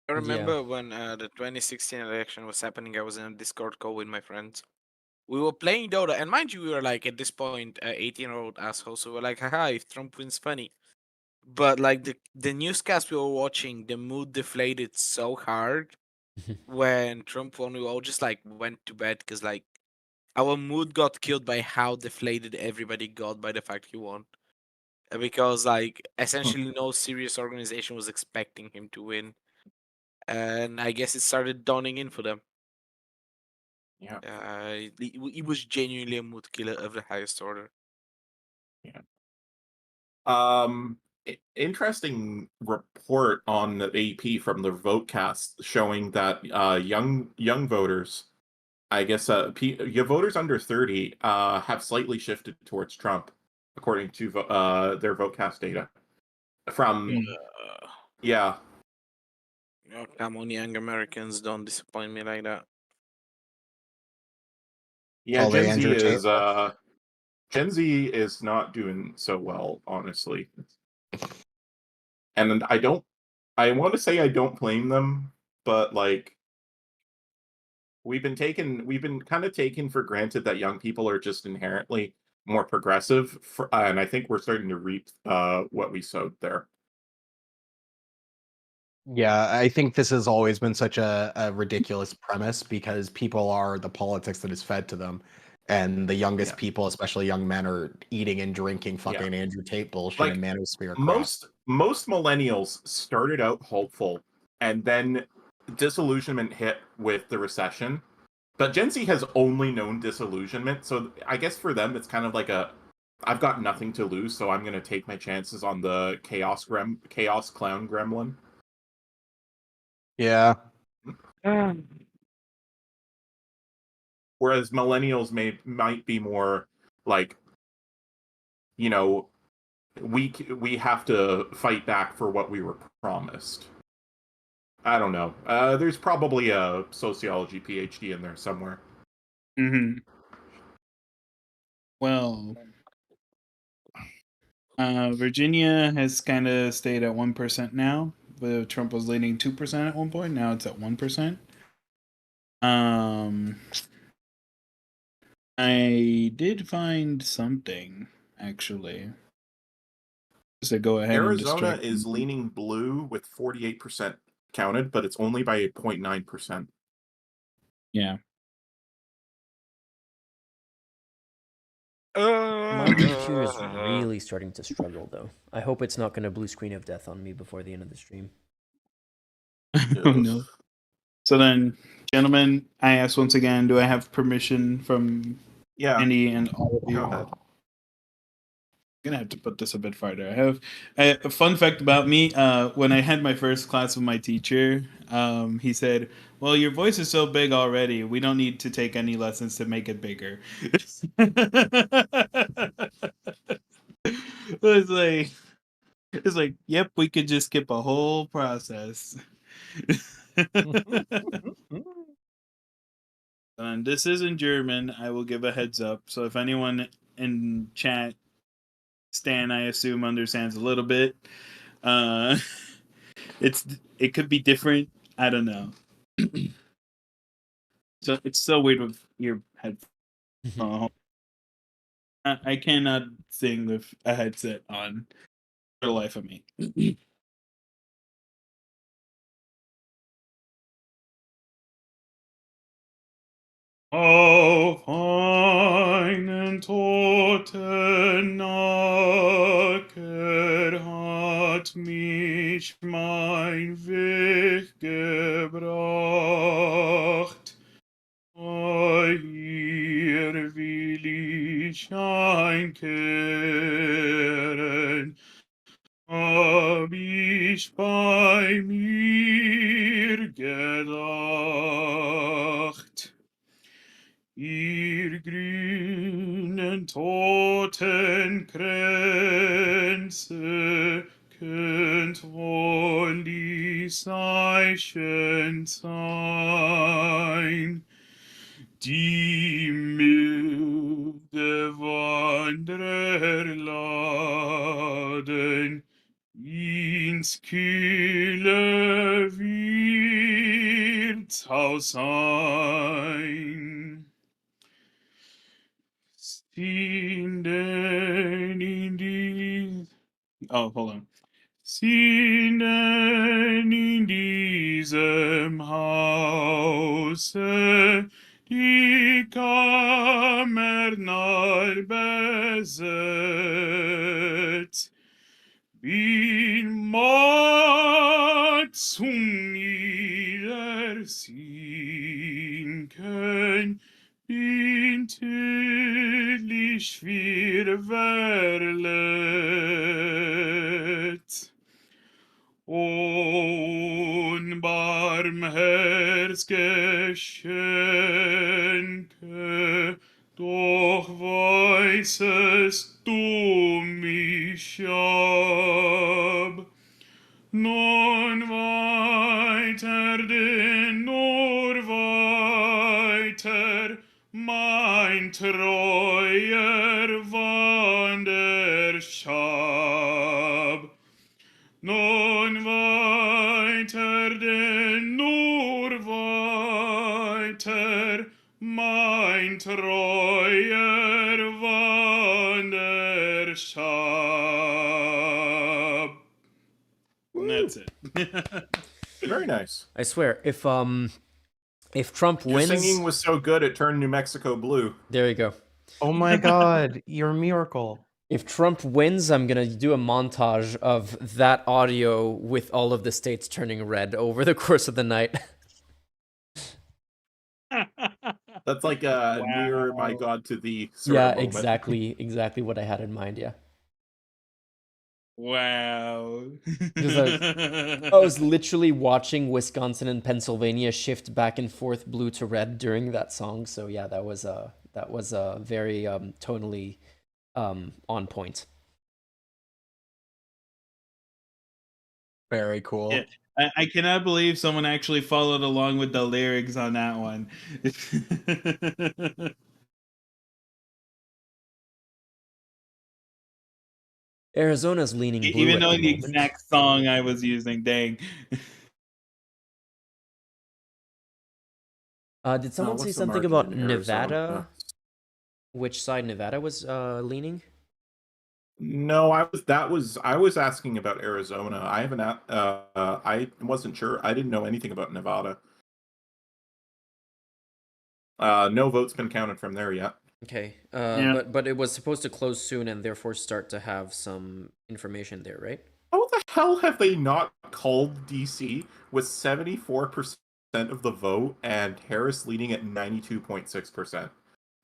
I remember when the 2016 election was happening, I was in a Discord call with my friends. We were playing Dota, and mind you, we were like at this point 18-year-old assholes. So we were like, haha, if Trump wins, funny. But like the newscast we were watching, the mood deflated so hard when Trump won. We all just like went to bed because like our mood got killed by how deflated everybody got by the fact he won. Because like essentially no serious organization was expecting him to win. And I guess it started dawning in for them. Yeah. It was genuinely a mood killer of the highest order. Yeah. Interesting report on the AP from the Votecast showing that young voters, I guess voters under 30 have slightly shifted towards Trump, according to their Votecast data. From yeah. Oh, come on, young Americans, don't disappoint me like that. Yeah, Gen Z is not doing so well, honestly. And I want to say I don't blame them, but like we've been kind of taken for granted that young people are just inherently more progressive, and I think we're starting to reap what we sowed there. Yeah, I think this has always been such a ridiculous premise because people are the politics that is fed to them. And the youngest people, especially young men, are eating and drinking fucking Andrew Tate bullshit Like, and manosphere crap. most millennials started out hopeful, and then disillusionment hit with the recession. But Gen Z has only known disillusionment, so I guess for them it's kind of like I've got nothing to lose, so I'm going to take my chances on the chaos clown gremlin. Yeah. Whereas millennials might be more like, you know, we have to fight back for what we were promised. I don't know. There's probably a sociology PhD in there somewhere. Well, Virginia has kind of stayed at 1% now. But Trump was leading 2% at one point. Now it's at 1%. I did find something actually. So go ahead and Arizona distract is me. leaning blue with 48% counted, but it's only by 0.9%. Yeah. My computer is really starting to struggle, though. I hope it's not going to blue screen of death on me before the end of the stream. Oh no. So then, gentlemen, I ask once again, do I have permission from Andy and all of you? Go ahead. I'm gonna have to put this a bit farther. I have a fun fact about me. When I had my first class with my teacher, he said, "Well, your voice is so big already. We don't need to take any lessons to make it bigger." It's like, yep, we could just skip a whole process. And this is in German. I will give a heads up. So if anyone in chat, Stan, I assume, understands a little bit. It could be different. I don't know. So it's so weird with your headphone. I cannot sing with a headset on for the life of me. Auf einen toten Acker hat mich mein Weg gebracht. Hier will ich einkehren, hab ich bei mir gedacht. Ihr grünen Totenkränze könnt wohl die Zeichen sein, die milde Wanderer laden ins kühle Wirtshaus ein. Sind denn in die... Oh, hold on. Sind denn in diesem Hause die Kammern all besetzt? Bin matt zum Niedersinken, bin tödlich schwer verletzt. Unbarmherzige Schenke, doch weißest du mich ab. Nun weiter, denn nur weiter, mein treuer Wanderschab. Nun weiter, denn nur weiter, mein treuer Wanderschab. And that's it. Very nice. I swear, if Trump Your wins, singing was so good it turned New Mexico blue. There you go. Oh my god, you're a miracle. If Trump wins, I'm gonna do a montage of that audio with all of the states turning red over the course of the night. That's like a nearer by God to thee sort Yeah, of moment. exactly what I had in mind. Yeah. Wow. I was literally watching Wisconsin and Pennsylvania shift back and forth blue to red during that song. So yeah, that was very tonally on point. Very cool. Yeah, I cannot believe someone actually followed along with the lyrics on that one. Arizona's leaning blue Even at knowing the moment. exact song I was using, dang. Did someone say what's the something margin about in Arizona? Nevada? Which side Nevada was leaning? No, I was asking about Arizona. I haven't I wasn't sure. I didn't know anything about Nevada. No votes been counted from there yet. Okay. Yeah. But it was supposed to close soon and therefore start to have some information there, right? How the hell have they not called DC with 74% of the vote and Harris leading at 92.6%?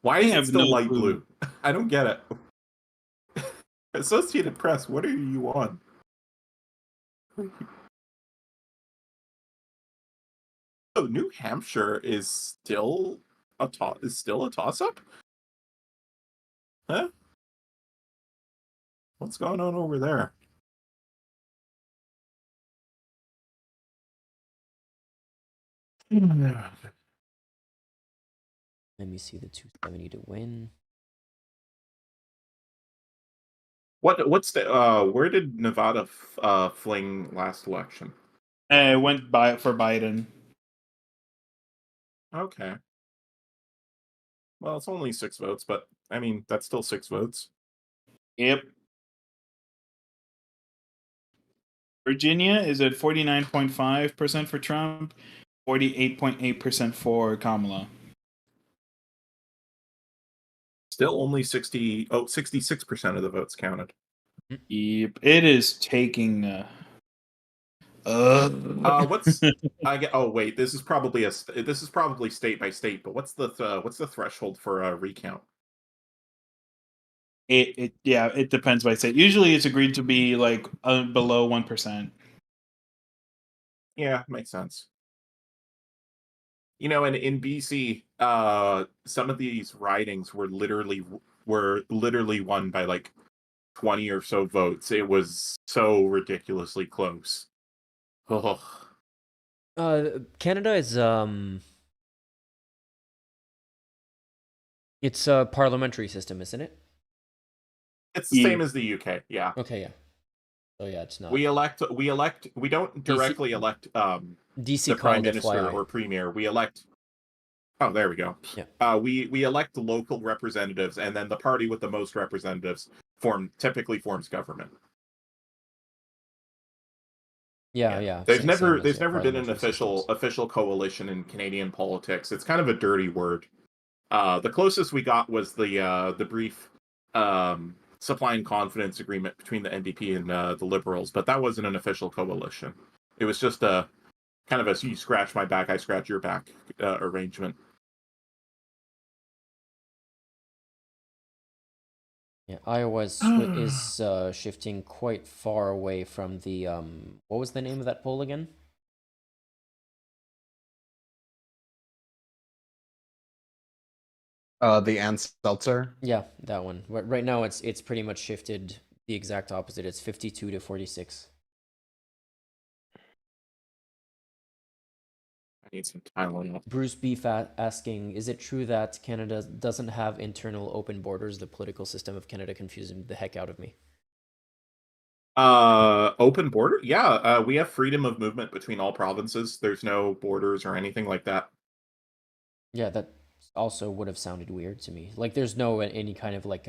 Why I is it have still no light clue. blue? I don't get it. Associated Press, what are you on? Oh, New Hampshire is still a toss-up? Huh? What's going on over there? Let me see the 270 to win. What's the where did Nevada fling last election? It went for Biden. Okay. Well, it's only 6 votes, but I mean that's still 6 votes. Yep. Virginia is at 49.5% for Trump, 48.8% for Kamala. Still only 66% of the votes counted. Yep. It is taking What's I get? Oh wait, this is probably state by state. But what's the threshold for a recount? it depends by state. Usually, it's agreed to be like below 1%. Yeah, makes sense. You know, in BC, some of these ridings were literally won by like 20 or so votes. It was so ridiculously close. Ugh. Canada is it's a parliamentary system, isn't it? It's the same as the UK. Yeah. Okay, yeah. Oh yeah, it's not. We don't directly elect DC the prime called minister FYI. or premier. We elect. Oh, there we go. Yeah. We elect local representatives, and then the party with the most representatives typically forms government. Yeah. There's never been an parliamentary systems. official coalition in Canadian politics. It's kind of a dirty word. The closest we got was the brief supply and confidence agreement between the NDP and the Liberals, but that wasn't an official coalition. It was just a kind of a you scratch my back, I scratch your back arrangement. Yeah, Iowa is shifting quite far away from the what was the name of that poll again? The Ann-Seltzer. Yeah, that one. Right now, it's pretty much shifted the exact opposite. It's 52 to 46. I need some Tylenol. Bruce Beef asking, is it true that Canada doesn't have internal open borders? The political system of Canada confuses the heck out of me. Open border? Yeah, we have freedom of movement between all provinces. There's no borders or anything like that. Yeah, that also would have sounded weird to me. Like, there's no any kind of like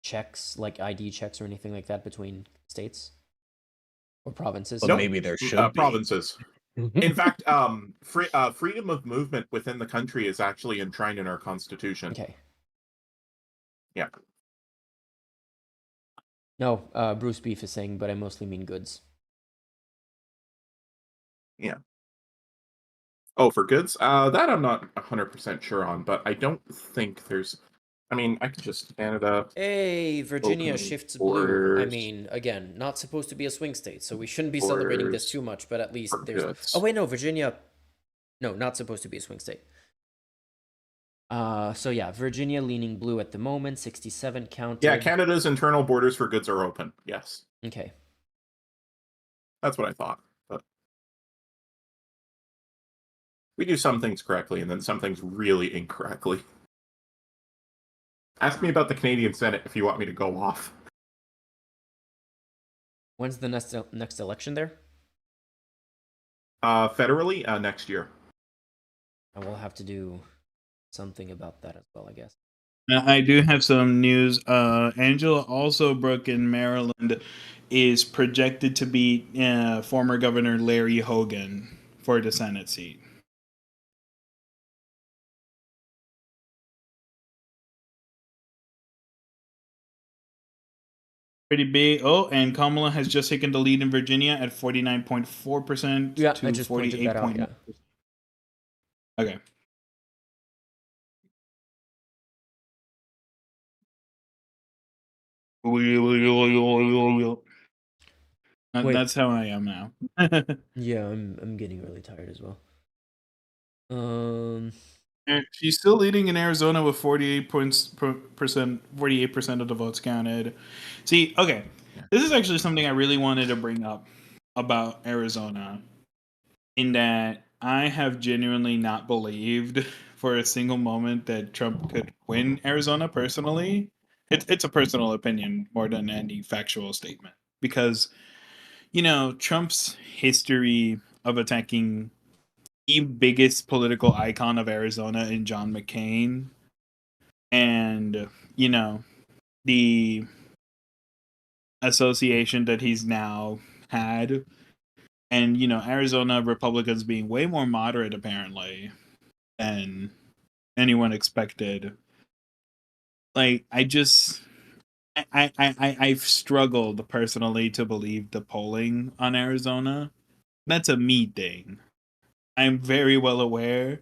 checks, like ID checks or anything like that between states or provinces. Well, maybe there should be. Provinces. In fact, freedom of movement within the country is actually enshrined in our constitution. Okay. Yeah. No, Bruce Beef is saying, but I mostly mean goods. Yeah. Oh, for goods? That I'm not 100% sure on, but I don't think there's. I mean, I could just Canada. Hey, Virginia shifts blue. I mean, again, not supposed to be a swing state, so we shouldn't be celebrating this too much, but at least there's. Goods. Oh, wait, no, Virginia. No, not supposed to be a swing state. So yeah, Virginia leaning blue at the moment, 67 counted. Yeah, Canada's internal borders for goods are open. Yes. Okay. That's what I thought. But we do some things correctly and then some things really incorrectly. Ask me about the Canadian Senate if you want me to go off. When's the next election there? Federally, next year. And we'll have to do something about that as well, I guess. I do have some news. Angela Alsobrook in Maryland is projected to beat former Governor Larry Hogan for the Senate seat. Pretty big. Oh, and Kamala has just taken the lead in Virginia at 49.4% Yeah, to I just pointed that out, 48.9%. Okay. Wait. That's how I am now. Yeah, I'm getting really tired as well. And she's still leading in Arizona with 48% of the votes counted. See, okay, this is actually something I really wanted to bring up about Arizona, in that I have genuinely not believed for a single moment that Trump could win Arizona. Personally, it's a personal opinion more than any factual statement, because Trump's history of attacking the biggest political icon of Arizona in John McCain, and the association that he's now had, and Arizona Republicans being way more moderate apparently than anyone expected. Like, I've struggled personally to believe the polling on Arizona. That's a me thing. I'm very well aware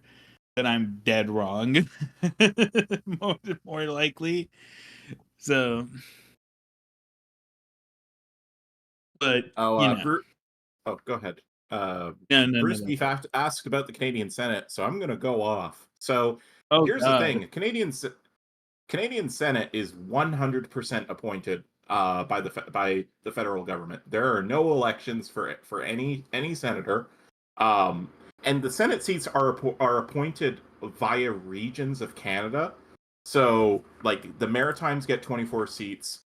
that I'm dead wrong. more likely. So, but Bruce. Oh, go ahead. No. Bruce Beef asked about the Canadian Senate, so I'm going to go off. So here's God. the thing: Canadian Senate is 100% appointed by the federal government. There are no elections for any senator, and the Senate seats are appointed via regions of Canada. So, like, the Maritimes get 24 seats.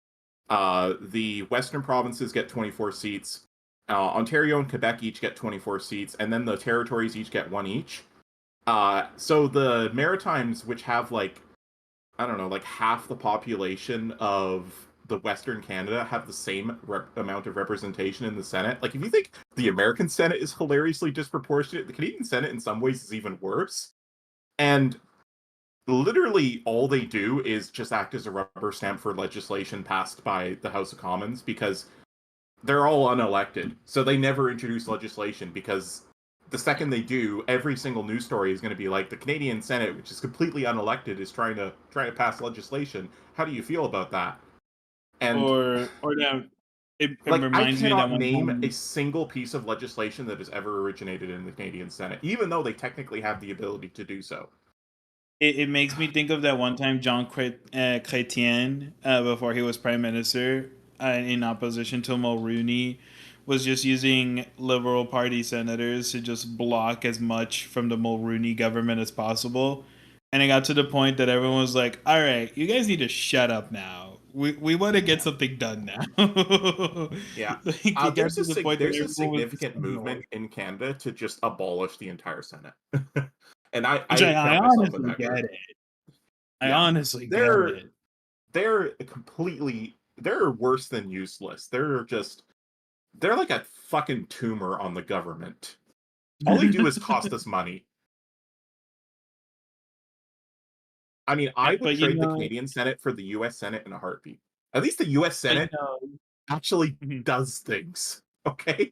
The Western provinces get 24 seats. Ontario and Quebec each get 24 seats, and then the territories each get one each. So the Maritimes, which have like half the population of the Western Canada, have the same amount of representation in the Senate. Like, if you think the American Senate is hilariously disproportionate, the Canadian Senate in some ways is even worse. And literally all they do is just act as a rubber stamp for legislation passed by the House of Commons, because they're all unelected. So they never introduce legislation, because the second they do, every single news story is going to be like, the Canadian Senate, which is completely unelected, is trying to pass legislation. How do you feel about that? And or now it like, reminds I me that cannot one name time a single piece of legislation that has ever originated in the Canadian Senate, even though they technically have the ability to do so. it makes me think of that one time Jean Chrétien, before he was prime minister, in opposition to Mulroney, was just using Liberal Party senators to just block as much from the Mulroney government as possible. And it got to the point that everyone was like, all right, you guys need to shut up now. We want to get something done now. Yeah. Like, it got There's to the point that a everyone was just significant movement annoyed. in Canada to just abolish the entire Senate. And I Which I count myself in honestly that get group. it. I honestly get They're it. they're worse than useless. They're like a fucking tumor on the government. All they do is cost us money. I mean, I would trade the Canadian Senate for the US Senate in a heartbeat. At least the US Senate actually does things. Okay?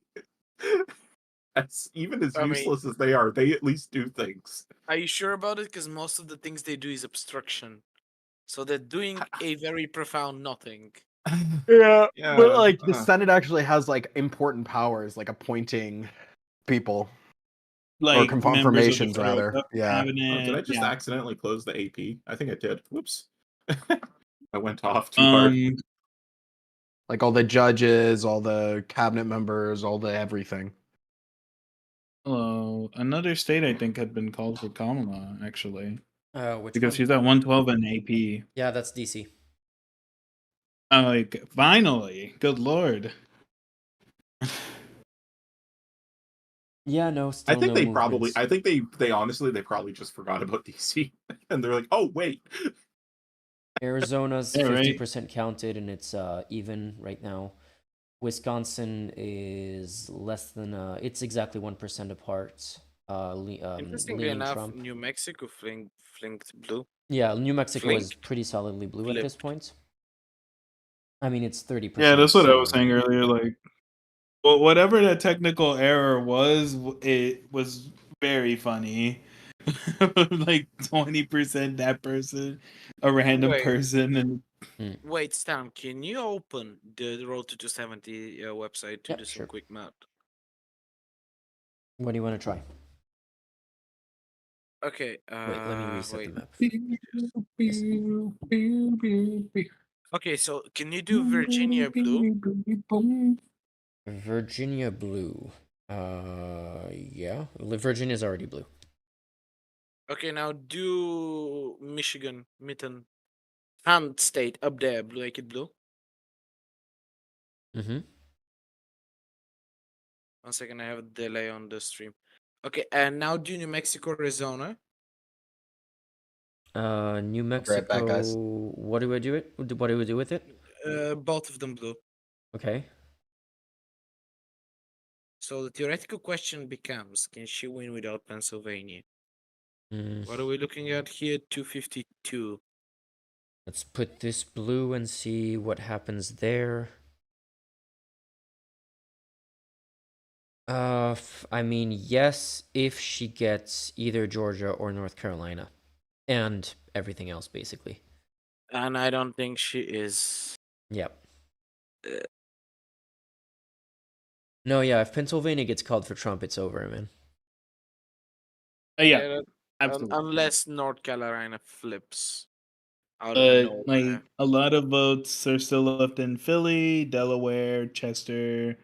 Even as useless as they are, they at least do things. Are you sure about it? Because most of the things they do is obstruction. So they're doing a very profound nothing. Yeah, Yeah, but like the Senate actually has like important powers, like appointing people, Like or members of the confirmations federal rather. Yeah. cabinet. Did I just yeah. accidentally close the AP? I think I did. Whoops. I went off too hard. Like all the judges, all the cabinet members, all the everything. Hello. Another state I think had been called for Kamala, actually. Which because one? she's at 112 in AP. Yeah, that's DC. I'm like, finally, good lord. Yeah, no, I still think no they probably. movements. I think they honestly they probably just forgot about DC, and they're like, oh wait. Arizona's Yeah, right. 50% counted, and it's even right now. Wisconsin is less than it's exactly 1% apart. Interestingly Leaning enough, Trump. New Mexico flinked blue. Yeah, New Mexico is Flinked? pretty solidly blue at this Flipped. point. I mean, it's 30%. Yeah, that's what I was so- saying earlier. Like, well, whatever that technical error was, it was very funny. Like 20% that person, a random Wait. person, and Wait, Stan, can you open the Road to 270 website to Yep, do some sure. quick math? What do you want to try? Okay, Wait, let me reset the map. Okay, so can you do Virginia blue? Virginia blue. Yeah. Virginia's already blue. Okay, now do Michigan, Mitten, and state up there, blue, make it blue. Mm-hmm. 1 second, I have a delay on the stream. Okay, and now do New Mexico, Arizona. New Be right back, guys. Mexico. What do I do it? What do we do with it? Both of them blue. Okay. So the theoretical question becomes: can she win without Pennsylvania? Mm, What are we looking at here? 252. let's put this blue and see what happens there. I mean, yes, if she gets either Georgia or North Carolina, and everything else basically. And I don't think she is. Yep. No, yeah. If Pennsylvania gets called for Trump, it's over, man. yeah, absolutely. Unless North Carolina flips out of nowhere. Like a lot of votes are still left in Philly, Delaware, Chester,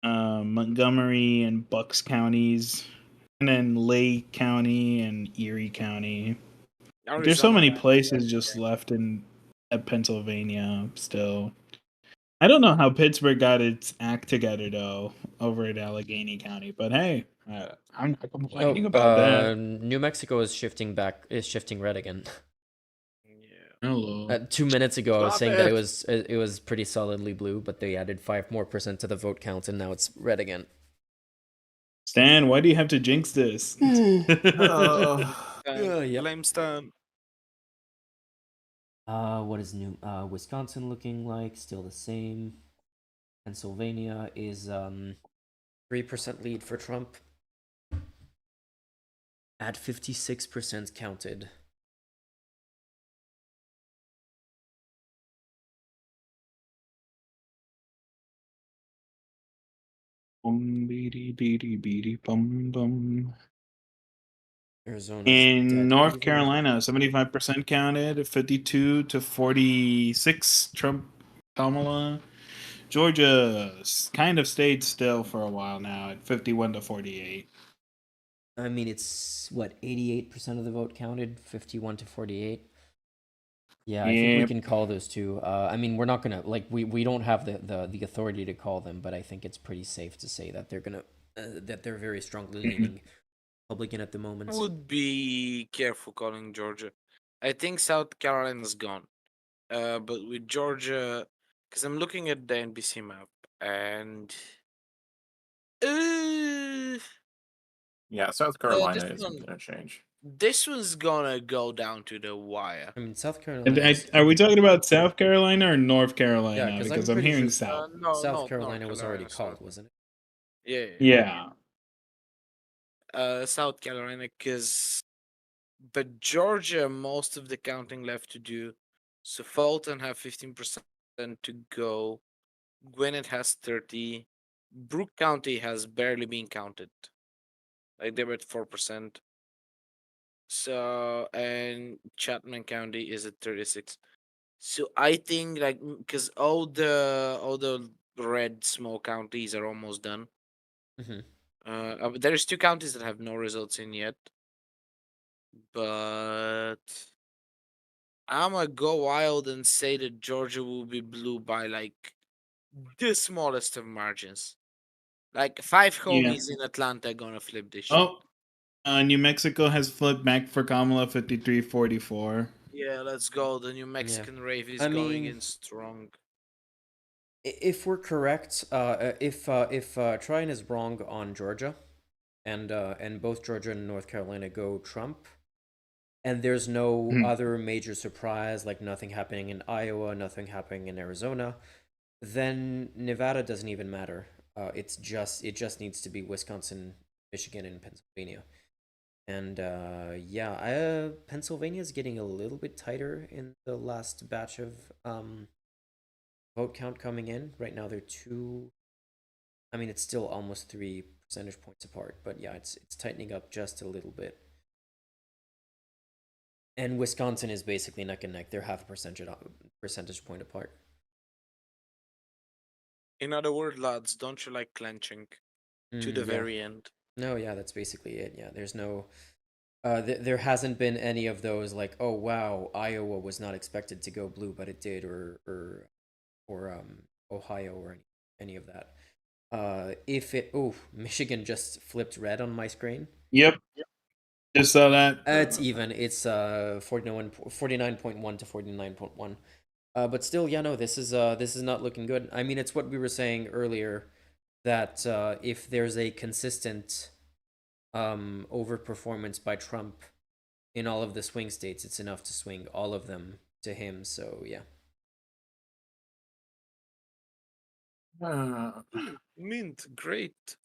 Montgomery, and Bucks counties, and then Lake County and Erie County. There's so many places just left in Pennsylvania still. I don't know how Pittsburgh got its act together though over at Allegheny County, but hey, I'm not complaining about that. New Mexico is shifting red again. Hello. 2 minutes ago, I was Stop saying that it. it was pretty solidly blue, but they added 5% more to the vote count, and now it's red again. Stan, why do you have to jinx this? Blame Stan. What is Wisconsin looking like? Still the same. Pennsylvania is 3% lead for Trump. At 56% counted. Arizona. In North Carolina, 75% counted, 52 to 46 Trump Kamala. Georgia kind of stayed still for a while now at 51 to 48. I mean, it's what 88% of the vote counted, 51 to 48. Yeah, I think we can call those two. I mean, we're not gonna we don't have the authority to call them, but I think it's pretty safe to say that they're gonna that they're very strongly leaning Republican at the moment. I would be careful calling Georgia. I think South Carolina's gone. But with Georgia, because I'm looking at the NBC map and Yeah, South Carolina isn't going to change. This one's gonna go down to the wire. I mean, South Carolina. Are we talking about South Carolina or North Carolina? Yeah, because I'm I'm pretty hearing sure South. South Carolina was already called, wasn't it? Yeah. South Carolina, but Georgia, most of the counting left to do. So Fulton have 15% to go. Gwinnett has 30. Brooke County has barely been counted. Like they were at 4%. So and Chatham County is at 36. So I think because all the red small counties are almost done. There's 2 counties that have no results in yet, but I'm gonna go wild and say that Georgia will be blue by like the smallest of margins. Like 5 Yeah. homies in Atlanta gonna flip this shit. Oh, New Mexico has flipped back for Kamala 53-44. Yeah, let's go. The New Mexican rave is I going mean- in strong. If we're correct, if Trine is wrong on Georgia, and both Georgia and North Carolina go Trump, and there's no other major surprise, like nothing happening in Iowa, nothing happening in Arizona, then Nevada doesn't even matter. It just needs to be Wisconsin, Michigan, and Pennsylvania. And Pennsylvania is getting a little bit tighter in the last batch of vote count coming in. Right now they're it's still almost 3 percentage points apart, but yeah, it's tightening up just a little bit. And Wisconsin is basically neck and neck. They're half a percentage point apart. In other words, lads, don't you like clenching to the Yeah. very end? No, yeah, that's basically it. Yeah, there's no there hasn't been any of those like, oh wow, Iowa was not expected to go blue, but it did, or Ohio or any of that. Michigan just flipped red on my screen. Yep. Just saw that. It's even. It's 49.1 to 49.1. But still, yeah, no, this is not looking good. I mean, it's what we were saying earlier, that if there's a consistent overperformance by Trump in all of the swing states, it's enough to swing all of them to him. So yeah. Mint, great.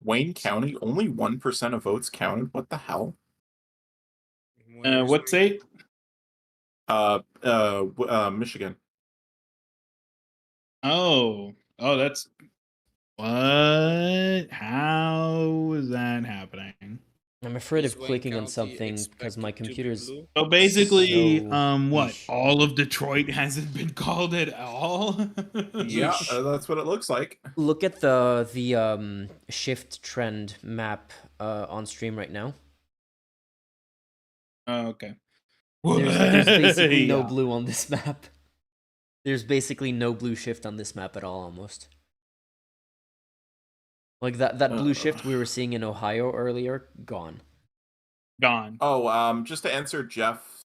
Wayne County, only 1% of votes counted. What the hell? What state? Michigan. Oh, that's what? How is that happening? I'm afraid Is of Wayne clicking on County something because my expected to be computer's blue? So basically, so what? niche. All of Detroit hasn't been called at all? Yeah, Yeesh. that's what it looks like. Look at the shift trend map on stream right now. Oh, okay. There's basically no Yeah. blue on this map. There's basically no blue shift on this map at all, almost. Like that blue shift we were seeing in Ohio earlier, gone. Gone. Oh, just to answer Jeff's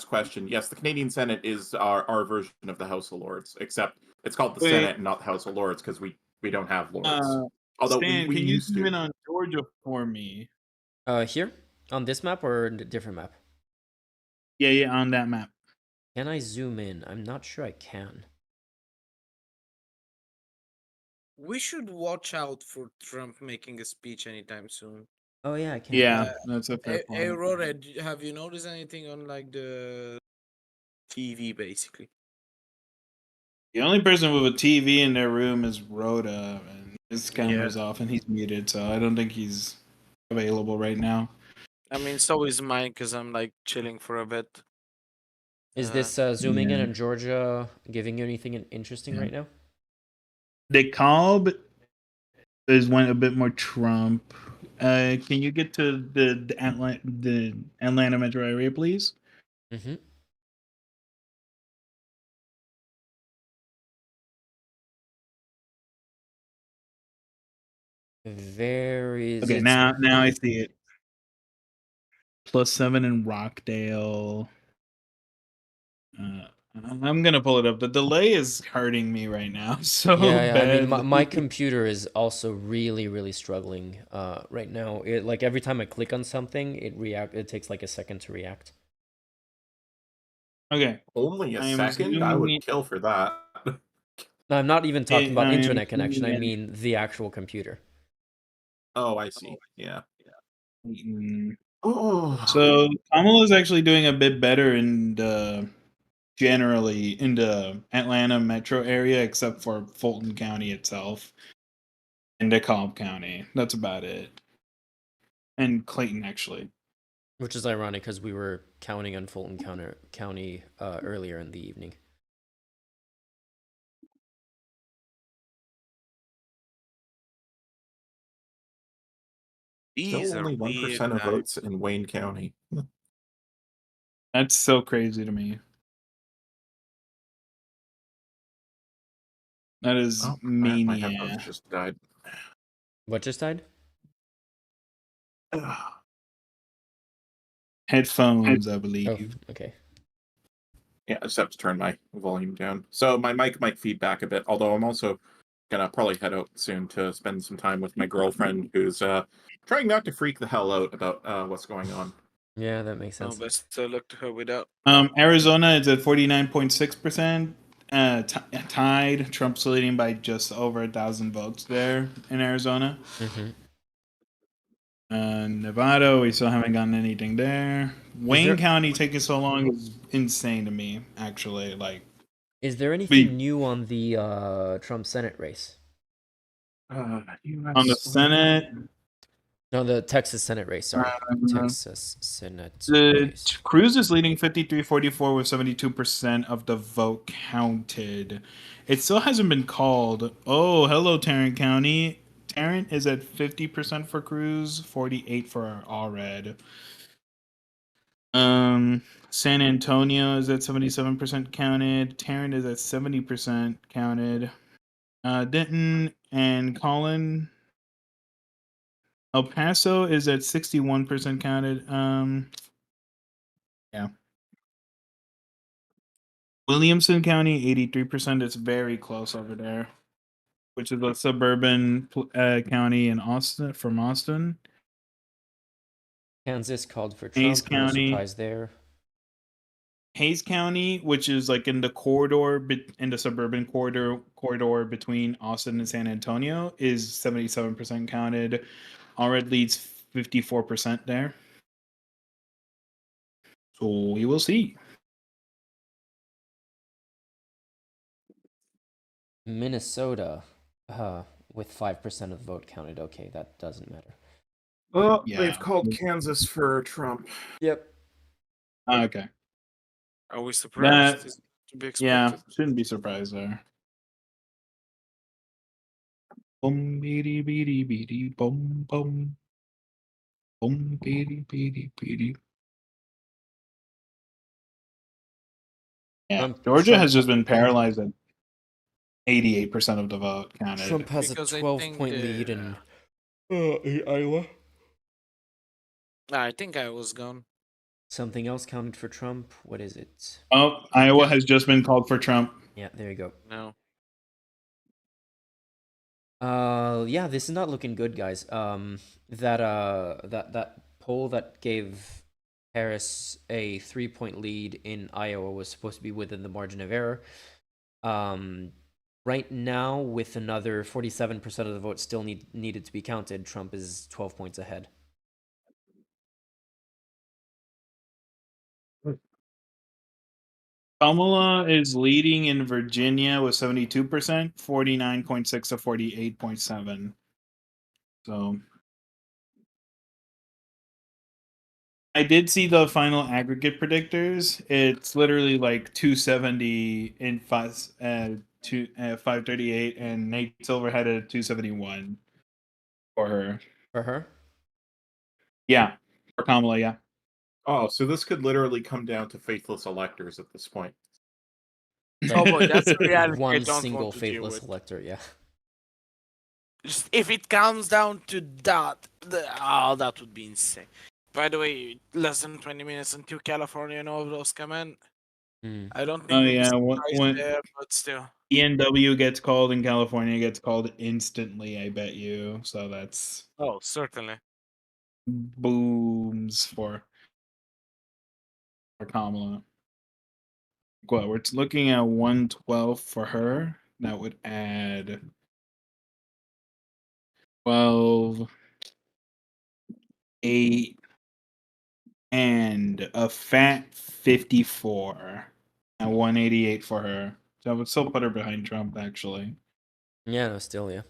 question, yes, the Canadian Senate is our version of the House of Lords, except it's called the Wait. Senate and not the House of Lords because we don't have lords. Although Stan, we can you used zoom to. in on Georgia for me? Here? On this map or a different map? Yeah, on that map. Can I zoom in? I'm not sure I can. We should watch out for Trump making a speech anytime soon. Oh yeah, I can. Yeah, that's a fair Hey, point. Rore, have you noticed anything on like the TV, basically? The only person with a TV in their room is Rhoda, and his camera's off and he's muted, so I don't think he's available right now. I mean, so is mine because I'm like chilling for a bit. Is this zooming in on Georgia giving you anything interesting right now? DeKalb is one a bit more Trump. Can you get to the Atlanta metro area, please? Mm-hmm. Okay, now I see it. +7 in Rockdale. I'm gonna pull it up. The delay is hurting me right now so yeah, I mean, badly. my computer is also really struggling right now. It, like every time I click on something, it takes like a second to react. Okay. Only a second? I would kill for that. No, I'm not even talking about I am internet connection. I zooming mean the actual computer. Oh, I see. Yeah. So Kamala's actually doing a bit better in the generally in the Atlanta metro area, except for Fulton County itself and DeKalb County. That's about it. And Clayton, actually. Which is ironic because we were counting on Fulton County earlier in the evening. Still only 1% of votes in Wayne County. That's so crazy to me. That is Oh, my headphones mania. just died. What just died? Headphones, I Oh, believe. okay. Yeah, I just have to turn my volume down. So my mic might feedback a bit, although I'm also gonna probably head out soon to spend some time with my girlfriend who's trying not to freak the hell out about what's going on. Yeah, that makes No, sense. best luck to her without. Arizona is at 49.6%. Tied. Trump's leading by just over 1,000 votes there in Arizona. Mm-hmm. Nevada, we still haven't gotten anything there. Wayne there- County taking so long is insane to me, actually. Like, Is there anything new on the Trump Senate race? on the Senate, No, the Texas Senate race. Sorry, Texas Senate race. Cruz is leading 53-44 with 72% of the vote counted. It still hasn't been called. Oh, hello, Tarrant County. Tarrant is at 50% for Cruz, 48 for Allred. San Antonio is at 77% counted. Tarrant is at 70% counted. Denton and Collin. El Paso is at 61% counted. Yeah. Williamson County, 83%. It's very close over there, which is a suburban county in Austin, from Austin. Kansas called for Hays Trump. No County. surprise there. Hays County, which is like in the corridor, in the suburban corridor between Austin and San Antonio, is 77% counted. Allred leads 54% there. So we will see. Minnesota, with 5% of the vote counted. Okay, that doesn't matter. Oh, Yeah. they've called Kansas for Trump. Yep. Okay. Are we surprised? That, Is to be yeah, expected. shouldn't be surprised there. Boom, beady, beady, beady, boom, boom. Boom, beady, beady, beady. Yeah, Georgia has just been paralyzed at 88% of the vote counted. Trump has Because a I 12-point think, lead in Iowa. I think I was gone. Something else counted for Trump. What is it? Oh, Iowa has just been called for Trump. Yeah, there you go. No. Yeah, this is not looking good, guys. That poll that gave Harris a 3-point lead in Iowa was supposed to be within the margin of error. Right now, with another 47% of the vote still needed to be counted, Trump is 12 points ahead. Kamala is leading in Virginia with 72%, 49.6 to 48.7. So I did see the final aggregate predictors. It's literally like 270 in 538, and Nate Silver had a 271 for her. For her? Yeah, for Kamala, yeah. Oh, so this could literally come down to faithless electors at this point. Oh boy, that's a reality I One don't single want to deal faithless with. elector, yeah. Just, if it comes down to that, that would be insane. By the way, less than 20 minutes until California and all of those come in. I don't think Oh we'll be yeah, surprised when there, but still. ENW gets called in California, gets called instantly, I bet you. So that's Oh, certainly. booms for Kamala. Well, we're looking at 112 for her. That would add 12, 8, and a fat 54. And 188 for her. So I would still put her behind Trump, actually. Yeah, no, still, yeah.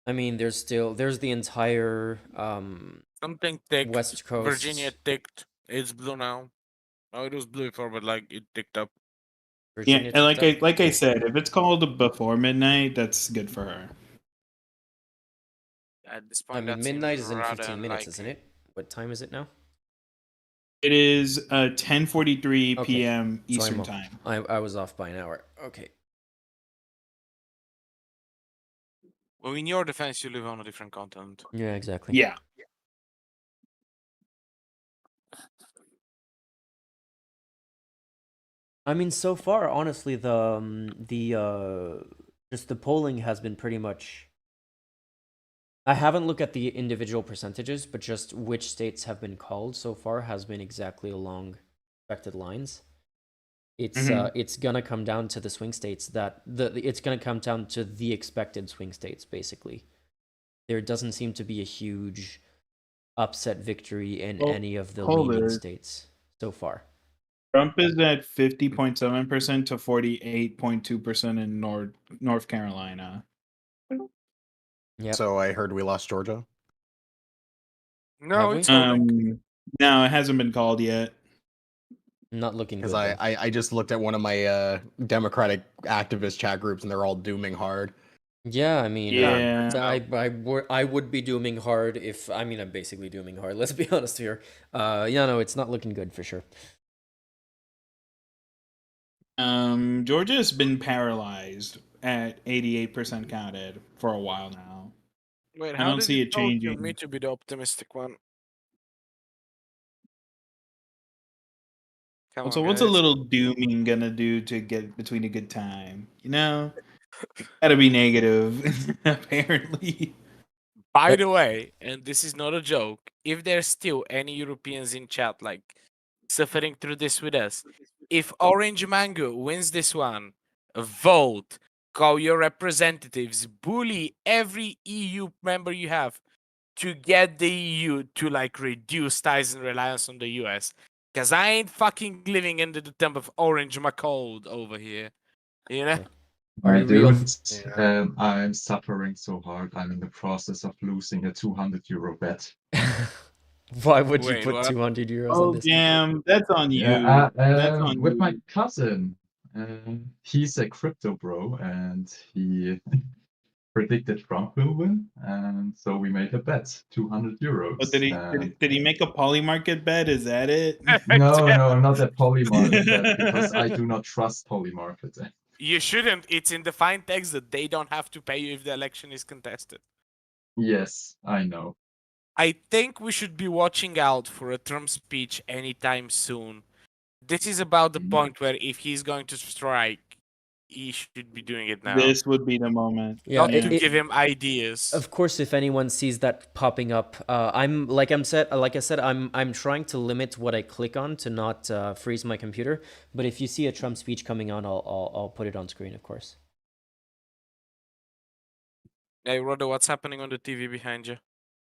I mean, there's the entire Something ticked. West Coast. Virginia ticked. It's blue now. Oh, it was blue before, but like it ticked up. Virginia Yeah, and ticked up. like I said, if it's called before midnight, that's good for her. At this I point, mean, that seems midnight is in rather 15 minutes, unlikely. isn't it? What time is it now? It is 10:43 Okay. p.m. So Eastern I'm off. time. I was off by an hour. Okay. Well, in your defense, you live on a different continent. Yeah, exactly. Yeah. I mean, so far, honestly, just the polling has been pretty much. I haven't looked at the individual percentages, but just which states have been called so far has been exactly along expected lines. It's gonna come down to the swing states it's gonna come down to the expected swing states, basically. There doesn't seem to be a huge upset victory in any of the leading states so far. Trump is at 50.7% to 48.2% in North Carolina. Yeah. So I heard we lost Georgia. No, it's holding. No, it hasn't been called yet. Not looking good. Because I just looked at one of my Democratic activist chat groups and they're all dooming hard. Yeah, I mean, Yeah. I would be dooming hard if I'm basically dooming hard. Let's be honest here. Yeah, no, it's not looking good for sure. Georgia has been paralyzed at 88% counted for a while now. Wait, I how don't did see you it told changing. me to be the optimistic one? Come So on, what's a guys. little dooming gonna do to get between a good time? You know, gotta be negative. Apparently. By the way, and this is not a joke, if there's still any Europeans in chat like suffering through this with us, if Orange Mango wins this one, vote, call your representatives, bully every EU member you have to get the EU to like reduce ties and reliance on the US. Cause I ain't fucking living under the thumb of Orange McCold over here. You know? I Real- don't. I'm suffering so hard. I'm in the process of losing a 200 euro bet. Why would you Wait, put what? 200 euros Oh on this? damn, that's on you. Yeah, That's on with you. my cousin. He's a crypto bro, and he predicted Trump will win, and so we made a bet, 200 euros. But did he make a poly market bet? Is that it? No, not a Polymarket bet, because I do not trust Polymarket. You shouldn't. It's in the fine text that they don't have to pay you if the election is contested. Yes, I know. I think we should be watching out for a Trump speech anytime soon. This is about the point where if he's going to strike, he should be doing it now. This would be the moment. Yeah, Not to give him ideas. Of course, if anyone sees that popping up, like I said, I'm trying to limit what I click on to not freeze my computer. But if you see a Trump speech coming on, I'll put it on screen, of course. Hey, Rodo, what's happening on the TV behind you?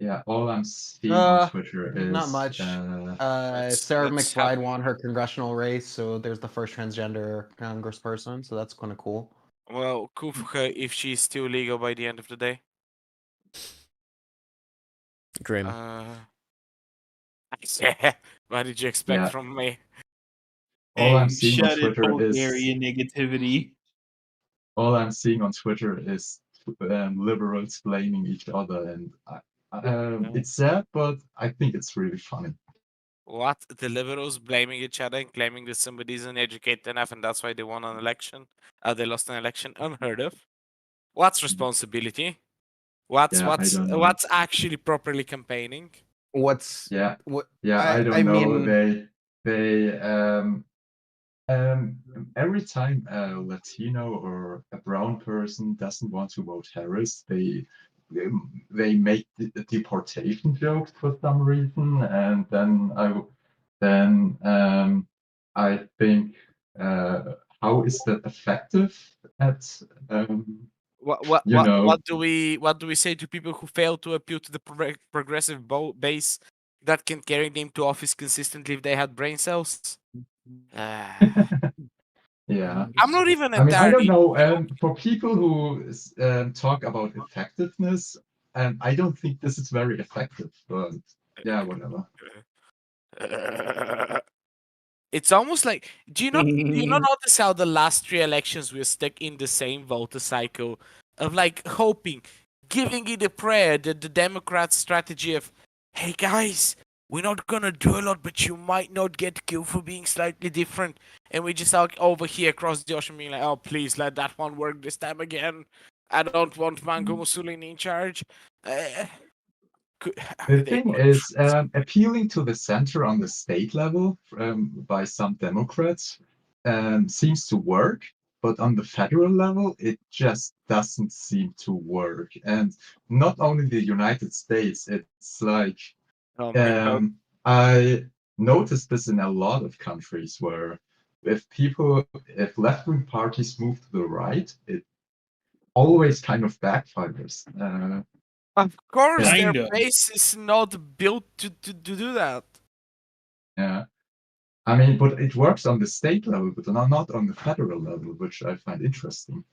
Yeah, all I'm seeing on Twitter is Not much. Sarah McBride won her congressional race, so there's the first transgender congressperson, so that's kind of cool. Well, cool for her if she's still legal by the end of the day. Grim. What did you expect Yeah. from me? All I'm seeing on Shut it, Twitter is Bulgarian negativity. all I'm seeing on Twitter is liberals blaming each other, and it's sad, but I think it's really funny. What? The liberals blaming each other and claiming that somebody isn't educated enough and that's why they won an election? They lost an election? Unheard of. What's responsibility? What's Yeah, I don't know. what's actually properly campaigning? Yeah, what? I don't I know. mean- They every time a Latino or a brown person doesn't want to vote Harris, they make deportation jokes for some reason, and then I think how is that effective at What do we say to people who fail to appeal to the progressive base that can carry them to office consistently if they had brain cells? Yeah, I'm not even I mean, I don't entirely. know. For people who talk about effectiveness, I don't think this is very effective. But yeah, whatever. It's almost like do you not notice how the last 3 elections we're stuck in the same voter cycle of like hoping, giving it a prayer that the Democrats' strategy of, hey guys, we're not gonna do a lot, but you might not get killed for being slightly different. And we just out over here across the ocean being like, oh, please let that one work this time again. I don't want Mango Mussolini in charge. The thing is, appealing to the center on the state level by some Democrats seems to work, but on the federal level, it just doesn't seem to work. And not only the United States, it's like Oh my God. I noticed this in a lot of countries where if left-wing parties move to the right, it always kind of backfires. Of course, Yeah. their base is not built to do that. Yeah. I mean, but it works on the state level, but not on the federal level, which I find interesting.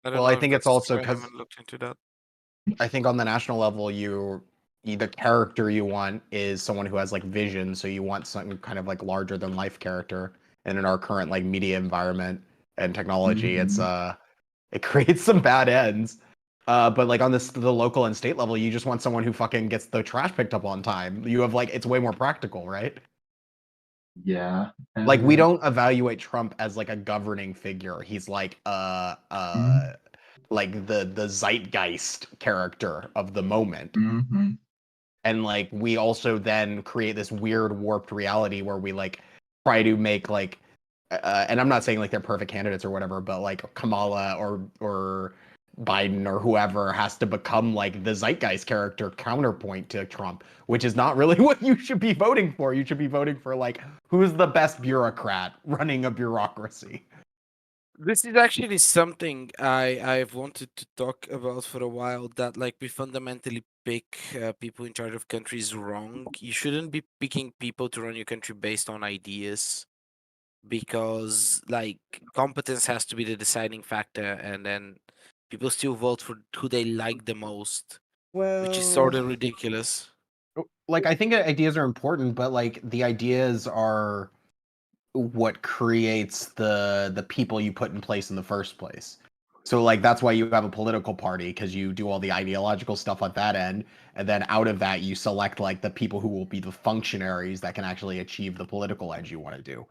Well, I think it's also I because haven't looked into that. I think on the national level, the character you want is someone who has like vision, so you want some kind of like larger than life character. And in our current like media environment and technology, it's it creates some bad ends. But like on the local and state level, you just want someone who fucking gets the trash picked up on time. You have like it's way more practical, right? Yeah. Like we don't evaluate Trump as like a governing figure. He's like like the zeitgeist character of the moment. And like we also then create this weird warped reality where we like try to make like and I'm not saying like they're perfect candidates or whatever, but like Kamala or Biden or whoever has to become like the zeitgeist character counterpoint to Trump, which is not really what you should be voting for. You should be voting for like who's the best bureaucrat running a bureaucracy. This is actually something I've wanted to talk about for a while, that like we fundamentally pick people in charge of countries wrong. You shouldn't be picking people to run your country based on ideas, because like competence has to be the deciding factor, and then people still vote for who they like the most, which is sort of ridiculous. Like I think ideas are important, but like the ideas are what creates the people you put in place in the first place. So like that's why you have a political party, because you do all the ideological stuff at that end, and then out of that you select like the people who will be the functionaries that can actually achieve the political edge you want to do.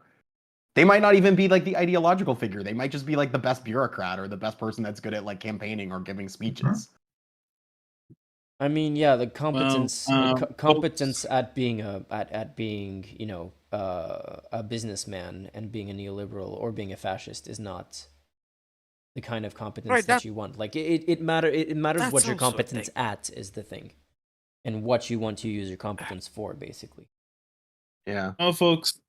They might not even be like the ideological figure. They might just be like the best bureaucrat or the best person that's good at like campaigning or giving speeches. I mean, yeah, the competence competence at being you know a businessman and being a neoliberal or being a fascist is not the kind of competence that you want. Like it matters what your competence at is the thing, and what you want to use your competence for, basically. Yeah. Well, folks,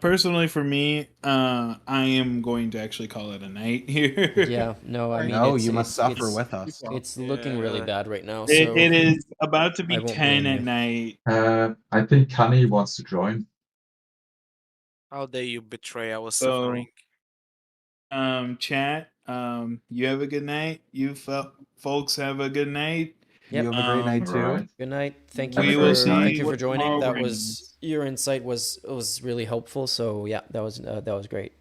personally for me, I am going to actually call it a night here. Yeah, no, I mean, no, you must suffer with us. It's looking really bad right now. It is about to be I won't 10 blame at you. night. I think Kanye wants to join. How dare you betray our So, suffering? Chat, you have a good night. You folks have a good night. Yep. You have a great night too. Right. Good night. Thank We you will for see thank you for what joining. tomorrow That was brings. your insight was really helpful. So yeah, that was great.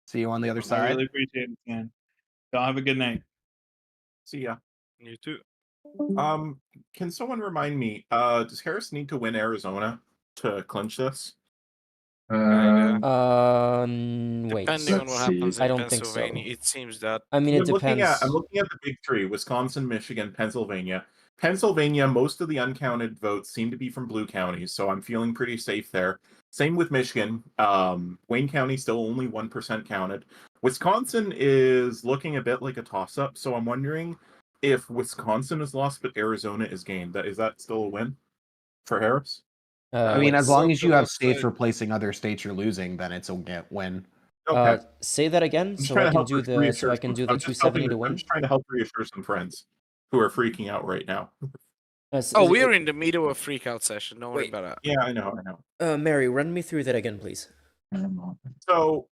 See you on the other I side. really appreciate it, man. Y'all have a good night. See ya. You too. Can someone remind me, does Harris need to win Arizona to clinch this? Wait. Depending on what Let's happens see. in I don't think so. Pennsylvania, it seems that. I mean, it I'm depends. looking at the big three: Wisconsin, Michigan, Pennsylvania. Pennsylvania, most of the uncounted votes seem to be from blue counties, so I'm feeling pretty safe there. Same with Michigan. Wayne County still only 1% counted. Wisconsin is looking a bit like a toss-up, so I'm wondering if Wisconsin is lost but Arizona is gained. Is that still a win for Harris? I mean, as What's long up, as you it have looks states like- replacing other states you're losing, then it's a win. Okay. Say that again, I'm just so trying I to can help do the reassure so I can do I'm the just 270 to I'm win. just trying to help reassure some friends who are freaking out right now. Oh, we're in the middle of a freak out session. Don't worry Wait. about that. Yeah, I know. Mary, run me through that again, please. So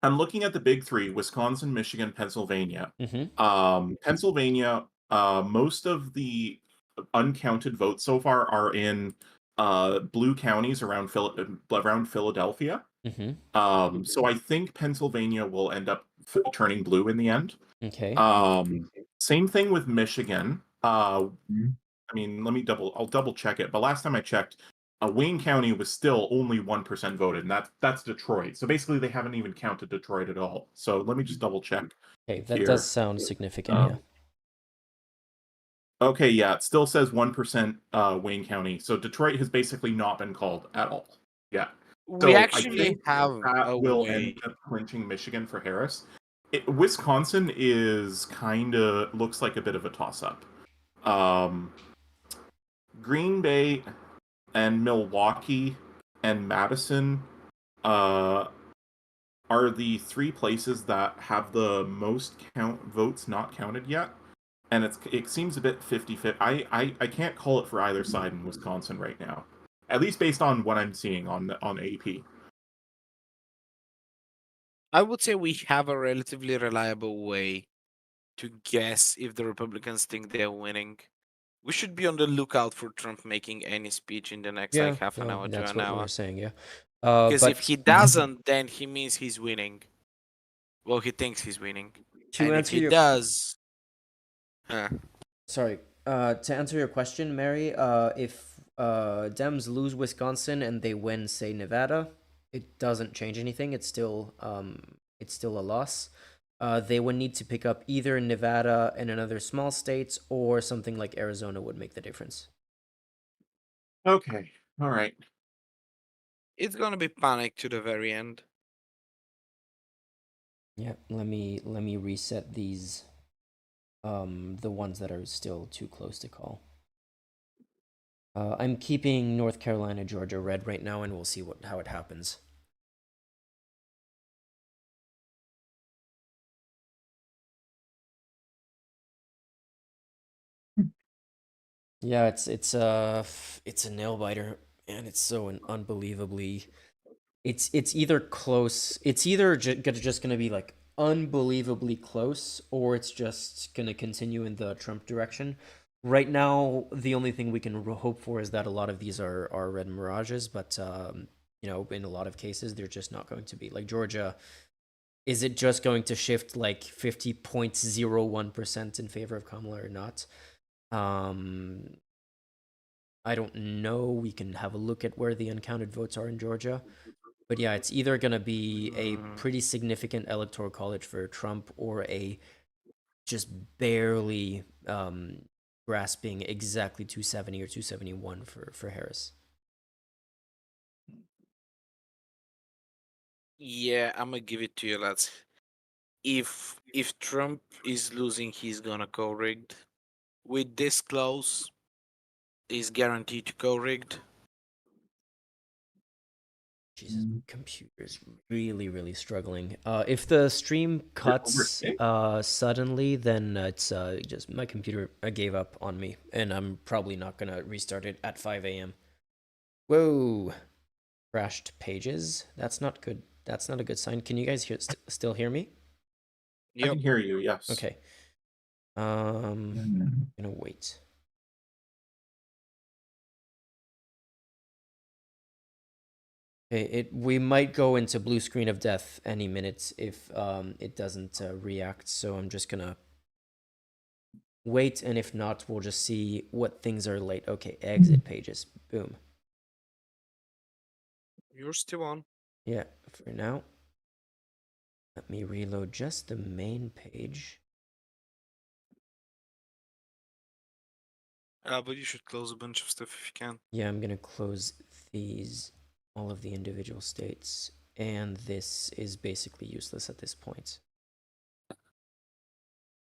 I'm looking at the big three: Wisconsin, Michigan, Pennsylvania. Pennsylvania, most of the uncounted votes so far are in blue counties around Philadelphia. So I think Pennsylvania will end up turning blue in the end. Okay. Same thing with Michigan. I mean, I'll double check it. But last time I checked, Wayne County was still only 1% voted, and that's Detroit. So basically, they haven't even counted Detroit at all. So let me just double check. Okay, that here. does sound significant, yeah. Okay, yeah, it still says 1% Wayne County. So Detroit has basically not been called at all. Yeah. We So I actually think have that a will way. end up clinching Michigan for Harris. Wisconsin is kind of looks like a bit of a toss-up. Green Bay and Milwaukee and Madison are the three places that have the most votes not counted yet. And it seems a bit 50-50. I can't call it for either side in Wisconsin right now. At least based on what I'm seeing on AP. I would say we have a relatively reliable way to guess if the Republicans think they're winning. We should be on the lookout for Trump making any speech in the next like half an hour to that's an what we hour. were saying, yeah. Because But if he doesn't, then he means he's winning. Well, he thinks he's winning. to And if answer he your does, sorry, to answer your question, Mary, if Dems lose Wisconsin and they win, say, Nevada, it doesn't change anything. It's still a loss. They would need to pick up either Nevada and another small states, or something like Arizona would make the difference. Okay, all right. it's gonna be panic to the very end. Yeah, let me reset these. The ones that are still too close to call. I'm keeping North Carolina, Georgia red right now, and we'll see how it happens. Yeah, it's a nail biter, and it's so unbelievably. It's either close. It's either just gonna be like unbelievably close, or it's just gonna continue in the Trump direction. Right now, the only thing we can hope for is that a lot of these are red mirages, but you know, in a lot of cases, they're just not going to be. Like Georgia, is it just going to shift like 50.01% in favor of Kamala or not? I don't know. We can have a look at where the uncounted votes are in Georgia. But yeah, it's either going to be a pretty significant electoral college for Trump, or a just barely grasping exactly 270 or 271 for Harris. Yeah, I'm gonna give it to you, lads. If Trump is losing, he's gonna go rigged. With this close, is guaranteed to go rigged. Jesus, computer's really struggling. If the stream cuts suddenly, then it's just my computer gave up on me, and I'm probably not gonna restart it at 5 a.m. Whoa, crashed pages. That's not good. That's not a good sign. Can you guys still hear me? I can hear you. Yes. Okay. Gonna wait. Okay, we might go into blue screen of death any minute if it doesn't react. So I'm just gonna wait, and if not, we'll just see what things are late. Okay, exit pages. Boom. You're still on. Yeah, for now. Let me reload just the main page. But you should close a bunch of stuff if you can. Yeah, I'm gonna close all of the individual states, and this is basically useless at this point.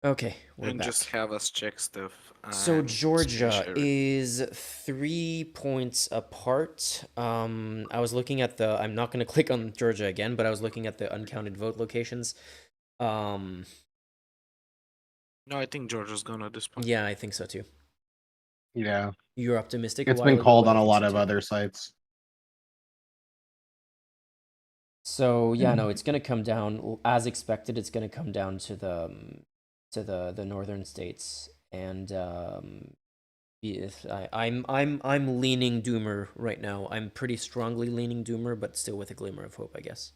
Okay, we're and back. just have us check stuff. So and Georgia is 3 points apart. I was looking at I'm not gonna click on Georgia again, but I was looking at the uncounted vote locations. No, I think Georgia's gonna at this point. Yeah, I think so too. Yeah. You're optimistic. It's been called on a lot of other sites. So yeah, no, it's gonna come down as expected. It's gonna come down to the northern states, and I'm leaning doomer right now. I'm pretty strongly leaning doomer, but still with a glimmer of hope, I guess.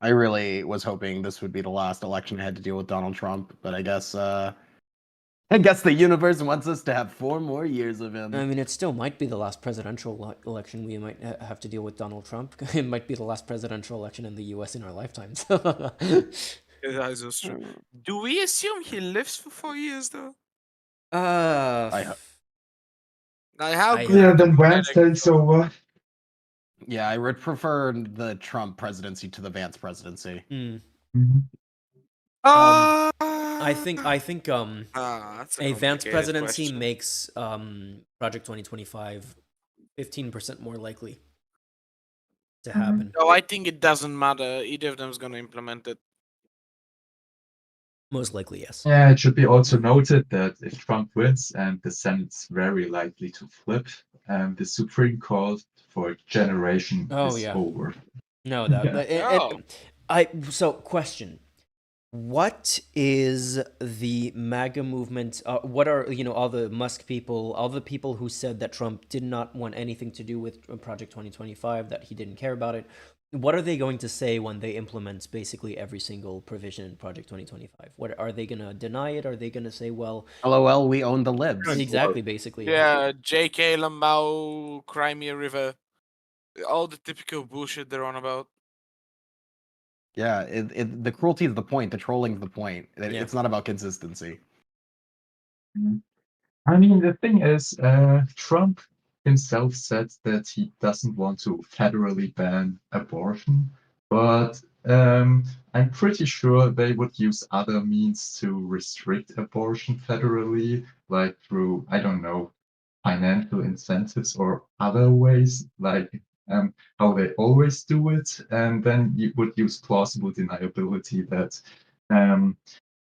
I really was hoping this would be the last election I had to deal with Donald Trump, but I guess I guess the universe wants us to have 4 more years of him. I mean, it still might be the last presidential election we might have to deal with Donald Trump. It might be the last presidential election in the U.S. in our lifetimes. That is also true. Do we assume he lives for 4 years though? Like how good? Yeah, are the then Vance takes over. Yeah, I would prefer the Trump presidency to the Vance presidency. I think that's a Vance complicated presidency question. makes Project 2025 15% more likely to happen. No, I think it doesn't matter. Either of them is going to implement it. Most likely, yes. Yeah, it should be also noted that if Trump wins and the Senate's very likely to flip, the Supreme Court for a generation is over. No, so question. What is the MAGA movement? What are, all the Musk people, all the people who said that Trump did not want anything to do with Project 2025, that he didn't care about it? What are they going to say when they implement basically every single provision in Project 2025? What are they going to deny it? Are they going to say, well, LOL, we own the libs? Exactly, basically. Yeah, JK, Lambau, Crimea River, all the typical bullshit they're on about. Yeah, the cruelty is the point. The trolling is the point. It's not about consistency. I mean, the thing is, Trump himself said that he doesn't want to federally ban abortion, but I'm pretty sure they would use other means to restrict abortion federally, like through, I don't know, financial incentives or other ways, like how they always do it. And then you would use plausible deniability that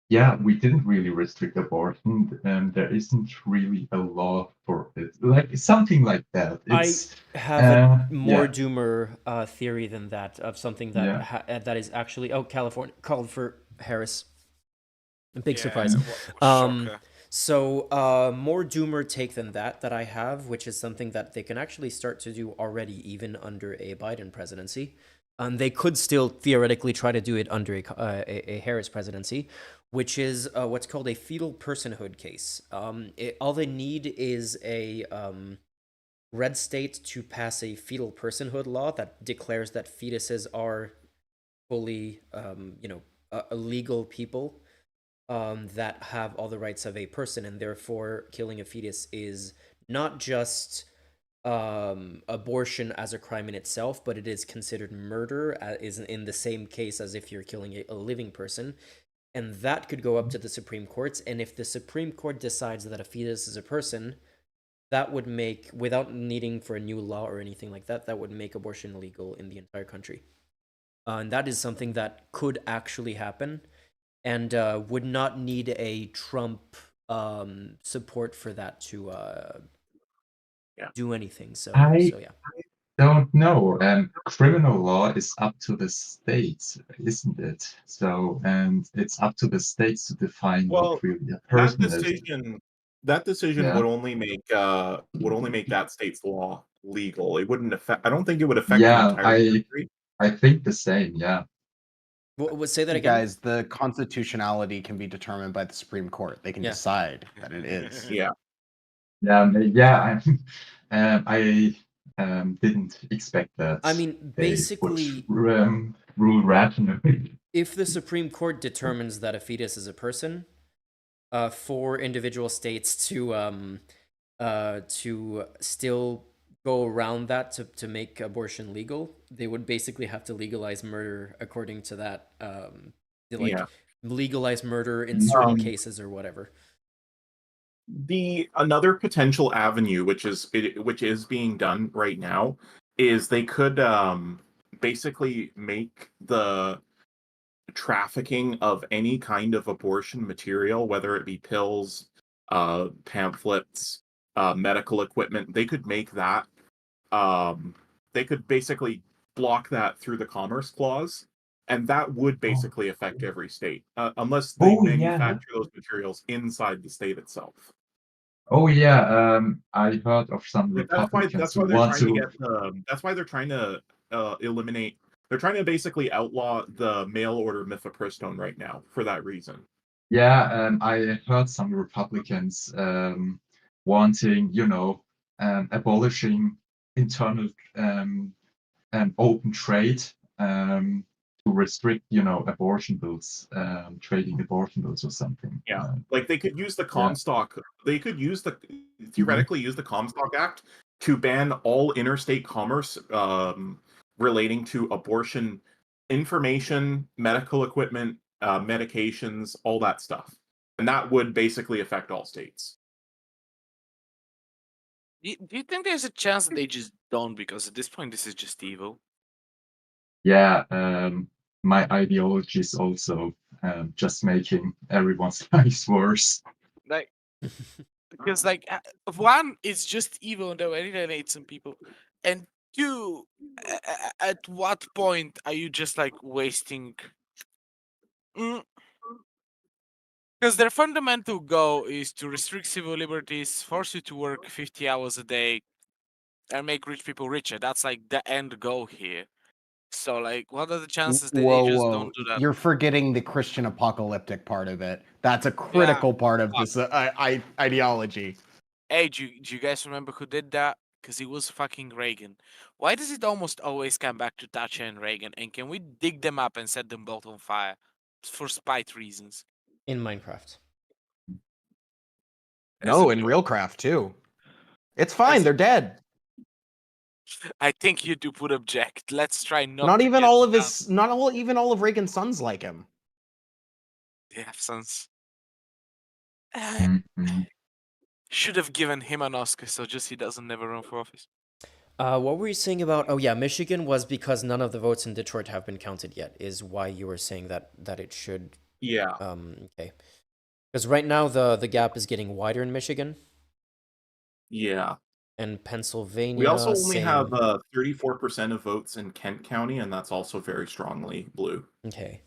yeah, we didn't really restrict abortion, and there isn't really a law for it. Like something like that. It's, I have a more yeah. doomer theory than that, of something that that is actually California called for Harris. A big surprise. So more doomer take than that I have, which is something that they can actually start to do already, even under a Biden presidency. They could still theoretically try to do it under a Harris presidency, which is what's called a fetal personhood case. All they need is a red state to pass a fetal personhood law that declares that fetuses are fully, legal people that have all the rights of a person, and therefore killing a fetus is not just abortion as a crime in itself, but it is considered murder, is in the same case as if you're killing a living person. And that could go up to the Supreme Courts, and if the Supreme Court decides that a fetus is a person, that would make, without needing for a new law or anything like that, that would make abortion legal in the entire country. And that is something that could actually happen, and would not need a Trump support for that to do anything. So yeah. I don't know. Criminal law is up to the states, isn't it? So, and it's up to the states to define what really a person is. That decision would only make that state's law legal. It wouldn't affect. I don't think it would affect the entire country. I think the same. Yeah. What say that again? Guys, the constitutionality can be determined by the Supreme Court. They can decide that it is. Yeah. I didn't expect that. I mean, basically, rule rationally. If the Supreme Court determines that a fetus is a person, for individual states to still go around that to make abortion legal, they would basically have to legalize murder according to that. Legalize murder in certain cases or whatever. Another potential avenue, which is being done right now, is they could basically make the trafficking of any kind of abortion material, whether it be pills, pamphlets, medical equipment, they could make that. They could basically block that through the Commerce Clause, and that would basically affect every state, unless they manufacture those materials inside the state itself. Oh yeah, I heard of some Republicans that's why they're trying to eliminate. They're trying to basically outlaw the mail order mifepristone right now for that reason. Yeah, I heard some Republicans wanting, abolishing internal open trade to restrict, abortion bills, trading abortion bills or something. Yeah, like they could use the Yeah. Comstock. They could use the theoretically use the Comstock Act to ban all interstate commerce relating to abortion information, medical equipment, medications, all that stuff, and that would basically affect all states. Do you think there's a chance that they just don't? Because at this point, this is just evil. Yeah, my ideology is also just making everyone's lives worse. Like, because one, it's just evil and they alienate some people, and two, at what point are you just like wasting? Because their fundamental goal is to restrict civil liberties, force you to work 50 hours a day, and make rich people richer. That's like the end goal here. So, like, what are the chances that they just don't do that? You're forgetting the Christian apocalyptic part of it. That's a Yeah, critical part of this ideology. Hey, do you guys remember who did that? Because it was fucking Reagan. Why does it almost always come back to Thatcher and Reagan? And can we dig them up and set them both on fire for spite reasons? In Minecraft. No, in Realcraft too. It's fine. They're dead. I think YouTube would object. Let's try not. Not to even get all of down. his. Even all of Reagan's sons like him. They have sons. Mm-hmm. Should have given him an Oscar, so just he doesn't never run for office. What were you saying about? Oh yeah, Michigan was because none of the votes in Detroit have been counted yet. Is why you were saying that it should. Yeah. Okay. Because right now the gap is getting wider in Michigan. Yeah. And Pennsylvania. We also only same. have 34% of votes in Kent County, and that's also very strongly blue. Okay.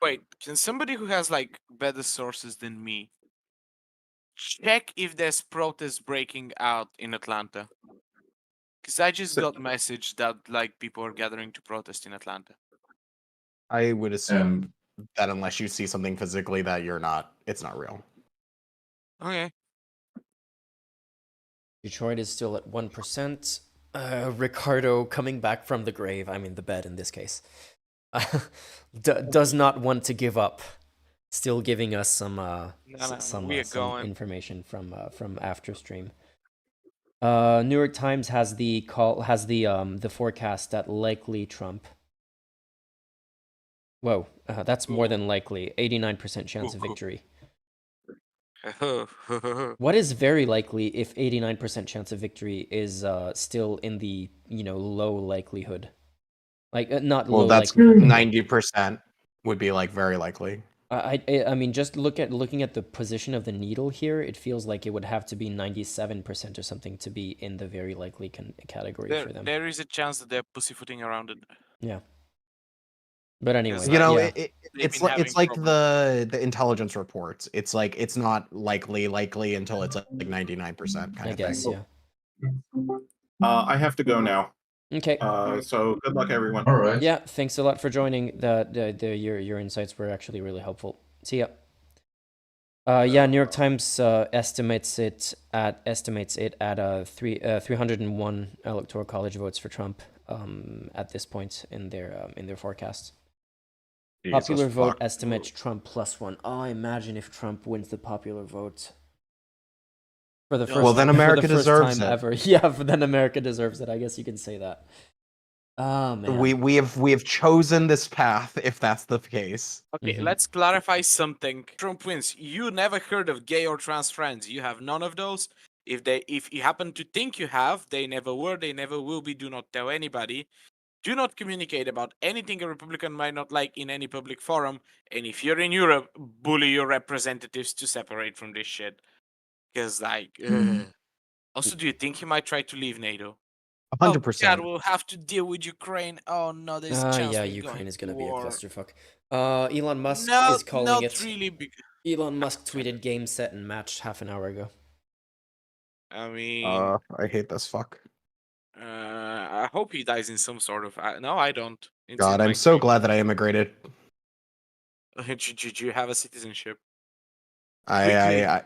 Wait, can somebody who has like better sources than me check if there's protests breaking out in Atlanta? Because I just got message that like people are gathering to protest in Atlanta. I would assume that unless you see something physically that it's not real. Okay. Detroit is still at 1%. Ricardo coming back from the grave, I mean the bed in this case, does not want to give up. Still giving us some information from after stream. New York Times has the forecast that likely Trump. Whoa, that's more than likely. 89% chance of victory. What is very likely if 89% chance of victory is still in the low likelihood, like not low. Well, that's 90% would be like very likely. I mean, just looking at the position of the needle here, it feels like it would have to be 97% or something to be in the very likely category for them. There is a chance that they're pussyfooting around it. Yeah. But anyway, it's like the intelligence reports. It's like it's not likely until it's like 99% kind of guess, thing. Yeah. I have to go now. Okay. So good luck, everyone. All right. Yeah. Thanks a lot for joining. Your insights were actually really helpful. See ya. Yeah. New York Times estimates it at 301 electoral college votes for Trump. At this point in their forecast. Popular vote estimates Trump +1. Oh, imagine if Trump wins the popular vote. For the first, then America deserves time it. ever. Yeah, then America deserves it. I guess you can say that. Oh man. We have chosen this path if that's the case. Okay, let's clarify something. Trump wins. You never heard of gay or trans friends. You have none of those. If you happen to think you have, they never were, they never will be. Do not tell anybody. Do not communicate about anything a Republican might not like in any public forum. And if you're in Europe, bully your representatives to separate from this shit. Because, also, do you think he might try to leave NATO? 100%. God, we'll have to deal with Ukraine. Oh, no, there's a chance yeah, we're Ukraine is going to to be a war. clusterfuck. Elon Musk is calling it. Really Elon Musk tweeted game, set, and match half an hour ago. I mean... I hate this fuck. I hope he dies in some sort of... no, I don't. God, I'm so glad that I immigrated. Did you have a citizenship? I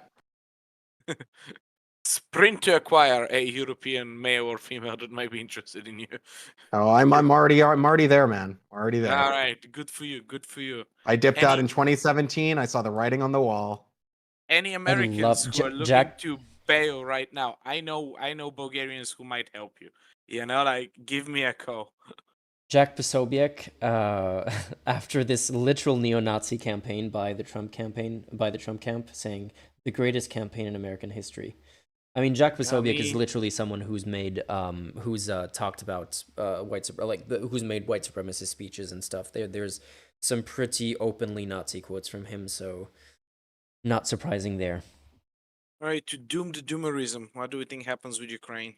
Sprint to acquire a European male or female that might be interested in you. I'm already there, man. Already there. All right, good for you. Good for you. I dipped out Any in 2017. I saw the writing on the wall. any Americans who are looking Jack. to bail right now? I know Bulgarians who might help you. You know, like give me a call. Jack Posobiec, after this literal neo-Nazi campaign by the Trump camp, saying the greatest campaign in American history. I mean, Jack Posobiec is literally someone who's made, talked about who's made white supremacist speeches and stuff. There's some pretty openly Nazi quotes from him, so not surprising there. All right, to doom the doomerism. What do we think happens with Ukraine?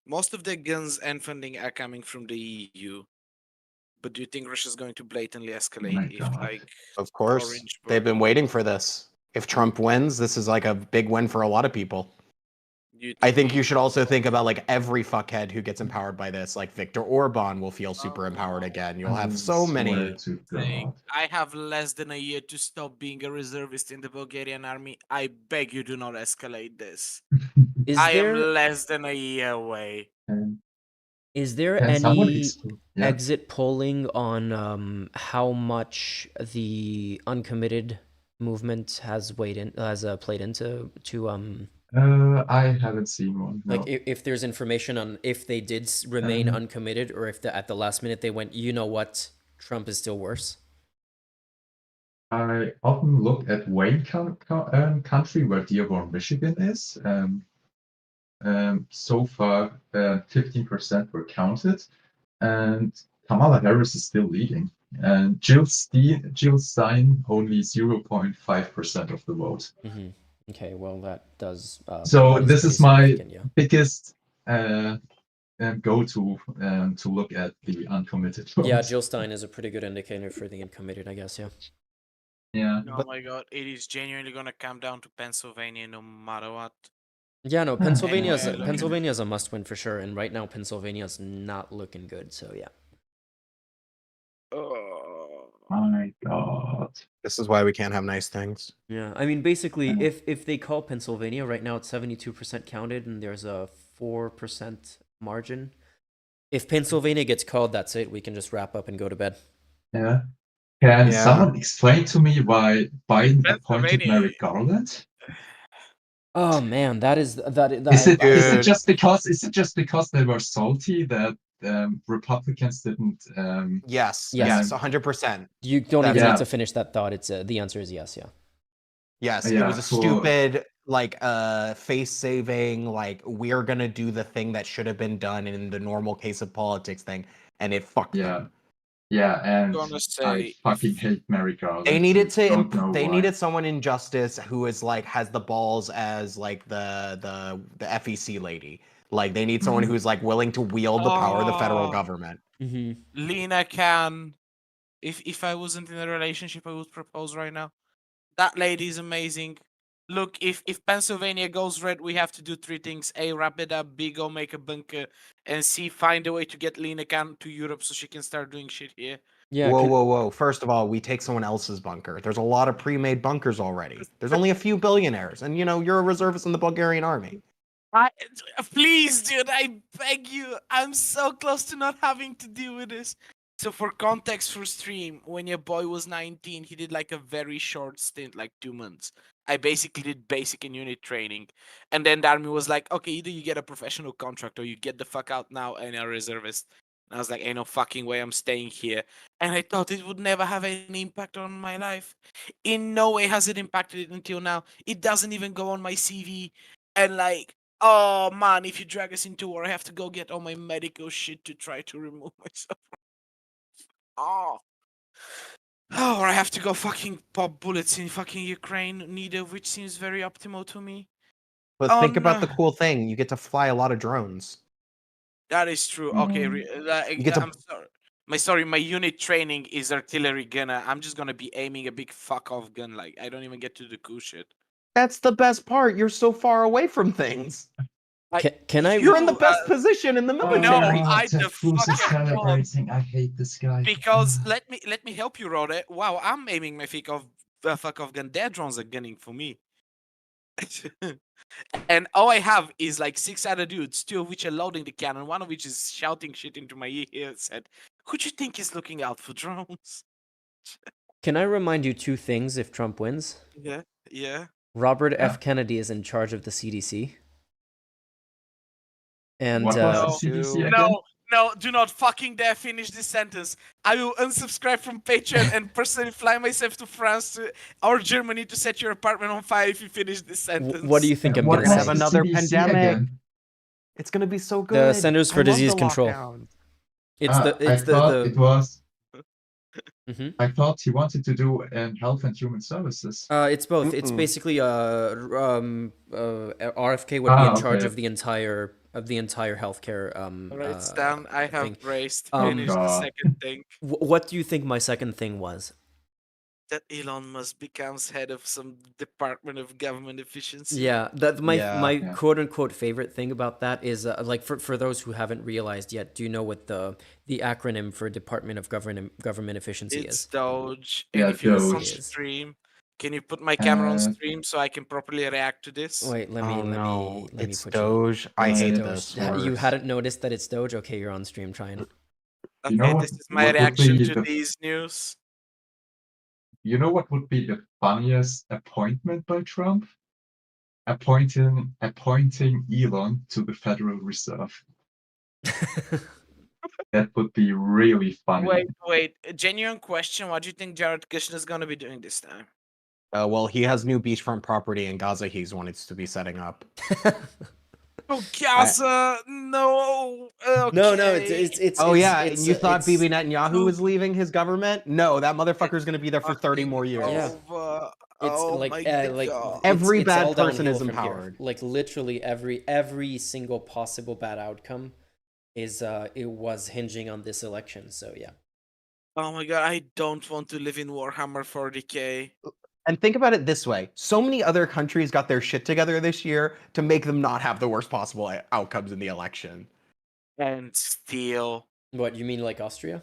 Most of the guns and funding are coming from the EU. But do you think Russia's going to blatantly escalate if, like, Of course, they've been waiting for this. If Trump wins, this is like a big win for a lot of people. I think you should also think about like every fuckhead who gets empowered by this. Like Viktor Orban will feel super empowered again. You'll have so many. I have less than a year to stop being a reservist in the Bulgarian army. I beg you, do not escalate this. I am less than a year away. Is there any exit polling on how much the uncommitted movement has played into I haven't seen one. No. Like if there's information on if they did remain uncommitted, or if at the last minute they went, you know what, Trump is still worse. I often look at Wayne Country, where Dearborn, Michigan is. So far, 15% were counted, and Kamala Harris is still leading. And Jill Stein only 0.5% of the vote. Mm-hmm. Okay, well that does. So this is my biggest go to look at the uncommitted votes. Yeah, Jill Stein is a pretty good indicator for the uncommitted, I guess. Yeah. Yeah. Oh my God, it is genuinely gonna come down to Pennsylvania, no matter what. Yeah, no, Pennsylvania's a must-win for sure, and right now Pennsylvania's not looking good. So yeah. Oh my God. This is why we can't have nice things. Yeah, I mean, basically, if they call Pennsylvania right now, it's 72% counted, and there's a 4% margin. If Pennsylvania gets called, that's it. We can just wrap up and go to bed. Yeah. Can someone explain to me why Biden appointed Merrick Garland? Oh man, Is it just because they were salty that Republicans didn't? Yes, 100%. You don't even need to finish that thought. It's the answer is yes, yeah. Yes, it was a stupid, like, face-saving, like, we're gonna do the thing that should have been done in the normal case of politics thing, and it fucked them. Yeah, and I fucking hate Merrick Garland. They needed needed someone in justice who is like has the balls as like the FEC lady. Like they need someone who's like willing to wield the power of the federal government. Lena can. If I wasn't in a relationship, I would propose right now. That lady is amazing. Look, if Pennsylvania goes red, we have to do three things: A, wrap it up; B, go make a bunker; and C, find a way to get Lena Khan to Europe so she can start doing shit here. Yeah. Whoa! First of all, we take someone else's bunker. There's a lot of pre-made bunkers already. There's only a few billionaires, and you're a reservist in the Bulgarian army. Please, dude, I beg you. I'm so close to not having to deal with this. So for context for stream, when your boy was 19, he did like a very short stint, like 2 months. I basically did basic and unit training. And then the army was like, okay, either you get a professional contract or you get the fuck out now and you're a reservist. And I was like, ain't no fucking way I'm staying here. And I thought it would never have any impact on my life. In no way has it impacted it until now. It doesn't even go on my CV. And like, oh man, if you drag us into war, I have to go get all my medical shit to try to remove myself. Oh, or I have to go fucking pop bullets in fucking Ukraine, neither of which seems very optimal to me. But think about the cool thing. You get to fly a lot of drones. That is true. Okay, I'm sorry. My unit training is artillery gunner. I'm just gonna be aiming a big fuck off gun. Like I don't even get to do cool shit. That's the best part. You're so far away from things. Can I? You're in the best position in the military. No, I celebrating. I hate this guy. Because let me help you, Rode. Wow, I'm aiming my fick off fuck off gun. Their drones are gunning for me. And all I have is like 6 other dudes, 2 of which are loading the cannon, 1 of which is shouting shit into my ear. Said, "Who do you think is looking out for drones?" Can I remind you 2 things if Trump wins? Yeah, yeah. Robert F. Kennedy is in charge of the CDC. And What was the CDC again? No, do not fucking dare finish this sentence. I will unsubscribe from Patreon and personally fly myself to France or Germany to set your apartment on fire if you finish this sentence. what do you think I'm What gonna was say? the Another CDC pandemic. again? It's gonna be so good. The Centers for I love Disease the Control. lockdowns. It's I thought it was. I thought he wanted to do Health and Human Services. It's both. It's basically RFK would be in charge of the entire healthcare. Right, down. I have thing. braced. Finish the second thing. What do you think my second thing was? That Elon Musk becomes head of some department of government efficiency. Yeah, my quote unquote favorite thing about that is like for those who haven't realized yet, do you know what the acronym for Department of Government Efficiency It's is? Doge. Yeah, And if you're on Doge. stream, can you put my camera on stream so I can properly react to this? Wait, let me It's put Doge. you. I hate Doge. this. You hadn't noticed that it's Doge? Okay, you're on stream. Try and. Okay, You know what- this is my what would reaction be to the- these news. You know what would be the funniest appointment by Trump? Appointing Elon to the Federal Reserve. That would be really funny. Wait. A genuine question. What do you think Jared Kushner is going to be doing this time? Well, he has new beachfront property in Gaza he's wanted to be setting up. Oh, Gaza! No! Okay. No, it's. Oh yeah, it's, and you thought it's- Bibi Netanyahu was leaving his government? No, that motherfucker's gonna be there for 30 more years. Yeah. It's Oh like my like God. Every it's bad all person downhill is from here. empowered. Like literally every single possible bad outcome is it was hinging on this election. So yeah. Oh my God! I don't want to live in Warhammer 40k. And think about it this way. So many other countries got their shit together this year to make them not have the worst possible outcomes in the election. And still. What, you mean like Austria?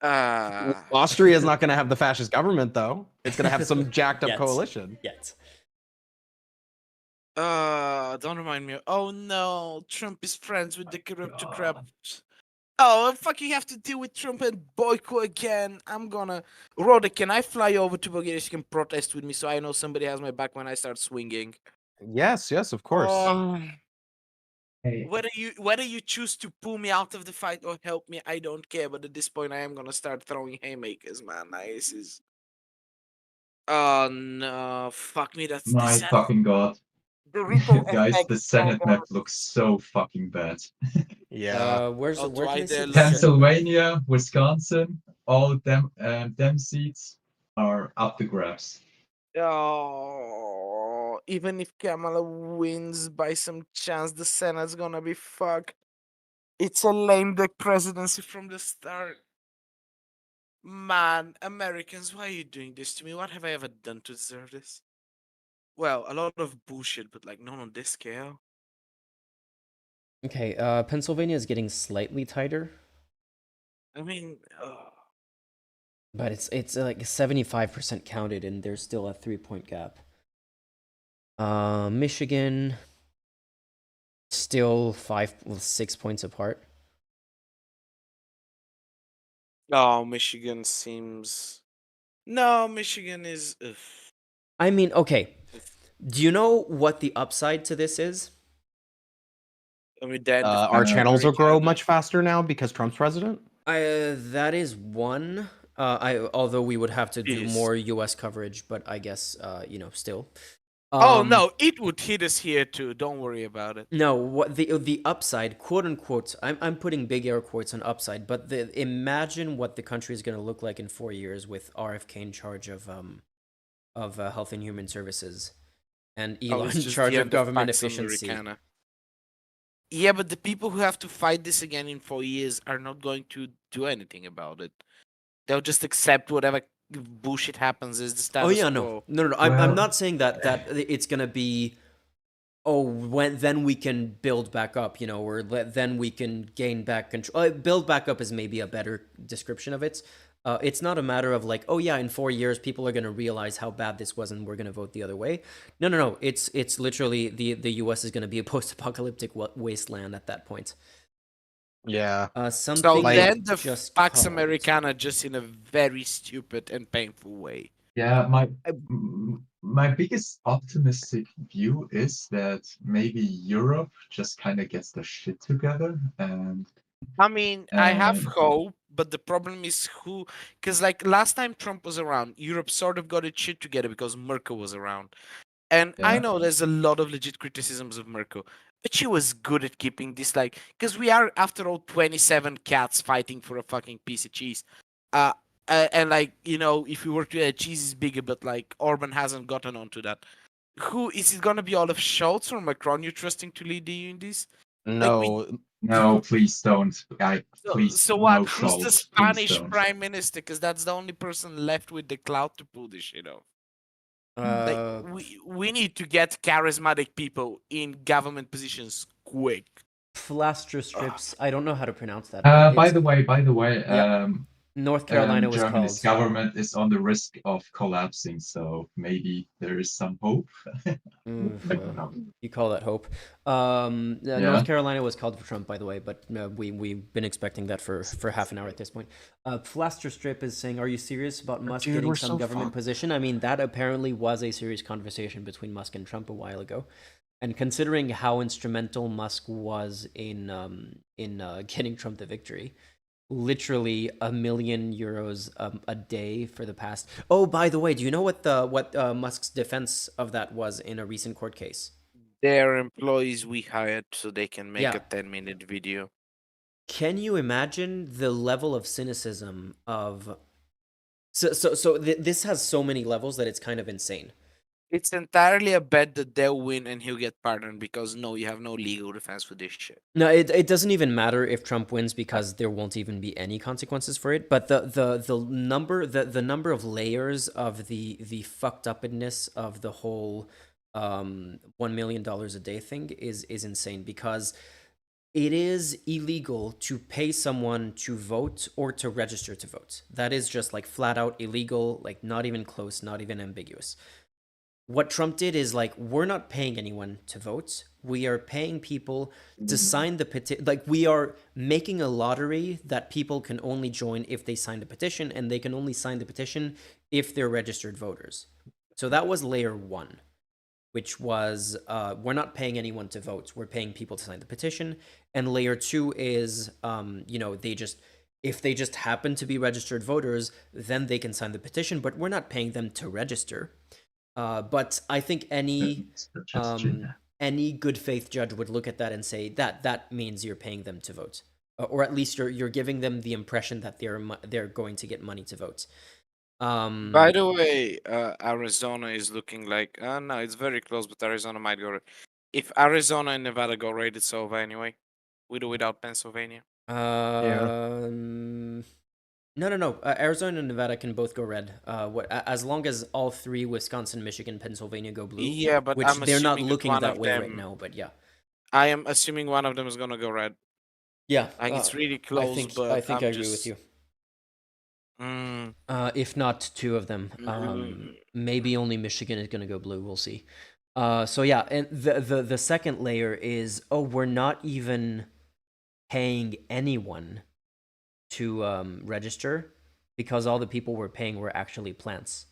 Austria is not going to have the fascist government, though. It's going to have some jacked up Yet. coalition. Yet. Don't remind me. Oh no, Trump is friends with the corrupt crap. Oh, fuck, you have to deal with Trump and Boyko again. I'm gonna... Rhoda, can I fly over to Bulgaria so you can protest with me so I know somebody has my back when I start swinging? Yes, of course. Whether you choose to pull me out of the fight or help me, I don't care. But at this point, I am gonna start throwing haymakers, man. This is... Oh no, fuck me, that's My the fucking god. The ripple Guys, effect the Senate map looks so fucking bad. Yeah. Where can I see this? Pennsylvania, Wisconsin, all them seats are up the grabs. Oh, even if Kamala wins by some chance, the Senate's gonna be fucked. It's a lame duck presidency from the start. Man, Americans, why are you doing this to me? What have I ever done to deserve this? Well, a lot of bullshit, but like not on this scale. Okay, Pennsylvania is getting slightly tighter, I mean, but it's like 75% counted, and there's still a 3-point gap. Michigan still 6 points apart. oh, Michigan seems. No, Michigan is. Ugh. I mean, okay. Do you know what the upside to this is? I mean, that Our channels will grow much faster now because Trump's president? That is one. Although we would have to do Yes. more U.S. coverage, but I guess still. Oh no, it would hit us here too. Don't worry about it. No, what the upside, quote unquote, I'm putting big air quotes on upside, but imagine what the country is going to look like in 4 years with RFK in charge of Health and Human Services, and Elon it's in just charge the of end government Pax efficiency. Americana. Yeah, but the people who have to fight this again in 4 years are not going to do anything about it. They'll just accept whatever bullshit happens as the status Oh yeah, quo. no. I'm not saying that it's gonna be. Then we can build back up, or then we can gain back control. Build back up is maybe a better description of it. It's not a matter of like, oh yeah, in 4 years people are going to realize how bad this was and we're going to vote the other way. No. It's literally the US is going to be a post-apocalyptic wasteland at that point. Yeah. Something So then the just Pax called. Americana just in a very stupid and painful way. Yeah, my biggest optimistic view is that maybe Europe just kind of gets the shit together and I mean, I have and hope, but the problem is who, because like last time Trump was around, Europe sort of got its shit together because Merkel was around. And I yeah. know there's a lot of legit criticisms of Merkel, but she was good at keeping this like, because we are after all 27 cats fighting for a fucking piece of cheese. And like, you know, if we were to cheese is bigger, but like Orban hasn't gotten onto that. Who is it gonna be? All of Scholz or Macron? You trusting to lead the EU in this? Like we No, No, please don't. So, Please, so no what? Who's the Scholz. Please Spanish don't. prime minister? Because that's the only person left with the clout to pull this shit off. Like we need to get charismatic people in government positions quick. Plaster strips. I don't know how to pronounce that. By the way, yeah. North Carolina was Germany's called. government is on the risk of collapsing, so maybe there is some hope. You call that hope. Yeah. North Carolina was called for Trump, by the way, but we've been expecting that for half an hour at this point. Plaster Strip is saying, "Are you serious about Musk Dude, getting we're some so government fucked. position?" I mean, that apparently was a serious conversation between Musk and Trump a while ago, and considering how instrumental Musk was in getting Trump the victory. Literally €1 million a day for the past. Oh, by the way, do you know what Musk's defense of that was in a recent court case? They're employees we hired so they can make Yeah. a 10-minute video. Can you imagine the level of cynicism of? So this has so many levels that it's kind of insane. It's entirely a bet that they'll win and he'll get pardoned because no, you have no legal defense for this shit. No, it doesn't even matter if Trump wins because there won't even be any consequences for it. But the number of layers of the fucked upness of the whole $1 million a day thing is insane because it is illegal to pay someone to vote or to register to vote. That is just like flat out illegal, like not even close, not even ambiguous. What Trump did is like, we're not paying anyone to vote. We are paying people to sign the petition. Like, we are making a lottery that people can only join if they sign the petition, and they can only sign the petition if they're registered voters. So that was layer one, which was we're not paying anyone to vote. We're paying people to sign the petition. And layer two is, if they just happen to be registered voters, then they can sign the petition, but we're not paying them to register. But I think any good faith judge would look at that and say that means you're paying them to vote, or at least you're giving them the impression that they're going to get money to vote. By the way, Arizona is looking like no, it's very close, but Arizona might go. If Arizona and Nevada go red, it's over anyway. With or without Pennsylvania. No. Arizona and Nevada can both go red. As long as all three, Wisconsin, Michigan, Pennsylvania, go blue. Yeah, but which I'm they're not assuming looking one that of way right them- now. But yeah, I am assuming one of them is gonna go red. yeah, Like it's really close. I think but I I'm agree with you. If not two of them, maybe only Michigan is gonna go blue. We'll see. So yeah, and the second layer is we're not even paying anyone to register because all the people we're paying were actually plants.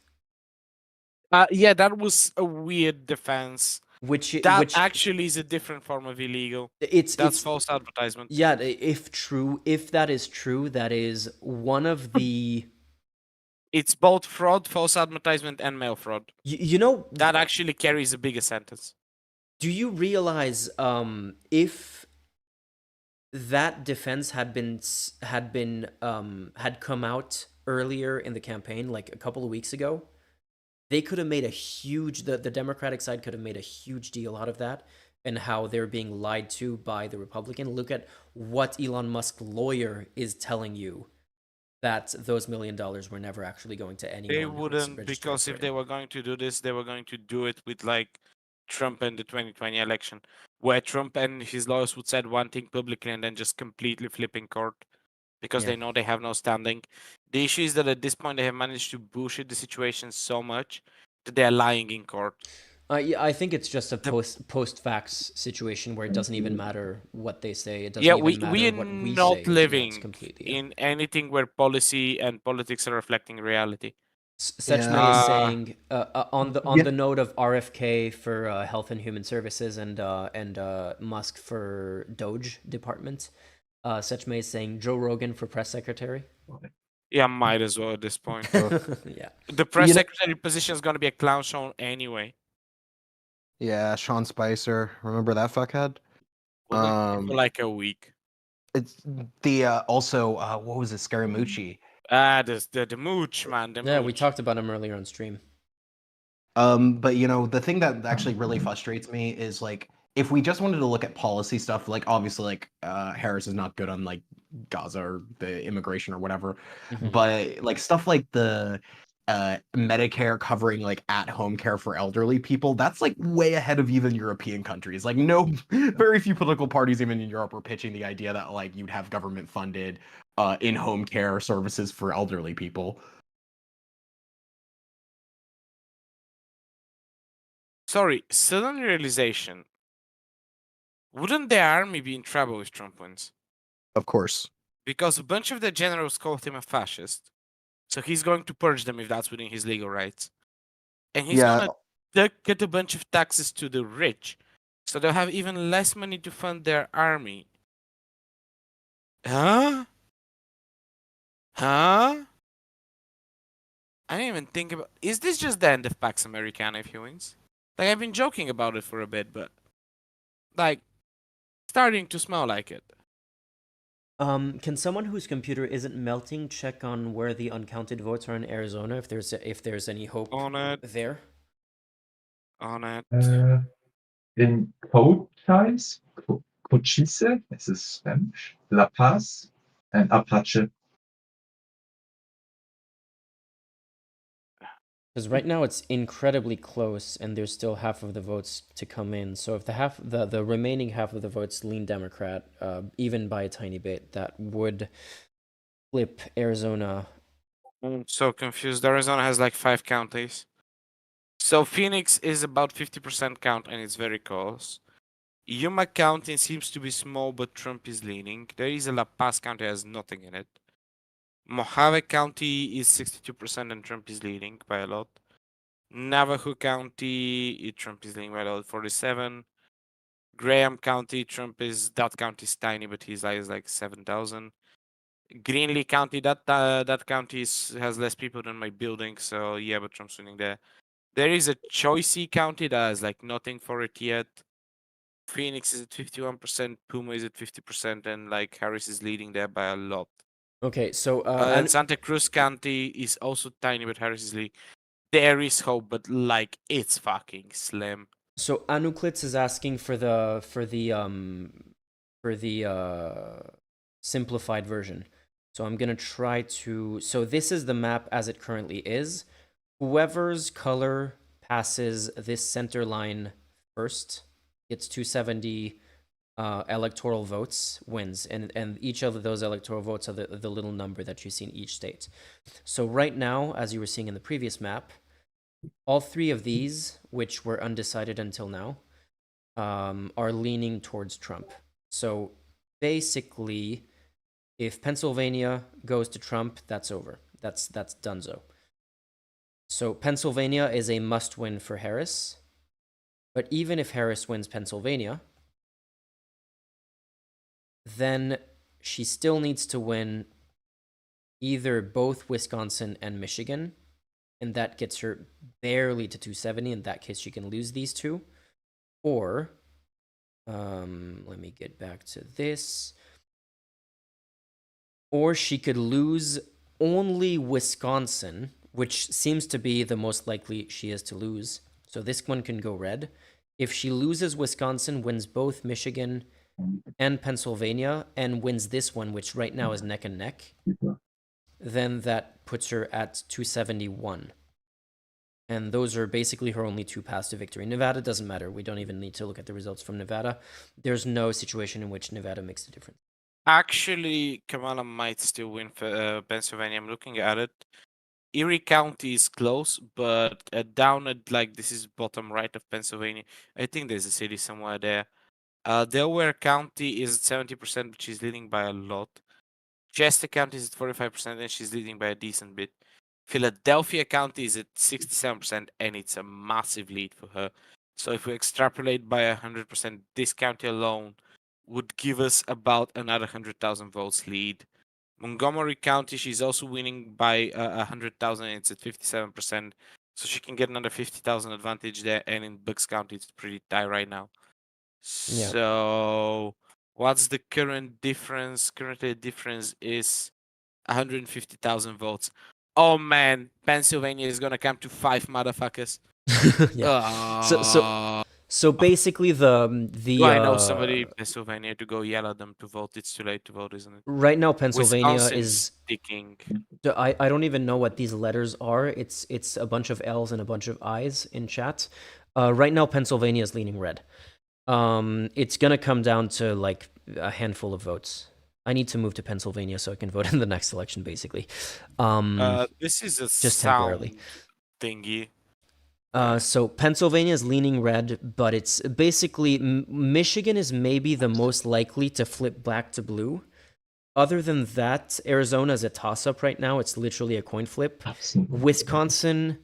Yeah, that was a weird defense. Which actually is a different form of illegal. It's false advertisement. Yeah, if that is true, that is one of the. It's both fraud, false advertisement, and mail fraud. You know that actually carries a bigger sentence. Do you realize if that defense had come out earlier in the campaign, like a couple of weeks ago, they could have made a huge. The Democratic side could have made a huge deal out of that, and how they're being lied to by the Republican. Look at what Elon Musk's lawyer is telling you, that those $1 million were never actually going to anyone. They wouldn't, because if they were going to do this, they were going to do it with like Trump and the 2020 election, where Trump and his lawyers would said one thing publicly and then just completely flipping court. because Yeah. they know they have no standing. The issue is that at this point they have managed to bullshit the situation so much that they are lying in court. Yeah, I think it's just a post facts situation where it doesn't even matter what they say. It doesn't Yeah, even we matter are what we not say. living it's completely in anything where policy and politics are reflecting reality. Sechme is saying on Yeah. the note of RFK for Health and Human Services and Musk for Doge Department. Sechme is saying Joe Rogan for press secretary. Yeah, might as well at this point. Yeah. The press secretary position is going to be a clown show anyway. Yeah, Sean Spicer. Remember that fuckhead? For like a week. It's the also what was it, Scaramucci? The mooch, man. The Yeah, we mooch. talked about him earlier on stream. But you know, the thing that actually really frustrates me is like if we just wanted to look at policy stuff, like obviously like Harris is not good on like Gaza or the immigration or whatever, but like stuff like the Medicare covering like at-home care for elderly people, that's like way ahead of even European countries. Like very few political parties even in Europe are pitching the idea that like you'd have government funded in-home care services for elderly people. Sorry, sudden realization. Wouldn't the army be in trouble if Trump wins? Of course. Because a bunch of the generals called him a fascist. So he's going to purge them if that's within his legal rights. And he's going to cut a bunch of taxes to the rich. So they'll have even less money to fund their army. Huh? Huh? I didn't even think about... Is this just the end of Pax Americana if he wins? Like, I've been joking about it for a bit, but... Like, starting to smell like it. Can someone whose computer isn't melting check on where the uncounted votes are in Arizona, if there's any hope on it there? On it. In Cochise, Cochise, this is Spanish, La Paz, and Apache. Because right now it's incredibly close, and there's still half of the votes to come in. So if the remaining half of the votes lean Democrat, even by a tiny bit, that would flip Arizona. I'm so confused. Arizona has like 5 counties. So Phoenix is about 50% count, and it's very close. Yuma County seems to be small, but Trump is leaning. There is a La Paz County that has nothing in it. Mojave County is 62%, and Trump is leading by a lot. Navajo County, Trump is leading by a lot, 47. Graham County, that county is tiny, but his is like 7,000. Greenlee County, that county has less people than my building, so yeah, but Trump's winning there. There is a Choice County that has like nothing for it yet. Phoenix is at 51%, Puma is at 50%, and like Harris is leading there by a lot. Okay, so and Santa Cruz County is also tiny, but Harris is leading. There is hope, but like it's fucking slim. So Anuklitz is asking for the simplified version. So I'm gonna try to. So this is the map as it currently is. Whoever's color passes this center line first gets 270 electoral votes, wins, and each of those electoral votes are the little number that you see in each state. So right now, as you were seeing in the previous map, all 3 of these, which were undecided until now, are leaning towards Trump. So basically, if Pennsylvania goes to Trump, that's over. That's donezo. So Pennsylvania is a must-win for Harris. But even if Harris wins Pennsylvania, then she still needs to win either both Wisconsin and Michigan, and that gets her barely to 270. In that case, she can lose these 2. Or, let me get back to this. Or she could lose only Wisconsin, which seems to be the most likely she is to lose. So this one can go red. If she loses Wisconsin, wins both Michigan and Pennsylvania, and wins this one, which right now is neck and neck, then that puts her at 271. And those are basically her only 2 paths to victory. Nevada doesn't matter. We don't even need to look at the results from Nevada. There's no situation in which Nevada makes a difference. Actually, Kamala might still win Pennsylvania. I'm looking at it. Erie County is close, but down at like this is bottom right of Pennsylvania. I think there's a city somewhere there. Delaware County is at 70%, but she's leading by a lot. Chester County is at 45%, and she's leading by a decent bit. Philadelphia County is at 67%, and it's a massive lead for her. So if we extrapolate by 100%, this county alone would give us about another 100,000 votes lead. Montgomery County, she's also winning by 100,000. It's at 57%, so she can get another 50,000 advantage there. And in Bucks County, it's pretty tight right now. Yeah. So what's the current difference? Currently, the difference is 150,000 votes. Oh man, Pennsylvania is gonna come to 5 motherfuckers. Yeah. So basically the Do I know somebody in Pennsylvania to go yell at them to vote? It's too late to vote, isn't it? right now Pennsylvania Wisconsin's is sticking. I don't even know what these letters are. It's a bunch of L's and a bunch of I's in chat. Right now Pennsylvania is leaning red. It's gonna come down to like a handful of votes. I need to move to Pennsylvania so I can vote in the next election, basically. This is a just sound temporarily. thingy. So Pennsylvania is leaning red, but it's basically Michigan is maybe the most likely to flip black to blue. Other than that, Arizona is a toss-up right now. It's literally a coin flip. Absolutely. Wisconsin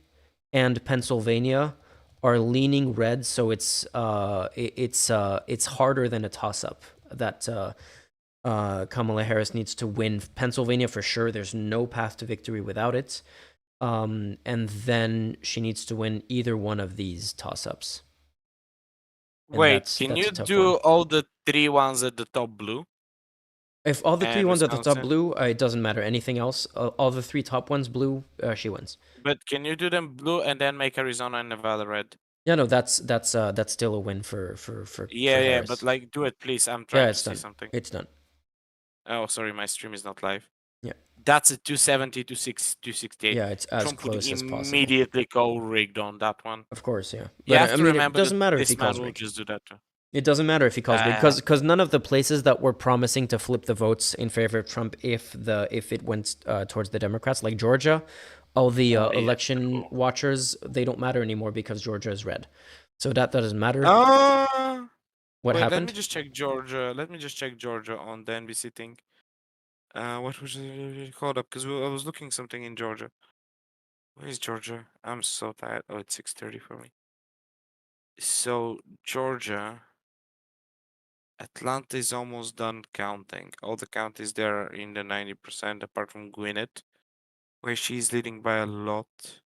and Pennsylvania are leaning red, so it's harder than a toss-up that Kamala Harris needs to win Pennsylvania for sure. There's no path to victory without it. And then she needs to win either one of these toss-ups. And Wait, can that's you a tough do one. all the 3 ones at the top blue? If all the 3 And ones at the top Wisconsin? blue, it doesn't matter. Anything else, all the 3 top ones blue, she wins. But can you do them blue and then make Arizona and Nevada red? Yeah, no, that's still a win for Yeah, Harris. but like do it, please. I'm trying Yeah, to it's see done. something. It's done. Oh, sorry, my stream is not live. Yeah. That's a 270, 268. Yeah, it's as Trump would close as possible. immediately go rigged on that one. Of course, yeah. You But have I to mean, remember it doesn't matter if this he man calls will rigged. just do that too. It doesn't matter if he calls rigged because none of the places that were promising to flip the votes in favor of Trump if it went towards the Democrats, like Georgia, all the election watchers, they don't matter anymore because Georgia is red. So that doesn't matter. What wait, happened? Let me just check Georgia. Let me just check Georgia on the NBC thing. What was it called up? Because I was looking something in Georgia. Where is Georgia? I'm so tired. Oh, it's 6:30 for me. So Georgia, Atlanta is almost done counting. All the counties there are in the 90%, apart from Gwinnett, where she's leading by a lot.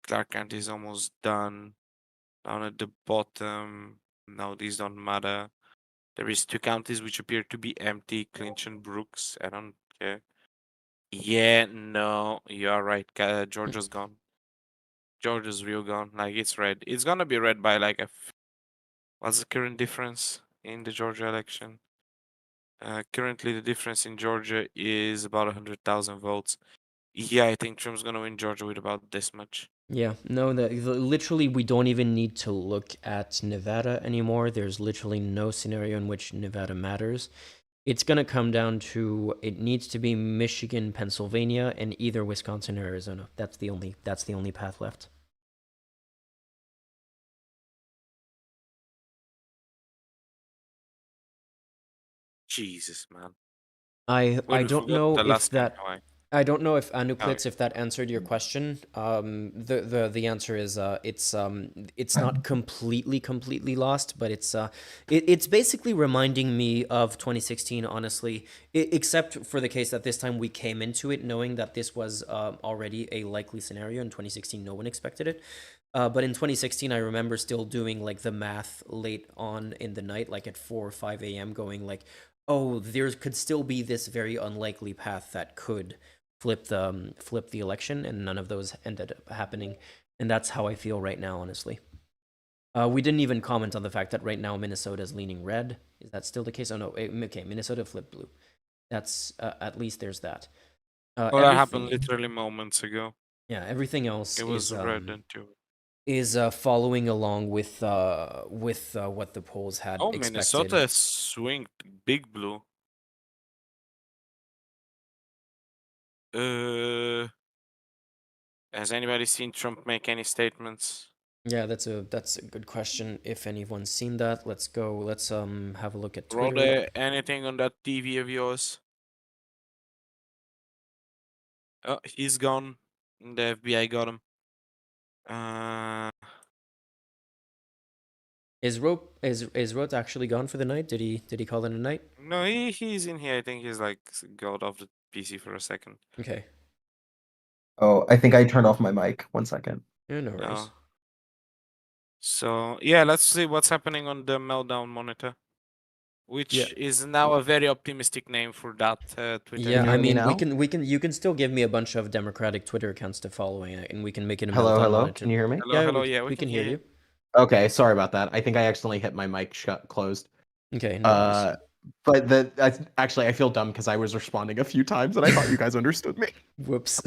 Clark County is almost done. Down at the bottom, no, these don't matter. There is 2 counties which appear to be empty, Clinch and Brooks. I don't care. Yeah, no, you are right. Georgia's gone. Georgia's real gone. Like it's red. It's gonna be red by like what's the current difference in the Georgia election? Currently the difference in Georgia is about 100,000 votes. Yeah, I think Trump's gonna win Georgia with about this much. Yeah, no, literally we don't even need to look at Nevada anymore. There's literally no scenario in which Nevada matters. It's going to come down to it needs to be Michigan, Pennsylvania, and either Wisconsin or Arizona. That's the only path left. Jesus, man. I don't know if that Hawaii. I don't know if Anuklitz, if that answered your question. The answer is it's not completely lost, but it's basically reminding me of 2016, honestly, except for the case that this time we came into it knowing that this was already a likely scenario. In 2016, no one expected it. But in 2016, I remember still doing like the math late on in the night, like at 4 or 5 a.m., going like, oh, there could still be this very unlikely path that could flip the election, and none of those ended up happening. And that's how I feel right now, honestly. We didn't even comment on the fact that right now Minnesota is leaning red. Is that still the case? Oh no, okay, Minnesota flipped blue. That's at least there's that. Well, that happened literally moments ago. Yeah, everything else it was red and two. Is following along with what the polls had expected. Minnesota swinged big blue. Has anybody seen Trump make any statements? Yeah, that's a good question. If anyone's seen that, let's go. Let's have a look at Roll Twitter. anything on that TV of yours? Oh, he's gone. The FBI got him. Is Rote actually gone for the night? Did he call it a night? No, he's in here. I think he's like got off the PC for a second. Okay. Oh, I think I turned off my mic. 1 second. Yeah, no worries. Oh. So yeah, let's see what's happening on the meltdown monitor, which is now a very optimistic name for that Twitter. Yeah, I hear me mean, now? you can still give me a bunch of Democratic Twitter accounts to follow, and we can make it a Hello, meltdown hello. monitor. Can you hear me? Hello, Yeah, yeah, we can hear you. Okay, sorry about that. I think I accidentally hit my mic closed. Okay, no worries. But actually I feel dumb because I was responding a few times and I thought you guys understood me. Whoops.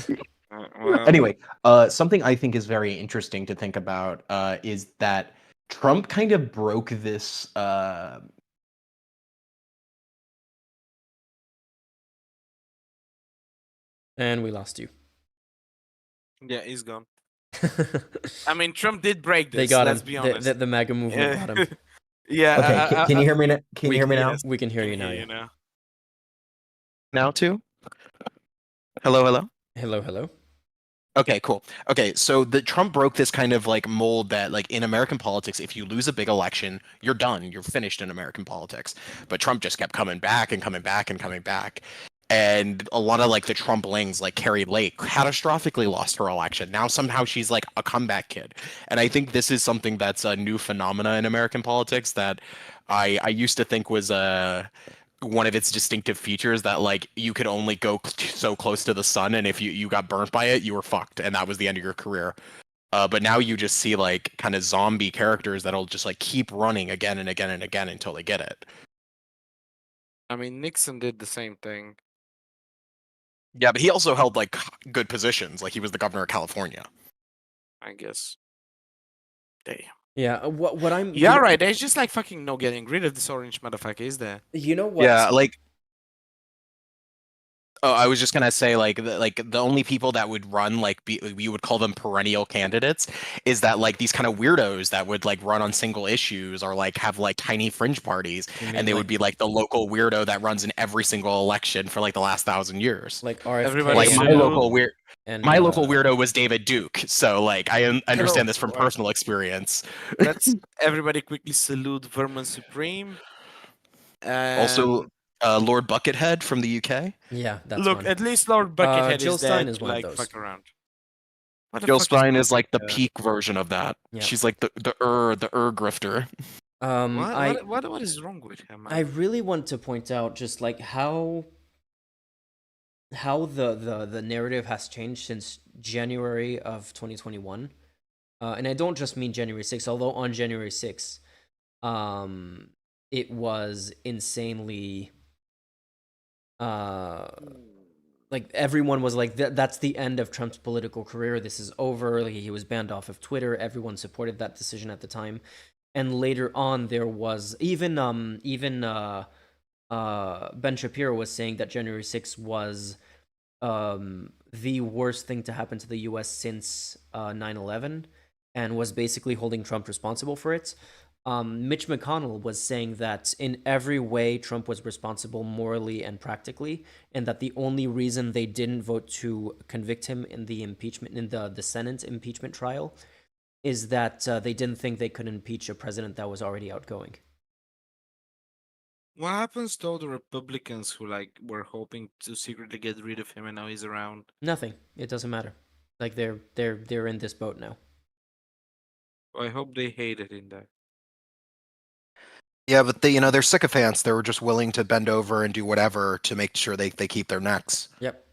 Well, Anyway, something I think is very interesting to think about is that Trump kind of broke this. And we lost you. yeah, he's gone. I mean, Trump did break this. They got let's him. be honest. The MAGA movement got him. Yeah. Okay, can you hear me? Can you hear me now? We can hear Can you now. hear Yeah. you now. Now too? Hello, hello. Hello, hello. Okay, cool. Okay, so the Trump broke this kind of like mold that like in American politics, if you lose a big election, you're done. You're finished in American politics. But Trump just kept coming back and coming back and coming back. And a lot of like the Trumplings, like Carrie Lake, catastrophically lost her election. Now somehow she's like a comeback kid. And I think this is something that's a new phenomena in American politics that I used to think was one of its distinctive features, that like you could only go so close to the sun, and if you got burnt by it, you were fucked, and that was the end of your career. But now you just see like kind of zombie characters that'll just like keep running again and again and again until they get it. I mean, Nixon did the same thing. Yeah, but he also held like good positions. Like he was the governor of California. I guess. Damn. Yeah. What I'm. Yeah, right. There's just like fucking no getting rid of this orange motherfucker, is there? You know what? Yeah, like. Oh, I was just gonna say, like the only people that would run, like we would call them perennial candidates, is that like these kind of weirdos that would like run on single issues or like have like tiny fringe parties, and they would be like the local weirdo that runs in every single election for like the last 1,000 years. Like RFK. Everybody Like my local weird. And, my local weirdo was David Duke, so like I understand this from Hello. personal experience. Let's everybody quickly salute Vermin Supreme. Also, Lord Buckethead from the UK. Yeah, that's look. one. At least Lord Buckethead Jill is Stein dead. is one Like of those. fuck around. Jill Stein is like the peak version of that. Yeah. She's like the grifter. What is wrong with him? I really want to point out just like how the narrative has changed since January of 2021. And I don't just mean January 6th, although on January 6th, it was insanely like everyone was like that's the end of Trump's political career. This is over. Like, he was banned off of Twitter. Everyone supported that decision at the time. And later on there was even Ben Shapiro was saying that January 6th was the worst thing to happen to the US since 9/11, and was basically holding Trump responsible for it. Mitch McConnell was saying that in every way Trump was responsible morally and practically, and that the only reason they didn't vote to convict him in the impeachment, in the Senate impeachment trial, is that they didn't think they could impeach a president that was already outgoing. What happens to all the Republicans who like were hoping to secretly get rid of him and now he's around? Nothing. It doesn't matter. Like they're in this boat now. I hope they hate it in there. Yeah, but they're sycophants. They were just willing to bend over and do whatever to make sure they keep their necks. Yep.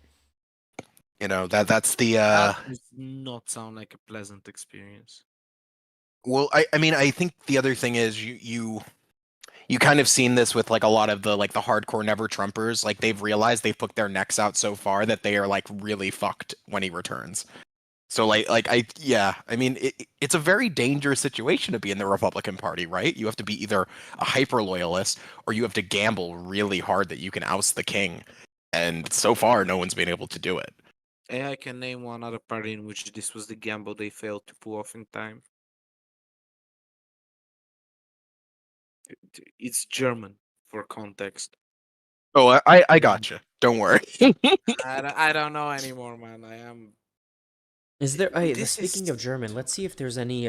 That's the. That does not sound like a pleasant experience. Well, I mean, I think the other thing is you kind of seen this with like a lot of the hardcore never Trumpers. Like they've realized they've put their necks out so far that they are like really fucked when he returns. So I mean, it's a very dangerous situation to be in the Republican Party, right? You have to be either a hyper loyalist or you have to gamble really hard that you can oust the king. And so far, no one's been able to do it. I can name one other party in which this was the gamble they failed to pull off in time. It's German, for context. Oh, I gotcha. Don't worry. I don't know anymore, man. I am. Is there? This Speaking is- of German, let's see if there's any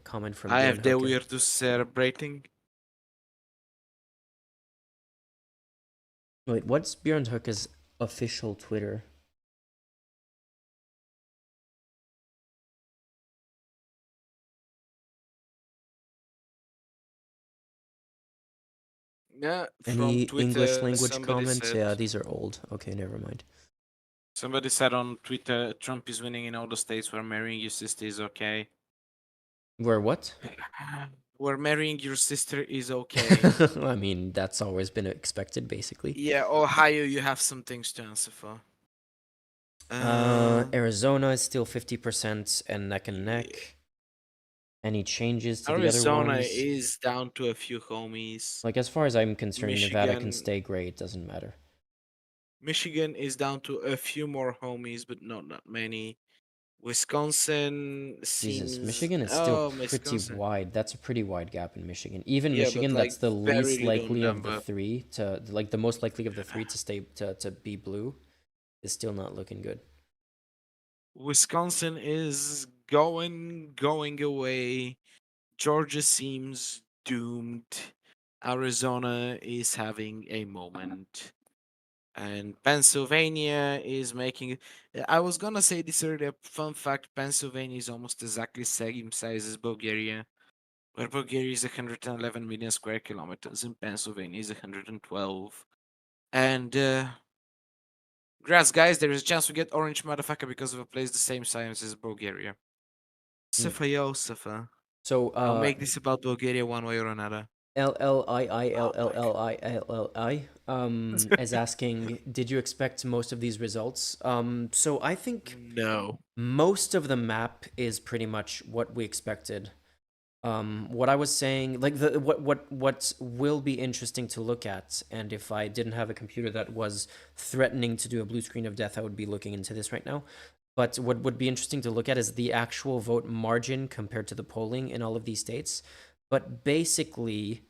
comment from. I have the Björn Höcke. weirdest celebrating. Wait, what's Björn Höcke's official Twitter? Yeah, Any from Twitter, English language somebody comments? said- Yeah, these are old. Okay, never mind. Somebody said on Twitter, Trump is winning in all the states where marrying your sister is okay. Where what? Where marrying your sister is okay. I mean, that's always been expected, basically. Yeah, Ohio, you have some things to answer for. Arizona is still 50% and neck and neck. Any changes to the other Arizona ones? is down to a few homies. Like, as far as I'm concerned, Nevada can Michigan- stay gray. It doesn't matter. Michigan is down to a few more homies, but not many. Wisconsin seems... Jesus, Michigan is still pretty Wisconsin. wide. That's a pretty wide gap in Michigan. Even Yeah, but, Michigan, like, that's the very least little likely of the number. three to, like, the most likely of the three to stay to be blue, is still not looking good. Wisconsin is going away. Georgia seems doomed. Arizona is having a moment. And Pennsylvania is making... I was gonna say this earlier, fun fact, Pennsylvania is almost exactly the same size as Bulgaria. Where Bulgaria is 111 million square kilometers and Pennsylvania is 112. And congrats, guys, there is a chance we get orange motherfucker because of a place the same size as Bulgaria. Sifa yo, Sifa. So, I'll make this about Bulgaria one way or another. LLIILLLILLI is asking, did you expect most of these results? So I think No. most of the map is pretty much what we expected. What I was saying, like what will be interesting to look at, and if I didn't have a computer that was threatening to do a blue screen of death, I would be looking into this right now. But what would be interesting to look at is the actual vote margin compared to the polling in all of these states. But basically,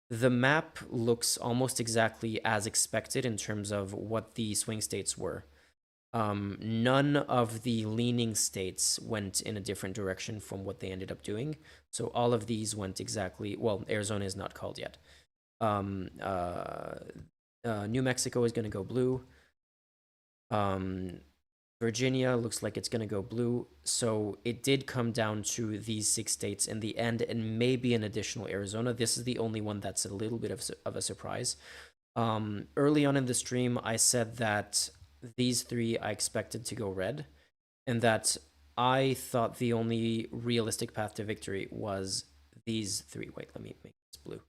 the map looks almost exactly as expected in terms of what the swing states were. None of the leaning states went in a different direction from what they ended up doing. So all of these went exactly, well, Arizona is not called yet. New Mexico is going to go blue. Virginia looks like it's going to go blue. So it did come down to these 6 states in the end, and maybe an additional Arizona. This is the only one that's a little bit of a surprise. Early on in the stream, I said that these 3 I expected to go red, and that I thought the only realistic path to victory was these 3. Wait, let me make this blue.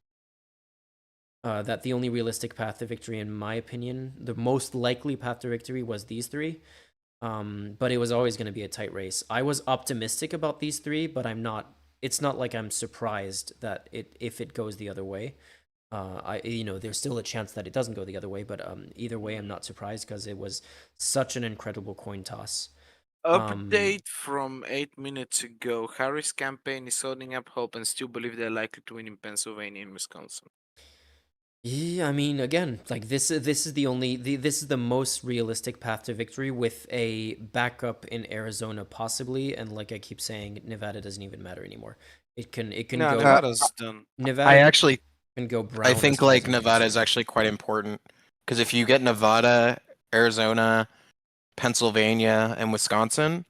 That the only realistic path to victory, in my opinion, the most likely path to victory was these 3. But it was always going to be a tight race. I was optimistic about these 3, but I'm not. It's not like I'm surprised that if it goes the other way. There's still a chance that it doesn't go the other way, but either way, I'm not surprised because it was such an incredible coin toss. Update from 8 minutes ago. Harris' campaign is holding up hope and still believe they're likely to win in Pennsylvania and Wisconsin. Yeah, I mean, again, like this is the most realistic path to victory with a backup in Arizona possibly, and like I keep saying, Nevada doesn't even matter anymore. It can No, go. Nevada's done. Nevada I actually can go brown. I think as far like as I'm Nevada is concerned. actually quite important because if you get Nevada, Arizona, Pennsylvania, and Wisconsin,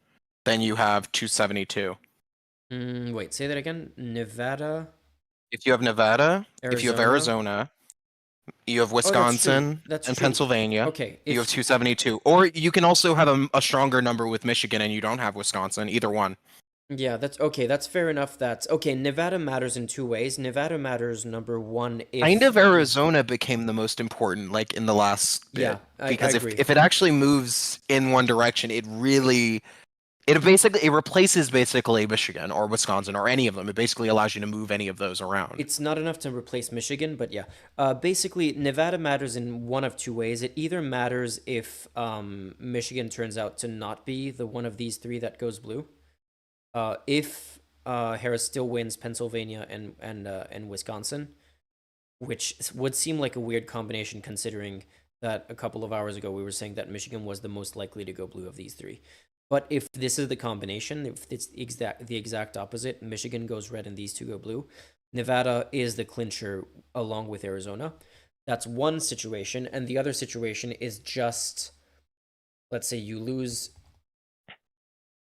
then you have 272. Wait, say that again. Nevada. If you have Nevada, if you have Arizona, you have Wisconsin That's and true. Pennsylvania. Okay, You have 272. Or you can also have a stronger number with Michigan and you don't have Wisconsin, either one. Yeah, that's okay. That's fair enough. That's okay. Nevada matters in 2 ways. Nevada matters, number one, if Kind of Arizona became the most important, like in the last bit. Yeah, I because agree. if it actually moves in one direction, it really It replaces basically Michigan or Wisconsin or any of them. It basically allows you to move any of those around. It's not enough to replace Michigan, but yeah. Basically, Nevada matters in one of two ways. It either matters if Michigan turns out to not be the one of these three that goes blue. If Harris still wins Pennsylvania and Wisconsin, which would seem like a weird combination considering that a couple of hours ago we were saying that Michigan was the most likely to go blue of these three. But if this is the combination, if it's the exact opposite, Michigan goes red and these two go blue, Nevada is the clincher along with Arizona. That's one situation. And the other situation is just, let's say you lose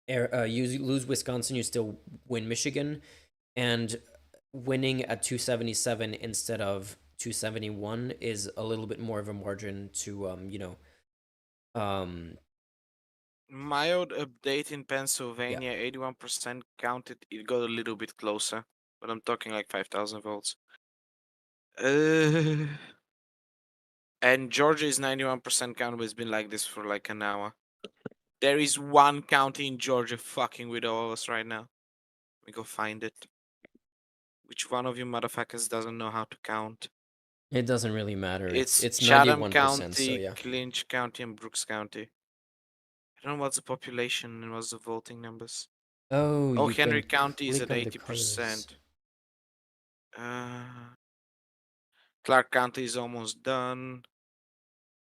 Wisconsin, you still win Michigan, and winning at 277 instead of 271 is a little bit more of a margin to Mild update in Pennsylvania, 81% counted. It got a little bit closer, but I'm talking like 5,000 votes. And Georgia is 91% counted, but it's been like this for like an hour. There is one county in Georgia fucking with all of us right now. Let me go find it. Which one of you motherfuckers doesn't know how to count? it doesn't really matter. It's Chatham 91%, County, so yeah. Clinch County, and Brooks County. I don't know what's the population and what's the voting numbers. Oh, you Henry can County is at click on the 80%. Clark County is almost done.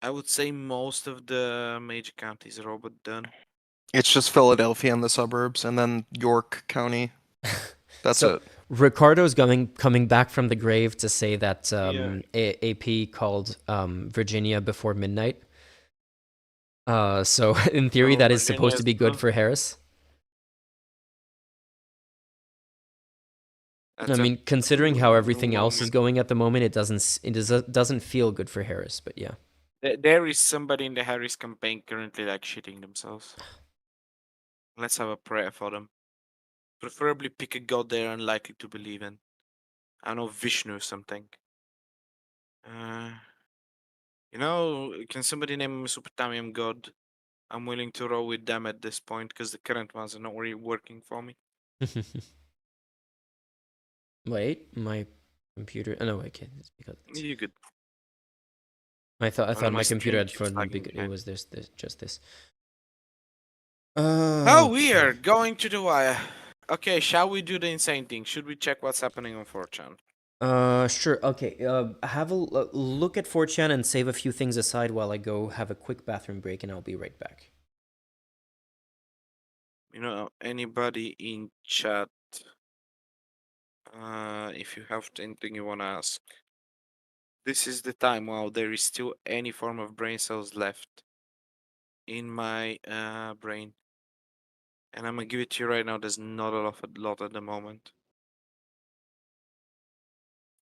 I would say most of the major counties are all but done. It's just Philadelphia and the suburbs, and then York County. That's So it. Ricardo's coming back from the grave to say that AP called Virginia before midnight. So in theory, that is supposed to be good for Harris. I mean, considering how everything else is going at the moment, it doesn't feel good for Harris. But yeah, there is somebody in the Harris campaign currently like shitting themselves. Let's have a prayer for them. Preferably pick a god they're unlikely to believe in. I don't know, Vishnu or something. Can somebody name a Mesopotamian god? I'm willing to roll with them at this point because the current ones are not really working for me. Wait, my computer. Oh, no, I can't. It's because You're good. I thought my computer had stream frozen. keeps lagging It was just this. Oh, we are going to the wire. Okay, shall we do the insane thing? Should we check what's happening on 4chan? Sure. Okay. Have a look at 4chan and save a few things aside while I go have a quick bathroom break, and I'll be right back. Anybody in chat, if you have anything you want to ask, this is the time while there is still any form of brain cells left in my brain. And I'm gonna give it to you right now. There's not a lot at the moment.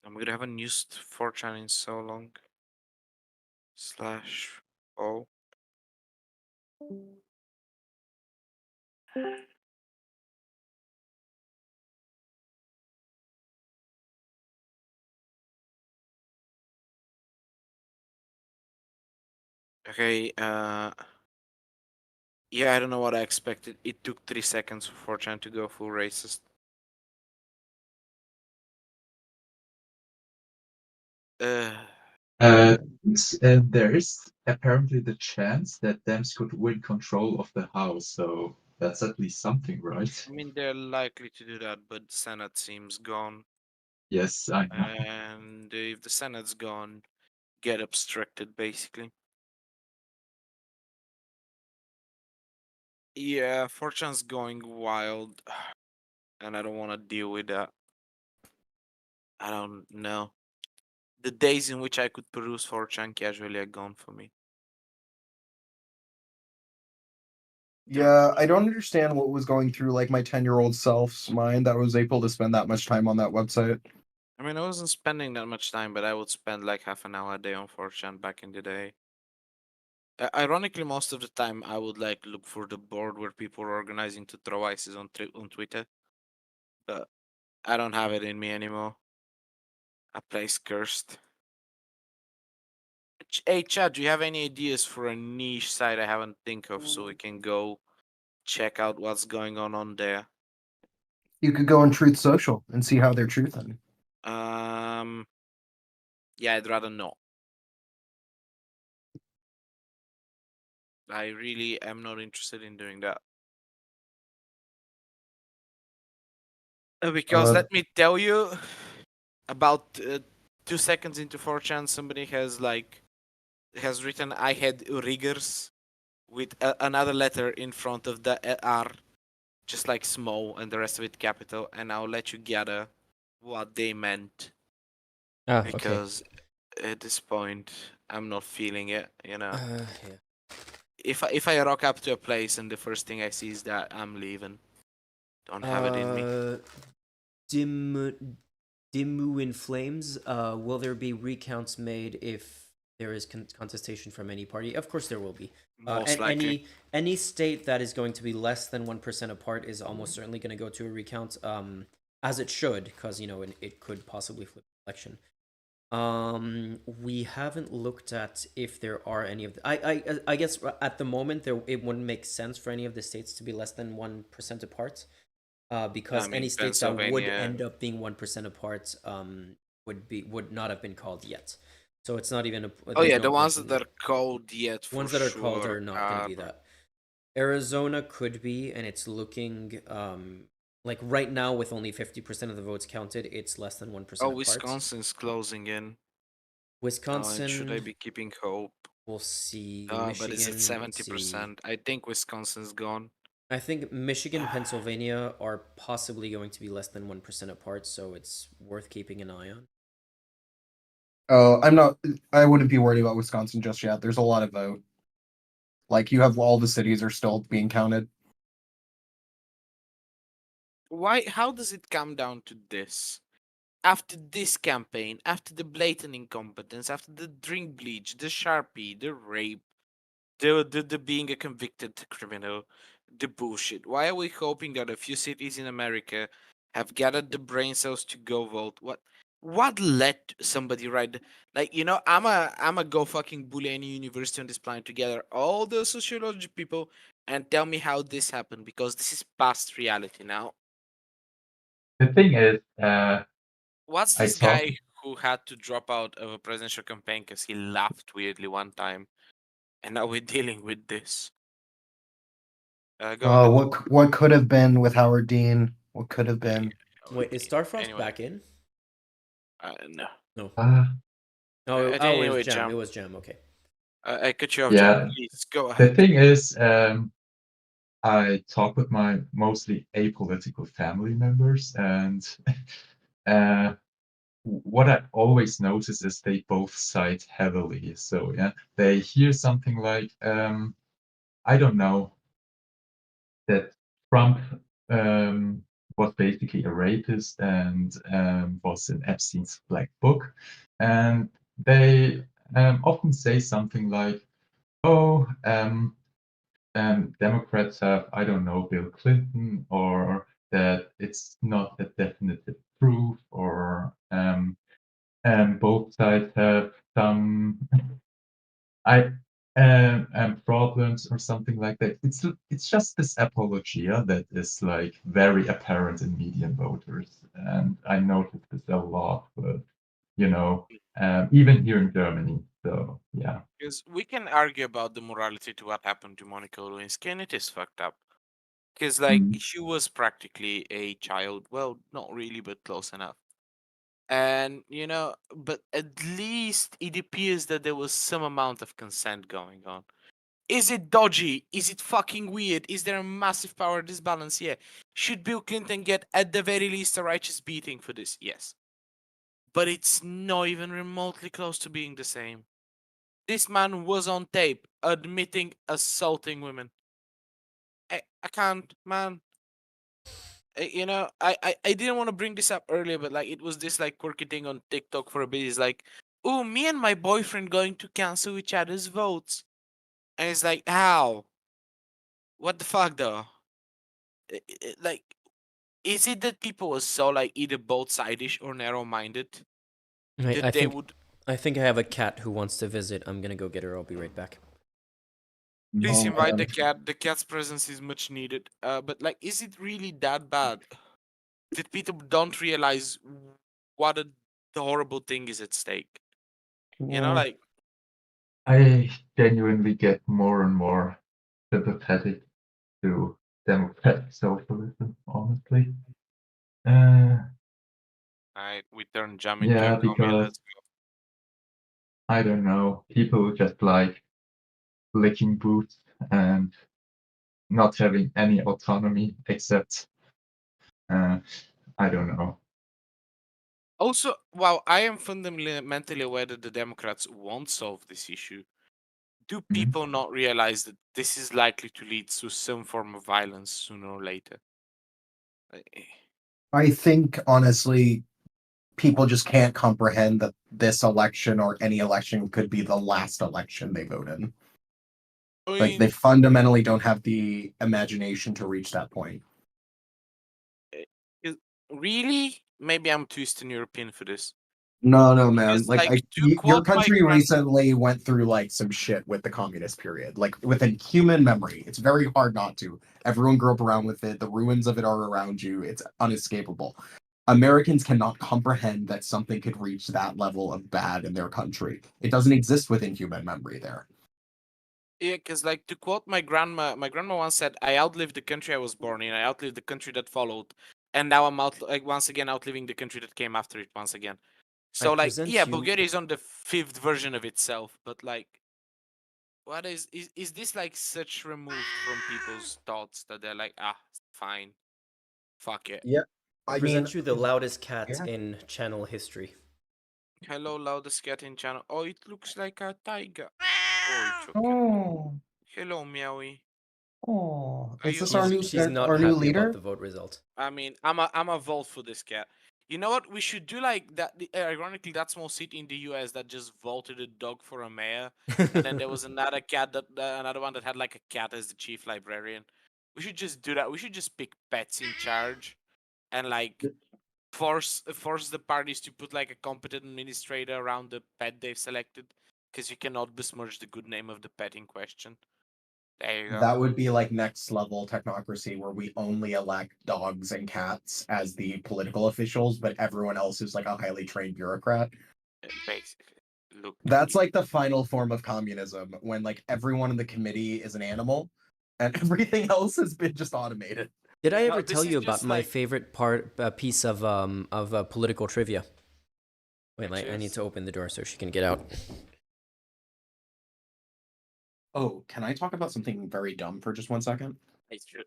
I'm gonna haven't used 4chan in so long. /o. Okay, yeah, I don't know what I expected. It took 3 seconds for 4chan to go full racist. There is apparently the chance that Dems could win control of the House, so that's at least something, right? I mean, they're likely to do that, but the Senate seems gone. Yes, I know. And if the Senate's gone, get obstructed, basically. Yeah, 4chan's going wild, and I don't want to deal with that. I don't know. The days in which I could peruse 4chan casually are gone for me. Yeah, I don't understand what was going through like my 10-year-old self's mind that was able to spend that much time on that website. I mean, I wasn't spending that much time, but I would spend like half an hour a day on 4chan back in the day. Ironically, most of the time I would like look for the board where people are organizing to throw ISIS on Twitter, but I don't have it in me anymore. That place cursed. Hey Chad, do you have any ideas for a niche site I haven't think of so we can go check out what's going on there. You could go on Truth Social and see how they're truthing. Yeah, I'd rather not. I really am not interested in doing that. Because let me tell you, about 2 seconds into 4chan, somebody has written I had riggers with another letter in front of the R, just like small, and the rest of it capital, and I'll let you gather what they meant. Okay. Because at this point, I'm not feeling it, you know. Yeah. If I rock up to a place and the first thing I see is that, I'm leaving. Don't have it in me. Dimmu in Flames, will there be recounts made if there is contestation from any party? Of course there will be. Most likely. Any state that is going to be less than 1% apart is almost certainly going to go to a recount, as it should, because, you know, it could possibly flip the election. We haven't looked at if there are any of the, I guess at the moment it wouldn't make sense for any of the states to be less than 1% apart. Because any states that would end up being 1% apart would not have been called yet. So it's not even the ones that are called yet. Ones that are called are not going to be that. Arizona could be, and it's looking like right now with only 50% of the votes counted, it's less than 1% apart. Wisconsin's closing in. Wisconsin. Should I be keeping hope? We'll see. But it's at 70%. I think Wisconsin's gone. I think Michigan and Pennsylvania are possibly going to be less than 1% apart, so it's worth keeping an eye on. I wouldn't be worried about Wisconsin just yet. There's a lot of vote. Like, you have all the cities are still being counted. How does it come down to this? After this campaign, after the blatant incompetence, after the drink bleach, the Sharpie, the rape, the being a convicted criminal, the bullshit. Why are we hoping that a few cities in America have gathered the brain cells to go vote? What led somebody I'm a go fucking bully any university on this planet to gather all the sociology people and tell me how this happened, because this is past reality now. The thing is, what's this guy who had to drop out of a presidential campaign because he laughed weirdly one time, and now we're dealing with this? What could have been with Howard Dean? What could have been? Wait, is Starfrost back in? No. No. It was Jam. It was Jam. Okay. I cut you off, Yeah. Jam. Please go ahead. The thing is, I talk with my mostly apolitical family members, and what I always notice is they both cite heavily. So yeah, they hear something like, I don't know, that Trump was basically a rapist and was in Epstein's black book, and they often say something like, "Oh, Democrats have, I don't know, Bill Clinton," or that it's not a definitive proof, or both sides have some problems or something like that. It's just this apologia that is like very apparent in median voters, and I noticed this a lot. But even here in Germany, so yeah. Because we can argue about the morality to what happened to Monica Lewinsky, and it is fucked up. Because she was practically a child. Well, not really, but close enough. And but at least it appears that there was some amount of consent going on. Is it dodgy? Is it fucking weird? Is there a massive power disbalance? Yeah. Should Bill Clinton get at the very least a righteous beating for this? Yes. But it's not even remotely close to being the same. This man was on tape admitting assaulting women. I can't, man. I didn't want to bring this up earlier, but it was this quirky thing on TikTok for a bit. It's like, oh, me and my boyfriend going to cancel each other's votes, and it's like, how? What the fuck, though? Is it that people are so either both-sided or narrow-minded? I think I have a cat who wants to visit. I'm gonna go get her. I'll be right back. Please Oh, invite the man. cat. The cat's presence is much needed. But like, is it really that bad? That people don't realize what the horrible thing is at stake? You know, Well, like I genuinely get more and more sympathetic to democratic socialism, honestly. alright, we turn Jam into Yeah, a commie. because Let's go. I don't know, people just like licking boots and not having any autonomy except, I don't know. Also, while I am fundamentally aware that the Democrats won't solve this issue, do people not realize that this is likely to lead to some form of violence sooner or later? I think honestly, people just can't comprehend that this election or any election could be the last election they vote in. Like they fundamentally don't have the imagination to reach that point. Really? Maybe I'm too Eastern European for this. No, man. Because, Like, like, to your quote my country grand- recently went through like some shit with the communist period, like within human memory. It's very hard not to. Everyone grew up around with it. The ruins of it are around you. It's unescapable. Americans cannot comprehend that something could reach that level of bad in their country. It doesn't exist within human memory there. Yeah, because like to quote my grandma once said, "I outlived the country I was born in. I outlived the country that followed, and now I'm once again outliving the country that came after it once again." So I like, present yeah, you- Bulgaria is on the 5th version of itself, but like, what is this like such removed from people's thoughts that they're like, ah, fine, fuck it. Yeah, I present you the loudest cat in channel history. Hello, loudest cat in channel. Oh, it looks like a tiger. Oh, it's okay. Oh, Hello, Meowie. oh, Are is you this our new She's not our new happy leader? about the vote result. I mean, I'm a vote for this cat. You know what? We should do like that. Ironically, that small city in the U.S. that just voted a dog for a mayor, and then there was another cat that another one that had like a cat as the chief librarian. We should just do that. We should just pick pets in charge, and like force the parties to put like a competent administrator around the pet they've selected, because you cannot besmirch the good name of the pet in question. There you go. That would be like next level technocracy where we only elect dogs and cats as the political officials, but everyone else is like a highly trained bureaucrat. Basically, look. That's like the final form of communism when like everyone in the committee is an animal and everything else has been just automated. Did I No, ever this tell is you about just my like- favorite piece of political trivia? Wait, Which I need is? to open the door so she can get out. Oh, can I talk about something very dumb for just 1 second?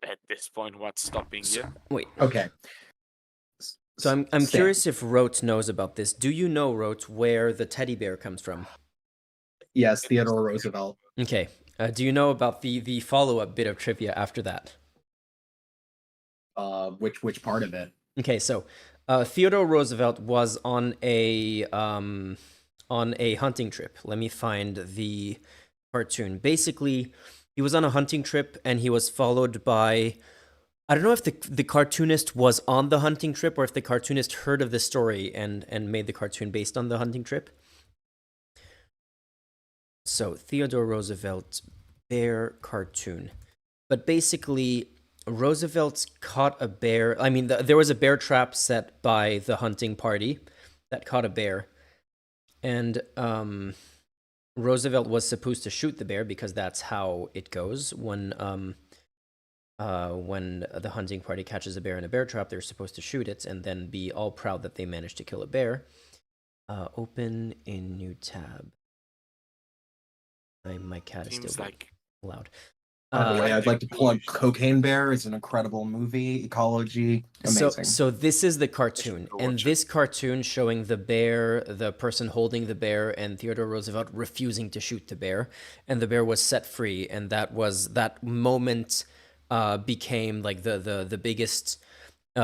At this point, what's stopping you? Wait. Okay. So I'm Stan. curious if Rote knows about this. Do you know, Rote, where the teddy bear comes from? Yes, Theodore Roosevelt. Okay. Do you know about the follow-up bit of trivia after that? Which part of it? Okay, so Theodore Roosevelt was on a hunting trip. Let me find the cartoon. Basically, he was on a hunting trip and he was followed by, I don't know if the cartoonist was on the hunting trip or if the cartoonist heard of the story and made the cartoon based on the hunting trip. So Theodore Roosevelt bear cartoon. But basically, Roosevelt caught a bear. I mean, there was a bear trap set by the hunting party that caught a bear. And Roosevelt was supposed to shoot the bear because that's how it goes when the hunting party catches a bear in a bear trap. They're supposed to shoot it and then be all proud that they managed to kill a bear. Open a new tab. My cat is Seems still like loud. By the way, I'd like to plug Cocaine Bear. It's an incredible movie. Ecology, amazing. So this is the cartoon, and this cartoon showing the bear, the person holding the bear, and Theodore Roosevelt refusing to shoot the bear, and the bear was set free, and that moment became like the biggest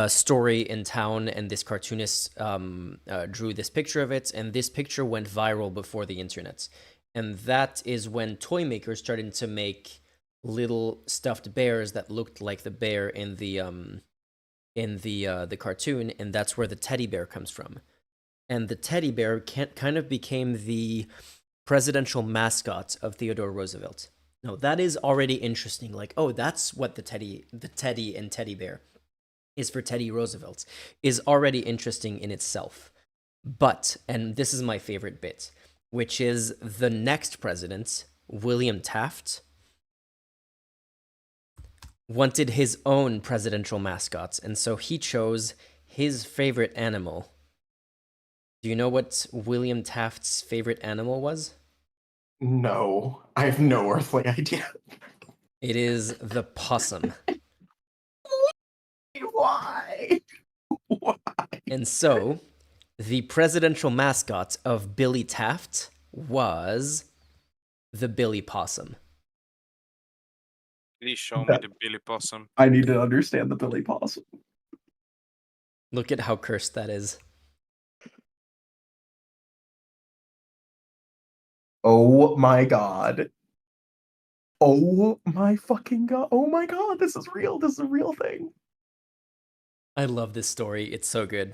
story in town, and this cartoonist drew this picture of it, and this picture went viral before the internet, and that is when toy makers started to make little stuffed bears that looked like the bear in the cartoon, and that's where the teddy bear comes from. And the teddy bear kind of became the presidential mascot of Theodore Roosevelt. No, that is already interesting. Like, oh, that's what the teddy and teddy bear is for Teddy Roosevelt is already interesting in itself. But, and this is my favorite bit, which is the next president, William Taft, wanted his own presidential mascots, and so he chose his favorite animal. Do you know what William Taft's favorite animal was? No, I have no earthly idea. It is the possum. Why? And so, the presidential mascot of Billy Taft was the Billy Possum. Please show me the Billy Possum. I need to understand the Billy Possum. Look at how cursed that is. Oh my god. Oh my fucking god. Oh my god, this is real. This is a real thing. I love this story. It's so good.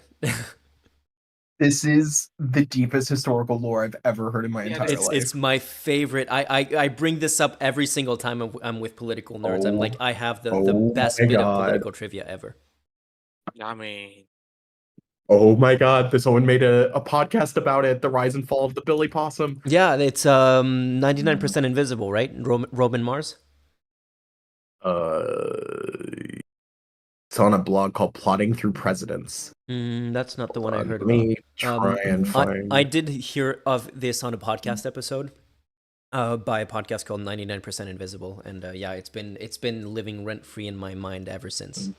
This is the deepest historical lore I've ever heard in my entire life. It's my favorite. I bring this up every single time I'm with political nerds. I'm like, I have the best my bit of God. political trivia ever. I mean, Oh my god, someone made a podcast about it, the rise and fall of the Billy Possum. Yeah, it's 99% invisible, right? Robin Mars? It's on a blog called Plotting Through Presidents. That's not the one I heard Let me about. try and find I did hear of this on a podcast episode by a podcast called 99% Invisible, and yeah, it's been living rent free in my mind ever since.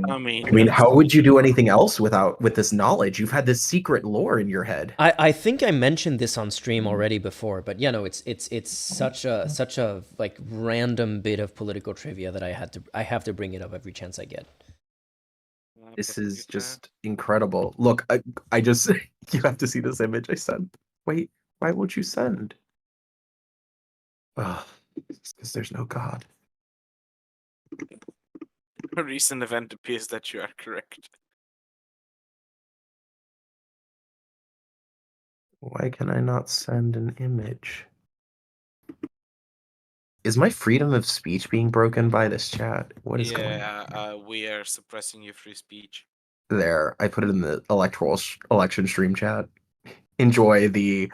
I mean, how would you do anything else with this knowledge? You've had this secret lore in your head. I think I mentioned this on stream already before, but yeah, no, it's such a like random bit of political trivia that I have to bring it up every chance I get. This is just incredible. Look, I just you have to see this image I sent. Wait, why won't you send? Because there's no God. a recent event appears that you are correct. Why can I not send an image? Is my freedom of speech being broken by this chat? What is going on? We are suppressing your free speech. There, I put it in the election stream chat. Enjoy the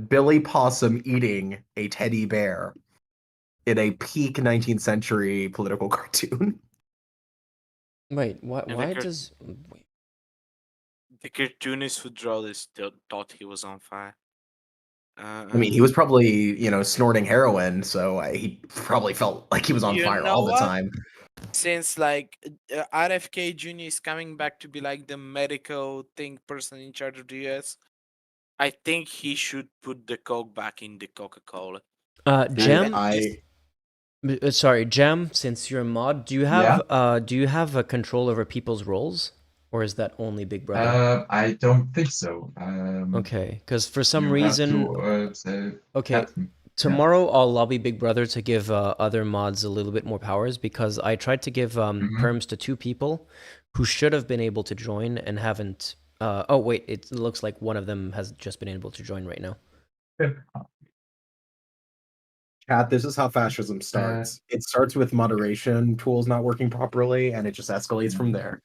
Billy Possum eating a teddy bear in a peak 19th century political cartoon. Wait, why does... Wait. The cartoonist who drew this thought he was on fire. I mean, he was probably, snorting heroin, so he probably felt like he was on fire all the time. Since like RFK Jr. is coming back to be like the medical person in charge of the US, I think he should put the Coke back in the Coca-Cola. Jam, sorry, Jam, since you're a mod, do you have a control over people's roles? Or is that only Big Brother? I don't think so. Okay, because for some reason... okay, tomorrow I'll lobby Big Brother to give other mods a little bit more powers, because I tried to give perms to 2 people who should have been able to join and haven't... oh, wait, it looks like one of them has just been able to join right now. Chat, this is how fascism starts. It starts with moderation tools not working properly, and it just escalates from there.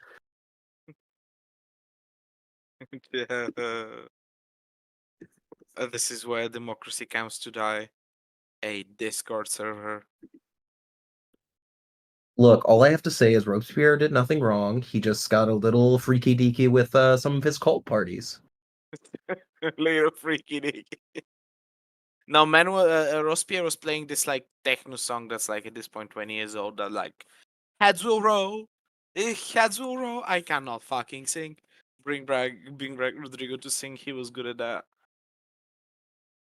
This is where democracy comes to die. A Discord server. Look, all I have to say is Robespierre did nothing wrong. He just got a little freaky deaky with some of his cult parties. Little freaky deaky. No, Manuel Robespierre was playing this like techno song that's like at this point 20 years old. That like heads will roll, heads will roll. I cannot fucking sing. Bring back Rodrigo to sing. He was good at that.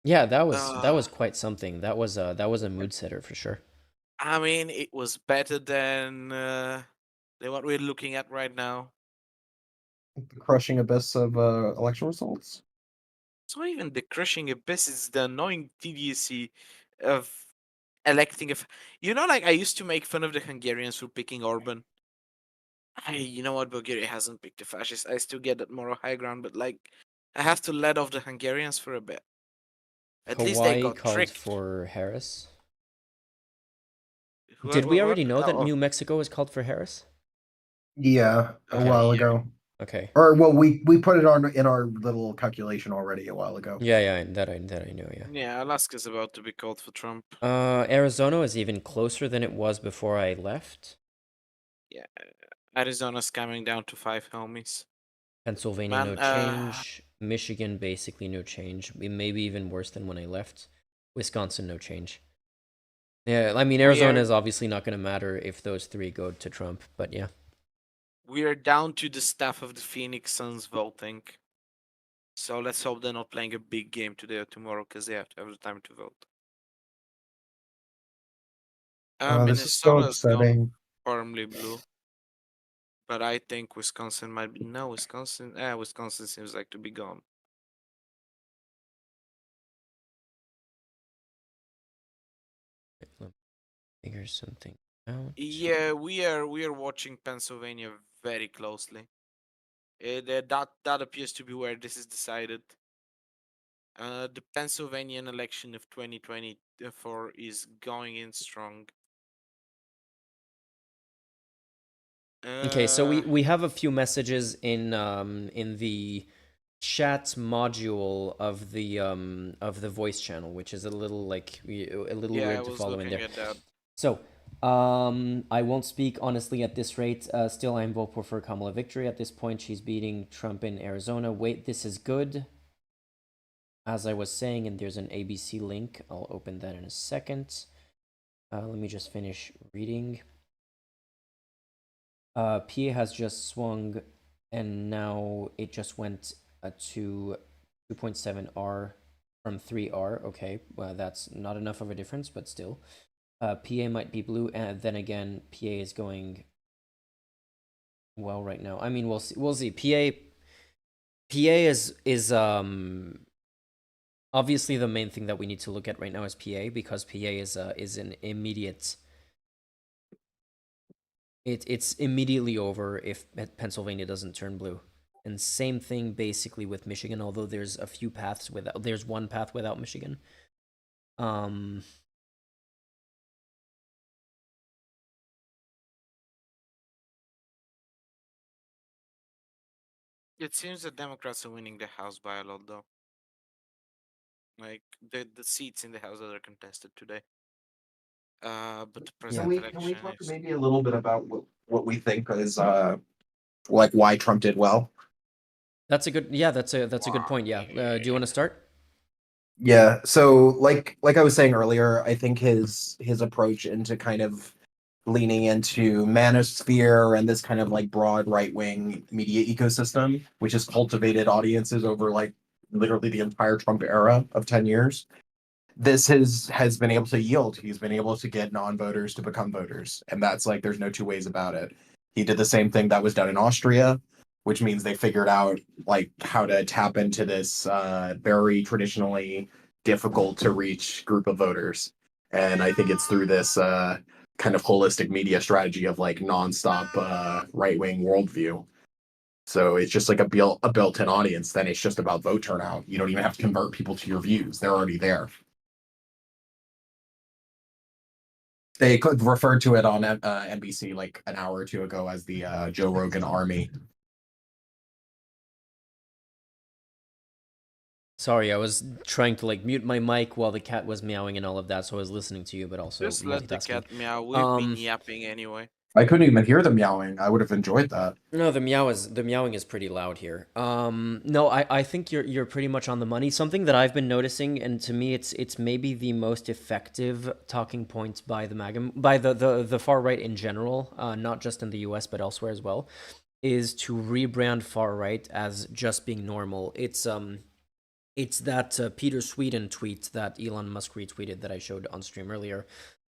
Yeah, that was quite something. That was a mood setter for sure. I mean, it was better than what we're looking at right now. The crushing abyss of election results. It's not even the crushing abyss; it's the annoying tediousy of electing like I used to make fun of the Hungarians for picking Orban. You know what, Bulgaria hasn't picked the fascists. I still get that moral high ground, but like I have to let off the Hungarians for a bit. At least they Hawaii got called tricked. for Harris. What- Did we what- already know that oh, New Mexico was called for Harris? Yeah, a Okay. while ago. Okay. Or well, we put it on in our little calculation already a while ago. Yeah, that I knew. Yeah. Yeah, Alaska's about to be called for Trump. Arizona is even closer than it was before I left. Yeah, Arizona's coming down to 5 homies. Pennsylvania, Man, no change. Michigan, basically no change. Maybe even worse than when I left. Wisconsin, no change. Yeah, I mean, Arizona is obviously not going to matter if those three go to Trump, but yeah. We are down to the staff of the Phoenix Suns voting. So let's hope they're not playing a big game today or tomorrow because they have to have the time to vote. This is so Minnesota's gone upsetting. firmly blue. But I think Wisconsin might be. No, Wisconsin. Wisconsin seems like to be gone. Figure something out. Yeah, we are watching Pennsylvania very closely. That appears to be where this is decided. The Pennsylvania election of 2024 is going in strong. Okay, so we have a few messages in the chat module of the voice channel, which is a little weird to follow in there. So I won't speak honestly at this rate. Still, I vote for Kamala victory at this point. She's beating Trump in Arizona. Wait, this is good. As I was saying, and there's an ABC link. I'll open that in a second. Let me just finish reading. PA has just swung, and now it just went to 2.7 R from 3 R. Okay, well, that's not enough of a difference, but still. PA might be blue, and then again, PA is going well right now. I mean, we'll see. We'll see. PA is obviously the main thing that we need to look at right now is PA, because PA is an immediate. It's immediately over if Pennsylvania doesn't turn blue. And same thing basically with Michigan, although there's a few paths without, there's one path without Michigan. It seems that Democrats are winning the House by a lot, though. Like the seats in the House that are contested today. But the president Can we talk maybe a little bit about what we think is like why Trump did well? That's a good good point. Yeah. Do you want to start? Yeah. So like I was saying earlier, I think his approach into kind of leaning into manosphere and this kind of like broad right-wing media ecosystem, which has cultivated audiences over like literally the entire Trump era of 10 years. This has been able to yield. He's been able to get non-voters to become voters. And that's like there's no two ways about it. He did the same thing that was done in Austria, which means they figured out like how to tap into this very traditionally difficult to reach group of voters. And I think it's through this kind of holistic media strategy of like nonstop right-wing worldview. So it's just like a built-in audience. Then it's just about vote turnout. You don't even have to convert people to your views. They're already there. They could refer to it on NBC like an hour or two ago as the Joe Rogan Army. Sorry, I was trying to like mute my mic while the cat was meowing and all of that, so I was listening to you, but also just let the cat meow. We've been yapping anyway. I couldn't even hear the meowing. I would have enjoyed that. No, the meowing is pretty loud here. No, I think you're pretty much on the money. Something that I've been noticing, and to me it's maybe the most effective talking point by the far right in general, not just in the US but elsewhere as well, is to rebrand far right as just being normal. It's that Peter Sweden tweet that Elon Musk retweeted that I showed on stream earlier,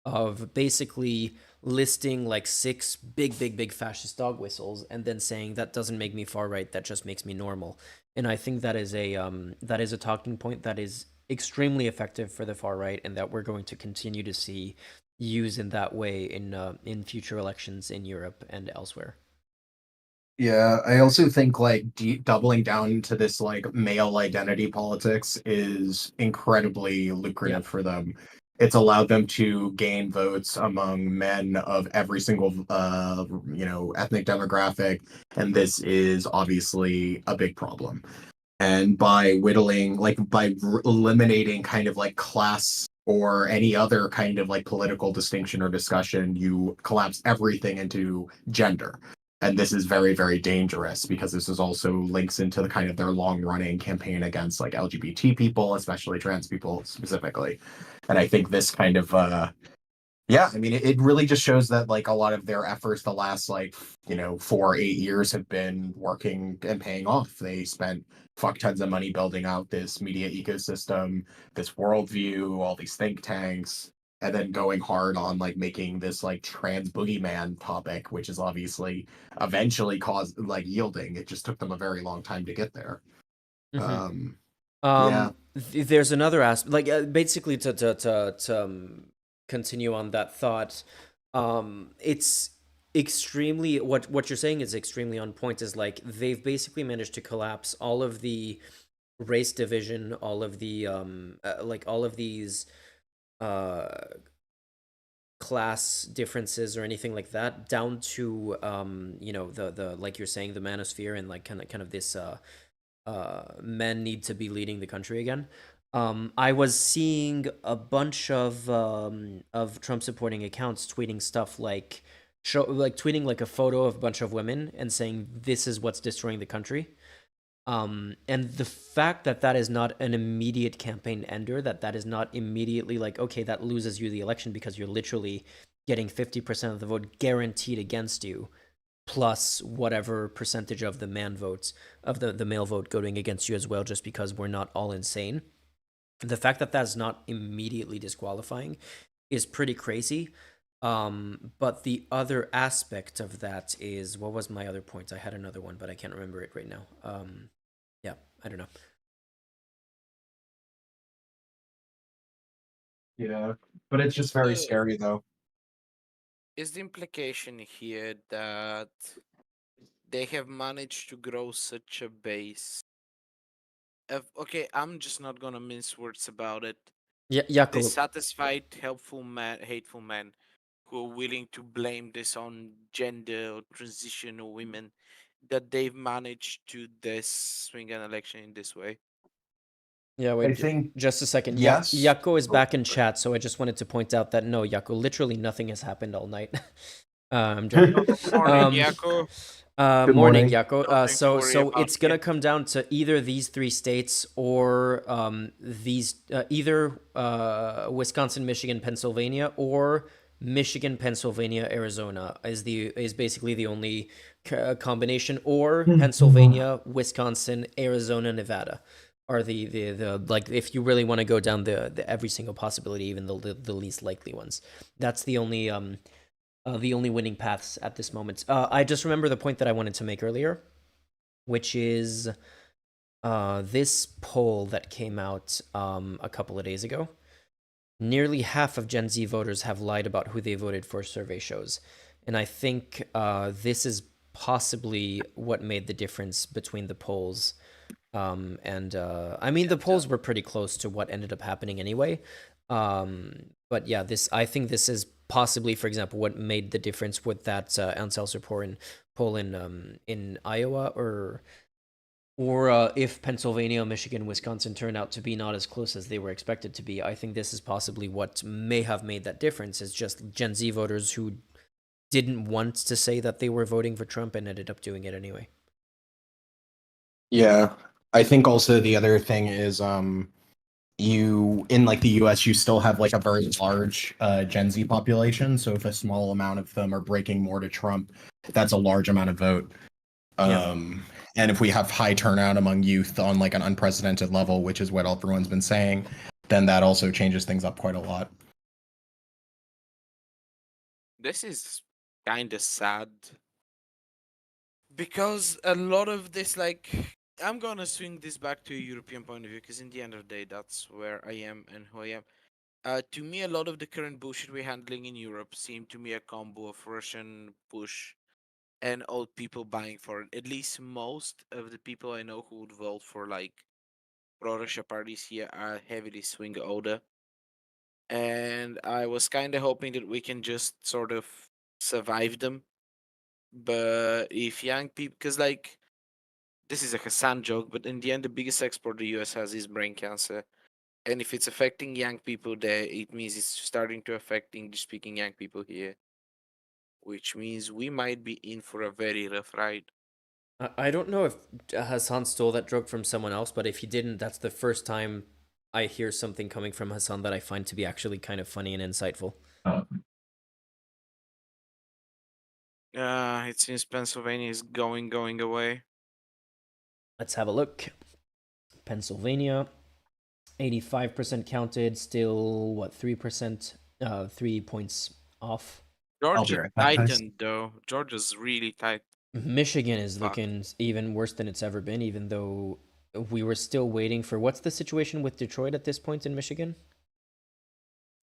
of basically listing like 6 big fascist dog whistles and then saying that doesn't make me far right, that just makes me normal. And I think that is a talking point that is extremely effective for the far right, and that we're going to continue to see used in that way in future elections in Europe and elsewhere. Yeah, I also think like doubling down into this like male identity politics is incredibly lucrative for them. It's allowed them to gain votes among men of every single ethnic demographic, and this is obviously a big problem. And by whittling, like by eliminating kind of like class or any other kind of like political distinction or discussion, you collapse everything into gender. And this is very, very dangerous because this is also links into the kind of their long running campaign against like LGBT people, especially trans people specifically. And I think this kind of yeah, I mean, it really just shows that like a lot of their efforts the last like 4 8 years have been working and paying off. They spent fuck tons of money building out this media ecosystem, this worldview, all these think tanks, and then going hard on like making this like trans boogeyman topic, which is obviously eventually caused like yielding. It just took them a very long time to get there. Yeah. There's another aspect, like basically to continue on that thought. It's extremely what you're saying is extremely on point. Is like they've basically managed to collapse all of the race division, all of the like all of these uh class differences or anything like that down to the like you're saying, the manosphere, and like kind of this men need to be leading the country again. I was seeing a bunch of Trump supporting accounts tweeting stuff like tweeting like a photo of a bunch of women and saying this is what's destroying the country. And the fact that that is not an immediate campaign ender, that is not immediately like, okay, that loses you the election because you're literally getting 50% of the vote guaranteed against you, plus whatever percentage of the man votes, of the male vote going against you as well, just because we're not all insane. The fact that that's not immediately disqualifying is pretty crazy. But the other aspect of that is, what was my other point? I had another one, but I can't remember it right now. Yeah, I don't know. Yeah, but it's just very scary though. Is the implication here that they have managed to grow such a base okay, I'm just not gonna mince words about it. Jakob. Dissatisfied, helpful man, hateful men who are willing to blame this on gender or transition or women, that they've managed to swing an election in this way. Yeah, wait, I think just a second. yes. Yako is back in chat, so I just wanted to point out that no, Yako, literally nothing has happened all night. I'm joking. Morning, Yako. Morning, Yako. Nothing to So worry about it's gonna come down to either these three states or either Wisconsin, Michigan, Pennsylvania, or Michigan, Pennsylvania, Arizona is basically the only combination, or Pennsylvania, Wisconsin, Arizona, Nevada are the like, if you really want to go down the every single possibility, even the least likely ones. That's the only winning paths at this moment. I just remember the point that I wanted to make earlier, which is this poll that came out a couple of days ago. Nearly half of Gen Z voters have lied about who they voted for, survey shows. And I think this is possibly what made the difference between the polls. I mean, the polls were pretty close to what ended up happening anyway. But yeah, I think this is possibly, for example, what made the difference with that Ansel Serpor poll in Iowa, or if Pennsylvania, Michigan, Wisconsin turned out to be not as close as they were expected to be. I think this is possibly what may have made that difference. Is just Gen Z voters who didn't want to say that they were voting for Trump and ended up doing it anyway. Yeah, I think also the other thing is you in like the US you still have like a very large Gen Z population, so if a small amount of them are breaking more to Trump, that's a large amount of vote. And if we have high turnout among youth on like an unprecedented level, which is what everyone's been saying, then that also changes things up quite a lot. This is kind of sad, because a lot of this, like, I'm gonna swing this back to a European point of view, because in the end of the day, that's where I am and who I am. To me, a lot of the current bullshit we're handling in Europe seem to me a combo of Russian push and old people buying for it. At least most of the people I know who would vote for like pro-Russia parties here are heavily swing older. And I was kind of hoping that we can just sort of survive them. But if young people, because like this is a Hassan joke, but in the end, the biggest export the US has is brain cancer. And if it's affecting young people there, it means it's starting to affect English-speaking young people here, which means we might be in for a very rough ride. I don't know if Hassan stole that joke from someone else, but if he didn't, that's the first time I hear something coming from Hassan that I find to be actually kind of funny and insightful. It seems Pennsylvania is going away. Let's have a look. Pennsylvania, 85% counted, still, what, 3%, 3 points off. Georgia tightened, though. Georgia's really tight. Michigan is looking even worse than it's ever been, even though we were still waiting for... What's the situation with Detroit at this point in Michigan?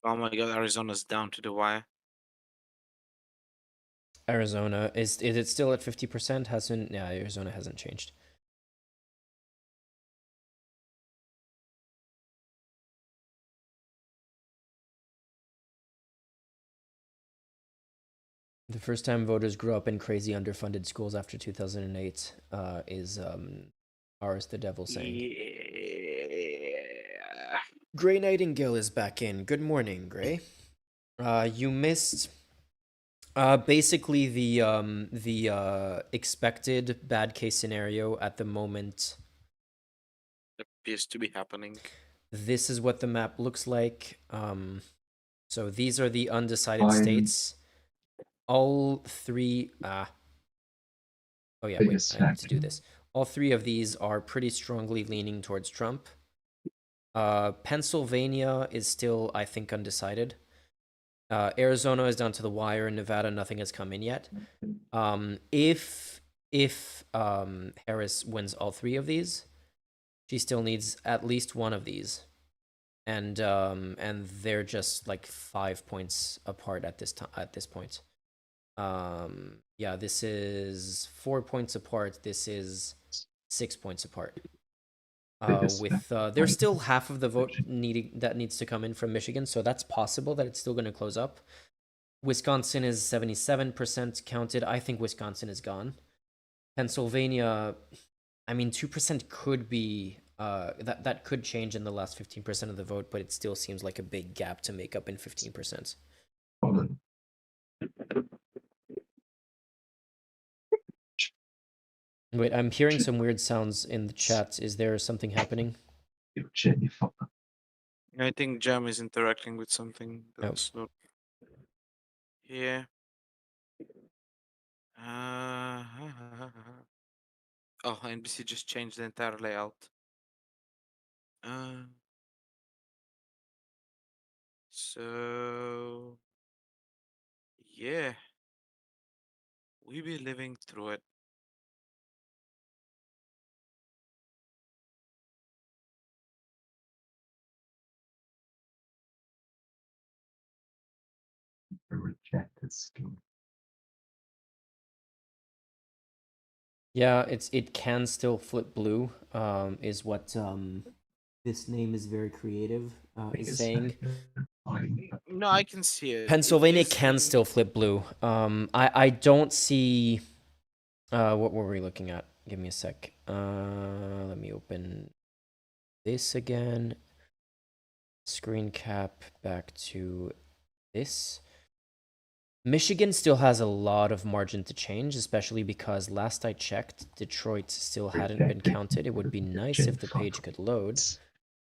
Oh my god, Arizona's down to the wire. Arizona, is it still at 50%? Hasn't... Yeah, Arizona hasn't changed. The first time voters grew up in crazy underfunded schools after 2008 is ours, the devil saying. Yeah. Gray Nightingale is back in. Good morning, Gray. You missed basically the expected bad case scenario at the moment. Appears to be happening. This is what the map looks like. So these are the undecided states. All three... oh yeah, wait, I need to do this. All three of these are pretty strongly leaning towards Trump. Pennsylvania is still, I think, undecided. Arizona is down to the wire, and Nevada, nothing has come in yet. If Harris wins all three of these, she still needs at least one of these, and they're just like 5 points apart at this point. Yeah, this is 4 points apart. This is 6 points apart. There's still half of the vote that needs to come in from Michigan, so that's possible that it's still going to close up. Wisconsin is 77% counted. I think Wisconsin is gone. Pennsylvania, I mean, 2% could be that could change in the last 15% of the vote, but it still seems like a big gap to make up in 15%. Wait, I'm hearing some weird sounds in the chat. Is there something happening? I think Jam is interacting with something that's not here. Oh, NBC just changed the entire layout. So yeah, we be living through it. The rejected scheme. Yeah, it can still flip blue. Is what this name is very creative. Is saying. No, I can see it. Pennsylvania can still flip blue. I don't see. What were we looking at? Give me a sec. Let me open this again. Screen cap back to this. Michigan still has a lot of margin to change, especially because last I checked, Detroit still hadn't been counted. It would be nice if the page could load.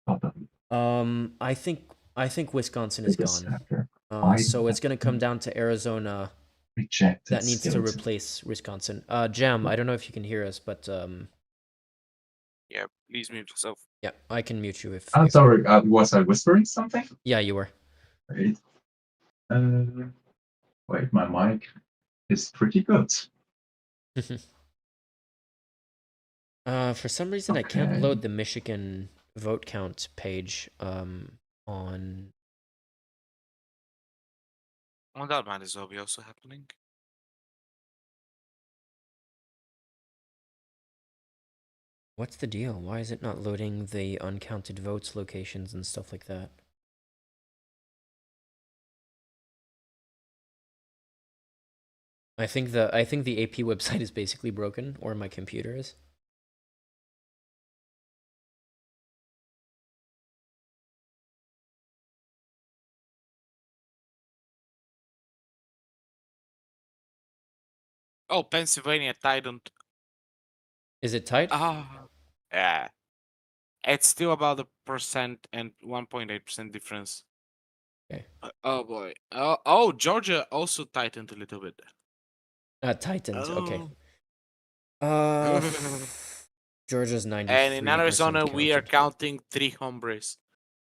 I think Wisconsin is gone. So it's gonna come down to Arizona. That needs to replace Wisconsin. Jam, I don't know if you can hear us, but yeah, please mute yourself. Yeah, I can mute you if. I'm sorry. Was I whispering something? Yeah, you were. Wait. Wait, my mic is pretty good. For some reason, I can't load the Michigan vote count page on. That might as well be also happening. What's the deal? Why is it not loading the uncounted votes locations and stuff like that? I think the AP website is basically broken, or my computer is. Oh, Pennsylvania tied on. Is it tight? Yeah. It's still about a percent and 1.8% difference. Okay. Oh boy. Oh, Georgia also tightened a little bit. Tightened. Okay. Oh. Georgia's 93%. And in Arizona, we are counted. counting 3 hombres.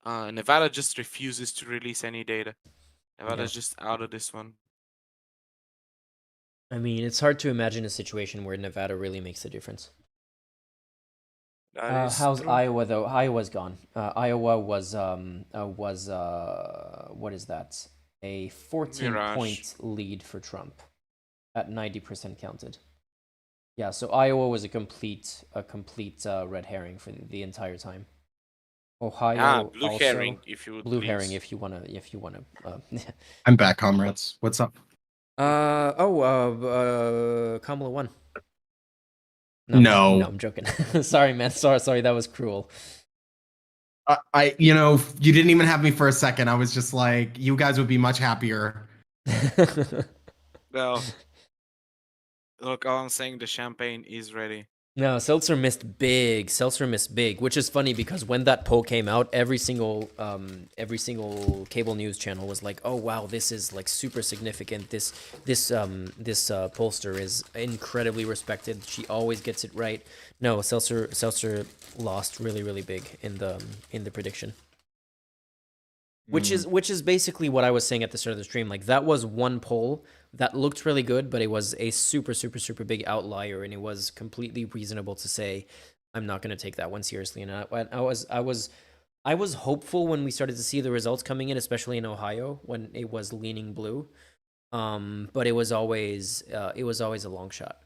Nevada just refuses to release any data. Nevada's just out of this one. I mean, it's hard to imagine a situation where Nevada really makes a difference. How's true. Iowa though? Iowa's gone. Iowa was what is that? A 14-point lead for Trump at 90% counted. Yeah, so Iowa was a complete red herring for the entire time. Ohio blue also, herring, if you would blue please. herring if you wanna. I'm back, comrades. What's up? Kamala won. No, I'm joking. Sorry, man. Sorry, that was cruel. You didn't even have me for a second. I was just like, you guys would be much happier. Well, look, all I'm saying, the champagne is ready. No, Seltzer missed big. Which is funny because when that poll came out, every single cable news channel was like, "Oh wow, this is like super significant. This pollster is incredibly respected. She always gets it right." No, Seltzer lost really big in the prediction. Which is basically what I was saying at the start of the stream. Like, that was one poll that looked really good, but it was a super big outlier, and it was completely reasonable to say, I'm not going to take that one seriously. And I was hopeful when we started to see the results coming in, especially in Ohio when it was leaning blue. But it was always a long shot.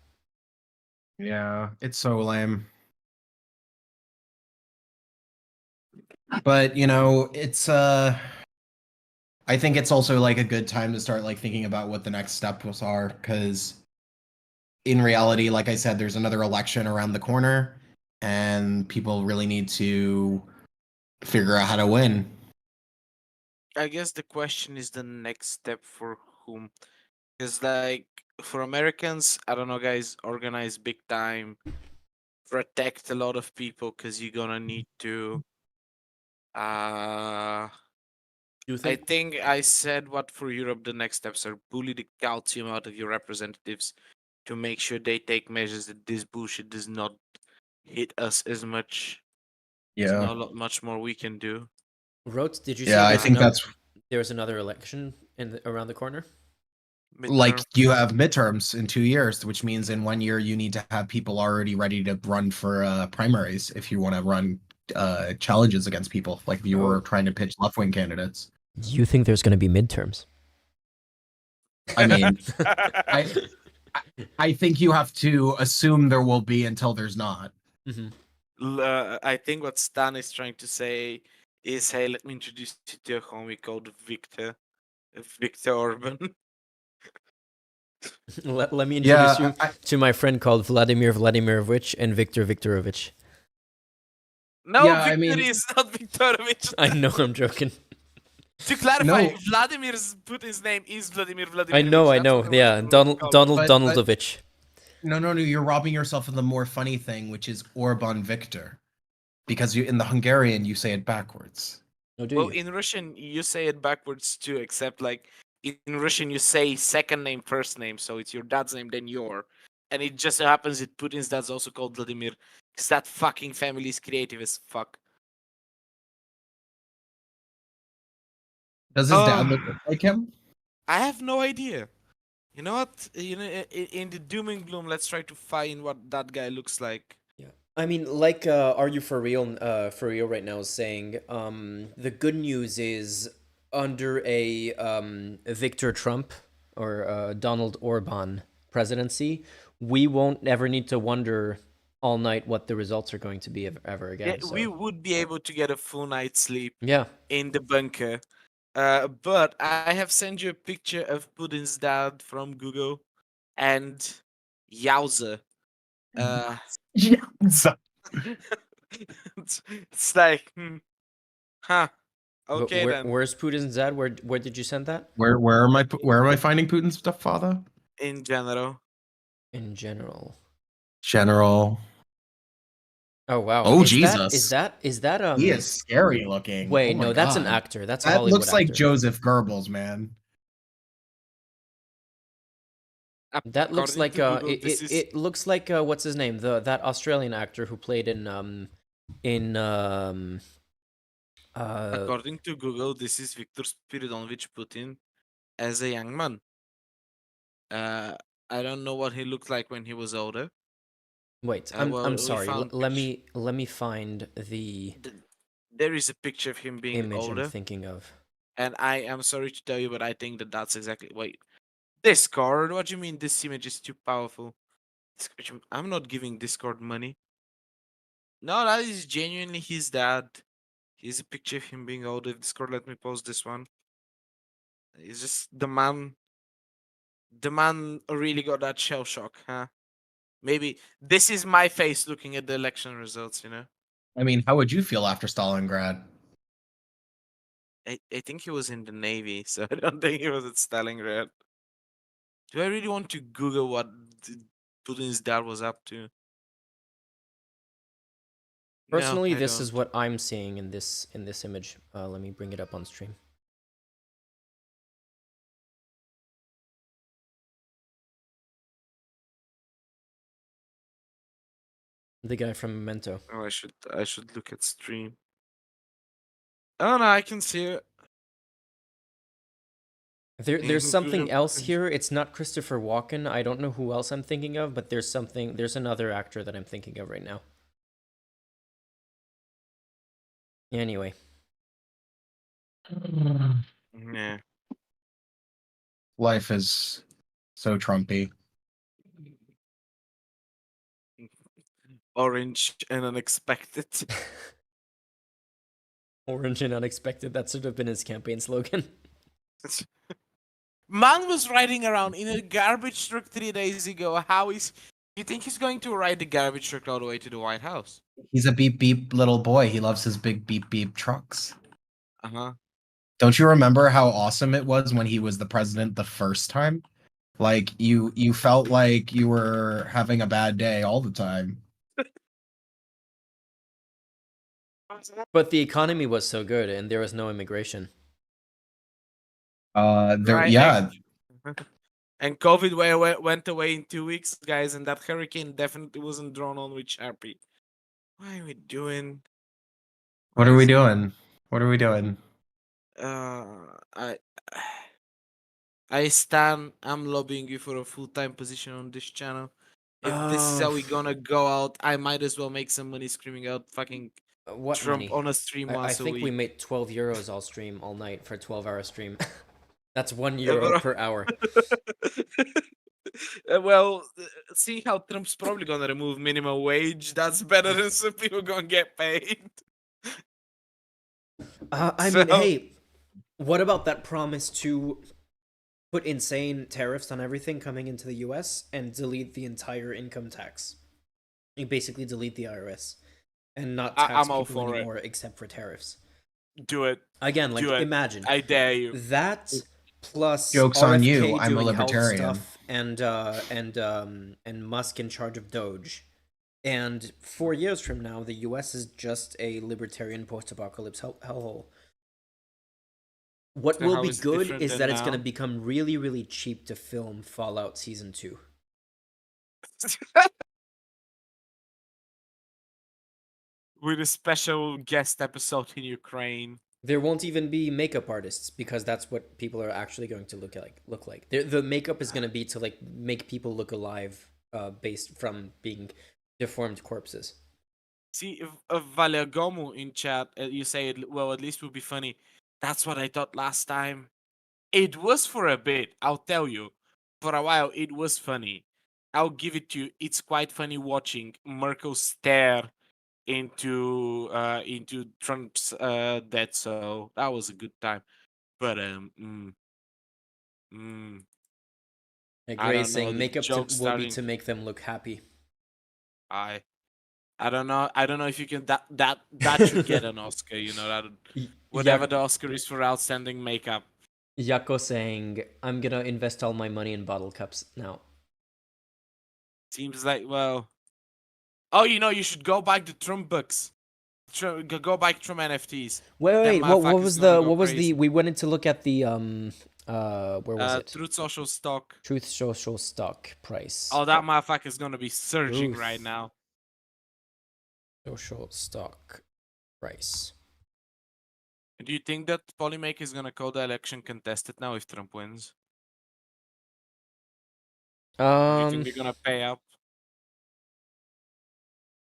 Yeah, it's so lame. But it's I think it's also like a good time to start like thinking about what the next steps are, because in reality, like I said, there's another election around the corner, and people really need to figure out how to win. I guess the question is the next step for whom? Because like for Americans, I don't know, guys, organize big time, protect a lot of people, because you're gonna need to. I think I said what for Europe the next steps are: bully the calcium out of your representatives to make sure they take measures that this bullshit does not hit us as much. Yeah. There's not much more we can do. Rotes, did you Yeah, say I think there's another election around the corner? Like, you have midterms in 2 years, which means in 1 year you need to have people already ready to run for primaries if you want to run challenges against people, like if you were trying to pitch left-wing candidates. You think there's going to be midterms? I mean, I think you have to assume there will be until there's not. I think what Stan is trying to say is, hey, let me introduce you to a homie called Victor Orban. Let me introduce you to my friend called Vladimir Vladimirovich and Victor Viktorovich. No, Victor is not Viktorovich. I know, I'm joking. To clarify, Vladimir's Putin's name is Vladimir Vladimirovich. I know. Yeah, Donaldovich. No, you're robbing yourself of the more funny thing, which is Orban Victor. Because in the Hungarian, you say it backwards. Well, in Russian, you say it backwards too, except like in Russian, you say second name, first name. So it's your dad's name, then your. And it just so happens that Putin's dad's also called Vladimir. Because that fucking family is creative as fuck. Does his dad look like him? I have no idea. You know what? In the doom and gloom, let's try to find what that guy looks like. Yeah, I mean, like, Are You For Real? For Real right now is saying, the good news is under a Victor Trump or Donald Orban presidency, we won't ever need to wonder all night what the results are going to be ever Yeah, again. So we would be able to get a full night's sleep yeah, in the bunker. But I have sent you a picture of Putin's dad from Google, and yowza. Yowza. It's like, huh. but Okay then. where's Putin's dad? Where did you send that? Where am I finding Putin's stuff, father? In general. In general. General. Oh wow. Oh Is Jesus. that He is scary looking. Wait, Oh my no, that's an God. actor. That's a That Hollywood looks like actor. Joseph Goebbels, man. That looks According like to Google, this is it looks like what's his name? That Australian actor who played in according to Google, this is Viktor Spiridonovich Putin as a young man. I don't know what he looked like when he was older. Wait, Well, I'm we sorry. found Let me find the there is a picture of him being image older, I'm thinking of. and I am sorry to tell you, but I think that that's exactly. Wait, Discord? What do you mean this image is too powerful? I'm not giving Discord money. No, that is genuinely his dad. Here's a picture of him being older. Discord, let me post this one. He's just the man. The man really got that shell shock, huh? Maybe this is my face looking at the election results, you know? I mean, how would you feel after Stalingrad? I think he was in the Navy, so I don't think he was at Stalingrad. Do I really want to Google what Putin's dad was up to? Personally, No, I this don't. is what I'm seeing in this image. Let me bring it up on stream. The guy from Memento. Oh, I should look at stream. Oh no, I can see it. There's something else here. It's not Christopher Walken. I don't know who else I'm thinking of, but there's another actor that I'm thinking of right now. Anyway. Yeah. Life is so Trumpy. Orange and unexpected. Orange and unexpected. That should have been his campaign slogan. Man was riding around in a garbage truck 3 days ago. You think he's going to ride the garbage truck all the way to the White House? He's a beep beep little boy. He loves his big beep beep trucks. Uh-huh. Don't you remember how awesome it was when he was the president the first time? Like you felt like you were having a bad day all the time. But the economy was so good and there was no immigration. Yeah. And COVID went away in 2 weeks, guys, and that hurricane definitely wasn't drawn on with Sharpie. What are we doing? What are we doing? What are we doing? I'm lobbying you for a full-time position on this channel. If this is how we gonna go out, I might as well make some money screaming out fucking What Trump money? on a stream once I a think week. we made 12 euros all stream all night for a 12-hour stream. That's €1 per hour. Well, see how Trump's probably gonna remove minimum wage. That's better than some people gonna get paid. I mean, hey, what about that promise to put insane tariffs on everything coming into the US and delete the entire income tax? You basically delete the IRS and not tax I'm all people for it. anymore except for tariffs. Do it. Again, like Do it. imagine. I dare you. That plus Joke's RFK on you, I'm a doing health libertarian. stuff and Musk in charge of Doge. And 4 years from now, the US is just a libertarian post-apocalypse hellhole. What So will how be is it good different is than that it's now? going to become really, really cheap to film Fallout Season 2. With a special guest episode in Ukraine. There won't even be makeup artists because that's what people are actually going to look like. The makeup is going to be to like make people look alive, based from being deformed corpses. See, if Valegomu in chat, you say, well, at least it would be funny. That's what I thought last time. It was for a bit, I'll tell you. For a while, it was funny. I'll give it to you. It's quite funny watching Merkel stare into Trump's death. So that was a good time. But I Gray don't know. saying The makeup joke will be starting. to make them look happy. I don't know. I don't know if you can. That should get an Oscar. You know that whatever the Oscar is for outstanding makeup. Yako saying I'm gonna invest all my money in bottle cups now. Seems like oh, you should go buy the Trump books. Go buy Trump NFTs. Wait. What was the? We went in to look at the where was it? Truth Social stock. Truth Social stock price. Oh, that motherfucker's gonna be surging Truth right now. Social stock price. Do you think that Polymaker is gonna call the election contested now if Trump wins? Do you think they're gonna pay up?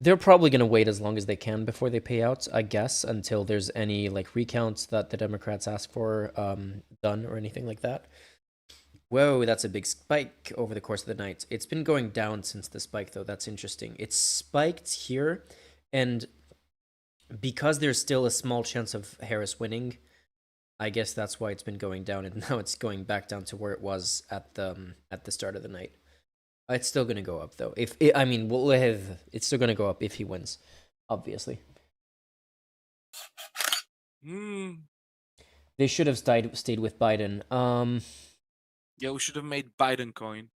They're probably going to wait as long as they can before they pay out, I guess, until there's any like recounts that the Democrats ask for done or anything like that. Whoa, that's a big spike over the course of the night. It's been going down since the spike, though. That's interesting. It's spiked here, and because there's still a small chance of Harris winning, I guess that's why it's been going down, and now it's going back down to where it was at the start of the night. It's still gonna go up though. It's still gonna go up if he wins, obviously. They should have stayed with Biden. Yeah, we should have made Biden coin.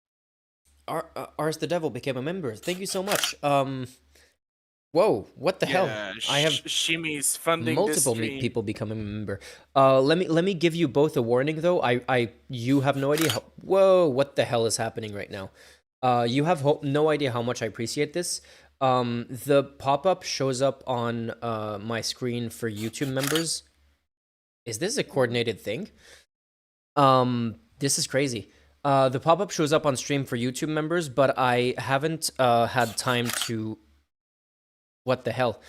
Ars the Devil became a member. Thank you so much. Whoa, what the hell? I have Shimmy's funding multiple this stream. people becoming a member. Let me give you both a warning though. You have no idea how. Whoa, what the hell is happening right now? You have no idea how much I appreciate this. The pop-up shows up on my screen for YouTube members. Is this a coordinated thing? This is crazy. The pop-up shows up on stream for YouTube members, but I haven't had time to... What the hell?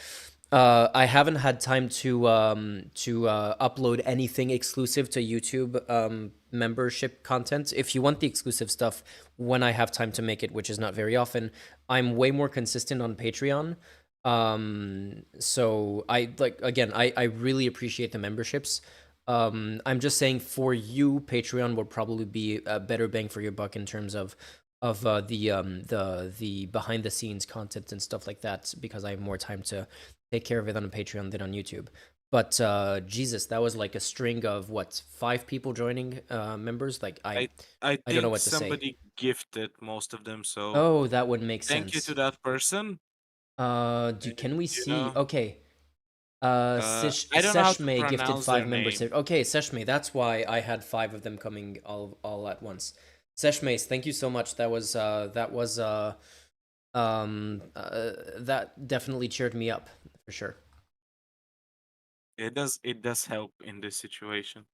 I haven't had time to upload anything exclusive to YouTube membership content. If you want the exclusive stuff, when I have time to make it, which is not very often, I'm way more consistent on Patreon. So I really appreciate the memberships. I'm just saying for you, Patreon would probably be a better bang for your buck in terms of the behind the scenes content and stuff like that, because I have more time to take care of it on Patreon than on YouTube. But Jesus, that was like a string of 5 people joining members. Like I don't know what to say. Somebody gifted most of them, so oh, that would make sense. Thank you to that person. Can we see? Okay. I don't know how to Seshme gifted pronounce 5 their members. name. Okay, Seshme, that's why I had 5 of them coming all at once. Seshme, thank you so much. That definitely cheered me up for sure. It does help in this situation.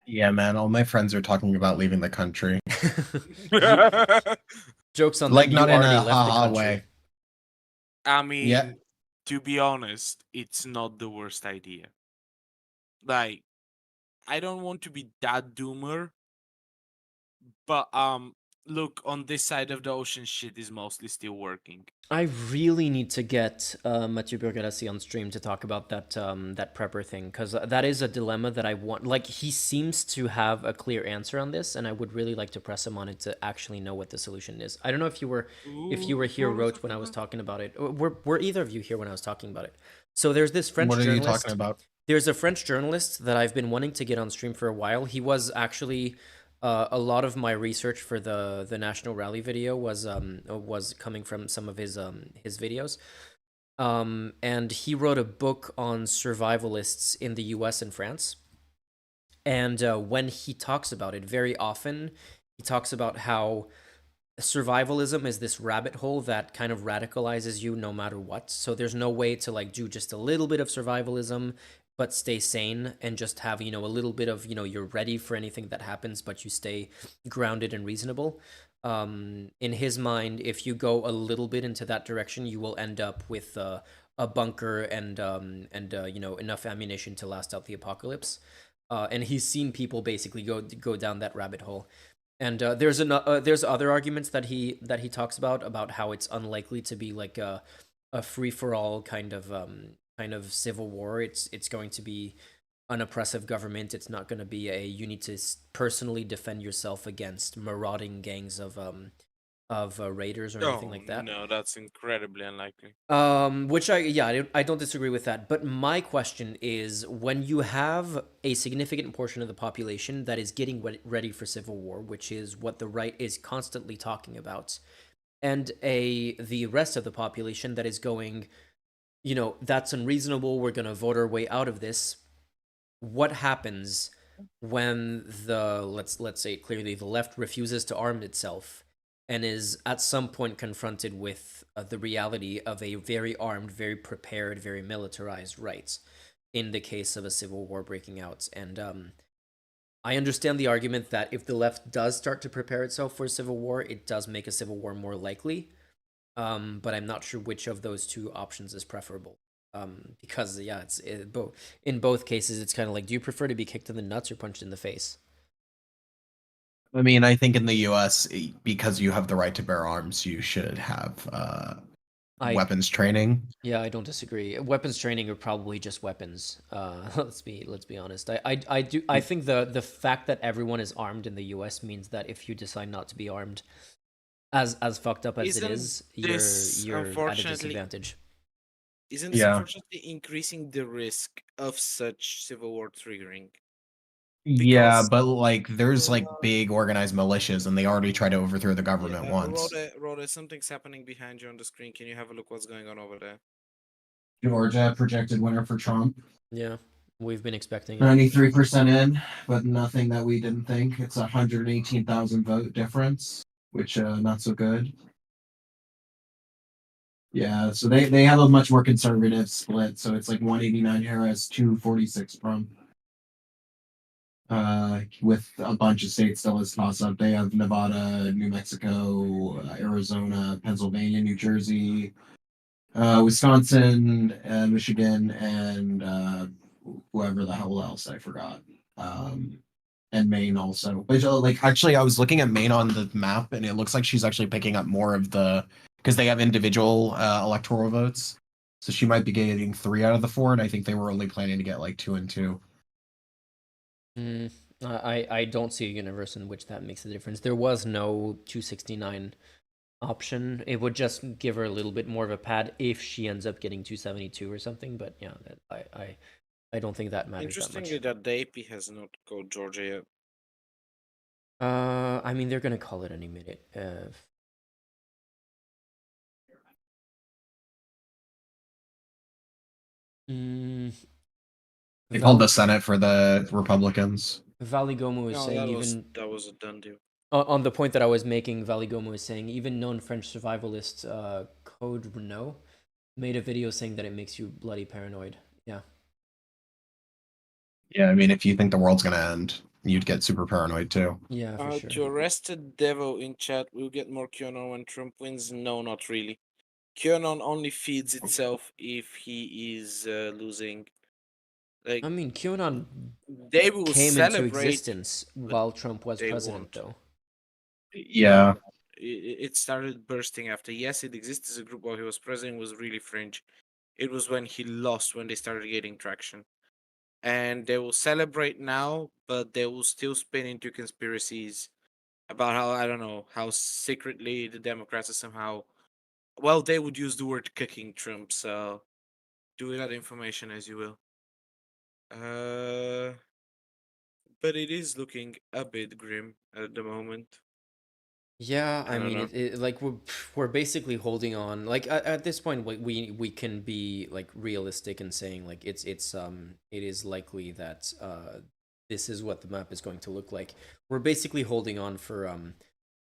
Yeah, man. All my friends are talking about leaving the country. Jokes on like them, not you in already a left the haha country. way. I mean, Yeah. to be honest, it's not the worst idea. Like, I don't want to be that doomer, but look, on this side of the ocean, shit is mostly still working. I really need to get Mathieu Burgerassi on stream to talk about that that prepper thing, because that is a dilemma that I want. Like, he seems to have a clear answer on this, and I would really like to press him on it to actually know what the solution is. I don't know if you were here, Roach, when I was talking about it. Were either of you here when I was talking about it? So there's this French What are journalist. you talking about? There's a French journalist that I've been wanting to get on stream for a while. He was actually a lot of my research for the National Rally video was coming from some of his videos. And he wrote a book on survivalists in the US and France. And when he talks about it, very often he talks about how survivalism is this rabbit hole that kind of radicalizes you no matter what. So there's no way to like do just a little bit of survivalism but stay sane and just have, a little bit of, you're ready for anything that happens, but you stay grounded and reasonable. In his mind, if you go a little bit into that direction, you will end up with a bunker and you know, enough ammunition to last out the apocalypse. And he's seen people basically go down that rabbit hole. And there's other arguments that he talks about how it's unlikely to be like a free for all kind of civil war. It's going to be an oppressive government. It's not going to be you need to personally defend yourself against marauding gangs of raiders or anything like that. No, that's incredibly unlikely. Which I don't disagree with that. But my question is, when you have a significant portion of the population that is getting ready for civil war, which is what the right is constantly talking about, and the rest of the population that is going, you know, that's unreasonable, we're gonna vote our way out of this. What happens when let's say clearly the left refuses to arm itself and is at some point confronted with the reality of a very armed, very prepared, very militarized right in the case of a civil war breaking out? And I understand the argument that if the left does start to prepare itself for a civil war, it does make a civil war more likely. But I'm not sure which of those two options is preferable. Because yeah, in both cases, it's kind of like, do you prefer to be kicked in the nuts or punched in the face? I mean, I think in the U.S., because you have the right to bear arms, you should have weapons training. Yeah, I don't disagree. Weapons training are probably just weapons. Let's be honest. I think the fact that everyone is armed in the U.S. means that if you decide not to be armed, as fucked up as it is, you're at a disadvantage. Isn't this unfortunately increasing the risk of such civil war triggering? Yeah, but like there's like big organized militias, and they already tried to overthrow the government once. Rhoda, something's happening behind you on the screen. Can you have a look what's going on over there? Georgia projected winner for Trump. Yeah, we've been expecting 93% in, but nothing that we didn't think. It's 118,000 vote difference, which not so good. Yeah, so they have a much more conservative split. So it's like 189 Harris, 246 Trump. With a bunch of states still as toss up. They have Nevada, New Mexico, Arizona, Pennsylvania, New Jersey, Wisconsin, Michigan, and whoever the hell else I forgot. And Maine also. But like actually, I was looking at Maine on the map, and it looks like she's actually picking up more of the because they have individual electoral votes. So she might be getting 3 out of the 4, and I think they were only planning to get like 2 and 2. I don't see a universe in which that makes a difference. There was no 269 option. It would just give her a little bit more of a pad if she ends up getting 272 or something. But yeah, I don't think that matters that much. Interestingly, that the AP has not called Georgia yet. I mean, they're gonna call it any minute. They called the Senate for the Republicans. Valigomo is No, saying that was a done deal. On the point that I was making, Valigomo is saying even known French survivalist Code Renault made a video saying that it makes you bloody paranoid. Yeah. Yeah, I mean, if you think the world's gonna end, you'd get super paranoid too. Yeah, for sure. To Arrested Devil in chat, we'll get more QAnon when Trump wins. No, not really. QAnon only feeds itself if he is losing. Like, I mean, QAnon they will came celebrate, into existence while Trump was president, though. Yeah. It started bursting after. Yes, it exists as a group while he was president. Was really fringe. It was when he lost when they started getting traction. And they will celebrate now, but they will still spin into conspiracies about how, I don't know, how secretly the Democrats are somehow, well, they would use the word cooking Trump, so do with that information as you will. But it is looking a bit grim at the moment. Yeah, I don't mean, know. like we're basically holding on. Like at this point, we can be like realistic in saying like it is likely that this is what the map is going to look like. We're basically holding on for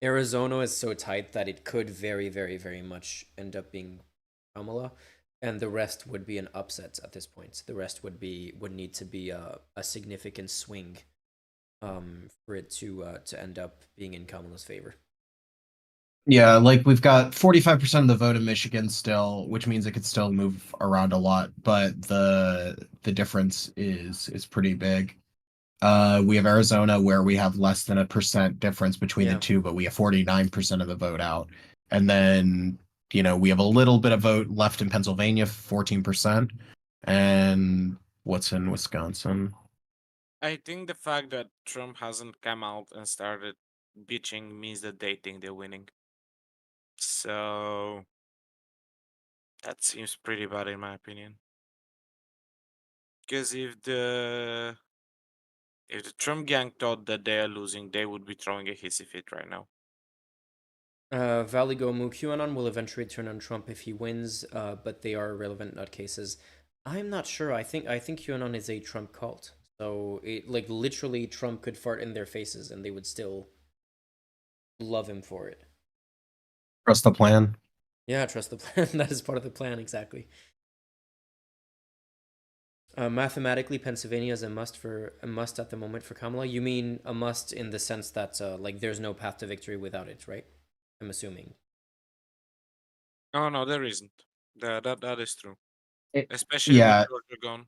Arizona is so tight that it could very, very, very much end up being Kamala, and the rest would be an upset at this point. The rest would need to be a significant swing for it to end up being in Kamala's favor. Yeah, like we've got 45% of the vote in Michigan still, which means it could still move around a lot, but the difference is pretty big. We have Arizona where we have less than a percent difference between the two, but we have 49% of the vote out. And then, we have a little bit of vote left in Pennsylvania, 14%. And what's in Wisconsin? I think the fact that Trump hasn't come out and started bitching means that they think they're winning. So that seems pretty bad in my opinion. Because if the Trump gang thought that they are losing, they would be throwing a hissy fit right now. Valley Gomu, QAnon will eventually turn on Trump if he wins, but they are irrelevant nutcases. I'm not sure. I think QAnon is a Trump cult. So like literally Trump could fart in their faces and they would still love him for it. Trust the plan. Yeah, trust the plan. That is part of the plan, exactly. Mathematically, Pennsylvania is a must at the moment for Kamala. You mean a must in the sense that like there's no path to victory without it, right? I'm assuming. Oh no, there isn't. That is true. It, Especially yeah, with Georgia gone.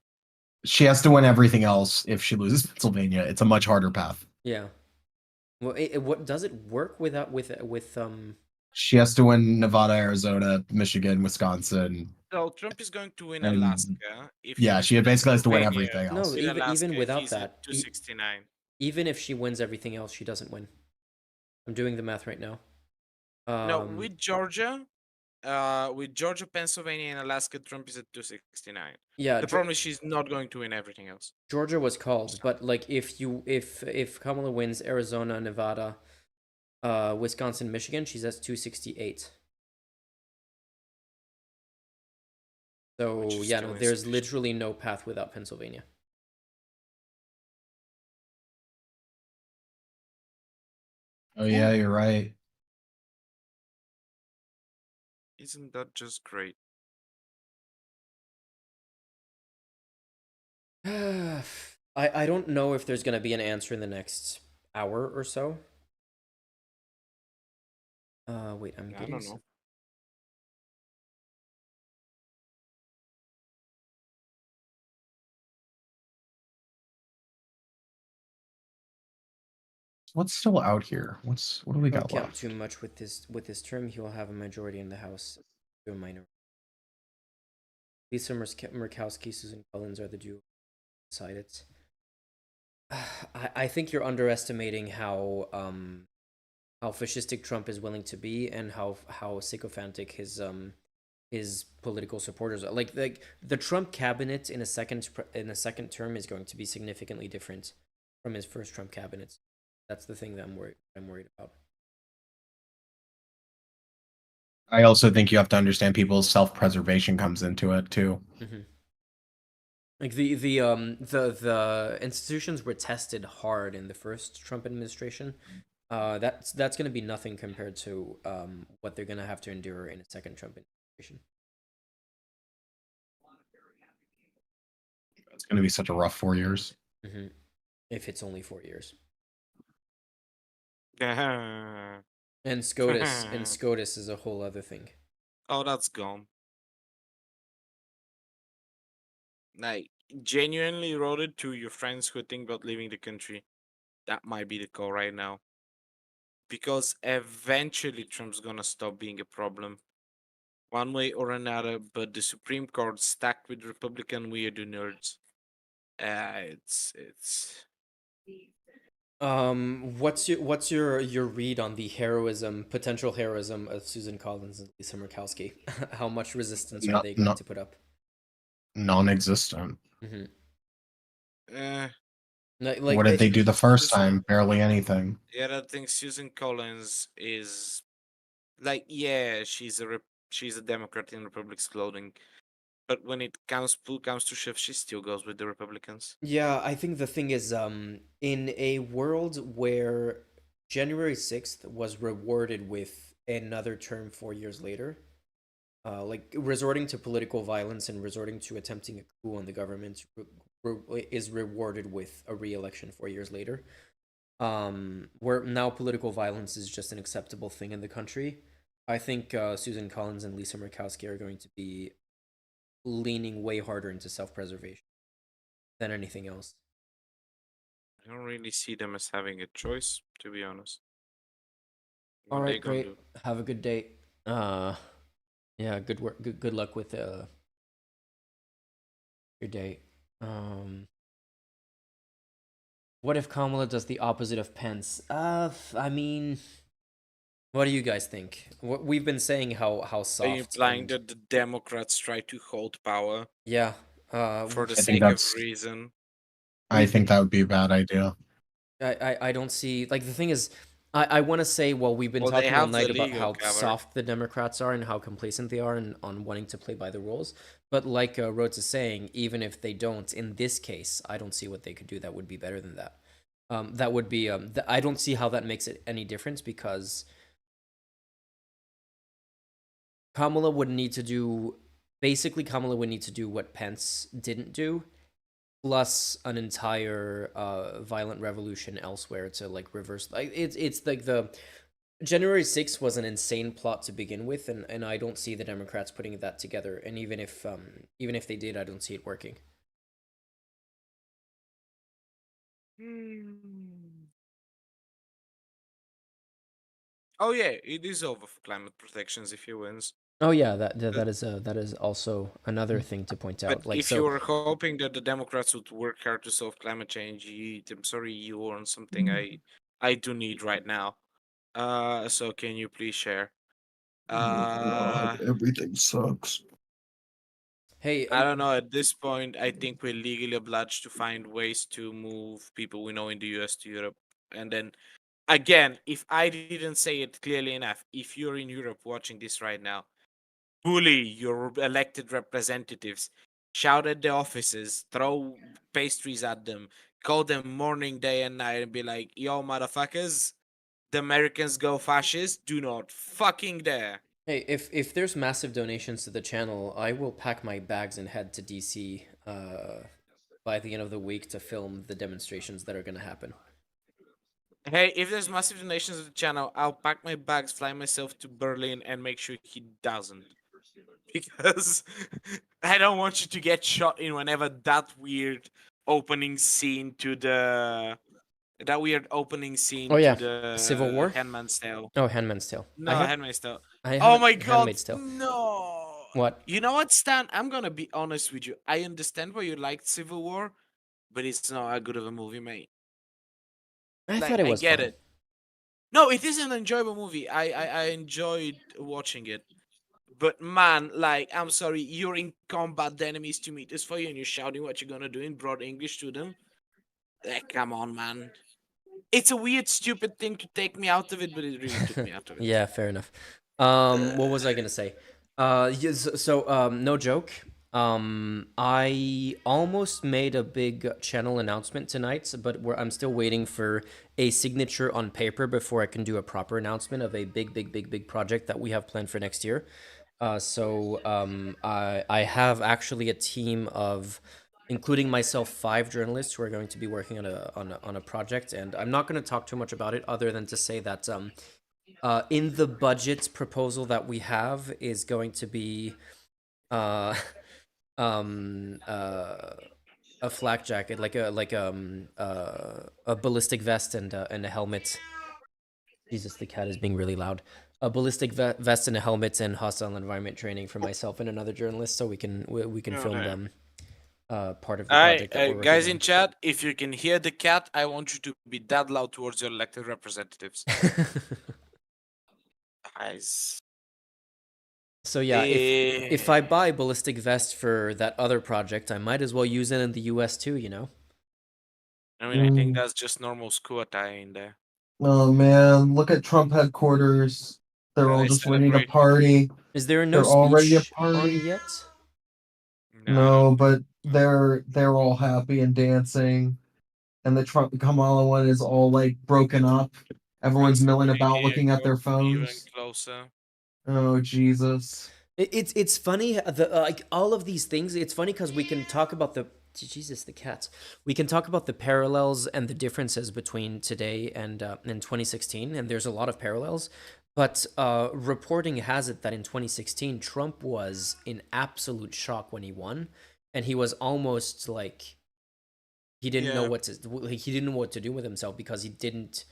she has to win everything else if she loses Pennsylvania. It's a much harder path. Yeah. Well, what does it work with She has to win Nevada, Arizona, Michigan, Wisconsin. So Trump is going to win And- Alaska. If yeah, wins she basically has to win Pennsylvania, everything else. No, with even Alaska, without he's that, at 269. even if she wins everything else, she doesn't win. I'm doing the math right now. No, with Georgia, Pennsylvania, and Alaska, Trump is at 269. Yeah, the problem is she's not going to win everything else. Georgia was called, but like if Kamala wins Arizona, Nevada, Wisconsin, Michigan, she's at 268. So yeah, no, there's literally no path without Pennsylvania. Oh yeah, you're right. Isn't that just great? I don't know if there's gonna be an answer in the next hour or so. Wait, I'm getting. I don't know. What's still out here? What do we got Don't count left? too much with this term. He will have a majority in the House. To a minor. Lisa Murkowski, Susan Collins are the duo decided. I think you're underestimating how fascistic Trump is willing to be and how sycophantic his political supporters are. Like the Trump cabinet in a second term is going to be significantly different from his first Trump cabinet. That's the thing that I'm worried about. I also think you have to understand people's self-preservation comes into it too. Mm-hmm. Like the institutions were tested hard in the first Trump administration. That's going to be nothing compared to what they're going to have to endure in a second Trump administration. It's going to be such a rough 4 years. Mm-hmm. If it's only 4 years. And SCOTUS is a whole other thing. Oh, that's gone. Like, genuinely wrote it to your friends who think about leaving the country. That might be the call right now. Because eventually Trump's gonna stop being a problem. One way or another, but the Supreme Court stacked with Republican weirdo nerds. It's What's your read on the potential heroism of Susan Collins and Lisa Murkowski? How much resistance are they going to put up? Non-existent. Mm-hmm. What did they do the first time? Barely anything. Yeah, I think Susan Collins is like, yeah, she's a Democrat in Republic's clothing, but when it comes to shove, she still goes with the Republicans. Yeah, I think the thing is, in a world where January 6th was rewarded with another term 4 years later, like resorting to political violence and resorting to attempting a coup on the government is rewarded with a re-election 4 years later. where now political violence is just an acceptable thing in the country. I think Susan Collins and Lisa Murkowski are going to be leaning way harder into self-preservation than anything else. I don't really see them as having a choice, to be honest. All What they right, gonna great. do? Have a good day. Yeah, good work. Good luck with your day. What if Kamala does the opposite of Pence? I mean, what do you guys think? We've been saying how Are you soft. implying And, that the Democrats try to hold power yeah. for the I think sake of that's. reason? I think that would be a bad idea. I don't see, like, the thing is, I want to say, well, we've been Well, they talking all have the night about legal how cover. soft the Democrats are and how complacent they are on wanting to play by the rules. But like Rhodes is saying, even if they don't, in this case, I don't see what they could do that would be better than that. That would be I don't see how that makes it any difference, because Kamala would need to do what Pence didn't do, plus an entire violent revolution elsewhere to like reverse. Like it's like the January 6th was an insane plot to begin with, and I don't see the Democrats putting that together. And even if they did, I don't see it working. Oh yeah, it is over for climate protections if he wins. Oh yeah, that is also another thing to point But out. Like, if so, you were hoping that the Democrats would work hard to solve climate change, I'm sorry, you were on something I do need right now. So can you please share? Everything sucks. Hey, I don't know. At this point, I think we're legally obliged to find ways to move people we know in the US to Europe. And then, again, if I didn't say it clearly enough, if you're in Europe watching this right now, bully your elected representatives, shout at the offices, throw pastries at them, call them morning, day, and night, and be like, yo, motherfuckers, the Americans go fascist, do not fucking dare. hey, if there's massive donations to the channel, I will pack my bags and head to DC by the end of the week to film the demonstrations that are gonna happen. Hey, if there's massive donations to the channel, I'll pack my bags, fly myself to Berlin, and make sure he doesn't. Because I don't want you to get shot in whenever that weird opening scene to the Oh yeah, the Civil War. Handmaid's Tale. Oh, Handmaid's Tale. No, Handmaid's Tale. I Oh haven't- my god, Handmaid's Tale. no. What? You know what, Stan? I'm gonna be honest with you. I understand why you liked Civil War, but it's not that good of a movie, mate. I thought it was get fun. it. No, it is an enjoyable movie. I enjoyed watching it. But man, like, I'm sorry, you're in combat, the enemies 2 meters for you, and you're shouting what you're gonna do in broad English to them. Come on, man. It's a weird, stupid thing to take me out of it, but it really took me out of it. Yeah, fair enough. What was I gonna say? No joke. I almost made a big channel announcement tonight, but I'm still waiting for a signature on paper before I can do a proper announcement of a big project that we have planned for next year. I have actually a team of, including myself, 5 journalists who are going to be working on a project, and I'm not going to talk too much about it other than to say that in the budget proposal that we have is going to be a flak jacket, like a ballistic vest and a helmet. Jesus, the cat is being really loud. A ballistic vest and a helmet and hostile environment training for myself and another journalist, so we can film them. Part of the project that we're working guys on. in chat, if you can hear the cat, I want you to be that loud towards your elected representatives. Guys. So yeah, if I buy ballistic vest for that other project, I might as well use it in the US too, you know? I mean, I think that's just normal school attire in there. Oh man, look at Trump headquarters. They're all just ready to party. Is there no They're all ready to speech party on yet? No, but they're all happy and dancing, and the Trump Kamala one is all like broken up. Everyone's milling about, looking at their Even phones. closer. Oh Jesus! It's funny, like all of these things. It's funny because we can talk about Jesus, the cats. We can talk about the parallels and the differences between today and in 2016, and there's a lot of parallels. But reporting has it that in 2016, Trump was in absolute shock when he won, and he was almost like he didn't know what to he didn't know what to do with himself because he didn't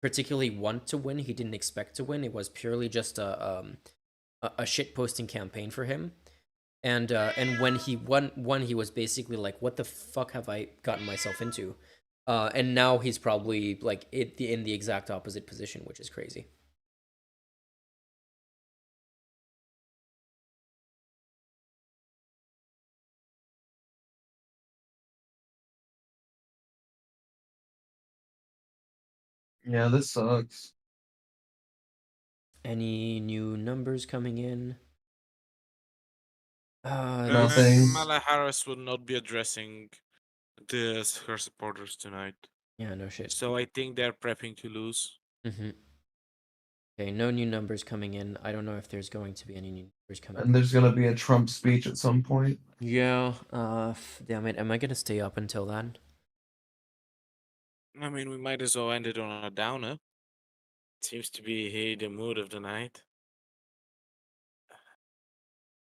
particularly want to win. He didn't expect to win. It was purely just a shit posting campaign for him. And when he won, he was basically like, "What the fuck have I gotten myself into?" And now he's probably like in the exact opposite position, which is crazy. Yeah, this sucks. Any new numbers coming in? Nothing. Kamala Harris will not be addressing her supporters tonight. Yeah, no shit. So I think they're prepping to lose. Mm-hmm. Okay, no new numbers coming in. I don't know if there's going to be any new numbers coming And there's gonna be a Trump speech at some point. Yeah, damn it. Am I gonna stay up until then? I mean, we might as well end it on a downer. Seems to be the mood of the night.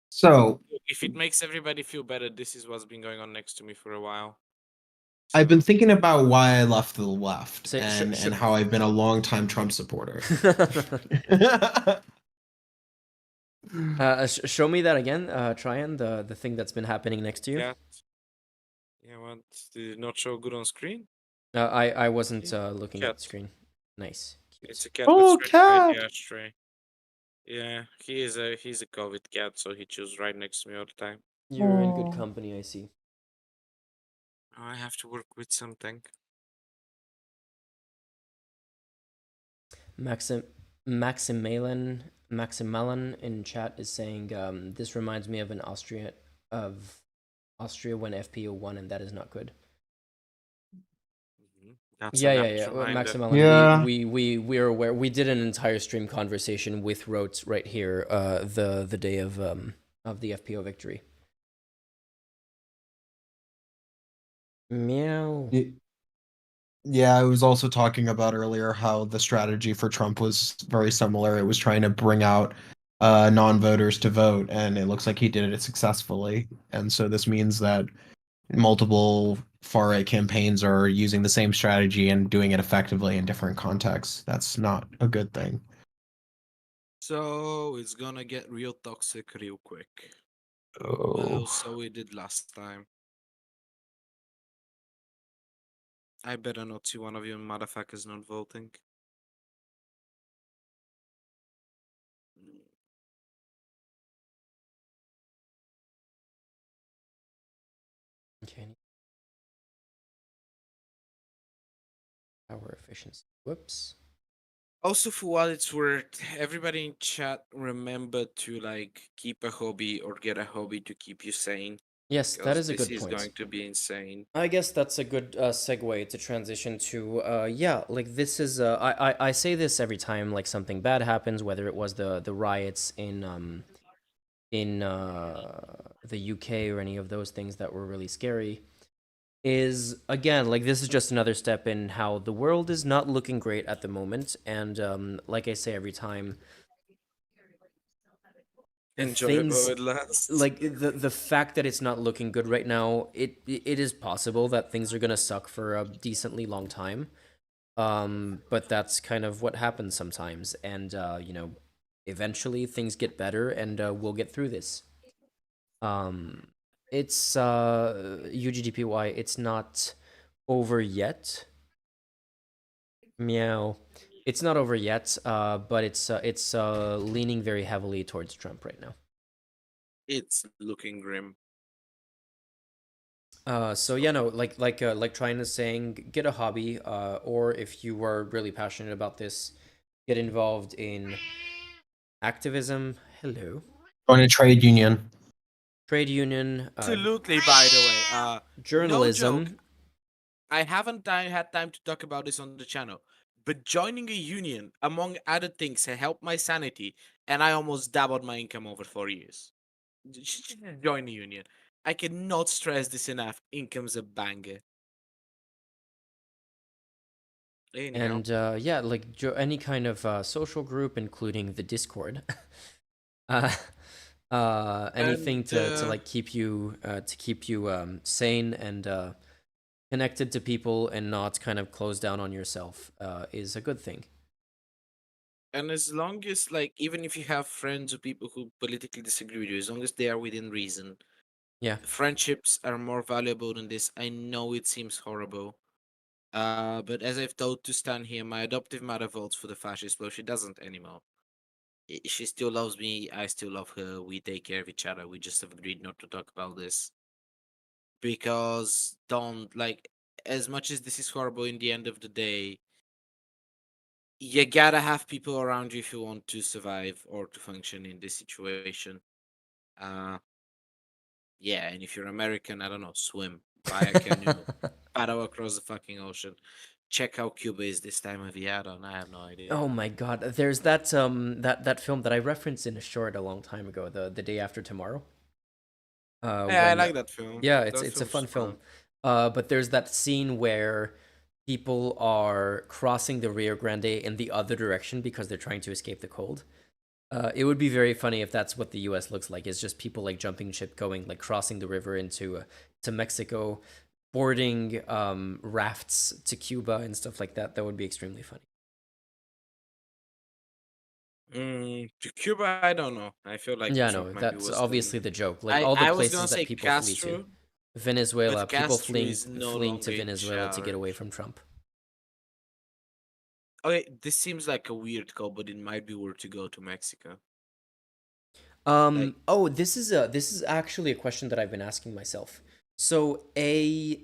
So If it makes everybody feel better, this is what's been going on next to me for a while. I've been thinking about why I left the left Say- sh- and sh- and how I've been a longtime Trump supporter. Show me that again, Tryon, the thing that's been happening next to you. Yeah. Yeah, what? Did it not show good on screen? I wasn't looking at Cat. the screen. Nice. It's a cat Oh, that's right by cat! the ashtray. Yeah, he's a COVID cat, so he chews right next to me all the time. You're in good company, I see. I have to work with something. Maximilian in chat is saying this reminds me of Austria when FPO won, and that is not good. That's Yeah, an yeah, apt yeah. reminder. Maximilian, Yeah. we are aware. We did an entire stream conversation with Rotes right here, the day of the FPO victory. Meow. Yeah, I was also talking about earlier how the strategy for Trump was very similar. It was trying to bring out non-voters to vote, and it looks like he did it successfully. And so this means that multiple far-right campaigns are using the same strategy and doing it effectively in different contexts. That's not a good thing. So it's gonna get real toxic real quick. Oh. Well, so we did last time. I better not see one of you motherfuckers not voting. Okay. Power efficiency. Whoops. Also, for what it's worth, everybody in chat remember to like keep a hobby or get a hobby to keep you sane. Yes, that because is a good This is point. going to be insane. I guess that's a good segue to transition to yeah, like this is I say this every time like something bad happens, whether it was the riots in the UK or any of those things that were really scary, is again like this is just another step in how the world is not looking great at the moment, and like I say every time, Enjoy things while it lasts. like the fact that it's not looking good right now, it is possible that things are gonna suck for a decently long time, but that's kind of what happens sometimes, and you know, eventually things get better, and we'll get through this. It's UGDPY, it's not over yet. Meow. It's not over yet, but it's leaning very heavily towards Trump right now. It's looking grim. So yeah, no, like Trine is saying, get a hobby, or if you are really passionate about this, get involved in activism. Hello. Join a trade union. Trade union. Absolutely, by the way. Journalism. No joke, I haven't had time to talk about this on the channel, but joining a union, among other things, helped my sanity, and I almost doubled my income over 4 years. Just join a union. I cannot stress this enough. Income's a banger. Anyhow. And yeah, like any kind of social group, including the Discord. uh, anything And to like keep you sane and connected to people and not kind of close down on yourself is a good thing. and as long as, like, even if you have friends or people who politically disagree with you, as long as they are within reason, Yeah. friendships are more valuable than this. I know it seems horrible. But as I've told to Stan here, my adoptive mother votes for the fascist. Well, she doesn't anymore. She still loves me. I still love her. We take care of each other. We just have agreed not to talk about this. Because don't, like, as much as this is horrible in the end of the day, you gotta have people around you if you want to survive or to function in this situation. Uh, yeah, and if you're American, I don't know, swim, buy a canoe, paddle across the fucking ocean. Check how Cuba is this time of year. I have no idea. Oh my god, there's that that film that I referenced in a short a long time ago, the Day After Tomorrow. Yeah, I like that film. Yeah, That it's a fun film's film. fun. But there's that scene where people are crossing the Rio Grande in the other direction because they're trying to escape the cold. It would be very funny if that's what the U.S. looks like. It's just people like jumping ship, going like crossing the river into to Mexico, boarding rafts to Cuba and stuff like that. That would be extremely funny. To Cuba, I don't know. I feel like Yeah, Trump no, might be that's worse obviously than... the joke. Like all the I was gonna places that say people flee to. Castro, Venezuela, but people Castro is no fleeing to longer in Venezuela to get charge. away from Trump. Okay, this seems like a weird call, but it might be worth to go to Mexico. Oh, this is actually a question that I've been asking myself. So a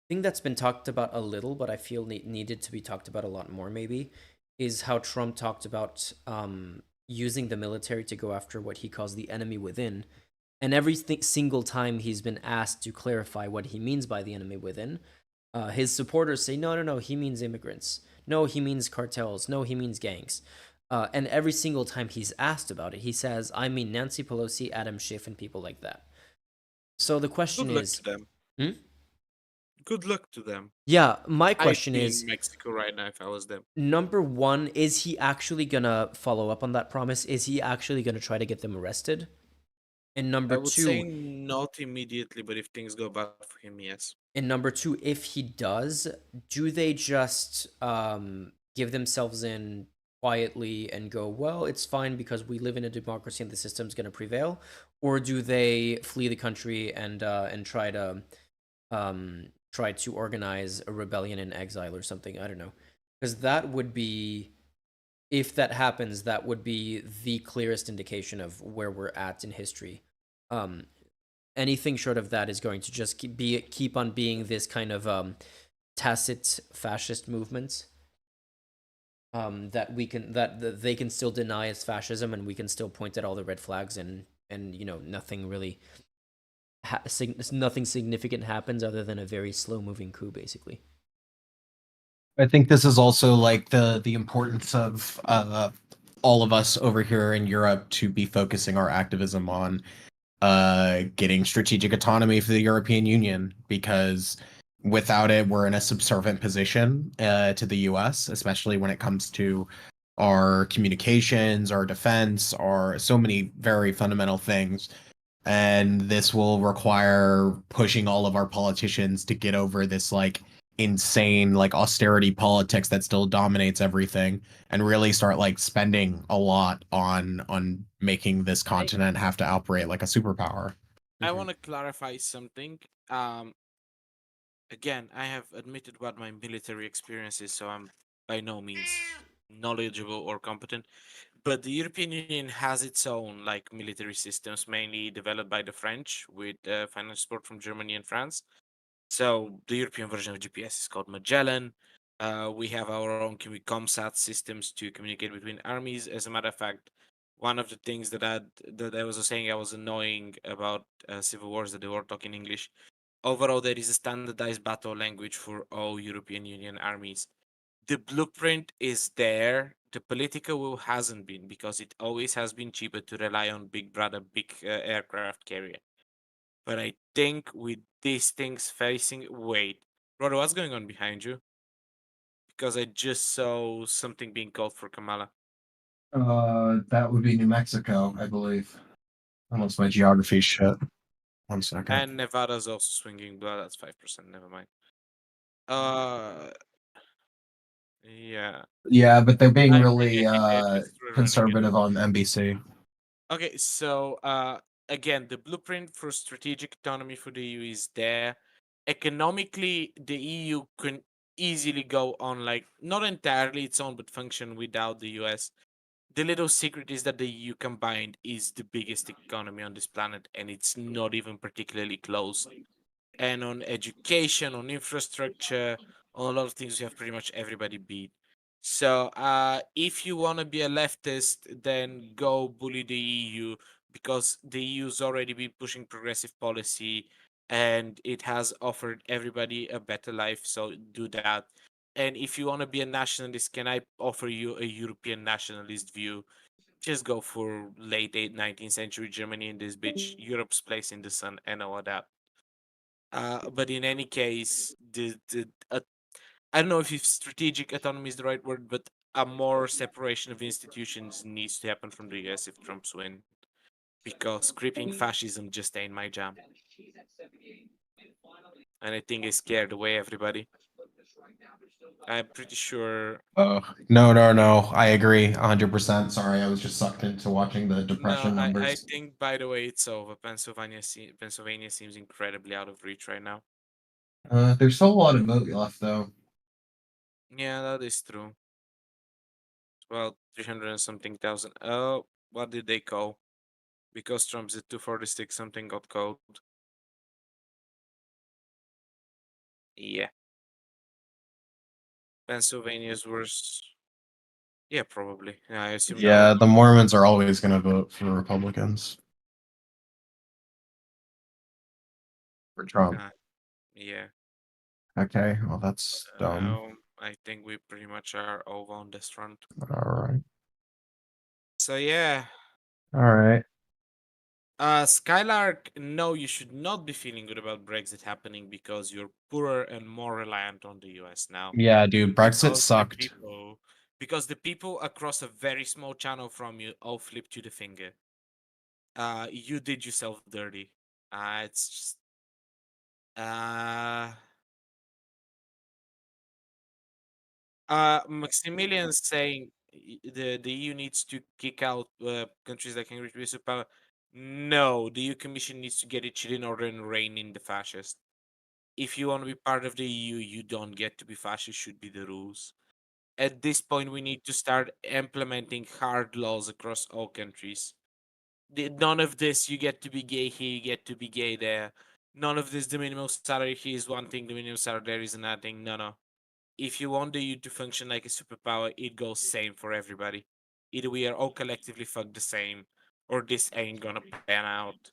thing that's been talked about a little, but I feel needed to be talked about a lot more, maybe, is how Trump talked about using the military to go after what he calls the enemy within. And every single time he's been asked to clarify what he means by the enemy within, his supporters say, no, no, no, he means immigrants. No, he means cartels. No, he means gangs. And every single time he's asked about it, he says, I mean Nancy Pelosi, Adam Schiff, and people like that. So the question Good luck is... to them. Hmm? Good luck to them. Yeah, my question I'd be is... in Mexico right now if I was them. Number one, is he actually gonna follow up on that promise? Is he actually gonna try to get them arrested? And number I would say two... not immediately, but if things go bad for him, yes. And number two, if he does, do they just give themselves in quietly and go, well, it's fine because we live in a democracy and the system's going to prevail? Or do they flee the country and try to organize a rebellion in exile or something? I don't know. Because that would be, if that happens, that would be the clearest indication of where we're at in history. Anything short of that is going to just keep on being this kind of tacit fascist movement that they can still deny as fascism, and we can still point at all the red flags, and nothing really nothing significant happens other than a very slow moving coup, basically. I think this is also like the importance of all of us over here in Europe to be focusing our activism on getting strategic autonomy for the European Union, because without it, we're in a subservient position to the US, especially when it comes to our communications, our defense, our so many very fundamental things. And this will require pushing all of our politicians to get over this like insane like austerity politics that still dominates everything, and really start like spending a lot on making this continent have to operate like a superpower. I want to clarify something. Again, I have admitted what my military experience is, so I'm by no means knowledgeable or competent. But the European Union has its own like military systems, mainly developed by the French with financial support from Germany and France. So the European version of GPS is called Magellan. We have our own ComSat systems to communicate between armies. As a matter of fact, one of the things that I was saying I was annoying about civil wars, that they were talking English. Overall, there is a standardized battle language for all European Union armies. The blueprint is there. The political will hasn't been, because it always has been cheaper to rely on Big Brother, big aircraft carrier. But I think with these things facing, wait, brother, what's going on behind you? Because I just saw something being called for Kamala. That would be New Mexico, I believe. Unless my geography shit. 1 second. And Nevada's also swinging blood. That's 5%. Never mind. Uh, yeah. Yeah, but they're being I really just running it. conservative on NBC. Okay, so again, the blueprint for strategic autonomy for the EU is there. Economically, the EU can easily go on like not entirely its own, but function without the US. The little secret is that the EU combined is the biggest economy on this planet, and it's not even particularly close. And on education, on infrastructure, on a lot of things, we have pretty much everybody beat. So if you want to be a leftist, then go bully the EU because the EU's already been pushing progressive policy and it has offered everybody a better life. So do that. And if you want to be a nationalist, can I offer you a European nationalist view? Just go for late 19th century Germany in this bitch, Europe's place in the sun, and all of that. But in any case, I don't know if strategic autonomy is the right word, but a more separation of institutions needs to happen from the US if Trump's win, because creeping fascism just ain't my jam, and I think it scared away everybody. I'm pretty sure. Oh, no. I agree 100%. Sorry, I was just sucked into watching the No, depression I numbers. think by the way it's over. Pennsylvania seems incredibly out of reach right now. There's still a lot of vote left, though. Yeah, that is true. Well, 300 and something thousand. Oh, what did they call? Because Trump's at 246, something got called. Yeah. Pennsylvania's worse. Yeah, probably. Yeah, I assume that Yeah, was. the Mormons are always going to vote for Republicans. For Trump. Yeah. Okay, well, that's dumb. I think we pretty much are over on this front. All right. So yeah. All right. Skylark, no, you should not be feeling good about Brexit happening because you're poorer and more reliant on the US now. Yeah, dude, Brexit sucked. Because the people across a very small channel from you all flipped you the finger. You did yourself dirty. It's just Maximilian's saying the EU needs to kick out countries that can reach power. No, the EU Commission needs to get its shit in order and rein in the fascists. If you want to be part of the EU, you don't get to be fascist. Should be the rules. At this point, we need to start implementing hard laws across all countries. None of this, you get to be gay here, you get to be gay there. None of this, the minimum salary here is one thing, the minimum salary there is another thing. No. If you want the EU to function like a superpower, it goes same for everybody. Either we are all collectively fucked the same, or this ain't gonna pan out.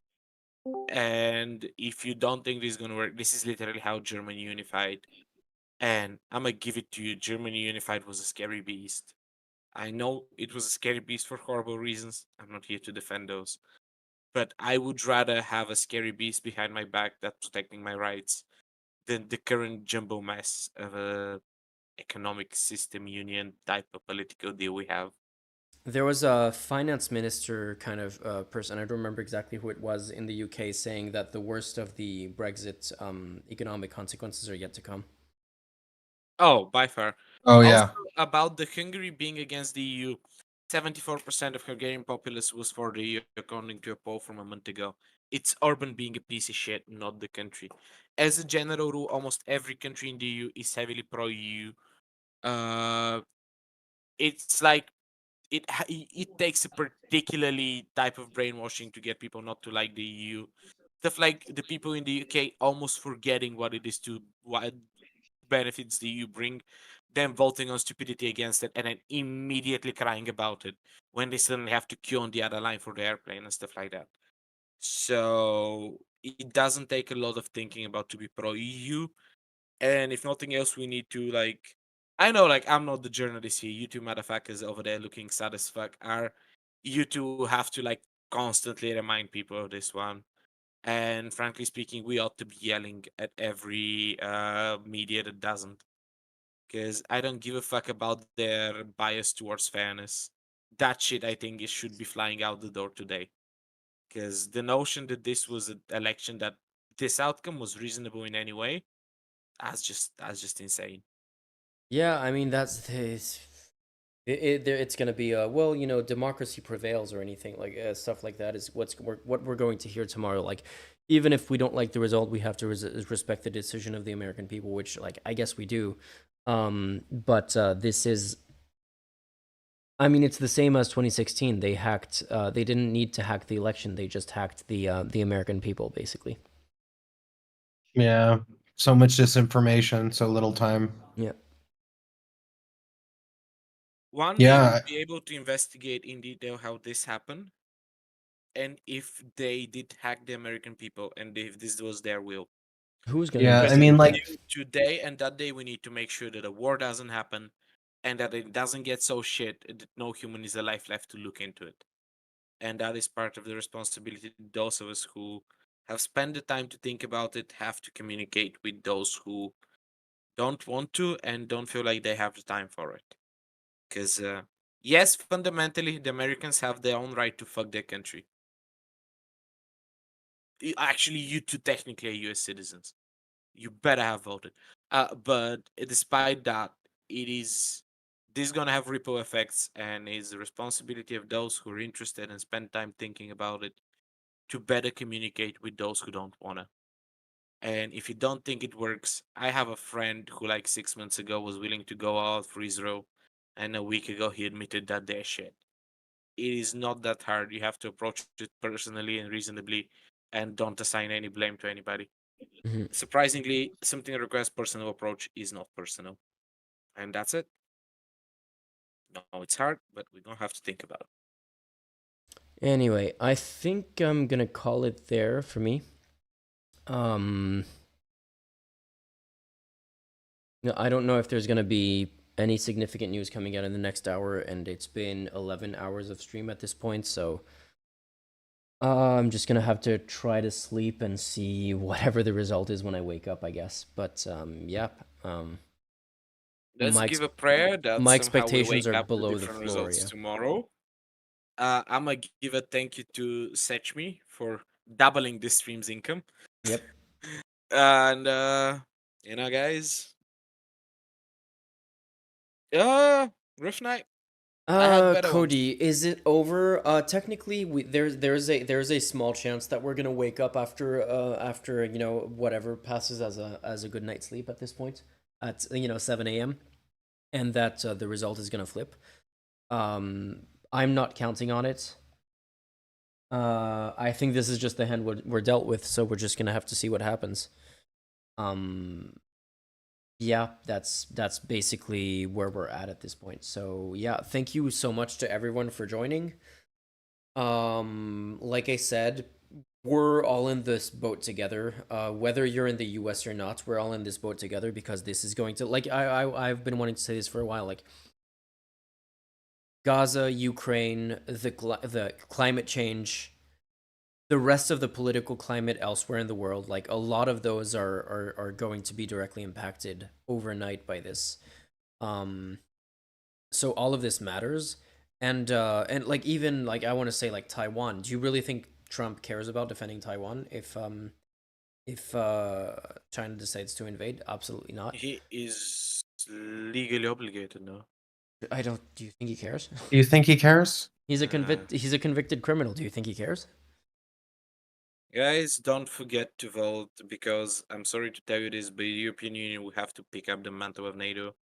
And if you don't think this is gonna work, this is literally how Germany unified. And I'm gonna give it to you. Germany unified was a scary beast. I know it was a scary beast for horrible reasons. I'm not here to defend those. But I would rather have a scary beast behind my back that's protecting my rights than the current jumbo mess of a economic system union type of political deal we have. There was a finance minister kind of person, I don't remember exactly who it was, in the UK saying that the worst of the Brexit economic consequences are yet to come. Oh, by far. Oh, yeah. Also, about the Hungary being against the EU, 74% of Hungarian populace was for the EU, according to a poll from a month ago. It's Orban being a piece of shit, not the country. As a general rule, almost every country in the EU is heavily pro-EU. It's like it takes a particularly type of brainwashing to get people not to like the EU. Stuff like the people in the UK almost forgetting what it is to what benefits the EU bring, then voting on stupidity against it, and then immediately crying about it when they suddenly have to queue on the other line for the airplane and stuff like that. So it doesn't take a lot of thinking about to be pro EU, and if nothing else, we need to like. I know, like I'm not the journalist here. You two motherfuckers over there looking sad as fuck are. You two have to like constantly remind people of this one. And frankly speaking, we ought to be yelling at every media that doesn't. Because I don't give a fuck about their bias towards fairness. That shit, I think, it should be flying out the door today. Because the notion that this was an election that this outcome was reasonable in any way, that's just insane. Yeah, I mean it's gonna be well, you know, democracy prevails or anything like stuff like that is what we're going to hear tomorrow. Like, even if we don't like the result, we have to respect the decision of the American people, which, like, I guess we do. But this is, I mean, it's the same as 2016. They hacked. They didn't need to hack the election. They just hacked the American people, basically. Yeah. So much disinformation, so little time. Yeah. One, they Yeah. would be able to investigate in detail how this happened, and if they did hack the American people, and if this was their will. Who's gonna Yeah, I Because mean, like, today and that day, we need to make sure that a war doesn't happen, and that it doesn't get so shit that no human is alive left to look into it. And that is part of the responsibility. Those of us who have spent the time to think about it have to communicate with those who don't want to and don't feel like they have the time for it. Because yes, fundamentally, the Americans have their own right to fuck their country. Actually, you two technically are U.S. citizens. You better have voted. But despite that, this is gonna have ripple effects, and it's the responsibility of those who are interested and spend time thinking about it to better communicate with those who don't wanna. And if you don't think it works, I have a friend who, like, 6 months ago, was willing to go out for Israel, and a week ago he admitted that they're shit. It is not that hard. You have to approach it personally and reasonably, and don't assign any blame to anybody. Mhm. Surprisingly, something that requires personal approach is not personal. And that's it. No, it's hard, but we're gonna have to think about it. Anyway, I think I'm gonna call it there for me. No, I don't know if there's gonna be any significant news coming out in the next hour, and it's been 11 hours of stream at this point, so I'm just gonna have to try to sleep and see whatever the result is when I wake up, I guess. But yeah, Let's my give a prayer that my somehow we expectations wake are up with below the different floor. results Yeah. tomorrow. I'm gonna give a thank you to Sechme for doubling this stream's income. Yep. And guys, rough night. I had better ones. Cody, is it over? Technically, there's a small chance that we're gonna wake up after you know, whatever passes as a good night's sleep at this point at 7 a.m. and that the result is gonna flip. I'm not counting on it. I think this is just the hand we're dealt with, so we're just gonna have to see what happens. Yeah, that's basically where we're at this point. So yeah, thank you so much to everyone for joining. Like I said, we're all in this boat together. Whether you're in the US or not, we're all in this boat together, because this is going to, like, I've been wanting to say this for a while, like, Gaza, Ukraine, the climate change, the rest of the political climate elsewhere in the world, like, a lot of those are going to be directly impacted overnight by this. So all of this matters, and like, even, like, I want to say, like, Taiwan. Do you really think Trump cares about defending Taiwan if China decides to invade? Absolutely not. He is legally obligated, no? I don't. Do you think he cares? Do you think he cares? He's a convicted criminal. Do you think he cares? Guys, don't forget to vote, because I'm sorry to tell you this, but the European Union will have to pick up the mantle of NATO.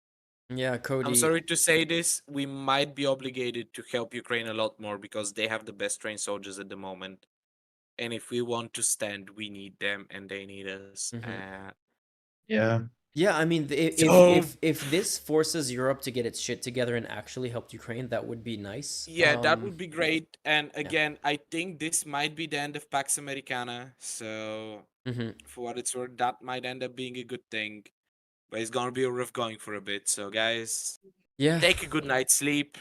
Yeah, Cody. I'm sorry to say this, we might be obligated to help Ukraine a lot more, because they have the best trained soldiers at the moment. And if we want to stand, we need them and they need us. Yeah. Yeah, I mean, So- if this forces Europe to get its shit together and actually help Ukraine, that would be nice. Yeah, that would be great. And again, I think this might be the end of Pax Americana. So, for what it's worth, that might end up being a good thing. But it's gonna be a rough going for a bit. So, guys, Yeah. take a good night's sleep.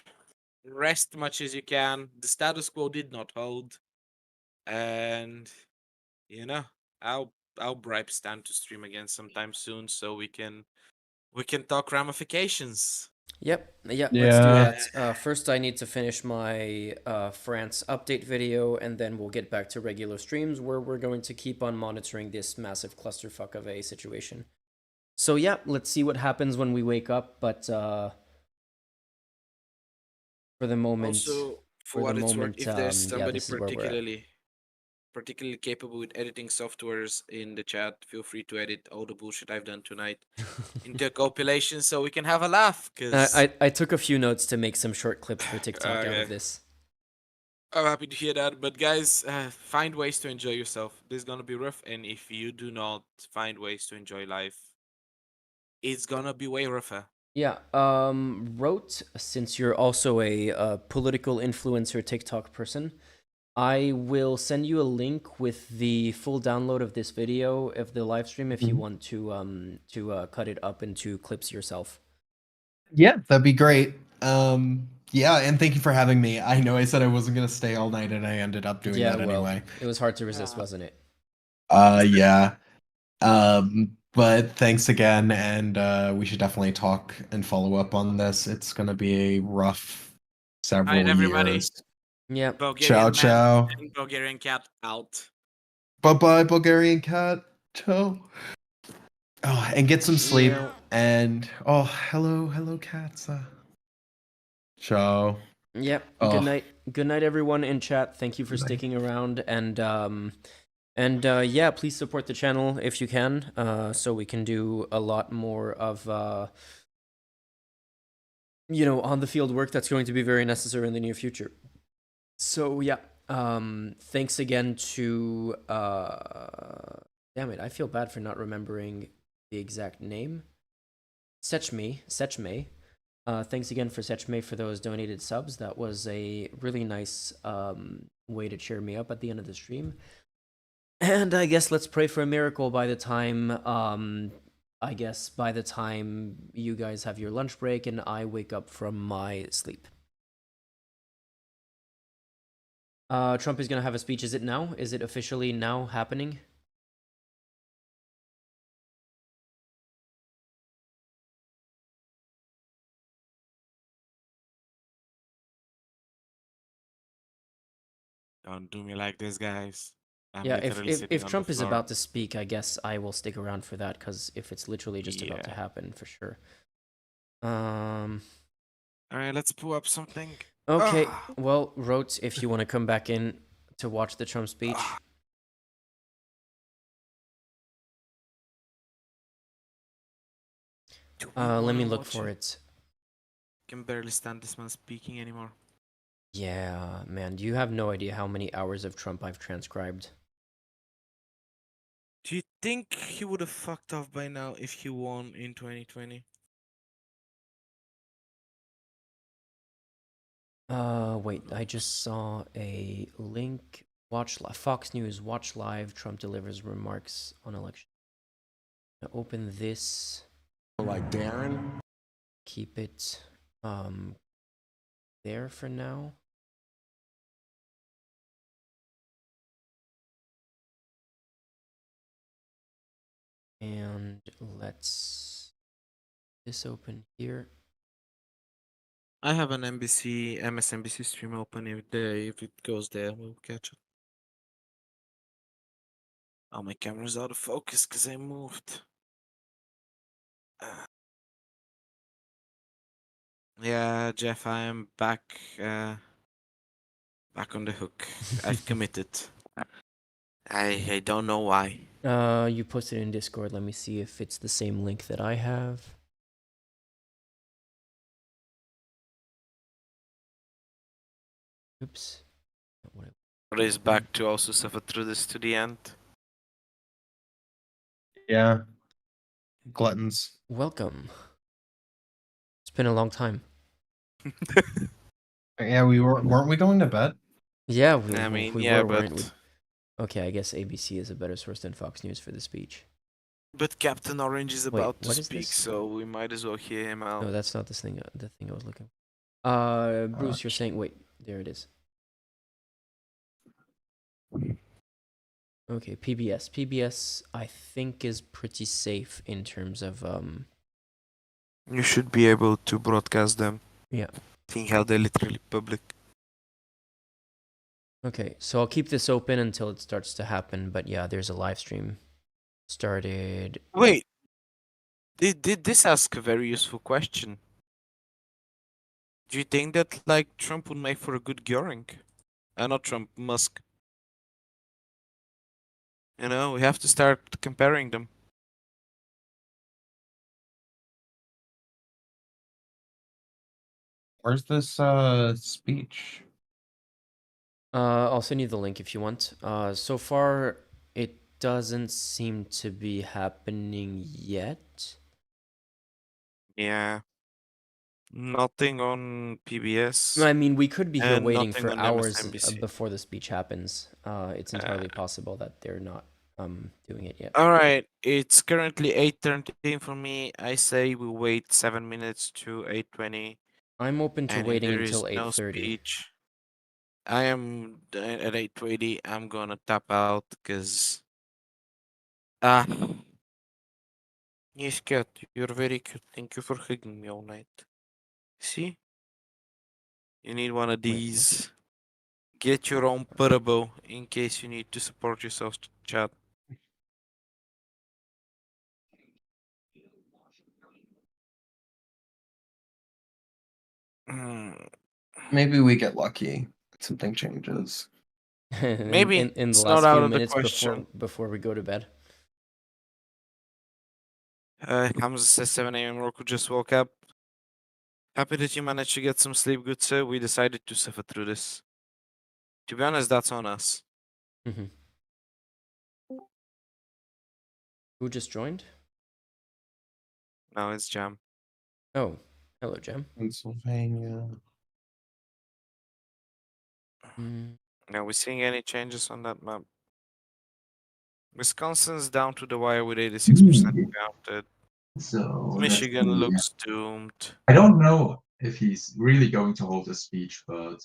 Rest much as you can. The status quo did not hold. And you know, I'll bribe Stan to stream again sometime soon, so we can talk ramifications. Yep, yeah, let's do Yeah. that. First, I need to finish my France update video, and then we'll get back to regular streams where we're going to keep on monitoring this massive clusterfuck of a situation. So yeah, let's see what happens when we wake up. But for the moment, Also, for what it's worth, if there's yeah, somebody this is where we're at. particularly capable with editing softwares in the chat, feel free to edit all the bullshit I've done tonight into a compilation so we can have a laugh. Cause I took a few notes to make some short clips for TikTok out Okay. of this. I'm happy to hear that. But guys, find ways to enjoy yourself. This is gonna be rough, and if you do not find ways to enjoy life, it's gonna be way rougher. Yeah, wrote, since you're also a political influencer TikTok person, I will send you a link with the full download of this video of the live stream if you want to cut it up into clips yourself. Yeah, that'd be great. Yeah, and thank you for having me. I know I said I wasn't gonna stay all night, and I ended up doing that well, anyway. it was hard to resist, wasn't it? Yeah. But thanks again, and we should definitely talk and follow up on this. It's gonna be a rough several Alright, everybody. years. Yeah. Bulgarian man Ciao. and Bulgarian cat out. Bye bye, Bulgarian cat. Ciao. Oh, and get some sleep. Meow. And oh, hello, cats. Ciao. Yep. Oh. Good night. Good night, everyone in chat. Thank you for sticking around, and yeah, please support the channel if you can, so we can do a lot more of on the field work that's going to be very necessary in the near future. So yeah, thanks again to damn it, I feel bad for not remembering the exact name. Sechme. Thanks again for Sechme for those donated subs. That was a really nice way to cheer me up at the end of the stream. And I guess let's pray for a miracle by the time you guys have your lunch break and I wake up from my sleep. Trump is gonna have a speech. Is it now? Is it officially now happening? Don't do me like this, guys. I'm Yeah, literally if sitting on Trump the is floor. about to speak, I guess I will stick around for that, because if it's literally just about to happen, for sure. Alright, let's pull up something. Okay, well, Rote, if you want to come back in to watch the Trump speech. Let me look for it. I can barely stand this man speaking anymore. Yeah, man, you have no idea how many hours of Trump I've transcribed. Do you think he would have fucked off by now if he won in 2020? Wait, I just saw a link. Fox News, watch live, Trump delivers remarks on election. Open this. Like Darren? Keep it, there for now. And let's this open here. I have an MSNBC stream open. If it goes there, we'll catch it. Oh, my camera's out of focus because I moved. Yeah, Jeff, I am back. Back on the hook. I've committed. I don't know why. You posted in Discord. Let me see if it's the same link that I have. Oops. Race back to also suffer through this to the end. Yeah. Gluttons. Welcome. It's been a long time. Yeah, weren't we going to bed? Yeah, I mean, we yeah, were, weren't we? but Okay, I guess ABC is a better source than Fox News for the speech. but Captain Orange is Wait, about to what is speak, this? so we might as well hear him out. No, that's not this thing. The thing I was looking for. Bruce, you're saying. Wait, there it is. Okay, PBS. PBS, I think, is pretty safe in terms of You should be able to broadcast them. Yeah. Seeing how they're literally public. Okay, so I'll keep this open until it starts to happen. But yeah, there's a live stream started. Wait. Did this ask a very useful question? Do you think that like Trump would make for a good Göring? Not Trump, Musk. You know, we have to start comparing them. Where's this speech? I'll send you the link if you want. So far, it doesn't seem to be happening yet. Yeah. Nothing on PBS. I mean, we could be here and waiting nothing for on hours MSNBC. before the speech happens. It's entirely possible that they're not doing it yet. All right, it's currently 8:13 for me. I say we wait 7 minutes to 8:20. I'm open to and if waiting there is until no 8:30. speech, I am at 8:20. I'm gonna tap out because yes, cat, you're very cute. Thank you for hugging me all night. See, you need one of these. Get your own Purbo in case you need to support yourself, chat. Maybe we get lucky. Something changes. Maybe in the it's last not out few of the minutes question. before we go to bed. Hamza says 7 a.m. Roku just woke up. Happy that you managed to get some sleep, good sir. We decided to suffer through this. To be honest, that's on us. Mm-hmm. Who just joined? No, it's Jam. Oh, hello, Jam. Pennsylvania. Are we seeing any changes on that map? Wisconsin's down to the wire with 86% counted. So Michigan let's see. looks doomed. I don't know if he's really going to hold a speech, but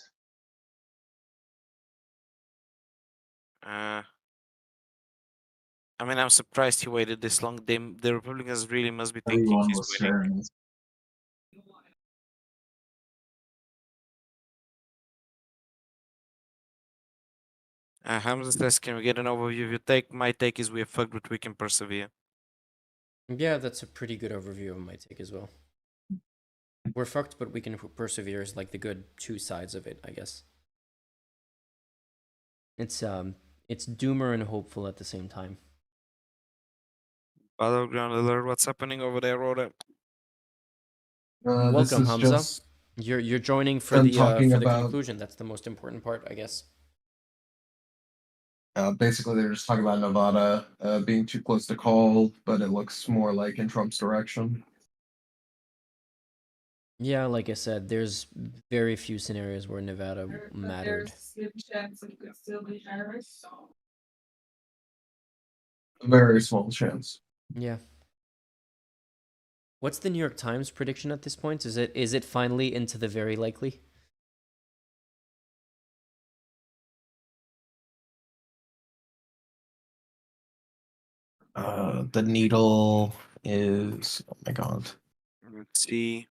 I mean, I'm surprised he waited this long. The Republicans really must be thinking everyone he's was winning. sharing it. Hamza says, can we get an overview of your take? My take is we are fucked, but we can persevere. Yeah, that's a pretty good overview of my take as well. We're fucked, but we can persevere is like the good two sides of it, I guess. It's doomer and hopeful at the same time. Battleground alert, what's happening over there, Rhoda? Welcome, Hamza. You're joining for the conclusion. That's the most important part, I guess. Basically, they're just talking about Nevada being too close to call, but it looks more like in Trump's direction. Yeah, like I said, there's very few scenarios where Nevada mattered. A very small chance. Yeah. What's the New York Times prediction at this point? Is it finally into the very likely? The needle is, oh my god. Let's see.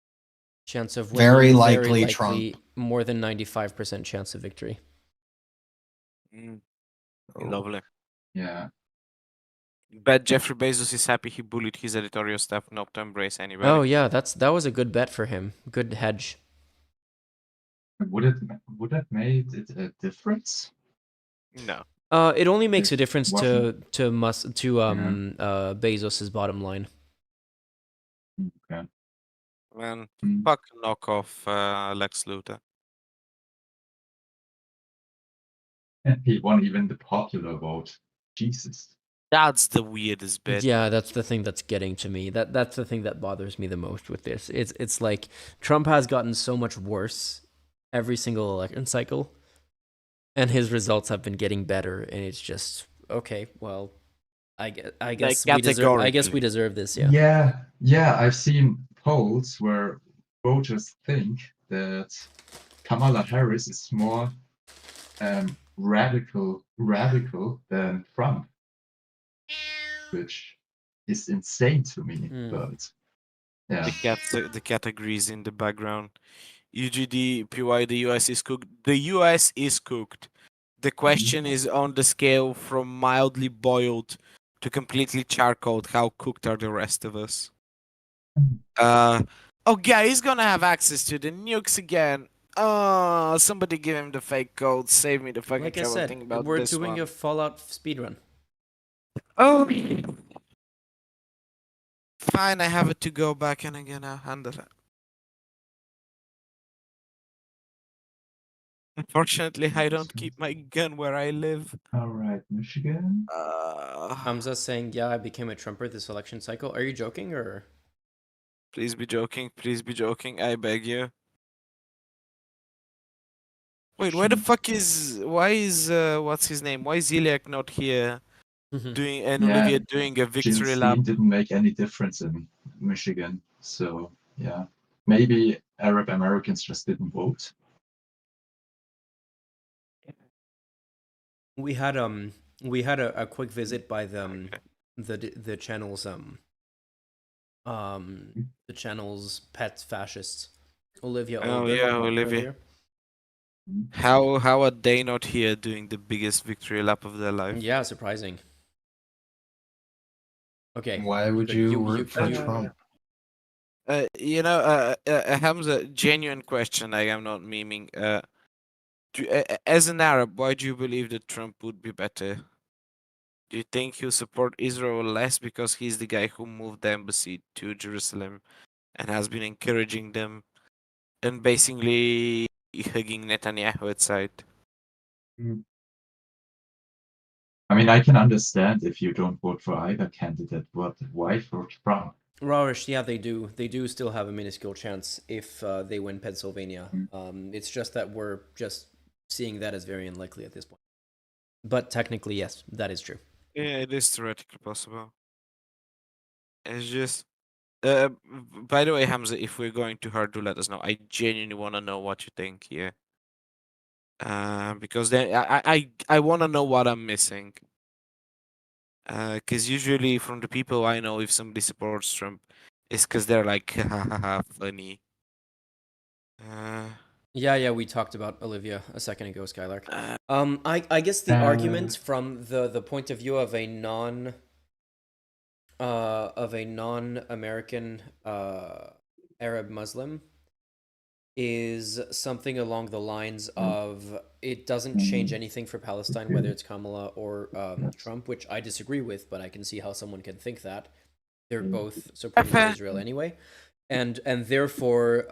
Chance of winning, very likely Trump. More than 95% chance of victory. Lovely. Yeah. Bet Jeffrey Bezos is happy he bullied his editorial staff not to embrace anybody. Oh yeah, that was a good bet for him. Good hedge. Would that made it a difference? No. It only makes a difference to wasn't- Bezos's bottom line. Okay. Man, fuck knockoff Lex Luthor. And he won even the popular vote. Jesus. That's the weirdest bit. Yeah, that's the thing that's getting to me. That's the thing that bothers me the most with this. It's like Trump has gotten so much worse every single election cycle, and his results have been getting better, and it's just okay. Well, I guess we deserve this. Yeah. Yeah. I've seen polls where voters think that Kamala Harris is more radical than Trump, which is insane to me. But yeah, The categories in the background. UGD PY, the US is cooked. The US is cooked. The question is on the scale from mildly boiled to completely charcoaled. How cooked are the rest of us? Oh yeah, he's gonna have access to the nukes again. Oh, somebody give him the fake code. Save me the fucking Like I trouble said, thinking about we're this doing one. a Fallout speedrun. Oh, fine. I have it to go back and I'm gonna handle it. Unfortunately, I don't keep my gun where I live. all right, Michigan. Hamza saying, "Yeah, I became a Trumper this election cycle." Are you joking or? Please be joking. Please be joking. I beg you. Wait, why the fuck is why is what's his name? Why is Iliak not here doing and Yeah, Olivia doing a Jim victory lap? Steen didn't make any difference in Michigan, so yeah, maybe Arab Americans just didn't vote. We had a quick visit by the channel's the channel's pet fascists. Olivia Oh Olden yeah, Olivia. earlier. How are they not here doing the biggest victory lap of their life? Yeah, surprising. Okay. Why would you root for Trump? Hamza, genuine question. Like I'm not memeing. As an Arab, why do you believe that Trump would be better? Do you think he'll support Israel less because he's the guy who moved the embassy to Jerusalem and has been encouraging them and basically hugging Netanyahu outside? I mean, I can understand if you don't vote for either candidate, but why for Trump? Rarish, yeah, they do. They do still have a minuscule chance if they win Pennsylvania. It's just that we're just seeing that as very unlikely at this point. But technically, yes, that is true. Yeah, it is theoretically possible. It's just. By the way, Hamza, if we're going too hard, do let us know. I genuinely want to know what you think here. Because then I want to know what I'm missing. Because usually from the people I know, if somebody supports Trump, it's because they're like, ha funny. Yeah, we talked about Olivia a second ago, Skylark. I guess the argument from the point of view of a non-American Arab Muslim is something along the lines of it doesn't change anything for Palestine whether it's Kamala or Trump, which I disagree with, but I can see how someone can think that. They're both supporting Israel anyway. And therefore,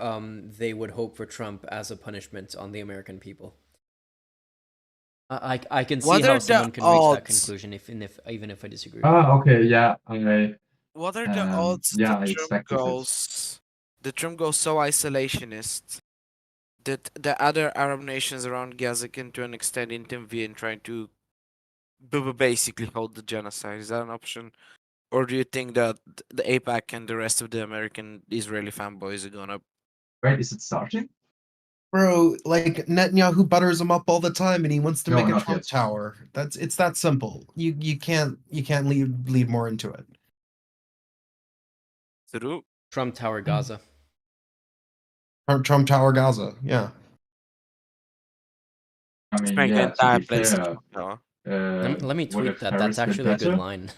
they would hope for Trump as a punishment on the American people. I can see how someone can reach that conclusion, even if I disagree. Okay, yeah, What are the odds yeah, I the Trump expected it. goes? The Trump goes so isolationist that the other Arab nations around Gaza can, to an extent, intervene, trying to basically hold the genocide. Is that an option? Or do you think that the APAC and the rest of the American Israeli fanboys are gonna? Wait, is it starting? Bro, like Netanyahu butters him up all the time, and he wants to No, make a not Trump yet. tower. It's that simple. You can't lead more into it. True. Trump Tower Gaza. Trump Tower Gaza. Yeah. I mean, make the yeah, to entire be place fair, Let me would tweet have that. Paris That's been actually a good better? line.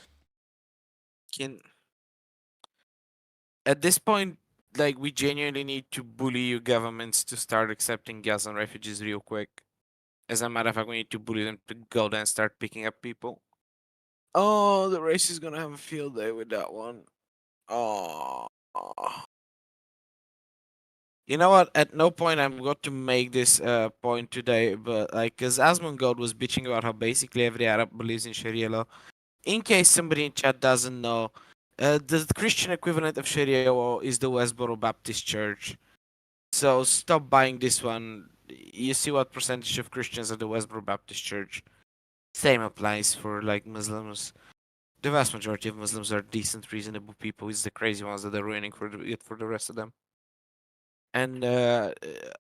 At this point, like, we genuinely need to bully you governments to start accepting Gazan refugees real quick. As a matter of fact, we need to bully them to go there and start picking up people. Oh, the race is gonna have a field day with that one. Oh. You know what? At no point I'm going to make this point today, but like, because Asmongold was bitching about how basically every Arab believes in Sharia law. In case somebody in chat doesn't know, the Christian equivalent of Sharia law is the Westboro Baptist Church. So stop buying this one. You see what percentage of Christians are the Westboro Baptist Church. Same applies for like Muslims. The vast majority of Muslims are decent, reasonable people. It's the crazy ones that are ruining it for the rest of them. And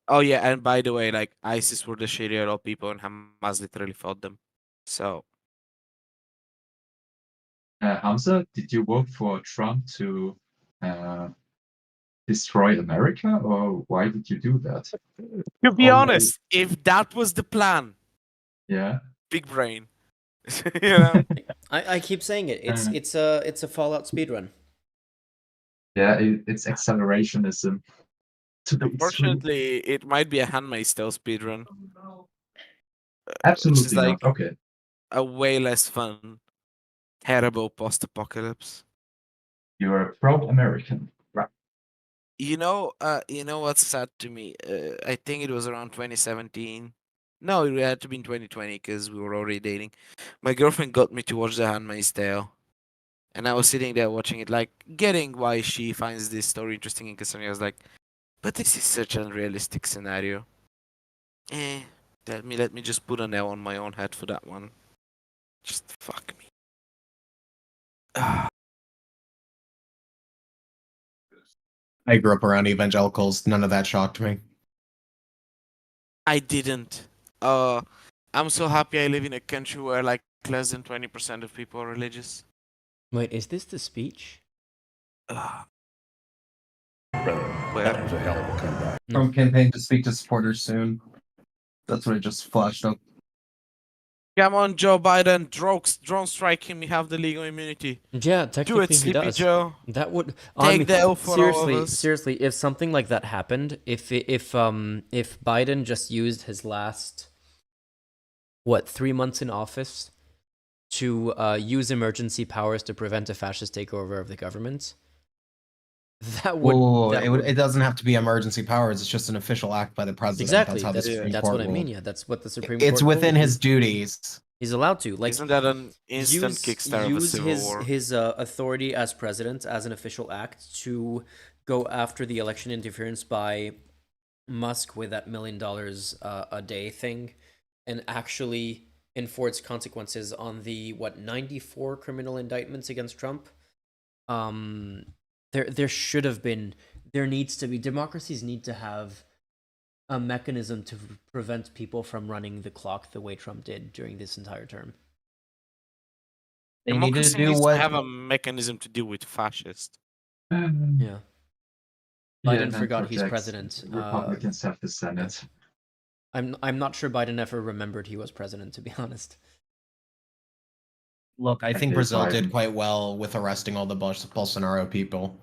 oh yeah, and by the way, like ISIS were the Sharia law people, and Hamas literally fought them. So Hamza, did you vote for Trump to destroy America, or why did you do that? to be Oh, honest, if that was the plan, yeah. big brain, you know. I keep saying it. It's a Fallout speedrun. Yeah, it's accelerationism. To the extreme. Unfortunately, it might be a Handmaid's Tale speedrun, which is Absolutely like not. Okay. a way less fun, terrible post-apocalypse. You're a pro-American, right? You know what's sad to me? I think it was around 2017. No, it had to be in 2020 because we were already dating. My girlfriend got me to watch The Handmaid's Tale, and I was sitting there watching it, like getting why she finds this story interesting and concerning. I was like, but this is such an unrealistic scenario. Let me just put a nail on my own head for that one. Just fuck me. I grew up around evangelicals. None of that shocked me. I didn't. I'm so happy I live in a country where like less than 20% of people are religious. Wait, is this the speech? That was a hell of a comeback. Trump campaign to speak to supporters soon. That's what it just flashed up. Come on, Joe Biden, drone strike him. We have the legal immunity. Yeah, Do technically it, he Sleepy does. Joe. That would Take the L for all of us. seriously, if something like that happened, if Biden just used his last 3 months in office to use emergency powers to prevent a fascist takeover of the government, that would it doesn't have to be emergency powers. It's just an official act by the president. exactly That's how the Supreme that's Court what I mean. ruled. Yeah, that's what the Supreme It's Court within ruled. his duties. He's allowed to. Like, isn't that an instant kickstart of a use civil war? his authority as president as an official act to go after the election interference by Musk with that $1 million a day thing, and actually enforce consequences on the 94 criminal indictments against Trump. There needs to be, democracies need to have a mechanism to prevent people from running the clock the way Trump did during this entire term. They need to Democracy do needs what to have a mechanism to deal with fascists. Yeah. Biden then forgot he's projects president. Republicans have the Senate. I'm not sure Biden ever remembered he was president, to be honest. Look, I think Okay, Brazil did Biden. quite well with arresting all the Bolsonaro people.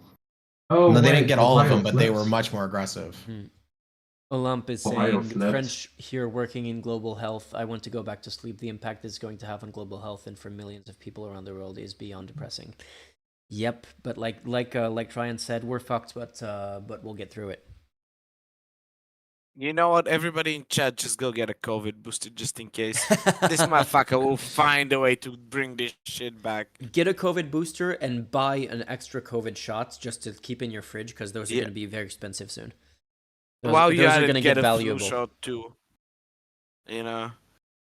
Oh, No, they wait, didn't get all of Ohio them, but they flips. were much more aggressive. Olymp is Ohio saying, flipped. French here working in global health. I want to go back to sleep. The impact it's going to have on global health and for millions of people around the world is beyond depressing. Yep, but like Tryon said, we're fucked, but we'll get through it. You know what? Everybody in chat, just go get a COVID booster just in case. This motherfucker will find a way to bring this shit back. Get a COVID booster and buy an extra COVID shot just to keep in your fridge, because those are going to be very expensive soon. While you are at going to get get a valuable. flu shot too. You know,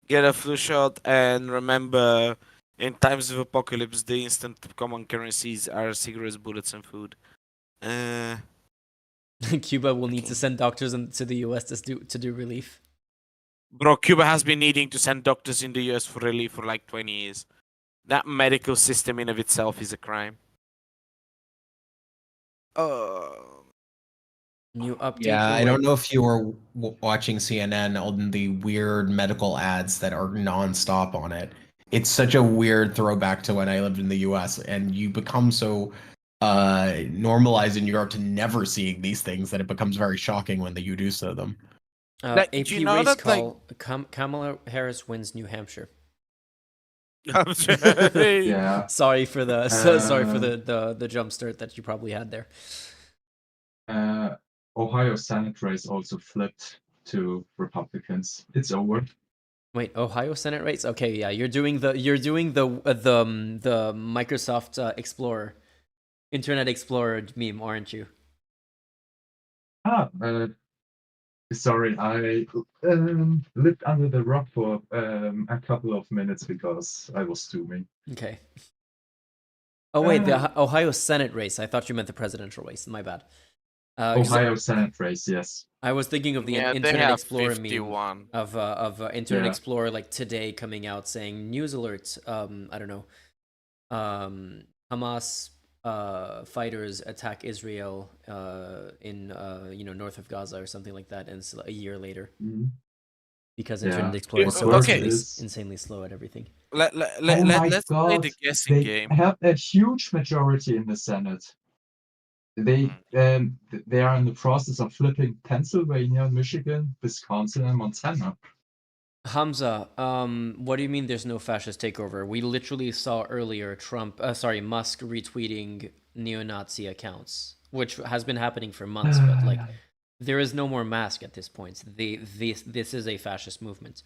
get a flu shot, and remember, in times of apocalypse, the instant common currencies are cigarettes, bullets, and food. Cuba will need to send doctors to the US to do relief. Bro, Cuba has been needing to send doctors in the US for relief for like 20 years. That medical system in of itself is a crime. New update. Yeah, I don't know if you were watching CNN on the weird medical ads that are nonstop on it. It's such a weird throwback to when I lived in the US, and you become so normalized in Europe to never seeing these things that it becomes very shocking when you do so them. AP do you know race that, call. Kamala Harris wins New Hampshire. Yeah. Sorry for the jump start that you probably had there. Ohio Senate race also flipped to Republicans. It's over. Wait, Ohio Senate race? Okay, yeah, you're doing the Microsoft Explorer, Internet Explorer meme, aren't you? Sorry, I lived under the rock for a couple of minutes because I was zooming. Okay. Oh wait, the Ohio Senate race. I thought you meant the presidential race. My bad. Ohio Senate race, yes. I was thinking of the Yeah, they Internet have Explorer 51. meme of Internet Yeah. Explorer like today coming out saying news alert. I don't know. Hamas fighters attack Israel in north of Gaza or something like that, and it's a year later because Internet Yeah. Explorer is What's so worse insanely slow at everything. Let, Oh my let's play God, the guessing they game. have a huge majority in the Senate. They are in the process of flipping Pennsylvania, Michigan, Wisconsin, and Montana. Hamza, what do you mean there's no fascist takeover? We literally saw earlier Musk retweeting neo-Nazi accounts, which has been happening for months, but like there is no more mask at this point. This is a fascist movement.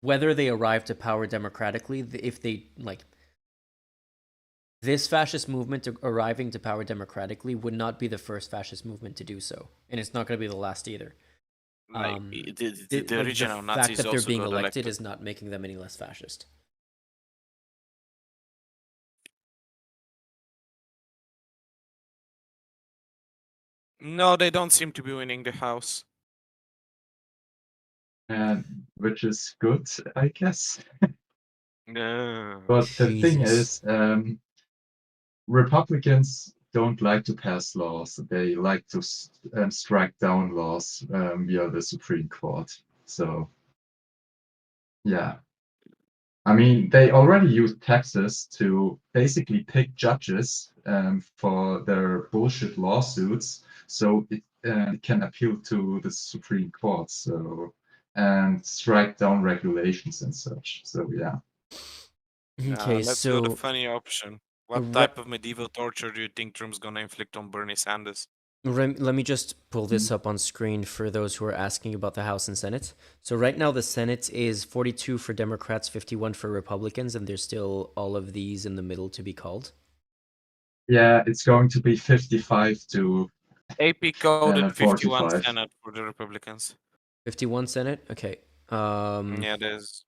Whether they arrive to power democratically, if they like this fascist movement arriving to power democratically would not be the first fascist movement to do so, and it's not going to be the last either. Like the The original fact Nazis that they're also being got elected elected. is not making them any less fascist. No, they don't seem to be winning the house. Which is good, I guess. No. But the thing is, Republicans don't like to pass laws. They like to strike down laws via the Supreme Court. So, yeah. I mean, they already used Texas to basically pick judges for their bullshit lawsuits, so it can appeal to the Supreme Court. So, and strike down regulations and such. So, yeah. Okay, Let's go the so funny option. What type of medieval torture do you think Trump's gonna inflict on Bernie Sanders? let me just pull this up on screen for those who are asking about the House and Senate. So right now the Senate is 42 for Democrats, 51 for Republicans, and there's still all of these in the middle to be called. Yeah, it's going to be 55 to AP coded 51 45. Senate for the Republicans. 51 Senate? Okay. Yeah, there's.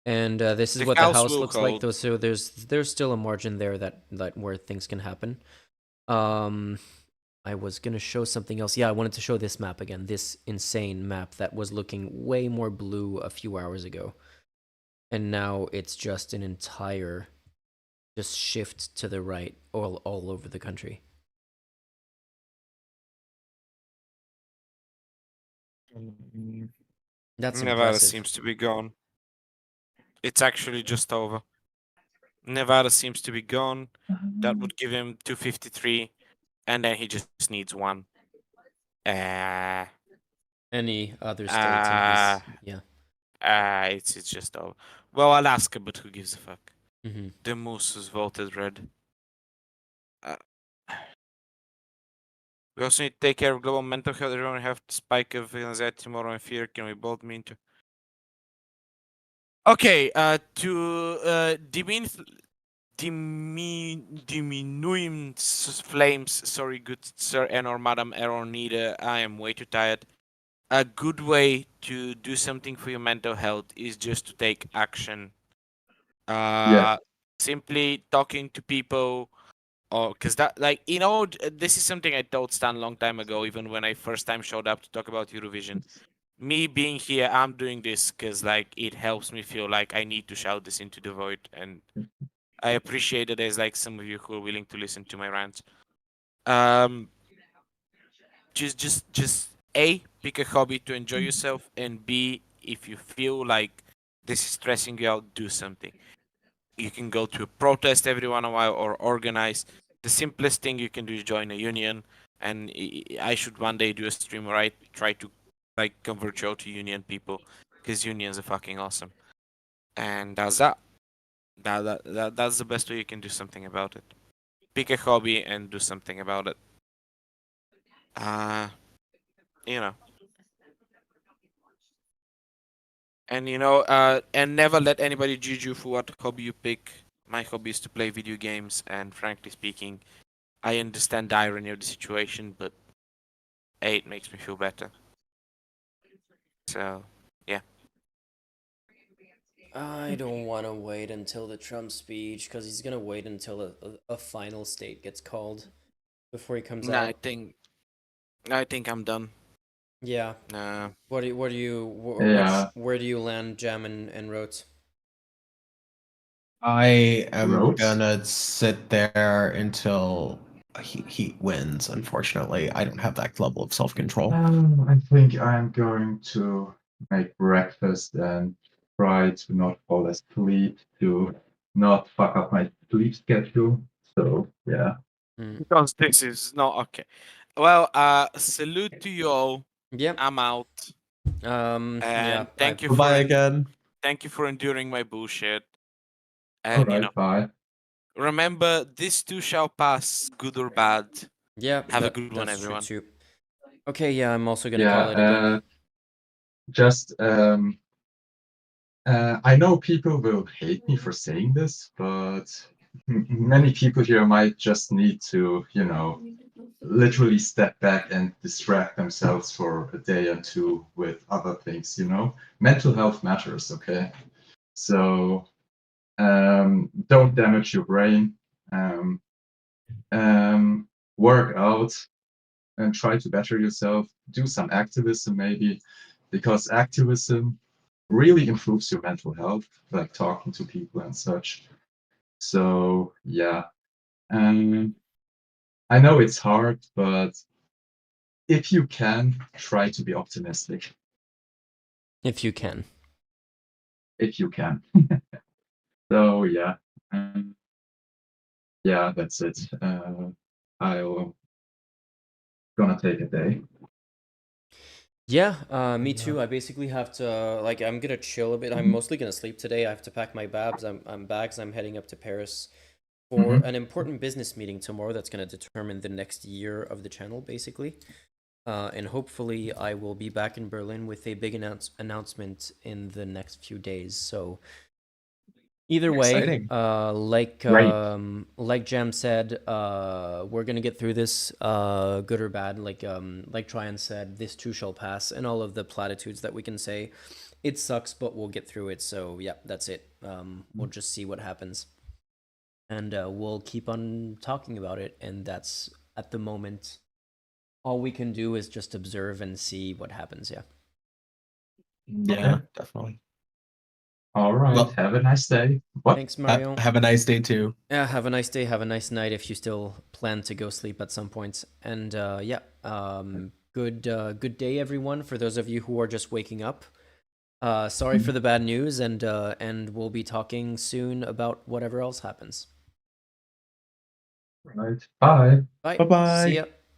And this is The what the House House will looks like, hold. though. So there's still a margin there that where things can happen. I was gonna show something else. Yeah, I wanted to show this map again. This insane map that was looking way more blue a few hours ago, and now it's just an entire just shift to the right all over the country. That's Nevada impressive. seems to be gone. It's actually just over. Nevada seems to be gone. That would give him 253, and then he just needs one. Any other state in his It's just over. Well, Alaska, but who gives a fuck? Mm-hmm. The moose has voted red. We also need to take care of global mental health. Everyone have the spike of anxiety tomorrow and fear. Can we both mean to? Okay, to diminuing flames. Sorry, good sir and or madam error neither. I am way too tired. A good way to do something for your mental health is just to take action. Simply talking to people, or because that, like, this is something I told Stan a long time ago, even when I first time showed up to talk about Eurovision. Me being here, I'm doing this because like it helps me feel like I need to shout this into the void, and I appreciate that there's like some of you who are willing to listen to my rants. Just A, pick a hobby to enjoy yourself, and B, if you feel like this is stressing you out, do something. You can go to a protest every once in a while or organize. The simplest thing you can do is join a union, and I should one day do a stream where I try to like convert you all to union people, because unions are fucking awesome. And that's that. That's the best way you can do something about it. Pick a hobby and do something about it. You know. And and never let anybody judge you for what hobby you pick. My hobby is to play video games, and frankly speaking, I understand the irony of the situation, but A, it makes me feel better. So, yeah. I don't want to wait until the Trump speech because he's gonna wait until a final state gets called before he comes out. I think I think I'm done. Yeah. Where do you land, Jam and Rotes? I am Rotes? gonna sit there until he wins. Unfortunately, I don't have that level of self-control. I think I'm going to make breakfast and try to not fall asleep, to not fuck up my sleep schedule. So yeah. Because this is not okay. Well, salute to you all. Yep. I'm out. Yeah. And thank you Bye for again. thank you for enduring my bullshit. All And right, bye. remember, this too shall pass, good or bad. Yeah. Have a good one, everyone. True too. Okay, yeah, I'm also gonna call it again. Just I know people will hate me for saying this, but many people here might just need to, literally step back and distract themselves for a day or two with other things, Mental health matters, okay? So don't damage your brain. Work out and try to better yourself. Do some activism maybe, because activism really improves your mental health, like talking to people and such. So yeah, I know it's hard, but if you can, try to be optimistic. If you can. If you can. So yeah, yeah, that's it. I'll gonna take a day. Yeah, me too. I basically have to I'm gonna chill a bit. I'm mostly gonna sleep today. I have to pack my bags. I'm heading up to Paris for an important business meeting tomorrow that's gonna determine the next year of the channel, basically. And hopefully I will be back in Berlin with a big announcement in the next few days. So either way, Exciting. like Jam said, we're gonna get through this, good or bad. Like Tryon said, this too shall pass, and all of the platitudes that we can say. It sucks, but we'll get through it. So yeah, that's it. We'll just see what happens, and we'll keep on talking about it. And that's at the moment all we can do is just observe and see what happens. Yeah. Yeah, definitely. All right. Well, have a nice day. What? Thanks, Mario. Have a nice day too. Yeah, have a nice day. Have a nice night if you still plan to go sleep at some point. And yeah, good day, everyone. For those of you who are just waking up, sorry for the bad news, and we'll be talking soon about whatever else happens. Right. Bye. Bye. Bye-bye. See ya.